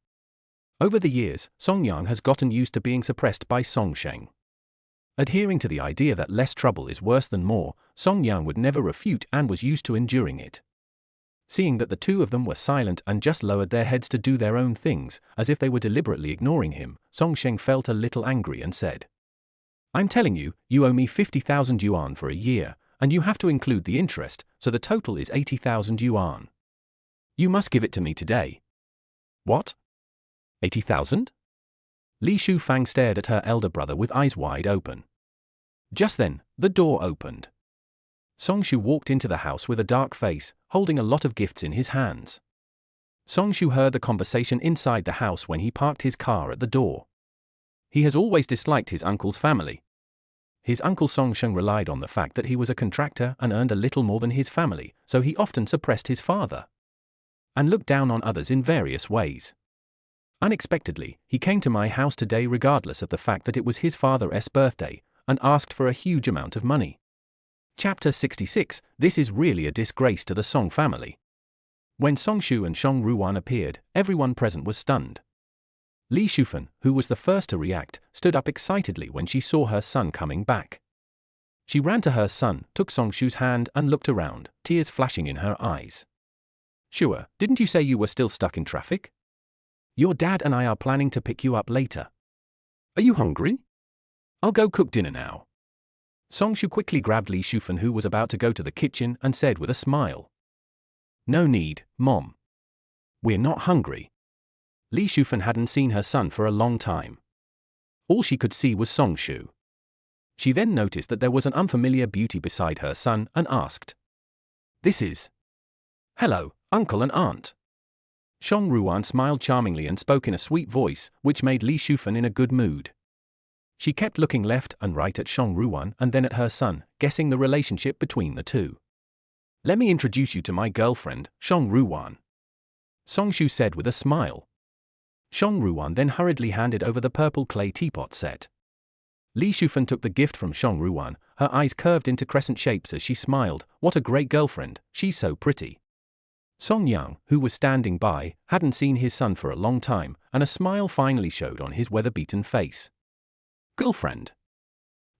Over the years, Song Yang has gotten used to being suppressed by Song Sheng. Adhering to the idea that less trouble is worse than more, Song Yang would never refute and was used to enduring it. Seeing that the two of them were silent and just lowered their heads to do their own things, as if they were deliberately ignoring him, Song Sheng felt a little angry and said, "I'm telling you, you owe me 50,000 yuan for a year, and you have to include the interest, so the total is 80,000 yuan. You must give it to me today." "What? 80,000? Li Shufang stared at her elder brother with eyes wide open. Just then, the door opened. Song Shu walked into the house with a dark face, holding a lot of gifts in his hands. Song Shu heard the conversation inside the house when he parked his car at the door. He has always disliked his uncle's family. His uncle Song Sheng relied on the fact that he was a contractor and earned a little more than his family, so he often suppressed his father and looked down on others in various ways. Unexpectedly, he came to my house today regardless of the fact that it was his father's birthday, and asked for a huge amount of money. Chapter 66. This is really a disgrace to the Song family. When Song Shu and Song Ruan appeared, everyone present was stunned. Li Shufan, who was the first to react, stood up excitedly when she saw her son coming back. She ran to her son, took Songshu's hand and looked around, tears flashing in her eyes. "Shua, didn't you say you were still stuck in traffic? Your dad and I are planning to pick you up later. Are you hungry? I'll go cook dinner now." Songshu quickly grabbed Li Shufan, who was about to go to the kitchen, and said with a smile, "No need, Mom. We're not hungry." Li Shufan hadn't seen her son for a long time. All she could see was Songshu. She then noticed that there was an unfamiliar beauty beside her son and asked, "This is..." "Hello, uncle and aunt." Shang Ruan smiled charmingly and spoke in a sweet voice, which made Li Shufan in a good mood. She kept looking left and right at Shang Ruan and then at her son, guessing the relationship between the two. "Let me introduce you to my girlfriend, Shang Ruan," Songshu said with a smile. Shang Ruan then hurriedly handed over the purple clay teapot set. Li Shufan took the gift from Shang Ruan, her eyes curved into crescent shapes as she smiled. "What a great girlfriend, she's so pretty." Song Yang, who was standing by, hadn't seen his son for a long time, and a smile finally showed on his weather-beaten face. "Girlfriend?"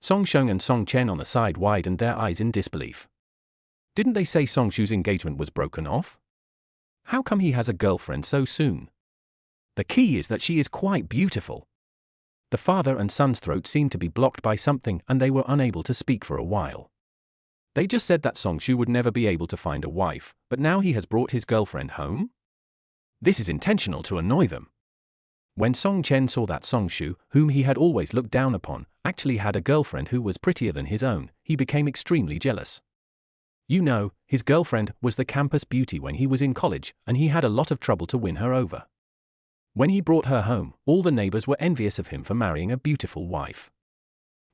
Song Sheng and Song Chen on the side widened their eyes in disbelief. Didn't they say Songshu's engagement was broken off? How come he has a girlfriend so soon? The key is that she is quite beautiful. The father and son's throats seemed to be blocked by something and they were unable to speak for a while. They just said that Songshu would never be able to find a wife, but now he has brought his girlfriend home? This is intentional to annoy them. When Song Chen saw that Songshu, whom he had always looked down upon, actually had a girlfriend who was prettier than his own, he became extremely jealous. You know, his girlfriend was the campus beauty when he was in college, and he had a lot of trouble to win her over. When he brought her home, all the neighbors were envious of him for marrying a beautiful wife.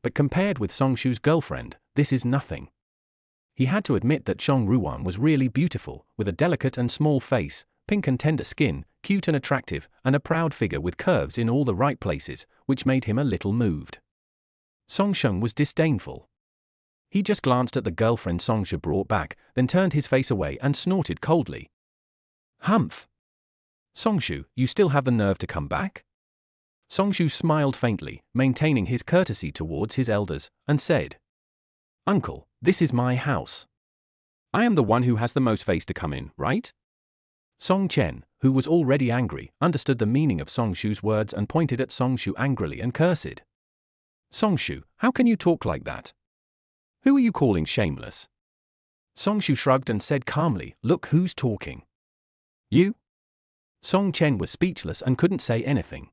But compared with Songshu's girlfriend, this is nothing. He had to admit that Shang Ruan was really beautiful, with a delicate and small face, pink and tender skin, cute and attractive, and a proud figure with curves in all the right places, which made him a little moved. Song Sheng was disdainful. He just glanced at the girlfriend Songshu brought back, then turned his face away and snorted coldly. "Humph! Songshu, you still have the nerve to come back?" Songshu smiled faintly, maintaining his courtesy towards his elders, and said, "Uncle, this is my house. I am the one who has the most face to come in, right?" Song Chen, who was already angry, understood the meaning of Songshu's words and pointed at Songshu angrily and cursed. "Songshu, how can you talk like that? Who are you calling shameless?" Songshu shrugged and said calmly, "Look who's talking." "You?" Song Chen was speechless and couldn't say anything.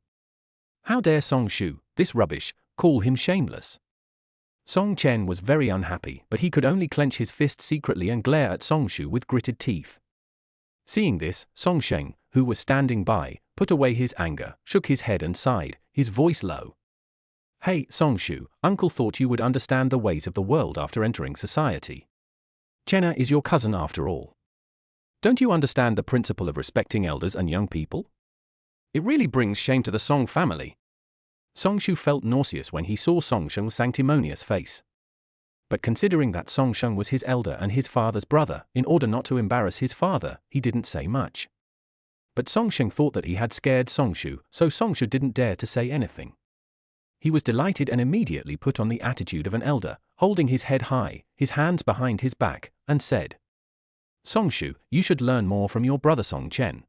How dare Songshu, this rubbish, call him shameless? Song Chen was very unhappy, but he could only clench his fist secretly and glare at Songshu with gritted teeth. Seeing this, Song Sheng, who was standing by, put away his anger, shook his head and sighed, his voice low. "Hey, Songshu, uncle thought you would understand the ways of the world after entering society. Chenna is your cousin after all. Don't you understand the principle of respecting elders and young people? It really brings shame to the Song family." Songshu felt nauseous when he saw Song Sheng's sanctimonious face. But considering that Song Sheng was his elder and his father's brother, in order not to embarrass his father, he didn't say much. But Song Sheng thought that he had scared Songshu, so Songshu didn't dare to say anything. He was delighted and immediately put on the attitude of an elder, holding his head high, his hands behind his back, and said, "Songshu, you should learn more from your brother Song Chen.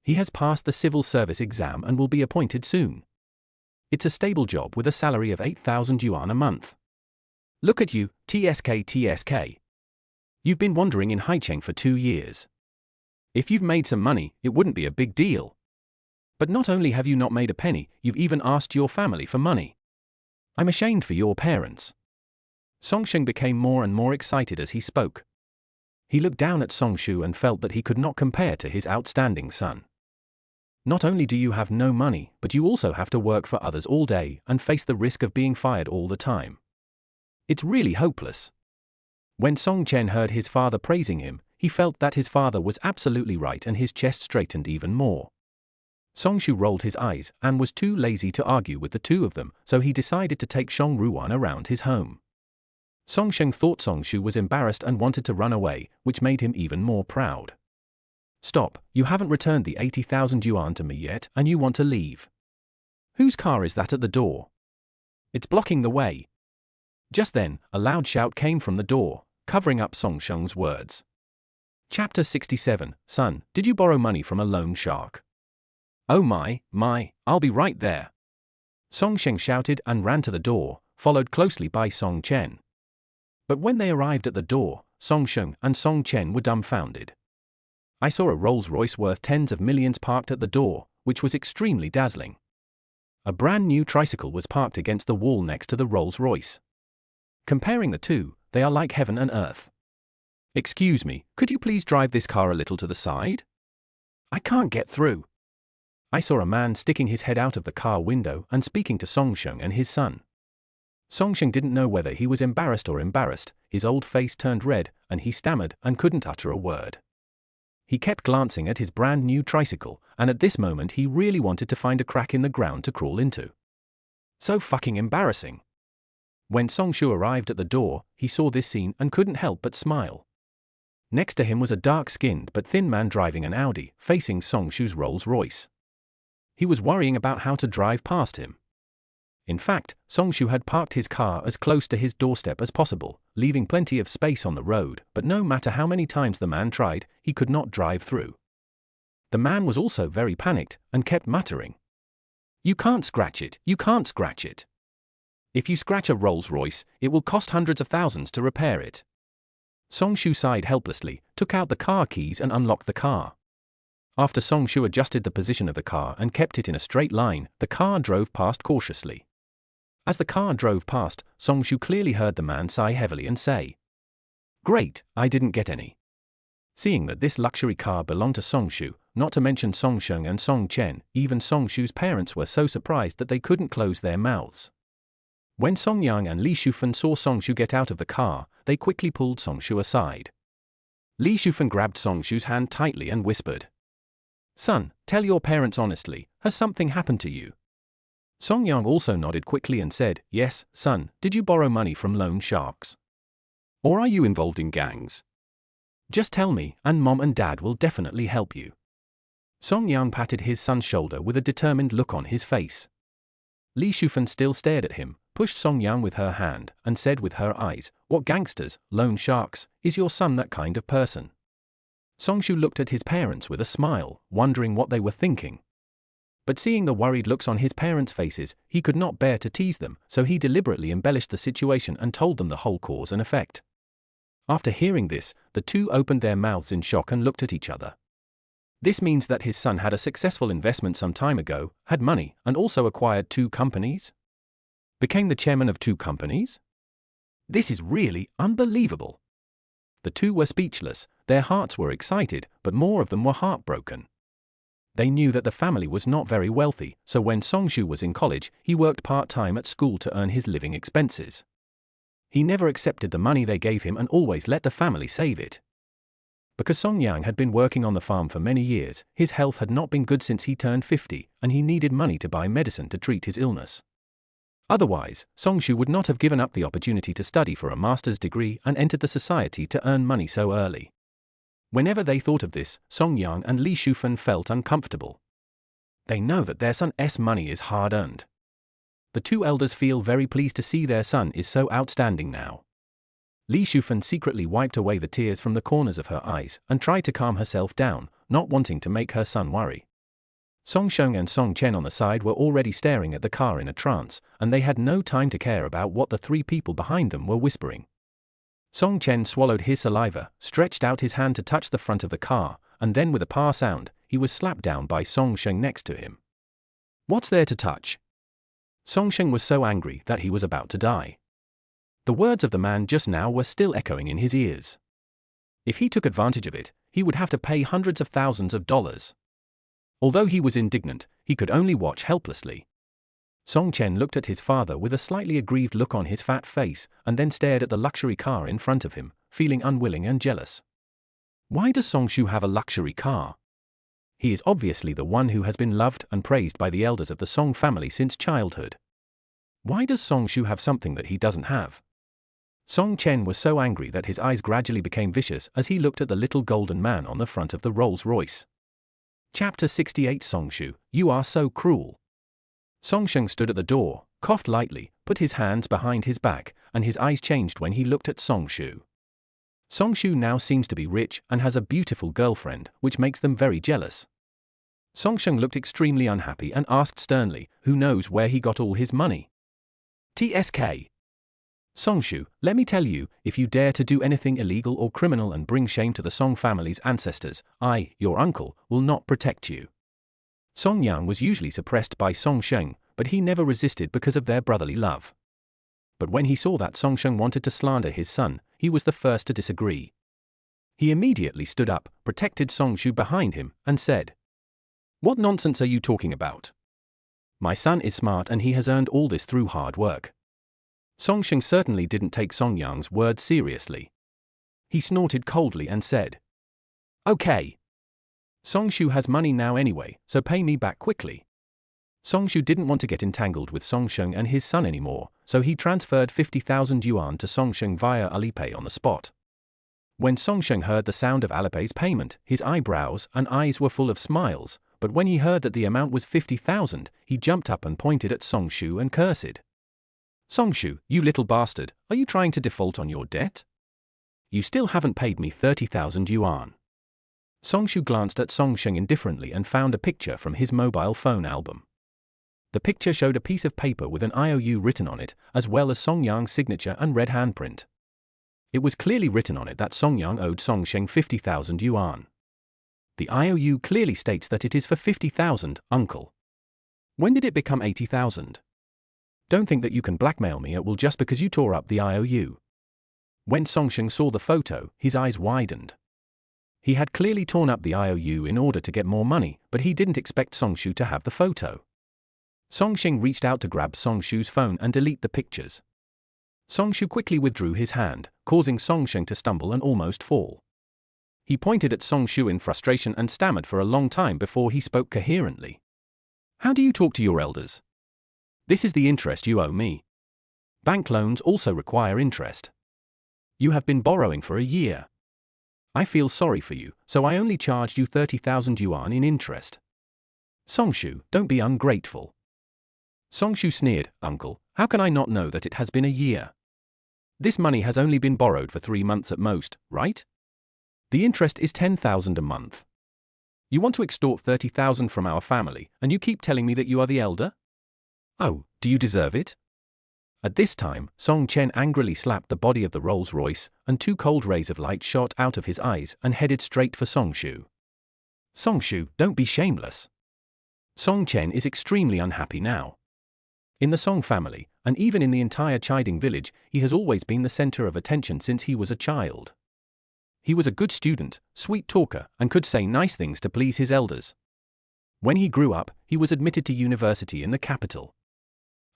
He has passed the civil service exam and will be appointed soon. It's a stable job with a salary of 8,000 yuan a month. Look at you, TSK. You've been wandering in Haicheng for 2 years. If you've made some money, it wouldn't be a big deal. But not only have you not made a penny, you've even asked your family for money. I'm ashamed for your parents." Song Sheng became more and more excited as he spoke. He looked down at Songshu and felt that he could not compare to his outstanding son. Not only do you have no money, but you also have to work for others all day and face the risk of being fired all the time. It's really hopeless. When Song Chen heard his father praising him, he felt that his father was absolutely right and his chest straightened even more. Songshu rolled his eyes and was too lazy to argue with the two of them, so he decided to take Shang Ruan around his home. Song Sheng thought Songshu was embarrassed and wanted to run away, which made him even more proud. "Stop, you haven't returned the 80,000 yuan to me yet and you want to leave. Whose car is that at the door? It's blocking the way. Just then, a loud shout came from the door, covering up Song Sheng's words. Chapter 67, Son, did you borrow money from a loan shark? Oh my, I'll be right there. Song Sheng shouted and ran to the door, followed closely by Song Chen. But when they arrived at the door, Song Sheng and Song Chen were dumbfounded. I saw a Rolls-Royce worth tens of millions parked at the door, which was extremely dazzling. A brand new tricycle was parked against the wall next to the Rolls-Royce. Comparing the two, they are like heaven and earth. Excuse me, could you please drive this car a little to the side? I can't get through. I saw a man sticking his head out of the car window and speaking to Song Sheng and his son. Song Sheng didn't know whether he was embarrassed or embarrassed. His old face turned red, and he stammered and couldn't utter a word. He kept glancing at his brand new tricycle, and at this moment he really wanted to find a crack in the ground to crawl into. So fucking embarrassing. When Song Shu arrived at the door, he saw this scene and couldn't help but smile. Next to him was a dark-skinned but thin man driving an Audi, facing Song Shu's Rolls-Royce. He was worrying about how to drive past him. In fact, Song Shu had parked his car as close to his doorstep as possible, leaving plenty of space on the road, but no matter how many times the man tried, he could not drive through. The man was also very panicked, and kept muttering. You can't scratch it, you can't scratch it. If you scratch a Rolls-Royce, it will cost hundreds of thousands to repair it. Song Shu sighed helplessly, took out the car keys and unlocked the car. After Song Shu adjusted the position of the car and kept it in a straight line, the car drove past cautiously. As the car drove past, Song Shu clearly heard the man sigh heavily and say, "Great, I didn't get any." Seeing that this luxury car belonged to Song Shu, not to mention Song Sheng and Song Chen, even Song Shu's parents were so surprised that they couldn't close their mouths. When Song Yang and Li Shufan saw Song Shu get out of the car, they quickly pulled Song Shu aside. Li Shufan grabbed Song Shu's hand tightly and whispered, "Son, tell your parents honestly, has something happened to you?" Song Yang also nodded quickly and said, "Yes, son, did you borrow money from loan sharks? Or are you involved in gangs? Just tell me, and mom and dad will definitely help you." Song Yang patted his son's shoulder with a determined look on his face. Li Shufan still stared at him, pushed Song Yang with her hand, and said with her eyes, "What gangsters, loan sharks, is your son that kind of person?" Song Shu looked at his parents with a smile, wondering what they were thinking. But seeing the worried looks on his parents' faces, he could not bear to tease them, so he deliberately embellished the situation and told them the whole cause and effect. After hearing this, the two opened their mouths in shock and looked at each other. This means that his son had a successful investment some time ago, had money, and also acquired 2 companies? Became the chairman of 2 companies? This is really unbelievable. The two were speechless, their hearts were excited, but more of them were heartbroken. They knew that the family was not very wealthy, so when Song Shu was in college, he worked part-time at school to earn his living expenses. He never accepted the money they gave him and always let the family save it. Because Song Yang had been working on the farm for many years, his health had not been good since he turned 50, and he needed money to buy medicine to treat his illness. Otherwise, Song Shu would not have given up the opportunity to study for a master's degree and entered the society to earn money so early. Whenever they thought of this, Song Yang and Li Shufan felt uncomfortable. They know that their son's money is hard-earned. The two elders feel very pleased to see their son is so outstanding now. Li Shufan secretly wiped away the tears from the corners of her eyes and tried to calm herself down, not wanting to make her son worry. Song Sheng and Song Chen on the side were already staring at the car in a trance, and they had no time to care about what the 3 people behind them were whispering. Song Chen swallowed his saliva, stretched out his hand to touch the front of the car, and then with a pa sound, he was slapped down by Song Sheng next to him. "What's there to touch?" Song Sheng was so angry that he was about to die. The words of the man just now were still echoing in his ears. If he took advantage of it, he would have to pay hundreds of thousands of dollars. Although he was indignant, he could only watch helplessly. Song Chen looked at his father with a slightly aggrieved look on his fat face, and then stared at the luxury car in front of him, feeling unwilling and jealous. Why does Song Shu have a luxury car? He is obviously the one who has been loved and praised by the elders of the Song family since childhood. Why does Song Shu have something that he doesn't have? Song Chen was so angry that his eyes gradually became vicious as he looked at the little golden man on the front of the Rolls-Royce. Chapter 68 Song Shu, you are so cruel. Song Sheng stood at the door, coughed lightly, put his hands behind his back, and his eyes changed when he looked at Song Shu. Song Shu now seems to be rich and has a beautiful girlfriend, which makes them very jealous. Song Sheng looked extremely unhappy and asked sternly, who knows where he got all his money? TSK. Song Shu, let me tell you, if you dare to do anything illegal or criminal and bring shame to the Song family's ancestors, I, your uncle, will not protect you. Song Yang was usually suppressed by Song Sheng, but he never resisted because of their brotherly love. But when he saw that Song Sheng wanted to slander his son, he was the first to disagree. He immediately stood up, protected Song Shu behind him, and said, "What nonsense are you talking about? My son is smart and he has earned all this through hard work." Song Sheng certainly didn't take Song Yang's words seriously. He snorted coldly and said, "Okay. Song Shu has money now anyway, so pay me back quickly." Song Shu didn't want to get entangled with Song Sheng and his son anymore, so he transferred 50,000 yuan to Song Sheng via Alipay on the spot. When Song Sheng heard the sound of Alipay's payment, his eyebrows and eyes were full of smiles, but when he heard that the amount was 50,000, he jumped up and pointed at Song Shu and cursed. "Song Shu, you little bastard, are you trying to default on your debt? You still haven't paid me 30,000 yuan. Song Shu glanced at Song Sheng indifferently and found a picture from his mobile phone album. The picture showed a piece of paper with an IOU written on it, as well as Song Yang's signature and red handprint. It was clearly written on it that Song Yang owed Song Sheng 50,000 yuan. The IOU clearly states that it is for 50,000, uncle. When did it become 80,000? Don't think that you can blackmail me at will just because you tore up the IOU. When Song Sheng saw the photo, his eyes widened. He had clearly torn up the IOU in order to get more money, but he didn't expect Song Shu to have the photo. Song Sheng reached out to grab Song Shu's phone and delete the pictures. Song Shu quickly withdrew his hand, causing Song Sheng to stumble and almost fall. He pointed at Song Shu in frustration and stammered for a long time before he spoke coherently. "How do you talk to your elders? This is the interest you owe me. Bank loans also require interest. You have been borrowing for a year. I feel sorry for you, so I only charged you 30,000 yuan in interest. Song Shu, don't be ungrateful." Song Shu sneered, "Uncle, how can I not know that it has been a year? This money has only been borrowed for 3 months at most, right? The interest is 10,000 a month. You want to extort 30,000 from our family, and you keep telling me that you are the elder? Oh, do you deserve it?" At this time, Song Chen angrily slapped the body of the Rolls-Royce, and 2 cold rays of light shot out of his eyes and headed straight for Song Shu. "Song Shu, don't be shameless." Song Chen is extremely unhappy now. In the Song family, and even in the entire Chiding village, he has always been the center of attention since he was a child. He was a good student, sweet talker, and could say nice things to please his elders. When he grew up, he was admitted to university in the capital.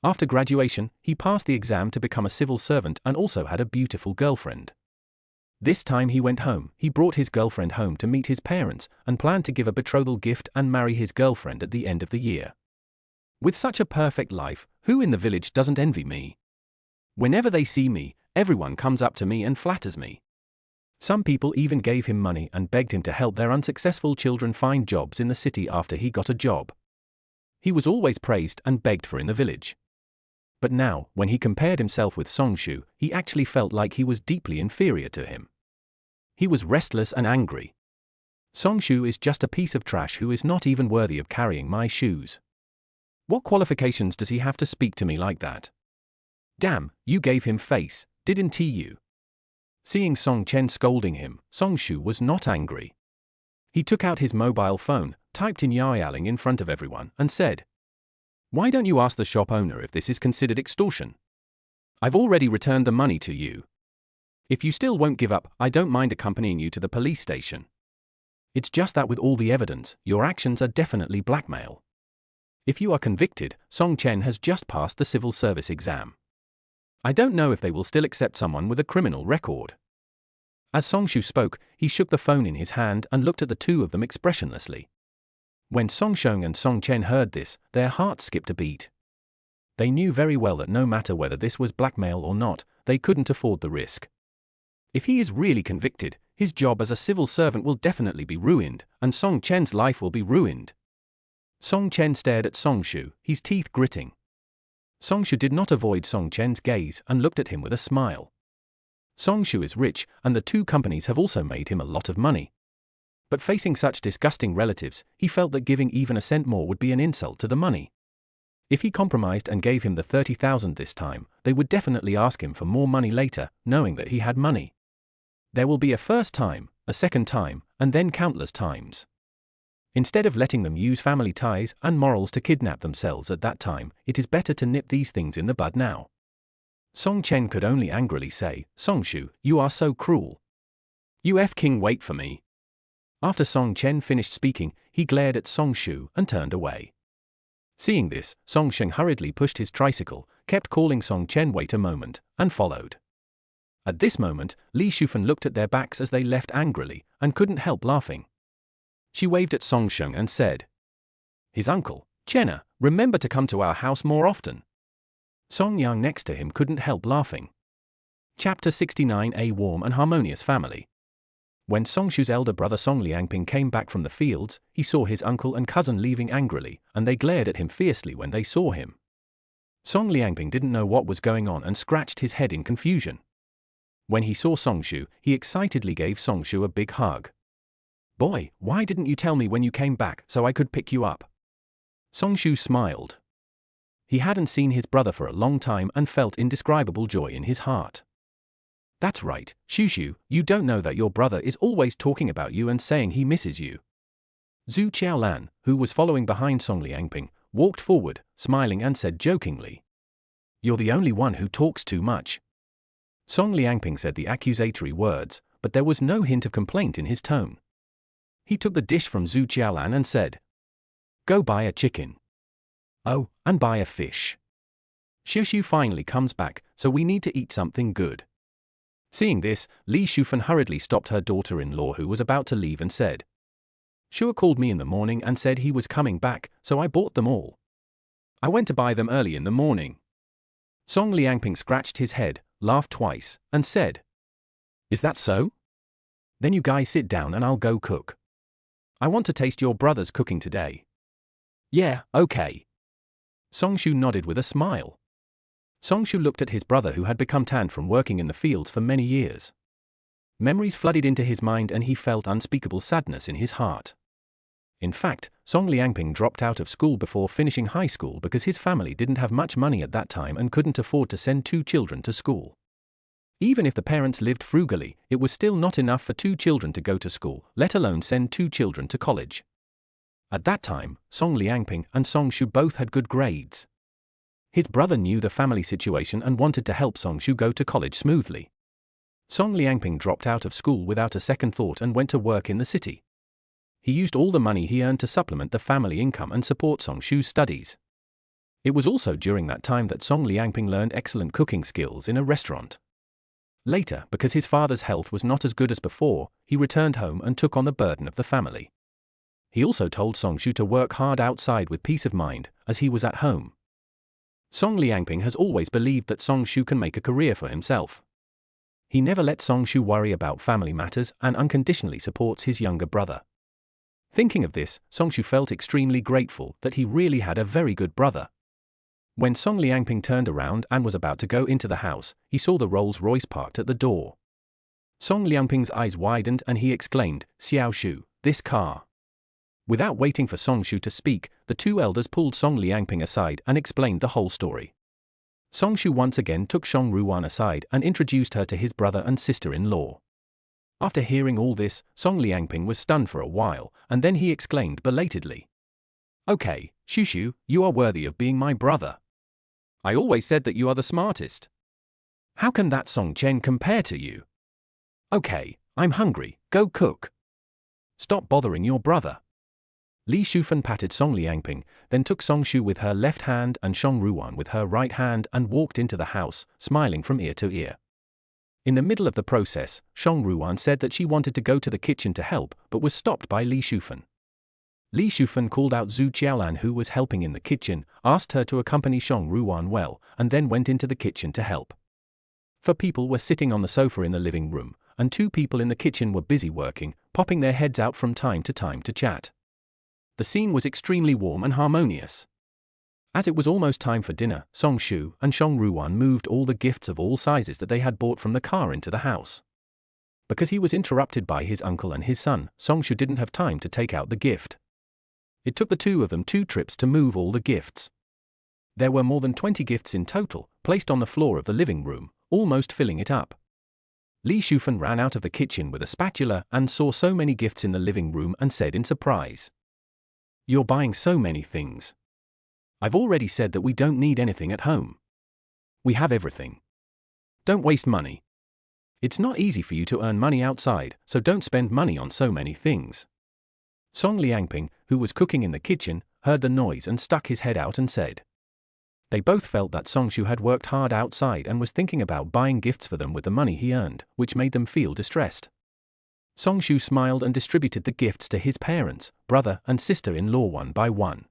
After graduation, he passed the exam to become a civil servant and also had a beautiful girlfriend. This time he went home, he brought his girlfriend home to meet his parents and planned to give a betrothal gift and marry his girlfriend at the end of the year. With such a perfect life, who in the village doesn't envy me? Whenever they see me, everyone comes up to me and flatters me. Some people even gave him money and begged him to help their unsuccessful children find jobs in the city after he got a job. He was always praised and begged for in the village. But now, when he compared himself with Song Shu, he actually felt like he was deeply inferior to him. He was restless and angry. Song Shu is just a piece of trash who is not even worthy of carrying my shoes. What qualifications does he have to speak to me like that? Damn, you gave him face, didn't you? Seeing Song Chen scolding him, Song Shu was not angry. He took out his mobile phone, typed in yaoyaling in front of everyone, and said, "Why don't you ask the shop owner if this is considered extortion? I've already returned the money to you. If you still won't give up, I don't mind accompanying you to the police station. It's just that with all the evidence, your actions are definitely blackmail. If you are convicted, Song Chen has just passed the civil service exam. I don't know if they will still accept someone with a criminal record." As Song Shu spoke, he shook the phone in his hand and looked at the two of them expressionlessly. When Song Sheng and Song Chen heard this, their hearts skipped a beat. They knew very well that no matter whether this was blackmail or not, they couldn't afford the risk. If he is really convicted, his job as a civil servant will definitely be ruined, and Song Chen's life will be ruined. Song Chen stared at Song Shu, his teeth gritting. Song Shu did not avoid Song Chen's gaze and looked at him with a smile. Song Shu is rich, and the two companies have also made him a lot of money. But facing such disgusting relatives, he felt that giving even a cent more would be an insult to the money. If he compromised and gave him the 30,000 this time, they would definitely ask him for more money later, knowing that he had money. There will be a first time, a second time, and then countless times. Instead of letting them use family ties and morals to kidnap themselves at that time, it is better to nip these things in the bud now. Song Chen could only angrily say, "Song Shu, you are so cruel. You king wait for me." After Song Chen finished speaking, he glared at Song Shu and turned away. Seeing this, Song Sheng hurriedly pushed his tricycle, kept calling Song Chen wait a moment, and followed. At this moment, Li Shufan looked at their backs as they left angrily, and couldn't help laughing. She waved at Song Sheng and said, "His uncle, Chenna, remember to come to our house more often." Song Yang next to him couldn't help laughing. Chapter 69. A warm and harmonious family. When Song Shu's elder brother Song Liangping came back from the fields, he saw his uncle and cousin leaving angrily, and they glared at him fiercely when they saw him. Song Liangping didn't know what was going on and scratched his head in confusion. When he saw Song Shu, he excitedly gave Song Shu a big hug. "Boy, why didn't you tell me when you came back so I could pick you up?" Song Shu smiled. He hadn't seen his brother for a long time and felt indescribable joy in his heart. "That's right, Shu, you don't know that your brother is always talking about you and saying he misses you." Zhu Qiaolan, who was following behind Song Liangping, walked forward, smiling and said jokingly, "You're the only one who talks too much." Song Liangping said the accusatory words, but there was no hint of complaint in his tone. He took the dish from Zhu Qiaolan and said, "Go buy a chicken. Oh, and buy a fish. Shu finally comes back, so we need to eat something good." Seeing this, Li Shufan hurriedly stopped her daughter-in-law who was about to leave and said, "Shua called me in the morning and said he was coming back, so I bought them all. I went to buy them early in the morning." Song Liangping scratched his head, laughed twice, and said, "Is that so? Then you guys sit down and I'll go cook. I want to taste your brother's cooking today." "Yeah, okay." Song Shu nodded with a smile. Song Shu looked at his brother who had become tanned from working in the fields for many years. Memories flooded into his mind and he felt unspeakable sadness in his heart. In fact, Song Liangping dropped out of school before finishing high school because his family didn't have much money at that time and couldn't afford to send two children to school. Even if the parents lived frugally, it was still not enough for two children to go to school, let alone send two children to college. At that time, Song Liangping and Song Shu both had good grades. His brother knew the family situation and wanted to help Song Shu go to college smoothly. Song Liangping dropped out of school without a second thought and went to work in the city. He used all the money he earned to supplement the family income and support Song Shu's studies. It was also during that time that Song Liangping learned excellent cooking skills in a restaurant. Later, because his father's health was not as good as before, he returned home and took on the burden of the family. He also told Song Shu to work hard outside with peace of mind, as he was at home. Song Liangping has always believed that Song Shu can make a career for himself. He never let Song Shu worry about family matters and unconditionally supports his younger brother. Thinking of this, Song Shu felt extremely grateful that he really had a very good brother. When Song Liangping turned around and was about to go into the house, he saw the Rolls-Royce parked at the door. Song Liangping's eyes widened and he exclaimed, "Xiao Shu, this car." Without waiting for Song Shu to speak, the two elders pulled Song Liangping aside and explained the whole story. Song Shu once again took Song Ruan aside and introduced her to his brother and sister-in-law. After hearing all this, Song Liangping was stunned for a while, and then he exclaimed belatedly, "Okay, Shu, you are worthy of being my brother. I always said that you are the smartest. How can that Song Chen compare to you? Okay, I'm hungry, go cook. Stop bothering your brother." Li Shufan patted Song Liangping, then took Song Shu with her left hand and Song Ruan with her right hand and walked into the house, smiling from ear to ear. In the middle of the process, Song Ruan said that she wanted to go to the kitchen to help, but was stopped by Li Shufan. Li Shufan called out Zhu Qiaolan who was helping in the kitchen, asked her to accompany Song Ruan well, and then went into the kitchen to help. 4 people were sitting on the sofa in the living room, and 2 people in the kitchen were busy working, popping their heads out from time to time to chat. The scene was extremely warm and harmonious. As it was almost time for dinner, Song Shu and Shang Ruwan moved all the gifts of all sizes that they had bought from the car into the house. Because he was interrupted by his uncle and his son, Song Shu didn't have time to take out the gift. It took the two of them 2 trips to move all the gifts. There were more than 20 gifts in total, placed on the floor of the living room, almost filling it up. Li Shufan ran out of the kitchen with a spatula and saw so many gifts in the living room and said in surprise, "You're buying so many things. I've already said that we don't need anything at home. We have everything. Don't waste money. It's not easy for you to earn money outside, so don't spend money on so many things." Song Liangping, who was cooking in the kitchen, heard the noise and stuck his head out and said. They both felt that Song Shu had worked hard outside and was thinking about buying gifts for them with the money he earned, which made them feel distressed. Song Shu smiled and distributed the gifts to his parents, brother and sister-in-law one by one.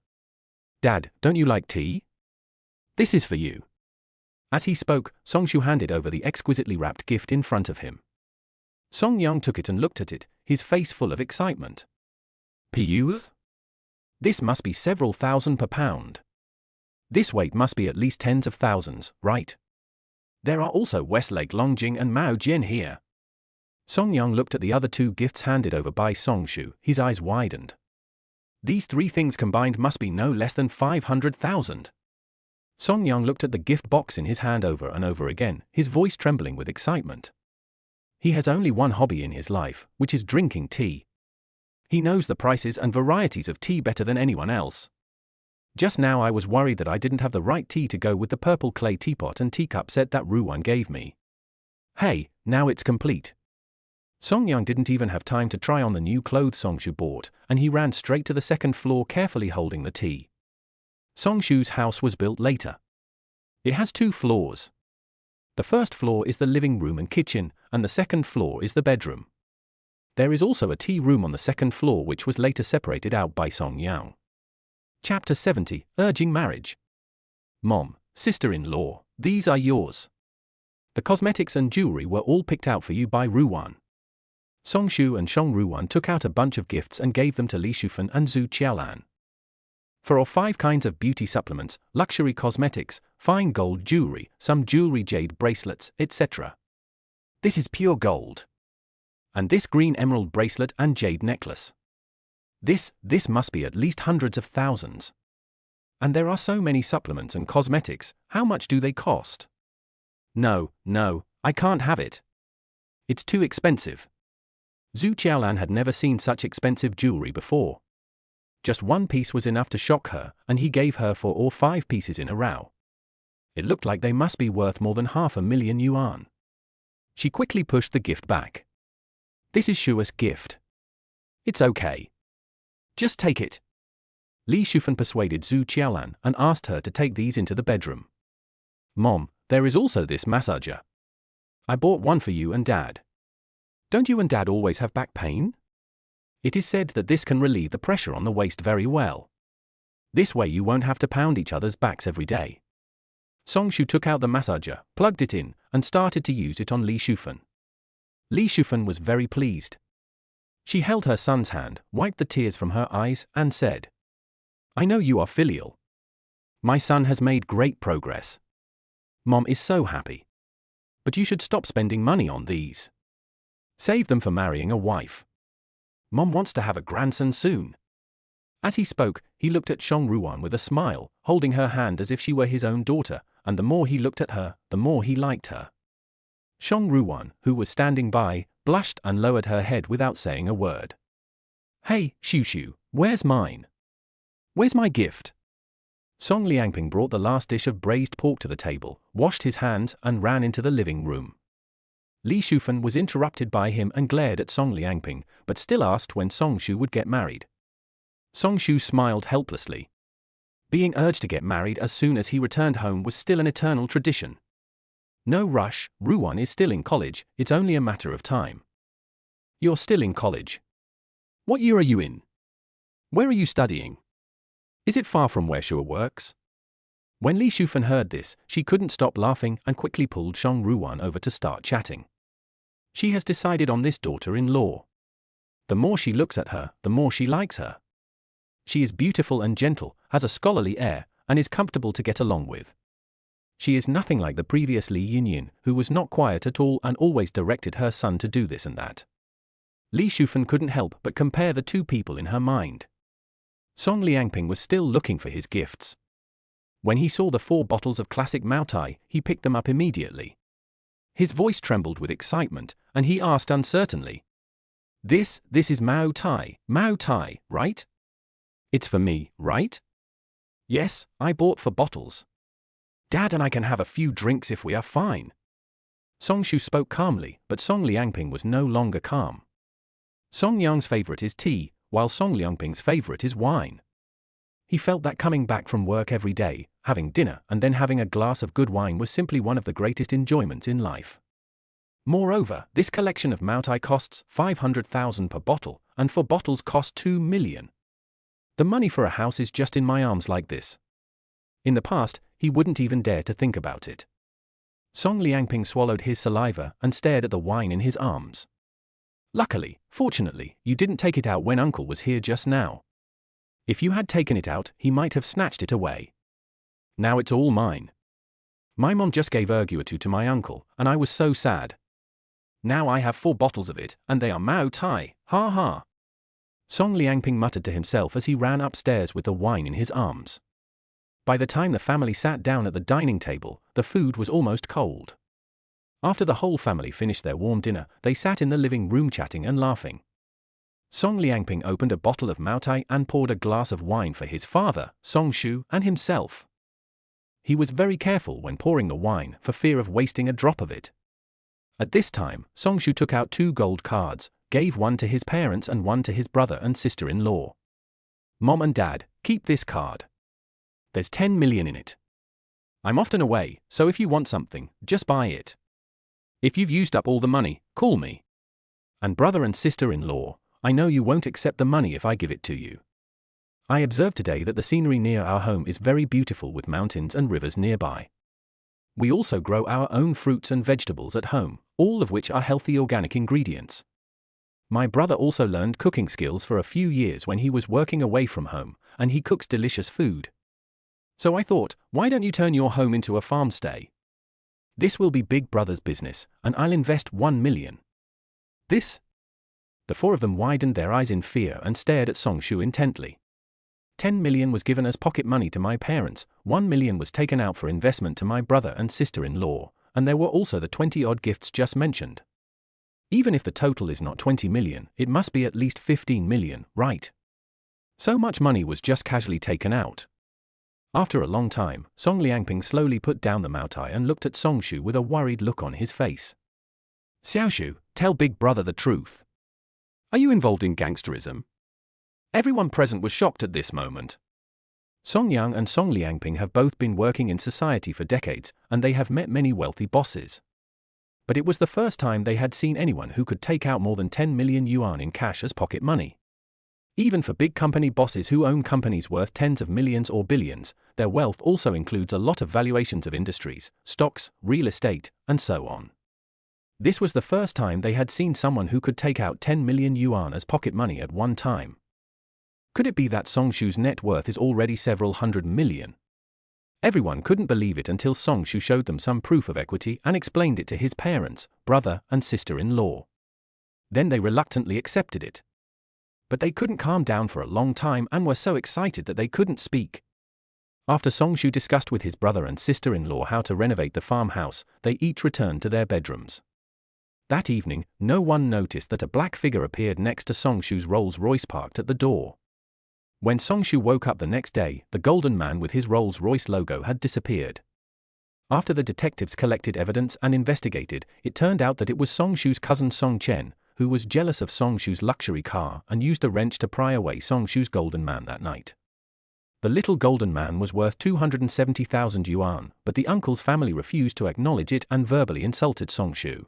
"Dad, don't you like tea? This is for you." As he spoke, Song Shu handed over the exquisitely wrapped gift in front of him. Song Yang took it and looked at it, his face full of excitement. "Pews? This must be several thousand per pound. This weight must be at least tens of thousands, right? There are also Westlake Longjing and Mao Jian here." Song Yang looked at the other 2 gifts handed over by Song Shu, his eyes widened. These 3 things combined must be no less than 500,000. Song Yang looked at the gift box in his hand over and over again, his voice trembling with excitement. He has only one hobby in his life, which is drinking tea. He knows the prices and varieties of tea better than anyone else. Just now I was worried that I didn't have the right tea to go with the purple clay teapot and teacup set that Ruwan gave me. Hey, now it's complete. Song Yang didn't even have time to try on the new clothes Song Shu bought, and he ran straight to the 2nd floor carefully holding the tea. Song Shu's house was built later. It has 2 floors. The 1st floor is the living room and kitchen, and the 2nd floor is the bedroom. There is also a tea room on the 2nd floor which was later separated out by Song Yang. Chapter 70, Urging Marriage. Mom, sister-in-law, these are yours. The cosmetics and jewelry were all picked out for you by Ruwan. Song Shu and Shang Ruwan took out a bunch of gifts and gave them to Li Shufan and Zhu Qiaolan. For all 5 kinds of beauty supplements, luxury cosmetics, fine gold jewelry, some jewelry jade bracelets, etc. This is pure gold. And this green emerald bracelet and jade necklace. This must be at least hundreds of thousands. And there are so many supplements and cosmetics, how much do they cost? No, I can't have it. It's too expensive. Zhu Qiaolan had never seen such expensive jewelry before. Just 1 piece was enough to shock her, and he gave her for all 5 pieces in a row. It looked like they must be worth more than 500,000 yuan. She quickly pushed the gift back. This is Shua's gift. It's okay. Just take it. Li Shufan persuaded Zhu Qiaolan and asked her to take these into the bedroom. Mom, there is also this massager. I bought one for you and Dad. Don't you and Dad always have back pain? It is said that this can relieve the pressure on the waist very well. This way you won't have to pound each other's backs every day. Song Shu took out the massager, plugged it in, and started to use it on Li Shufan. Li Shufan was very pleased. She held her son's hand, wiped the tears from her eyes, and said, "I know you are filial. My son has made great progress. Mom is so happy. But you should stop spending money on these. Save them for marrying a wife. Mom wants to have a grandson soon." As he spoke, he looked at Shang Ruwan with a smile, holding her hand as if she were his own daughter, and the more he looked at her, the more he liked her. Shang Ruwan, who was standing by, blushed and lowered her head without saying a word. "Hey, Shu, where's mine? Where's my gift?" Song Liangping brought the last dish of braised pork to the table, washed his hands, and ran into the living room. Li Shufan was interrupted by him and glared at Song Liangping, but still asked when Song Shu would get married. Song Shu smiled helplessly. Being urged to get married as soon as he returned home was still an eternal tradition. No rush, Ruwan is still in college, it's only a matter of time. You're still in college. What year are you in? Where are you studying? Is it far from where Shua works? When Li Shufan heard this, she couldn't stop laughing and quickly pulled Shang Ruwan over to start chatting. She has decided on this daughter-in-law. The more she looks at her, the more she likes her. She is beautiful and gentle, has a scholarly air, and is comfortable to get along with. She is nothing like the previous Li Yinyin, who was not quiet at all and always directed her son to do this and that. Li Shufan couldn't help but compare the two people in her mind. Song Liangping was still looking for his gifts. When he saw the 4 bottles of classic Maotai, he picked them up immediately. His voice trembled with excitement, and he asked uncertainly, This is Maotai, right? It's for me, right? Yes, I bought 4 bottles. Dad and I can have a few drinks if we are fine. Song Shu spoke calmly, but Song Liangping was no longer calm. Song Yang's favorite is tea, while Song Liangping's favorite is wine. He felt that coming back from work every day, having dinner and then having a glass of good wine was simply one of the greatest enjoyments in life. Moreover, this collection of Maotai costs 500,000 per bottle, and 4 bottles cost 2 million. The money for a house is just in my arms like this. In the past, he wouldn't even dare to think about it. Song Liangping swallowed his saliva and stared at the wine in his arms. Fortunately, you didn't take it out when Uncle was here just now. If you had taken it out, he might have snatched it away. Now it's all mine. My mom just gave erguatu to my uncle, and I was so sad. Now I have 4 bottles of it, and they are Maotai, ha ha. Song Liangping muttered to himself as he ran upstairs with the wine in his arms. By the time the family sat down at the dining table, the food was almost cold. After the whole family finished their warm dinner, they sat in the living room chatting and laughing. Song Liangping opened a bottle of Maotai and poured a glass of wine for his father, Song Shu, and himself. He was very careful when pouring the wine for fear of wasting a drop of it. At this time, Song Shu took out 2 gold cards, gave one to his parents and one to his brother and sister-in-law. Mom and Dad, keep this card. There's 10 million in it. I'm often away, so if you want something, just buy it. If you've used up all the money, call me. And brother and sister-in-law, I know you won't accept the money if I give it to you. I observed today that the scenery near our home is very beautiful with mountains and rivers nearby. We also grow our own fruits and vegetables at home, all of which are healthy organic ingredients. My brother also learned cooking skills for a few years when he was working away from home, and he cooks delicious food. So I thought, why don't you turn your home into a farm stay? This will be Big Brother's business, and I'll invest 1 million. This? The 4 of them widened their eyes in fear and stared at Song Shu intently. 10 million was given as pocket money to my parents, 1 million was taken out for investment to my brother and sister-in-law, and there were also the 20-odd gifts just mentioned. Even if the total is not 20 million, it must be at least 15 million, right? So much money was just casually taken out. After a long time, Song Liangping slowly put down the Maotai and looked at Song Shu with a worried look on his face. Xiaoshu, tell Big Brother the truth. Are you involved in gangsterism? Everyone present was shocked at this moment. Song Yang and Song Liangping have both been working in society for decades, and they have met many wealthy bosses. But it was the first time they had seen anyone who could take out more than 10 million yuan in cash as pocket money. Even for big company bosses who own companies worth tens of millions or billions, their wealth also includes a lot of valuations of industries, stocks, real estate, and so on. This was the first time they had seen someone who could take out 10 million yuan as pocket money at one time. Could it be that Song Shu's net worth is already several hundred million? Everyone couldn't believe it until Song Shu showed them some proof of equity and explained it to his parents, brother, and sister-in-law. Then they reluctantly accepted it. But they couldn't calm down for a long time and were so excited that they couldn't speak. After Song Shu discussed with his brother and sister-in-law how to renovate the farmhouse, they each returned to their bedrooms. That evening, no one noticed that a black figure appeared next to Song Shu's Rolls-Royce parked at the door. When Song Shu woke up the next day, the golden man with his Rolls-Royce logo had disappeared. After the detectives collected evidence and investigated, it turned out that it was Song Shu's cousin Song Chen, who was jealous of Song Shu's luxury car and used a wrench to pry away Song Shu's golden man that night. The little golden man was worth 270,000 yuan, but the uncle's family refused to acknowledge it and verbally insulted Song Shu.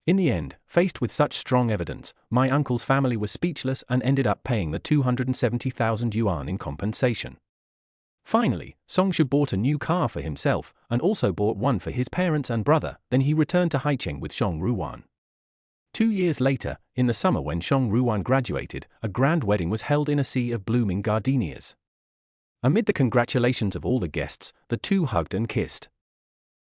In the end, faced with such strong evidence, my uncle's family was speechless and ended up paying the 270,000 yuan in compensation. Finally, Song Shu bought a new car for himself and also bought one for his parents and brother, then he returned to Haicheng with Zhong Ruwan. 2 years later, in the summer when Shang Ruan graduated, a grand wedding was held in a sea of blooming gardenias. Amid the congratulations of all the guests, the two hugged and kissed.